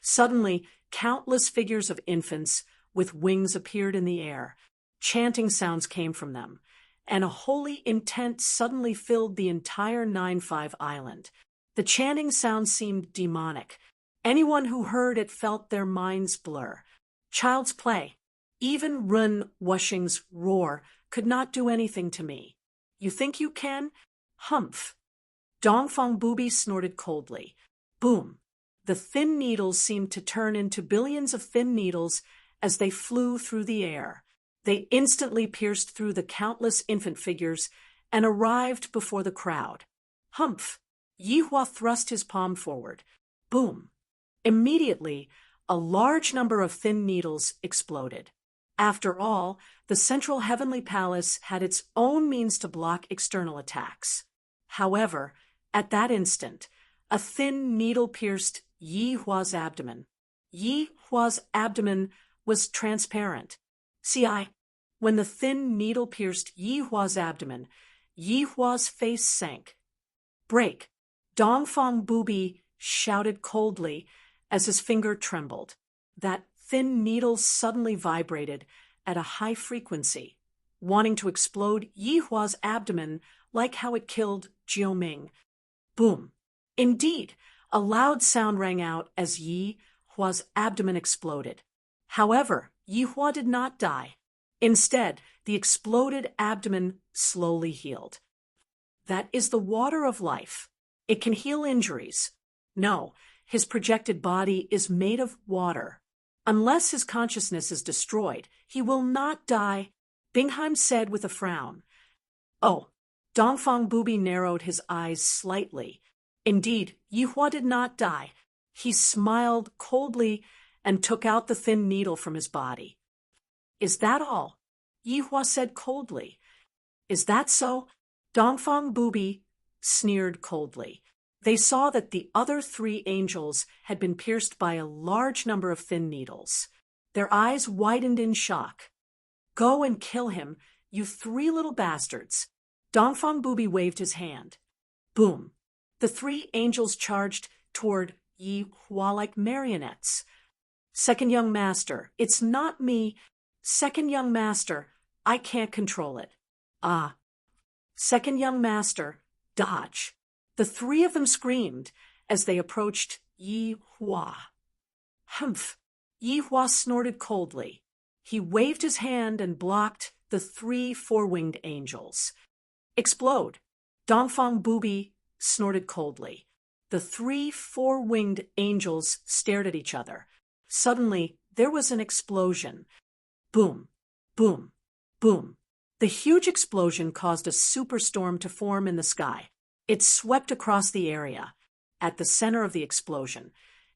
Suddenly, countless figures of infants with wings appeared in the air. Chanting sounds came from them, and a holy intent suddenly filled the entire 9-5 island. The chanting sound seemed demonic. Anyone who heard it felt their minds blur. Child's play. Even Run Wushing's roar could not do anything to me. "You think you can? Humph." Dongfang Booby snorted coldly. Boom. The thin needles seemed to turn into billions of thin needles as they flew through the air. They instantly pierced through the countless infant figures and arrived before the crowd. Humph! Yihua thrust his palm forward. Boom! Immediately, a large number of thin needles exploded. After all, the Central Heavenly Palace had its own means to block external attacks. However, at that instant, a thin needle pierced Yihua's abdomen. Yihua's abdomen was transparent. When the thin needle pierced Yihua's abdomen, Yihua's face sank. "Break!" Dongfang Booby shouted coldly as his finger trembled. That thin needle suddenly vibrated at a high frequency, wanting to explode Yihua's abdomen like how it killed Jiuming. Boom! Indeed, a loud sound rang out as Yihua's abdomen exploded. However, Yihua did not die. Instead, the exploded abdomen slowly healed. That is the water of life. It can heal injuries. No, his projected body is made of water. Unless his consciousness is destroyed, he will not die, Bingheim said with a frown. Oh, Dongfang Booby narrowed his eyes slightly. Indeed, Yihua did not die. He smiled coldly and took out the thin needle from his body. "Is that all?" Yihua said coldly. "Is that so?" Dongfang Booby sneered coldly. They saw that the other 3 angels had been pierced by a large number of thin needles. Their eyes widened in shock. "Go and kill him, you 3 little bastards." Dongfang Booby waved his hand. Boom! The 3 angels charged toward Yihua like marionettes. "Second young master, it's not me. Second young master, I can't control it." "Ah." "Second young master, dodge." The 3 of them screamed as they approached Yihua. Humph! Yihua snorted coldly. He waved his hand and blocked the 3 4-winged angels. "Explode!" Dongfang Booby snorted coldly. The 3 4-winged angels stared at each other. Suddenly, there was an explosion. Boom! Boom! Boom! The huge explosion caused a superstorm to form in the sky. It swept across the area. At the center of the explosion,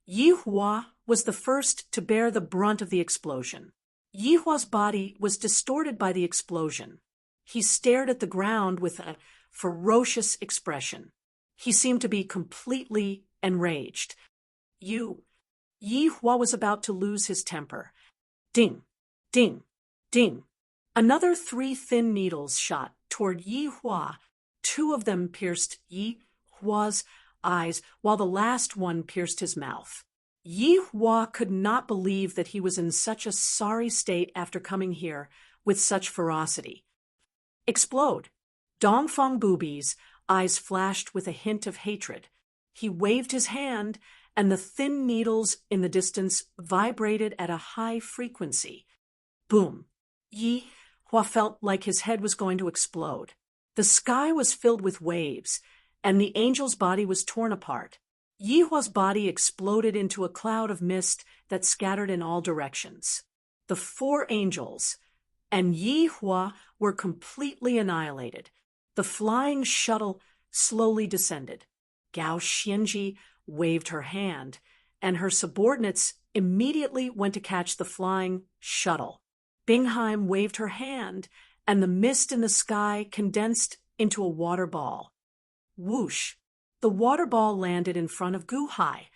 Yihua was the first to bear the brunt of the explosion. Yihua's body was distorted by the explosion. He stared at the ground with a ferocious expression. He seemed to be completely enraged. Yihua was about to lose his temper. Ding! Ding! Ding! Another 3 thin needles shot toward Yihua. 2 of them pierced Yihua's eyes, while the last one pierced his mouth. Yihua could not believe that he was in such a sorry state after coming here with such ferocity. "Explode!" Dongfang Booby's eyes flashed with a hint of hatred. He waved his hand, and the thin needles in the distance vibrated at a high frequency. Boom! Yihua felt like his head was going to explode. The sky was filled with waves, and the angel's body was torn apart. Yihua's body exploded into a cloud of mist that scattered in all directions. The 4 angels, and Yi Hua were completely annihilated. The flying shuttle slowly descended. Gao Xianji waved her hand, and her subordinates immediately went to catch the flying shuttle. Bingheim waved her hand, and the mist in the sky condensed into a water ball. Whoosh! The water ball landed in front of Gu Hai.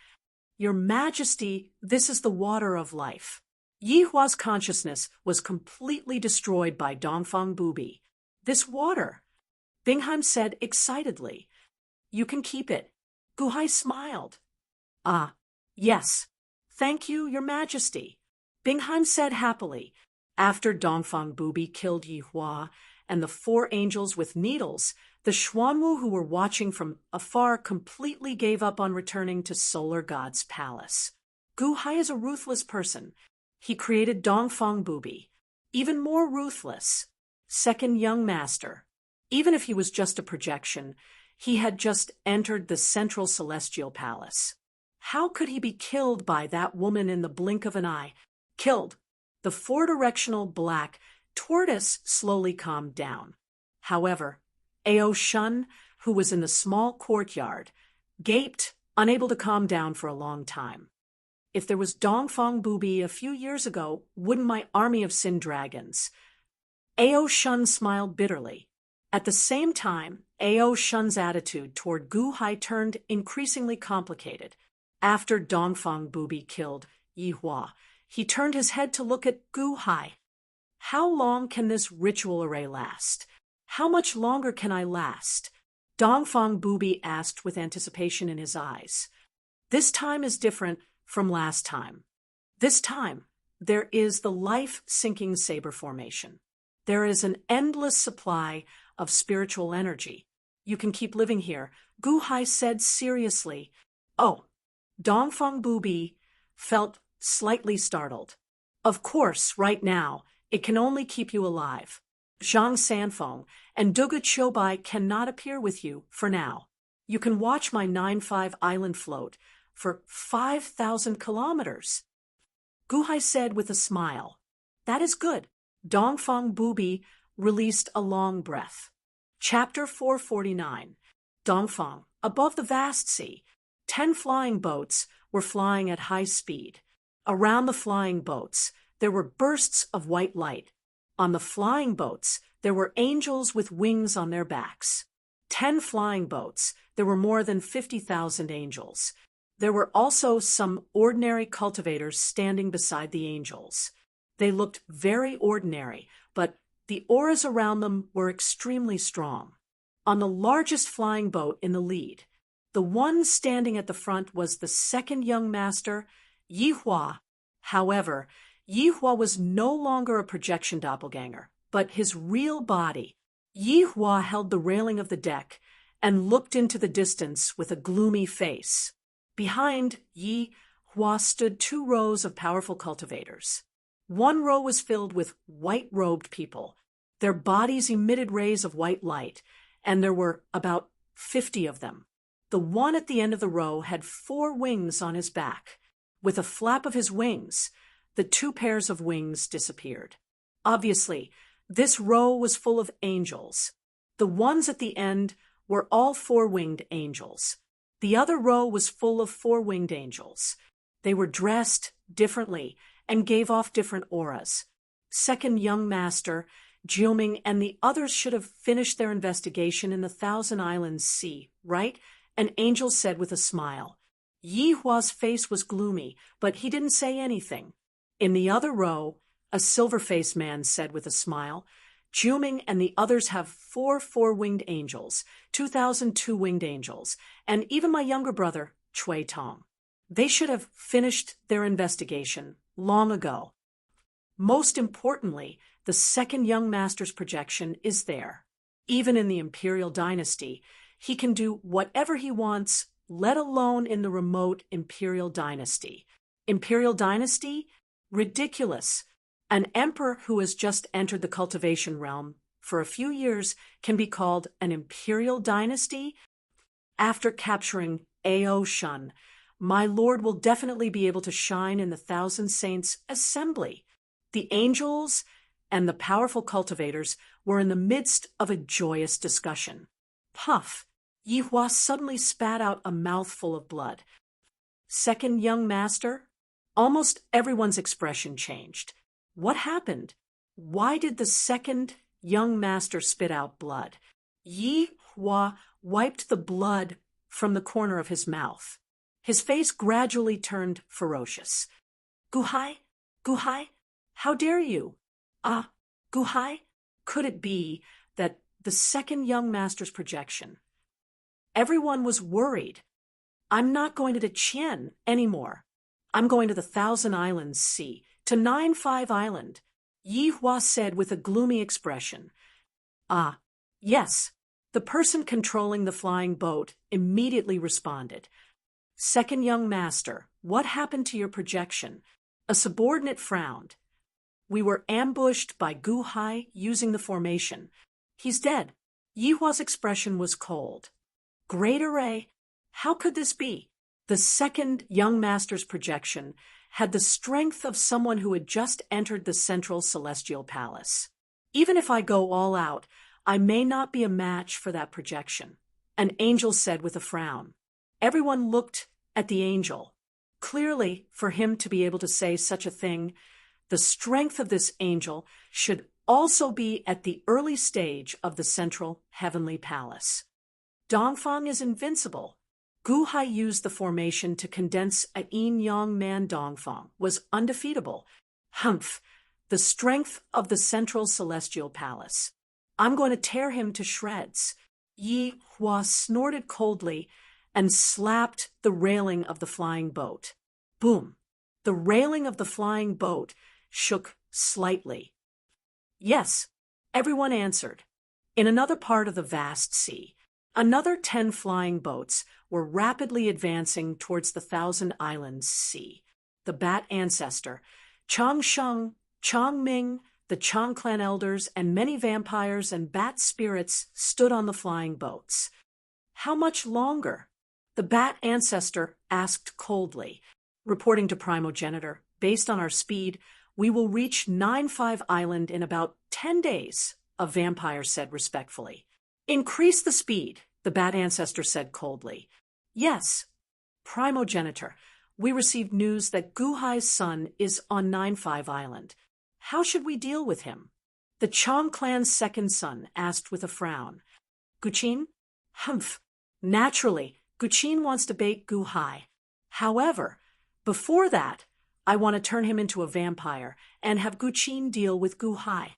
Your Majesty, this is the water of life. Yi Hua's consciousness was completely destroyed by Dongfang Bubi. This water, Bingheim said excitedly. You can keep it. Gu Hai smiled. Ah, yes. Thank you, Your Majesty. Bingheim said happily. After Dongfang Bubi killed Yi Hua and the 4 angels with needles, the Xuanwu who were watching from afar completely gave up on returning to Solar God's palace. Gu Hai is a ruthless person. He created Dongfang Bubi. Even more ruthless. Second young master. Even if he was just a projection, he had just entered the central celestial palace. How could he be killed by that woman in the blink of an eye? Killed. The 4-directional black tortoise slowly calmed down. However, Ao Shun, who was in the small courtyard, gaped, unable to calm down for a long time. If there was Dongfang Bubi a few years ago, wouldn't my army of Sin dragons? Ao Shun smiled bitterly. At the same time, Ao Shun's attitude toward Gu Hai turned increasingly complicated. After Dongfang Bubi killed Yi Hua, he turned his head to look at Gu Hai. How long can this ritual array last? How much longer can I last? Dongfang Bubi asked with anticipation in his eyes. This time is different from last time. This time, there is the life-sinking saber formation. There is an endless supply of spiritual energy. You can keep living here, Gu Hai said seriously. Oh, Dongfang Bubi felt slightly startled. Of course, right now, it can only keep you alive. Zhang Sanfeng and Duga Qiubai cannot appear with you for now. You can watch my 9-5 island float for 5,000 kilometers. Gu Hai said with a smile. That is good. Dongfang Bubi released a long breath. Chapter 449. Dongfang, above the vast sea, 10 flying boats were flying at high speed. Around the flying boats, there were bursts of white light. On the flying boats, there were angels with wings on their backs. 10 flying boats, there were more than 50,000 angels. There were also some ordinary cultivators standing beside the angels. They looked very ordinary, but the auras around them were extremely strong. On the largest flying boat in the lead, the one standing at the front was the second young master, Yi Hua. However, Yi Hua was no longer a projection doppelganger, but his real body. Yi Hua held the railing of the deck and looked into the distance with a gloomy face. Behind Yi Hua stood 2 rows of powerful cultivators. One row was filled with white-robed people. Their bodies emitted rays of white light, and there were about 50 of them. The one at the end of the row had 4 wings on his back. With a flap of his wings, the 2 pairs of wings disappeared. Obviously, this row was full of angels. The ones at the end were all 4-winged angels. The other row was full of 4-winged angels. They were dressed differently and gave off different auras. Second young master, Jiuming, and the others should have finished their investigation in the Thousand Islands Sea, right? An angel said with a smile. Yi Hua's face was gloomy, but he didn't say anything. In the other row, a silver-faced man said with a smile, Jiuming and the others have 4 4-winged angels, 2,002 winged angels, and even my younger brother, Cui Tong. They should have finished their investigation long ago. Most importantly, the second young master's projection is there. Even in the imperial dynasty, he can do whatever he wants, let alone in the remote imperial dynasty. Imperial dynasty? Ridiculous. An emperor who has just entered the cultivation realm for a few years can be called an imperial dynasty? After capturing Ao Shun, my lord will definitely be able to shine in the Thousand Saints' assembly. The angels and the powerful cultivators were in the midst of a joyous discussion. Puff! Yihua suddenly spat out a mouthful of blood. Second young master? Almost everyone's expression changed. What happened? Why did the second young master spit out blood? Yihua wiped the blood from the corner of his mouth. His face gradually turned ferocious. Guhai? Guhai? How dare you? Guhai? Could it be that the second young master's projection? Everyone was worried. I'm not going to Qian anymore. I'm going to the Thousand Islands Sea, to 9-5 Island, Yihua said with a gloomy expression. Yes. The person controlling the flying boat immediately responded. Second young master, what happened to your projection? A subordinate frowned. We were ambushed by Guhai using the formation. He's dead. Yihua's expression was cold. Great array. How could this be? The second young master's projection had the strength of someone who had just entered the central celestial palace. Even if I go all out, I may not be a match for that projection, an angel said with a frown. Everyone looked at the angel. Clearly, for him to be able to say such a thing, the strength of this angel should also be at the early stage of the central heavenly palace. Dongfang is invincible. Guhai used the formation to condense a yin-yang man. Dongfang was undefeatable. Humph, the strength of the central celestial palace. I'm going to tear him to shreds. Yihua snorted coldly and slapped the railing of the flying boat. Boom! The railing of the flying boat shook slightly. Yes, everyone answered. In another part of the vast sea, another 10 flying boats were rapidly advancing towards the Thousand Islands Sea. The Bat Ancestor, Changsheng, Changming, the Chang clan elders, and many vampires and bat spirits stood on the flying boats. How much longer? The Bat Ancestor asked coldly. Reporting to Primogenitor, based on our speed, we will reach 9-5 Island in about 10 days, a vampire said respectfully. Increase the speed, the Bat Ancestor said coldly. Yes. Primogenitor, we received news that Guhai's son is on 9-5 Island. How should we deal with him? The Chang clan's second son asked with a frown. Guqin? Humph. Naturally, Guqin wants to bait Guhai. However, before that, I want to turn him into a vampire and have Guqin deal with Guhai.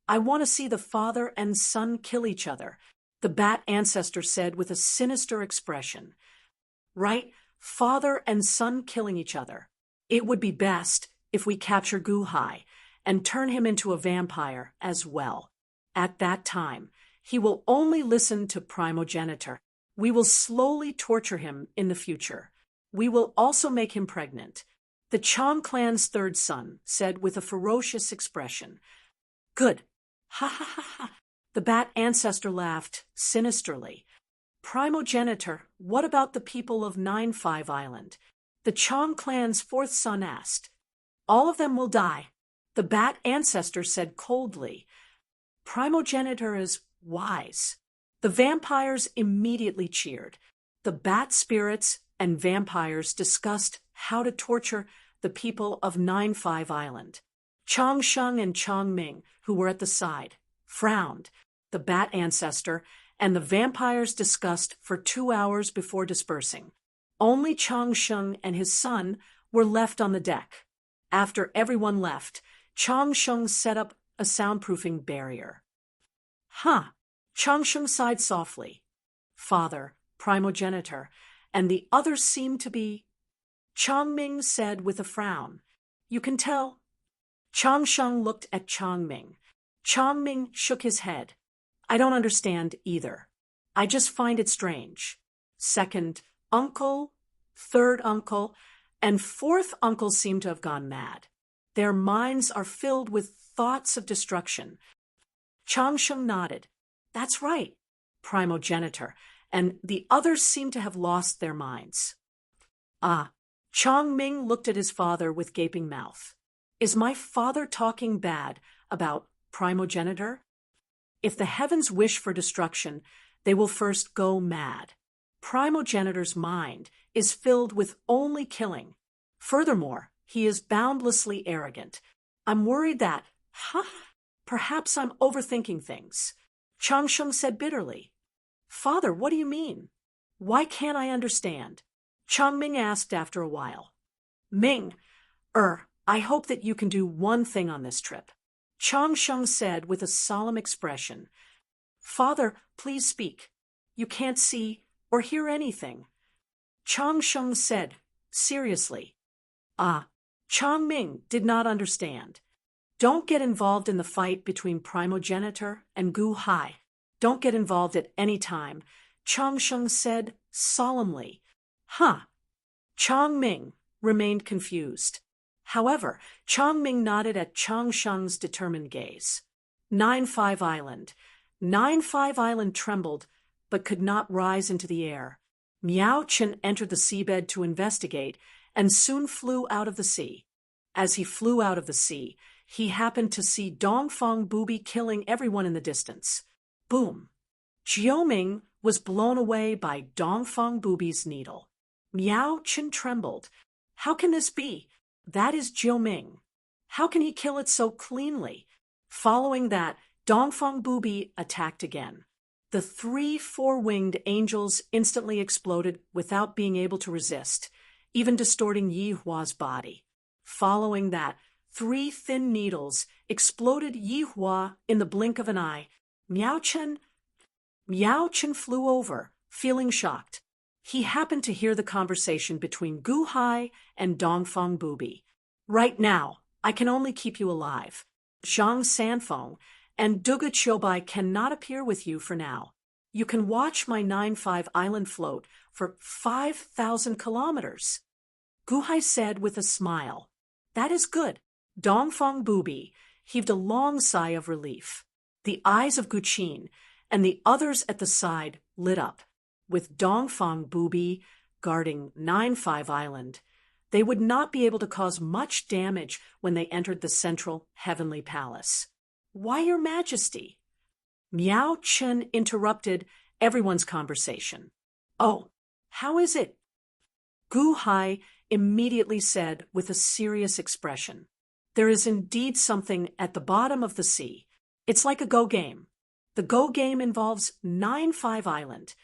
I want to see the father and son kill each other, the Bat Ancestor said with a sinister expression. Right, father and son killing each other. It would be best if we capture Guhai and turn him into a vampire as well. At that time, he will only listen to Primogenitor. We will slowly torture him in the future. We will also make him pregnant. The Chang clan's third son said with a ferocious expression. Good. Ha ha ha ha. The Bat Ancestor laughed sinisterly. Primogenitor, what about the people of 9-5 Island? The Chang clan's fourth son asked. All of them will die. The Bat Ancestor said coldly. Primogenitor is wise. The vampires immediately cheered. The bat spirits and vampires discussed how to torture the people of 9-5 Island. Changsheng and Changming, who were at the side, frowned. The Bat Ancestor and the vampires discussed for 2 hours before dispersing. Only Changsheng and his son were left on the deck. After everyone left, Changsheng set up a soundproofing barrier. Changsheng sighed softly. Father, Primogenitor, and the others seemed to be. Changming said with a frown. You can tell. Changsheng looked at Changming. Changming shook his head. I don't understand either. I just find it strange. Second uncle, third uncle, and fourth uncle seem to have gone mad. Their minds are filled with thoughts of destruction. Changsheng nodded. That's right, Primogenitor, and the others seem to have lost their minds. Changming looked at his father with gaping mouth. Is my father talking bad about primogenitor? If the heavens wish for destruction, they will first go mad. Primogenitor's mind is filled with only killing. Furthermore, he is boundlessly arrogant. I'm worried that, perhaps I'm overthinking things. Changsheng said bitterly. Father, what do you mean? Why can't I understand? Changming asked after a while. Ming, I hope that you can do one thing on this trip. Changsheng said with a solemn expression. Father, please speak. You can't see or hear anything. Changsheng said, seriously. Changming did not understand. Don't get involved in the fight between primogenitor and Gu Hai. Don't get involved at any time, Changsheng said solemnly. Changming remained confused. However, Changming nodded at Changsheng's determined gaze. 9-5 Island. 9-5 Island trembled, but could not rise into the air. Miao Chen entered the seabed to investigate, and soon flew out of the sea. As he flew out of the sea, he happened to see Dongfang Booby killing everyone in the distance. Boom! Jiuming was blown away by Dongfang Booby's needle. Miao Chen trembled. How can this be? That is Jiuming. How can he kill it so cleanly? Following that, Dongfang Booby attacked again. The 3 four-winged angels instantly exploded without being able to resist, even distorting Yi Hua's body. Following that, 3 thin needles exploded Yi Hua in the blink of an eye. Miao Chen flew over, feeling shocked. He happened to hear the conversation between Gu Hai and Dongfang Booby. Right now, I can only keep you alive. Zhang Sanfeng and Duga Qiubai cannot appear with you for now. You can watch my 9-5 island float for 5,000 kilometers. Gu Hai said with a smile. That is good. Dongfang Booby heaved a long sigh of relief. The eyes of Guqin and the others at the side lit up. With Dongfang Booby guarding 9-5 Island, they would not be able to cause much damage when they entered the central heavenly palace. Why, Your Majesty? Miao Chen interrupted everyone's conversation. Oh, how is it? Gu Hai immediately said with a serious expression. There is indeed something at the bottom of the sea. It's like a Go game. The Go game involves 9-5 Island.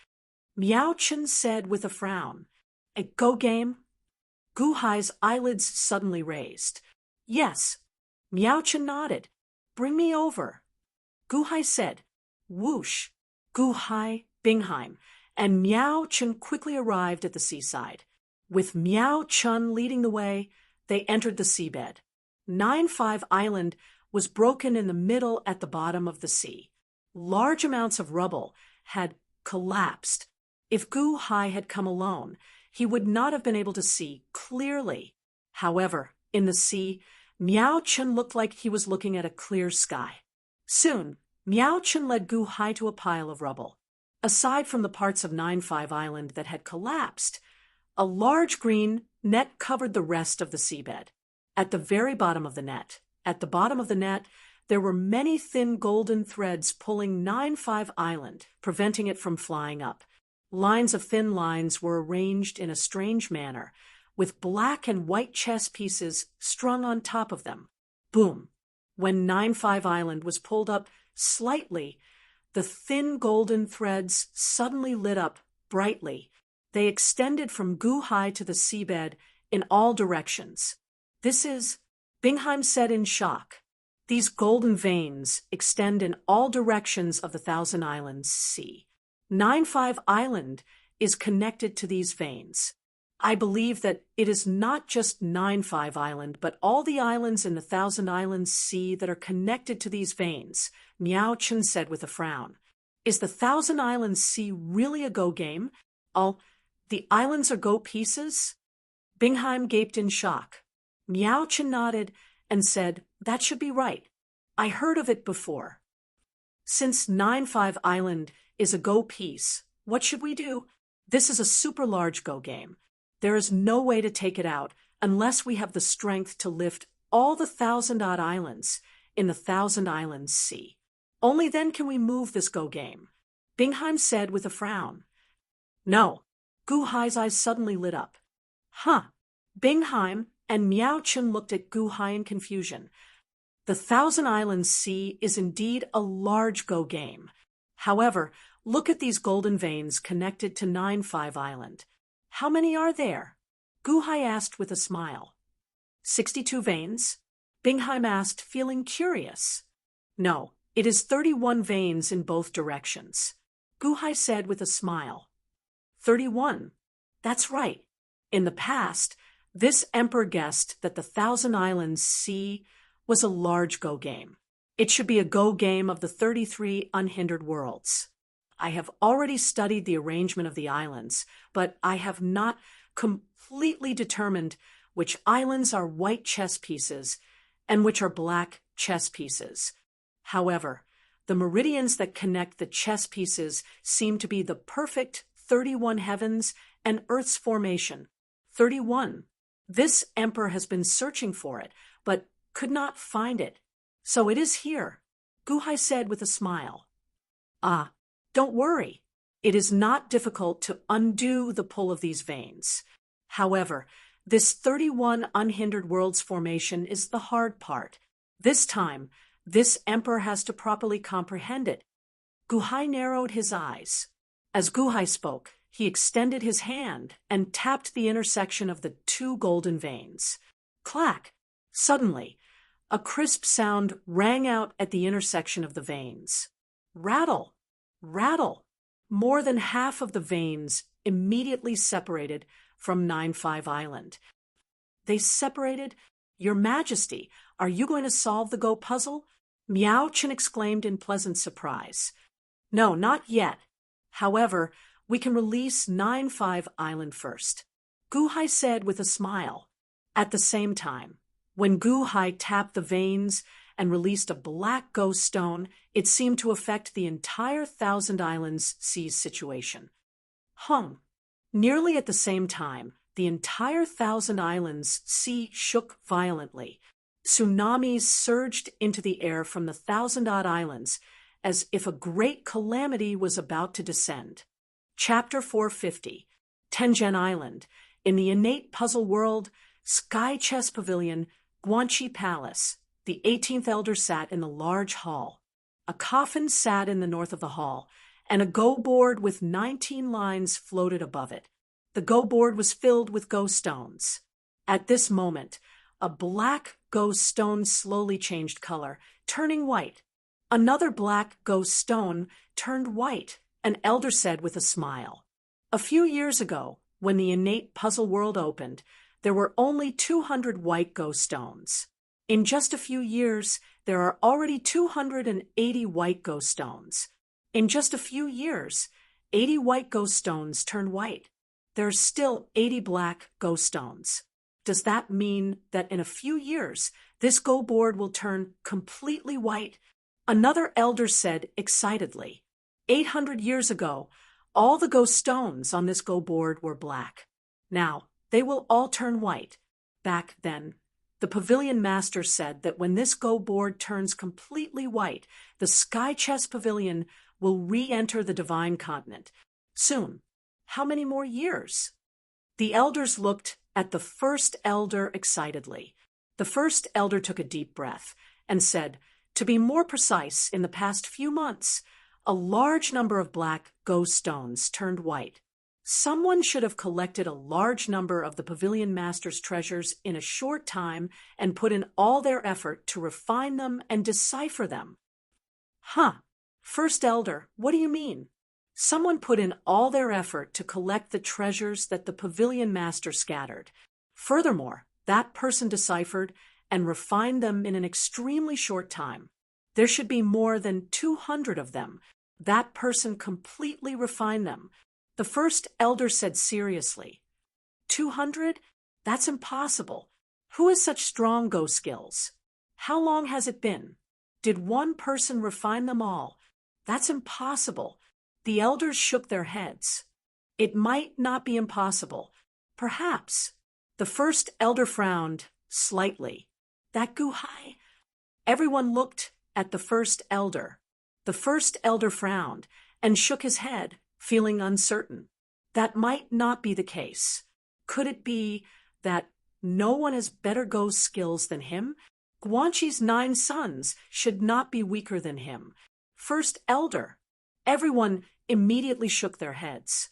Miao Chen said with a frown. A Go game? Gu Hai's eyelids suddenly raised. Yes. Miao Chen nodded. Bring me over. Gu Hai said. Whoosh. Gu Hai, Bingheim, and Miao Chen quickly arrived at the seaside. With Miao Chen leading the way, they entered the seabed. 9-5 Island was broken in the middle at the bottom of the sea. Large amounts of rubble had collapsed. If Gu Hai had come alone, he would not have been able to see clearly. However, in the sea, Miao Chen looked like he was looking at a clear sky. Soon, Miao Chen led Gu Hai to a pile of rubble. Aside from the parts of 9-5 Island that had collapsed, a large green net covered the rest of the seabed. At the very bottom of the net, there were many thin golden threads pulling 9-5 Island, preventing it from flying up. Lines of thin lines were arranged in a strange manner, with black and white chess pieces strung on top of them. Boom! When 9-5 Island was pulled up slightly, the thin golden threads suddenly lit up brightly. They extended from Gu Hai to the seabed in all directions. This is, Bingheim said in shock. These golden veins extend in all directions of the Thousand Islands Sea. 9-5 Island is connected to these veins. I believe that it is not just 9-5 Island, but all the islands in the Thousand Islands Sea that are connected to these veins, Miao Chen said with a frown. Is the Thousand Islands Sea really a Go game? All the islands are Go pieces? Bingheim gaped in shock. Miao Chen nodded and said, that should be right. I heard of it before. Since 9-5 Island is a Go piece, what should we do? This is a super large Go game. There is no way to take it out unless we have the strength to lift all the 1,000-odd islands, in the Thousand Islands Sea. Only then can we move this go game, Bingheim said with a frown. No. Gu Hai's eyes suddenly lit up. Huh. Bingheim and Miao Chun looked at Gu Hai in confusion. The Thousand Islands Sea is indeed a large go game. However, look at these golden veins connected to 9-5 Island. How many are there? Gu Hai asked with a smile. 62 veins? Bingheim asked, feeling curious. No, it is 31 veins in both directions. Gu Hai said with a smile. 31. That's right. In the past, this emperor guessed that the Thousand Islands Sea was a large go game. It should be a go game of the 33 unhindered worlds. I have already studied the arrangement of the islands, but I have not completely determined which islands are white chess pieces and which are black chess pieces. However, the meridians that connect the chess pieces seem to be the perfect 31 heavens and Earth's formation. 31. This emperor has been searching for it, but could not find it. So it is here, Gu Hai said with a smile. Ah, don't worry. It is not difficult to undo the pull of these veins. However, this 31 unhindered worlds formation is the hard part. This time, this emperor has to properly comprehend it. Gu Hai narrowed his eyes. As Gu Hai spoke, he extended his hand and tapped the intersection of the two golden veins. Clack! Suddenly, a crisp sound rang out at the intersection of the veins. Rattle! Rattle! More than half of the veins immediately separated from 9-5 Island. They separated? Your Majesty, are you going to solve the Go puzzle? Miao Chun exclaimed in pleasant surprise. No, not yet. However, we can release 9-5 Island first, Gu Hai said with a smile. At the same time, when Gu Hai tapped the veins and released a black ghost stone, it seemed to affect the entire Thousand Islands Sea's situation. Nearly at the same time, the entire Thousand Islands Sea shook violently. Tsunamis surged into the air from the 1,000-odd islands, as if a great calamity was about to descend. Chapter 450, Tengen Island, in the innate puzzle world, Sky Chess Pavilion, Guanxi Palace. The 18th elder sat in the large hall. A coffin sat in the north of the hall, and a go board with 19 lines floated above it. The go board was filled with go stones. At this moment, a black ghost stone slowly changed color, turning white. Another black ghost stone turned white, an elder said with a smile. A few years ago, when the innate puzzle world opened, there were only 200 white ghost stones. In just a few years, there are already 280 white ghost stones. In just a few years, 80 white ghost stones turned white. There are still 80 black ghost stones. Does that mean that in a few years, this go board will turn completely white? Another elder said excitedly. 800 years ago, all the ghost stones on this go board were black. Now, they will all turn white. Back then, the pavilion master said that when this go board turns completely white, the Sky Chess Pavilion will re-enter the Divine Continent. Soon. How many more years? The elders looked at the first elder excitedly. The first elder took a deep breath and said, to be more precise, in the past few months, a large number of black ghost stones turned white. Someone should have collected a large number of the pavilion master's treasures in a short time and put in all their effort to refine them and decipher them. First elder, what do you mean? Someone put in all their effort to collect the treasures that the pavilion master scattered. Furthermore, that person deciphered and refined them in an extremely short time. There should be more than 200 of them. That person completely refined them. The first elder said seriously, 200? That's impossible. Who has such strong go skills? How long has it been? Did one person refine them all? That's impossible. The elders shook their heads. It might not be impossible. Perhaps. The first elder frowned slightly. That Gu Hai? Everyone looked at the first elder. The first elder frowned and shook his head, feeling uncertain. That might not be the case. Could it be that no one has better ghost skills than him? Guanxi's 9 sons should not be weaker than him. First elder. Everyone immediately shook their heads.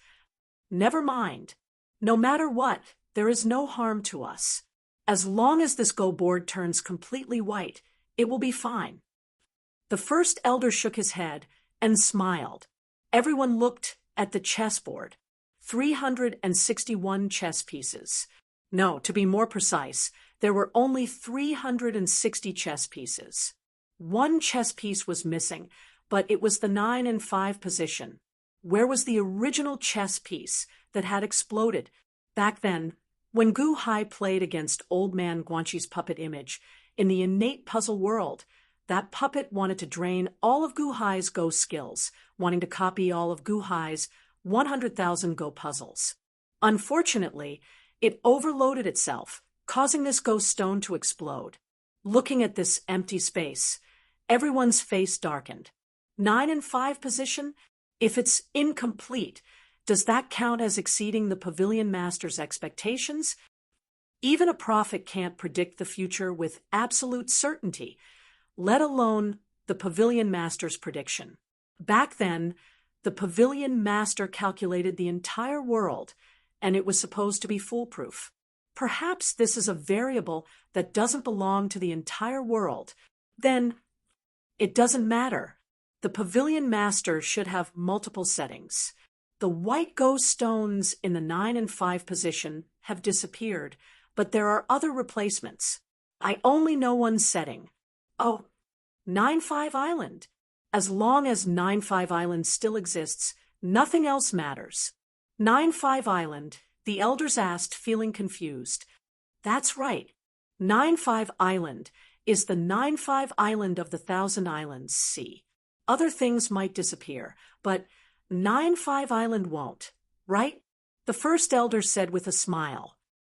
Never mind. No matter what, there is no harm to us. As long as this go board turns completely white, it will be fine. The first elder shook his head and smiled. Everyone looked at the chessboard. 361 chess pieces. No, to be more precise, there were only 360 chess pieces. One chess piece was missing, but it was the 9 and 5 position. Where was the original chess piece that had exploded? Back then, when Gu Hai played against Old Man Guanxi's puppet image, in the innate puzzle world, that puppet wanted to drain all of Gu Hai's Go skills, wanting to copy all of Gu Hai's 100,000 Go puzzles. Unfortunately, it overloaded itself, causing this Go stone to explode. Looking at this empty space, everyone's face darkened. 9 and 5 position? If it's incomplete, does that count as exceeding the pavilion master's expectations? Even a prophet can't predict the future with absolute certainty, let alone the pavilion master's prediction. Back then, the pavilion master calculated the entire world, and it was supposed to be foolproof. Perhaps this is a variable that doesn't belong to the entire world. Then, it doesn't matter. The pavilion master should have multiple settings. The white Go stones in the 9 and 5 position have disappeared, but there are other replacements. I only know one setting. Oh, 9-5 Island. As long as 9-5 Island still exists, nothing else matters. 9-5 Island, the elders asked, feeling confused. That's right. 9-5 Island is the 9-5 Island of the Thousand Islands Sea. Other things might disappear, but 9-5 Island won't, right? The first elder said with a smile.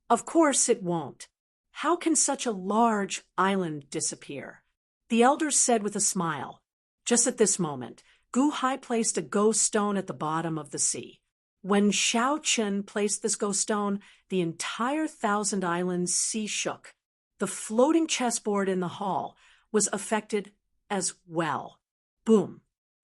Of course it won't. How can such a large island disappear? The elders said with a smile. Just at this moment, Gu Hai placed a Go stone at the bottom of the sea. When Xiao Chen placed this Go stone, the entire Thousand Islands Sea shook. The floating chessboard in the hall was affected as well. Boom.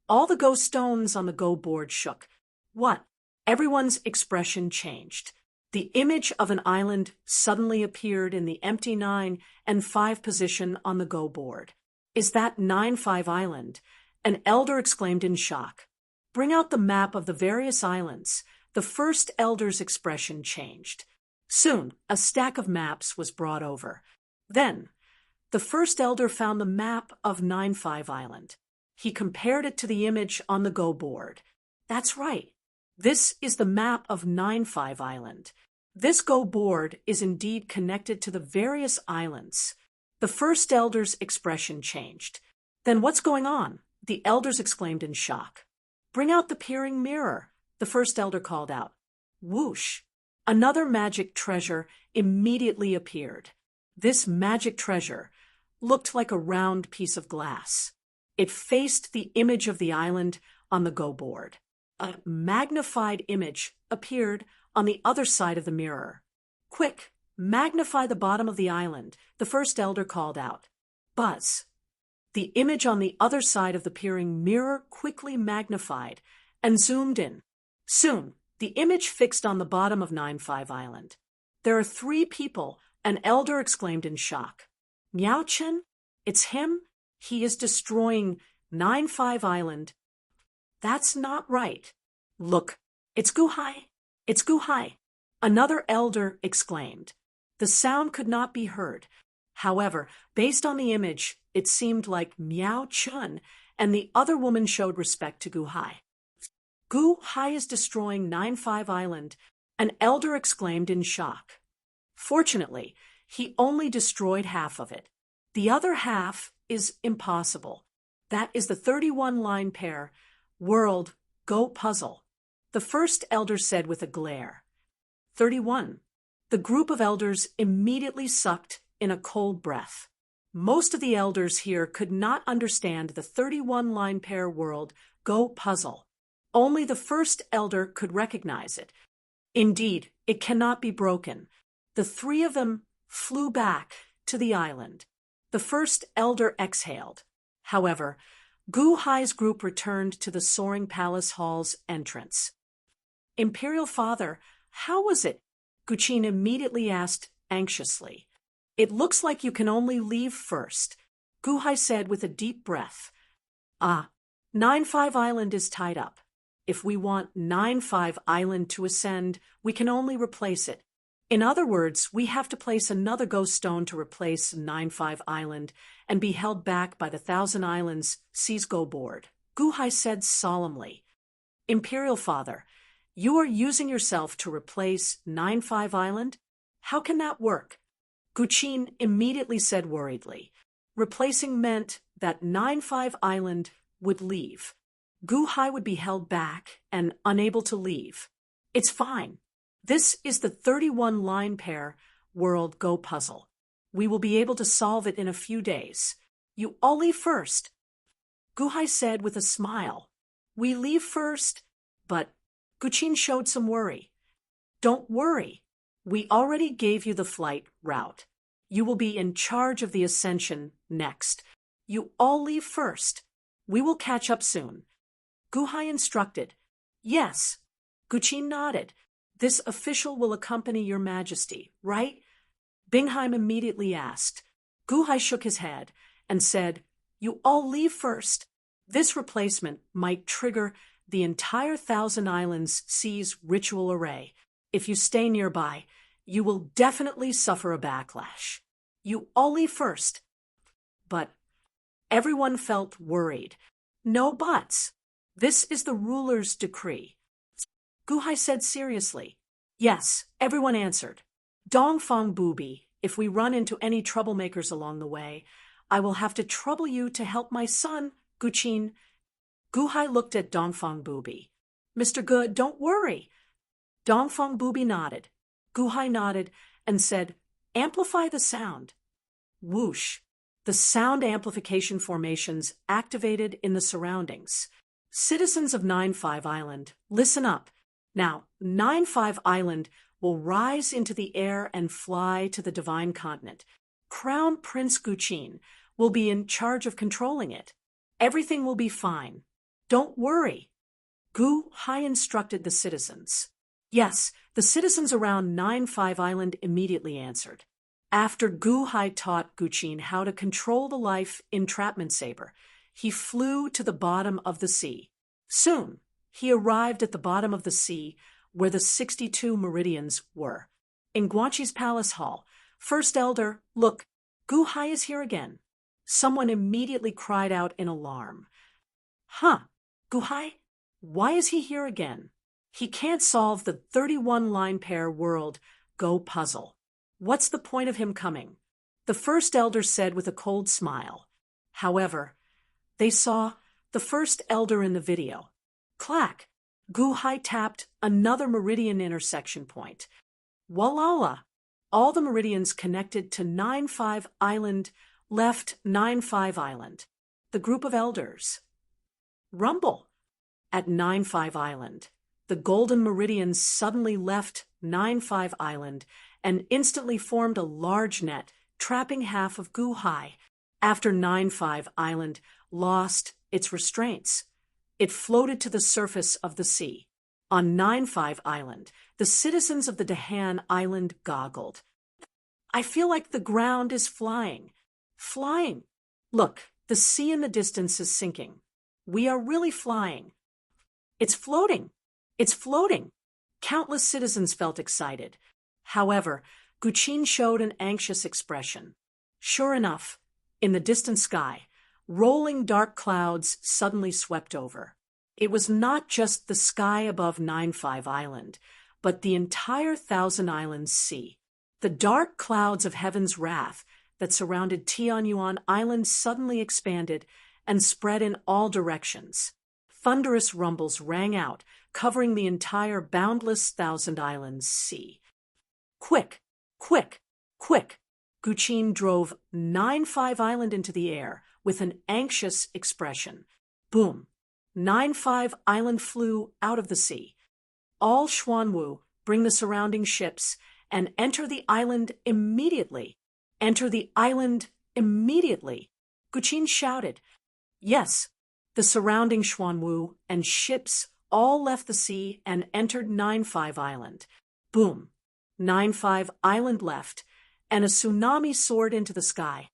All the Go stones on the Go board shook. What? Everyone's expression changed. The image of an island suddenly appeared in the empty 9 and 5 position on the Go board. Is that 9-5 Island? An elder exclaimed in shock. Bring out the map of the various islands. The first elder's expression changed. Soon, a stack of maps was brought over. Then, the first elder found the map of 9-5 Island. He compared it to the image on the Go board. That's right. This is the map of 9-5 Island. This Go board is indeed connected to the various islands. The first elder's expression changed. Then what's going on? The elders exclaimed in shock. Bring out the peering mirror, the first elder called out. Whoosh! Another magic treasure immediately appeared. This magic treasure looked like a round piece of glass. It faced the image of the island on the Go board. A magnified image appeared on the other side of the mirror. Quick, magnify the bottom of the island, the first elder called out. Buzz. The image on the other side of the peering mirror quickly magnified and zoomed in. Soon, the image fixed on the bottom of 9-5 Island. There are 3 people, an elder exclaimed in shock. Miao Chen? It's him? He is destroying 9-5 Island. That's not right. Look, it's Gu Hai. It's Gu Hai. Another elder exclaimed. The sound could not be heard. However, based on the image, it seemed like Miao Chun, and the other woman showed respect to Gu Hai. Gu Hai is destroying 9-5 Island, an elder exclaimed in shock. Fortunately, he only destroyed half of it. The other half is impossible. That is the 31-line pair, world, Go puzzle. The first elder said with a glare. 31. The group of elders immediately sucked in a cold breath. Most of the elders here could not understand the 31-line pair world Go puzzle. Only the first elder could recognize it. Indeed, it cannot be broken. The three of them flew back to the island. The first elder exhaled. However, Gu Hai's group returned to the soaring palace hall's entrance. Imperial Father, how was it? Guqin immediately asked anxiously. It looks like you can only leave first, Gu Hai said with a deep breath. 9-5 Island is tied up. If we want 9-5 Island to ascend, we can only replace it. In other words, we have to place another ghost stone to replace 9-5 Island and be held back by the 1,000 Islands Seas Go board, Gu Hai said solemnly. Imperial Father, you are using yourself to replace 9-5 Island? How can that work? Guqin immediately said worriedly. Replacing meant that 9-5 Island would leave. Gu Hai would be held back and unable to leave. It's fine. This is the 31-line pair world Go puzzle. We will be able to solve it in a few days. You all leave first. Gu Hai said with a smile. We leave first, but Guqin showed some worry. Don't worry. We already gave you the flight route. You will be in charge of the ascension next. You all leave first. We will catch up soon. Gu Hai instructed. Yes. Guqin nodded. This official will accompany your majesty, right? Bingheim immediately asked. Gu Hai shook his head and said, You all leave first. This replacement might trigger the entire 1,000 Islands Seas ritual array. If you stay nearby, you will definitely suffer a backlash. You all leave first. But everyone felt worried. No buts. This is the ruler's decree. Gu Hai said seriously. Yes, everyone answered. Dongfang Booby, if we run into any troublemakers along the way, I will have to trouble you to help my son, Guqin. Gu Hai looked at Dongfang Booby. Mr. Gu, don't worry. Dongfang Booby nodded. Gu Hai nodded and said, Amplify the sound. Whoosh. The sound amplification formations activated in the surroundings. Citizens of 9-5 Island, listen up. Now, 9-5 Island will rise into the air and fly to the divine continent. Crown Prince Guqin will be in charge of controlling it. Everything will be fine. Don't worry. Gu Hai instructed the citizens. Yes, the citizens around 9-5 Island immediately answered. After Gu Hai taught Guqin how to control the life entrapment saber, he flew to the bottom of the sea. Soon, he arrived at the bottom of the sea where the 62 meridians were. In Guanxi's palace hall, First Elder, look, Gu Hai is here again. Someone immediately cried out in alarm. Gu Hai? Why is he here again? He can't solve the 31-line pair world Go puzzle. What's the point of him coming? The First Elder said with a cold smile. However, they saw the First Elder in the video. Clack! Gu Hai tapped another meridian intersection point. Walala! All the meridians connected to 9-5 Island left 9-5 Island. The group of elders. Rumble! At 9-5 Island, the golden meridians suddenly left 9-5 Island and instantly formed a large net, trapping half of Gu Hai. After 9-5 Island lost its restraints, it floated to the surface of the sea. On 9-5 Island, the citizens of the Dahan Island goggled. I feel like the ground is flying. Flying! Look, the sea in the distance is sinking. We are really flying. It's floating. It's floating. Countless citizens felt excited. However, Guqin showed an anxious expression. Sure enough, in the distant sky, rolling dark clouds suddenly swept over. It was not just the sky above 9-5 Island, but the entire 1,000 Islands sea. The dark clouds of heaven's wrath that surrounded Tianyuan Island suddenly expanded and spread in all directions. Thunderous rumbles rang out, covering the entire boundless 1,000 Islands sea. Quick! Quick! Quick! Guqin drove 9-5 Island into the air with an anxious expression. Boom! 9-5 Island flew out of the sea. All Xuanwu, bring the surrounding ships and enter the island immediately. Enter the island immediately. Guqin shouted. Yes, the surrounding Xuanwu and ships all left the sea and entered 9-5 Island. Boom! 9-5 Island left, and a tsunami soared into the sky.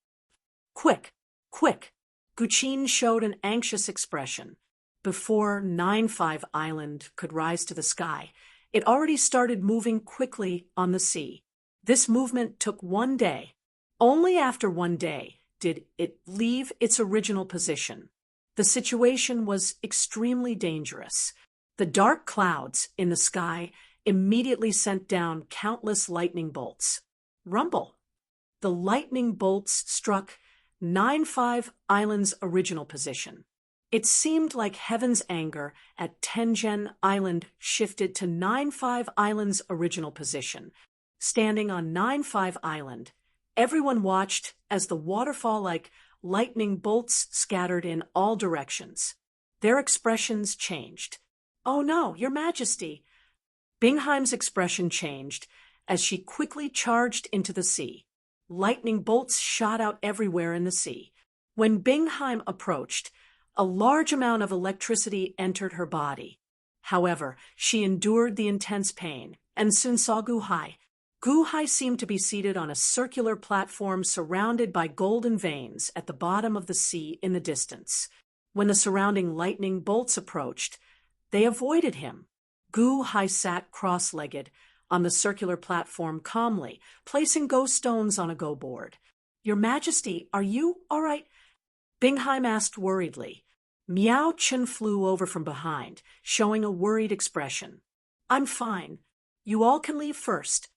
Quick! Quick! Guqin showed an anxious expression. Before 9-5 Island could rise to the sky, it already started moving quickly on the sea. This movement took 1 day. Only after 1 day did it leave its original position. The situation was extremely dangerous. The dark clouds in the sky immediately sent down countless lightning bolts. Rumble! The lightning bolts struck 9-5 Island's original position. It seemed like heaven's anger at Tengen Island shifted to 9-5 Island's original position. Standing on 9-5 Island, everyone watched as the waterfall-like lightning bolts scattered in all directions. Their expressions changed. "Oh no, Your Majesty!" Bingheim's expression changed as she quickly charged into the sea. Lightning bolts shot out everywhere in the sea. When Bingheim approached, a large amount of electricity entered her body. However, she endured the intense pain and soon saw Guhai. Guhai seemed to be seated on a circular platform surrounded by golden veins at the bottom of the sea in the distance. When the surrounding lightning bolts approached, they avoided him. Guhai sat cross-legged on the circular platform calmly, placing go stones on a go board. "Your Majesty, are you all right?" Bingheim asked worriedly. Miao Chen flew over from behind, showing a worried expression. "I'm fine. You all can leave first."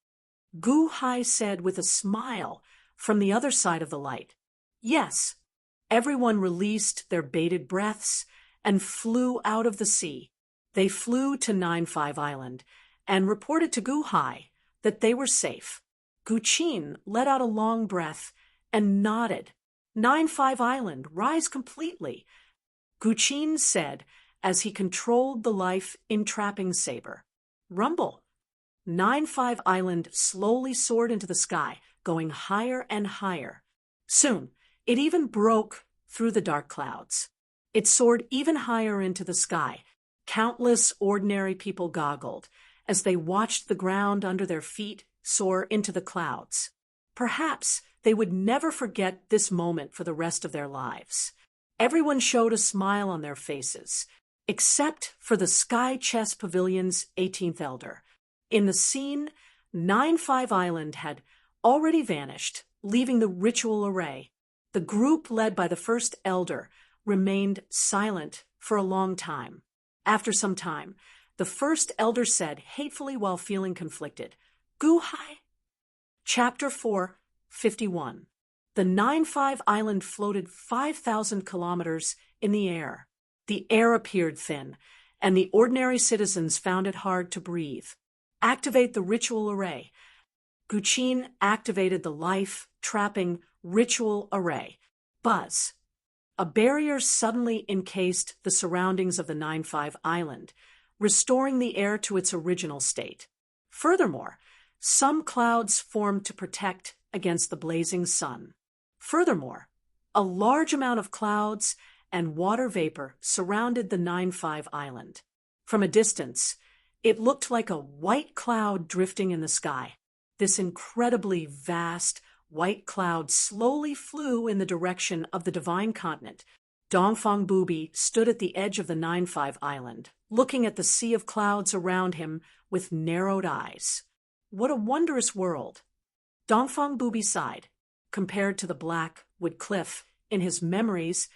Guhai said with a smile from the other side of the light. "Yes." Everyone released their bated breaths and flew out of the sea. They flew to 9-5 Island and reported to Guhai that they were safe. Guqin let out a long breath and nodded. 9-5 Island, rise completely," Guqin said as he controlled the life-entrapping saber. Rumble! 9-5 Island slowly soared into the sky, going higher and higher. Soon, it even broke through the dark clouds. It soared even higher into the sky. Countless ordinary people goggled as they watched the ground under their feet soar into the clouds. Perhaps they would never forget this moment for the rest of their lives. Everyone showed a smile on their faces, except for the Sky Chess Pavilion's 18th elder. In the scene, 9-5 Island had already vanished, leaving the ritual array. The group led by the first elder remained silent for a long time. After some time, the first elder said, hatefully while feeling conflicted, "Guhai?" Chapter 4, 51. The 9-5 Island floated 5,000 kilometers in the air. The air appeared thin, and the ordinary citizens found it hard to breathe. Activate the ritual array. Guqin activated the life-trapping ritual array. Buzz. A barrier suddenly encased the surroundings of the 9-5 Island, restoring the air to its original state. Furthermore, some clouds formed to protect against the blazing sun. Furthermore, a large amount of clouds and water vapor surrounded the 9-5 Island. From a distance, it looked like a white cloud drifting in the sky. This incredibly vast white cloud slowly flew in the direction of the divine continent. Dongfang Bubi stood at the edge of the 9-5 Island, looking at the sea of clouds around him with narrowed eyes. What a wondrous world! Dongfang Bubi sighed. Compared to the black wood cliff in his memories,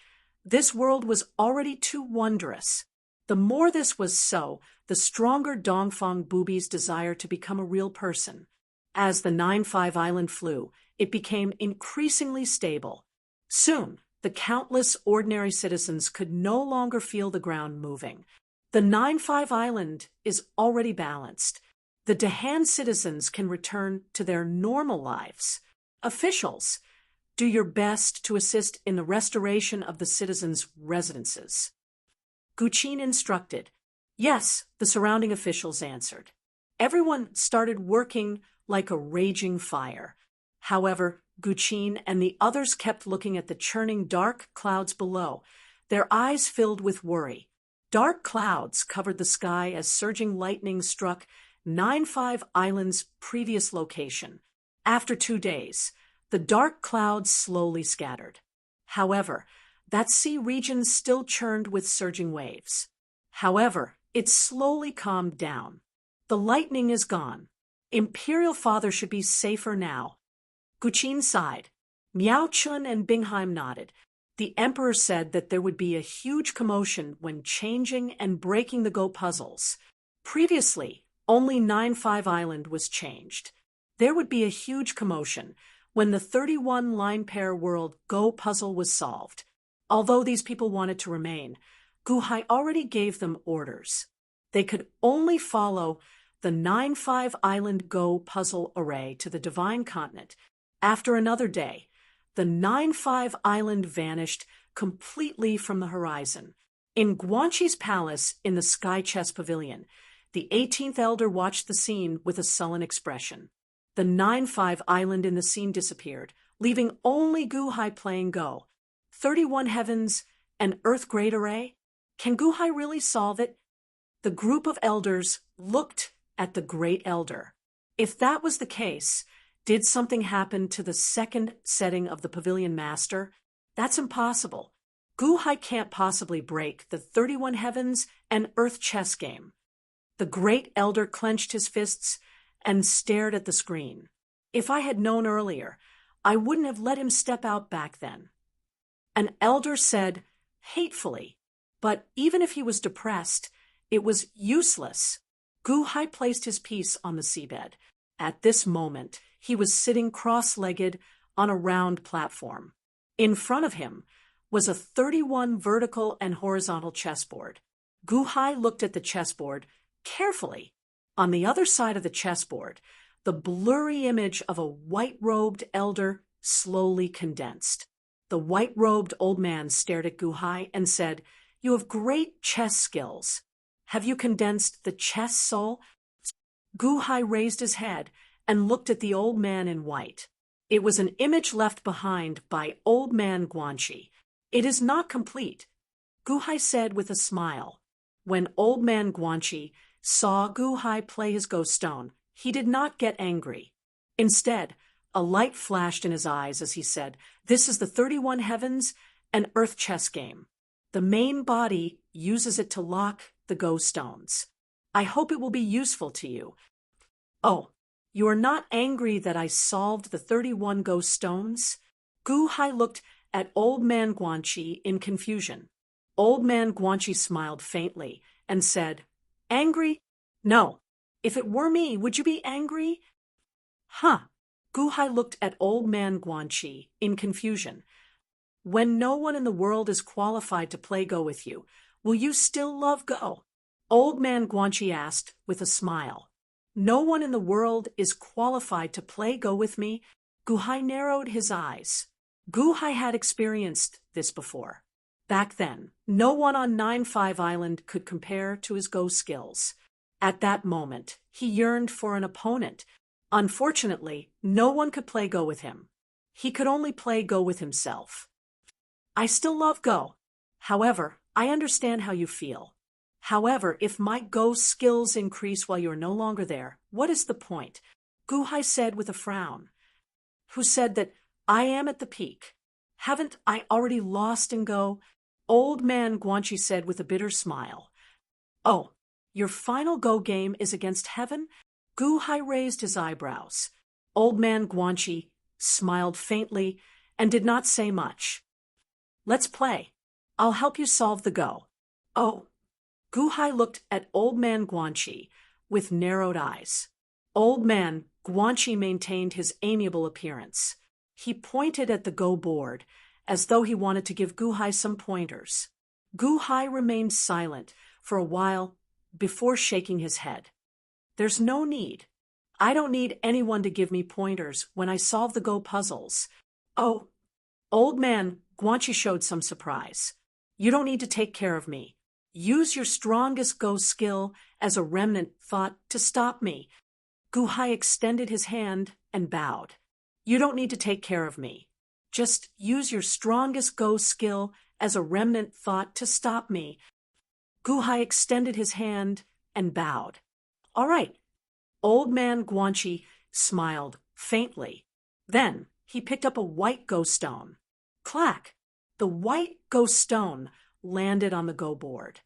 this world was already too wondrous. The more this was so, the stronger Dongfang Bubi's desire to become a real person. As the 9-5 Island flew, it became increasingly stable. Soon, the countless ordinary citizens could no longer feel the ground moving. The 9-5 Island is already balanced. The Dahan citizens can return to their normal lives. Officials, do your best to assist in the restoration of the citizens' residences. Guqin instructed. Yes, the surrounding officials answered. Everyone started working like a raging fire. However, Guqin and the others kept looking at the churning dark clouds below, their eyes filled with worry. Dark clouds covered the sky as surging lightning struck 9-5 Island's previous location. After 2 days, the dark clouds slowly scattered. However, that sea region still churned with surging waves. However, it slowly calmed down. The lightning is gone. Imperial Father should be safer now. Guqin sighed. Miao Chun and Bingheim nodded. The Emperor said that there would be a huge commotion when changing and breaking the Go puzzles. Previously, only 9-5 Island was changed. There would be a huge commotion when the 31 line pair world Go puzzle was solved. Although these people wanted to remain, Guhai already gave them orders. They could only follow the 9-5 Island Go puzzle array to the Divine Continent. After another day, the 9-5 Island vanished completely from the horizon. In Guanxi's palace in the Sky Chess Pavilion, the 18th Elder watched the scene with a sullen expression. The 9-5 Island in the scene disappeared, leaving only Guhai playing Go. 31 Heavens and Earth Great Array? Can Guhai really solve it? The group of elders looked at the Great Elder. If that was the case, did something happen to the second setting of the Pavilion Master? That's impossible. Guhai can't possibly break the 31 Heavens and Earth chess game. The Great Elder clenched his fists and stared at the screen. If I had known earlier, I wouldn't have let him step out back then. An elder said, hatefully, but even if he was depressed, it was useless. Guhai placed his piece on the seabed. At this moment, he was sitting cross-legged on a round platform. In front of him was a 31 vertical and horizontal chessboard. Guhai looked at the chessboard carefully. On the other side of the chessboard, the blurry image of a white-robed elder slowly condensed. The white-robed old man stared at Guhai and said, "You have great chess skills. Have you condensed the chess soul?" Guhai raised his head and looked at the old man in white. It was an image left behind by Old Man Guanxi. "It is not complete," Guhai said with a smile. When Old Man Guanxi saw Guhai play his Go stone, he did not get angry. Instead, a light flashed in his eyes as he said, "This is the 31 Heavens and Earth chess game. The main body uses it to lock the Go stones. I hope it will be useful to you." "Oh, you are not angry that I solved the 31 Go stones?" Guhai looked at Old Man Guanxi in confusion. Old Man Guanxi smiled faintly and said, "Angry? No. If it were me, would you be angry?" "Huh." Guhai looked at Old Man Guanxi in confusion. "When no one in the world is qualified to play Go with you, will you still love Go?" Old Man Guanxi asked with a smile. "No one in the world is qualified to play Go with me?" Guhai narrowed his eyes. Guhai had experienced this before. Back then, no one on 9-5 Island could compare to his Go skills. At that moment, he yearned for an opponent. Unfortunately, no one could play Go with him. He could only play Go with himself. "I still love Go. However, I understand how you feel. However, if my Go skills increase while you are no longer there, what is the point?" Guhai said with a frown. "Who said that I am at the peak? Haven't I already lost in Go?" Old Man Guanxi said with a bitter smile. "Oh, your final Go game is against heaven?" Guhai raised his eyebrows. Old Man Guanxi smiled faintly and did not say much. "Let's play. I'll help you solve the Go." "Oh." Guhai looked at Old Man Guanxi with narrowed eyes. Old Man Guanxi maintained his amiable appearance. He pointed at the Go board as though he wanted to give Guhai some pointers. Guhai remained silent for a while before shaking his head. "There's no need. I don't need anyone to give me pointers when I solve the Go puzzles. Oh, Old Man Guanchi showed some surprise. You don't need to take care of me. Use your strongest Go skill as a remnant thought to stop me. Guhai extended his hand and bowed. You don't need to take care of me. Just use your strongest Go skill as a remnant thought to stop me. Guhai extended his hand and bowed. All right. Old Man Guanchi smiled faintly. Then he picked up a white Go stone. Clack! The white Go stone landed on the Go board.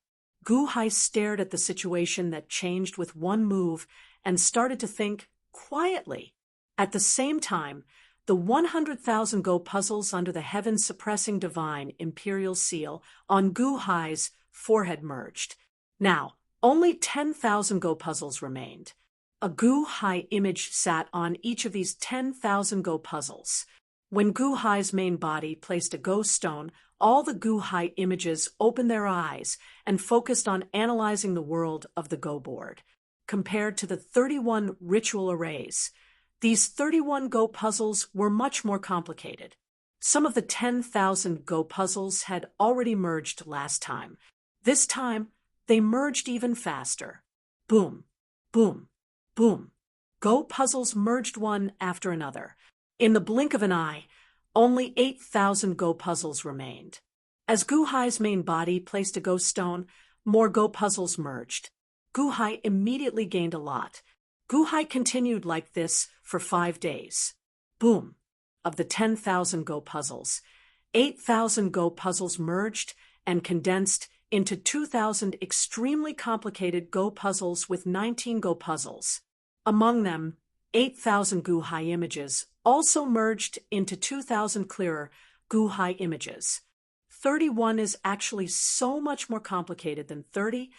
Guhai stared at the situation that changed with one move and started to think quietly. At the same time, the 100,000 Go puzzles under the heaven-suppressing divine imperial seal on Guhai's forehead merged. Now, only 10,000 Go puzzles remained. A Guhai image sat on each of these 10,000 Go puzzles. When Guhai's main body placed a Go stone, all the Guhai images opened their eyes and focused on analyzing the world of the Go board. Compared to the 31 ritual arrays, these 31 Go puzzles were much more complicated. Some of the 10,000 Go puzzles had already merged last time. This time, they merged even faster. Boom, boom, boom. Go puzzles merged one after another. In the blink of an eye, only 8,000 Go puzzles remained. As Guhai's main body placed a Go stone, more Go puzzles merged. Guhai immediately gained a lot. Guhai continued like this for 5 days. Boom! Of the 10,000 Go puzzles, 8,000 Go puzzles merged and condensed into 2,000 extremely complicated Go puzzles with 19 Go puzzles. Among them, 8,000 Guhai images also merged into 2,000 clearer Guhai images. 31 is actually so much more complicated than 30.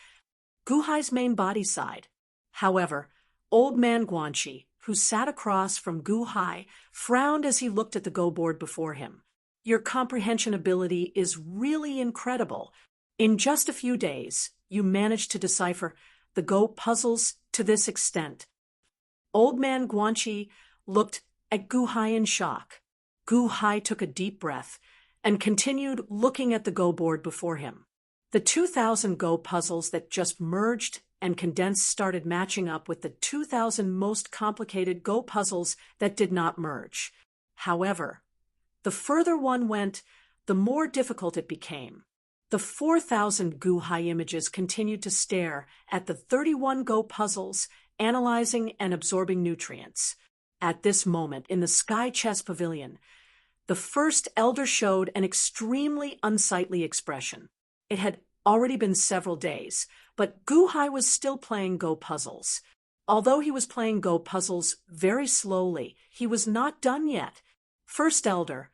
Guhai's main body side. However, Old Man Guanchi, who sat across from Guhai, frowned as he looked at the Go board before him. Your comprehension ability is really incredible. In just a few days, you managed to decipher the Go puzzles to this extent. Old Man Guanchi looked at Guhai in shock. Guhai took a deep breath and continued looking at the Go board before him. The 2,000 Go puzzles that just merged and condensed started matching up with the 2,000 most complicated Go puzzles that did not merge. However, the further one went, the more difficult it became. The 4,000 Guhai images continued to stare at the 31 Go puzzles, analyzing and absorbing nutrients. At this moment, in the Sky Chess Pavilion, the first elder showed an extremely unsightly expression. It had already been several days, but Guhai was still playing Go puzzles. Although he was playing Go puzzles very slowly, he was not done yet. First elder,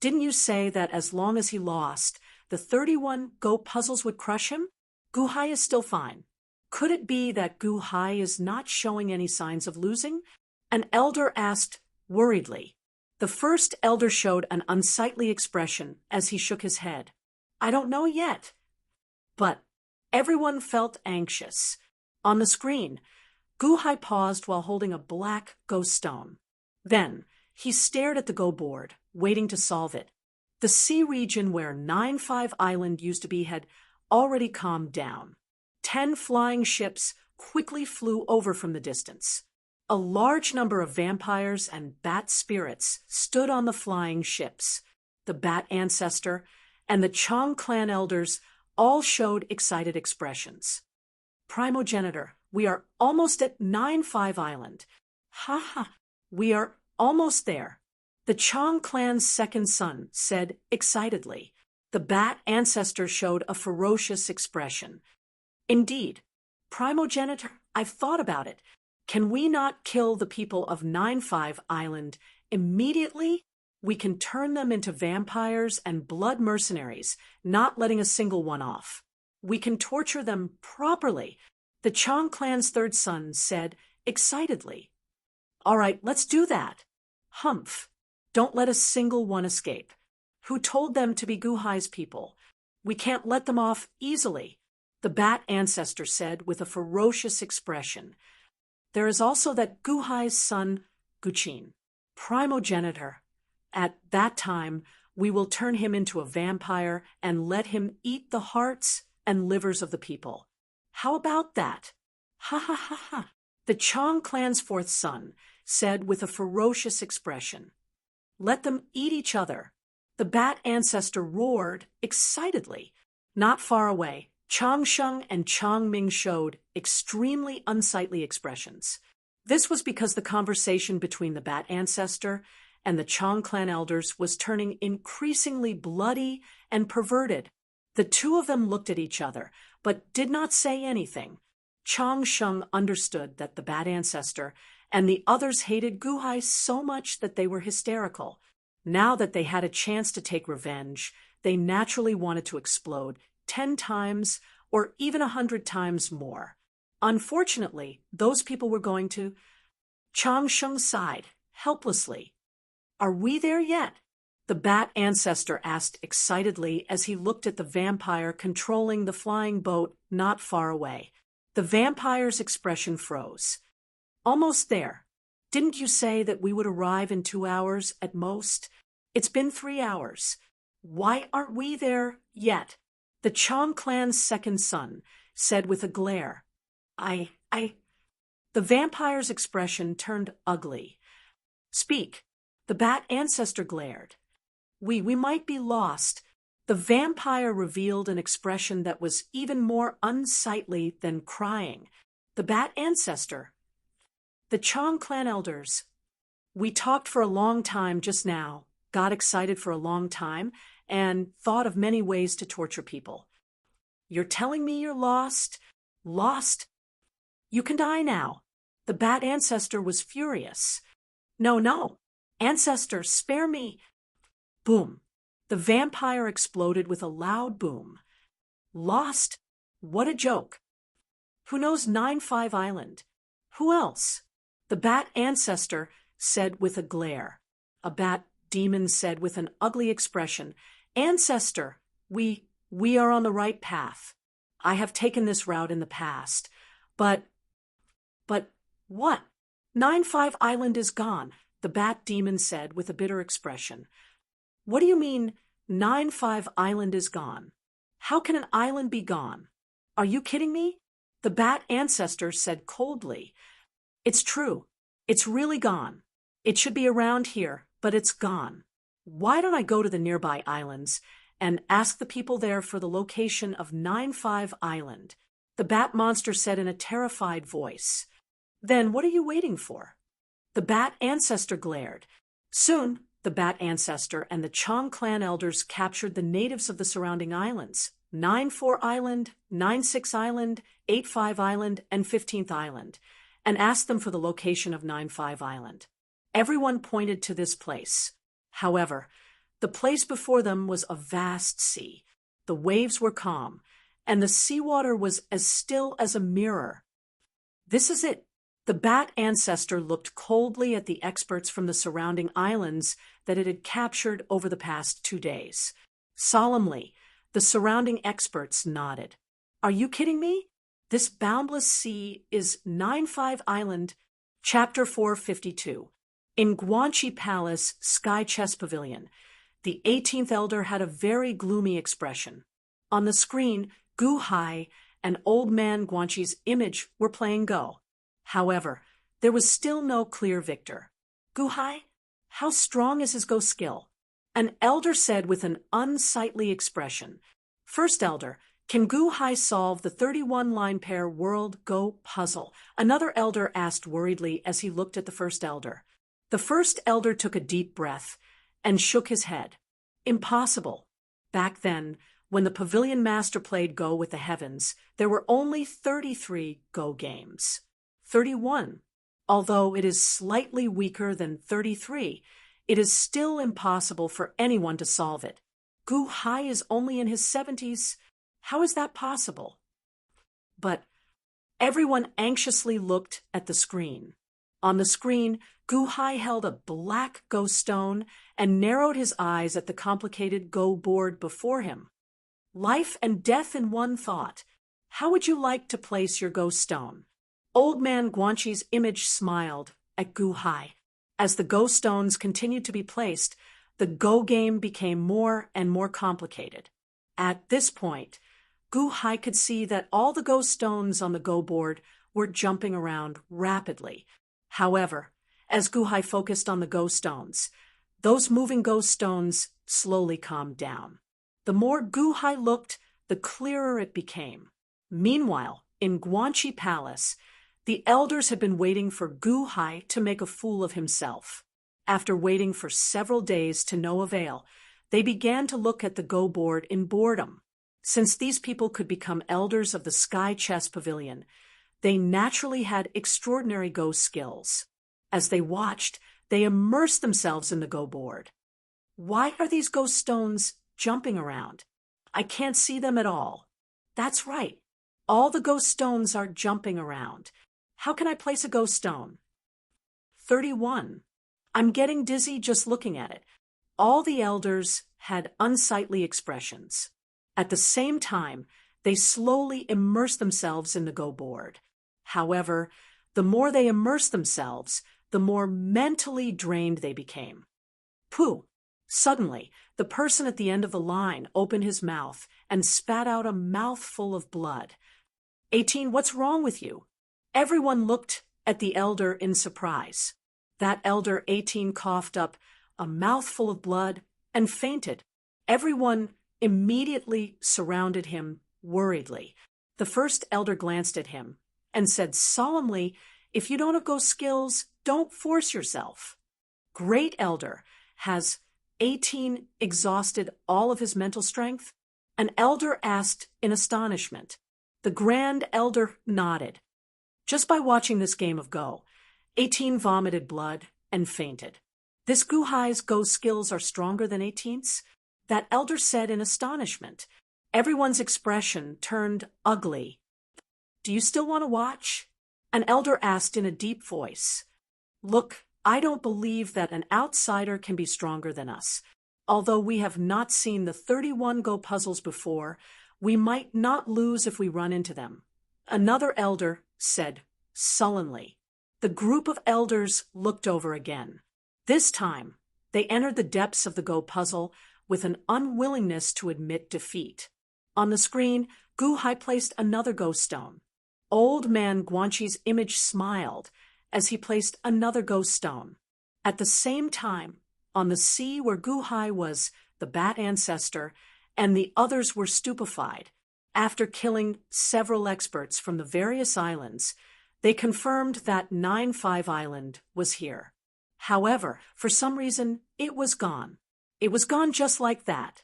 didn't you say that as long as he lost, the 31 Go puzzles would crush him? Guhai is still fine. Could it be that Guhai is not showing any signs of losing? An elder asked worriedly. The first elder showed an unsightly expression as he shook his head. I don't know yet. But everyone felt anxious. On the screen, Guhai paused while holding a black Go stone. Then he stared at the Go board, waiting to solve it. The sea region where 9-5 Island used to be had already calmed down. 10 flying ships quickly flew over from the distance. A large number of vampires and bat spirits stood on the flying ships. The bat ancestor and the Chong clan elders all showed excited expressions. Primogenitor, we are almost at 9-5 Island. Ha ha, we are almost there. The Chong clan's second son said excitedly. The bat ancestor showed a ferocious expression. Indeed, Primogenitor, I've thought about it. Can we not kill the people of 9-5 Island immediately? We can turn them into vampires and blood mercenaries, not letting a single one off. We can torture them properly, the Chong clan's third son said excitedly. All right, let's do that. Humph. Don't let a single one escape. Who told them to be Guhai's people? We can't let them off easily, the bat ancestor said with a ferocious expression. There is also that Gu Hai's son, Guqin, primogenitor. At that time, we will turn him into a vampire and let him eat the hearts and livers of the people. How about that? Ha ha ha ha. The Chong clan's fourth son said with a ferocious expression. Let them eat each other. The bat ancestor roared excitedly. Not far away, Chang Sheng and Chang Ming showed extremely unsightly expressions. This was because the conversation between the bat ancestor and the Chong clan elders was turning increasingly bloody and perverted. The two of them looked at each other, but did not say anything. Chang Sheng understood that the bat ancestor and the others hated Gu Hai so much that they were hysterical. Now that they had a chance to take revenge, they naturally wanted to explode 10 times or even 100 times more. Unfortunately, those people were going to. Chang Sheng sighed, helplessly. Are we there yet? The bat ancestor asked excitedly as he looked at the vampire controlling the flying boat not far away. The vampire's expression froze. Almost there. Didn't you say that we would arrive in 2 hours at most? It's been 3 hours. Why aren't we there yet? The Chong clan's second son said with a glare. The vampire's expression turned ugly. Speak. The bat ancestor glared. We might be lost. The vampire revealed an expression that was even more unsightly than crying. The bat ancestor. The Chong clan elders. We talked for a long time just now, got excited for a long time, and thought of many ways to torture people. You're telling me you're lost? Lost? You can die now. The bat ancestor was furious. No. Ancestor, spare me. Boom. The vampire exploded with a loud boom. Lost? What a joke. Who knows 9-5 Island? Who else? The bat ancestor said with a glare. A bat demon said with an ugly expression. Ancestor, we are on the right path. I have taken this route in the past. But what? 9-5 Island is gone, the bat demon said with a bitter expression. What do you mean, 9-5 Island is gone? How can an island be gone? Are you kidding me? The bat ancestor said coldly. It's true. It's really gone. It should be around here, but it's gone. Why don't I go to the nearby islands and ask the people there for the location of 9-5 Island? The bat monster said in a terrified voice. Then what are you waiting for? The bat ancestor glared. Soon, the bat ancestor and the Chong clan elders captured the natives of the surrounding islands, 9-4 Island, 9-6 Island, 8-5 Island, and 15th Island, and asked them for the location of 9-5 Island. Everyone pointed to this place. However, the place before them was a vast sea. The waves were calm, and the seawater was as still as a mirror. This is it. The bat ancestor looked coldly at the experts from the surrounding islands that it had captured over the past 2 days. Solemnly, the surrounding experts nodded. Are you kidding me? This boundless sea is 9-5 Island. Chapter 452. In Guanxi Palace Sky Chess Pavilion, the 18th elder had a very gloomy expression. On the screen, Gu Hai and Old Man Guanxi's image were playing Go. However, there was still no clear victor. Gu Hai? How strong is his Go skill? An elder said with an unsightly expression. First elder, can Gu Hai solve the 31-line pair world Go puzzle? Another elder asked worriedly as he looked at the first elder. The first elder took a deep breath and shook his head. Impossible. Back then, when the pavilion master played Go with the heavens, there were only 33 Go games. 31. Although it is slightly weaker than 33, it is still impossible for anyone to solve it. Gu Hai is only in his 70s. How is that possible? But everyone anxiously looked at the screen. On the screen, Gu Hai held a black Go stone and narrowed his eyes at the complicated Go board before him. Life and death in one thought. How would you like to place your Go stone? Old Man Guanxi's image smiled at Gu Hai. As the go stones continued to be placed, the go game became more and more complicated. At this point, Gu Hai could see that all the go stones on the go board were jumping around rapidly. However, as Gu Hai focused on the go stones, those moving go stones slowly calmed down. The more Gu Hai looked, the clearer it became. Meanwhile, in Guanxi Palace, the elders had been waiting for Gu Hai to make a fool of himself. After waiting for several days to no avail, they began to look at the go board in boredom. Since these people could become elders of the Sky Chess Pavilion, they naturally had extraordinary go skills. As they watched, they immersed themselves in the go board. Why are these go stones jumping around? I can't see them at all. That's right. All the go stones are jumping around. How can I place a go stone? 31. I'm getting dizzy just looking at it. All the elders had unsightly expressions. At the same time, they slowly immersed themselves in the go board. However, the more they immersed themselves, the more mentally drained they became. Pooh! Suddenly, the person at the end of the line opened his mouth and spat out a mouthful of blood. 18, what's wrong with you? Everyone looked at the elder in surprise. That elder 18 coughed up a mouthful of blood and fainted. Everyone immediately surrounded him worriedly. The first elder glanced at him and said solemnly, if you don't have go skills, don't force yourself. Great elder, has 18 exhausted all of his mental strength? An elder asked in astonishment. The grand elder nodded. Just by watching this game of Go, 18 vomited blood and fainted. This Gu Hai's Go skills are stronger than 18's? That elder said in astonishment. Everyone's expression turned ugly. Do you still want to watch? An elder asked in a deep voice. Look, I don't believe that an outsider can be stronger than us. Although we have not seen the 31 Go puzzles before, we might not lose if we run into them. Another elder said sullenly. The group of elders looked over again. This time, they entered the depths of the Go puzzle with an unwillingness to admit defeat. On the screen, Gu Hai placed another Go stone. Old Man Guanxi's image smiled as he placed another Go stone. At the same time, on the sea where Gu Hai was the bat ancestor and the others were stupefied, after killing several experts from the various islands, they confirmed that 9-5 Island was here. However, for some reason, it was gone. It was gone just like that.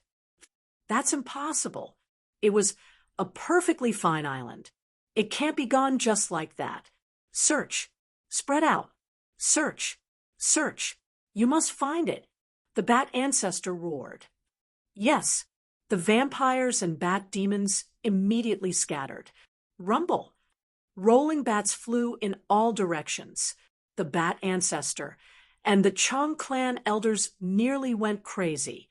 That's impossible. It was a perfectly fine island. It can't be gone just like that. Search. Spread out. Search. Search. You must find it. The bat ancestor roared. Yes, the vampires and bat demons immediately scattered. Rumble. Rolling bats flew in all directions. The bat ancestor and the Chong clan elders nearly went crazy.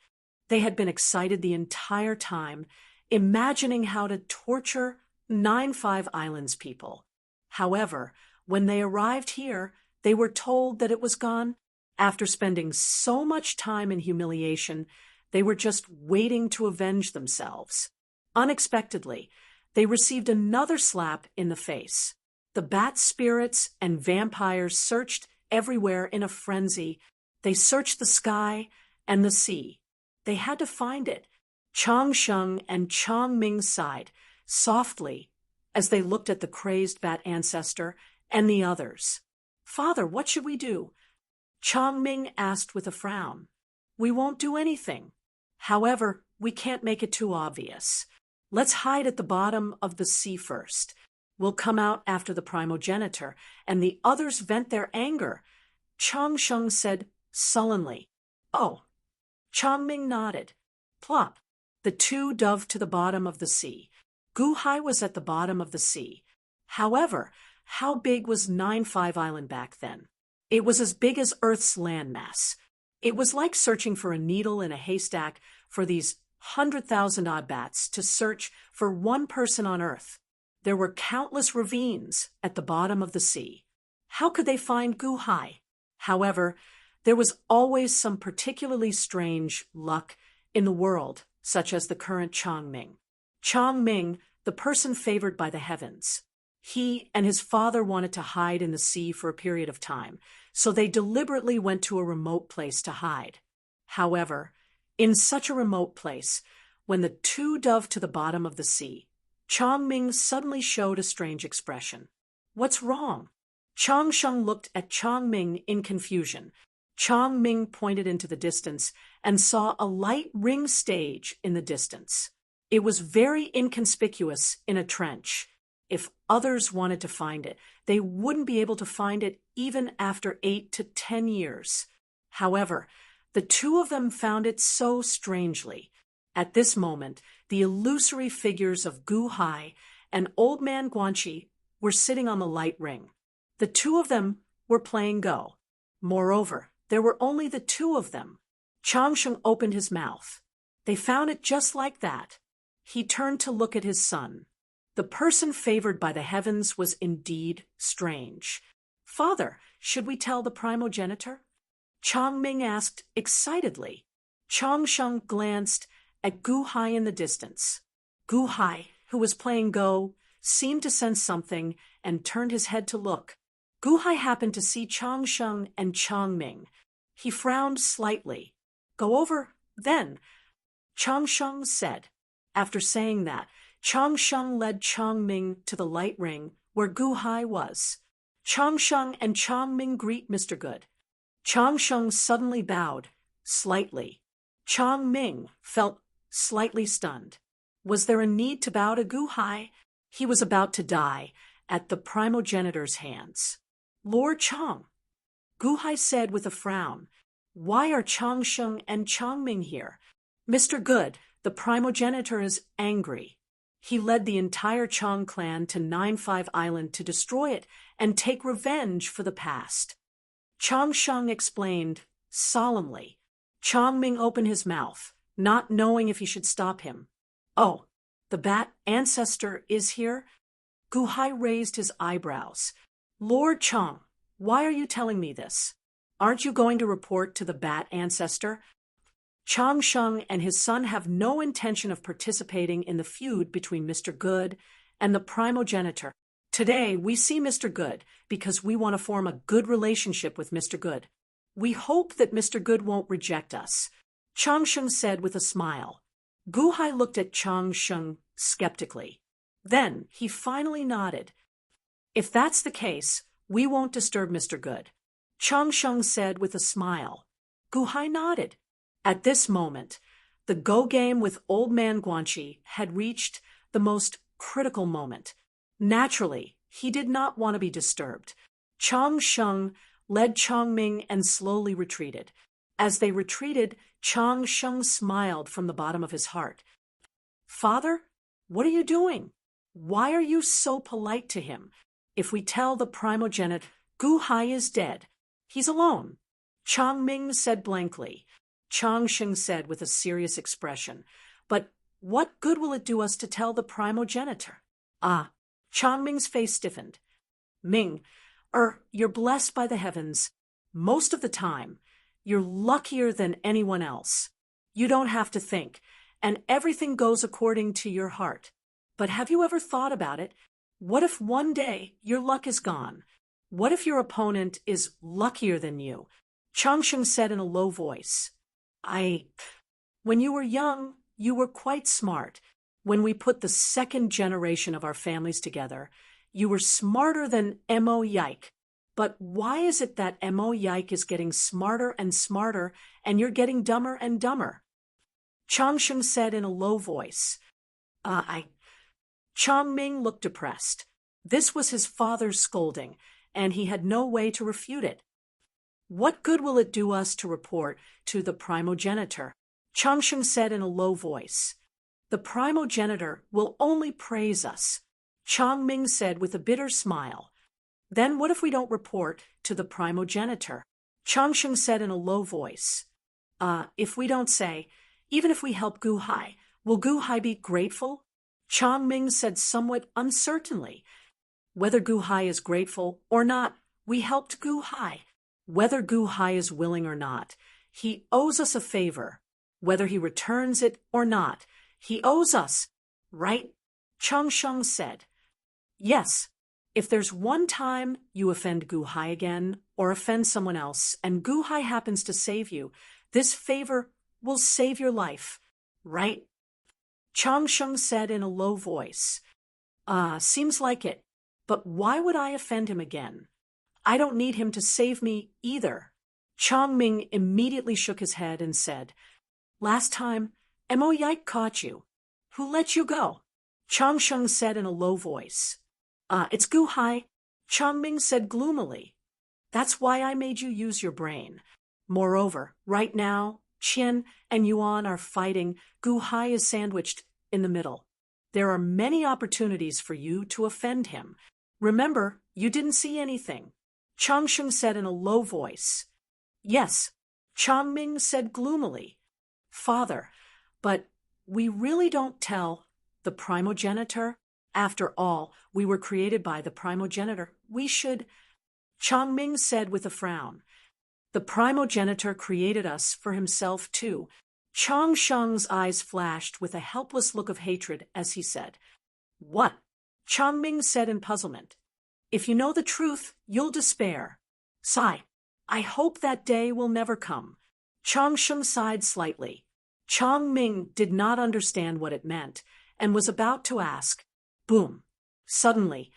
They had been excited the entire time, imagining how to torture 9-5 Islands people. However, when they arrived here, they were told that it was gone. After spending so much time in humiliation, they were just waiting to avenge themselves. Unexpectedly, they received another slap in the face. The bat spirits and vampires searched everywhere in a frenzy. They searched the sky and the sea. They had to find it. Chang Sheng and Chang Ming sighed softly as they looked at the crazed bat ancestor and the others. Father, what should we do? Chang Ming asked with a frown. We won't do anything. However, we can't make it too obvious. Let's hide at the bottom of the sea first. We'll come out after the primogenitor, and the others vent their anger. Chang Sheng said sullenly. Oh. Chang Ming nodded. Plop. The two dove to the bottom of the sea. Gu Hai was at the bottom of the sea. However, how big was 9-5 Island back then? It was as big as Earth's landmass. It was like searching for a needle in a haystack for these 100,000 odd bats to search for one person on Earth. There were countless ravines at the bottom of the sea. How could they find Gu Hai? However, there was always some particularly strange luck in the world, such as the current Changming. Changming, the person favored by the heavens. He and his father wanted to hide in the sea for a period of time, so they deliberately went to a remote place to hide. However, in such a remote place, when the two dove to the bottom of the sea, Changming suddenly showed a strange expression. What's wrong? Changsheng looked at Changming in confusion. Changming pointed into the distance and saw a light ring stage in the distance. It was very inconspicuous in a trench. If others wanted to find it, they wouldn't be able to find it even after 8 to 10 years. However, the two of them found it so strangely. At this moment, the illusory figures of Gu Hai and Old Man Guanxi were sitting on the light ring. The two of them were playing Go. Moreover, there were only the two of them. Changsheng opened his mouth. They found it just like that. He turned to look at his son. The person favored by the heavens was indeed strange. Father, should we tell the primogenitor? Changming asked excitedly. Changsheng glanced at Gu Hai in the distance. Gu Hai, who was playing Go, seemed to sense something and turned his head to look. Gu Hai happened to see Changsheng and Changming. He frowned slightly. Go over, then, Changsheng said. After saying that, Changsheng led Changming to the light ring where Gu Hai was. Changsheng and Changming greet Mr. Good. Changsheng suddenly bowed, slightly. Changming felt slightly stunned. Was there a need to bow to Gu Hai? He was about to die at the primogenitor's hands. Lord Chang, Gu Hai said with a frown. Why are Changsheng and Changming here? Mr. Good, the primogenitor is angry. He led the entire Chang clan to 9-5 Island to destroy it and take revenge for the past. Changsheng explained solemnly. Changming opened his mouth, not knowing if he should stop him. Oh, the bat ancestor is here? Gu Hai raised his eyebrows. Lord Chang, why are you telling me this? Aren't you going to report to the bat ancestor? Changsheng and his son have no intention of participating in the feud between Mr. Good and the primogenitor. Today, we see Mr. Good because we want to form a good relationship with Mr. Good. We hope that Mr. Good won't reject us, Changsheng said with a smile. Gu Hai looked at Changsheng skeptically. Then he finally nodded. If that's the case, we won't disturb Mr. Good, Changsheng said with a smile. Gu Hai nodded. At this moment, the Go game with Old Man Guanxi had reached the most critical moment. Naturally, he did not want to be disturbed. Changsheng led Changming and slowly retreated. As they retreated, Changsheng smiled from the bottom of his heart. Father, what are you doing? Why are you so polite to him? If we tell the primogenitor, Gu Hai is dead. He's alone. Changming said blankly. Changsheng said with a serious expression, but what good will it do us to tell the primogenitor? Ah, Changming's face stiffened. Ming, you're blessed by the heavens. Most of the time, you're luckier than anyone else. You don't have to think, and everything goes according to your heart. But have you ever thought about it? What if one day your luck is gone? What if your opponent is luckier than you? Changsheng said in a low voice. When you were young, you were quite smart. When we put the second generation of our families together, you were smarter than Mo Yike. But why is it that Mo Yike is getting smarter and smarter, and you're getting dumber and dumber? Changsheng said in a low voice. Changming looked depressed. This was his father's scolding, and he had no way to refute it. What good will it do us to report to the primogenitor? Changsheng said in a low voice. The primogenitor will only praise us, Changming said with a bitter smile. Then what if we don't report to the primogenitor? Changsheng said in a low voice. If we don't say, even if we help Gu Hai, will Gu Hai be grateful? Changming said somewhat uncertainly. Whether Gu Hai is grateful or not, we helped Gu Hai. Whether Gu Hai is willing or not, he owes us a favor. Whether he returns it or not, he owes us, right? Chang Sheng said. Yes. If there's one time you offend Gu Hai again, or offend someone else, and Gu Hai happens to save you, this favor will save your life, right? Chang Sheng said in a low voice. Seems like it. But why would I offend him again? I don't need him to save me either. Chang Ming immediately shook his head and said, Last time, Mo Yike caught you. Who let you go? Chang Sheng said in a low voice. It's Gu Hai. Chang Ming said gloomily. That's why I made you use your brain. Moreover, right now, Qian and Yuan are fighting. Gu Hai is sandwiched in the middle. There are many opportunities for you to offend him. Remember, you didn't see anything. Chang Sheng said in a low voice. Yes, Chang Ming said gloomily. Father, but we really don't tell the primogenitor. After all, we were created by the primogenitor. We should, Chang Ming said with a frown. The primogenitor created us for himself too. Chang Sheng's eyes flashed with a helpless look of hatred as he said, What? Chang Ming said in puzzlement. If you know the truth, you'll despair. Sigh. I hope that day will never come. Chang Sheng sighed slightly. Chang Ming did not understand what it meant and was about to ask. Boom. Suddenly,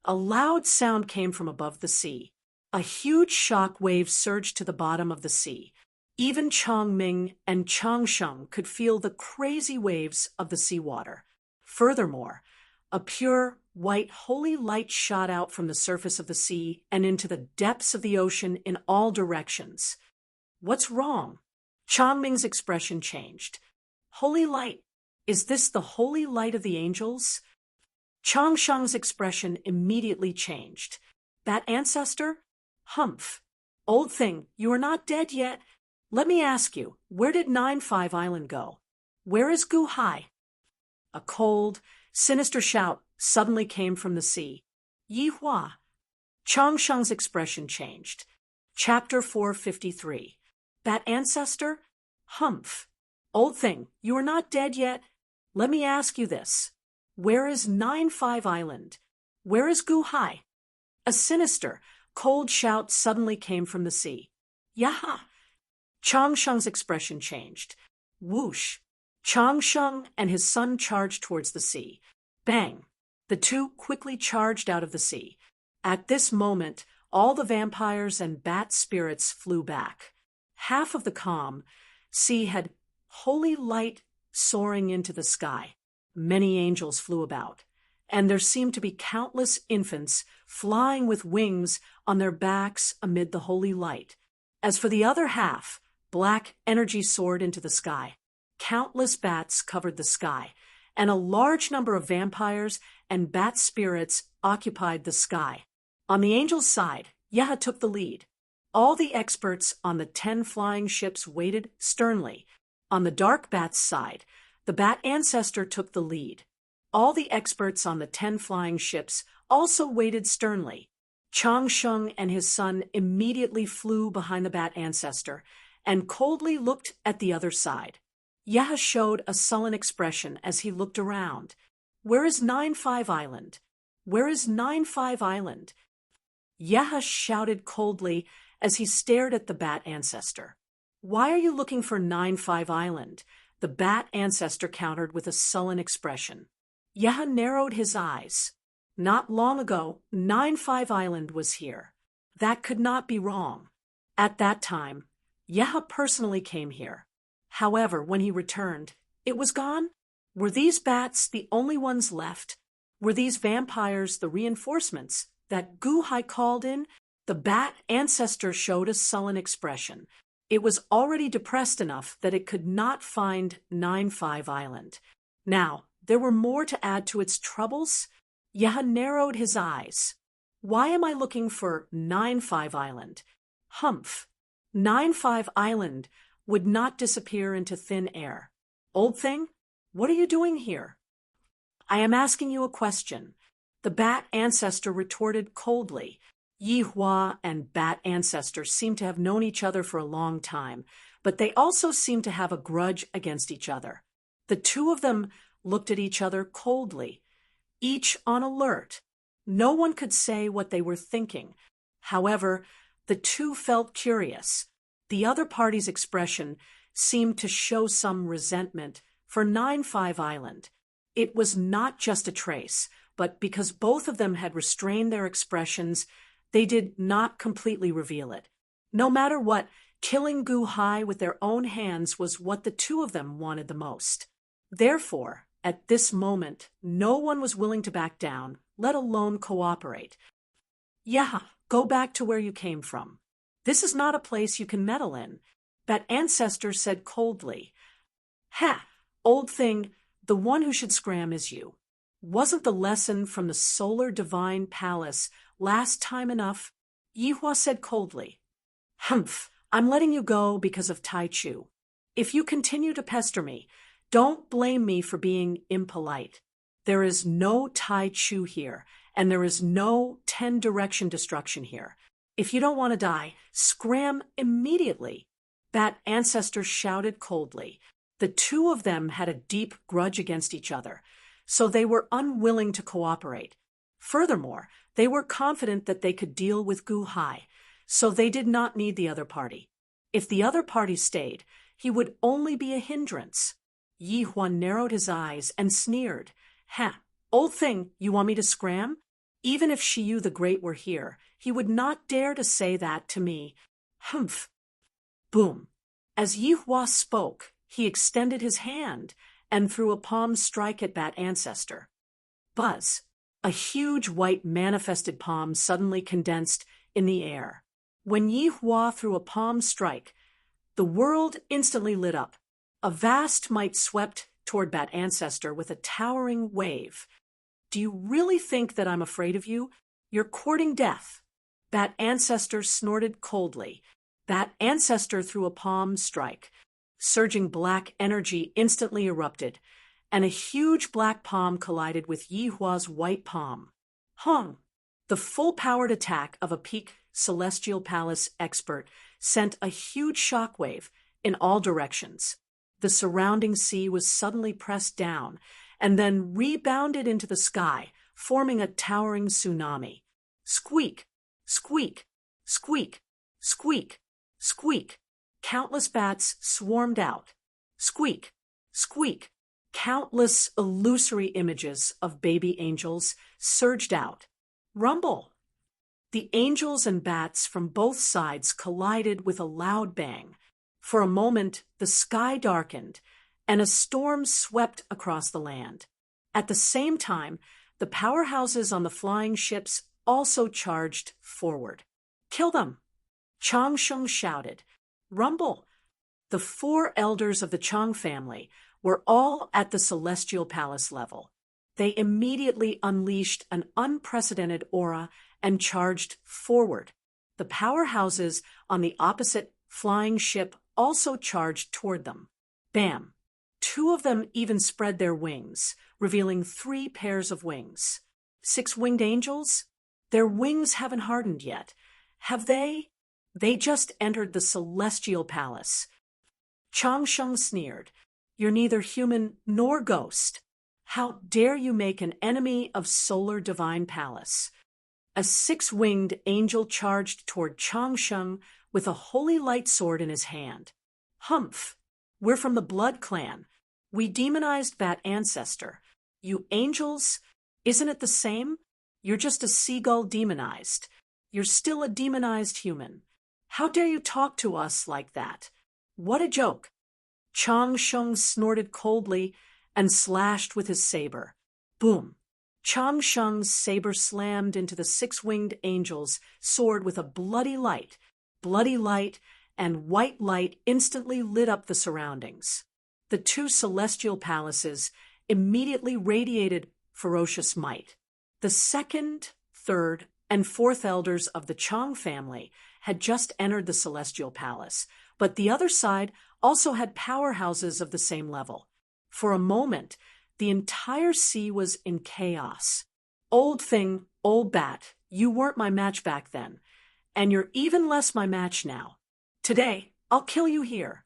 a loud sound came from above the sea. A huge shock wave surged to the bottom of the sea. Even Chang Ming and Chang Sheng could feel the crazy waves of the seawater. Furthermore, a pure, white, holy light shot out from the surface of the sea and into the depths of the ocean in all directions. What's wrong? Chang Ming's expression changed. Holy light. Is this the holy light of the angels? Chang Sheng's expression immediately changed. That ancestor? Humph. Old thing, you are not dead yet. Let me ask you, where did 9-5 Island go? Where is Gu Hai? A cold, sinister shout suddenly came from the sea. Yi Hua. Chang Sheng's expression changed. Chapter 453. That ancestor? Humph. Old thing, you are not dead yet. Let me ask you this. Where is 9-5 Island? Where is Gu Hai? A sinister, cold shout suddenly came from the sea. Yaha! Chang Sheng's expression changed. Whoosh! Chang Sheng and his son charged towards the sea. Bang! The two quickly charged out of the sea. At this moment, all the vampires and bat spirits flew back. Half of the calm sea had holy light soaring into the sky. Many angels flew about, and there seemed to be countless infants flying with wings on their backs amid the holy light. As for the other half, black energy soared into the sky. Countless bats covered the sky, and a large number of vampires and bat spirits occupied the sky. On the angels' side, Yaha took the lead. All the experts on the 10 flying ships waited sternly. On the dark bat's side, the bat ancestor took the lead. All the experts on the 10 flying ships also waited sternly. Chang Sheng and his son immediately flew behind the bat ancestor and coldly looked at the other side. Yaha showed a sullen expression as he looked around. Where is 9-5 Island? Where is 9-5 Island? Yaha shouted coldly as he stared at the bat ancestor. Why are you looking for 9-5 Island? The bat ancestor countered with a sullen expression. Yaha narrowed his eyes. Not long ago, 9-5 Island was here. That could not be wrong. At that time, Yaha personally came here. However, when he returned, it was gone. Were these bats the only ones left? Were these vampires the reinforcements that Gu Hai called in? The bat ancestor showed a sullen expression. It was already depressed enough that it could not find 9-5 Island. Now, there were more to add to its troubles. Yaha narrowed his eyes. Why am I looking for 9-5 Island? Humph. 9-5 Island would not disappear into thin air. Old thing, what are you doing here? I am asking you a question. The Bat Ancestor retorted coldly. Yi Hua and Bat Ancestor seemed to have known each other for a long time, but they also seemed to have a grudge against each other. The two of them looked at each other coldly, each on alert. No one could say what they were thinking. However, the two felt curious. The other party's expression seemed to show some resentment for 9-5 Island. It was not just a trace, but because both of them had restrained their expressions, they did not completely reveal it. No matter what, killing Gu Hai with their own hands was what the two of them wanted the most. Therefore, at this moment, no one was willing to back down, let alone cooperate. Yeah, go back to where you came from. This is not a place you can meddle in, Bat Ancestor said coldly. Ha! Old thing, the one who should scram is you. Wasn't the lesson from the Solar Divine Palace last time enough? Yi Hua said coldly. Humph, I'm letting you go because of Tai Chu. If you continue to pester me, don't blame me for being impolite. There is no Tai Chu here, and there is no 10-direction destruction here. If you don't want to die, scram immediately. Bat Ancestor shouted coldly. The two of them had a deep grudge against each other, so they were unwilling to cooperate. Furthermore, they were confident that they could deal with Gu Hai, so they did not need the other party. If the other party stayed, he would only be a hindrance. Yi Huan narrowed his eyes and sneered. Ha! Old thing, you want me to scram? Even if Shiyu the Great were here, he would not dare to say that to me. Humph! Boom! As Yi Hua spoke, he extended his hand and threw a palm strike at Bat Ancestor. Buzz! A huge white manifested palm suddenly condensed in the air. When Yi Hua threw a palm strike, the world instantly lit up. A vast might swept toward Bat Ancestor with a towering wave. Do you really think that I'm afraid of you? You're courting death. Bat Ancestor snorted coldly. Bat Ancestor threw a palm strike. Surging black energy instantly erupted, and a huge black palm collided with Yi Hua's white palm. Hong! The full-powered attack of a peak Celestial Palace expert sent a huge shockwave in all directions. The surrounding sea was suddenly pressed down and then rebounded into the sky, forming a towering tsunami. Squeak! Squeak! Squeak! Squeak! Squeak! Countless bats swarmed out. Squeak! Squeak! Countless illusory images of baby angels surged out. Rumble! The angels and bats from both sides collided with a loud bang. For a moment, the sky darkened, and a storm swept across the land. At the same time, the powerhouses on the flying ships also charged forward. Kill them! Chang Sheng shouted. Rumble! The 4 elders of the Chang family were all at the Celestial Palace level. They immediately unleashed an unprecedented aura and charged forward. The powerhouses on the opposite flying ship also charged toward them. Bam! 2 of them even spread their wings, revealing 3 pairs of wings. 6-winged angels? Their wings haven't hardened yet. Have they? They just entered the Celestial Palace. Chang Sheng sneered. You're neither human nor ghost. How dare you make an enemy of Solar Divine Palace? A 6-winged angel charged toward Chang Sheng with a holy light sword in his hand. Humph! We're from the Blood Clan. We demonized Bat Ancestor. You angels? Isn't it the same? You're just a seagull demonized. You're still a demonized human. How dare you talk to us like that? What a joke! Chang Sheng snorted coldly and slashed with his saber. Boom! Chang Sheng's saber slammed into the 6-winged angel's sword with a bloody light. Bloody light and white light instantly lit up the surroundings. The 2 celestial palaces immediately radiated ferocious might. The 2nd, 3rd, and 4th elders of the Chang family had just entered the Celestial Palace, but the other side also had powerhouses of the same level. For a moment, The entire sea was in chaos. Old thing, old bat, you weren't my match back then, and you're even less my match now. Today, I'll kill you here.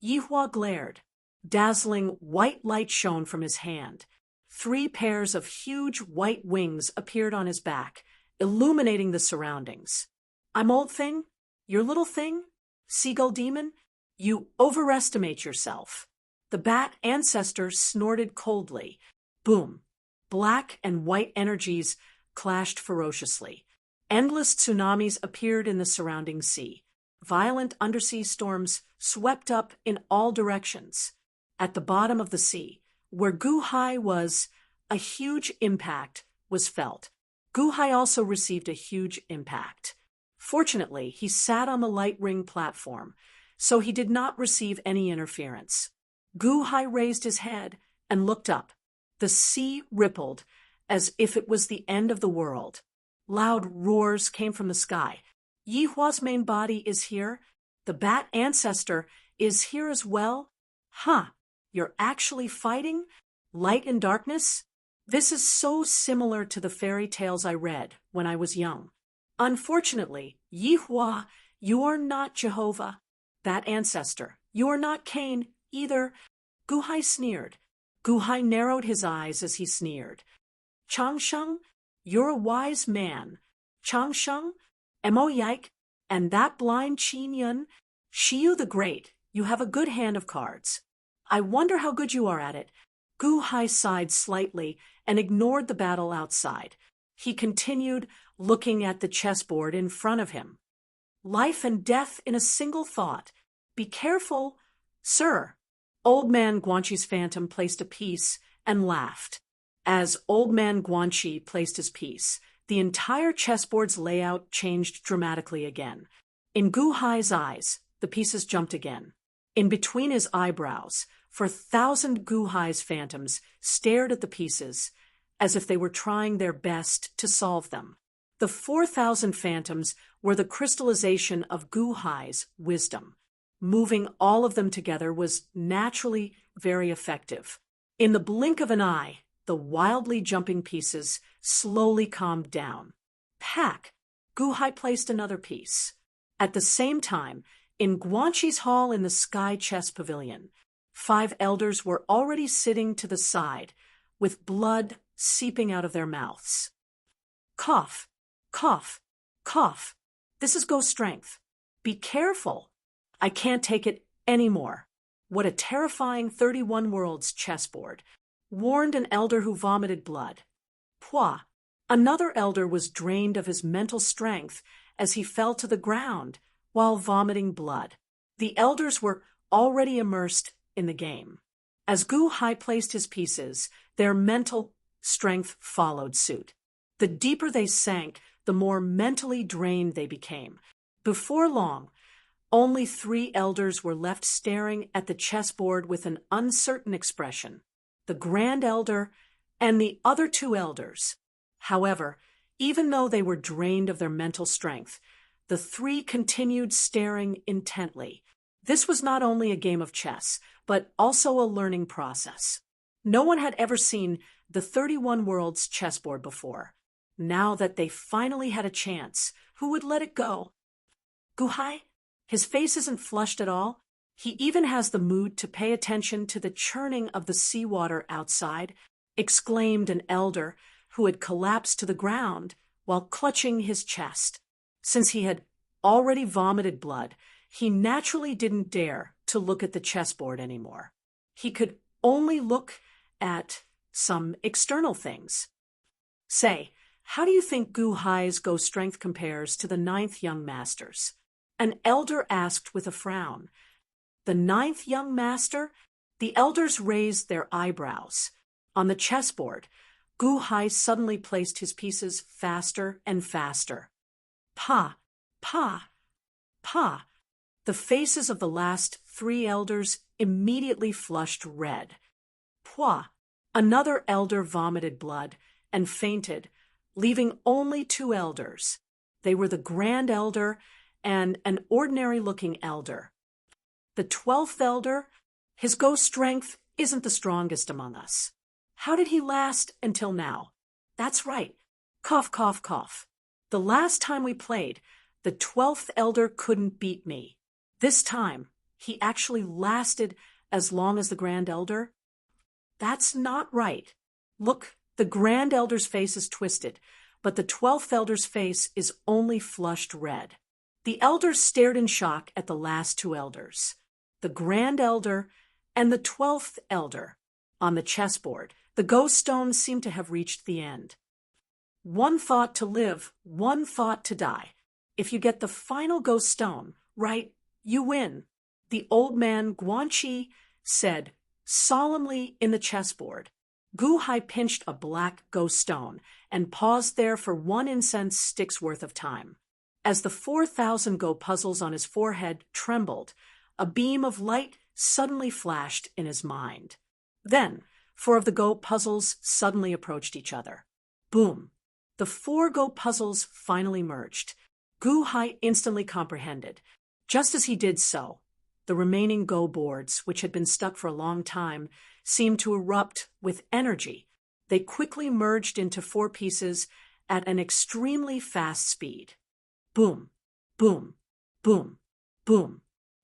Yihua glared. Dazzling white light shone from his hand. 3 pairs of huge white wings appeared on his back, illuminating the surroundings. I'm old thing? Your little thing? Seagull demon? You overestimate yourself. The bat ancestor snorted coldly. Boom. Black and white energies clashed ferociously. Endless tsunamis appeared in the surrounding sea. Violent undersea storms swept up in all directions. At the bottom of the sea, where Guhai was, a huge impact was felt. Guhai also received a huge impact. Fortunately, he sat on the light ring platform, so he did not receive any interference. Guhai raised his head and looked up. The sea rippled as if it was the end of the world. Loud roars came from the sky. Yihua's main body is here. The bat ancestor is here as well. Huh, you're actually fighting? Light and darkness? This is so similar to the fairy tales I read when I was young. Unfortunately, Yihua, you are not Jehovah. That ancestor, you are not Cain either. Guhai sneered. Guhai narrowed his eyes as he sneered. Changsheng, you're a wise man. Changsheng, Mo Yike, and that blind Qin Yun, Shiyu the Great, you have a good hand of cards. I wonder how good you are at it. Guhai sighed slightly and ignored the battle outside. He continued looking at the chessboard in front of him. Life and death in a single thought. Be careful, sir. Old Man Guanxi's phantom placed a piece and laughed. As Old Man Guanxi placed his piece, the entire chessboard's layout changed dramatically again. In Guhai's eyes, the pieces jumped again. In between his eyebrows, 4,000 Guhai's phantoms stared at the pieces as if they were trying their best to solve them. The 4,000 phantoms were the crystallization of Guhai's wisdom. Moving all of them together was naturally very effective. In the blink of an eye, the wildly jumping pieces slowly calmed down. Pack! Guhai placed another piece. At the same time, in Guanxi's hall in the Sky Chess Pavilion, 5 elders were already sitting to the side, with blood seeping out of their mouths. Cough, cough, cough. This is ghost strength. Be careful. I can't take it anymore. What a terrifying 31 worlds chessboard, warned an elder who vomited blood. Pwah! Another elder was drained of his mental strength as he fell to the ground while vomiting blood. The elders were already immersed in the game. As Guhai placed his pieces, their mental strength followed suit. The deeper they sank, the more mentally drained they became. Before long, only 3 elders were left staring at the chessboard with an uncertain expression: the Grand Elder and the other 2 elders. However, even though they were drained of their mental strength, the 3 continued staring intently. This was not only a game of chess, but also a learning process. No one had ever seen the 31 worlds chessboard before. Now that they finally had a chance, who would let it go? Guhai? His face isn't flushed at all. He even has the mood to pay attention to the churning of the seawater outside, exclaimed an elder who had collapsed to the ground while clutching his chest. Since he had already vomited blood, he naturally didn't dare to look at the chessboard anymore. He could only look at some external things. Say, how do you think Guhai's ghost strength compares to the 9th young masters? An elder asked with a frown. The 9th young master? The elders raised their eyebrows. On the chessboard, Guhai suddenly placed his pieces faster and faster. Pa, pa, pa. The faces of the last 3 elders immediately flushed red. Pwah! Another elder vomited blood and fainted, leaving only 2 elders. They were the Grand Elder and an ordinary-looking elder. The 12th elder, his ghost strength isn't the strongest among us. How did he last until now? That's right. Cough, cough, cough. The last time we played, the 12th elder couldn't beat me. This time, he actually lasted as long as the Grand Elder? That's not right. Look, the Grand Elder's face is twisted, but the 12th elder's face is only flushed red. The elders stared in shock at the last two elders, the Grand Elder and the 12th elder. On the chessboard, the ghost stones seemed to have reached the end. One thought to live, one thought to die. If you get the final ghost stone right, you win, the old man Guanxi said solemnly in the chessboard. Gu Hai pinched a black ghost stone and paused there for one incense stick's worth of time. As the 4,000 go puzzles on his forehead trembled, a beam of light suddenly flashed in his mind. Then, 4 of the go puzzles suddenly approached each other. Boom! The 4 go puzzles finally merged. Gu Hai instantly comprehended. Just as he did so, the remaining go boards, which had been stuck for a long time, seemed to erupt with energy. They quickly merged into 4 pieces at an extremely fast speed. Boom, boom, boom, boom,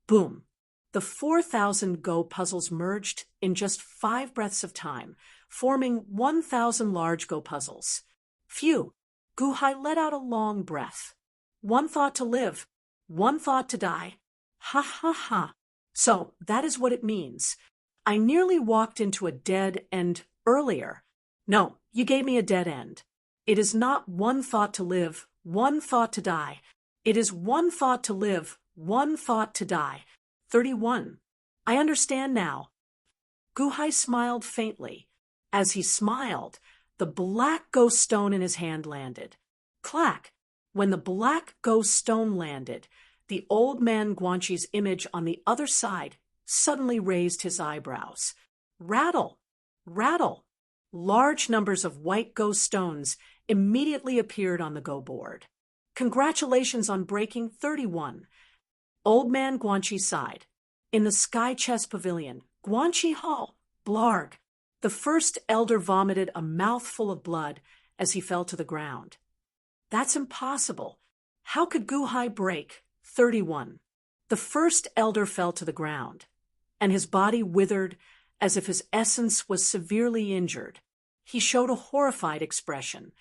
boom. The 4,000 go puzzles merged in just 5 breaths of time, forming 1,000 large go puzzles. Phew! Gu Hai let out a long breath. One thought to live, one thought to die. Ha ha ha. So that is what it means. I nearly walked into a dead end earlier. No, you gave me a dead end. It is not one thought to live, one thought to die. It is one thought to live, one thought to die. 31. I understand now. Gu Hai smiled faintly. As he smiled, the black ghost stone in his hand landed. Clack! When the black ghost stone landed, the old man Guanxi's image on the other side suddenly raised his eyebrows. Rattle! Rattle! Large numbers of white ghost stones immediately appeared on the go board. Congratulations on breaking 31. Old man Guanxi sighed. In the Sky Chess Pavilion, Guanxi Hall, blarg. The first elder vomited a mouthful of blood as he fell to the ground. That's impossible. How could Gu Hai break 31? The first elder fell to the ground, and his body withered as if his essence was severely injured. He showed a horrified expression.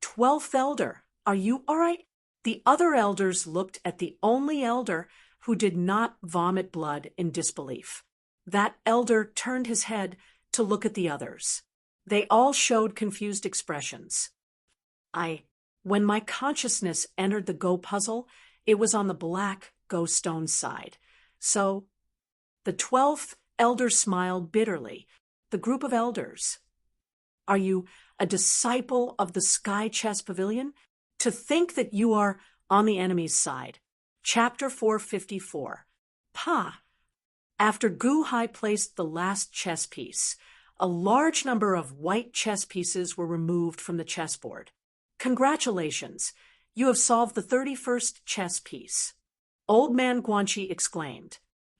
12th elder, are you all right? The other elders looked at the only elder who did not vomit blood in disbelief. That elder turned his head to look at the others. They all showed confused expressions. When my consciousness entered the go puzzle, it was on the black go stone side. So, the 12th elder smiled bitterly. The group of elders. Are you a disciple of the Sky Chess Pavilion? To think that you are on the enemy's side. Chapter 454. Pa! After Gu Hai placed the last chess piece, a large number of white chess pieces were removed from the chessboard. Congratulations! You have solved the 31st chess piece. Old man Guanxi exclaimed.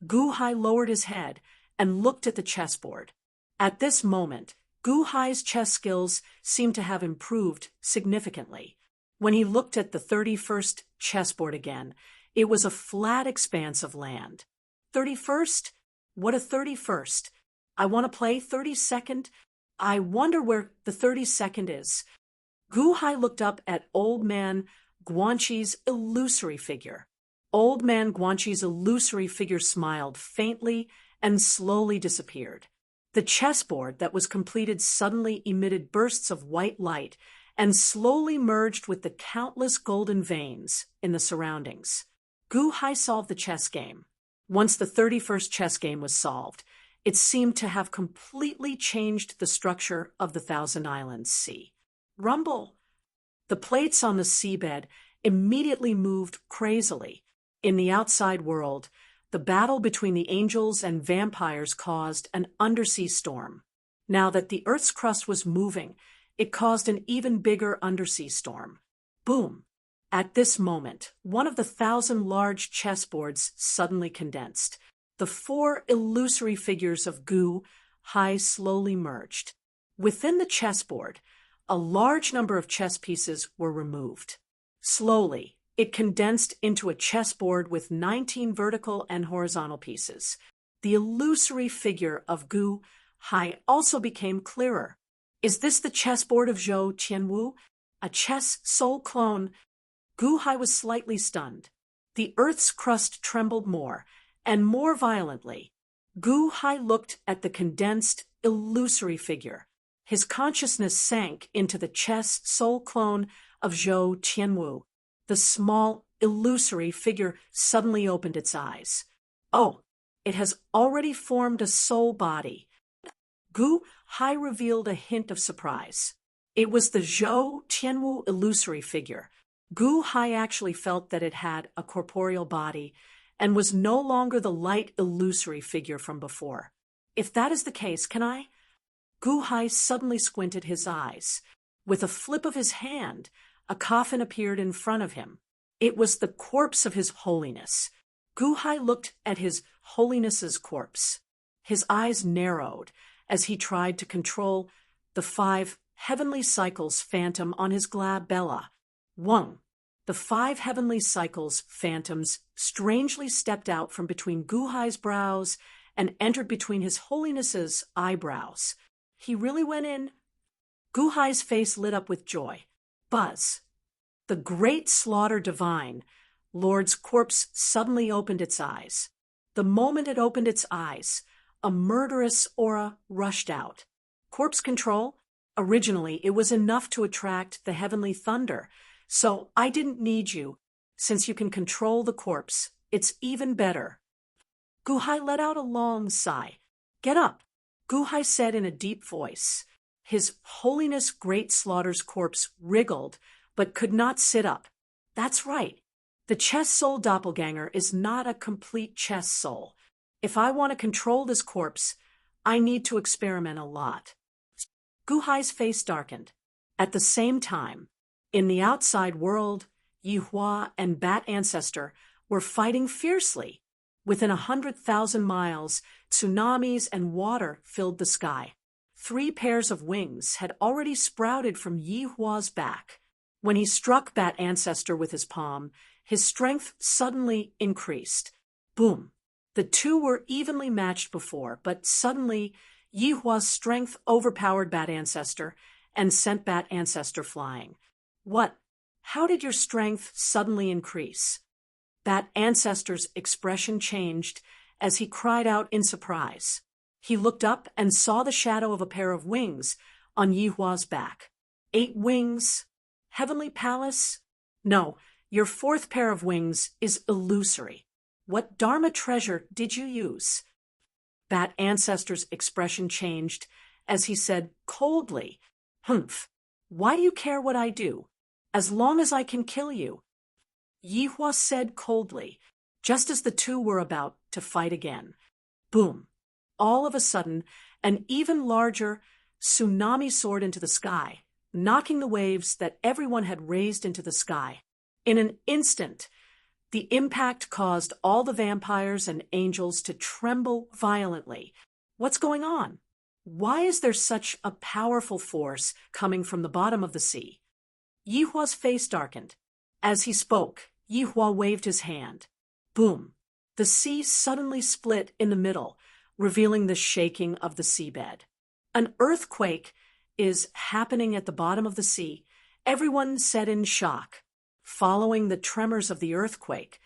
Gu Hai lowered his head and looked at the chessboard. At this moment, Gu Hai's chess skills seemed to have improved significantly. When he looked at the 31st chessboard again, it was a flat expanse of land. 31st? What a 31st? I want to play 32nd. I wonder where the 32nd is. Gu Hai looked up at Old Man Guanxi's illusory figure. Old Man Guanxi's illusory figure smiled faintly and slowly disappeared. The chessboard that was completed suddenly emitted bursts of white light and slowly merged with the countless golden veins in the surroundings. Gu Hai solved the chess game. Once the 31st chess game was solved, it seemed to have completely changed the structure of the Thousand Islands Sea. Rumble! The plates on the seabed immediately moved crazily. In the outside world, the battle between the angels and vampires caused an undersea storm. Now that the Earth's crust was moving, it caused an even bigger undersea storm. Boom! At this moment, one of the 1,000 large chessboards suddenly condensed. The 4 illusory figures of Gu Hai slowly merged. Within the chessboard, a large number of chess pieces were removed. Slowly, it condensed into a chessboard with 19 vertical and horizontal pieces. The illusory figure of Gu Hai also became clearer. Is this the chessboard of Zhou Qianwu? A chess soul clone? Gu Hai was slightly stunned. The earth's crust trembled more, and more violently. Gu Hai looked at the condensed, illusory figure. His consciousness sank into the chess soul clone of Zhou Qianwu. The small, illusory figure suddenly opened its eyes. Oh, it has already formed a soul body. Gu Hai revealed a hint of surprise. It was the Zhou Qianwu illusory figure. Gu Hai actually felt that it had a corporeal body and was no longer the light illusory figure from before. If that is the case, can I? Gu Hai suddenly squinted his eyes. With a flip of his hand, a coffin appeared in front of him. It was the corpse of His Holiness. Gu Hai looked at His Holiness's corpse. His eyes narrowed as he tried to control the 5 heavenly cycles phantom on his glabella. 1. The 5 heavenly cycles phantoms strangely stepped out from between Gu Hai's brows and entered between His Holiness's eyebrows. He really went in. Gu Hai's face lit up with joy. Buzz. The great slaughter divine, Lord's corpse suddenly opened its eyes. The moment it opened its eyes, a murderous aura rushed out. Corpse control? Originally, it was enough to attract the heavenly thunder, so I didn't need you. Since you can control the corpse, it's even better. Gu Hai let out a long sigh. Get up, Gu Hai said in a deep voice. His Holiness Great Slaughter's corpse wriggled, but could not sit up. That's right. The chess soul doppelganger is not a complete chess soul. If I want to control this corpse, I need to experiment a lot. Gu Hai's face darkened. At the same time, in the outside world, Yi Hua and Bat Ancestor were fighting fiercely. Within 100,000 miles, tsunamis and water filled the sky. 3 pairs of wings had already sprouted from Yi Hua's back. When he struck Bat Ancestor with his palm, his strength suddenly increased. Boom! The two were evenly matched before, but suddenly Yi Hua's strength overpowered Bat Ancestor and sent Bat Ancestor flying. What? How did your strength suddenly increase? Bat Ancestor's expression changed as he cried out in surprise. He looked up and saw the shadow of a pair of wings on Yi Hua's back. 8 wings? Heavenly Palace? No, your 4th pair of wings is illusory. What Dharma treasure did you use? Bat Ancestor's expression changed as he said coldly, Humph, why do you care what I do? As long as I can kill you. Yi Hua said coldly, just as the two were about to fight again. Boom! All of a sudden, an even larger tsunami soared into the sky, knocking the waves that everyone had raised into the sky. In an instant, the impact caused all the vampires and angels to tremble violently. What's going on? Why is there such a powerful force coming from the bottom of the sea? Yi Hua's face darkened. As he spoke, Yi Hua waved his hand. Boom! The sea suddenly split in the middle, revealing the shaking of the seabed. An earthquake is happening at the bottom of the sea. Everyone said in shock. Following the tremors of the earthquake,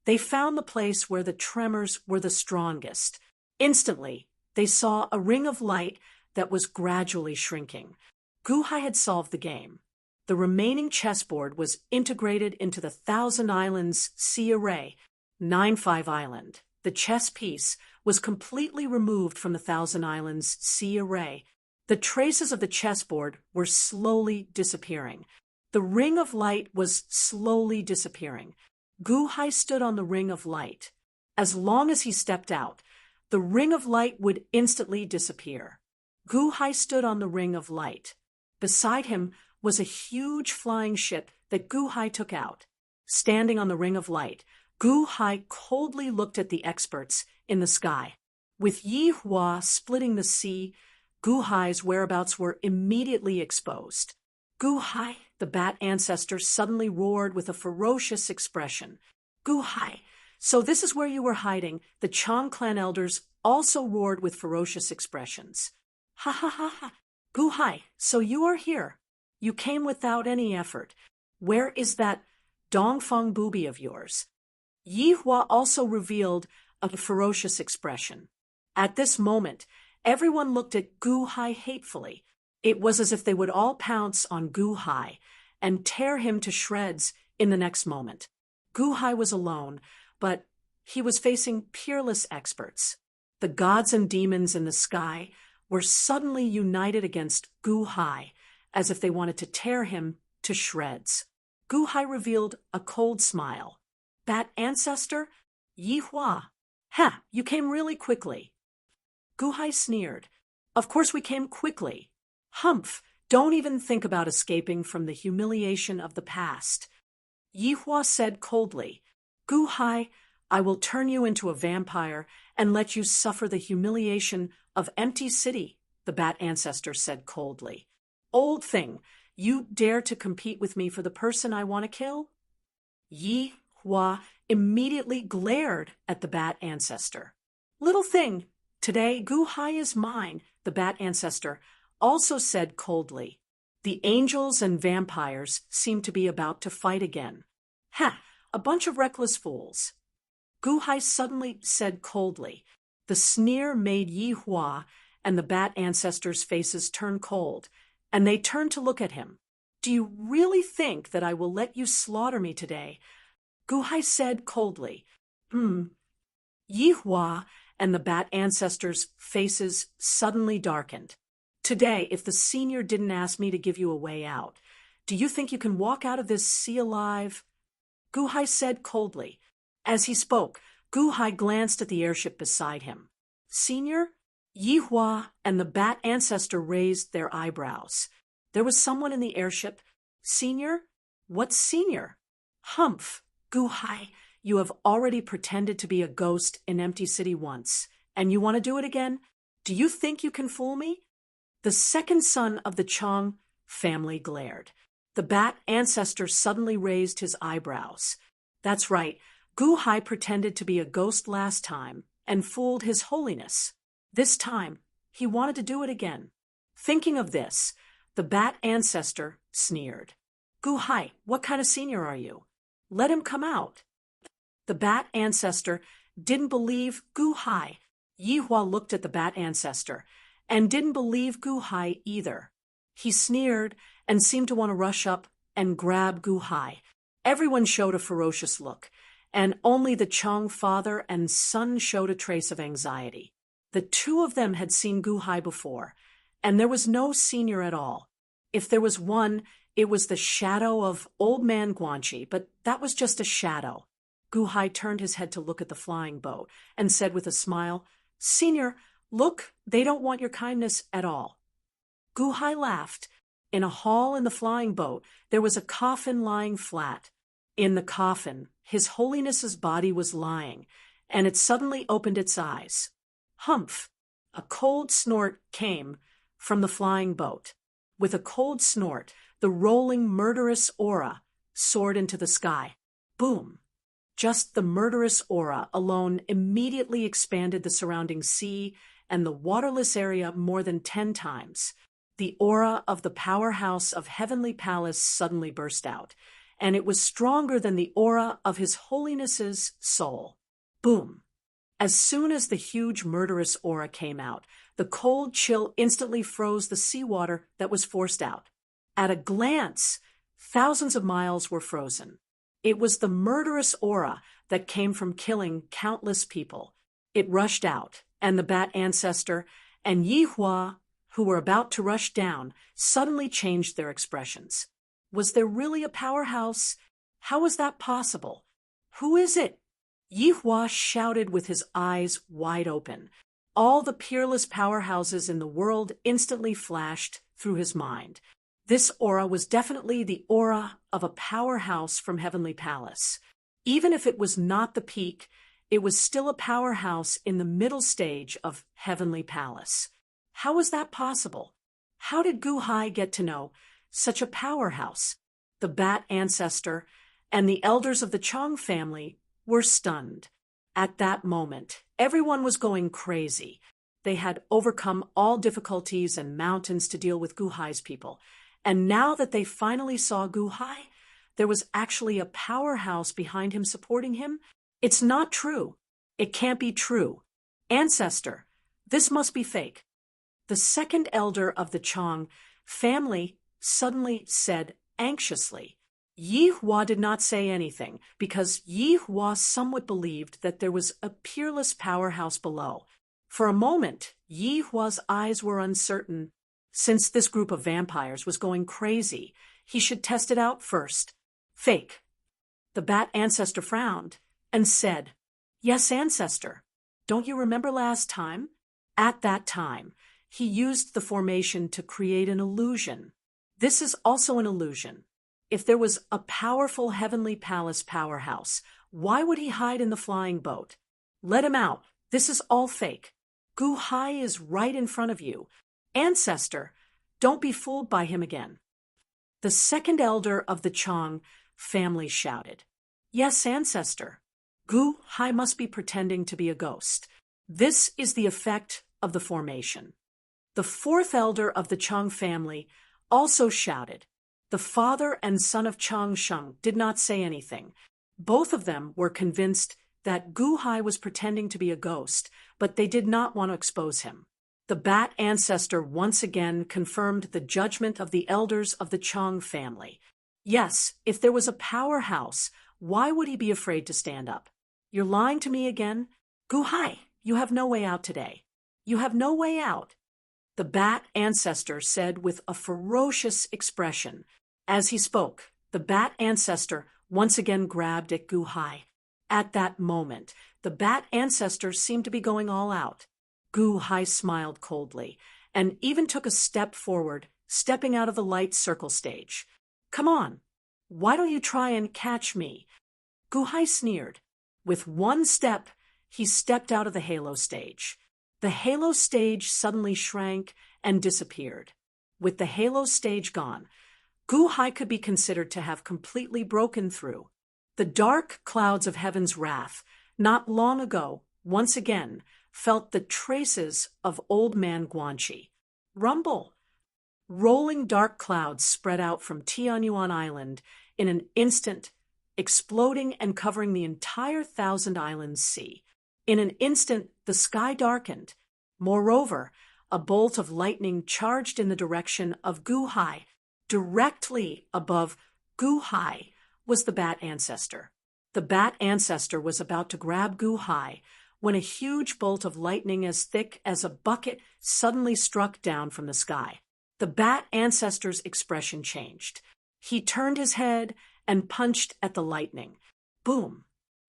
they found the place where the tremors were the strongest. Instantly, they saw a ring of light that was gradually shrinking. Gu Hai had solved the game. The remaining chessboard was integrated into the Thousand Islands sea array, 9-5 Island. The chess piece was completely removed from the Thousand Islands sea array. The traces of the chessboard were slowly disappearing. The ring of light was slowly disappearing. Gu Hai stood on the ring of light. As long as he stepped out, the ring of light would instantly disappear. Gu Hai stood on the ring of light. Beside him was a huge flying ship that Gu Hai took out. Standing on the ring of light, Gu Hai coldly looked at the experts in the sky. With Yi Hua splitting the sea, Gu Hai's whereabouts were immediately exposed. Gu Hai, the bat ancestor, suddenly roared with a ferocious expression. Gu Hai, so this is where you were hiding. The Chang clan elders also roared with ferocious expressions. Ha ha ha ha. Gu Hai, so you are here. You came without any effort. Where is that Dongfeng booby of yours? Yi Hua also revealed a ferocious expression. At this moment, everyone looked at Gu Hai hatefully. It was as if they would all pounce on Gu Hai and tear him to shreds in the next moment. Gu Hai was alone, but he was facing peerless experts. The gods and demons in the sky were suddenly united against Gu Hai, as if they wanted to tear him to shreds. Gu Hai revealed a cold smile. Bat ancestor? Yi Hua. Ha, you came really quickly. Gu Hai sneered. Of course we came quickly. Humph, don't even think about escaping from the humiliation of the past. Yi Hua said coldly. Gu Hai, I will turn you into a vampire and let you suffer the humiliation of Empty City, the bat ancestor said coldly. Old thing, you dare to compete with me for the person I want to kill? Yi Hua immediately glared at the bat ancestor. Little thing, today Gu Hai is mine, the bat ancestor also said coldly. The angels and vampires seemed to be about to fight again. Ha! A bunch of reckless fools. Gu Hai suddenly said coldly. The sneer made Yi Hua and the bat ancestors' faces turn cold, and they turned to look at him. Do you really think that I will let you slaughter me today? Gu Hai said coldly. Yi Hua and the bat ancestors' faces suddenly darkened. Today, if the senior didn't ask me to give you a way out, do you think you can walk out of this sea alive? Gu Hai said coldly. As he spoke, Gu Hai glanced at the airship beside him. Senior? Yi Hua and the bat ancestor raised their eyebrows. There was someone in the airship. Senior? What senior? Humph, Gu Hai, you have already pretended to be a ghost in Empty City once, and you want to do it again? Do you think you can fool me? The second son of the Chang family glared. The bat ancestor suddenly raised his eyebrows. That's right, Gu Hai pretended to be a ghost last time and fooled His Holiness. This time, he wanted to do it again. Thinking of this, the bat ancestor sneered. Gu Hai, what kind of senior are you? Let him come out. The bat ancestor didn't believe Gu Hai. Yi Hua looked at the bat ancestor and didn't believe Gu Hai either. He sneered and seemed to want to rush up and grab Gu Hai. Everyone showed a ferocious look, and only the Chang father and son showed a trace of anxiety. The two of them had seen Gu Hai before, and there was no senior at all. If there was one, it was the shadow of Old Man Guanxi, but that was just a shadow. Gu Hai turned his head to look at the flying boat and said with a smile, Senior, look, they don't want your kindness at all. Gu Hai laughed. In a hall in the flying boat, there was a coffin lying flat. In the coffin, His Holiness's body was lying, and it suddenly opened its eyes. Humph! A cold snort came from the flying boat. With a cold snort, the rolling murderous aura soared into the sky. Boom! Just the murderous aura alone immediately expanded the surrounding sea and the waterless area more than 10 times. The aura of the powerhouse of Heavenly Palace suddenly burst out, and it was stronger than the aura of His Holiness's soul. Boom! As soon as the huge murderous aura came out, the cold chill instantly froze the seawater that was forced out. At a glance, thousands of miles were frozen. It was the murderous aura that came from killing countless people. It rushed out, and the bat ancestor and Yi Hua, who were about to rush down, suddenly changed their expressions. Was there really a powerhouse? How was that possible? Who is it? Yi Hua shouted with his eyes wide open. All the peerless powerhouses in the world instantly flashed through his mind. This aura was definitely the aura of a powerhouse from Heavenly Palace. Even if it was not the peak, it was still a powerhouse in the middle stage of Heavenly Palace. How was that possible? How did Gu Hai get to know such a powerhouse? The bat ancestor and the elders of the Chong family were stunned. At that moment, everyone was going crazy. They had overcome all difficulties and mountains to deal with Gu Hai's people. And now that they finally saw Gu Hai, there was actually a powerhouse behind him supporting him. It's not true. It can't be true. Ancestor, this must be fake. The second elder of the Chong family suddenly said anxiously. Yi Hua did not say anything because Yi Hua somewhat believed that there was a peerless powerhouse below. For a moment, Yi Hua's eyes were uncertain. Since this group of vampires was going crazy, he should test it out first. Fake. The bat ancestor frowned and said, Yes, ancestor. Don't you remember last time? At that time, he used the formation to create an illusion. This is also an illusion. If there was a powerful heavenly palace powerhouse, why would he hide in the flying boat? Let him out. This is all fake. Gu Hai is right in front of you. Ancestor, don't be fooled by him again. The second elder of the Chong family shouted, Yes, ancestor. Gu Hai must be pretending to be a ghost. This is the effect of the formation. The fourth elder of the Chong family also shouted. The father and son of Chang Sheng did not say anything. Both of them were convinced that Gu Hai was pretending to be a ghost, but they did not want to expose him. The bat ancestor once again confirmed the judgment of the elders of the Chong family. Yes, if there was a powerhouse, why would he be afraid to stand up? You're lying to me again? Gu Hai, you have no way out today. You have no way out. The bat ancestor said with a ferocious expression. As he spoke, the bat ancestor once again grabbed at Gu Hai. At that moment, the bat ancestor seemed to be going all out. Gu Hai smiled coldly and even took a step forward, stepping out of the light circle stage. Come on, why don't you try and catch me? Gu Hai sneered. With one step, he stepped out of the halo stage. The halo stage suddenly shrank and disappeared. With the halo stage gone, Gu Hai could be considered to have completely broken through. The dark clouds of heaven's wrath, not long ago, once again, felt the traces of Old Man Guanxi. Rumble! Rolling dark clouds spread out from Tianyuan Island in an instant, exploding and covering the entire Thousand Islands Sea. In an instant, the sky darkened. Moreover, a bolt of lightning charged in the direction of Gu Hai. Directly above Gu Hai was the bat ancestor. The bat ancestor was about to grab Gu Hai when a huge bolt of lightning as thick as a bucket suddenly struck down from the sky. The bat ancestor's expression changed. He turned his head and punched at the lightning. Boom!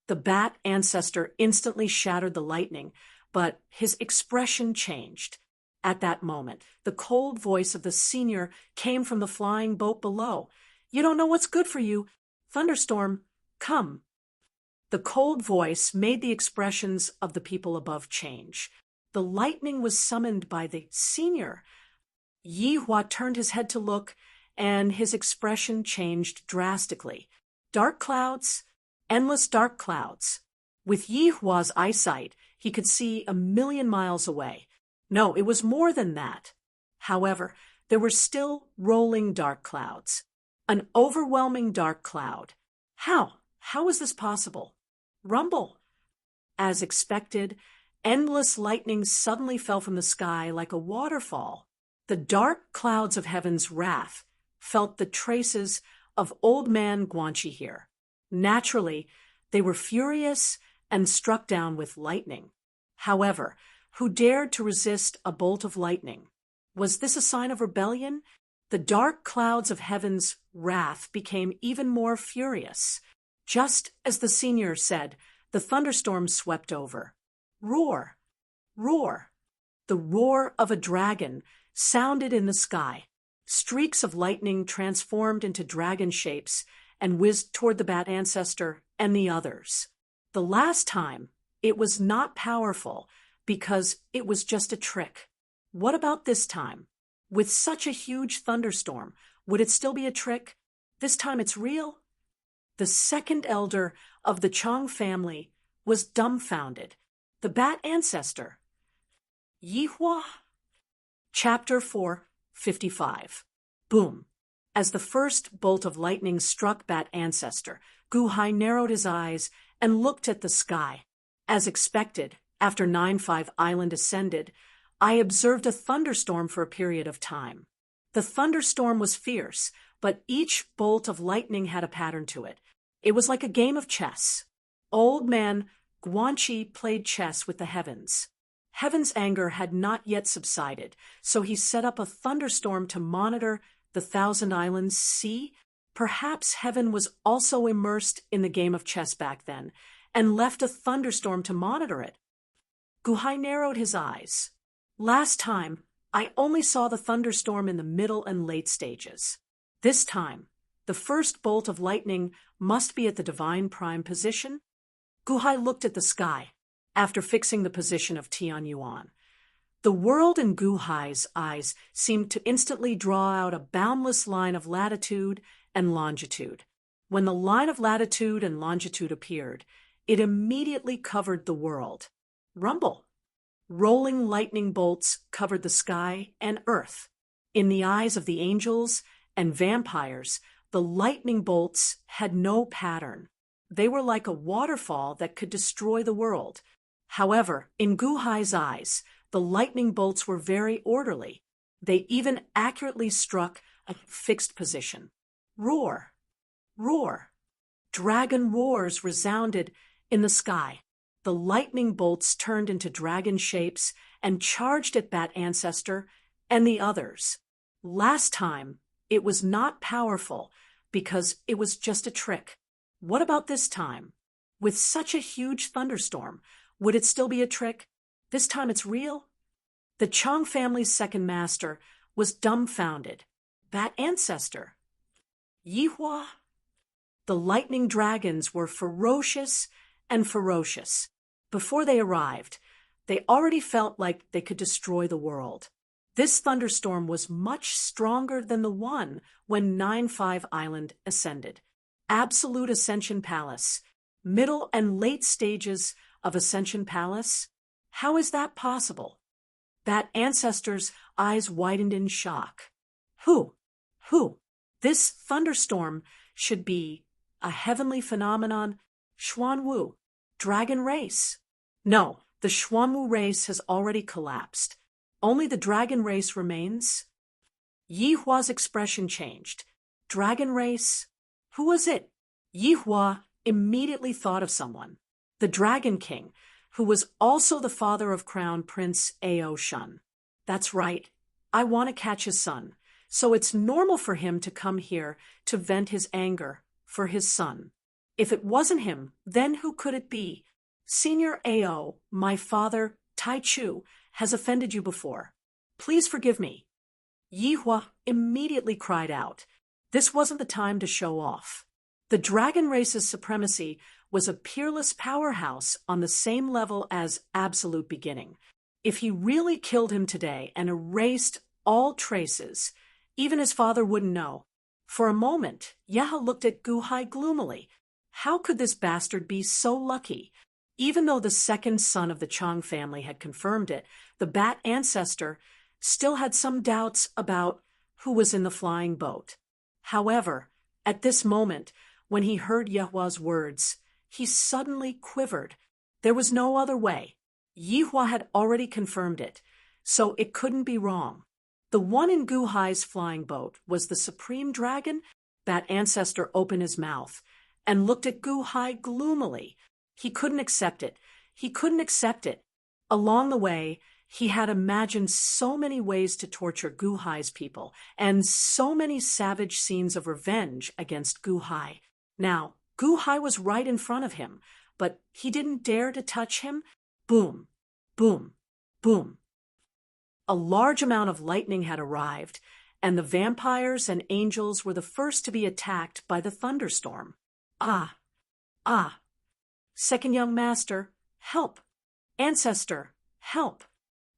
The bat ancestor instantly shattered the lightning, but his expression changed. At that moment, the cold voice of the senior came from the flying boat below. You don't know what's good for you. Thunderstorm, come. The cold voice made the expressions of the people above change. The lightning was summoned by the senior. Yi Hua turned his head to look, and his expression changed drastically. Dark clouds, endless dark clouds. With Yi Hua's eyesight, he could see 1,000,000 miles away. No, it was more than that. However, there were still rolling dark clouds. An overwhelming dark cloud. How? How is this possible? Rumble! As expected, endless lightning suddenly fell from the sky like a waterfall. The dark clouds of heaven's wrath felt the traces of Old Man Guanxi here. Naturally, they were furious and struck down with lightning. However, who dared to resist a bolt of lightning? Was this a sign of rebellion? The dark clouds of heaven's wrath became even more furious. Just as the senior said, the thunderstorm swept over. Roar! Roar! The roar of a dragon sounded in the sky. Streaks of lightning transformed into dragon shapes and whizzed toward the bat ancestor and the others. The last time, it was not powerful because it was just a trick. What about this time? With such a huge thunderstorm, would it still be a trick? This time it's real? The second elder of the Chong family was dumbfounded. The bat ancestor. Yihua? Chapter 4:55. Boom. As the first bolt of lightning struck Bat Ancestor, Gu Hai narrowed his eyes and looked at the sky. As expected, after 9-5 Island ascended, I observed a thunderstorm for a period of time. The thunderstorm was fierce, but each bolt of lightning had a pattern to it. It was like a game of chess. Old man Guanchi played chess with the heavens. Heaven's anger had not yet subsided, so he set up a thunderstorm to monitor the Thousand Islands sea. Perhaps heaven was also immersed in the game of chess back then, and left a thunderstorm to monitor it. Guhai narrowed his eyes. Last time, I only saw the thunderstorm in the middle and late stages. This time, the first bolt of lightning must be at the divine prime position. Guhai looked at the sky, after fixing the position of Tianyuan. The world in Guhai's eyes seemed to instantly draw out a boundless line of latitude and longitude. When the line of latitude and longitude appeared, it immediately covered the world. Rumble. Rolling lightning bolts covered the sky and earth. In the eyes of the angels and vampires, the lightning bolts had no pattern. They were like a waterfall that could destroy the world. However, in Guhai's eyes, the lightning bolts were very orderly. They even accurately struck a fixed position. Roar! Roar! Dragon roars resounded in the sky. The lightning bolts turned into dragon shapes and charged at Bat Ancestor and the others. Last time, it was not powerful because it was just a trick. What about this time? With such a huge thunderstorm, would it still be a trick? This time it's real? The Chong family's second master was dumbfounded. Bat Ancestor. Yihua? The lightning dragons were ferocious and ferocious. Before they arrived, they already felt like they could destroy the world. This thunderstorm was much stronger than the one when 9-5 Island ascended. Absolute Ascension Palace. Middle and late stages of Ascension Palace? How is that possible? Bat Ancestor's eyes widened in shock. Who? This thunderstorm should be a heavenly phenomenon, Xuanwu, dragon race. No, the Xuanwu race has already collapsed. Only the dragon race remains. Yihua's expression changed. Dragon race? Who was it? Yihua immediately thought of someone. The Dragon King, who was also the father of Crown Prince Ao Shun. That's right. I want to catch his son, so it's normal for him to come here to vent his anger for his son. If it wasn't him, then who could it be? Senior Ao, my father, Tai Chu, has offended you before. Please forgive me. Yihua immediately cried out. This wasn't the time to show off. The dragon race's supremacy was a peerless powerhouse on the same level as Absolute Beginning. If he really killed him today and erased all traces, even his father wouldn't know. For a moment, Yaha looked at Guhai gloomily. How could this bastard be so lucky? Even though the second son of the Chong family had confirmed it, the Bat Ancestor still had some doubts about who was in the flying boat. However, at this moment, when he heard Yehua's words, he suddenly quivered. There was no other way. Yihua had already confirmed it, so it couldn't be wrong. The one in Guhai's flying boat was the Supreme Dragon. Bat Ancestor opened his mouth and looked at Guhai gloomily. He couldn't accept it. Along the way, he had imagined so many ways to torture Guhai's people and so many savage scenes of revenge against Guhai. Now, Guhai was right in front of him, but he didn't dare to touch him. Boom, boom, boom. A large amount of lightning had arrived, and the vampires and angels were the first to be attacked by the thunderstorm. Ah! Second young master, help! Ancestor, help!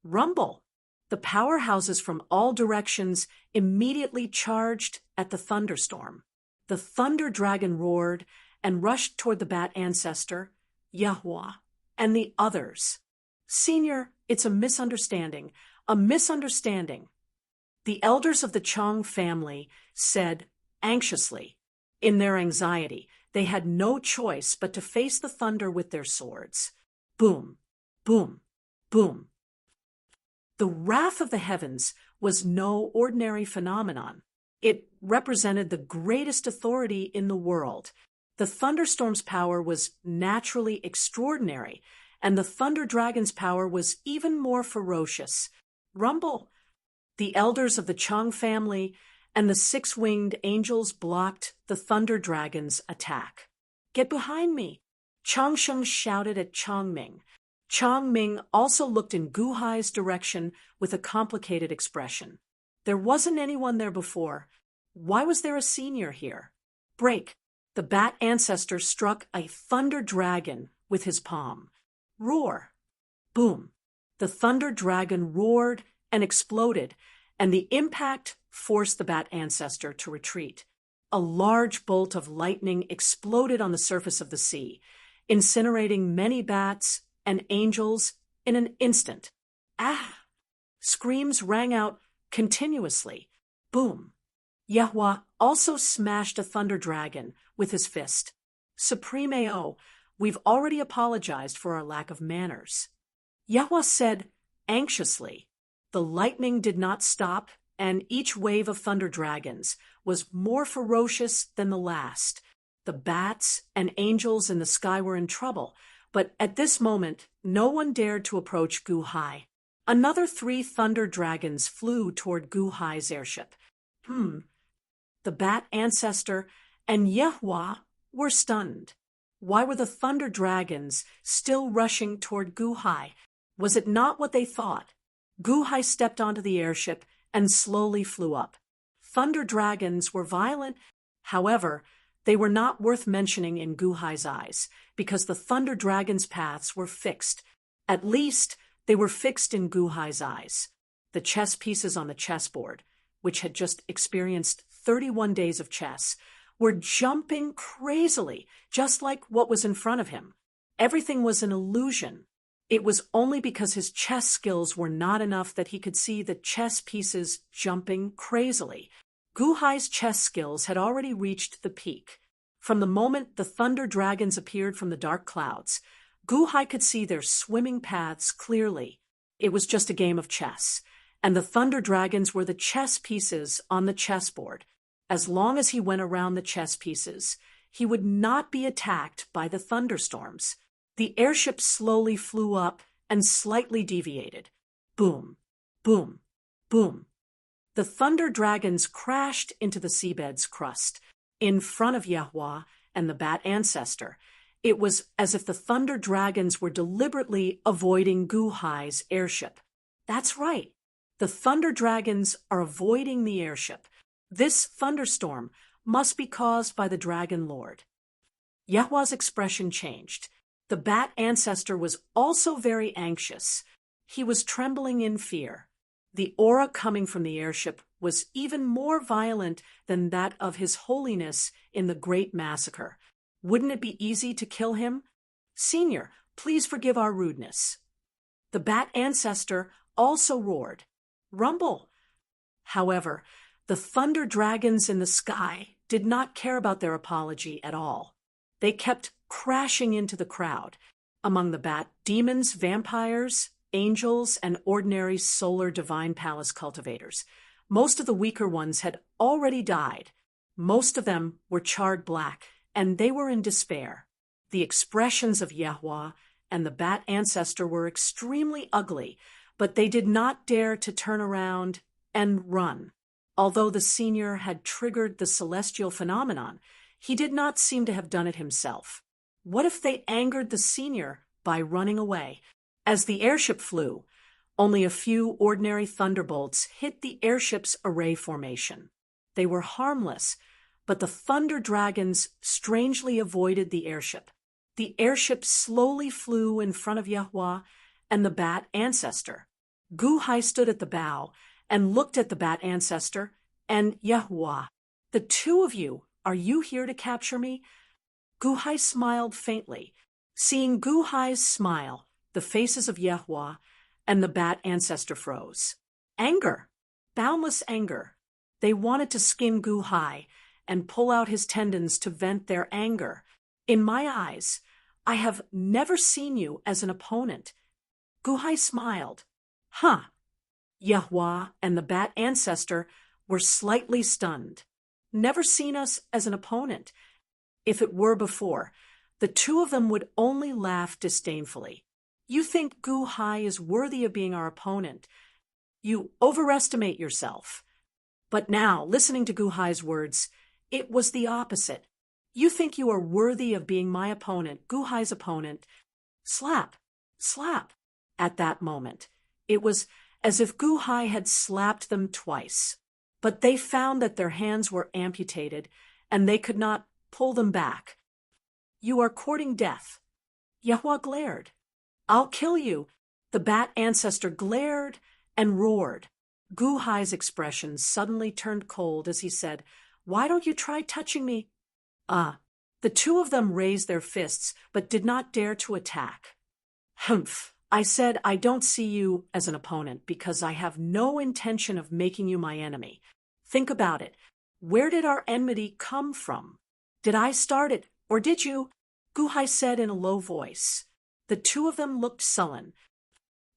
Rumble! The powerhouses from all directions immediately charged at the thunderstorm. The thunder dragon roared and rushed toward the bat ancestor, Yahweh, and the others. Senior, it's a misunderstanding. A misunderstanding. The elders of the Chang family said anxiously. In their anxiety, they had no choice but to face the thunder with their swords. Boom, boom, boom. The wrath of the heavens was no ordinary phenomenon. It represented the greatest authority in the world. The thunderstorm's power was naturally extraordinary, and the thunder dragon's power was even more ferocious. Rumble! The elders of the Chang family and the six-winged angels blocked the thunder dragon's attack. Get behind me! Changsheng shouted at Changming. Changming also looked in Guhai's direction with a complicated expression. There wasn't anyone there before. Why was there a senior here? Break! The bat ancestor struck a thunder dragon with his palm. Roar! Boom! The thunder dragon roared and exploded, and the impact forced the bat ancestor to retreat. A large bolt of lightning exploded on the surface of the sea, incinerating many bats and angels in an instant. Ah! Screams rang out continuously. Boom! Yahweh also smashed a thunder dragon with his fist. Supreme AO, we've already apologized for our lack of manners. Yahweh said anxiously. The lightning did not stop, and each wave of thunder dragons was more ferocious than the last. The bats and angels in the sky were in trouble, but at this moment, no one dared to approach Guhai. Another 3 thunder dragons flew toward Guhai's airship. The bat ancestor and Yahweh were stunned. Why were the thunder dragons still rushing toward Guhai? Was it not what they thought? Guhai stepped onto the airship and slowly flew up. Thunder dragons were violent. However, they were not worth mentioning in Guhai's eyes, because the thunder dragon's paths were fixed. At least, they were fixed in Guhai's eyes. The chess pieces on the chessboard, which had just experienced 31 days of chess, were jumping crazily, just like what was in front of him. Everything was an illusion. It was only because his chess skills were not enough that he could see the chess pieces jumping crazily. Guhai's chess skills had already reached the peak. From the moment the thunder dragons appeared from the dark clouds, Guhai could see their swimming paths clearly. It was just a game of chess, and the thunder dragons were the chess pieces on the chessboard. As long as he went around the chess pieces, he would not be attacked by the thunderstorms. The airship slowly flew up and slightly deviated. Boom, boom, boom. The thunder dragons crashed into the seabed's crust, in front of Yahweh and the bat ancestor. It was as if the thunder dragons were deliberately avoiding Guhai's airship. That's right. The thunder dragons are avoiding the airship. This thunderstorm must be caused by the dragon lord. Yahweh's expression changed. The bat ancestor was also very anxious. He was trembling in fear. The aura coming from the airship was even more violent than that of His Holiness in the Great Massacre. Wouldn't it be easy to kill him? Senior, please forgive our rudeness. The bat ancestor also roared. Rumble! However, the thunder dragons in the sky did not care about their apology at all. They kept crashing into the crowd. Among the bat, demons, vampires, angels, and ordinary solar divine palace cultivators. Most of the weaker ones had already died. Most of them were charred black, and they were in despair. The expressions of Yahweh and the bat ancestor were extremely ugly, but they did not dare to turn around and run. Although the senior had triggered the celestial phenomenon, he did not seem to have done it himself. What if they angered the senior by running away? As the airship flew, only a few ordinary thunderbolts hit the airship's array formation. They were harmless, but the thunder dragons strangely avoided the airship. The airship slowly flew in front of Yahweh and the bat ancestor. Gu-hai stood at the bow and looked at the bat ancestor and Yahuwah. The two of you, are you here to capture me? Gu-hai smiled faintly. Seeing Gu-hai's smile, the faces of Yahuwah and the bat ancestor froze. Anger, boundless anger. They wanted to skin Gu-hai and pull out his tendons to vent their anger. In my eyes, I have never seen you as an opponent. Gu-hai smiled. Huh. Yahuwah and the bat ancestor were slightly stunned. Never seen us as an opponent. If it were before, the two of them would only laugh disdainfully. You think Gu-hai is worthy of being our opponent. You overestimate yourself. But now, listening to Gu-hai's words, it was the opposite. You think you are worthy of being my opponent, Gu-hai's opponent. Slap, slap. At that moment, it was as if Gu-hai had slapped them twice. But they found that their hands were amputated, and they could not pull them back. You are courting death. Yahuwah glared. I'll kill you. The bat ancestor glared and roared. Gu-hai's expression suddenly turned cold as he said, Why don't you try touching me? The two of them raised their fists, but did not dare to attack. Humph. I said I don't see you as an opponent because I have no intention of making you my enemy. Think about it. Where did our enmity come from? Did I start it, or did you? Gu-hai said in a low voice. The two of them looked sullen.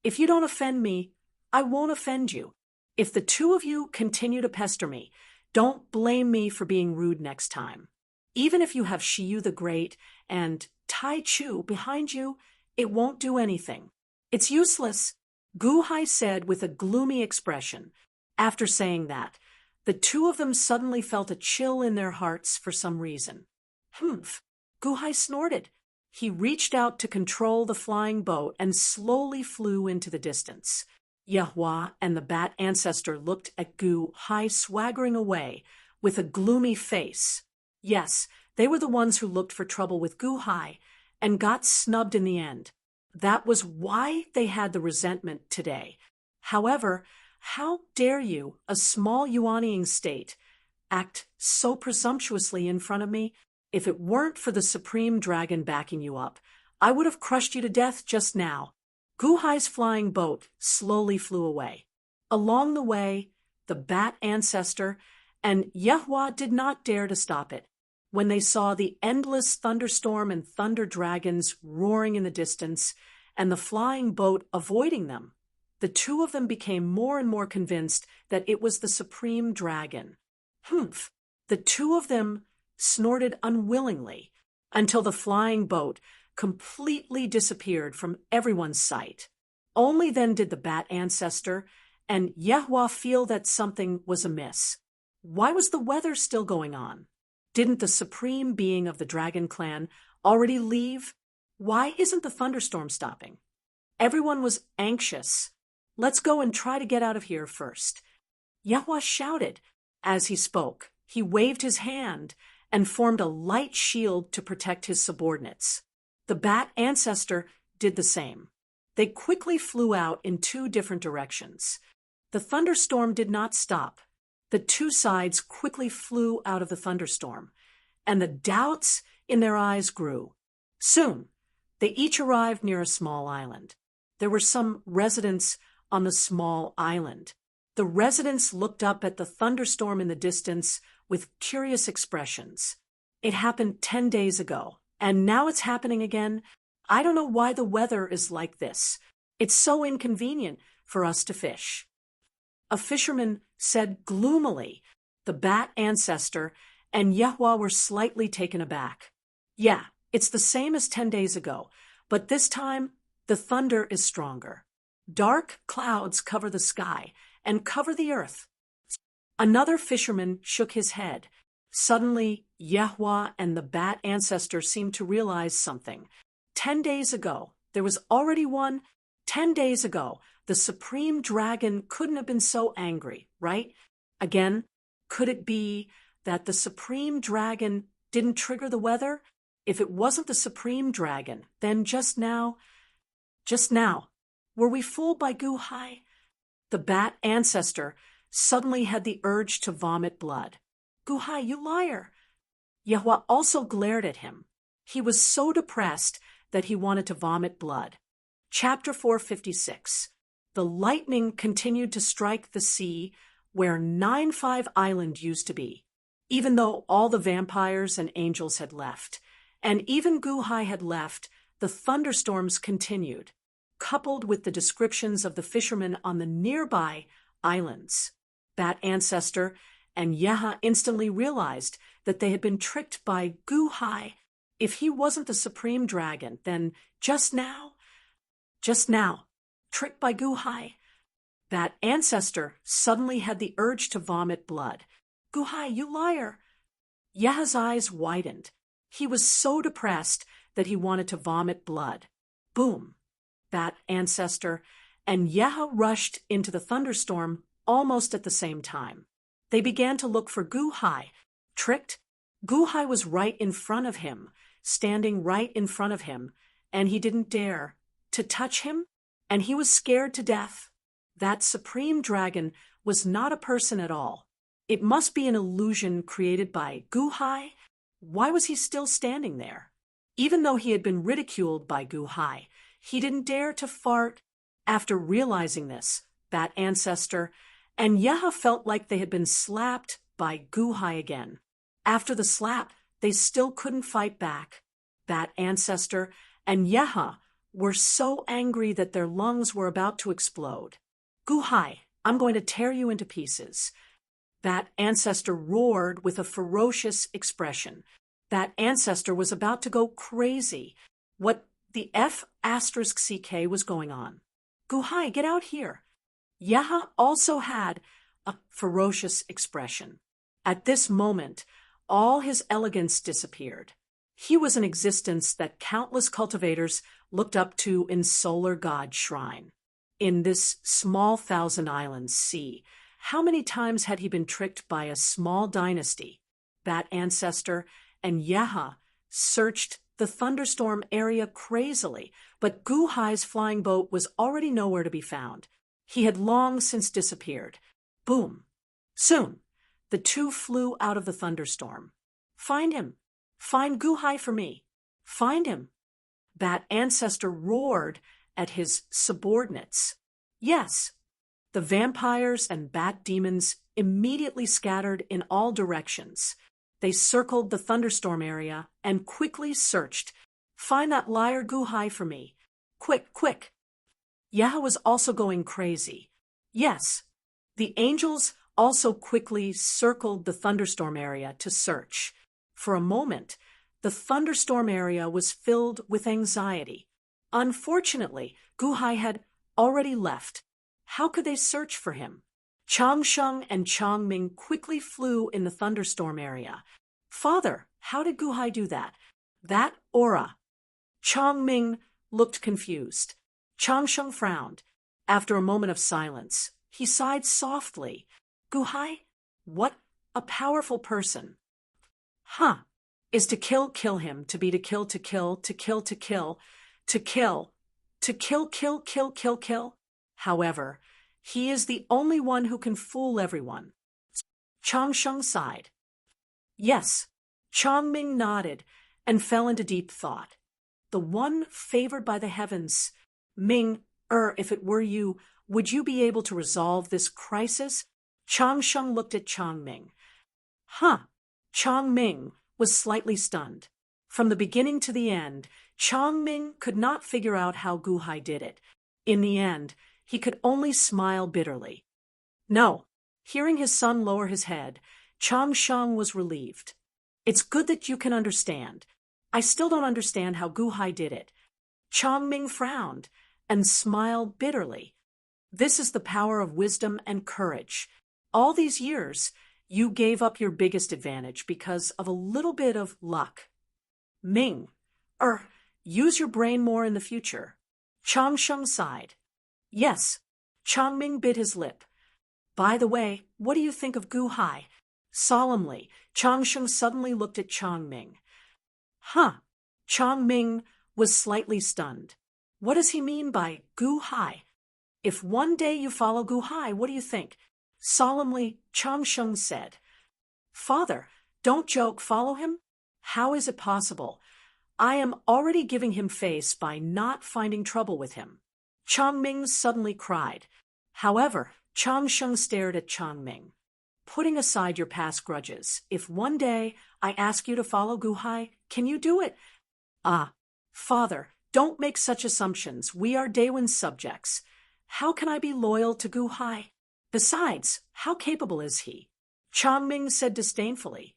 If you don't offend me, I won't offend you. If the two of you continue to pester me, don't blame me for being rude next time. Even if you have Shiyu the Great and Tai Chu behind you, it won't do anything. It's useless, Gu-hai said with a gloomy expression. After saying that, the two of them suddenly felt a chill in their hearts for some reason. Humph, Gu-hai snorted. He reached out to control the flying boat and slowly flew into the distance. Yahuwah and the bat ancestor looked at Gu-hai swaggering away with a gloomy face. Yes, they were the ones who looked for trouble with Gu-hai and got snubbed in the end. That was why they had the resentment today. However, how dare you, a small Yuaniing state, act so presumptuously in front of me? If it weren't for the Supreme Dragon backing you up, I would have crushed you to death just now. Gu-hai's flying boat slowly flew away. Along the way, the bat ancestor and Yahuwah did not dare to stop it. When they saw the endless thunderstorm and thunder dragons roaring in the distance and the flying boat avoiding them, the two of them became more and more convinced that it was the Supreme Dragon. Humph! The two of them snorted unwillingly until the flying boat completely disappeared from everyone's sight. Only then did the bat ancestor and Yahuwah feel that something was amiss. Why was the weather still going on? Didn't the supreme being of the dragon clan already leave? Why isn't the thunderstorm stopping? Everyone was anxious. Let's go and try to get out of here first. Yahuwah shouted. As he spoke, he waved his hand and formed a light shield to protect his subordinates. The bat ancestor did the same. They quickly flew out in two different directions. The thunderstorm did not stop. The two sides quickly flew out of the thunderstorm, and the doubts in their eyes grew. Soon, they each arrived near a small island. There were some residents on the small island. The residents looked up at the thunderstorm in the distance with curious expressions. It happened 10 days ago, and now it's happening again. I don't know why the weather is like this. It's so inconvenient for us to fish. A fisherman said gloomily. The bat ancestor and Yahuwah were slightly taken aback. Yeah, it's the same as 10 days ago, but this time the thunder is stronger. Dark clouds cover the sky and cover the earth. Another fisherman shook his head. Suddenly, Yahuwah and the bat ancestor seemed to realize something. 10 days ago, there was already one. 10 days ago, the Supreme Dragon couldn't have been so angry, right? Again, could it be that the Supreme Dragon didn't trigger the weather? If it wasn't the Supreme Dragon, then just now, were we fooled by Gu-hai? The bat ancestor suddenly had the urge to vomit blood. Gu Hai, you liar! Yehua also glared at him. He was so depressed that he wanted to vomit blood. Chapter 456. The lightning continued to strike the sea where 9-5 Island used to be, even though all the vampires and angels had left. And even Gu Hai had left, the thunderstorms continued, coupled with the descriptions of the fishermen on the nearby islands. Bat ancestor and Yeha instantly realized that they had been tricked by Gu Hai. If he wasn't the supreme dragon, then just now, tricked by Gu Hai. That ancestor suddenly had the urge to vomit blood. Gu Hai, you liar! Yeha's eyes widened. He was so depressed that he wanted to vomit blood. Boom! That ancestor and Yeha rushed into the thunderstorm almost at the same time. They began to look for Gu Hai. Tricked? Gu Hai was right in front of him, standing right in front of him, and he didn't dare to touch him, and he was scared to death. That supreme dragon was not a person at all. It must be an illusion created by Gu Hai. Why was he still standing there? Even though he had been ridiculed by Gu Hai, he didn't dare to fart. After realizing this, that ancestor and Yeha felt like they had been slapped by Gu Hai again. After the slap, they still couldn't fight back. That ancestor and Yeha were so angry that their lungs were about to explode. Gu Hai, I'm going to tear you into pieces. That ancestor roared with a ferocious expression. That ancestor was about to go crazy. What the F*CK was going on? Gu Hai, get out here. Yeha also had a ferocious expression. At this moment, all his elegance disappeared. He was an existence that countless cultivators looked up to in Solar God Shrine. In this small Thousand Islands sea, how many times had he been tricked by a small dynasty? That ancestor and Yeha searched the thunderstorm area crazily, but Gu Hai's flying boat was already nowhere to be found. He had long since disappeared. Boom! Soon, the two flew out of the thunderstorm. Find him! Find Gu Hai for me! Find him! That ancestor roared at his subordinates. Yes! The vampires and bat demons immediately scattered in all directions. They circled the thunderstorm area and quickly searched. Find that liar Gu Hai for me. Quick, quick! Yeha was also going crazy. Yes, the angels also quickly circled the thunderstorm area to search. For a moment, the thunderstorm area was filled with anxiety. Unfortunately, Gu Hai had already left. How could they search for him? Chang Sheng and Chang Ming quickly flew in the thunderstorm area. Father, how did Gu Hai do that? That aura. Chang Ming looked confused. Chang Sheng frowned. After a moment of silence, he sighed softly. Gu Hai? What a powerful person. Huh. Is to kill him, to be to kill, to kill, to kill, to kill, to kill, to kill. However, he is the only one who can fool everyone. Chang Sheng sighed. Yes. Chang Ming nodded and fell into deep thought. The one favored by the heavens. Ming, if it were you, would you be able to resolve this crisis? Chang Sheng looked at Chang Ming. Huh. Chang Ming was slightly stunned. From the beginning to the end, Chang Ming could not figure out how Gu Hai did it. In the end, he could only smile bitterly. No. Hearing his son lower his head, Chang Sheng was relieved. It's good that you can understand. I still don't understand how Gu Hai did it. Chang Ming frowned and smiled bitterly. This is the power of wisdom and courage. All these years, you gave up your biggest advantage because of a little bit of luck. Ming, use your brain more in the future. Chang Sheng sighed. Yes. Chang Ming bit his lip. By the way, what do you think of Gu Hai? Solemnly, Chang Sheng suddenly looked at Chang Ming. Huh. Chang Ming was slightly stunned. What does he mean by Gu Hai? If one day you follow Gu Hai, what do you think? Solemnly, Chang Sheng said. Father, don't joke, follow him? How is it possible? I am already giving him face by not finding trouble with him. Chang Ming suddenly cried. However, Chang Sheng stared at Chang Ming. Putting aside your past grudges, if one day I ask you to follow Gu Hai, can you do it? Ah, Father, don't make such assumptions. We are Daewon's subjects. How can I be loyal to Gu Hai? Besides, how capable is he? Chang Ming said disdainfully.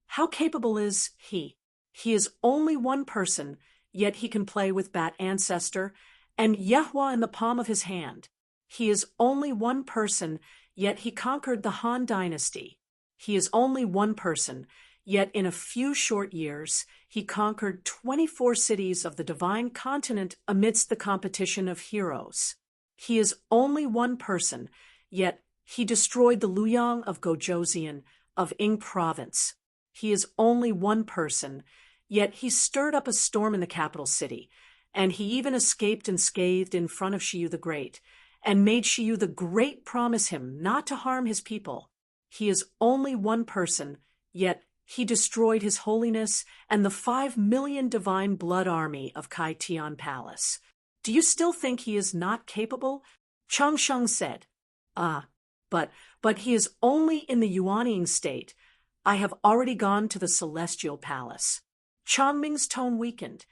How capable is he? He is only one person, yet he can play with Bat Ancestor and Yehua in the palm of his hand. He is only one person, yet he conquered the Han dynasty. He is only one person, yet in a few short years he conquered 24 cities of the divine continent amidst the competition of heroes. He is only one person, yet he destroyed the Luyang of Gojoseon of Ing province. He is only one person, yet he stirred up a storm in the capital city, and he even escaped unscathed in front of Shiyu the Great, and made Shiyu the Great promise him not to harm his people. He is only one person, yet he destroyed His Holiness and the 5 million divine blood army of Kai Tian Palace. Do you still think he is not capable? Chang Sheng said. But he is only in the Yuanying state. I have already gone to the Celestial Palace. Chang Ming's tone weakened.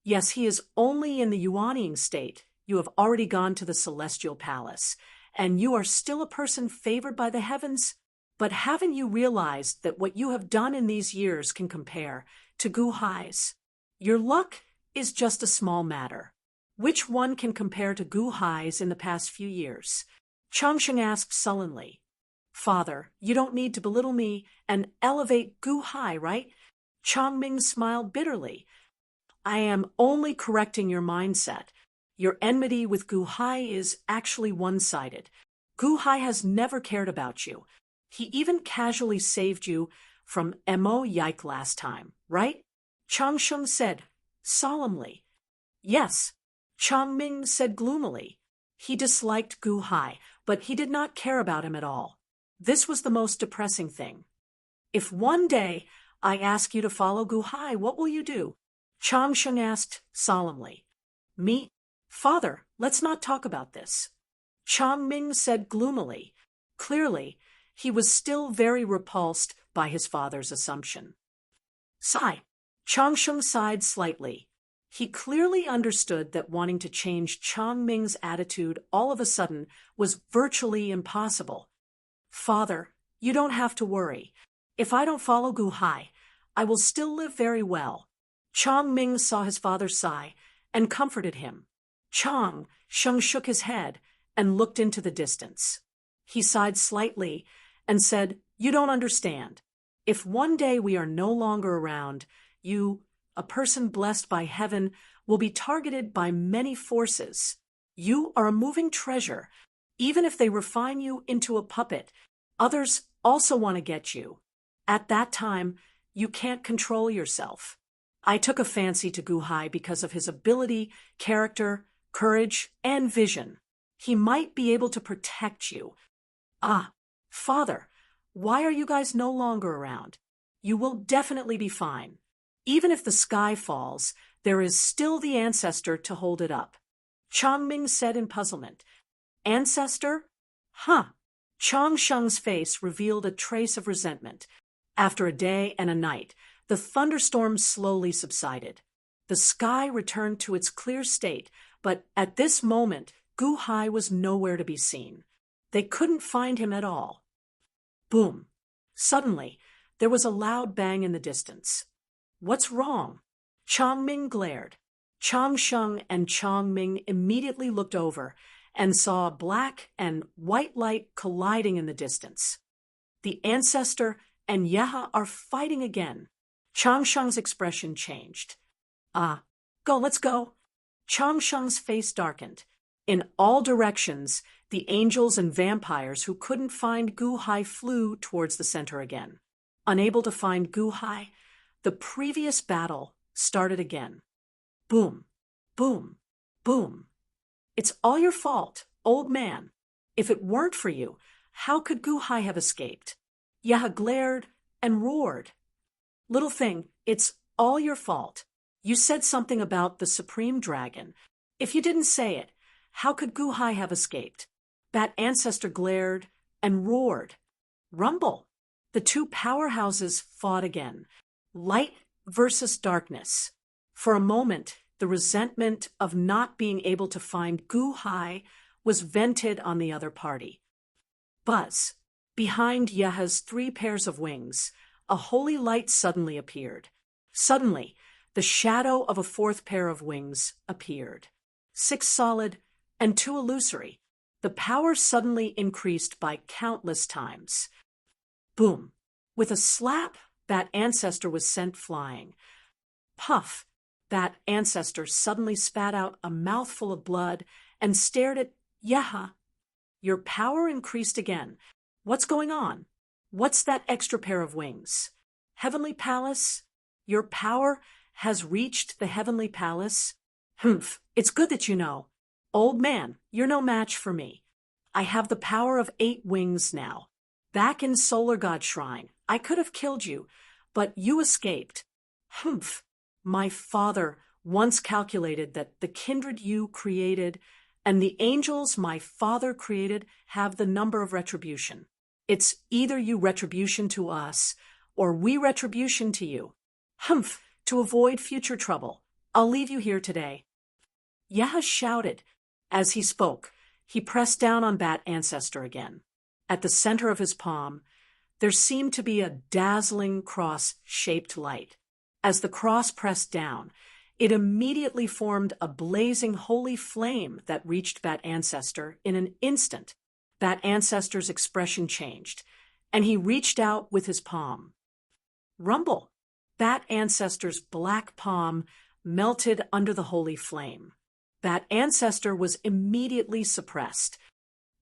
Yes, he is only in the Yuanying state. You have already gone to the Celestial Palace, and you are still a person favored by the heavens? But haven't you realized that what you have done in these years can compare to Gu Hai's? Your luck is just a small matter. Which one can compare to Gu Hai's in the past few years? Chang Sheng asked sullenly. Father, you don't need to belittle me and elevate Gu Hai, right? Chang Ming smiled bitterly. I am only correcting your mindset. Your enmity with Gu Hai is actually one-sided. Gu Hai has never cared about you. He even casually saved you from Mo Yike last time, right? Chang Sheng said, solemnly. Yes, Chang Ming said gloomily. He disliked Gu Hai, but he did not care about him at all. This was the most depressing thing. If one day I ask you to follow Gu Hai, what will you do? Chang Sheng asked solemnly. Me? Father, let's not talk about this. Chang Ming said gloomily. Clearly, he was still very repulsed by his father's assumption. Sigh. Chang Sheng sighed slightly. He clearly understood that wanting to change Chang Ming's attitude all of a sudden was virtually impossible. Father, you don't have to worry. If I don't follow Gu Hai, I will still live very well. Chang Ming saw his father sigh and comforted him. Chang Sheng shook his head and looked into the distance. He sighed slightly and said, You don't understand. If one day we are no longer around, you, a person blessed by heaven, will be targeted by many forces. You are a moving treasure. Even if they refine you into a puppet, others also want to get you. At that time, you can't control yourself. I took a fancy to Gu Hai because of his ability, character, courage, and vision. He might be able to protect you. Ah, Father, why are you guys no longer around? You will definitely be fine. Even if the sky falls, there is still the ancestor to hold it up. Chang Ming said in puzzlement. Ancestor? Huh. Chang Sheng's face revealed a trace of resentment. After a day and a night, the thunderstorm slowly subsided. The sky returned to its clear state, but at this moment, Gu Hai was nowhere to be seen. They couldn't find him at all. Boom. Suddenly, there was a loud bang in the distance. What's wrong? Chang Ming glared. Chang Sheng and Chang Ming immediately looked over and saw black and white light colliding in the distance. The ancestor and Yeha are fighting again. Chang Sheng's expression changed. Let's go. Chang Sheng's face darkened. In all directions, the angels and vampires who couldn't find Gu Hai flew towards the center again. Unable to find Gu Hai, the previous battle started again. Boom, boom, boom. It's all your fault. Old man, if it weren't for you, how could Guhai have escaped? Yaha glared and roared. Little thing, it's all your fault. You said something about the supreme dragon. If you didn't say it, how could Guhai have escaped? Bat Ancestor glared and roared. Rumble. The two powerhouses fought again. Light versus darkness. For a moment, the resentment of not being able to find Guhai was vented on the other party. Buzz. Behind Yaha's 3 pairs of wings, a holy light suddenly appeared. Suddenly, the shadow of a 4th pair of wings appeared. 6 solid and 2 illusory. The power suddenly increased by countless times. Boom. With a slap, Bat Ancestor was sent flying. Puff. Bat Ancestor suddenly spat out a mouthful of blood and stared at Yaha. Your power increased again. What's going on? What's that extra pair of wings? Heavenly Palace? Your power has reached the Heavenly Palace? Humph, it's good that you know. Old man, you're no match for me. I have the power of 8 wings now. Back in Solar God Shrine, I could have killed you, but you escaped. Humph, my father once calculated that the kindred you created and the angels my father created have the number of retribution. It's either you retribution to us, or we retribution to you. Humph, to avoid future trouble, I'll leave you here today. Yaha shouted. As he spoke, he pressed down on Bat Ancestor again. At the center of his palm, there seemed to be a dazzling cross-shaped light. As the cross pressed down, it immediately formed a blazing holy flame that reached Bat Ancestor in an instant. Bat Ancestor's expression changed, and he reached out with his palm. Rumble. Bat Ancestor's black palm melted under the holy flame. Bat Ancestor was immediately suppressed.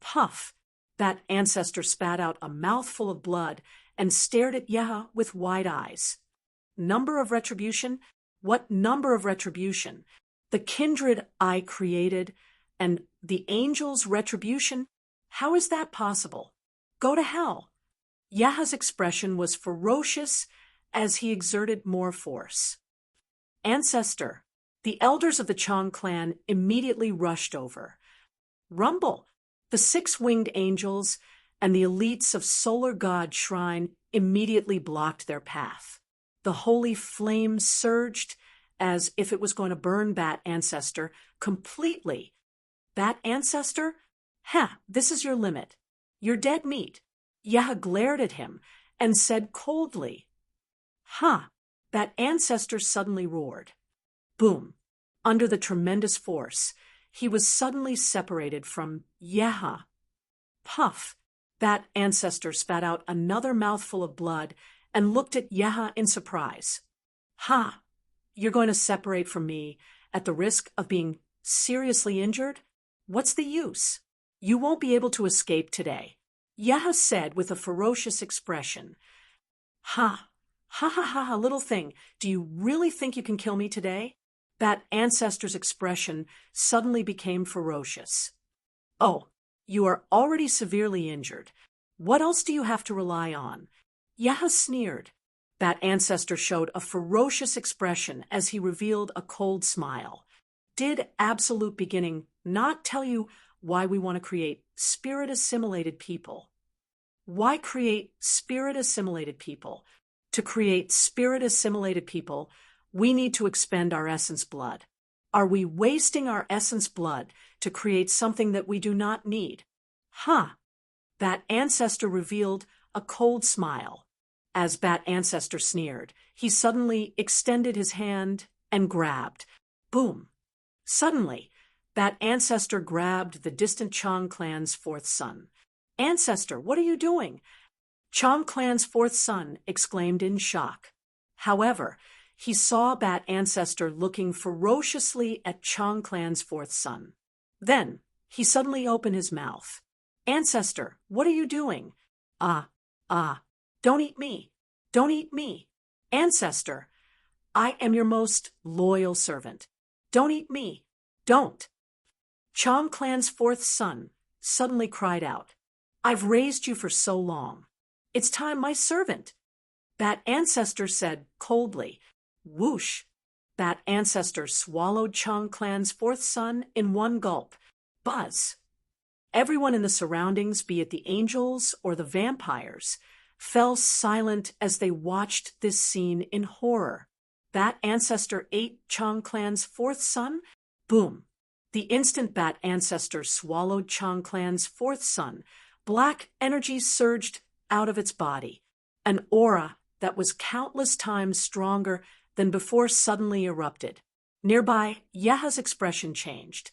Puff. Bat Ancestor spat out a mouthful of blood and stared at Yaha with wide eyes. Number of retribution? What number of retribution? The kindred I created and the angel's retribution? How is that possible? Go to hell. Yaha's expression was ferocious as he exerted more force. Ancestor. The elders of the Chong clan immediately rushed over. Rumble. The 6-winged angels and the elites of Solar God Shrine immediately blocked their path. The holy flame surged as if it was going to burn Bat Ancestor completely. Bat Ancestor? This is your limit. You're dead meat. Yaha glared at him and said coldly. Bat Ancestor suddenly roared. Boom. Under the tremendous force, he was suddenly separated from Yaha. Puff. Bat Ancestor spat out another mouthful of blood and looked at Yaha in surprise. You're going to separate from me at the risk of being seriously injured? What's the use? You won't be able to escape today. Yaha said with a ferocious expression. Little thing, do you really think you can kill me today? Bat Ancestor's expression suddenly became ferocious. Oh, you are already severely injured. What else do you have to rely on? Yaha sneered. Bat Ancestor showed a ferocious expression as he revealed a cold smile. Did Absolute Beginning not tell you why we want to create spirit-assimilated people? Why create spirit-assimilated people? To create spirit-assimilated people, we need to expend our essence blood. Are we wasting our essence blood to create something that we do not need? Bat Ancestor revealed a cold smile. As Bat Ancestor sneered, he suddenly extended his hand and grabbed. Boom. Suddenly, Bat Ancestor grabbed the distant Chong clan's 4th son. Ancestor, what are you doing? Chong clan's 4th son exclaimed in shock. However, he saw Bat Ancestor looking ferociously at Chong clan's 4th son. Then, he suddenly opened his mouth. Ancestor, what are you doing? Don't eat me. Don't eat me. Ancestor, I am your most loyal servant. Don't eat me. Don't. Chong clan's fourth son suddenly cried out, "I've raised you for so long. It's time my servant." Bat ancestor said coldly. Whoosh! Bat ancestor swallowed Chong clan's fourth son in one gulp. Buzz! Everyone in the surroundings, be it the angels or the vampires, fell silent as they watched this scene in horror. Bat ancestor ate Chong clan's fourth son? Boom! The instant Bat ancestor swallowed Chong clan's fourth son, black energy surged out of its body. An aura that was countless times stronger than before suddenly erupted. Nearby, Yeha's expression changed.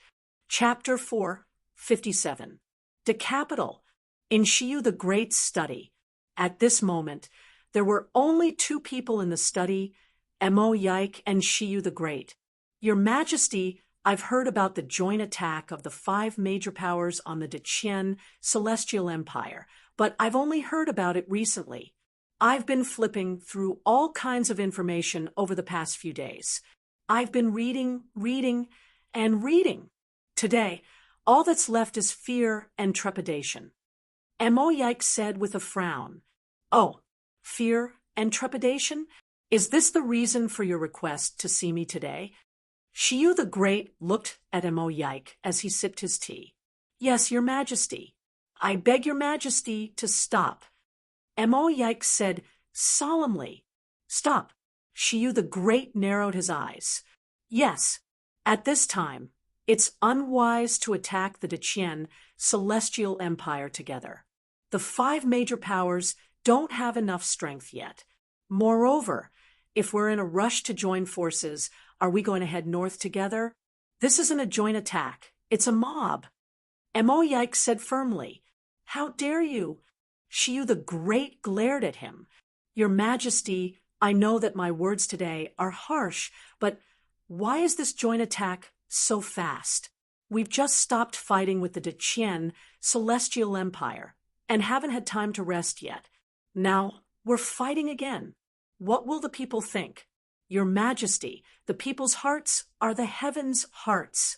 Chapter 4:57. Decapital. In Shiyu the Great's study. At this moment, there were only two people in the study, Mo Yike and Shiyu the Great. "Your Majesty, I've heard about the joint attack of the 5 major powers on the Deqian Celestial Empire, but I've only heard about it recently. I've been flipping through all kinds of information over the past few days. I've been reading, and reading. Today, all that's left is fear and trepidation." Mo Yike said with a frown. "Oh, fear and trepidation? Is this the reason for your request to see me today?" Shiyu the Great looked at Mo Yike as he sipped his tea. "Yes, Your Majesty. I beg Your Majesty to stop." Mo Yike said solemnly. "Stop." Shiyu the Great narrowed his eyes. "Yes, at this time, it's unwise to attack the Deqian Celestial Empire together. The 5 major powers don't have enough strength yet. Moreover, if we're in a rush to join forces, are we going to head north together? This isn't a joint attack. It's a mob." Mo Yike said firmly. "How dare you?" Shiyu the Great glared at him. "Your Majesty, I know that my words today are harsh, but why is this joint attack so fast? We've just stopped fighting with the Deqian Celestial Empire and haven't had time to rest yet. Now we're fighting again. What will the people think? Your Majesty, the people's hearts are the heavens' hearts."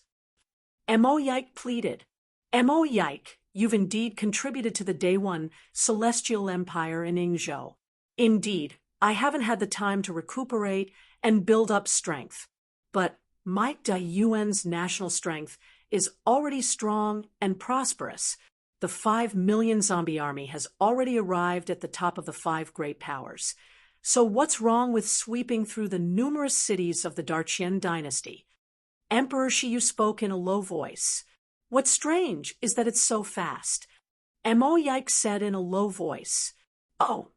Mo Yike pleaded. "Mo Yike, you've indeed contributed to the Day One Celestial Empire in Ingzhou. Indeed, I haven't had the time to recuperate and build up strength. But Mike Dayuan's national strength is already strong and prosperous. The 5 million zombie army has already arrived at the top of the 5 great powers. So what's wrong with sweeping through the numerous cities of the Darqian dynasty?" Emperor Shiyu spoke in a low voice. "What's strange is that it's so fast." Mo Yike said in a low voice. "Oh,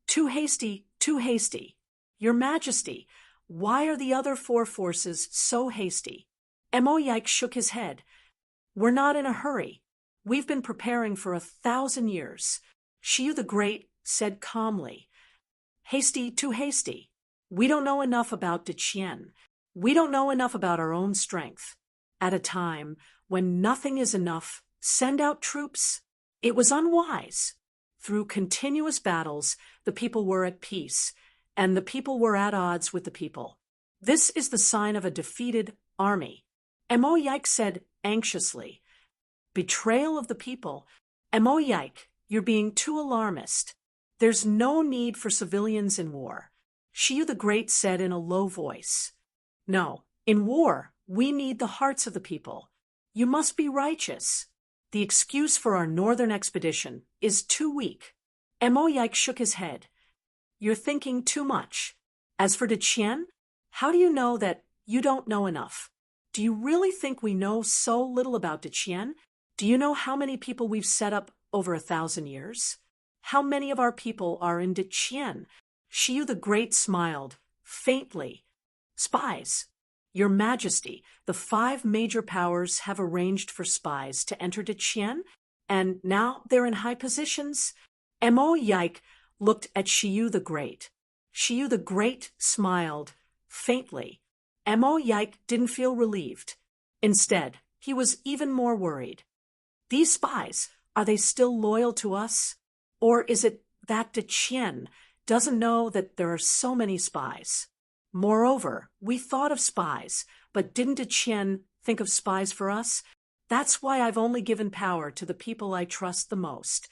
too hasty, too hasty. Your Majesty, why are the other 4 forces so hasty?" Mo Yike shook his head. "We're not in a hurry. We've been preparing for 1,000 years. Shiyu the Great said calmly. "Hasty, too hasty. We don't know enough about Deqian. We don't know enough about our own strength. At a time when nothing is enough, send out troops. It was unwise. Through continuous battles, the people were at peace, and the people were at odds with the people. This is the sign of a defeated army." Mo Yike said anxiously. "Betrayal of the people. Mo Yike, you're being too alarmist. There's no need for civilians in war." Shiyu the Great said in a low voice. "No, in war, we need the hearts of the people. You must be righteous. The excuse for our northern expedition is too weak." Mo Yike shook his head. "You're thinking too much. As for Deqian, how do you know that you don't know enough? Do you really think we know so little about Deqian? Do you know how many people we've set up over 1,000 years? How many of our people are in Deqian?" Shiyu the Great smiled, faintly. "Spies. Your Majesty, the 5 major powers have arranged for spies to enter Deqian, and now they're in high positions." Mo Yike looked at Shiyu the Great. Shiyu the Great smiled, faintly. Mo Yike didn't feel relieved. Instead, he was even more worried. These spies, are they still loyal to us? Or is it that Deqian doesn't know that there are so many spies? Moreover, we thought of spies, but didn't Deqian think of spies for us? That's why I've only given power to the people I trust the most.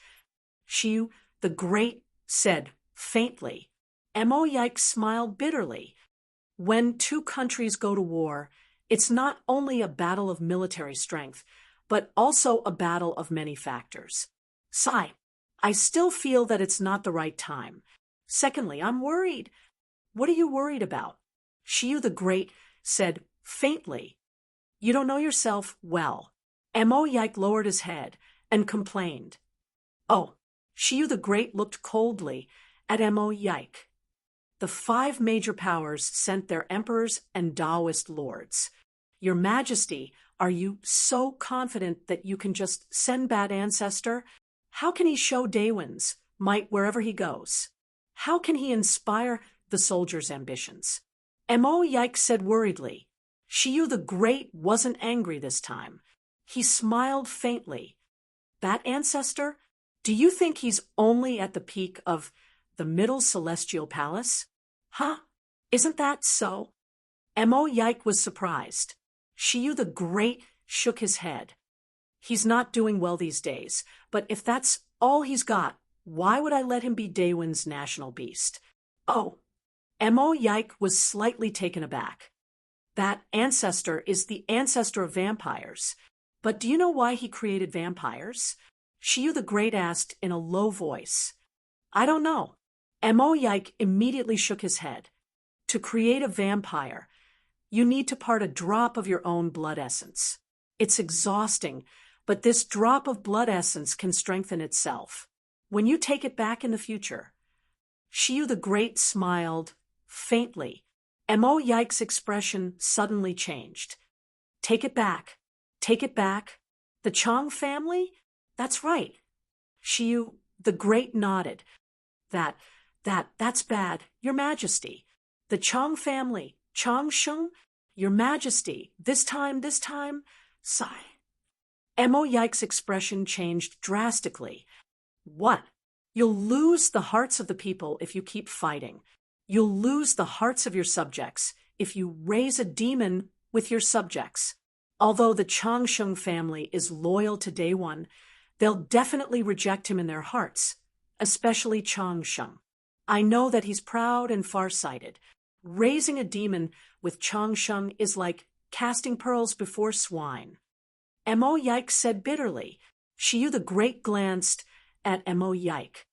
Xiu, the Great, said faintly. Mo Yike smiled bitterly. When two countries go to war, it's not only a battle of military strength, but also a battle of many factors. Sigh, I still feel that it's not the right time. Secondly, I'm worried. What are you worried about? Xiu the Great said faintly. You don't know yourself well. Mo Yike lowered his head and complained. Oh, Xiu the Great looked coldly at Mo Yike. The 5 major powers sent their emperors and Taoist lords. Your Majesty, are you so confident that you can just send Bat Ancestor? How can he show Daewon's might wherever he goes? How can he inspire the soldiers' ambitions? Mo Yike said worriedly. Xiu the Great wasn't angry this time. He smiled faintly. Bat Ancestor, do you think he's only at the peak of the Middle Celestial Palace? Huh? Isn't that so? Mo Yike was surprised. Xiu the Great shook his head. He's not doing well these days, but if that's all he's got, why would I let him be Daewon's national beast? Oh, Mo Yike was slightly taken aback. That ancestor is the ancestor of vampires. But do you know why he created vampires? Xiu the Great asked in a low voice. I don't know. Mo Yike immediately shook his head. To create a vampire, you need to part a drop of your own blood essence. It's exhausting, but this drop of blood essence can strengthen itself. When you take it back in the future. Xiu the Great smiled faintly. Mo Yike's expression suddenly changed. Take it back. Take it back. The Chang family? That's right. Xiu the Great nodded. That's bad, Your Majesty. The Chang family, Chang Sheng, Your Majesty, this time, sigh. Mo Yike's expression changed drastically. What? You'll lose the hearts of the people if you keep fighting. You'll lose the hearts of your subjects if you raise a demon with your subjects. Although the Chang Sheng family is loyal to Daewon, they'll definitely reject him in their hearts, especially Chang Sheng. I know that he's proud and far-sighted. Raising a demon with Chang Sheng is like casting pearls before swine. Mo Yike said bitterly. Xiu the Great glanced at Mo Yike.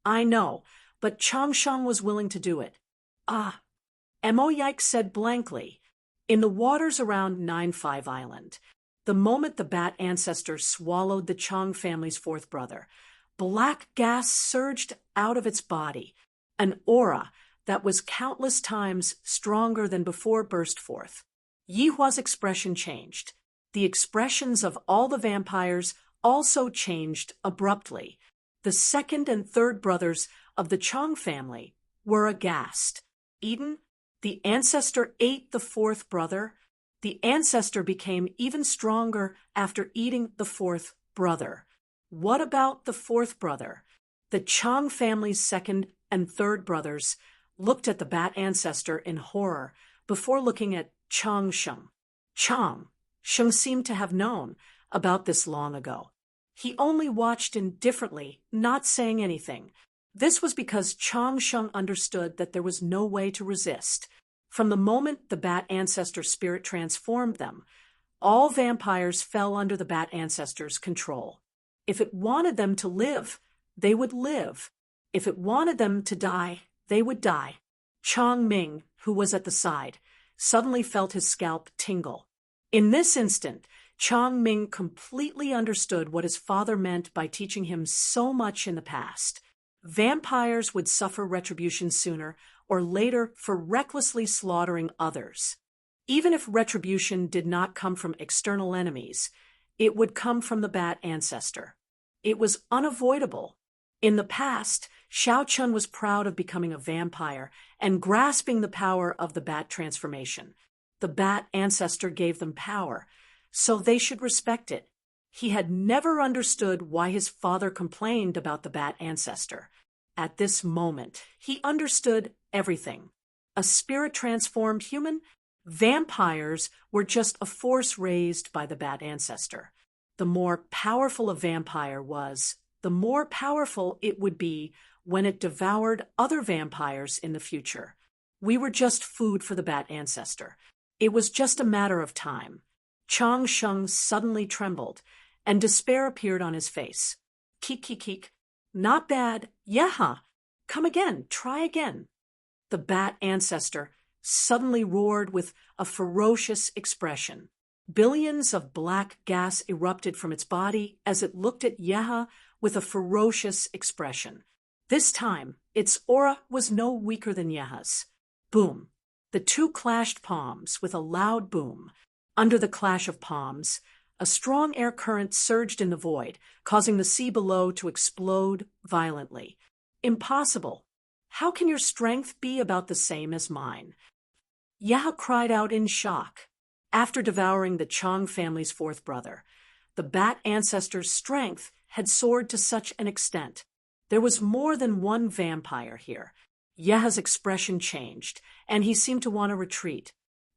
I know, but Chang Sheng was willing to do it. Ah, Mo Yike said blankly. In the waters around 9-5 Island, the moment the Bat Ancestor swallowed the Chang family's 4th brother, black gas surged out of its body. An aura that was countless times stronger than before burst forth. Yihua's expression changed. The expressions of all the vampires also changed abruptly. The 2nd and 3rd brothers of the Chang family were aghast. Eden, the ancestor, ate the 4th brother. The ancestor became even stronger after eating the 4th brother. What about the 4th brother? The Chang family's 2nd and 3rd brothers looked at the Bat Ancestor in horror before looking at Chang Sheng. Chang Sheng seemed to have known about this long ago. He only watched indifferently, not saying anything. This was because Chang Sheng understood that there was no way to resist. From the moment the Bat Ancestor spirit transformed them, all vampires fell under the Bat Ancestor's control. If it wanted them to live, they would live. If it wanted them to die, they would die. Chang Ming, who was at the side, suddenly felt his scalp tingle. In this instant, Chang Ming completely understood what his father meant by teaching him so much in the past. Vampires would suffer retribution sooner or later for recklessly slaughtering others. Even if retribution did not come from external enemies, it would come from the Bat Ancestor. It was unavoidable. In the past, Xiao Chun was proud of becoming a vampire and grasping the power of the Bat transformation. The Bat Ancestor gave them power, so they should respect it. He had never understood why his father complained about the Bat Ancestor. At this moment, he understood everything. A spirit-transformed human Vampires were just a force raised by the bat ancestor. The more powerful a vampire was, the more powerful it would be when it devoured other vampires in the future. We were just food for the bat ancestor. It was just a matter of time. Chang Sheng suddenly trembled, and despair appeared on his face. Keek, keek, keek. Not bad. Yeah. Come again. Try again. The bat ancestor suddenly roared with a ferocious expression. Billions of black gas erupted from its body as it looked at Yeha with a ferocious expression. This time, its aura was no weaker than Yeha's. Boom. The two clashed palms with a loud boom. Under the clash of palms, a strong air current surged in the void, causing the sea below to explode violently. Impossible. How can your strength be about the same as mine? Yeha cried out in shock. After devouring the Chang family's fourth brother, the bat ancestor's strength had soared to such an extent. There was more than one vampire here. Yeha's expression changed, and he seemed to want to retreat.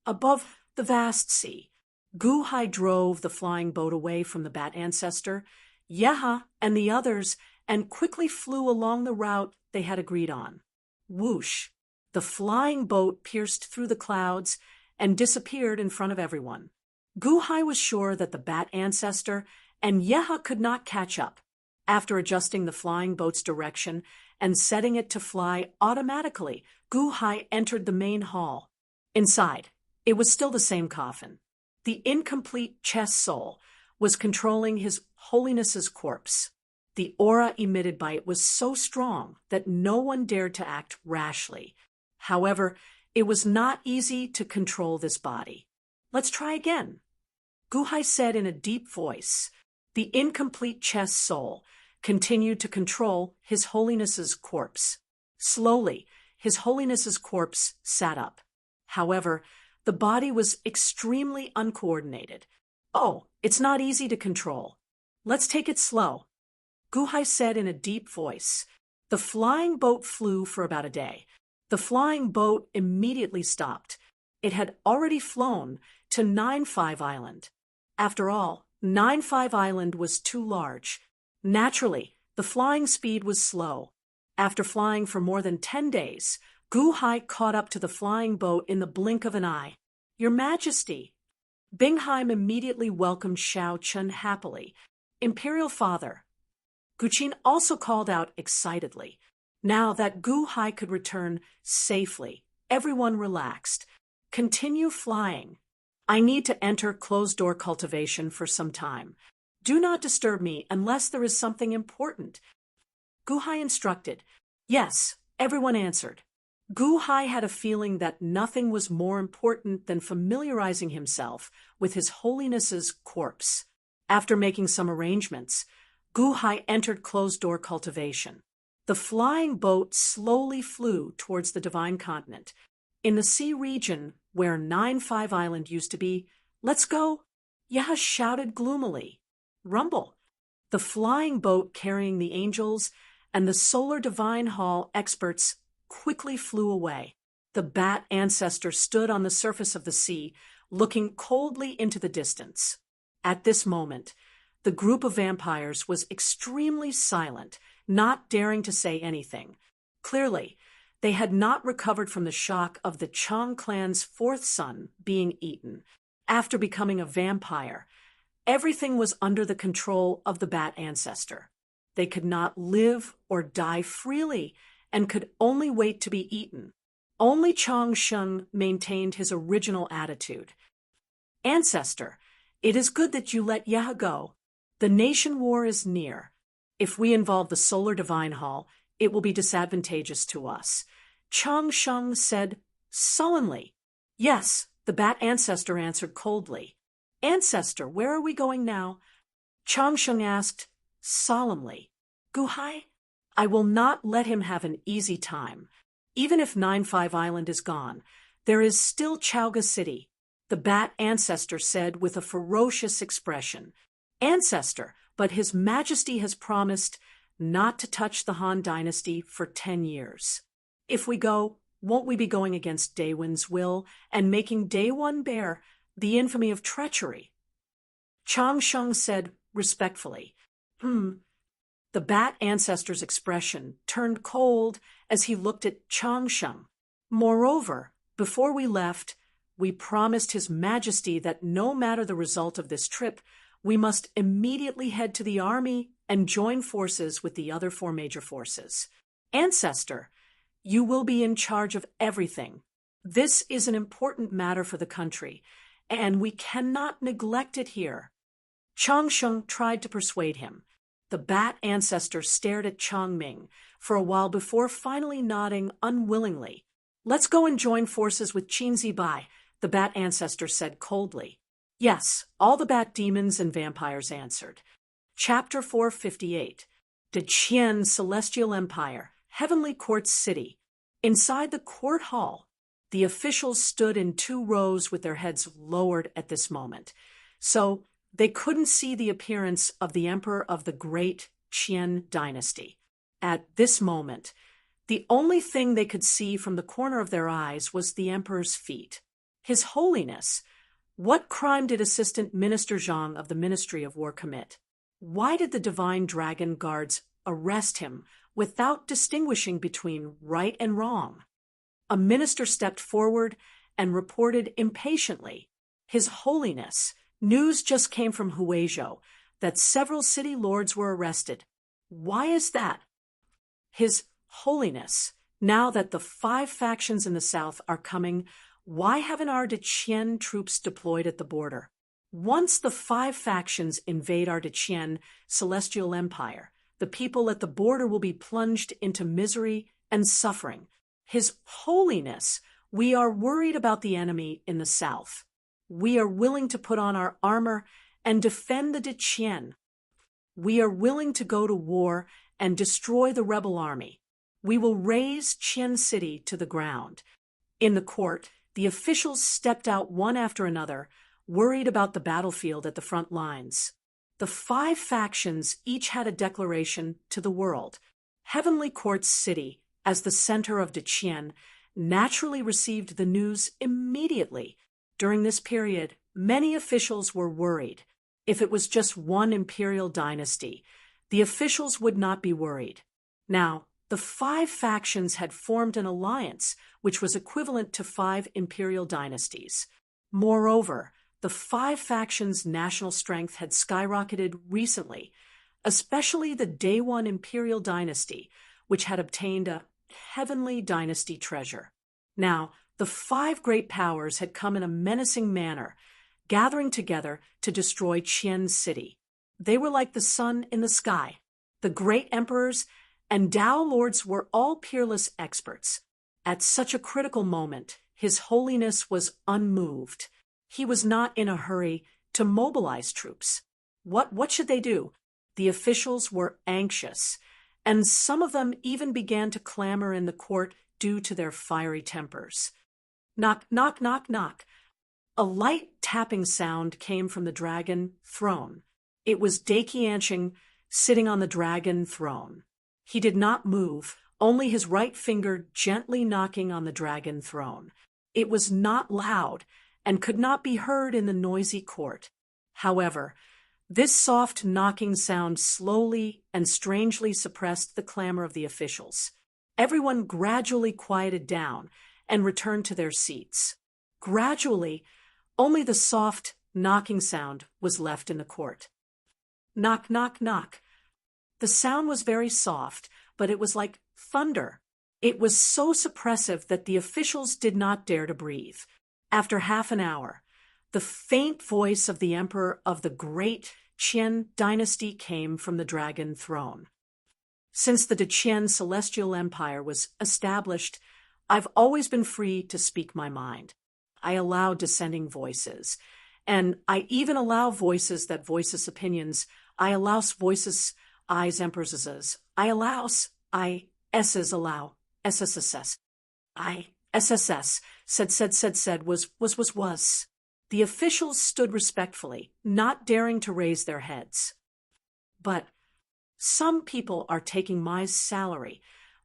Above the vast sea, Gu Hai drove the flying boat away from the bat ancestor, Yeha and the others, and quickly flew along the route they had agreed on. Whoosh! The flying boat pierced through the clouds and disappeared in front of everyone. Gu Hai was sure that the bat ancestor and Yeha could not catch up. After adjusting the flying boat's direction and setting it to fly automatically, Gu Hai entered the main hall. Inside, it was still the same coffin. The incomplete chest soul was controlling His Holiness's corpse. The aura emitted by it was so strong that no one dared to act rashly. However, it was not easy to control this body. Let's try again. Gu Hai said in a deep voice. The incomplete chest soul continued to control His Holiness's corpse. Slowly, His Holiness's corpse sat up. However, the body was extremely uncoordinated. Oh, it's not easy to control. Let's take it slow. Gu Hai said in a deep voice. The flying boat flew for about a day. The flying boat immediately stopped. It had already flown to 9-5 Island. After all, 9-5 Island was too large. Naturally, the flying speed was slow. After flying for more than 10 days, Gu Hai caught up to the flying boat in the blink of an eye. Your Majesty! Bingheim immediately welcomed Xiao Chun happily. Imperial Father! Guqin also called out excitedly. Now that Gu Hai could return safely, everyone relaxed. Continue flying. I need to enter closed-door cultivation for some time. Do not disturb me unless there is something important. Gu Hai instructed. Yes, everyone answered. Gu Hai had a feeling that nothing was more important than familiarizing himself with His Holiness's corpse. After making some arrangements, Gu Hai entered closed-door cultivation. The flying boat slowly flew towards the Divine Continent. In the sea region where 9-5 Island used to be, let's go! Yeha shouted gloomily. Rumble! The flying boat carrying the angels and the Solar Divine Hall experts quickly flew away. The bat ancestor stood on the surface of the sea, looking coldly into the distance. At this moment, the group of vampires was extremely silent, not daring to say anything. Clearly, they had not recovered from the shock of the Chang clan's fourth son being eaten. After becoming a vampire, everything was under the control of the bat ancestor. They could not live or die freely and could only wait to be eaten. Only Chang Sheng maintained his original attitude. Ancestor, it is good that you let Yeha go. The nation war is near. If we involve the Solar Divine Hall, it will be disadvantageous to us. Chang Sheng said sullenly. Yes, the bat ancestor answered coldly. Ancestor, where are we going now? Chang Sheng asked solemnly. Gu Hai, I will not let him have an easy time. Even if 9-5 Island is gone, there is still Chaoga City, the bat ancestor said with a ferocious expression. Ancestor, but His Majesty has promised not to touch the Han dynasty for 10 years. If we go, Won't we be going against Daewon's will and making Daewon bear the infamy of treachery? Chang Sheng said respectfully, The bat ancestor's expression turned cold as he looked at Chang Sheng. Moreover, before we left, we promised His Majesty that no matter the result of this trip, we must immediately head to the army and join forces with the other 4 major forces. Ancestor, you will be in charge of everything. This is an important matter for the country, and we cannot neglect it here. Chang Sheng tried to persuade him. The bat ancestor stared at Chang Ming for a while before finally nodding unwillingly. Let's go and join forces with Qin Zibai, the bat ancestor said coldly. Yes, all the bat demons and vampires answered. Chapter 458. De Qian Celestial Empire, Heavenly Court City. Inside the court hall, the officials stood in 2 rows with their heads lowered at this moment, so they couldn't see the appearance of the emperor of the great Qian dynasty. At this moment, the only thing they could see from the corner of their eyes was the emperor's feet. His Holiness, what crime did Assistant Minister Zhang of the Ministry of War commit? Why did the Divine Dragon Guards arrest him without distinguishing between right and wrong? A minister stepped forward and reported impatiently, His Holiness, news just came from Huizhou that several city lords were arrested. Why is that? His Holiness, now that the 5 factions in the south are coming, why haven't our Deqian troops deployed at the border? Once the 5 factions invade our Deqian Celestial Empire, the people at the border will be plunged into misery and suffering. His Holiness, we are worried about the enemy in the south. We are willing to put on our armor and defend the Deqian. We are willing to go to war and destroy the rebel army. We will raze Qian City to the ground. In the court, the officials stepped out one after another, worried about the battlefield at the front lines. The 5 factions each had a declaration to the world. Heavenly Court City, as the center of Deqian, naturally received the news immediately. During this period, many officials were worried. If it was just one imperial dynasty, the officials would not be worried. Now, the 5 factions had formed an alliance which was equivalent to 5 imperial dynasties. Moreover, the 5 factions' national strength had skyrocketed recently, especially the Daewon imperial dynasty, which had obtained a heavenly dynasty treasure. Now, the 5 great powers had come in a menacing manner, gathering together to destroy Qian City. They were like the sun in the sky. The great emperors and Dao lords were all peerless experts. At such a critical moment, His Holiness was unmoved. He was not in a hurry to mobilize troops. What should they do? The officials were anxious, and some of them even began to clamor in the court due to their fiery tempers. Knock, knock, knock, knock. A light tapping sound came from the dragon throne. It was Dai Qianqing sitting on the dragon throne. He did not move, only his right finger gently knocking on the dragon throne. It was not loud and could not be heard in the noisy court. However, this soft knocking sound slowly and strangely suppressed the clamor of the officials. Everyone gradually quieted down and returned to their seats. Gradually, only the soft knocking sound was left in the court. Knock, knock, knock. The sound was very soft, but it was like thunder. It was so suppressive that the officials did not dare to breathe. After half an hour, the faint voice of the emperor of the great Qian dynasty came from the dragon throne. Since the Deqian Celestial Empire was established, I've always been free to speak my mind. I allow dissenting voices, and I even allow voices that voices opinions. I allow voices I's empresses. I allows I S's allow SSSS. I SSS said was. The officials stood respectfully, not daring to raise their heads. But some people are taking my salary,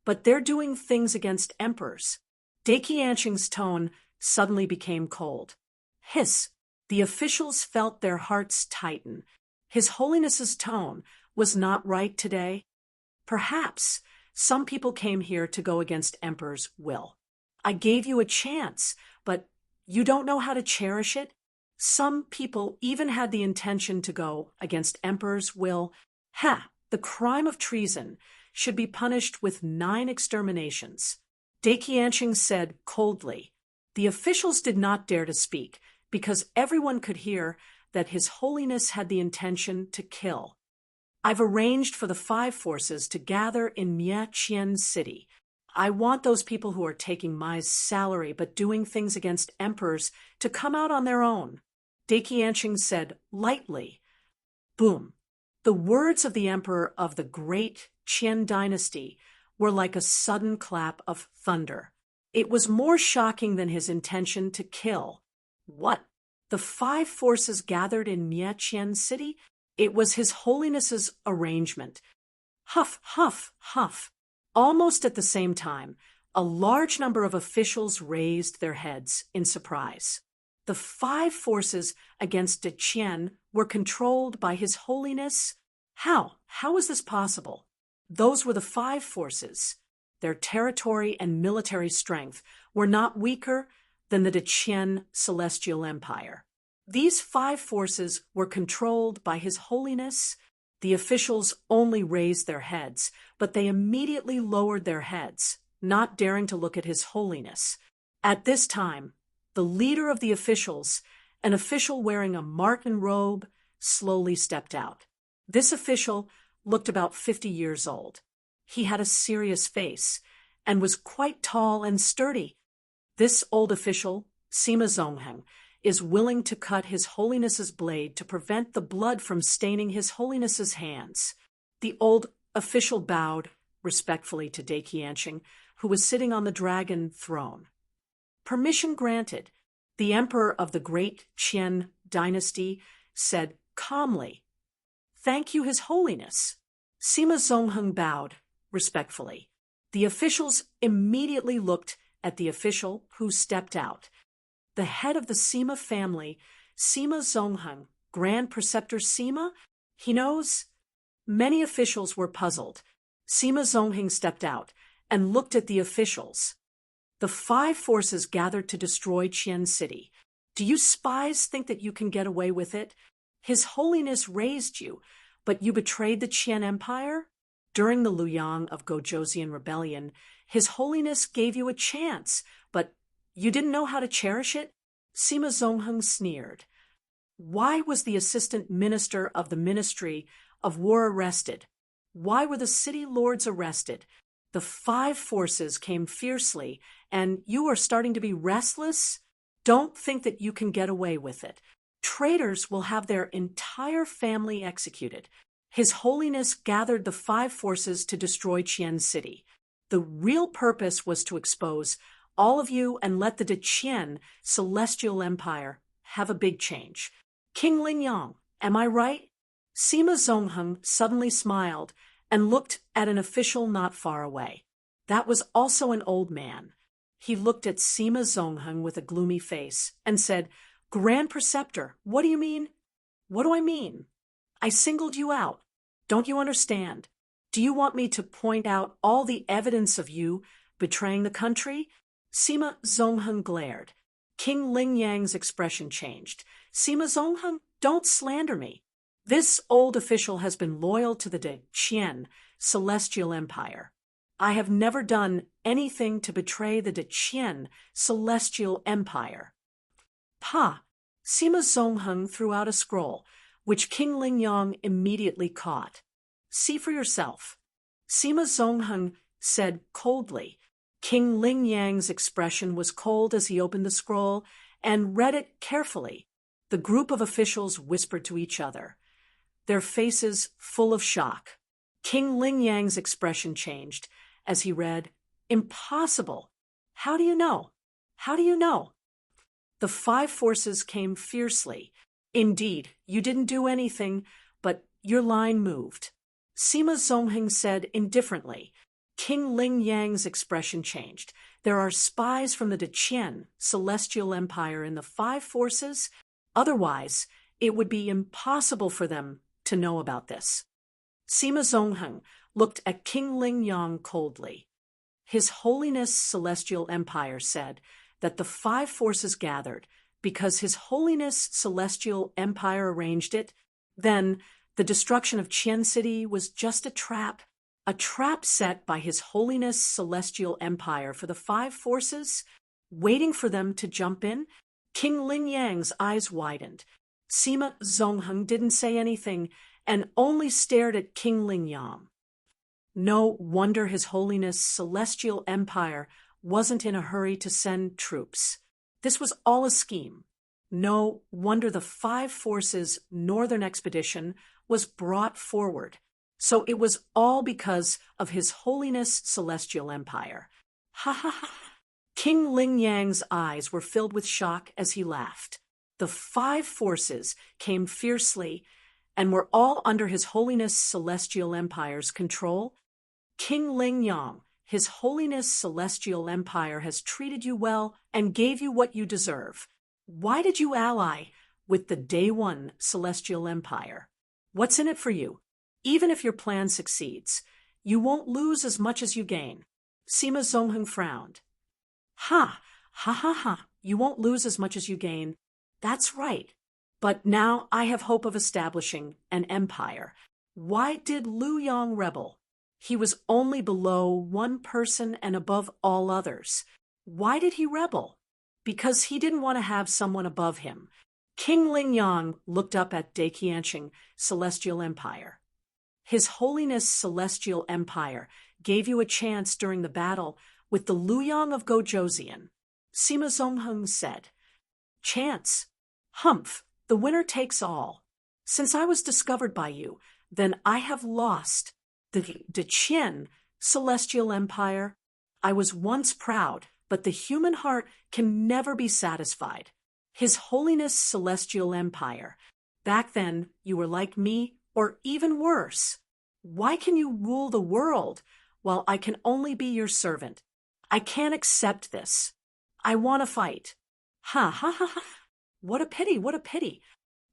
but they're doing things against emperors. Dai Qianqing's tone suddenly became cold. Hiss! The officials felt their hearts tighten. His Holiness's tone was not right today. Perhaps some people came here to go against Emperor's will. I gave you a chance, but you don't know how to cherish it? Some people even had the intention to go against Emperor's will. Ha! The crime of treason should be punished with 9 exterminations. Dai Qianqing said coldly. The officials did not dare to speak, because everyone could hear that His Holiness had the intention to kill. I've arranged for the 5 forces to gather in Miaqian City. I want those people who are taking my salary but doing things against emperors to come out on their own. Dai Qianqing said lightly. Boom. The words of the emperor of the great Qian dynasty were like a sudden clap of thunder. It was more shocking than his intention to kill. What? The 5 forces gathered in Miaqian City? It was His Holiness's arrangement. Huff, huff, huff. Almost at the same time, a large number of officials raised their heads in surprise. The 5 forces against Deqian were controlled by His Holiness. How? How is this possible? Those were the 5 forces. Their territory and military strength were not weaker than the Deqian Celestial Empire. These 5 forces were controlled by His Holiness. The officials only raised their heads, but they immediately lowered their heads, not daring to look at His Holiness. At this time, the leader of the officials, an official wearing a marten robe, slowly stepped out. This official looked about 50 years old. He had a serious face and was quite tall and sturdy. This old official, Sima Zongheng, is willing to cut His Holiness's blade to prevent the blood from staining His Holiness's hands. The old official bowed respectfully to Dai Qianqing, who was sitting on the dragon throne. Permission granted. The emperor of the great Qian dynasty said calmly, "Thank you, His Holiness." Sima Zongheng bowed respectfully. The officials immediately looked at the official who stepped out. The head of the Sima family, Sima Zongheng, Grand Preceptor Sima, he knows? Many officials were puzzled. Sima Zongheng stepped out and looked at the officials. The 5 forces gathered to destroy Qian City. Do you spies think that you can get away with it? His Holiness raised you, but you betrayed the Qian Empire? During the Luoyang of Gojoseon Rebellion, His Holiness gave you a chance, but you didn't know how to cherish it? Sima Zongheng sneered. Why was the assistant minister of the Ministry of War arrested? Why were the city lords arrested? The 5 forces came fiercely, and you are starting to be restless? Don't think that you can get away with it. Traitors will have their entire family executed. His Holiness gathered the 5 forces to destroy Qian City. The real purpose was to expose all of you and let the Deqian Celestial Empire have a big change. King Lingyang, am I right? Sima Zongheng suddenly smiled and looked at an official not far away. That was also an old man. He looked at Sima Zongheng with a gloomy face and said, "Grand Preceptor, what do you mean?" "What do I mean? I singled you out. Don't you understand? Do you want me to point out all the evidence of you betraying the country?" Sima Zongheng glared. King Lingyang's expression changed. "Sima Zongheng, don't slander me. This old official has been loyal to the Deqian Celestial Empire. I have never done anything to betray the Deqian Celestial Empire." "Pa!" Sima Zongheng threw out a scroll, which King Lingyang immediately caught. "See for yourself." Sima Zongheng said coldly. King Lingyang's expression was cold as he opened the scroll and read it carefully. The group of officials whispered to each other, their faces full of shock. King Lingyang's expression changed as he read, "Impossible! How do you know? How do you know?" The 5 forces came fiercely. "Indeed, you didn't do anything, but your line moved." Sima Zongheng said indifferently, King Ling Yang's expression changed. There are spies from the Deqian celestial empire in the five forces. Otherwise, it would be impossible for them to know about this. Sima Zongheng looked at King Ling Yang coldly. His Holiness Celestial Empire said that the five forces gathered because His Holiness Celestial Empire arranged it. Then the destruction of Qian City was just a trap set by His Holiness Celestial Empire for the five forces, waiting for them to jump in. King Ling Yang's eyes widened. Sima Zongheng didn't say anything and only stared at King Ling Yang. No wonder His Holiness Celestial Empire wasn't in a hurry to send troops. This was all a scheme. No wonder the five forces northern expedition was brought forward. So it was all because of His Holiness Celestial Empire. Ha ha ha. King Ling Yang's eyes were filled with shock as he laughed. The five forces came fiercely and were all under His Holiness Celestial Empire's control. King Ling Yang, His Holiness Celestial Empire has treated you well and gave you what you deserve. Why did you ally with the Day One Celestial Empire? What's in it for you? Even if your plan succeeds, you won't lose as much as you gain. Sima Zongheng frowned. Ha, ha ha ha, you won't lose as much as you gain. That's right. But now I have hope of establishing an empire. Why did Lu Yang rebel? He was only below one person and above all others. Why did he rebel? Because he didn't want to have someone above him. King Ling Yang looked up at Deqianqing Celestial Empire. His Holiness Celestial Empire gave you a chance during the battle with the Luyang of Gojoseon. Sima Zongheng said, Chance? Humph, the winner takes all. Since I was discovered by you, then I have lost. The Deqian Celestial Empire. I was once proud, but the human heart can never be satisfied. His Holiness Celestial Empire. Back then, you were like me, or even worse. Why can you rule the world while I can only be your servant? I can't accept this. I want to fight. Ha ha ha ha. What a pity, what a pity.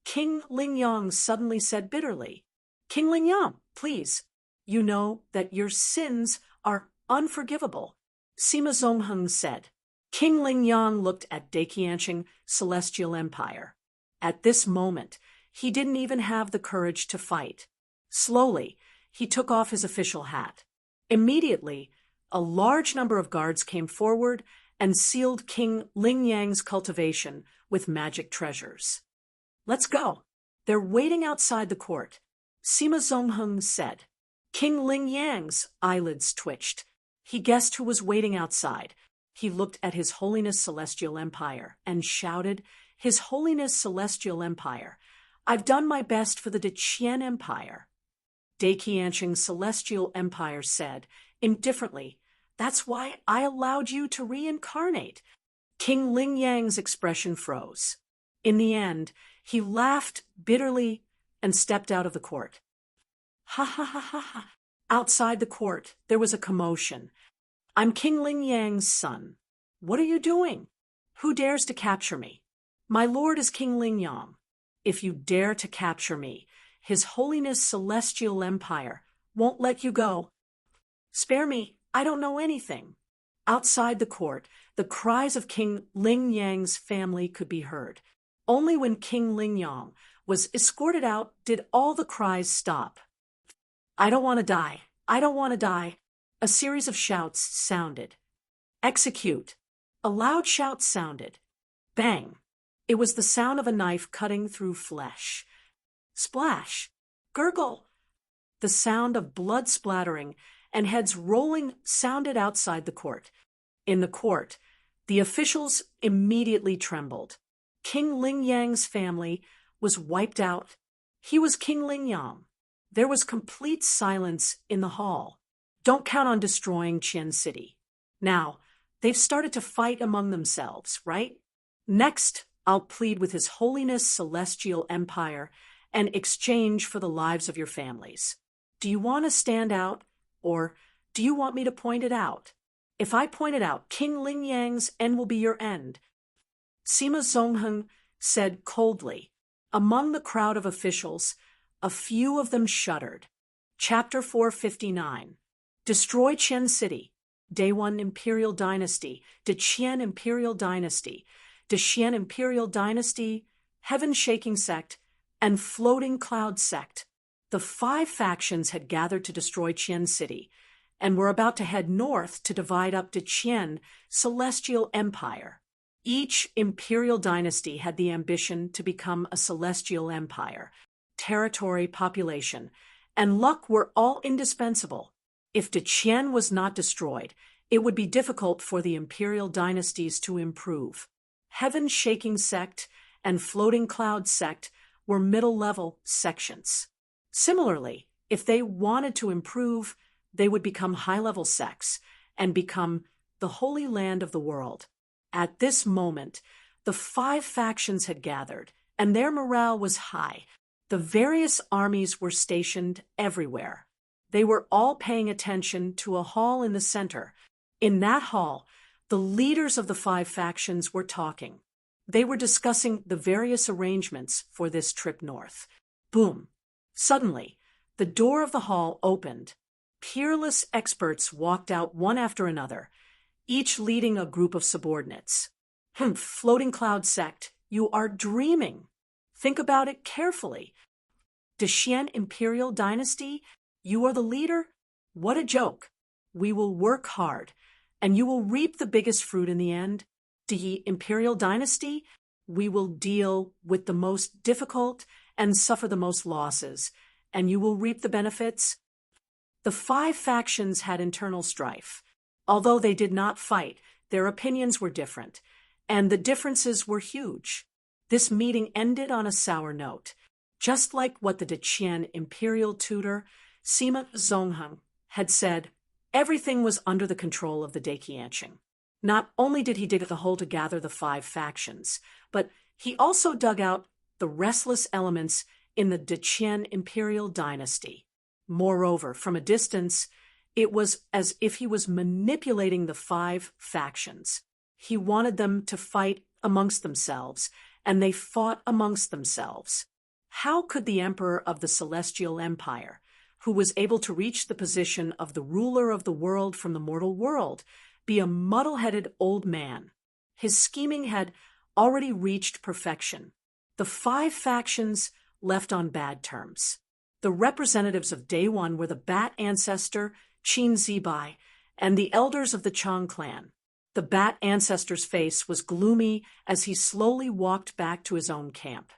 King Ling Yang suddenly said bitterly. King Ling Yang, please. You know that your sins are unforgivable. Sima Zongheng said. King Ling Yang looked at Deqianqing Celestial Empire. At this moment, he didn't even have the courage to fight. Slowly, he took off his official hat. Immediately, a large number of guards came forward and sealed King Ling Yang's cultivation with magic treasures. Let's go. They're waiting outside the court. Sima Zongheng said. King Ling Yang's eyelids twitched. He guessed who was waiting outside. He looked at His Holiness Celestial Empire and shouted, His Holiness Celestial Empire, I've done my best for the Deqian Empire. Deqianqing Celestial Empire said, indifferently, that's why I allowed you to reincarnate. King Ling Yang's expression froze. In the end, he laughed bitterly and stepped out of the court. Ha ha ha ha ha. Outside the court, there was a commotion. I'm King Ling Yang's son. What are you doing? Who dares to capture me? My lord is King Ling Yang. If you dare to capture me, His Holiness Celestial Empire won't let you go. Spare me, I don't know anything. Outside the court, the cries of King Ling Yang's family could be heard. Only when King Ling Yang was escorted out did all the cries stop. I don't want to die. I don't want to die. A series of shouts sounded. Execute. A loud shout sounded. Bang. It was the sound of a knife cutting through flesh. Splash. Gurgle. The sound of blood splattering and heads rolling sounded outside the court. In the court, the officials immediately trembled. King Ling Yang's family was wiped out. He was King Ling Yang. There was complete silence in the hall. Don't count on destroying Qian City. Now, they've started to fight among themselves, right? Next, I'll plead with His Holiness Celestial Empire and exchange for the lives of your families. Do you want to stand out, or Do you want me to point it out? If I point it out, King Ling Yang's end will be your end. Sima Zongheng said coldly. Among the crowd of officials, a few of them shuddered. Chapter 459. Destroy Qian City. Day 1 Imperial Dynasty. De Qian Imperial Dynasty. De Qian Imperial Dynasty. Heaven-shaking sect. And floating cloud sect. The 5 factions had gathered to destroy Qian City, and were about to head north to divide up De Qian Celestial Empire. Each imperial dynasty had the ambition to become a celestial empire. Territory, population, and luck were all indispensable. If De Qian was not destroyed, it would be difficult for the imperial dynasties to improve. Heaven-shaking sect and floating cloud sect were middle-level sections. Similarly, if they wanted to improve, they would become high-level sects and become the Holy Land of the world. At this moment, the 5 factions had gathered, and their morale was high. The various armies were stationed everywhere. They were all paying attention to a hall in the center. In that hall, the leaders of the 5 factions were talking. They were discussing the various arrangements for this trip north. Boom! Suddenly, the door of the hall opened. Peerless experts walked out one after another, each leading a group of subordinates. Floating cloud sect, you are dreaming. Think about it carefully. De Qian Imperial Dynasty, you are the leader? What a joke. We will work hard, and you will reap the biggest fruit in the end. De Imperial Dynasty, we will deal with the most difficult and suffer the most losses, and you will reap the benefits. The 5 factions had internal strife. Although they did not fight, their opinions were different, and the differences were huge. This meeting ended on a sour note, just like what the De Qian Imperial tutor, Sima Zongheng, had said. Everything was under the control of the Deqianqing. Not only did he dig the hole to gather the 5 factions, but he also dug out the restless elements in the De Qian Imperial Dynasty. Moreover, from a distance, it was as if he was manipulating the 5 factions. He wanted them to fight amongst themselves, and they fought amongst themselves. How could the Emperor of the Celestial Empire, who was able to reach the position of the ruler of the world from the mortal world, be a muddle-headed old man? His scheming had already reached perfection. The 5 factions left on bad terms. The representatives of Day 1 were the Bat Ancestor, Qin Zibai, and the elders of the Chang clan. The Bat Ancestor's face was gloomy as he slowly walked back to his own camp.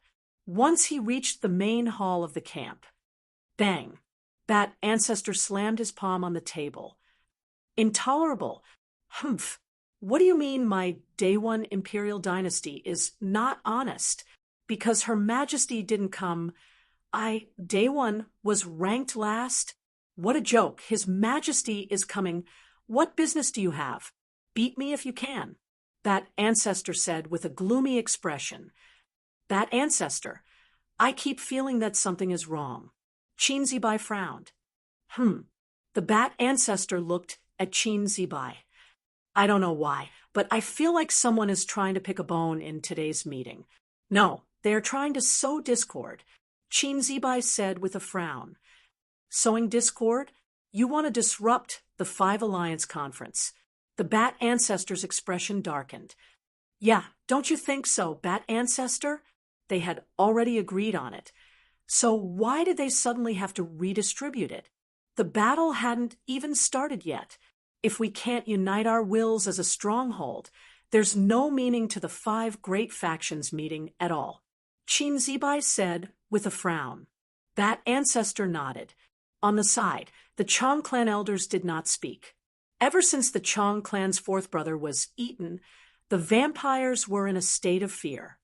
Once he reached the main hall of the camp, bang! Bat Ancestor slammed his palm on the table. Intolerable. Humph! What do you mean my Day 1 Imperial Dynasty is not honest? Because Her Majesty didn't come. Day 1 was ranked last? What a joke. His Majesty is coming. What business do you have? Beat me if you can. Bat Ancestor said with a gloomy expression. Bat Ancestor, I keep feeling that something is wrong. Qin Zibai frowned. The Bat Ancestor looked at Qin Zibai. I don't know why, but I feel like someone is trying to pick a bone in today's meeting. No, they are trying to sow discord. Qin Zibai said with a frown. Sowing discord? You want to disrupt the 5 Alliance Conference. The Bat Ancestor's expression darkened. Yeah, don't you think so, Bat Ancestor? They had already agreed on it. So why did they suddenly have to redistribute it? The battle hadn't even started yet. If we can't unite our wills as a stronghold, there's no meaning to the 5 great factions meeting at all. Qin Zibai said with a frown. Bat Ancestor nodded. On the side, the Chang clan elders did not speak. Ever since the Chang clan's 4th brother was eaten, the vampires were in a state of fear.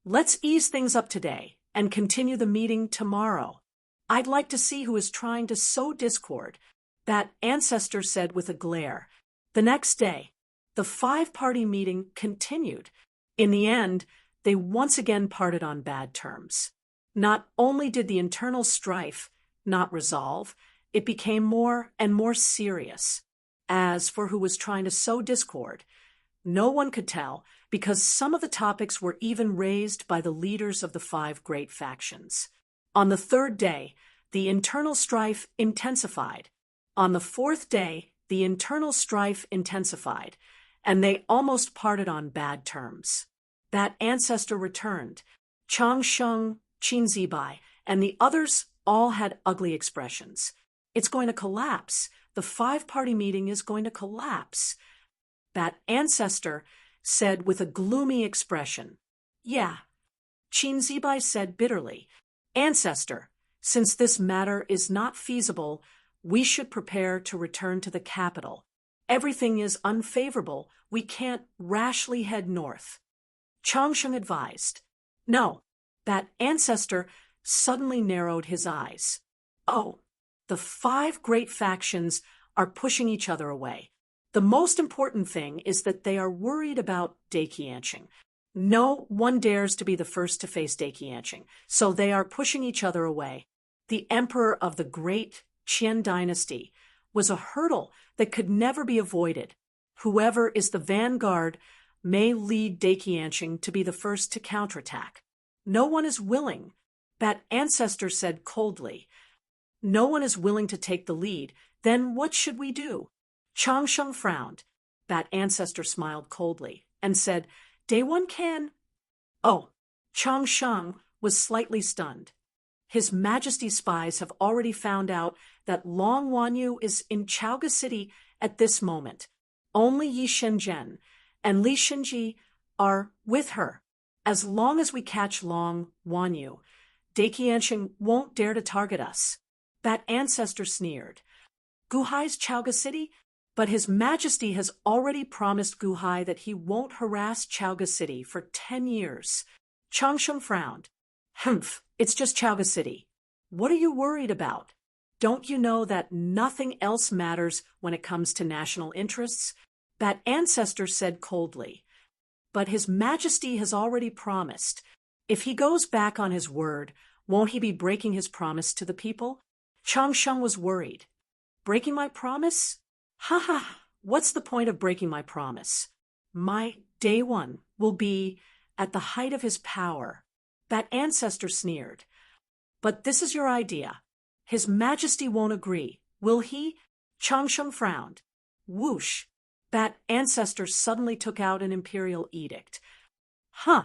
Let's ease things up today and continue the meeting tomorrow. I'd like to see who is trying to sow discord, Bat Ancestor said with a glare. The next day, the 5-party meeting continued. In the end, they once again parted on bad terms. Not only did the internal strife not resolve, it became more and more serious. As for who was trying to sow discord, no one could tell, because some of the topics were even raised by the leaders of the 5 great factions. On the 3rd day, the internal strife intensified. On the 4th day, the internal strife intensified, and they almost parted on bad terms. That ancestor returned. Chang Sheng, Qin Zibai, and the others all had ugly expressions. It's going to collapse. The 5-party meeting is going to collapse. That ancestor said with a gloomy expression. Yeah. Qin Zibai said bitterly. Ancestor, since this matter is not feasible, we should prepare to return to the capital. Everything is unfavorable. We can't rashly head north. Changsheng advised. No. That ancestor suddenly narrowed his eyes. Oh, the 5 great factions are pushing each other away. The most important thing is that they are worried about Daiqianqing. No one dares to be the first to face Daiqianqing, so they are pushing each other away. The emperor of the great Qian dynasty was a hurdle that could never be avoided. Whoever is the vanguard may lead Daiqianqing to be the first to counterattack. No one is willing, that ancestor said coldly. No one is willing to take the lead. Then what should we do? Changsheng frowned. That ancestor smiled coldly and said, Day one can. Oh, Changsheng was slightly stunned. His Majesty's spies have already found out that Long Wanyu is in Chaoga City at this moment. Only Yi Shenzhen and Li Xinji are with her. As long as we catch Long Wanyu, Daiqianqing won't dare to target us. That ancestor sneered. Guhai's Chaoga City? But His Majesty has already promised Guhai that he won't harass Chaoga City for 10 years. Changsheng frowned. Humph, it's just Chaoga City. What are you worried about? Don't you know that nothing else matters when it comes to national interests? That ancestor said coldly. But His Majesty has already promised. If he goes back on his word, won't he be breaking his promise to the people? Changsheng was worried. Breaking my promise? Ha ha, what's the point of breaking my promise? My day one will be at the height of his power. That ancestor sneered. But this is your idea. His Majesty won't agree, will he? Changsheng frowned. Whoosh! That ancestor suddenly took out an imperial edict. Huh!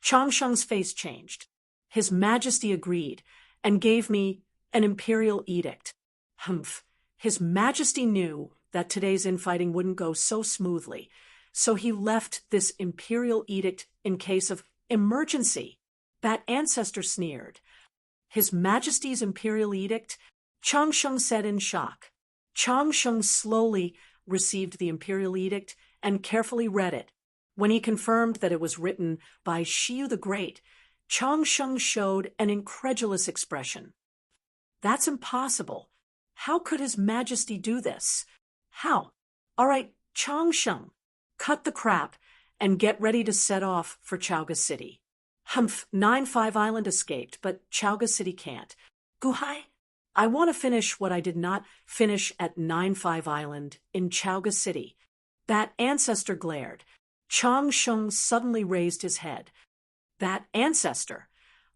Changsheng's face changed. His Majesty agreed and gave me an imperial edict. Humph! His Majesty knew that today's infighting wouldn't go so smoothly, so he left this imperial edict in case of emergency. That ancestor sneered. His Majesty's imperial edict? Changsheng said in shock. Changsheng slowly received the imperial edict and carefully read it. When he confirmed that it was written by Shiyu the Great, Changsheng showed an incredulous expression. That's impossible. How could His Majesty do this? How? All right, Changsheng, cut the crap and get ready to set off for Chaoga City. Humph, 9-5 Island escaped, but Chaoga City can't. Guhai, I want to finish what I did not finish at 9-5 Island in Chaoga City. That ancestor glared. Changsheng suddenly raised his head. That ancestor,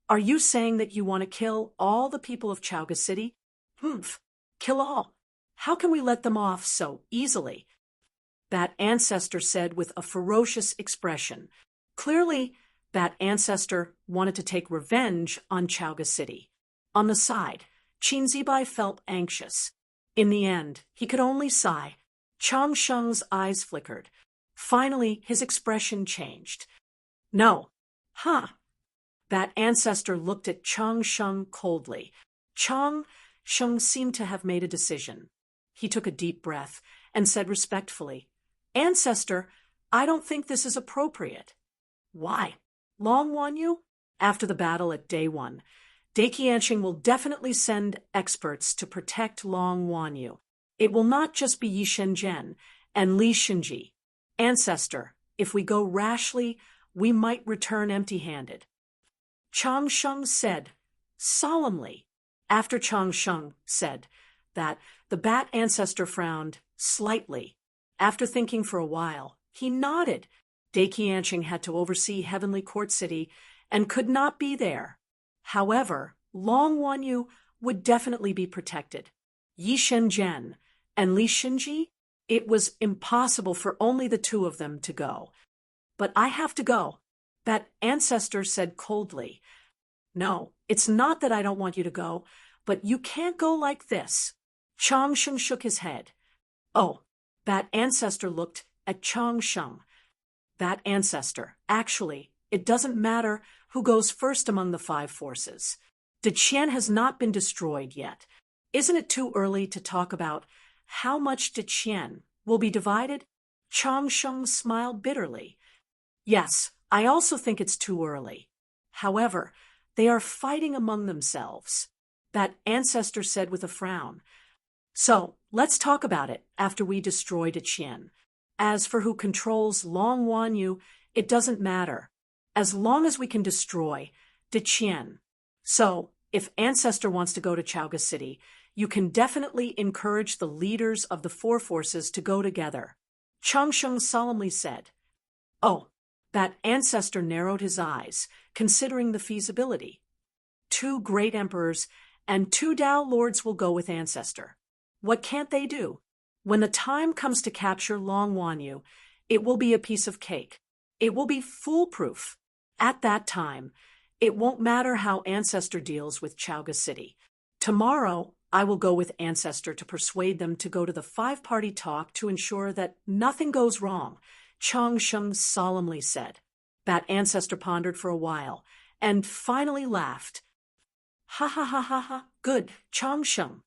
are you saying that you want to kill all the people of Chaoga City? Humph, kill all. How can we let them off so easily? That ancestor said with a ferocious expression. Clearly, that ancestor wanted to take revenge on Chaoga City. On the side, Qin Zibai felt anxious. In the end, he could only sigh. Changsheng's eyes flickered. Finally, his expression changed. No. Huh. That ancestor looked at Changsheng coldly. Changsheng seemed to have made a decision. He took a deep breath and said respectfully, Ancestor, I don't think this is appropriate. Why? Long Wanyu? After the battle at day one, Daiqianqing will definitely send experts to protect Long Wanyu. It will not just be Yi Shenzhen and Li Xinji. Ancestor, if we go rashly, we might return empty-handed. Changsheng said, solemnly. After Changsheng said, That the bat ancestor frowned slightly. After thinking for a while, he nodded. Daiqianqing had to oversee Heavenly Court City and could not be there. However, Long Wanyu would definitely be protected. Yi Shenzhen and Li Xinji, it was impossible for only the two of them to go. But I have to go, that ancestor said coldly. No, it's not that I don't want you to go, but you can't go like this. Changsheng shook his head. Oh, that ancestor looked at Changsheng. That ancestor, actually, it doesn't matter who goes first among the five forces. Deqian has not been destroyed yet. Isn't it too early to talk about how much Deqian will be divided? Changsheng smiled bitterly. Yes, I also think it's too early. However, they are fighting among themselves, that ancestor said with a frown. So, let's talk about it after we destroy Deqian. As for who controls Long Wanyu, it doesn't matter, as long as we can destroy Deqian. So, if Ancestor wants to go to Chaoga City, you can definitely encourage the leaders of the four forces to go together. Changsheng solemnly said. Oh, that Ancestor narrowed his eyes, considering the feasibility. 2 great emperors and 2 Dao lords will go with Ancestor. What can't they do? When the time comes to capture Long Wanyu, it will be a piece of cake. It will be foolproof. At that time, it won't matter how Ancestor deals with Chaoga City. Tomorrow, I will go with Ancestor to persuade them to go to the 5-party talk to ensure that nothing goes wrong, Changsheng solemnly said. That Ancestor pondered for a while, and finally laughed. Ha ha ha ha ha, good, Changsheng.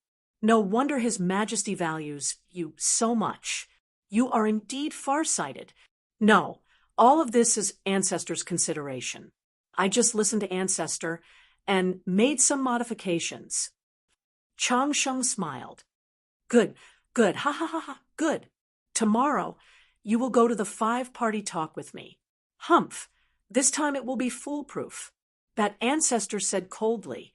No wonder His Majesty values you so much. You are indeed far-sighted. No, all of this is Ancestor's consideration. I just listened to Ancestor and made some modifications. Changsheng smiled. Good, good, ha ha ha ha, good. Tomorrow, you will go to the 5-party talk with me. Humph, this time it will be foolproof. That Ancestor said coldly.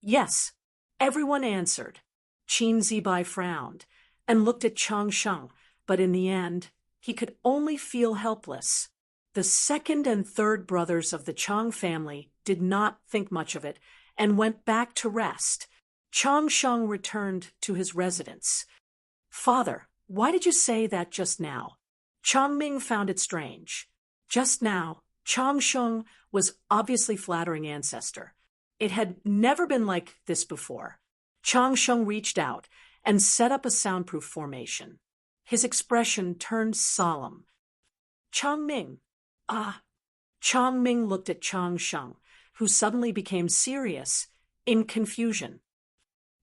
Yes, everyone answered. Qin Zibai frowned and looked at Changsheng, but in the end, he could only feel helpless. The 2nd and 3rd brothers of the Chang family did not think much of it and went back to rest. Changsheng returned to his residence. Father, why did you say that just now? Changming found it strange. Just now, Changsheng was obviously flattering Ancestor. It had never been like this before. Changsheng reached out and set up a soundproof formation. His expression turned solemn. Changming. Ah. Changming looked at Changsheng, who suddenly became serious, in confusion.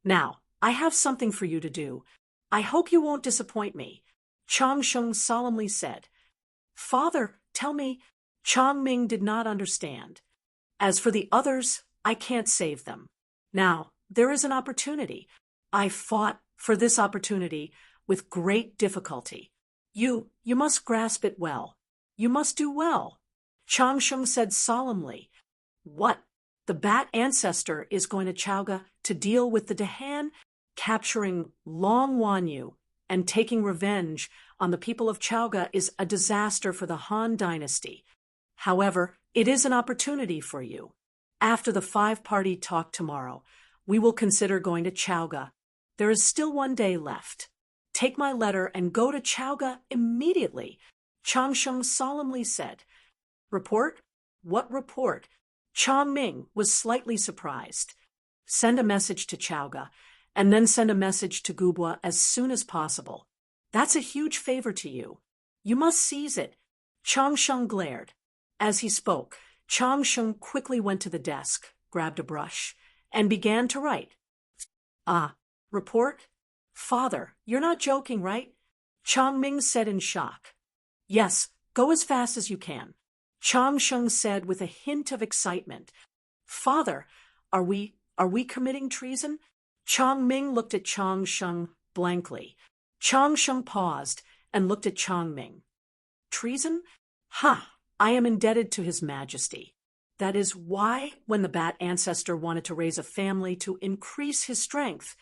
Now, I have something for you to do. I hope you won't disappoint me, Changsheng solemnly said. Father, tell me. Changming did not understand. As for the others, I can't save them. Now, there is an opportunity. I fought for this opportunity with great difficulty. You must grasp it well. You must do well. Changsheng said solemnly. What? The Bat Ancestor is going to Chaoga to deal with the Dahan, capturing Long Wanyu and taking revenge on the people of Chaoga is a disaster for the Han Dynasty. However, it is an opportunity for you. After the 5-party talk tomorrow, we will consider going to Chaoga. There is still 1 day left. Take my letter and go to Chaoga immediately, Changsheng solemnly said. Report? What report? Changming was slightly surprised. Send a message to Chaoga, and then send a message to Gubwa as soon as possible. That's a huge favor to you. You must seize it. Changsheng glared. As he spoke, Changsheng quickly went to the desk, grabbed a brush, and began to write. Ah, report? Father, you're not joking, right? Changming said in shock. Yes, go as fast as you can. Changsheng said with a hint of excitement. Father, are we committing treason? Changming looked at Changsheng blankly. Changsheng paused and looked at Changming. Treason? Ha! I am indebted to His Majesty. That is why, when the Bat Ancestor wanted to raise a family to increase his strength,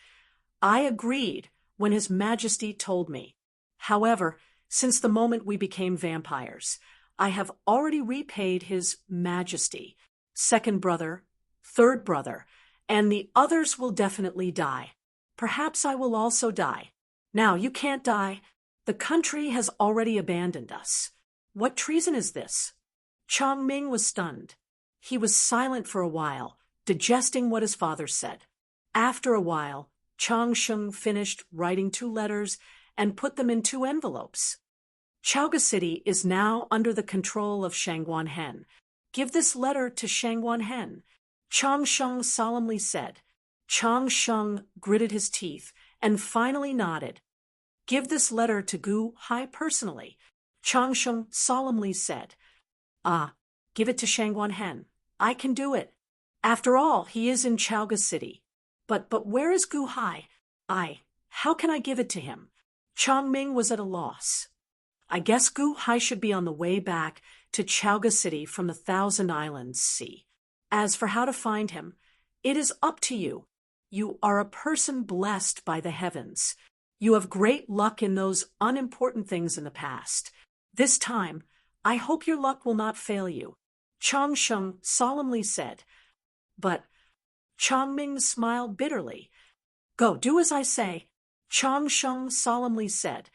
I agreed when His Majesty told me. However, since the moment we became vampires, I have already repaid His Majesty, second brother, third brother, and the others will definitely die. Perhaps I will also die. Now, you can't die. The country has already abandoned us. What treason is this? Chang Ming was stunned. He was silent for a while, digesting what his father said. After a while, Chang Sheng finished writing 2 letters and put them in 2 envelopes. Chaoga City is now under the control of Shangguan Hen. Give this letter to Shangguan Hen. Chang Sheng solemnly said. Chang Sheng gritted his teeth and finally nodded. Give this letter to Gu Hai personally. Chang Sheng solemnly said. Give it to Shangguan Hen. I can do it. After all, he is in Chaoga City. But where is Gu Hai? How can I give it to him? Chang Ming was at a loss. I guess Gu Hai should be on the way back to Chaoga City from the Thousand Islands Sea. As for how to find him, it is up to you. You are a person blessed by the heavens. You have great luck in those unimportant things in the past. This time, I hope your luck will not fail you. Chang Sheng solemnly said. But Chang Ming smiled bitterly. Go, do as I say. Chang Sheng solemnly said.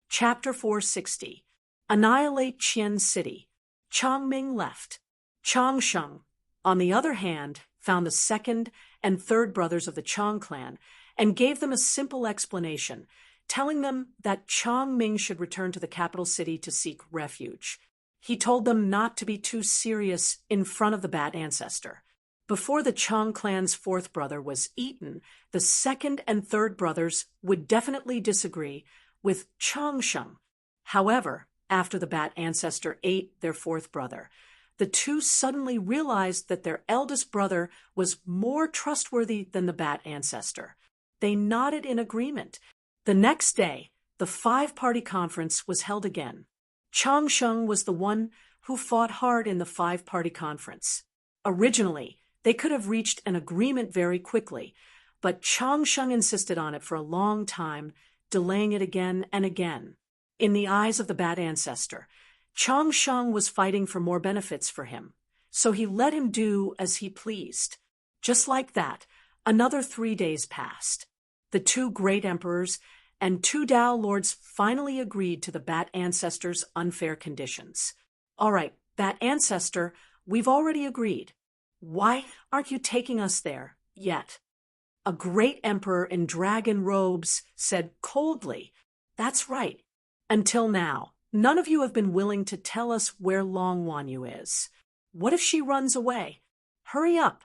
Chapter 460. Annihilate Qian City. Chang Ming left. Chang Sheng, on the other hand, found the second and third brothers of the Chang clan and gave them a simple explanation, telling them that Chang Ming should return to the capital city to seek refuge. He told them not to be too serious in front of the Bat Ancestor. Before the Chang clan's 4th brother was eaten, the second and third brothers would definitely disagree with Chang Sheng. However, after the Bat Ancestor ate their 4th brother, the two suddenly realized that their eldest brother was more trustworthy than the Bat Ancestor. They nodded in agreement. The next day, the 5-party conference was held again. Chang Sheng was the one who fought hard in the 5-party conference. Originally, they could have reached an agreement very quickly, but Chang Sheng insisted on it for a long time, delaying it again and again. In the eyes of the Bat Ancestor, Chang Sheng was fighting for more benefits for him, so he let him do as he pleased. Just like that, another 3 days passed. The 2 great emperors and 2 Tao lords finally agreed to the Bat Ancestor's unfair conditions. All right, Bat Ancestor, we've already agreed. Why aren't you taking us there yet? A great emperor in dragon robes said coldly, That's right. Until now, none of you have been willing to tell us where Long Wanyu is. What if she runs away? Hurry up.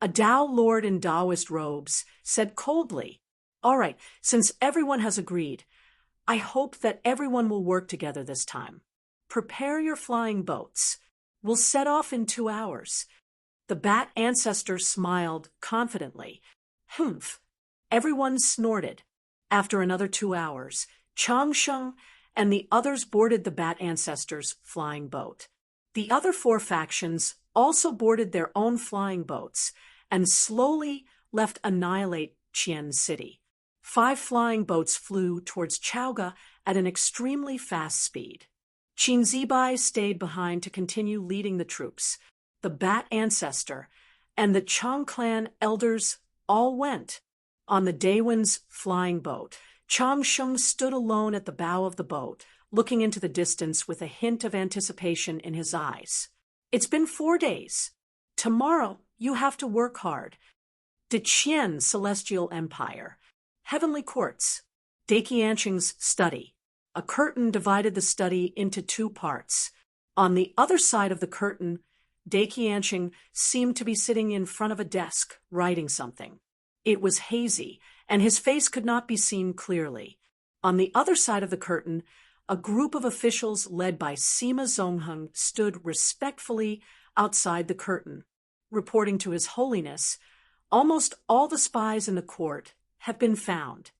A Tao lord in Taoist robes said coldly, All right, since everyone has agreed, I hope that everyone will work together this time. Prepare your flying boats. We'll set off in 2 hours. The Bat Ancestor smiled confidently. Humph. Everyone snorted. After another 2 hours, Chang Sheng and the others boarded the Bat Ancestor's flying boat. The other 4 factions also boarded their own flying boats and slowly left Annihilate Qian City. 5 flying boats flew towards Chaoga at an extremely fast speed. Qin Zibai stayed behind to continue leading the troops. The Bat Ancestor and the Chang clan elders all went. On the Daewon's flying boat, Chang Sheng stood alone at the bow of the boat, looking into the distance with a hint of anticipation in his eyes. It's been 4 days. Tomorrow you have to work hard. Deqian Celestial Empire. Heavenly Courts. Daiqianqing's study. A curtain divided the study into 2 parts. On the other side of the curtain, Daiqianqing seemed to be sitting in front of a desk, writing something. It was hazy, and his face could not be seen clearly. On the other side of the curtain, a group of officials led by Sima Zongheng stood respectfully outside the curtain, reporting to His Holiness, Almost all the spies in the court have been found.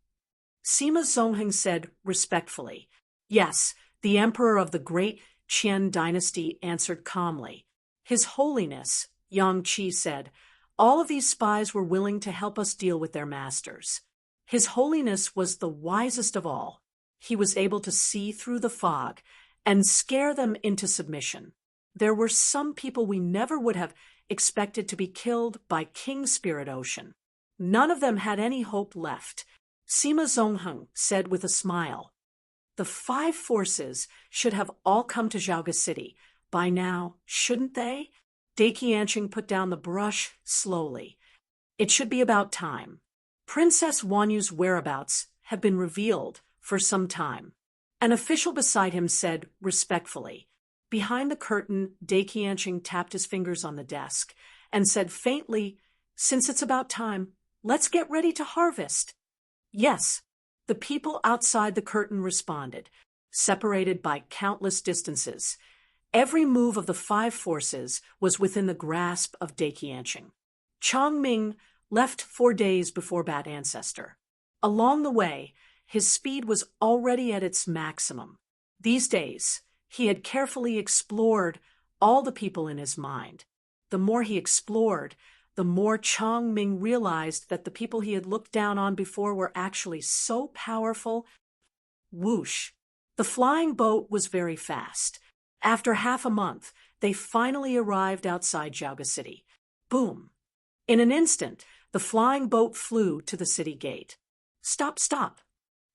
Sima Zongheng said respectfully. Yes, the emperor of the great Qian dynasty answered calmly. His Holiness, Yang Qi said, all of these spies were willing to help us deal with their masters. His Holiness was the wisest of all. He was able to see through the fog and scare them into submission. There were some people we never would have expected to be killed by King Spirit Ocean. None of them had any hope left. Sima Zongheng said with a smile, "The 5 forces should have all come to Zhaoga City by now, shouldn't they?" Dai Qianqing put down the brush slowly. "It should be about time. Princess Wanyu's whereabouts have been revealed for some time." An official beside him said respectfully. Behind the curtain, Dai Qianqing tapped his fingers on the desk and said faintly, "Since it's about time, let's get ready to harvest." Yes, the people outside the curtain responded, separated by countless distances. Every move of the 5 forces was within the grasp of Dai Qianqing. Chongming left 4 days before Bat Ancestor. Along the way, his speed was already at its maximum. These days, he had carefully explored all the people in his mind. The more he explored, the more Chongming realized that the people he had looked down on before were actually so powerful. Whoosh! The flying boat was very fast. After half a month, they finally arrived outside Zhaoga City. Boom! In an instant, the flying boat flew to the city gate. "Stop, stop!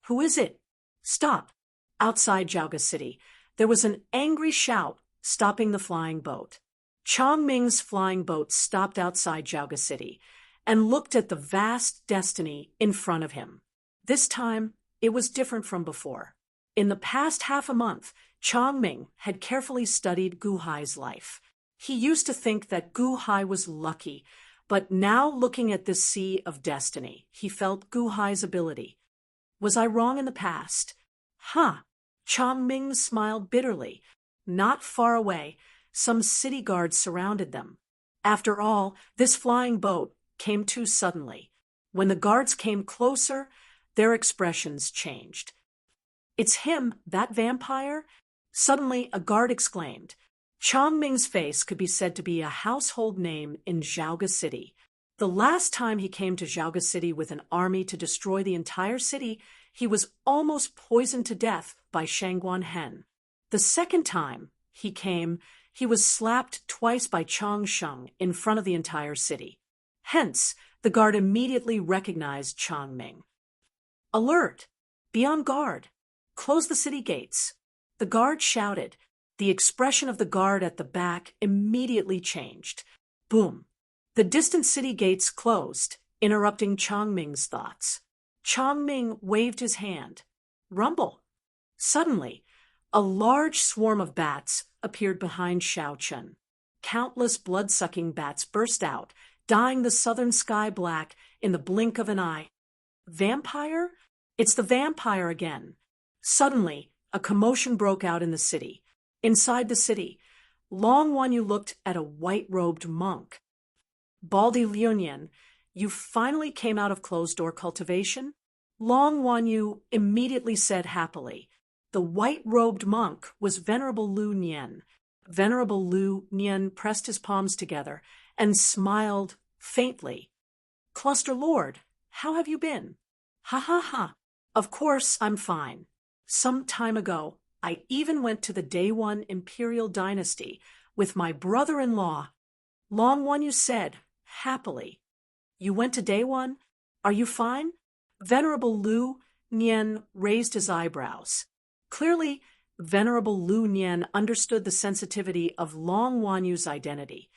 Who is it? Stop!" Outside Zhaoga City, there was an angry shout, stopping the flying boat. Chongming's flying boat stopped outside Zhaoga City and looked at the vast destiny in front of him. This time, it was different from before. In the past half a month, Chongming had carefully studied Gu Hai's life. He used to think that Gu Hai was lucky, but now looking at this sea of destiny, he felt Gu Hai's ability. Was I wrong in the past? Huh! Chongming smiled bitterly. Not far away, some city guards surrounded them. After all, this flying boat came too suddenly. When the guards came closer, their expressions changed. "It's him, that vampire?" Suddenly, a guard exclaimed. Chongming's face could be said to be a household name in Zhaoga City. The last time he came to Zhaoga City with an army to destroy the entire city, he was almost poisoned to death by Shangguan Hen. The second time he came, he was slapped twice by Chongsheng in front of the entire city. Hence, the guard immediately recognized Chongming. "Alert! Be on guard! Close the city gates!" The guard shouted. The expression of the guard at the back immediately changed. Boom! The distant city gates closed, interrupting Chongming's thoughts. Chongming waved his hand. Rumble! Suddenly, a large swarm of bats appeared behind Xiao Chen. Countless blood-sucking bats burst out, dyeing the southern sky black in the blink of an eye. Vampire? It's the vampire again. Suddenly, a commotion broke out in the city. Inside the city, Long Wanyu looked at a white-robed monk. "Baldi Liunian, you finally came out of closed-door cultivation?" Long Wanyu immediately said happily. The white-robed monk was Venerable Lu Nian. Venerable Lu Nian pressed his palms together and smiled faintly. "Cluster Lord, how have you been?" "Ha ha ha. Of course I'm fine. Some time ago, I even went to the Day One Imperial Dynasty with my brother-in-law." Long Wanyu said happily. "You went to Day One? Are you fine?" Venerable Lu Nian raised his eyebrows. Clearly, Venerable Lu Nian understood the sensitivity of Long Wanyu's identity.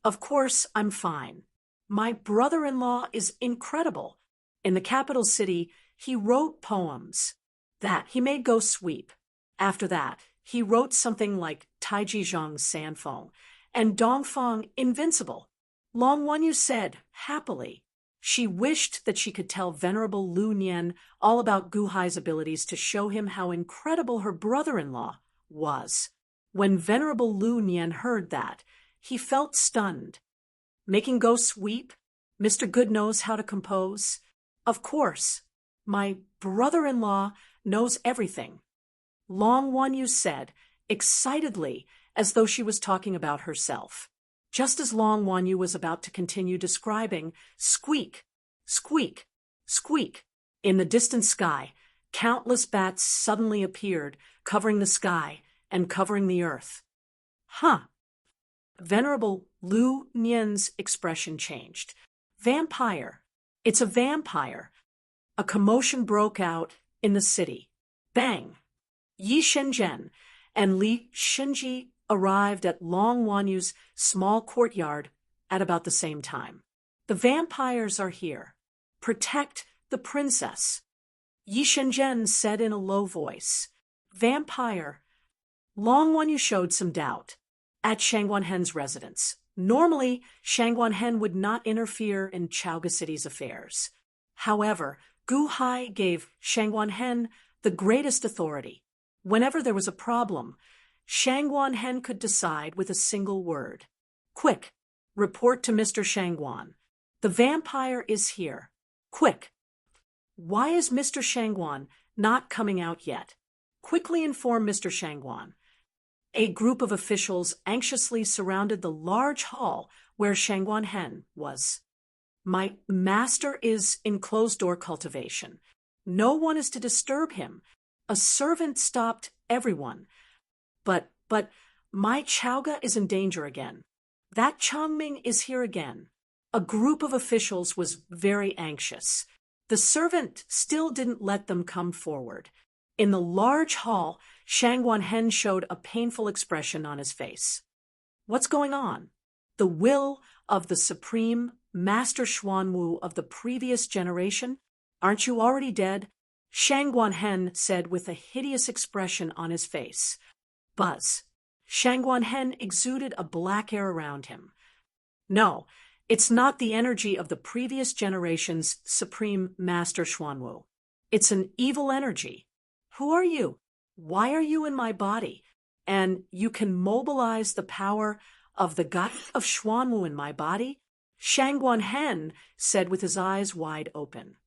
"Of course, I'm fine. My brother-in-law is incredible. In the capital city, he wrote poems. That he made go sweep. After that, he wrote something like Taiji Zhang's Sanfeng and Dongfeng Invincible." Long Wanyu said happily. She wished that she could tell Venerable Lu Nian all about Gu Hai's abilities to show him how incredible her brother-in-law was. When Venerable Lu Nian heard that, he felt stunned. "Making go sweep? Mr. Good knows how to compose?" "Of course. My brother-in-law knows everything," Long Wanyu said, excitedly, as though she was talking about herself. Just as Long Wanyu was about to continue describing, squeak, squeak, squeak, In the distant sky, countless bats suddenly appeared, covering the sky and covering the earth. Huh. Venerable Lu Nian's expression changed. Vampire. It's a vampire. A commotion broke out in the city. Bang! Yi Shenzhen and Li Shenji arrived at Long Wanyu's small courtyard at about the same time. The vampires are here. Protect the princess. Yi Shenzhen said in a low voice. Vampire. Long Wanyu showed some doubt. At Shang Guanhen's residence. Normally, Shang Guanhen would not interfere in Chaoga City's affairs. However, Gu Hai gave Shang Guanhen the greatest authority. Whenever there was a problem, Shang Guanhen could decide with a single word. Quick, report to Mr. Shang Guan. The vampire is here. Quick. Why is Mr. Shang Guan not coming out yet? Quickly inform Mr. Shang Guan. A group of officials anxiously surrounded the large hall where Shang Guanhen was. My master is in closed-door cultivation. No one is to disturb him. A servant stopped everyone. But my Chaoga is in danger again. That Changming is here again. A group of officials was very anxious. The servant still didn't let them come forward. In the large hall, Shang Guanhen showed a painful expression on his face. What's going on? The will of the supreme Master Xuanwu of the previous generation? Aren't you already dead? Shang Guanhen said with a hideous expression on his face. Buzz. Shang Guanhen exuded a black air around him. No, it's not the energy of the previous generation's supreme Master Xuanwu. It's an evil energy. Who are you? Why are you in my body? And you can mobilize the power of the God of Xuanwu in my body? Shang Guanhen said with his eyes wide open.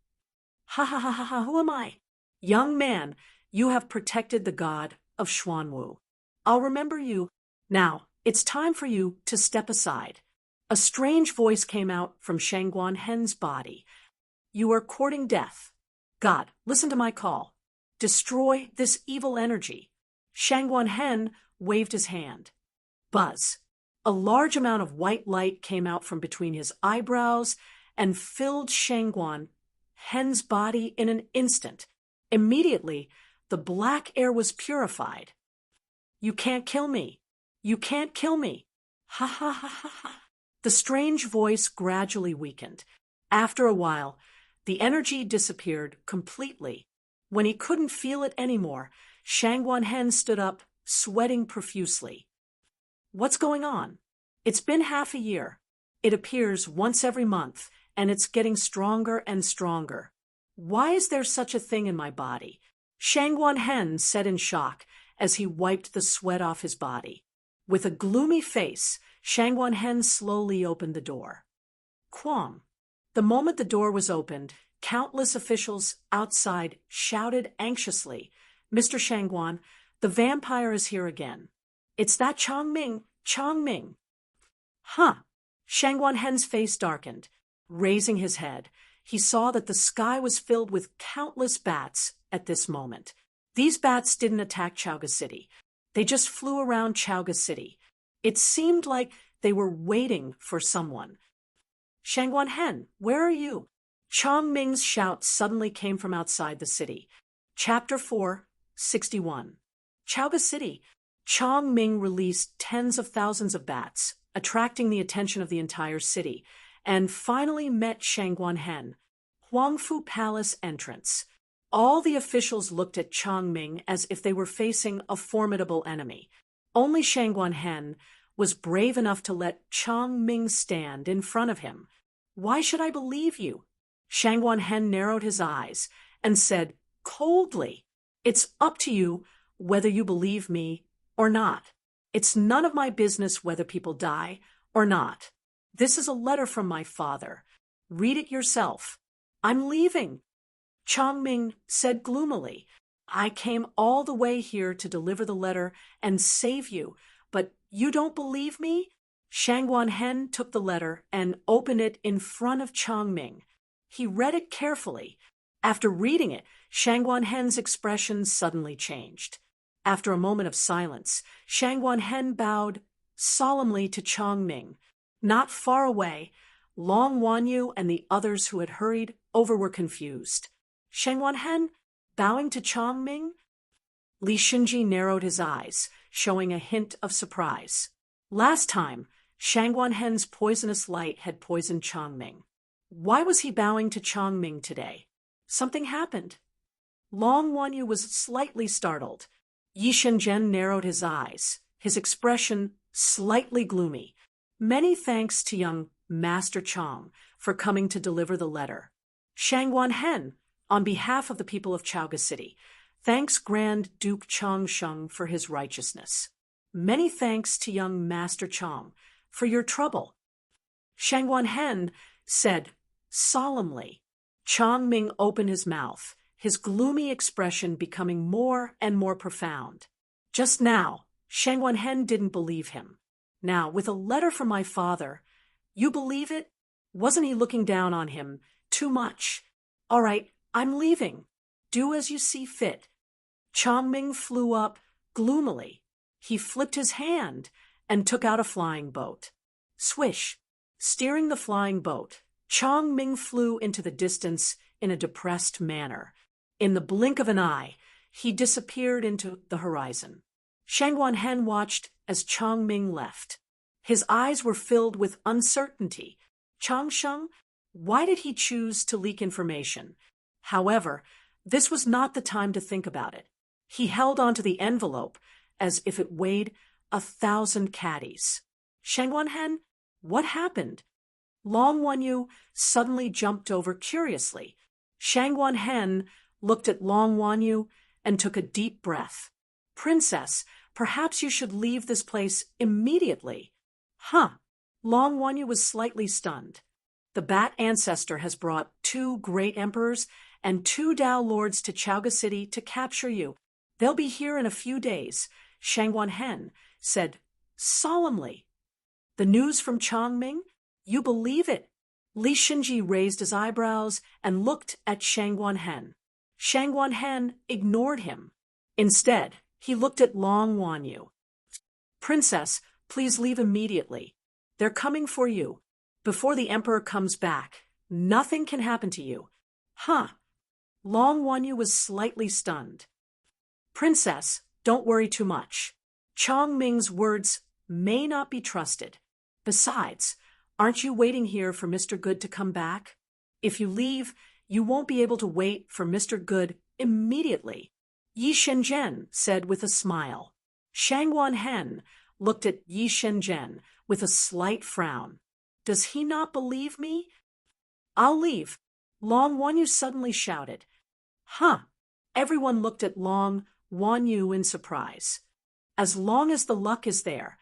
Ha ha ha ha ha, who am I? Young man, you have protected the God of Xuanwu. I'll remember you. Now, it's time for you to step aside. A strange voice came out from Shang Guanhen's body. You are courting death. God, listen to my call. Destroy this evil energy. Shang Guanhen waved his hand. Buzz. A large amount of white light came out from between his eyebrows and filled Shang Guanhen's body in an instant. Immediately, the black air was purified. You can't kill me. You can't kill me. Ha ha ha ha ha. The strange voice gradually weakened. After a while, the energy disappeared completely. When he couldn't feel it anymore, Shang Guanhen stood up, sweating profusely. What's going on? It's been half a year. It appears once every month, and it's getting stronger and stronger. Why is there such a thing in my body? Shang Guanhen said in shock as he wiped the sweat off his body. With a gloomy face, Shang Guanhen slowly opened the door. Quam. The moment the door was opened, countless officials outside shouted anxiously, Mr. Shang Guan, the vampire is here again. It's that Changming. Huh. Shang Guanhen's face darkened. Raising his head, he saw that the sky was filled with countless bats at this moment. These bats didn't attack Chaoga City. They just flew around Chaoga City. It seemed like they were waiting for someone. Shang Guanhen, where are you? Changming's shout suddenly came from outside the city. Chapter 4, 61. Chaoga City. Changming released tens of thousands of bats, attracting the attention of the entire city, and finally met Shang Guanhen. Huangfu Palace entrance. All the officials looked at Changming as if they were facing a formidable enemy. Only Shang Guanhen was brave enough to let Changming stand in front of him. Why should I believe you? Shang Guanhen narrowed his eyes and said coldly, It's up to you whether you believe me or not. It's none of my business whether people die or not. This is a letter from my father. Read it yourself. I'm leaving. Changming said gloomily, I came all the way here to deliver the letter and save you, but you don't believe me? Shang Guanhen took the letter and opened it in front of Changming. He read it carefully. After reading it, Shangguan Hen's expression suddenly changed. After a moment of silence, Shangguan Hen bowed solemnly to Chongming. Not far away, Long Wanyu and the others who had hurried over were confused. Shangguan Hen, bowing to Chongming? Li Shunji narrowed his eyes, showing a hint of surprise. Last time, Shangguan Hen's poisonous light had poisoned Chongming. Why was he bowing to Chongming today? Something happened. Long Wanyu was slightly startled. Yi Shenzhen narrowed his eyes, his expression slightly gloomy. Many thanks to young Master Chong for coming to deliver the letter. Shangguan Hen, on behalf of the people of Chaoga City, thanks Grand Duke Chong Sheng for his righteousness. Many thanks to young Master Chong for your trouble. Shangguan Hen said solemnly. Chongming opened his mouth, his gloomy expression becoming more and more profound. Just now, Shangguan Hen didn't believe him. Now, with a letter from my father, you believe it? Wasn't he looking down on him too much? All right, I'm leaving. Do as you see fit. Chongming flew up gloomily. He flipped his hand and took out a flying boat. Swish! Steering the flying boat, Chongming flew into the distance in a depressed manner. In the blink of an eye, he disappeared into the horizon. Shangguan Hen watched as Chongming left. His eyes were filled with uncertainty. Chongsheng, why did he choose to leak information? However, this was not the time to think about it. He held onto the envelope as if it weighed 1,000 caddies. Shangguan Hen, what happened? Long Wanyu suddenly jumped over curiously. Shangguan Hen looked at Long Wanyu and took a deep breath. Princess, perhaps you should leave this place immediately. Huh. Long Wanyu was slightly stunned. The Bat ancestor has brought 2 great emperors and 2 Dao lords to Chaoga City to capture you. They'll be here in a few days, Shangguan Hen said solemnly. The news from Chongming? You believe it? Li Shinji raised his eyebrows and looked at Shangguan Hen. Shangguan Hen ignored him. Instead, he looked at Long Wanyu. Princess, please leave immediately. They're coming for you. Before the emperor comes back, nothing can happen to you. Huh. Long Wanyu was slightly stunned. Princess, don't worry too much. Chongming's words may not be trusted. Besides, aren't you waiting here for Mr. Good to come back? If you leave, you won't be able to wait for Mr. Good immediately, Yi Shenzhen said with a smile. Shangguan Hen looked at Yi Shenzhen with a slight frown. Does he not believe me? I'll leave, Long Wanyu suddenly shouted. Huh. Everyone looked at Long Wanyu in surprise. As long as the luck is there,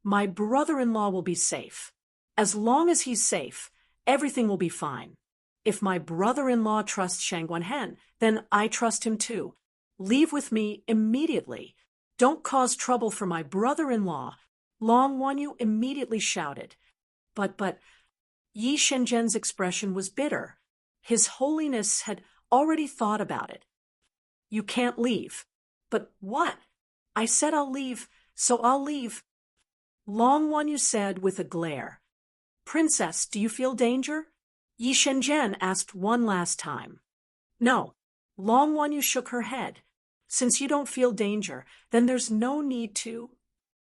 my brother-in-law will be safe. As long as he's safe, everything will be fine. If my brother-in-law trusts Shangguan Hen, then I trust him too. Leave with me immediately. Don't cause trouble for my brother-in-law, Long Wanyu immediately shouted. But, Yi Shenzhen's expression was bitter. His Holiness had already thought about it. You can't leave. But what? I said I'll leave, so I'll leave. Long Wanyu said with a glare. Princess, do you feel danger? Yi Shenzhen asked one last time. No. Long Wanyu shook her head. Since you don't feel danger, then there's no need to.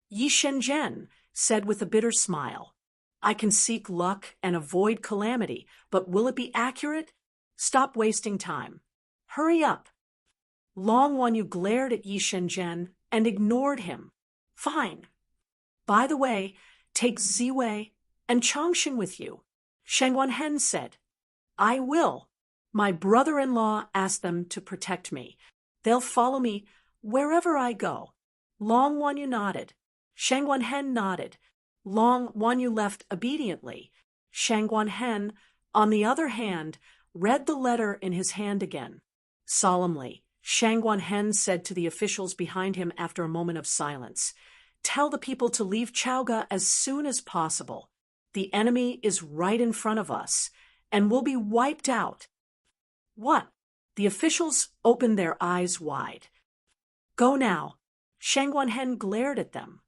Yi Shenzhen said with a bitter smile. I can seek luck and avoid calamity, but will it be accurate? Stop wasting time. Hurry up. Long Wanyu glared at Yi Shenzhen and ignored him. Fine. By the way, take Ziwei and Chongqing with you, Shangguan Hen said. I will. My brother-in-law asked them to protect me. They'll follow me wherever I go. Long Wanyu nodded. Shangguan Hen nodded. Long Wanyu left obediently. Shangguan Hen, on the other hand, read the letter in his hand again. Solemnly, Shangguan Hen said to the officials behind him after a moment of silence, Tell the people to leave Chaoga as soon as possible. The enemy is right in front of us, and will be wiped out. What? The officials opened their eyes wide. Go now. Shangguan Hen glared at them.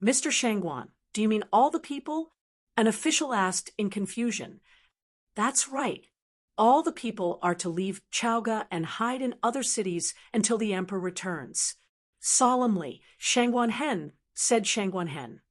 Mr. Shangguan, do you mean all the people? An official asked in confusion. That's right. All the people are to leave Chaoga and hide in other cities until the emperor returns. Solemnly, Shangguan Hen, said Shangguan Hen.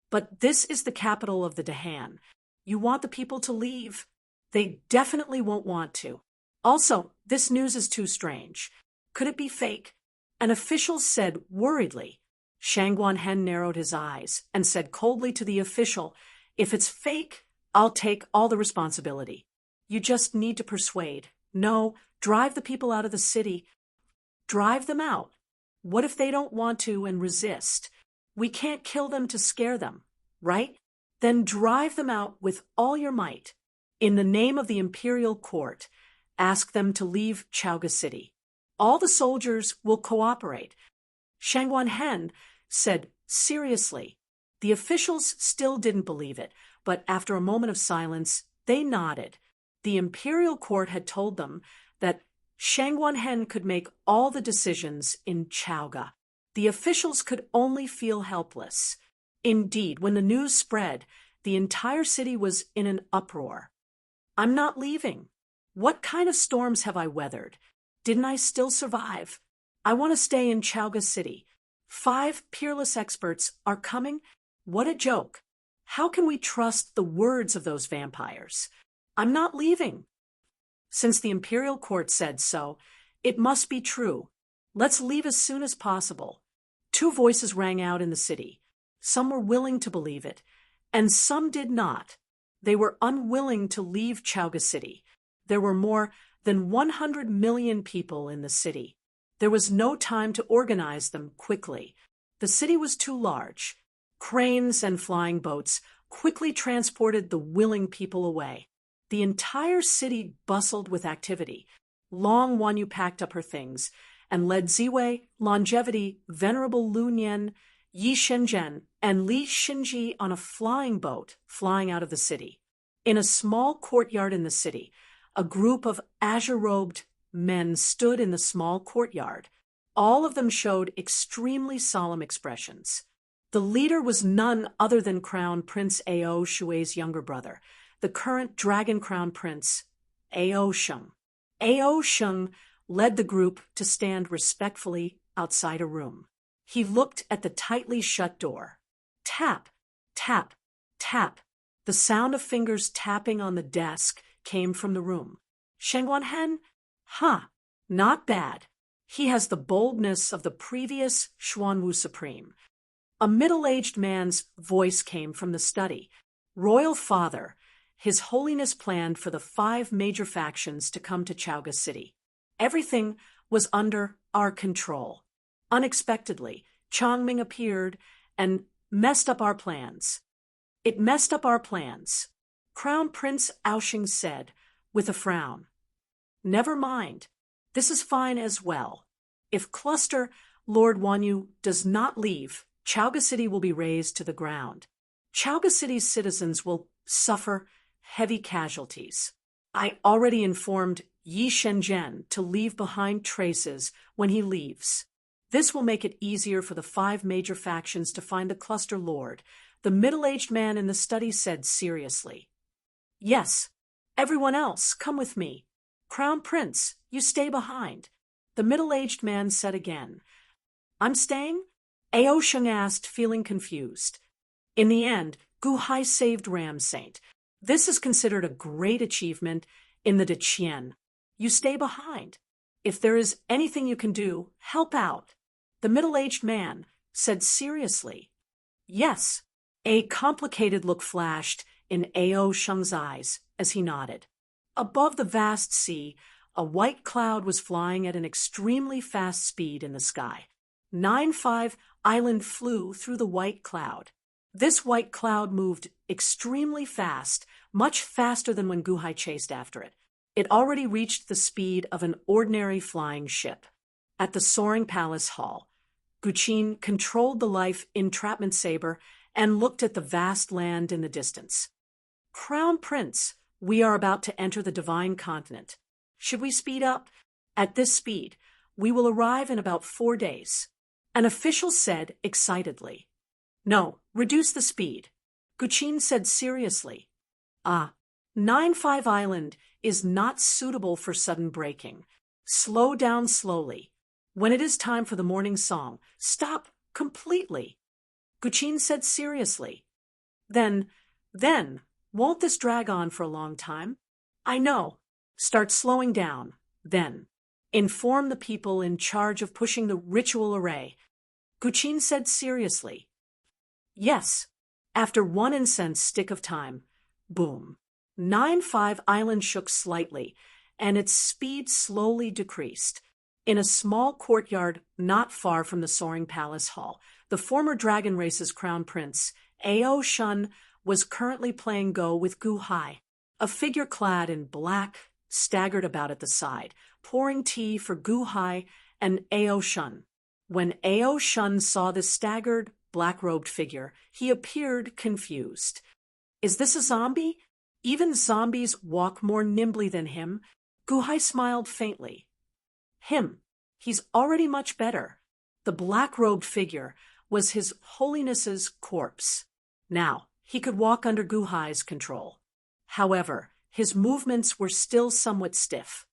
But this is the capital of the Dahan. You want the people to leave. They definitely won't want to. Also, this news is too strange. Could it be fake? An official said worriedly. Shangguan Hen narrowed his eyes and said coldly to the official, if it's fake, I'll take all the responsibility. You just need to persuade. No, drive the people out of the city. Drive them out. What if they don't want to and resist? We can't kill them to scare them, right? Then drive them out with all your might. In the name of the imperial court, ask them to leave Chaoga City. All the soldiers will cooperate. Shangguan Hen said seriously. The officials still didn't believe it, but after a moment of silence, they nodded. The imperial court had told them that Shangguan Hen could make all the decisions in Chaoga. The officials could only feel helpless. Indeed, when the news spread, the entire city was in an uproar. I'm not leaving. What kind of storms have I weathered? Didn't I still survive? I want to stay in Chaoga City. 5 peerless experts are coming? What a joke. How can we trust the words of those vampires? I'm not leaving. Since the imperial court said so, it must be true. Let's leave as soon as possible. 2 voices rang out in the city. Some were willing to believe it, and some did not. They were unwilling to leave Chaoga City. There were more than 100 million people in the city. There was no time to organize them quickly. The city was too large. Cranes and flying boats quickly transported the willing people away. The entire city bustled with activity. Long Wanyu packed up her things and led Ziwei, Longevity, Venerable Lu Nian, Yi Shenzhen, and Li Xinji on a flying boat flying out of the city. In a small courtyard in the city, a group of azure-robed men stood in the small courtyard. All of them showed extremely solemn expressions. The leader was none other than Crown Prince Ao Shui's younger brother, the current Dragon Crown Prince, Ao Sheng. Ao Sheng led the group to stand respectfully outside a room. He looked at the tightly shut door. Tap, tap, tap. The sound of fingers tapping on the desk came from the room. Shangguan Hen? Not bad. He has the boldness of the previous Xuanwu Supreme. A middle-aged man's voice came from the study. Royal Father, His Holiness planned for the 5 major factions to come to Chaoga City. Everything was under our control. Unexpectedly, Changming appeared and messed up our plans. It messed up our plans, Crown Prince Aoshing said, with a frown. Never mind. This is fine as well. If Cluster Lord Wanyu does not leave, Chaoga City will be razed to the ground. Chaoga City's citizens will suffer heavy casualties. I already informed Yi Shenzhen to leave behind traces when he leaves. This will make it easier for the 5 major factions to find the Cluster Lord, the middle-aged man in the study said seriously. Yes, everyone else, come with me. Crown Prince, you stay behind. The middle-aged man said again. I'm staying? Ao Sheng asked, feeling confused. In the end, Gu Hai saved Ram Saint. This is considered a great achievement in the Deqian. You stay behind. If there is anything you can do, help out. The middle-aged man said seriously. Yes. A complicated look flashed in Ao Sheng's eyes as he nodded. Above the vast sea, a white cloud was flying at an extremely fast speed in the sky. 9-5 Island flew through the white cloud. This white cloud moved extremely fast, much faster than when Gu Hai chased after it. It already reached the speed of an ordinary flying ship. At the soaring palace hall, Guqin controlled the life entrapment saber and looked at the vast land in the distance. Crown Prince, we are about to enter the divine continent. Should we speed up? At this speed, we will arrive in about 4 days. An official said excitedly. No, reduce the speed. Guqin said seriously. 9-5 Island is not suitable for sudden braking. Slow down slowly. When it is time for the morning song, stop completely. Guqin said seriously. Then, won't this drag on for a long time? I know. Start slowing down, then. Inform the people in charge of pushing the ritual array. Guqin said seriously. Yes. After one incense stick of time, boom. 9-5 Island shook slightly, and its speed slowly decreased. In a small courtyard not far from the soaring palace hall, the former dragon race's crown prince, Ao Shun, was currently playing Go with Gu Hai. A figure clad in black staggered about at the side, pouring tea for Gu Hai and Ao Shun. When Ao Shun saw the staggered, black-robed figure, he appeared confused. Is this a zombie? Even zombies walk more nimbly than him. Gu Hai smiled faintly. Him. He's already much better. The black-robed figure was His Holiness's corpse. Now, he could walk under Gu Hai's control. However, his movements were still somewhat stiff.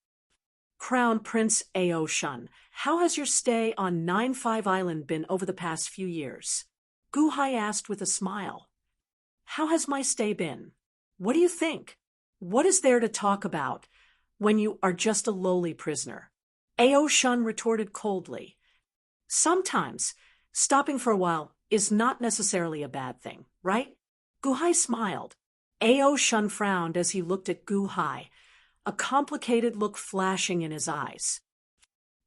Crown Prince Ao Shun, how has your stay on 9-5 Island been over the past few years? Gu Hai asked with a smile. How has my stay been? What do you think? What is there to talk about when you are just a lowly prisoner? Ao Shun retorted coldly. Sometimes, stopping for a while is not necessarily a bad thing, right? Gu Hai smiled. Ao Shun frowned as he looked at Gu Hai, a complicated look flashing in his eyes.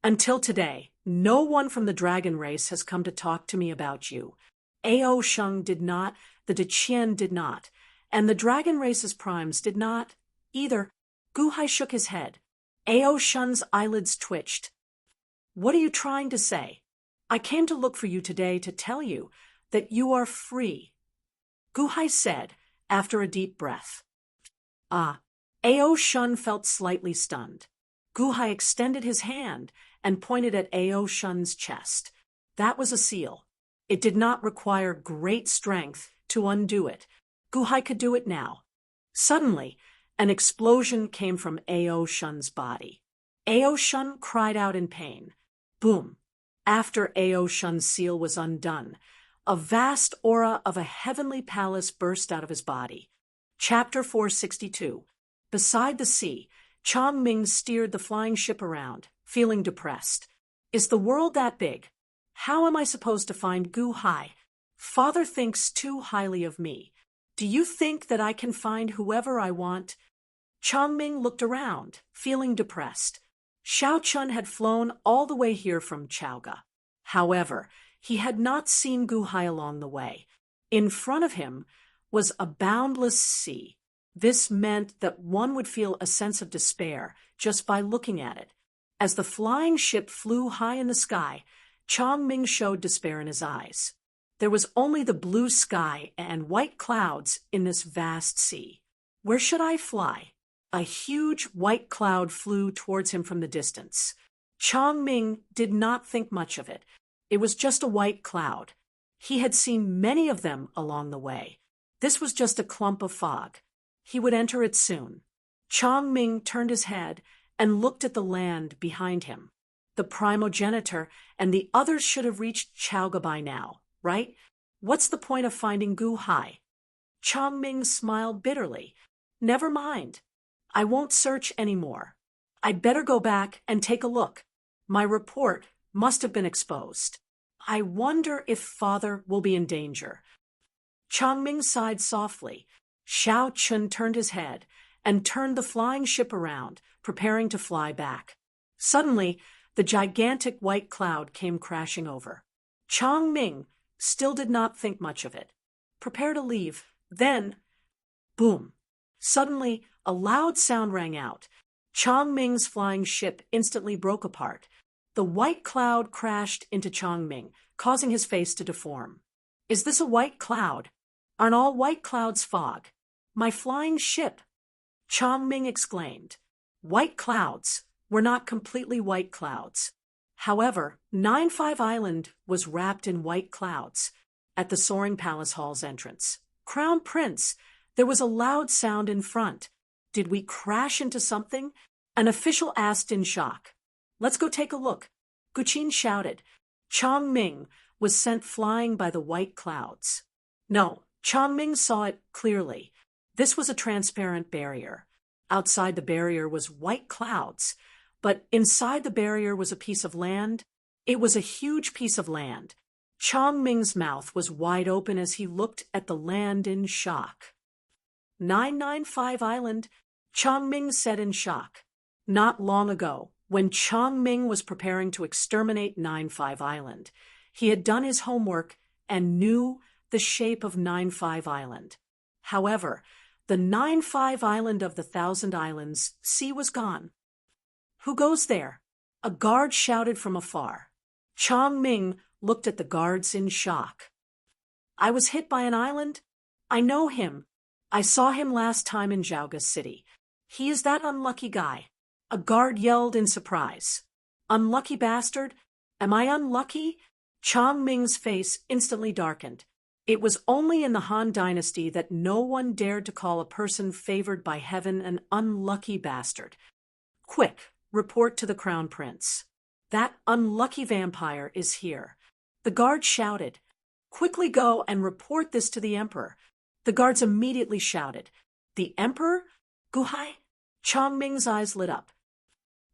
Until today, no one from the dragon race has come to talk to me about you. Ao Shun did not, the Deqian did not, and the dragon race's primes did not either. Gu Hai shook his head. Ao Shun's eyelids twitched. What are you trying to say? I came to look for you today to tell you that you are free. Gu Hai said, after a deep breath. Ao Shun felt slightly stunned. Gu Hai extended his hand and pointed at Ao Shun's chest. That was a seal. It did not require great strength to undo it. Gu Hai could do it now. Suddenly, an explosion came from Ao Shun's body. Ao Shun cried out in pain. Boom! After Ao Shun's seal was undone, a vast aura of a heavenly palace burst out of his body. Chapter 462. Beside the sea, Chongming steered the flying ship around, feeling depressed. Is the world that big? How am I supposed to find Gu Hai? Father thinks too highly of me. Do you think that I can find whoever I want? Chongming looked around, feeling depressed. Xiao Chun had flown all the way here from Chaoga. However, he had not seen Gu Hai along the way. In front of him was a boundless sea. This meant that one would feel a sense of despair just by looking at it. As the flying ship flew high in the sky, Chongming showed despair in his eyes. There was only the blue sky and white clouds in this vast sea. Where should I fly? A huge white cloud flew towards him from the distance. Chongming did not think much of it. It was just a white cloud. He had seen many of them along the way. This was just a clump of fog. He would enter it soon. Chongming turned his head and looked at the land behind him. The primogenitor and the others should have reached Chaoga by now, right? What's the point of finding Gu Hai? Chongming smiled bitterly. Never mind. I won't search anymore. I'd better go back and take a look. My report must have been exposed. I wonder if Father will be in danger. Chongming sighed softly. Xiao Chun turned his head and turned the flying ship around, preparing to fly back. Suddenly, the gigantic white cloud came crashing over. Chongming still did not think much of it. Prepare to leave. Then, boom! Suddenly, a loud sound rang out. Chongming's flying ship instantly broke apart. The white cloud crashed into Chongming, causing his face to deform. Is this a white cloud? Aren't all white clouds fog? My flying ship! Chongming exclaimed. White clouds were not completely white clouds. However, 9-5 Island was wrapped in white clouds. At the Soaring Palace Hall's entrance, Crown Prince, there was a loud sound in front. Did we crash into something? An official asked in shock. Let's go take a look. Guqin shouted. Chongming was sent flying by the white clouds. No, Chongming saw it clearly. This was a transparent barrier. Outside the barrier was white clouds, but inside the barrier was a piece of land. It was a huge piece of land. Chongming's mouth was wide open as he looked at the land in shock. 995 Island, Chongming said in shock. Not long ago, when Chongming was preparing to exterminate 95 Island, he had done his homework and knew the shape of 95 Island. However, the 95 Island of the Thousand Islands sea was gone. Who goes there? A guard shouted from afar. Chongming looked at the guards in shock. I was hit by an island. I know him. I saw him last time in Zhaoga City. He is that unlucky guy. A guard yelled in surprise. Unlucky bastard? Am I unlucky? Chongming's face instantly darkened. It was only in the Han Dynasty that no one dared to call a person favored by heaven an unlucky bastard. Quick, report to the Crown Prince. That unlucky vampire is here. The guard shouted. Quickly go and report this to the Emperor. The guards immediately shouted. The Emperor? Guhai? Chongming's eyes lit up.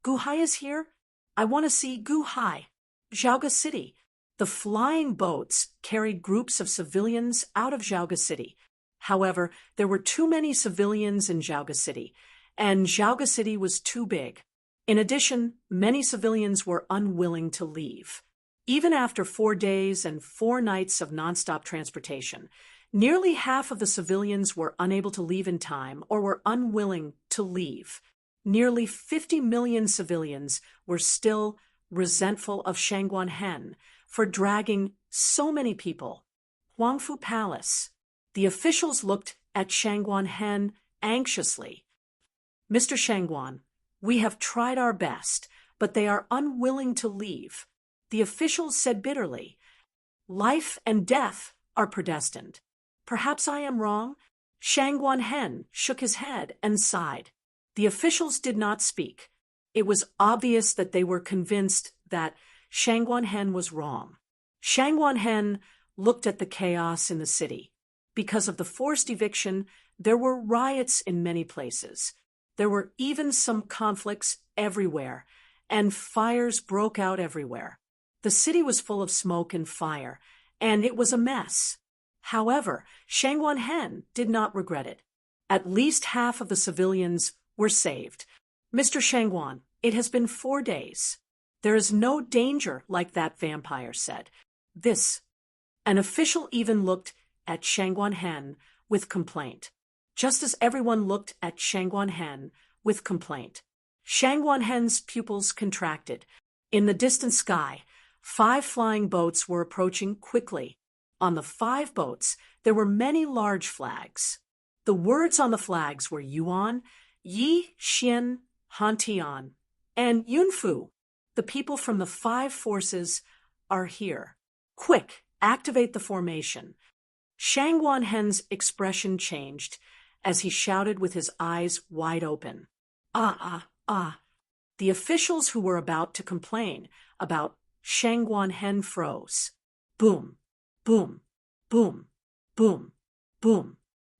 Guhai is here? I want to see Guhai. Zhaoga City. The flying boats carried groups of civilians out of Zhaoga City. However, there were too many civilians in Zhaoga City, and Zhaoga City was too big. In addition, many civilians were unwilling to leave. Even after 4 days and 4 nights of nonstop transportation, nearly half of the civilians were unable to leave in time or were unwilling to leave. Nearly 50 million civilians were still resentful of Shangguan Hen for dragging so many people. Huangfu Palace. The officials looked at Shangguan Hen anxiously. Mr. Shangguan, we have tried our best, but they are unwilling to leave. The officials said bitterly, life and death are predestined. Perhaps I am wrong. Shangguan Hen shook his head and sighed. The officials did not speak. It was obvious that they were convinced that Shangguan Hen was wrong. Shangguan Hen looked at the chaos in the city. Because of the forced eviction, there were riots in many places. There were even some conflicts everywhere, and fires broke out everywhere. The city was full of smoke and fire, and it was a mess. However, Shangguan Hen did not regret it. At least half of the civilians were saved. Mr. Shangguan, it has been 4 days. There is no danger, like that vampire said. An official even looked at Shangguan Hen with complaint, just as everyone looked at Shangguan Hen with complaint. Shangguan Hen's pupils contracted. In the distant sky, 5 flying boats were approaching quickly. On the 5 boats, there were many large flags. The words on the flags were Yuan, Yi, Xian, Hantian, and Yunfu. The people from the 5 forces are here. Quick, activate the formation. Shangguan Hen's expression changed as he shouted with his eyes wide open. The officials who were about to complain about Shangguan Hen froze. Boom, boom, boom, boom, boom.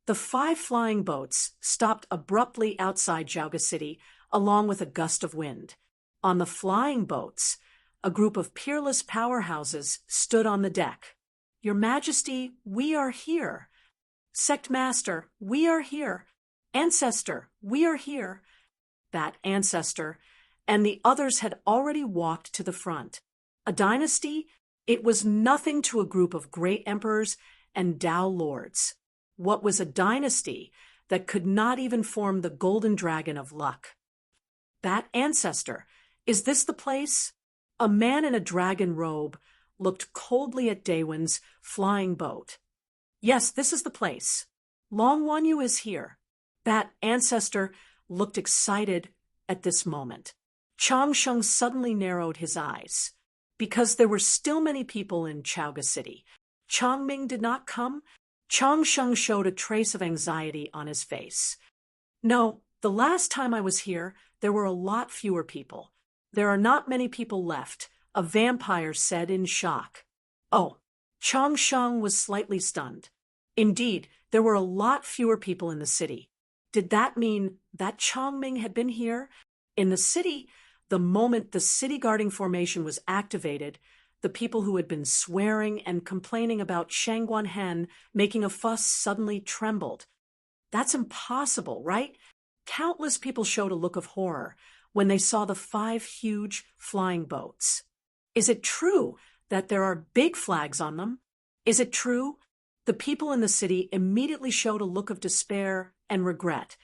The 5 flying boats stopped abruptly outside Zhaoga City, along with a gust of wind. On the flying boats, a group of peerless powerhouses stood on the deck. Your Majesty, we are here. Sect Master, we are here. Ancestor, we are here. That ancestor and the others had already walked to the front. A dynasty? It was nothing to a group of great emperors and Dao lords. What was a dynasty that could not even form the golden dragon of luck? That ancestor, is this the place? A man in a dragon robe looked coldly at Daewon's flying boat. Yes, this is the place. Long Wanyu is here. That ancestor looked excited at this moment. Chang Sheng suddenly narrowed his eyes. Because there were still many people in Chaoga City. Chang Ming did not come. Chang Sheng showed a trace of anxiety on his face. No, the last time I was here, there were a lot fewer people. There are not many people left, a vampire said in shock. Oh, Chang Sheng was slightly stunned. Indeed, there were a lot fewer people in the city. Did that mean that Chang Ming had been here? In the city, the moment the city guarding formation was activated, the people who had been swearing and complaining about Shangguan Hen making a fuss suddenly trembled. That's impossible, right? Countless people showed a look of horror when they saw the 5 huge flying boats. Is it true that there are big flags on them? Is it true? The people in the city immediately showed a look of despair and regret.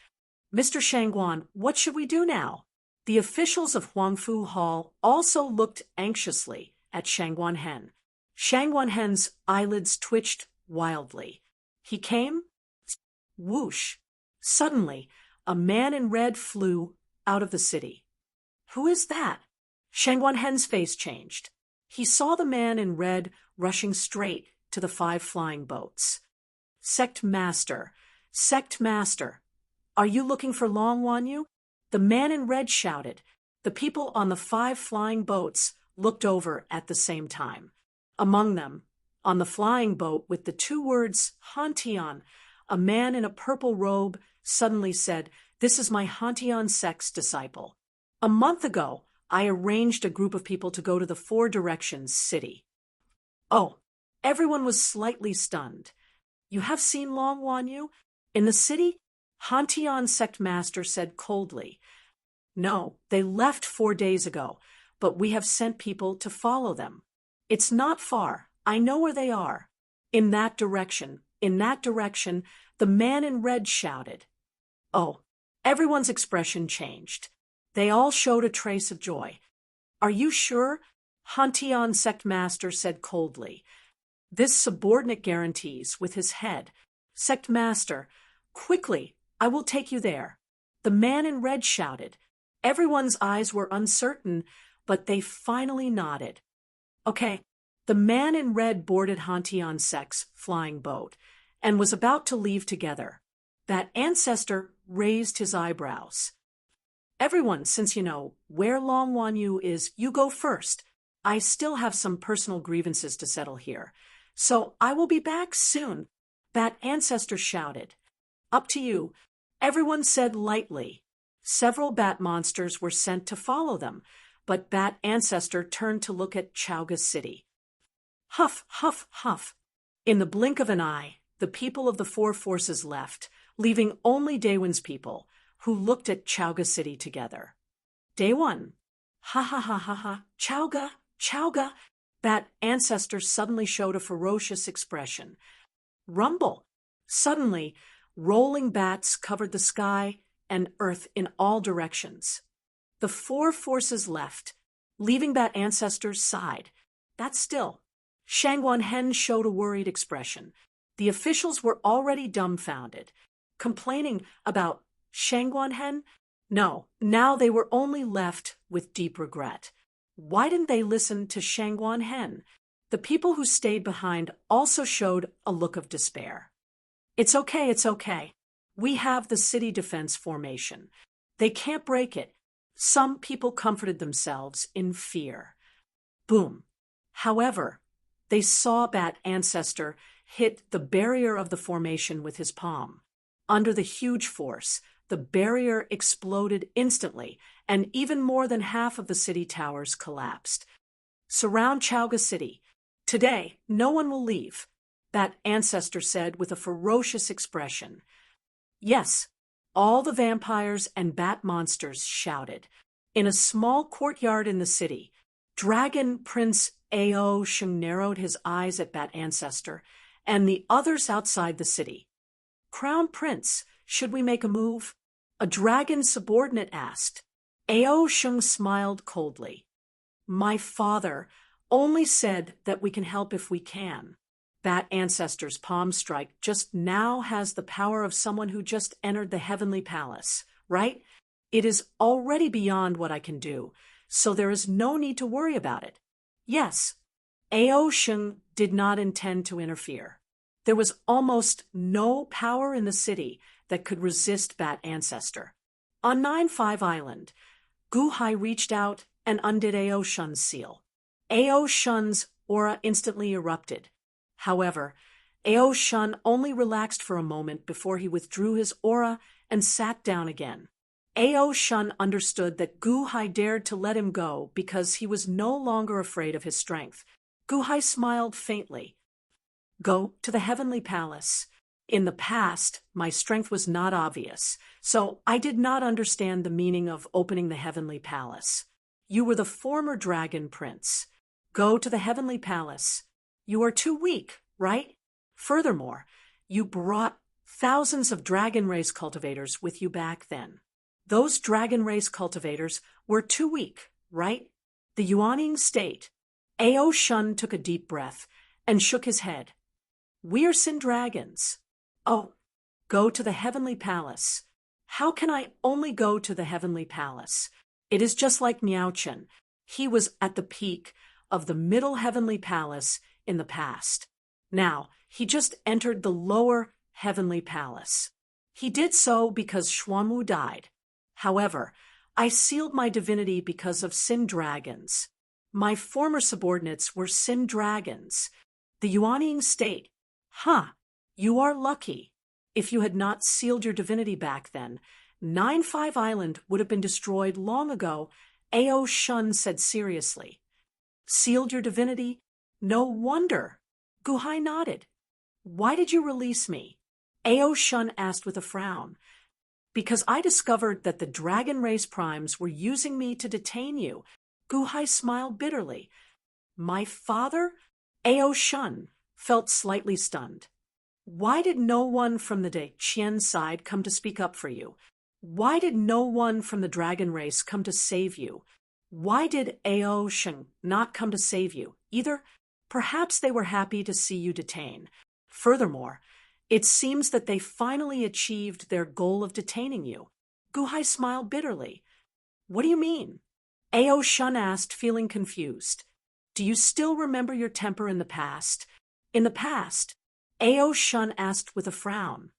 Mr. Shangguan, what should we do now? The officials of Huangfu Hall also looked anxiously at Shangguan Hen. Shangguan Hen's eyelids twitched wildly. He came. Whoosh! Suddenly, a man in red flew out of the city. Who is that? Shangguan Hen's face changed. He saw the man in red rushing straight to the 5 flying boats. Sect Master, are you looking for Long Wanyu? The man in red shouted. The people on the 5 flying boats looked over at the same time. Among them, on the flying boat with the 2 words Hantian, a man in a purple robe suddenly said, "This is my Hantian sect's disciple. A month ago, I arranged a group of people to go to the 4 Directions city." Oh, everyone was slightly stunned. You have seen Long Wanyu? In the city? Hantian sect master said coldly. No, they left 4 days ago, but we have sent people to follow them. It's not far. I know where they are. In that direction, the man in red shouted. Oh, everyone's expression changed. They all showed a trace of joy. Are you sure? Hantian sect master said coldly. This subordinate guarantees with his head. Sect master, quickly, I will take you there. The man in red shouted. Everyone's eyes were uncertain, but they finally nodded. Okay, the man in red boarded Hantian sect's flying boat and was about to leave together. That ancestor raised his eyebrows. Everyone, since you know where Long Wanyu is, you go first. I still have some personal grievances to settle here, so I will be back soon. That ancestor shouted. Up to you. Everyone said lightly. Several bat monsters were sent to follow them, but Bat Ancestor turned to look at Chaoga City. Huff, huff, huff. In the blink of an eye, the people of the 4 forces left, leaving only Daewon's people, who looked at Chaoga City together. Daewon. Ha ha ha ha ha. Chaoga, Chaoga. Bat Ancestor suddenly showed a ferocious expression. Rumble. Suddenly, rolling bats covered the sky and earth in all directions. The 4 forces left, leaving Bat Ancestor's side. That still. Shangguan Hen showed a worried expression. The officials were already dumbfounded. Complaining about Shangguan Hen? No, now they were only left with deep regret. Why didn't they listen to Shangguan Hen? The people who stayed behind also showed a look of despair. It's okay. We have the city defense formation. They can't break it. Some people comforted themselves in fear. Boom. However, they saw Bat Ancestor hit the barrier of the formation with his palm. Under the huge force, the barrier exploded instantly, and even more than half of the city towers collapsed. Surround Chaoga City. Today, no one will leave, Bat Ancestor said with a ferocious expression. Yes, all the vampires and bat monsters shouted. In a small courtyard in the city, Dragon Prince Ao Sheng narrowed his eyes at Bat Ancestor and the others outside the city. Crown Prince, should we make a move? A dragon subordinate asked. Ao Sheng smiled coldly. My father only said that we can help if we can. Bat Ancestor's palm strike just now has the power of someone who just entered the heavenly palace, right? It is already beyond what I can do, so there is no need to worry about it. Yes, Ao Sheng did not intend to interfere. There was almost no power in the city that could resist Bat Ancestor. On 9-5 Island, Gu Hai reached out and undid Ao Shun's seal. Ao Shun's aura instantly erupted. However, Ao Shun only relaxed for a moment before he withdrew his aura and sat down again. Ao Shun understood that Gu Hai dared to let him go because he was no longer afraid of his strength. Gu Hai smiled faintly. Go to the Heavenly Palace. In the past, my strength was not obvious, so I did not understand the meaning of opening the Heavenly Palace. You were the former Dragon Prince. Go to the Heavenly Palace. You are too weak, right? Furthermore, you brought thousands of dragon race cultivators with you back then. Those dragon race cultivators were too weak, right? The Yuaning state. Ao Shun took a deep breath and shook his head. We are Sin Dragons. Oh, go to the Heavenly Palace. How can I only go to the Heavenly Palace? It is just like Miao Chen. He was at the peak of the Middle Heavenly Palace in the past. Now, he just entered the Lower Heavenly Palace. He did so because Xuanwu died. However, I sealed my divinity because of Sin Dragons. My former subordinates were Sin Dragons. The Yuaning state. You are lucky. If you had not sealed your divinity back then, 9-5 Island would have been destroyed long ago, Ao Shun said seriously. Sealed your divinity? No wonder. Gu Hai nodded. Why did you release me? Ao Shun asked with a frown. Because I discovered that the Dragon Race Primes were using me to detain you. Gu Hai smiled bitterly. My father? Ao Shun felt slightly stunned. Why did no one from the De Qian side come to speak up for you? Why did no one from the dragon race come to save you? Why did Ao Sheng not come to save you? Either perhaps they were happy to see you detained. Furthermore, it seems that they finally achieved their goal of detaining you. Gu Hai smiled bitterly. What do you mean? Ao Shun asked, feeling confused. Do you still remember your temper in the past? In the past, Ao Shun asked with a frown.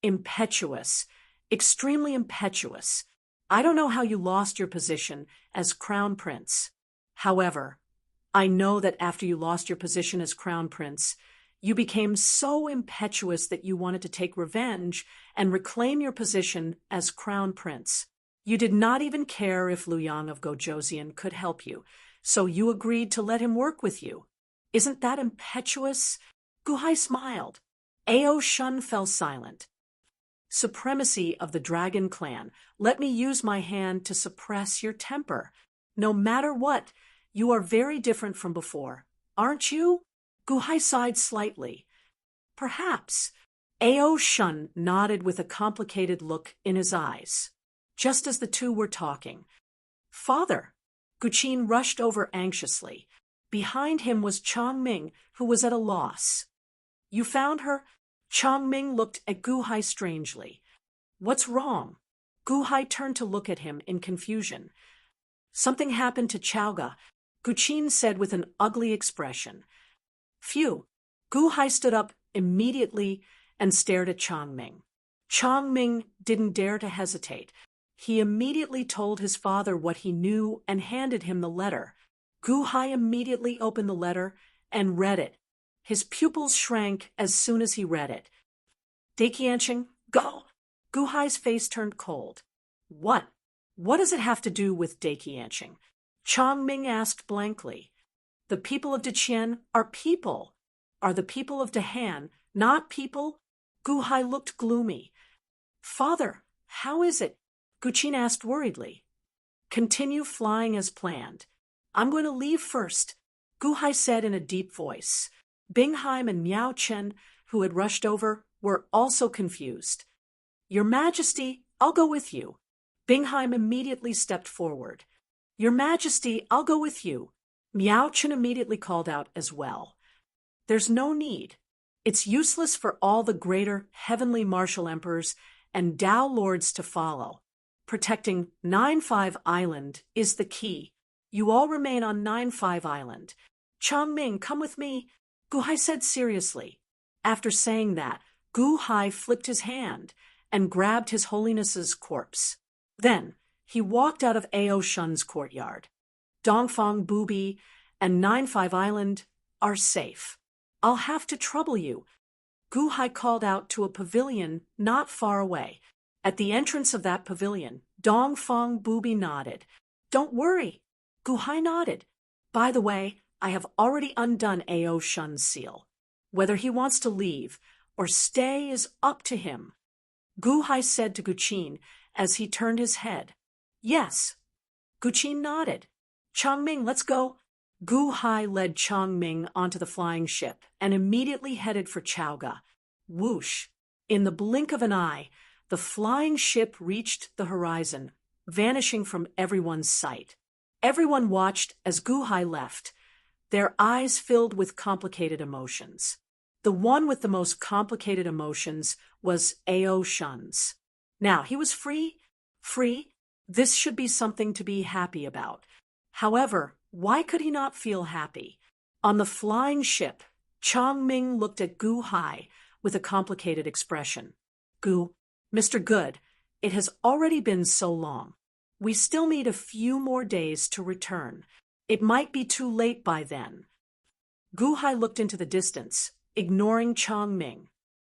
Impetuous, extremely impetuous. I don't know how you lost your position as Crown Prince. However, I know that after you lost your position as Crown Prince, you became so impetuous that you wanted to take revenge and reclaim your position as Crown Prince. You did not even care if Liu Yang of Gojoseon could help you, so you agreed to let him work with you. Isn't that impetuous? Gu Hai smiled. Ao Shun fell silent. Supremacy of the Dragon Clan. Let me use my hand to suppress your temper. No matter what, you are very different from before, aren't you? Gu Hai sighed slightly. Perhaps. Ao Shun nodded with a complicated look in his eyes. Just as the two were talking. Father! Guqin rushed over anxiously. Behind him was Chongming, who was at a loss. You found her? Chongming looked at Gu Hai strangely. What's wrong? Gu Hai turned to look at him in confusion. Something happened to Chaoga, Guqin said with an ugly expression. Phew! Gu Hai stood up immediately and stared at Chongming. Chongming didn't dare to hesitate. He immediately told his father what he knew and handed him the letter. Gu Hai immediately opened the letter and read it. His pupils shrank as soon as he read it. Daiqianqing, go! Gu Hai's face turned cold. What? What does it have to do with Daiqianqing? Chongming asked blankly. The people of Deqian are people. Are the people of Dehan not people? Gu Hai looked gloomy. Father, how is it? Guqin asked worriedly. Continue flying as planned. I'm going to leave first, Gu Hai said in a deep voice. Bingheim and Miao Chen, who had rushed over, were also confused. Your Majesty, I'll go with you. Bingheim immediately stepped forward. Your Majesty, I'll go with you. Miao Chen immediately called out as well. There's no need. It's useless for all the greater heavenly martial emperors and Tao lords to follow. Protecting 9-5 Island is the key. You all remain on 9-5 Island. Changming, come with me, Gu Hai said seriously. After saying that, Gu Hai flipped his hand and grabbed His Holiness's corpse. Then, he walked out of Ao Shun's courtyard. Dongfang Booby and 9-5 Island are safe. I'll have to trouble you. Gu Hai called out to a pavilion not far away. At the entrance of that pavilion, Dongfang Booby nodded. Don't worry. Gu Hai nodded. By the way, I have already undone Ao Shun's seal. Whether he wants to leave or stay is up to him. Gu Hai said to Guqin as he turned his head. Yes. Guqin nodded. Changming, let's go. Gu Hai led Changming onto the flying ship and immediately headed for Chaoga. Whoosh! In the blink of an eye, the flying ship reached the horizon, vanishing from everyone's sight. Everyone watched as Gu Hai left, their eyes filled with complicated emotions. The one with the most complicated emotions was Ao Shun's. Now, he was free. This should be something to be happy about. However, why could he not feel happy? On the flying ship, Changming looked at Gu Hai with a complicated expression. Mr. Good, it has already been so long. We still need a few more days to return. It might be too late by then. Gu Hai looked into the distance, ignoring Changming.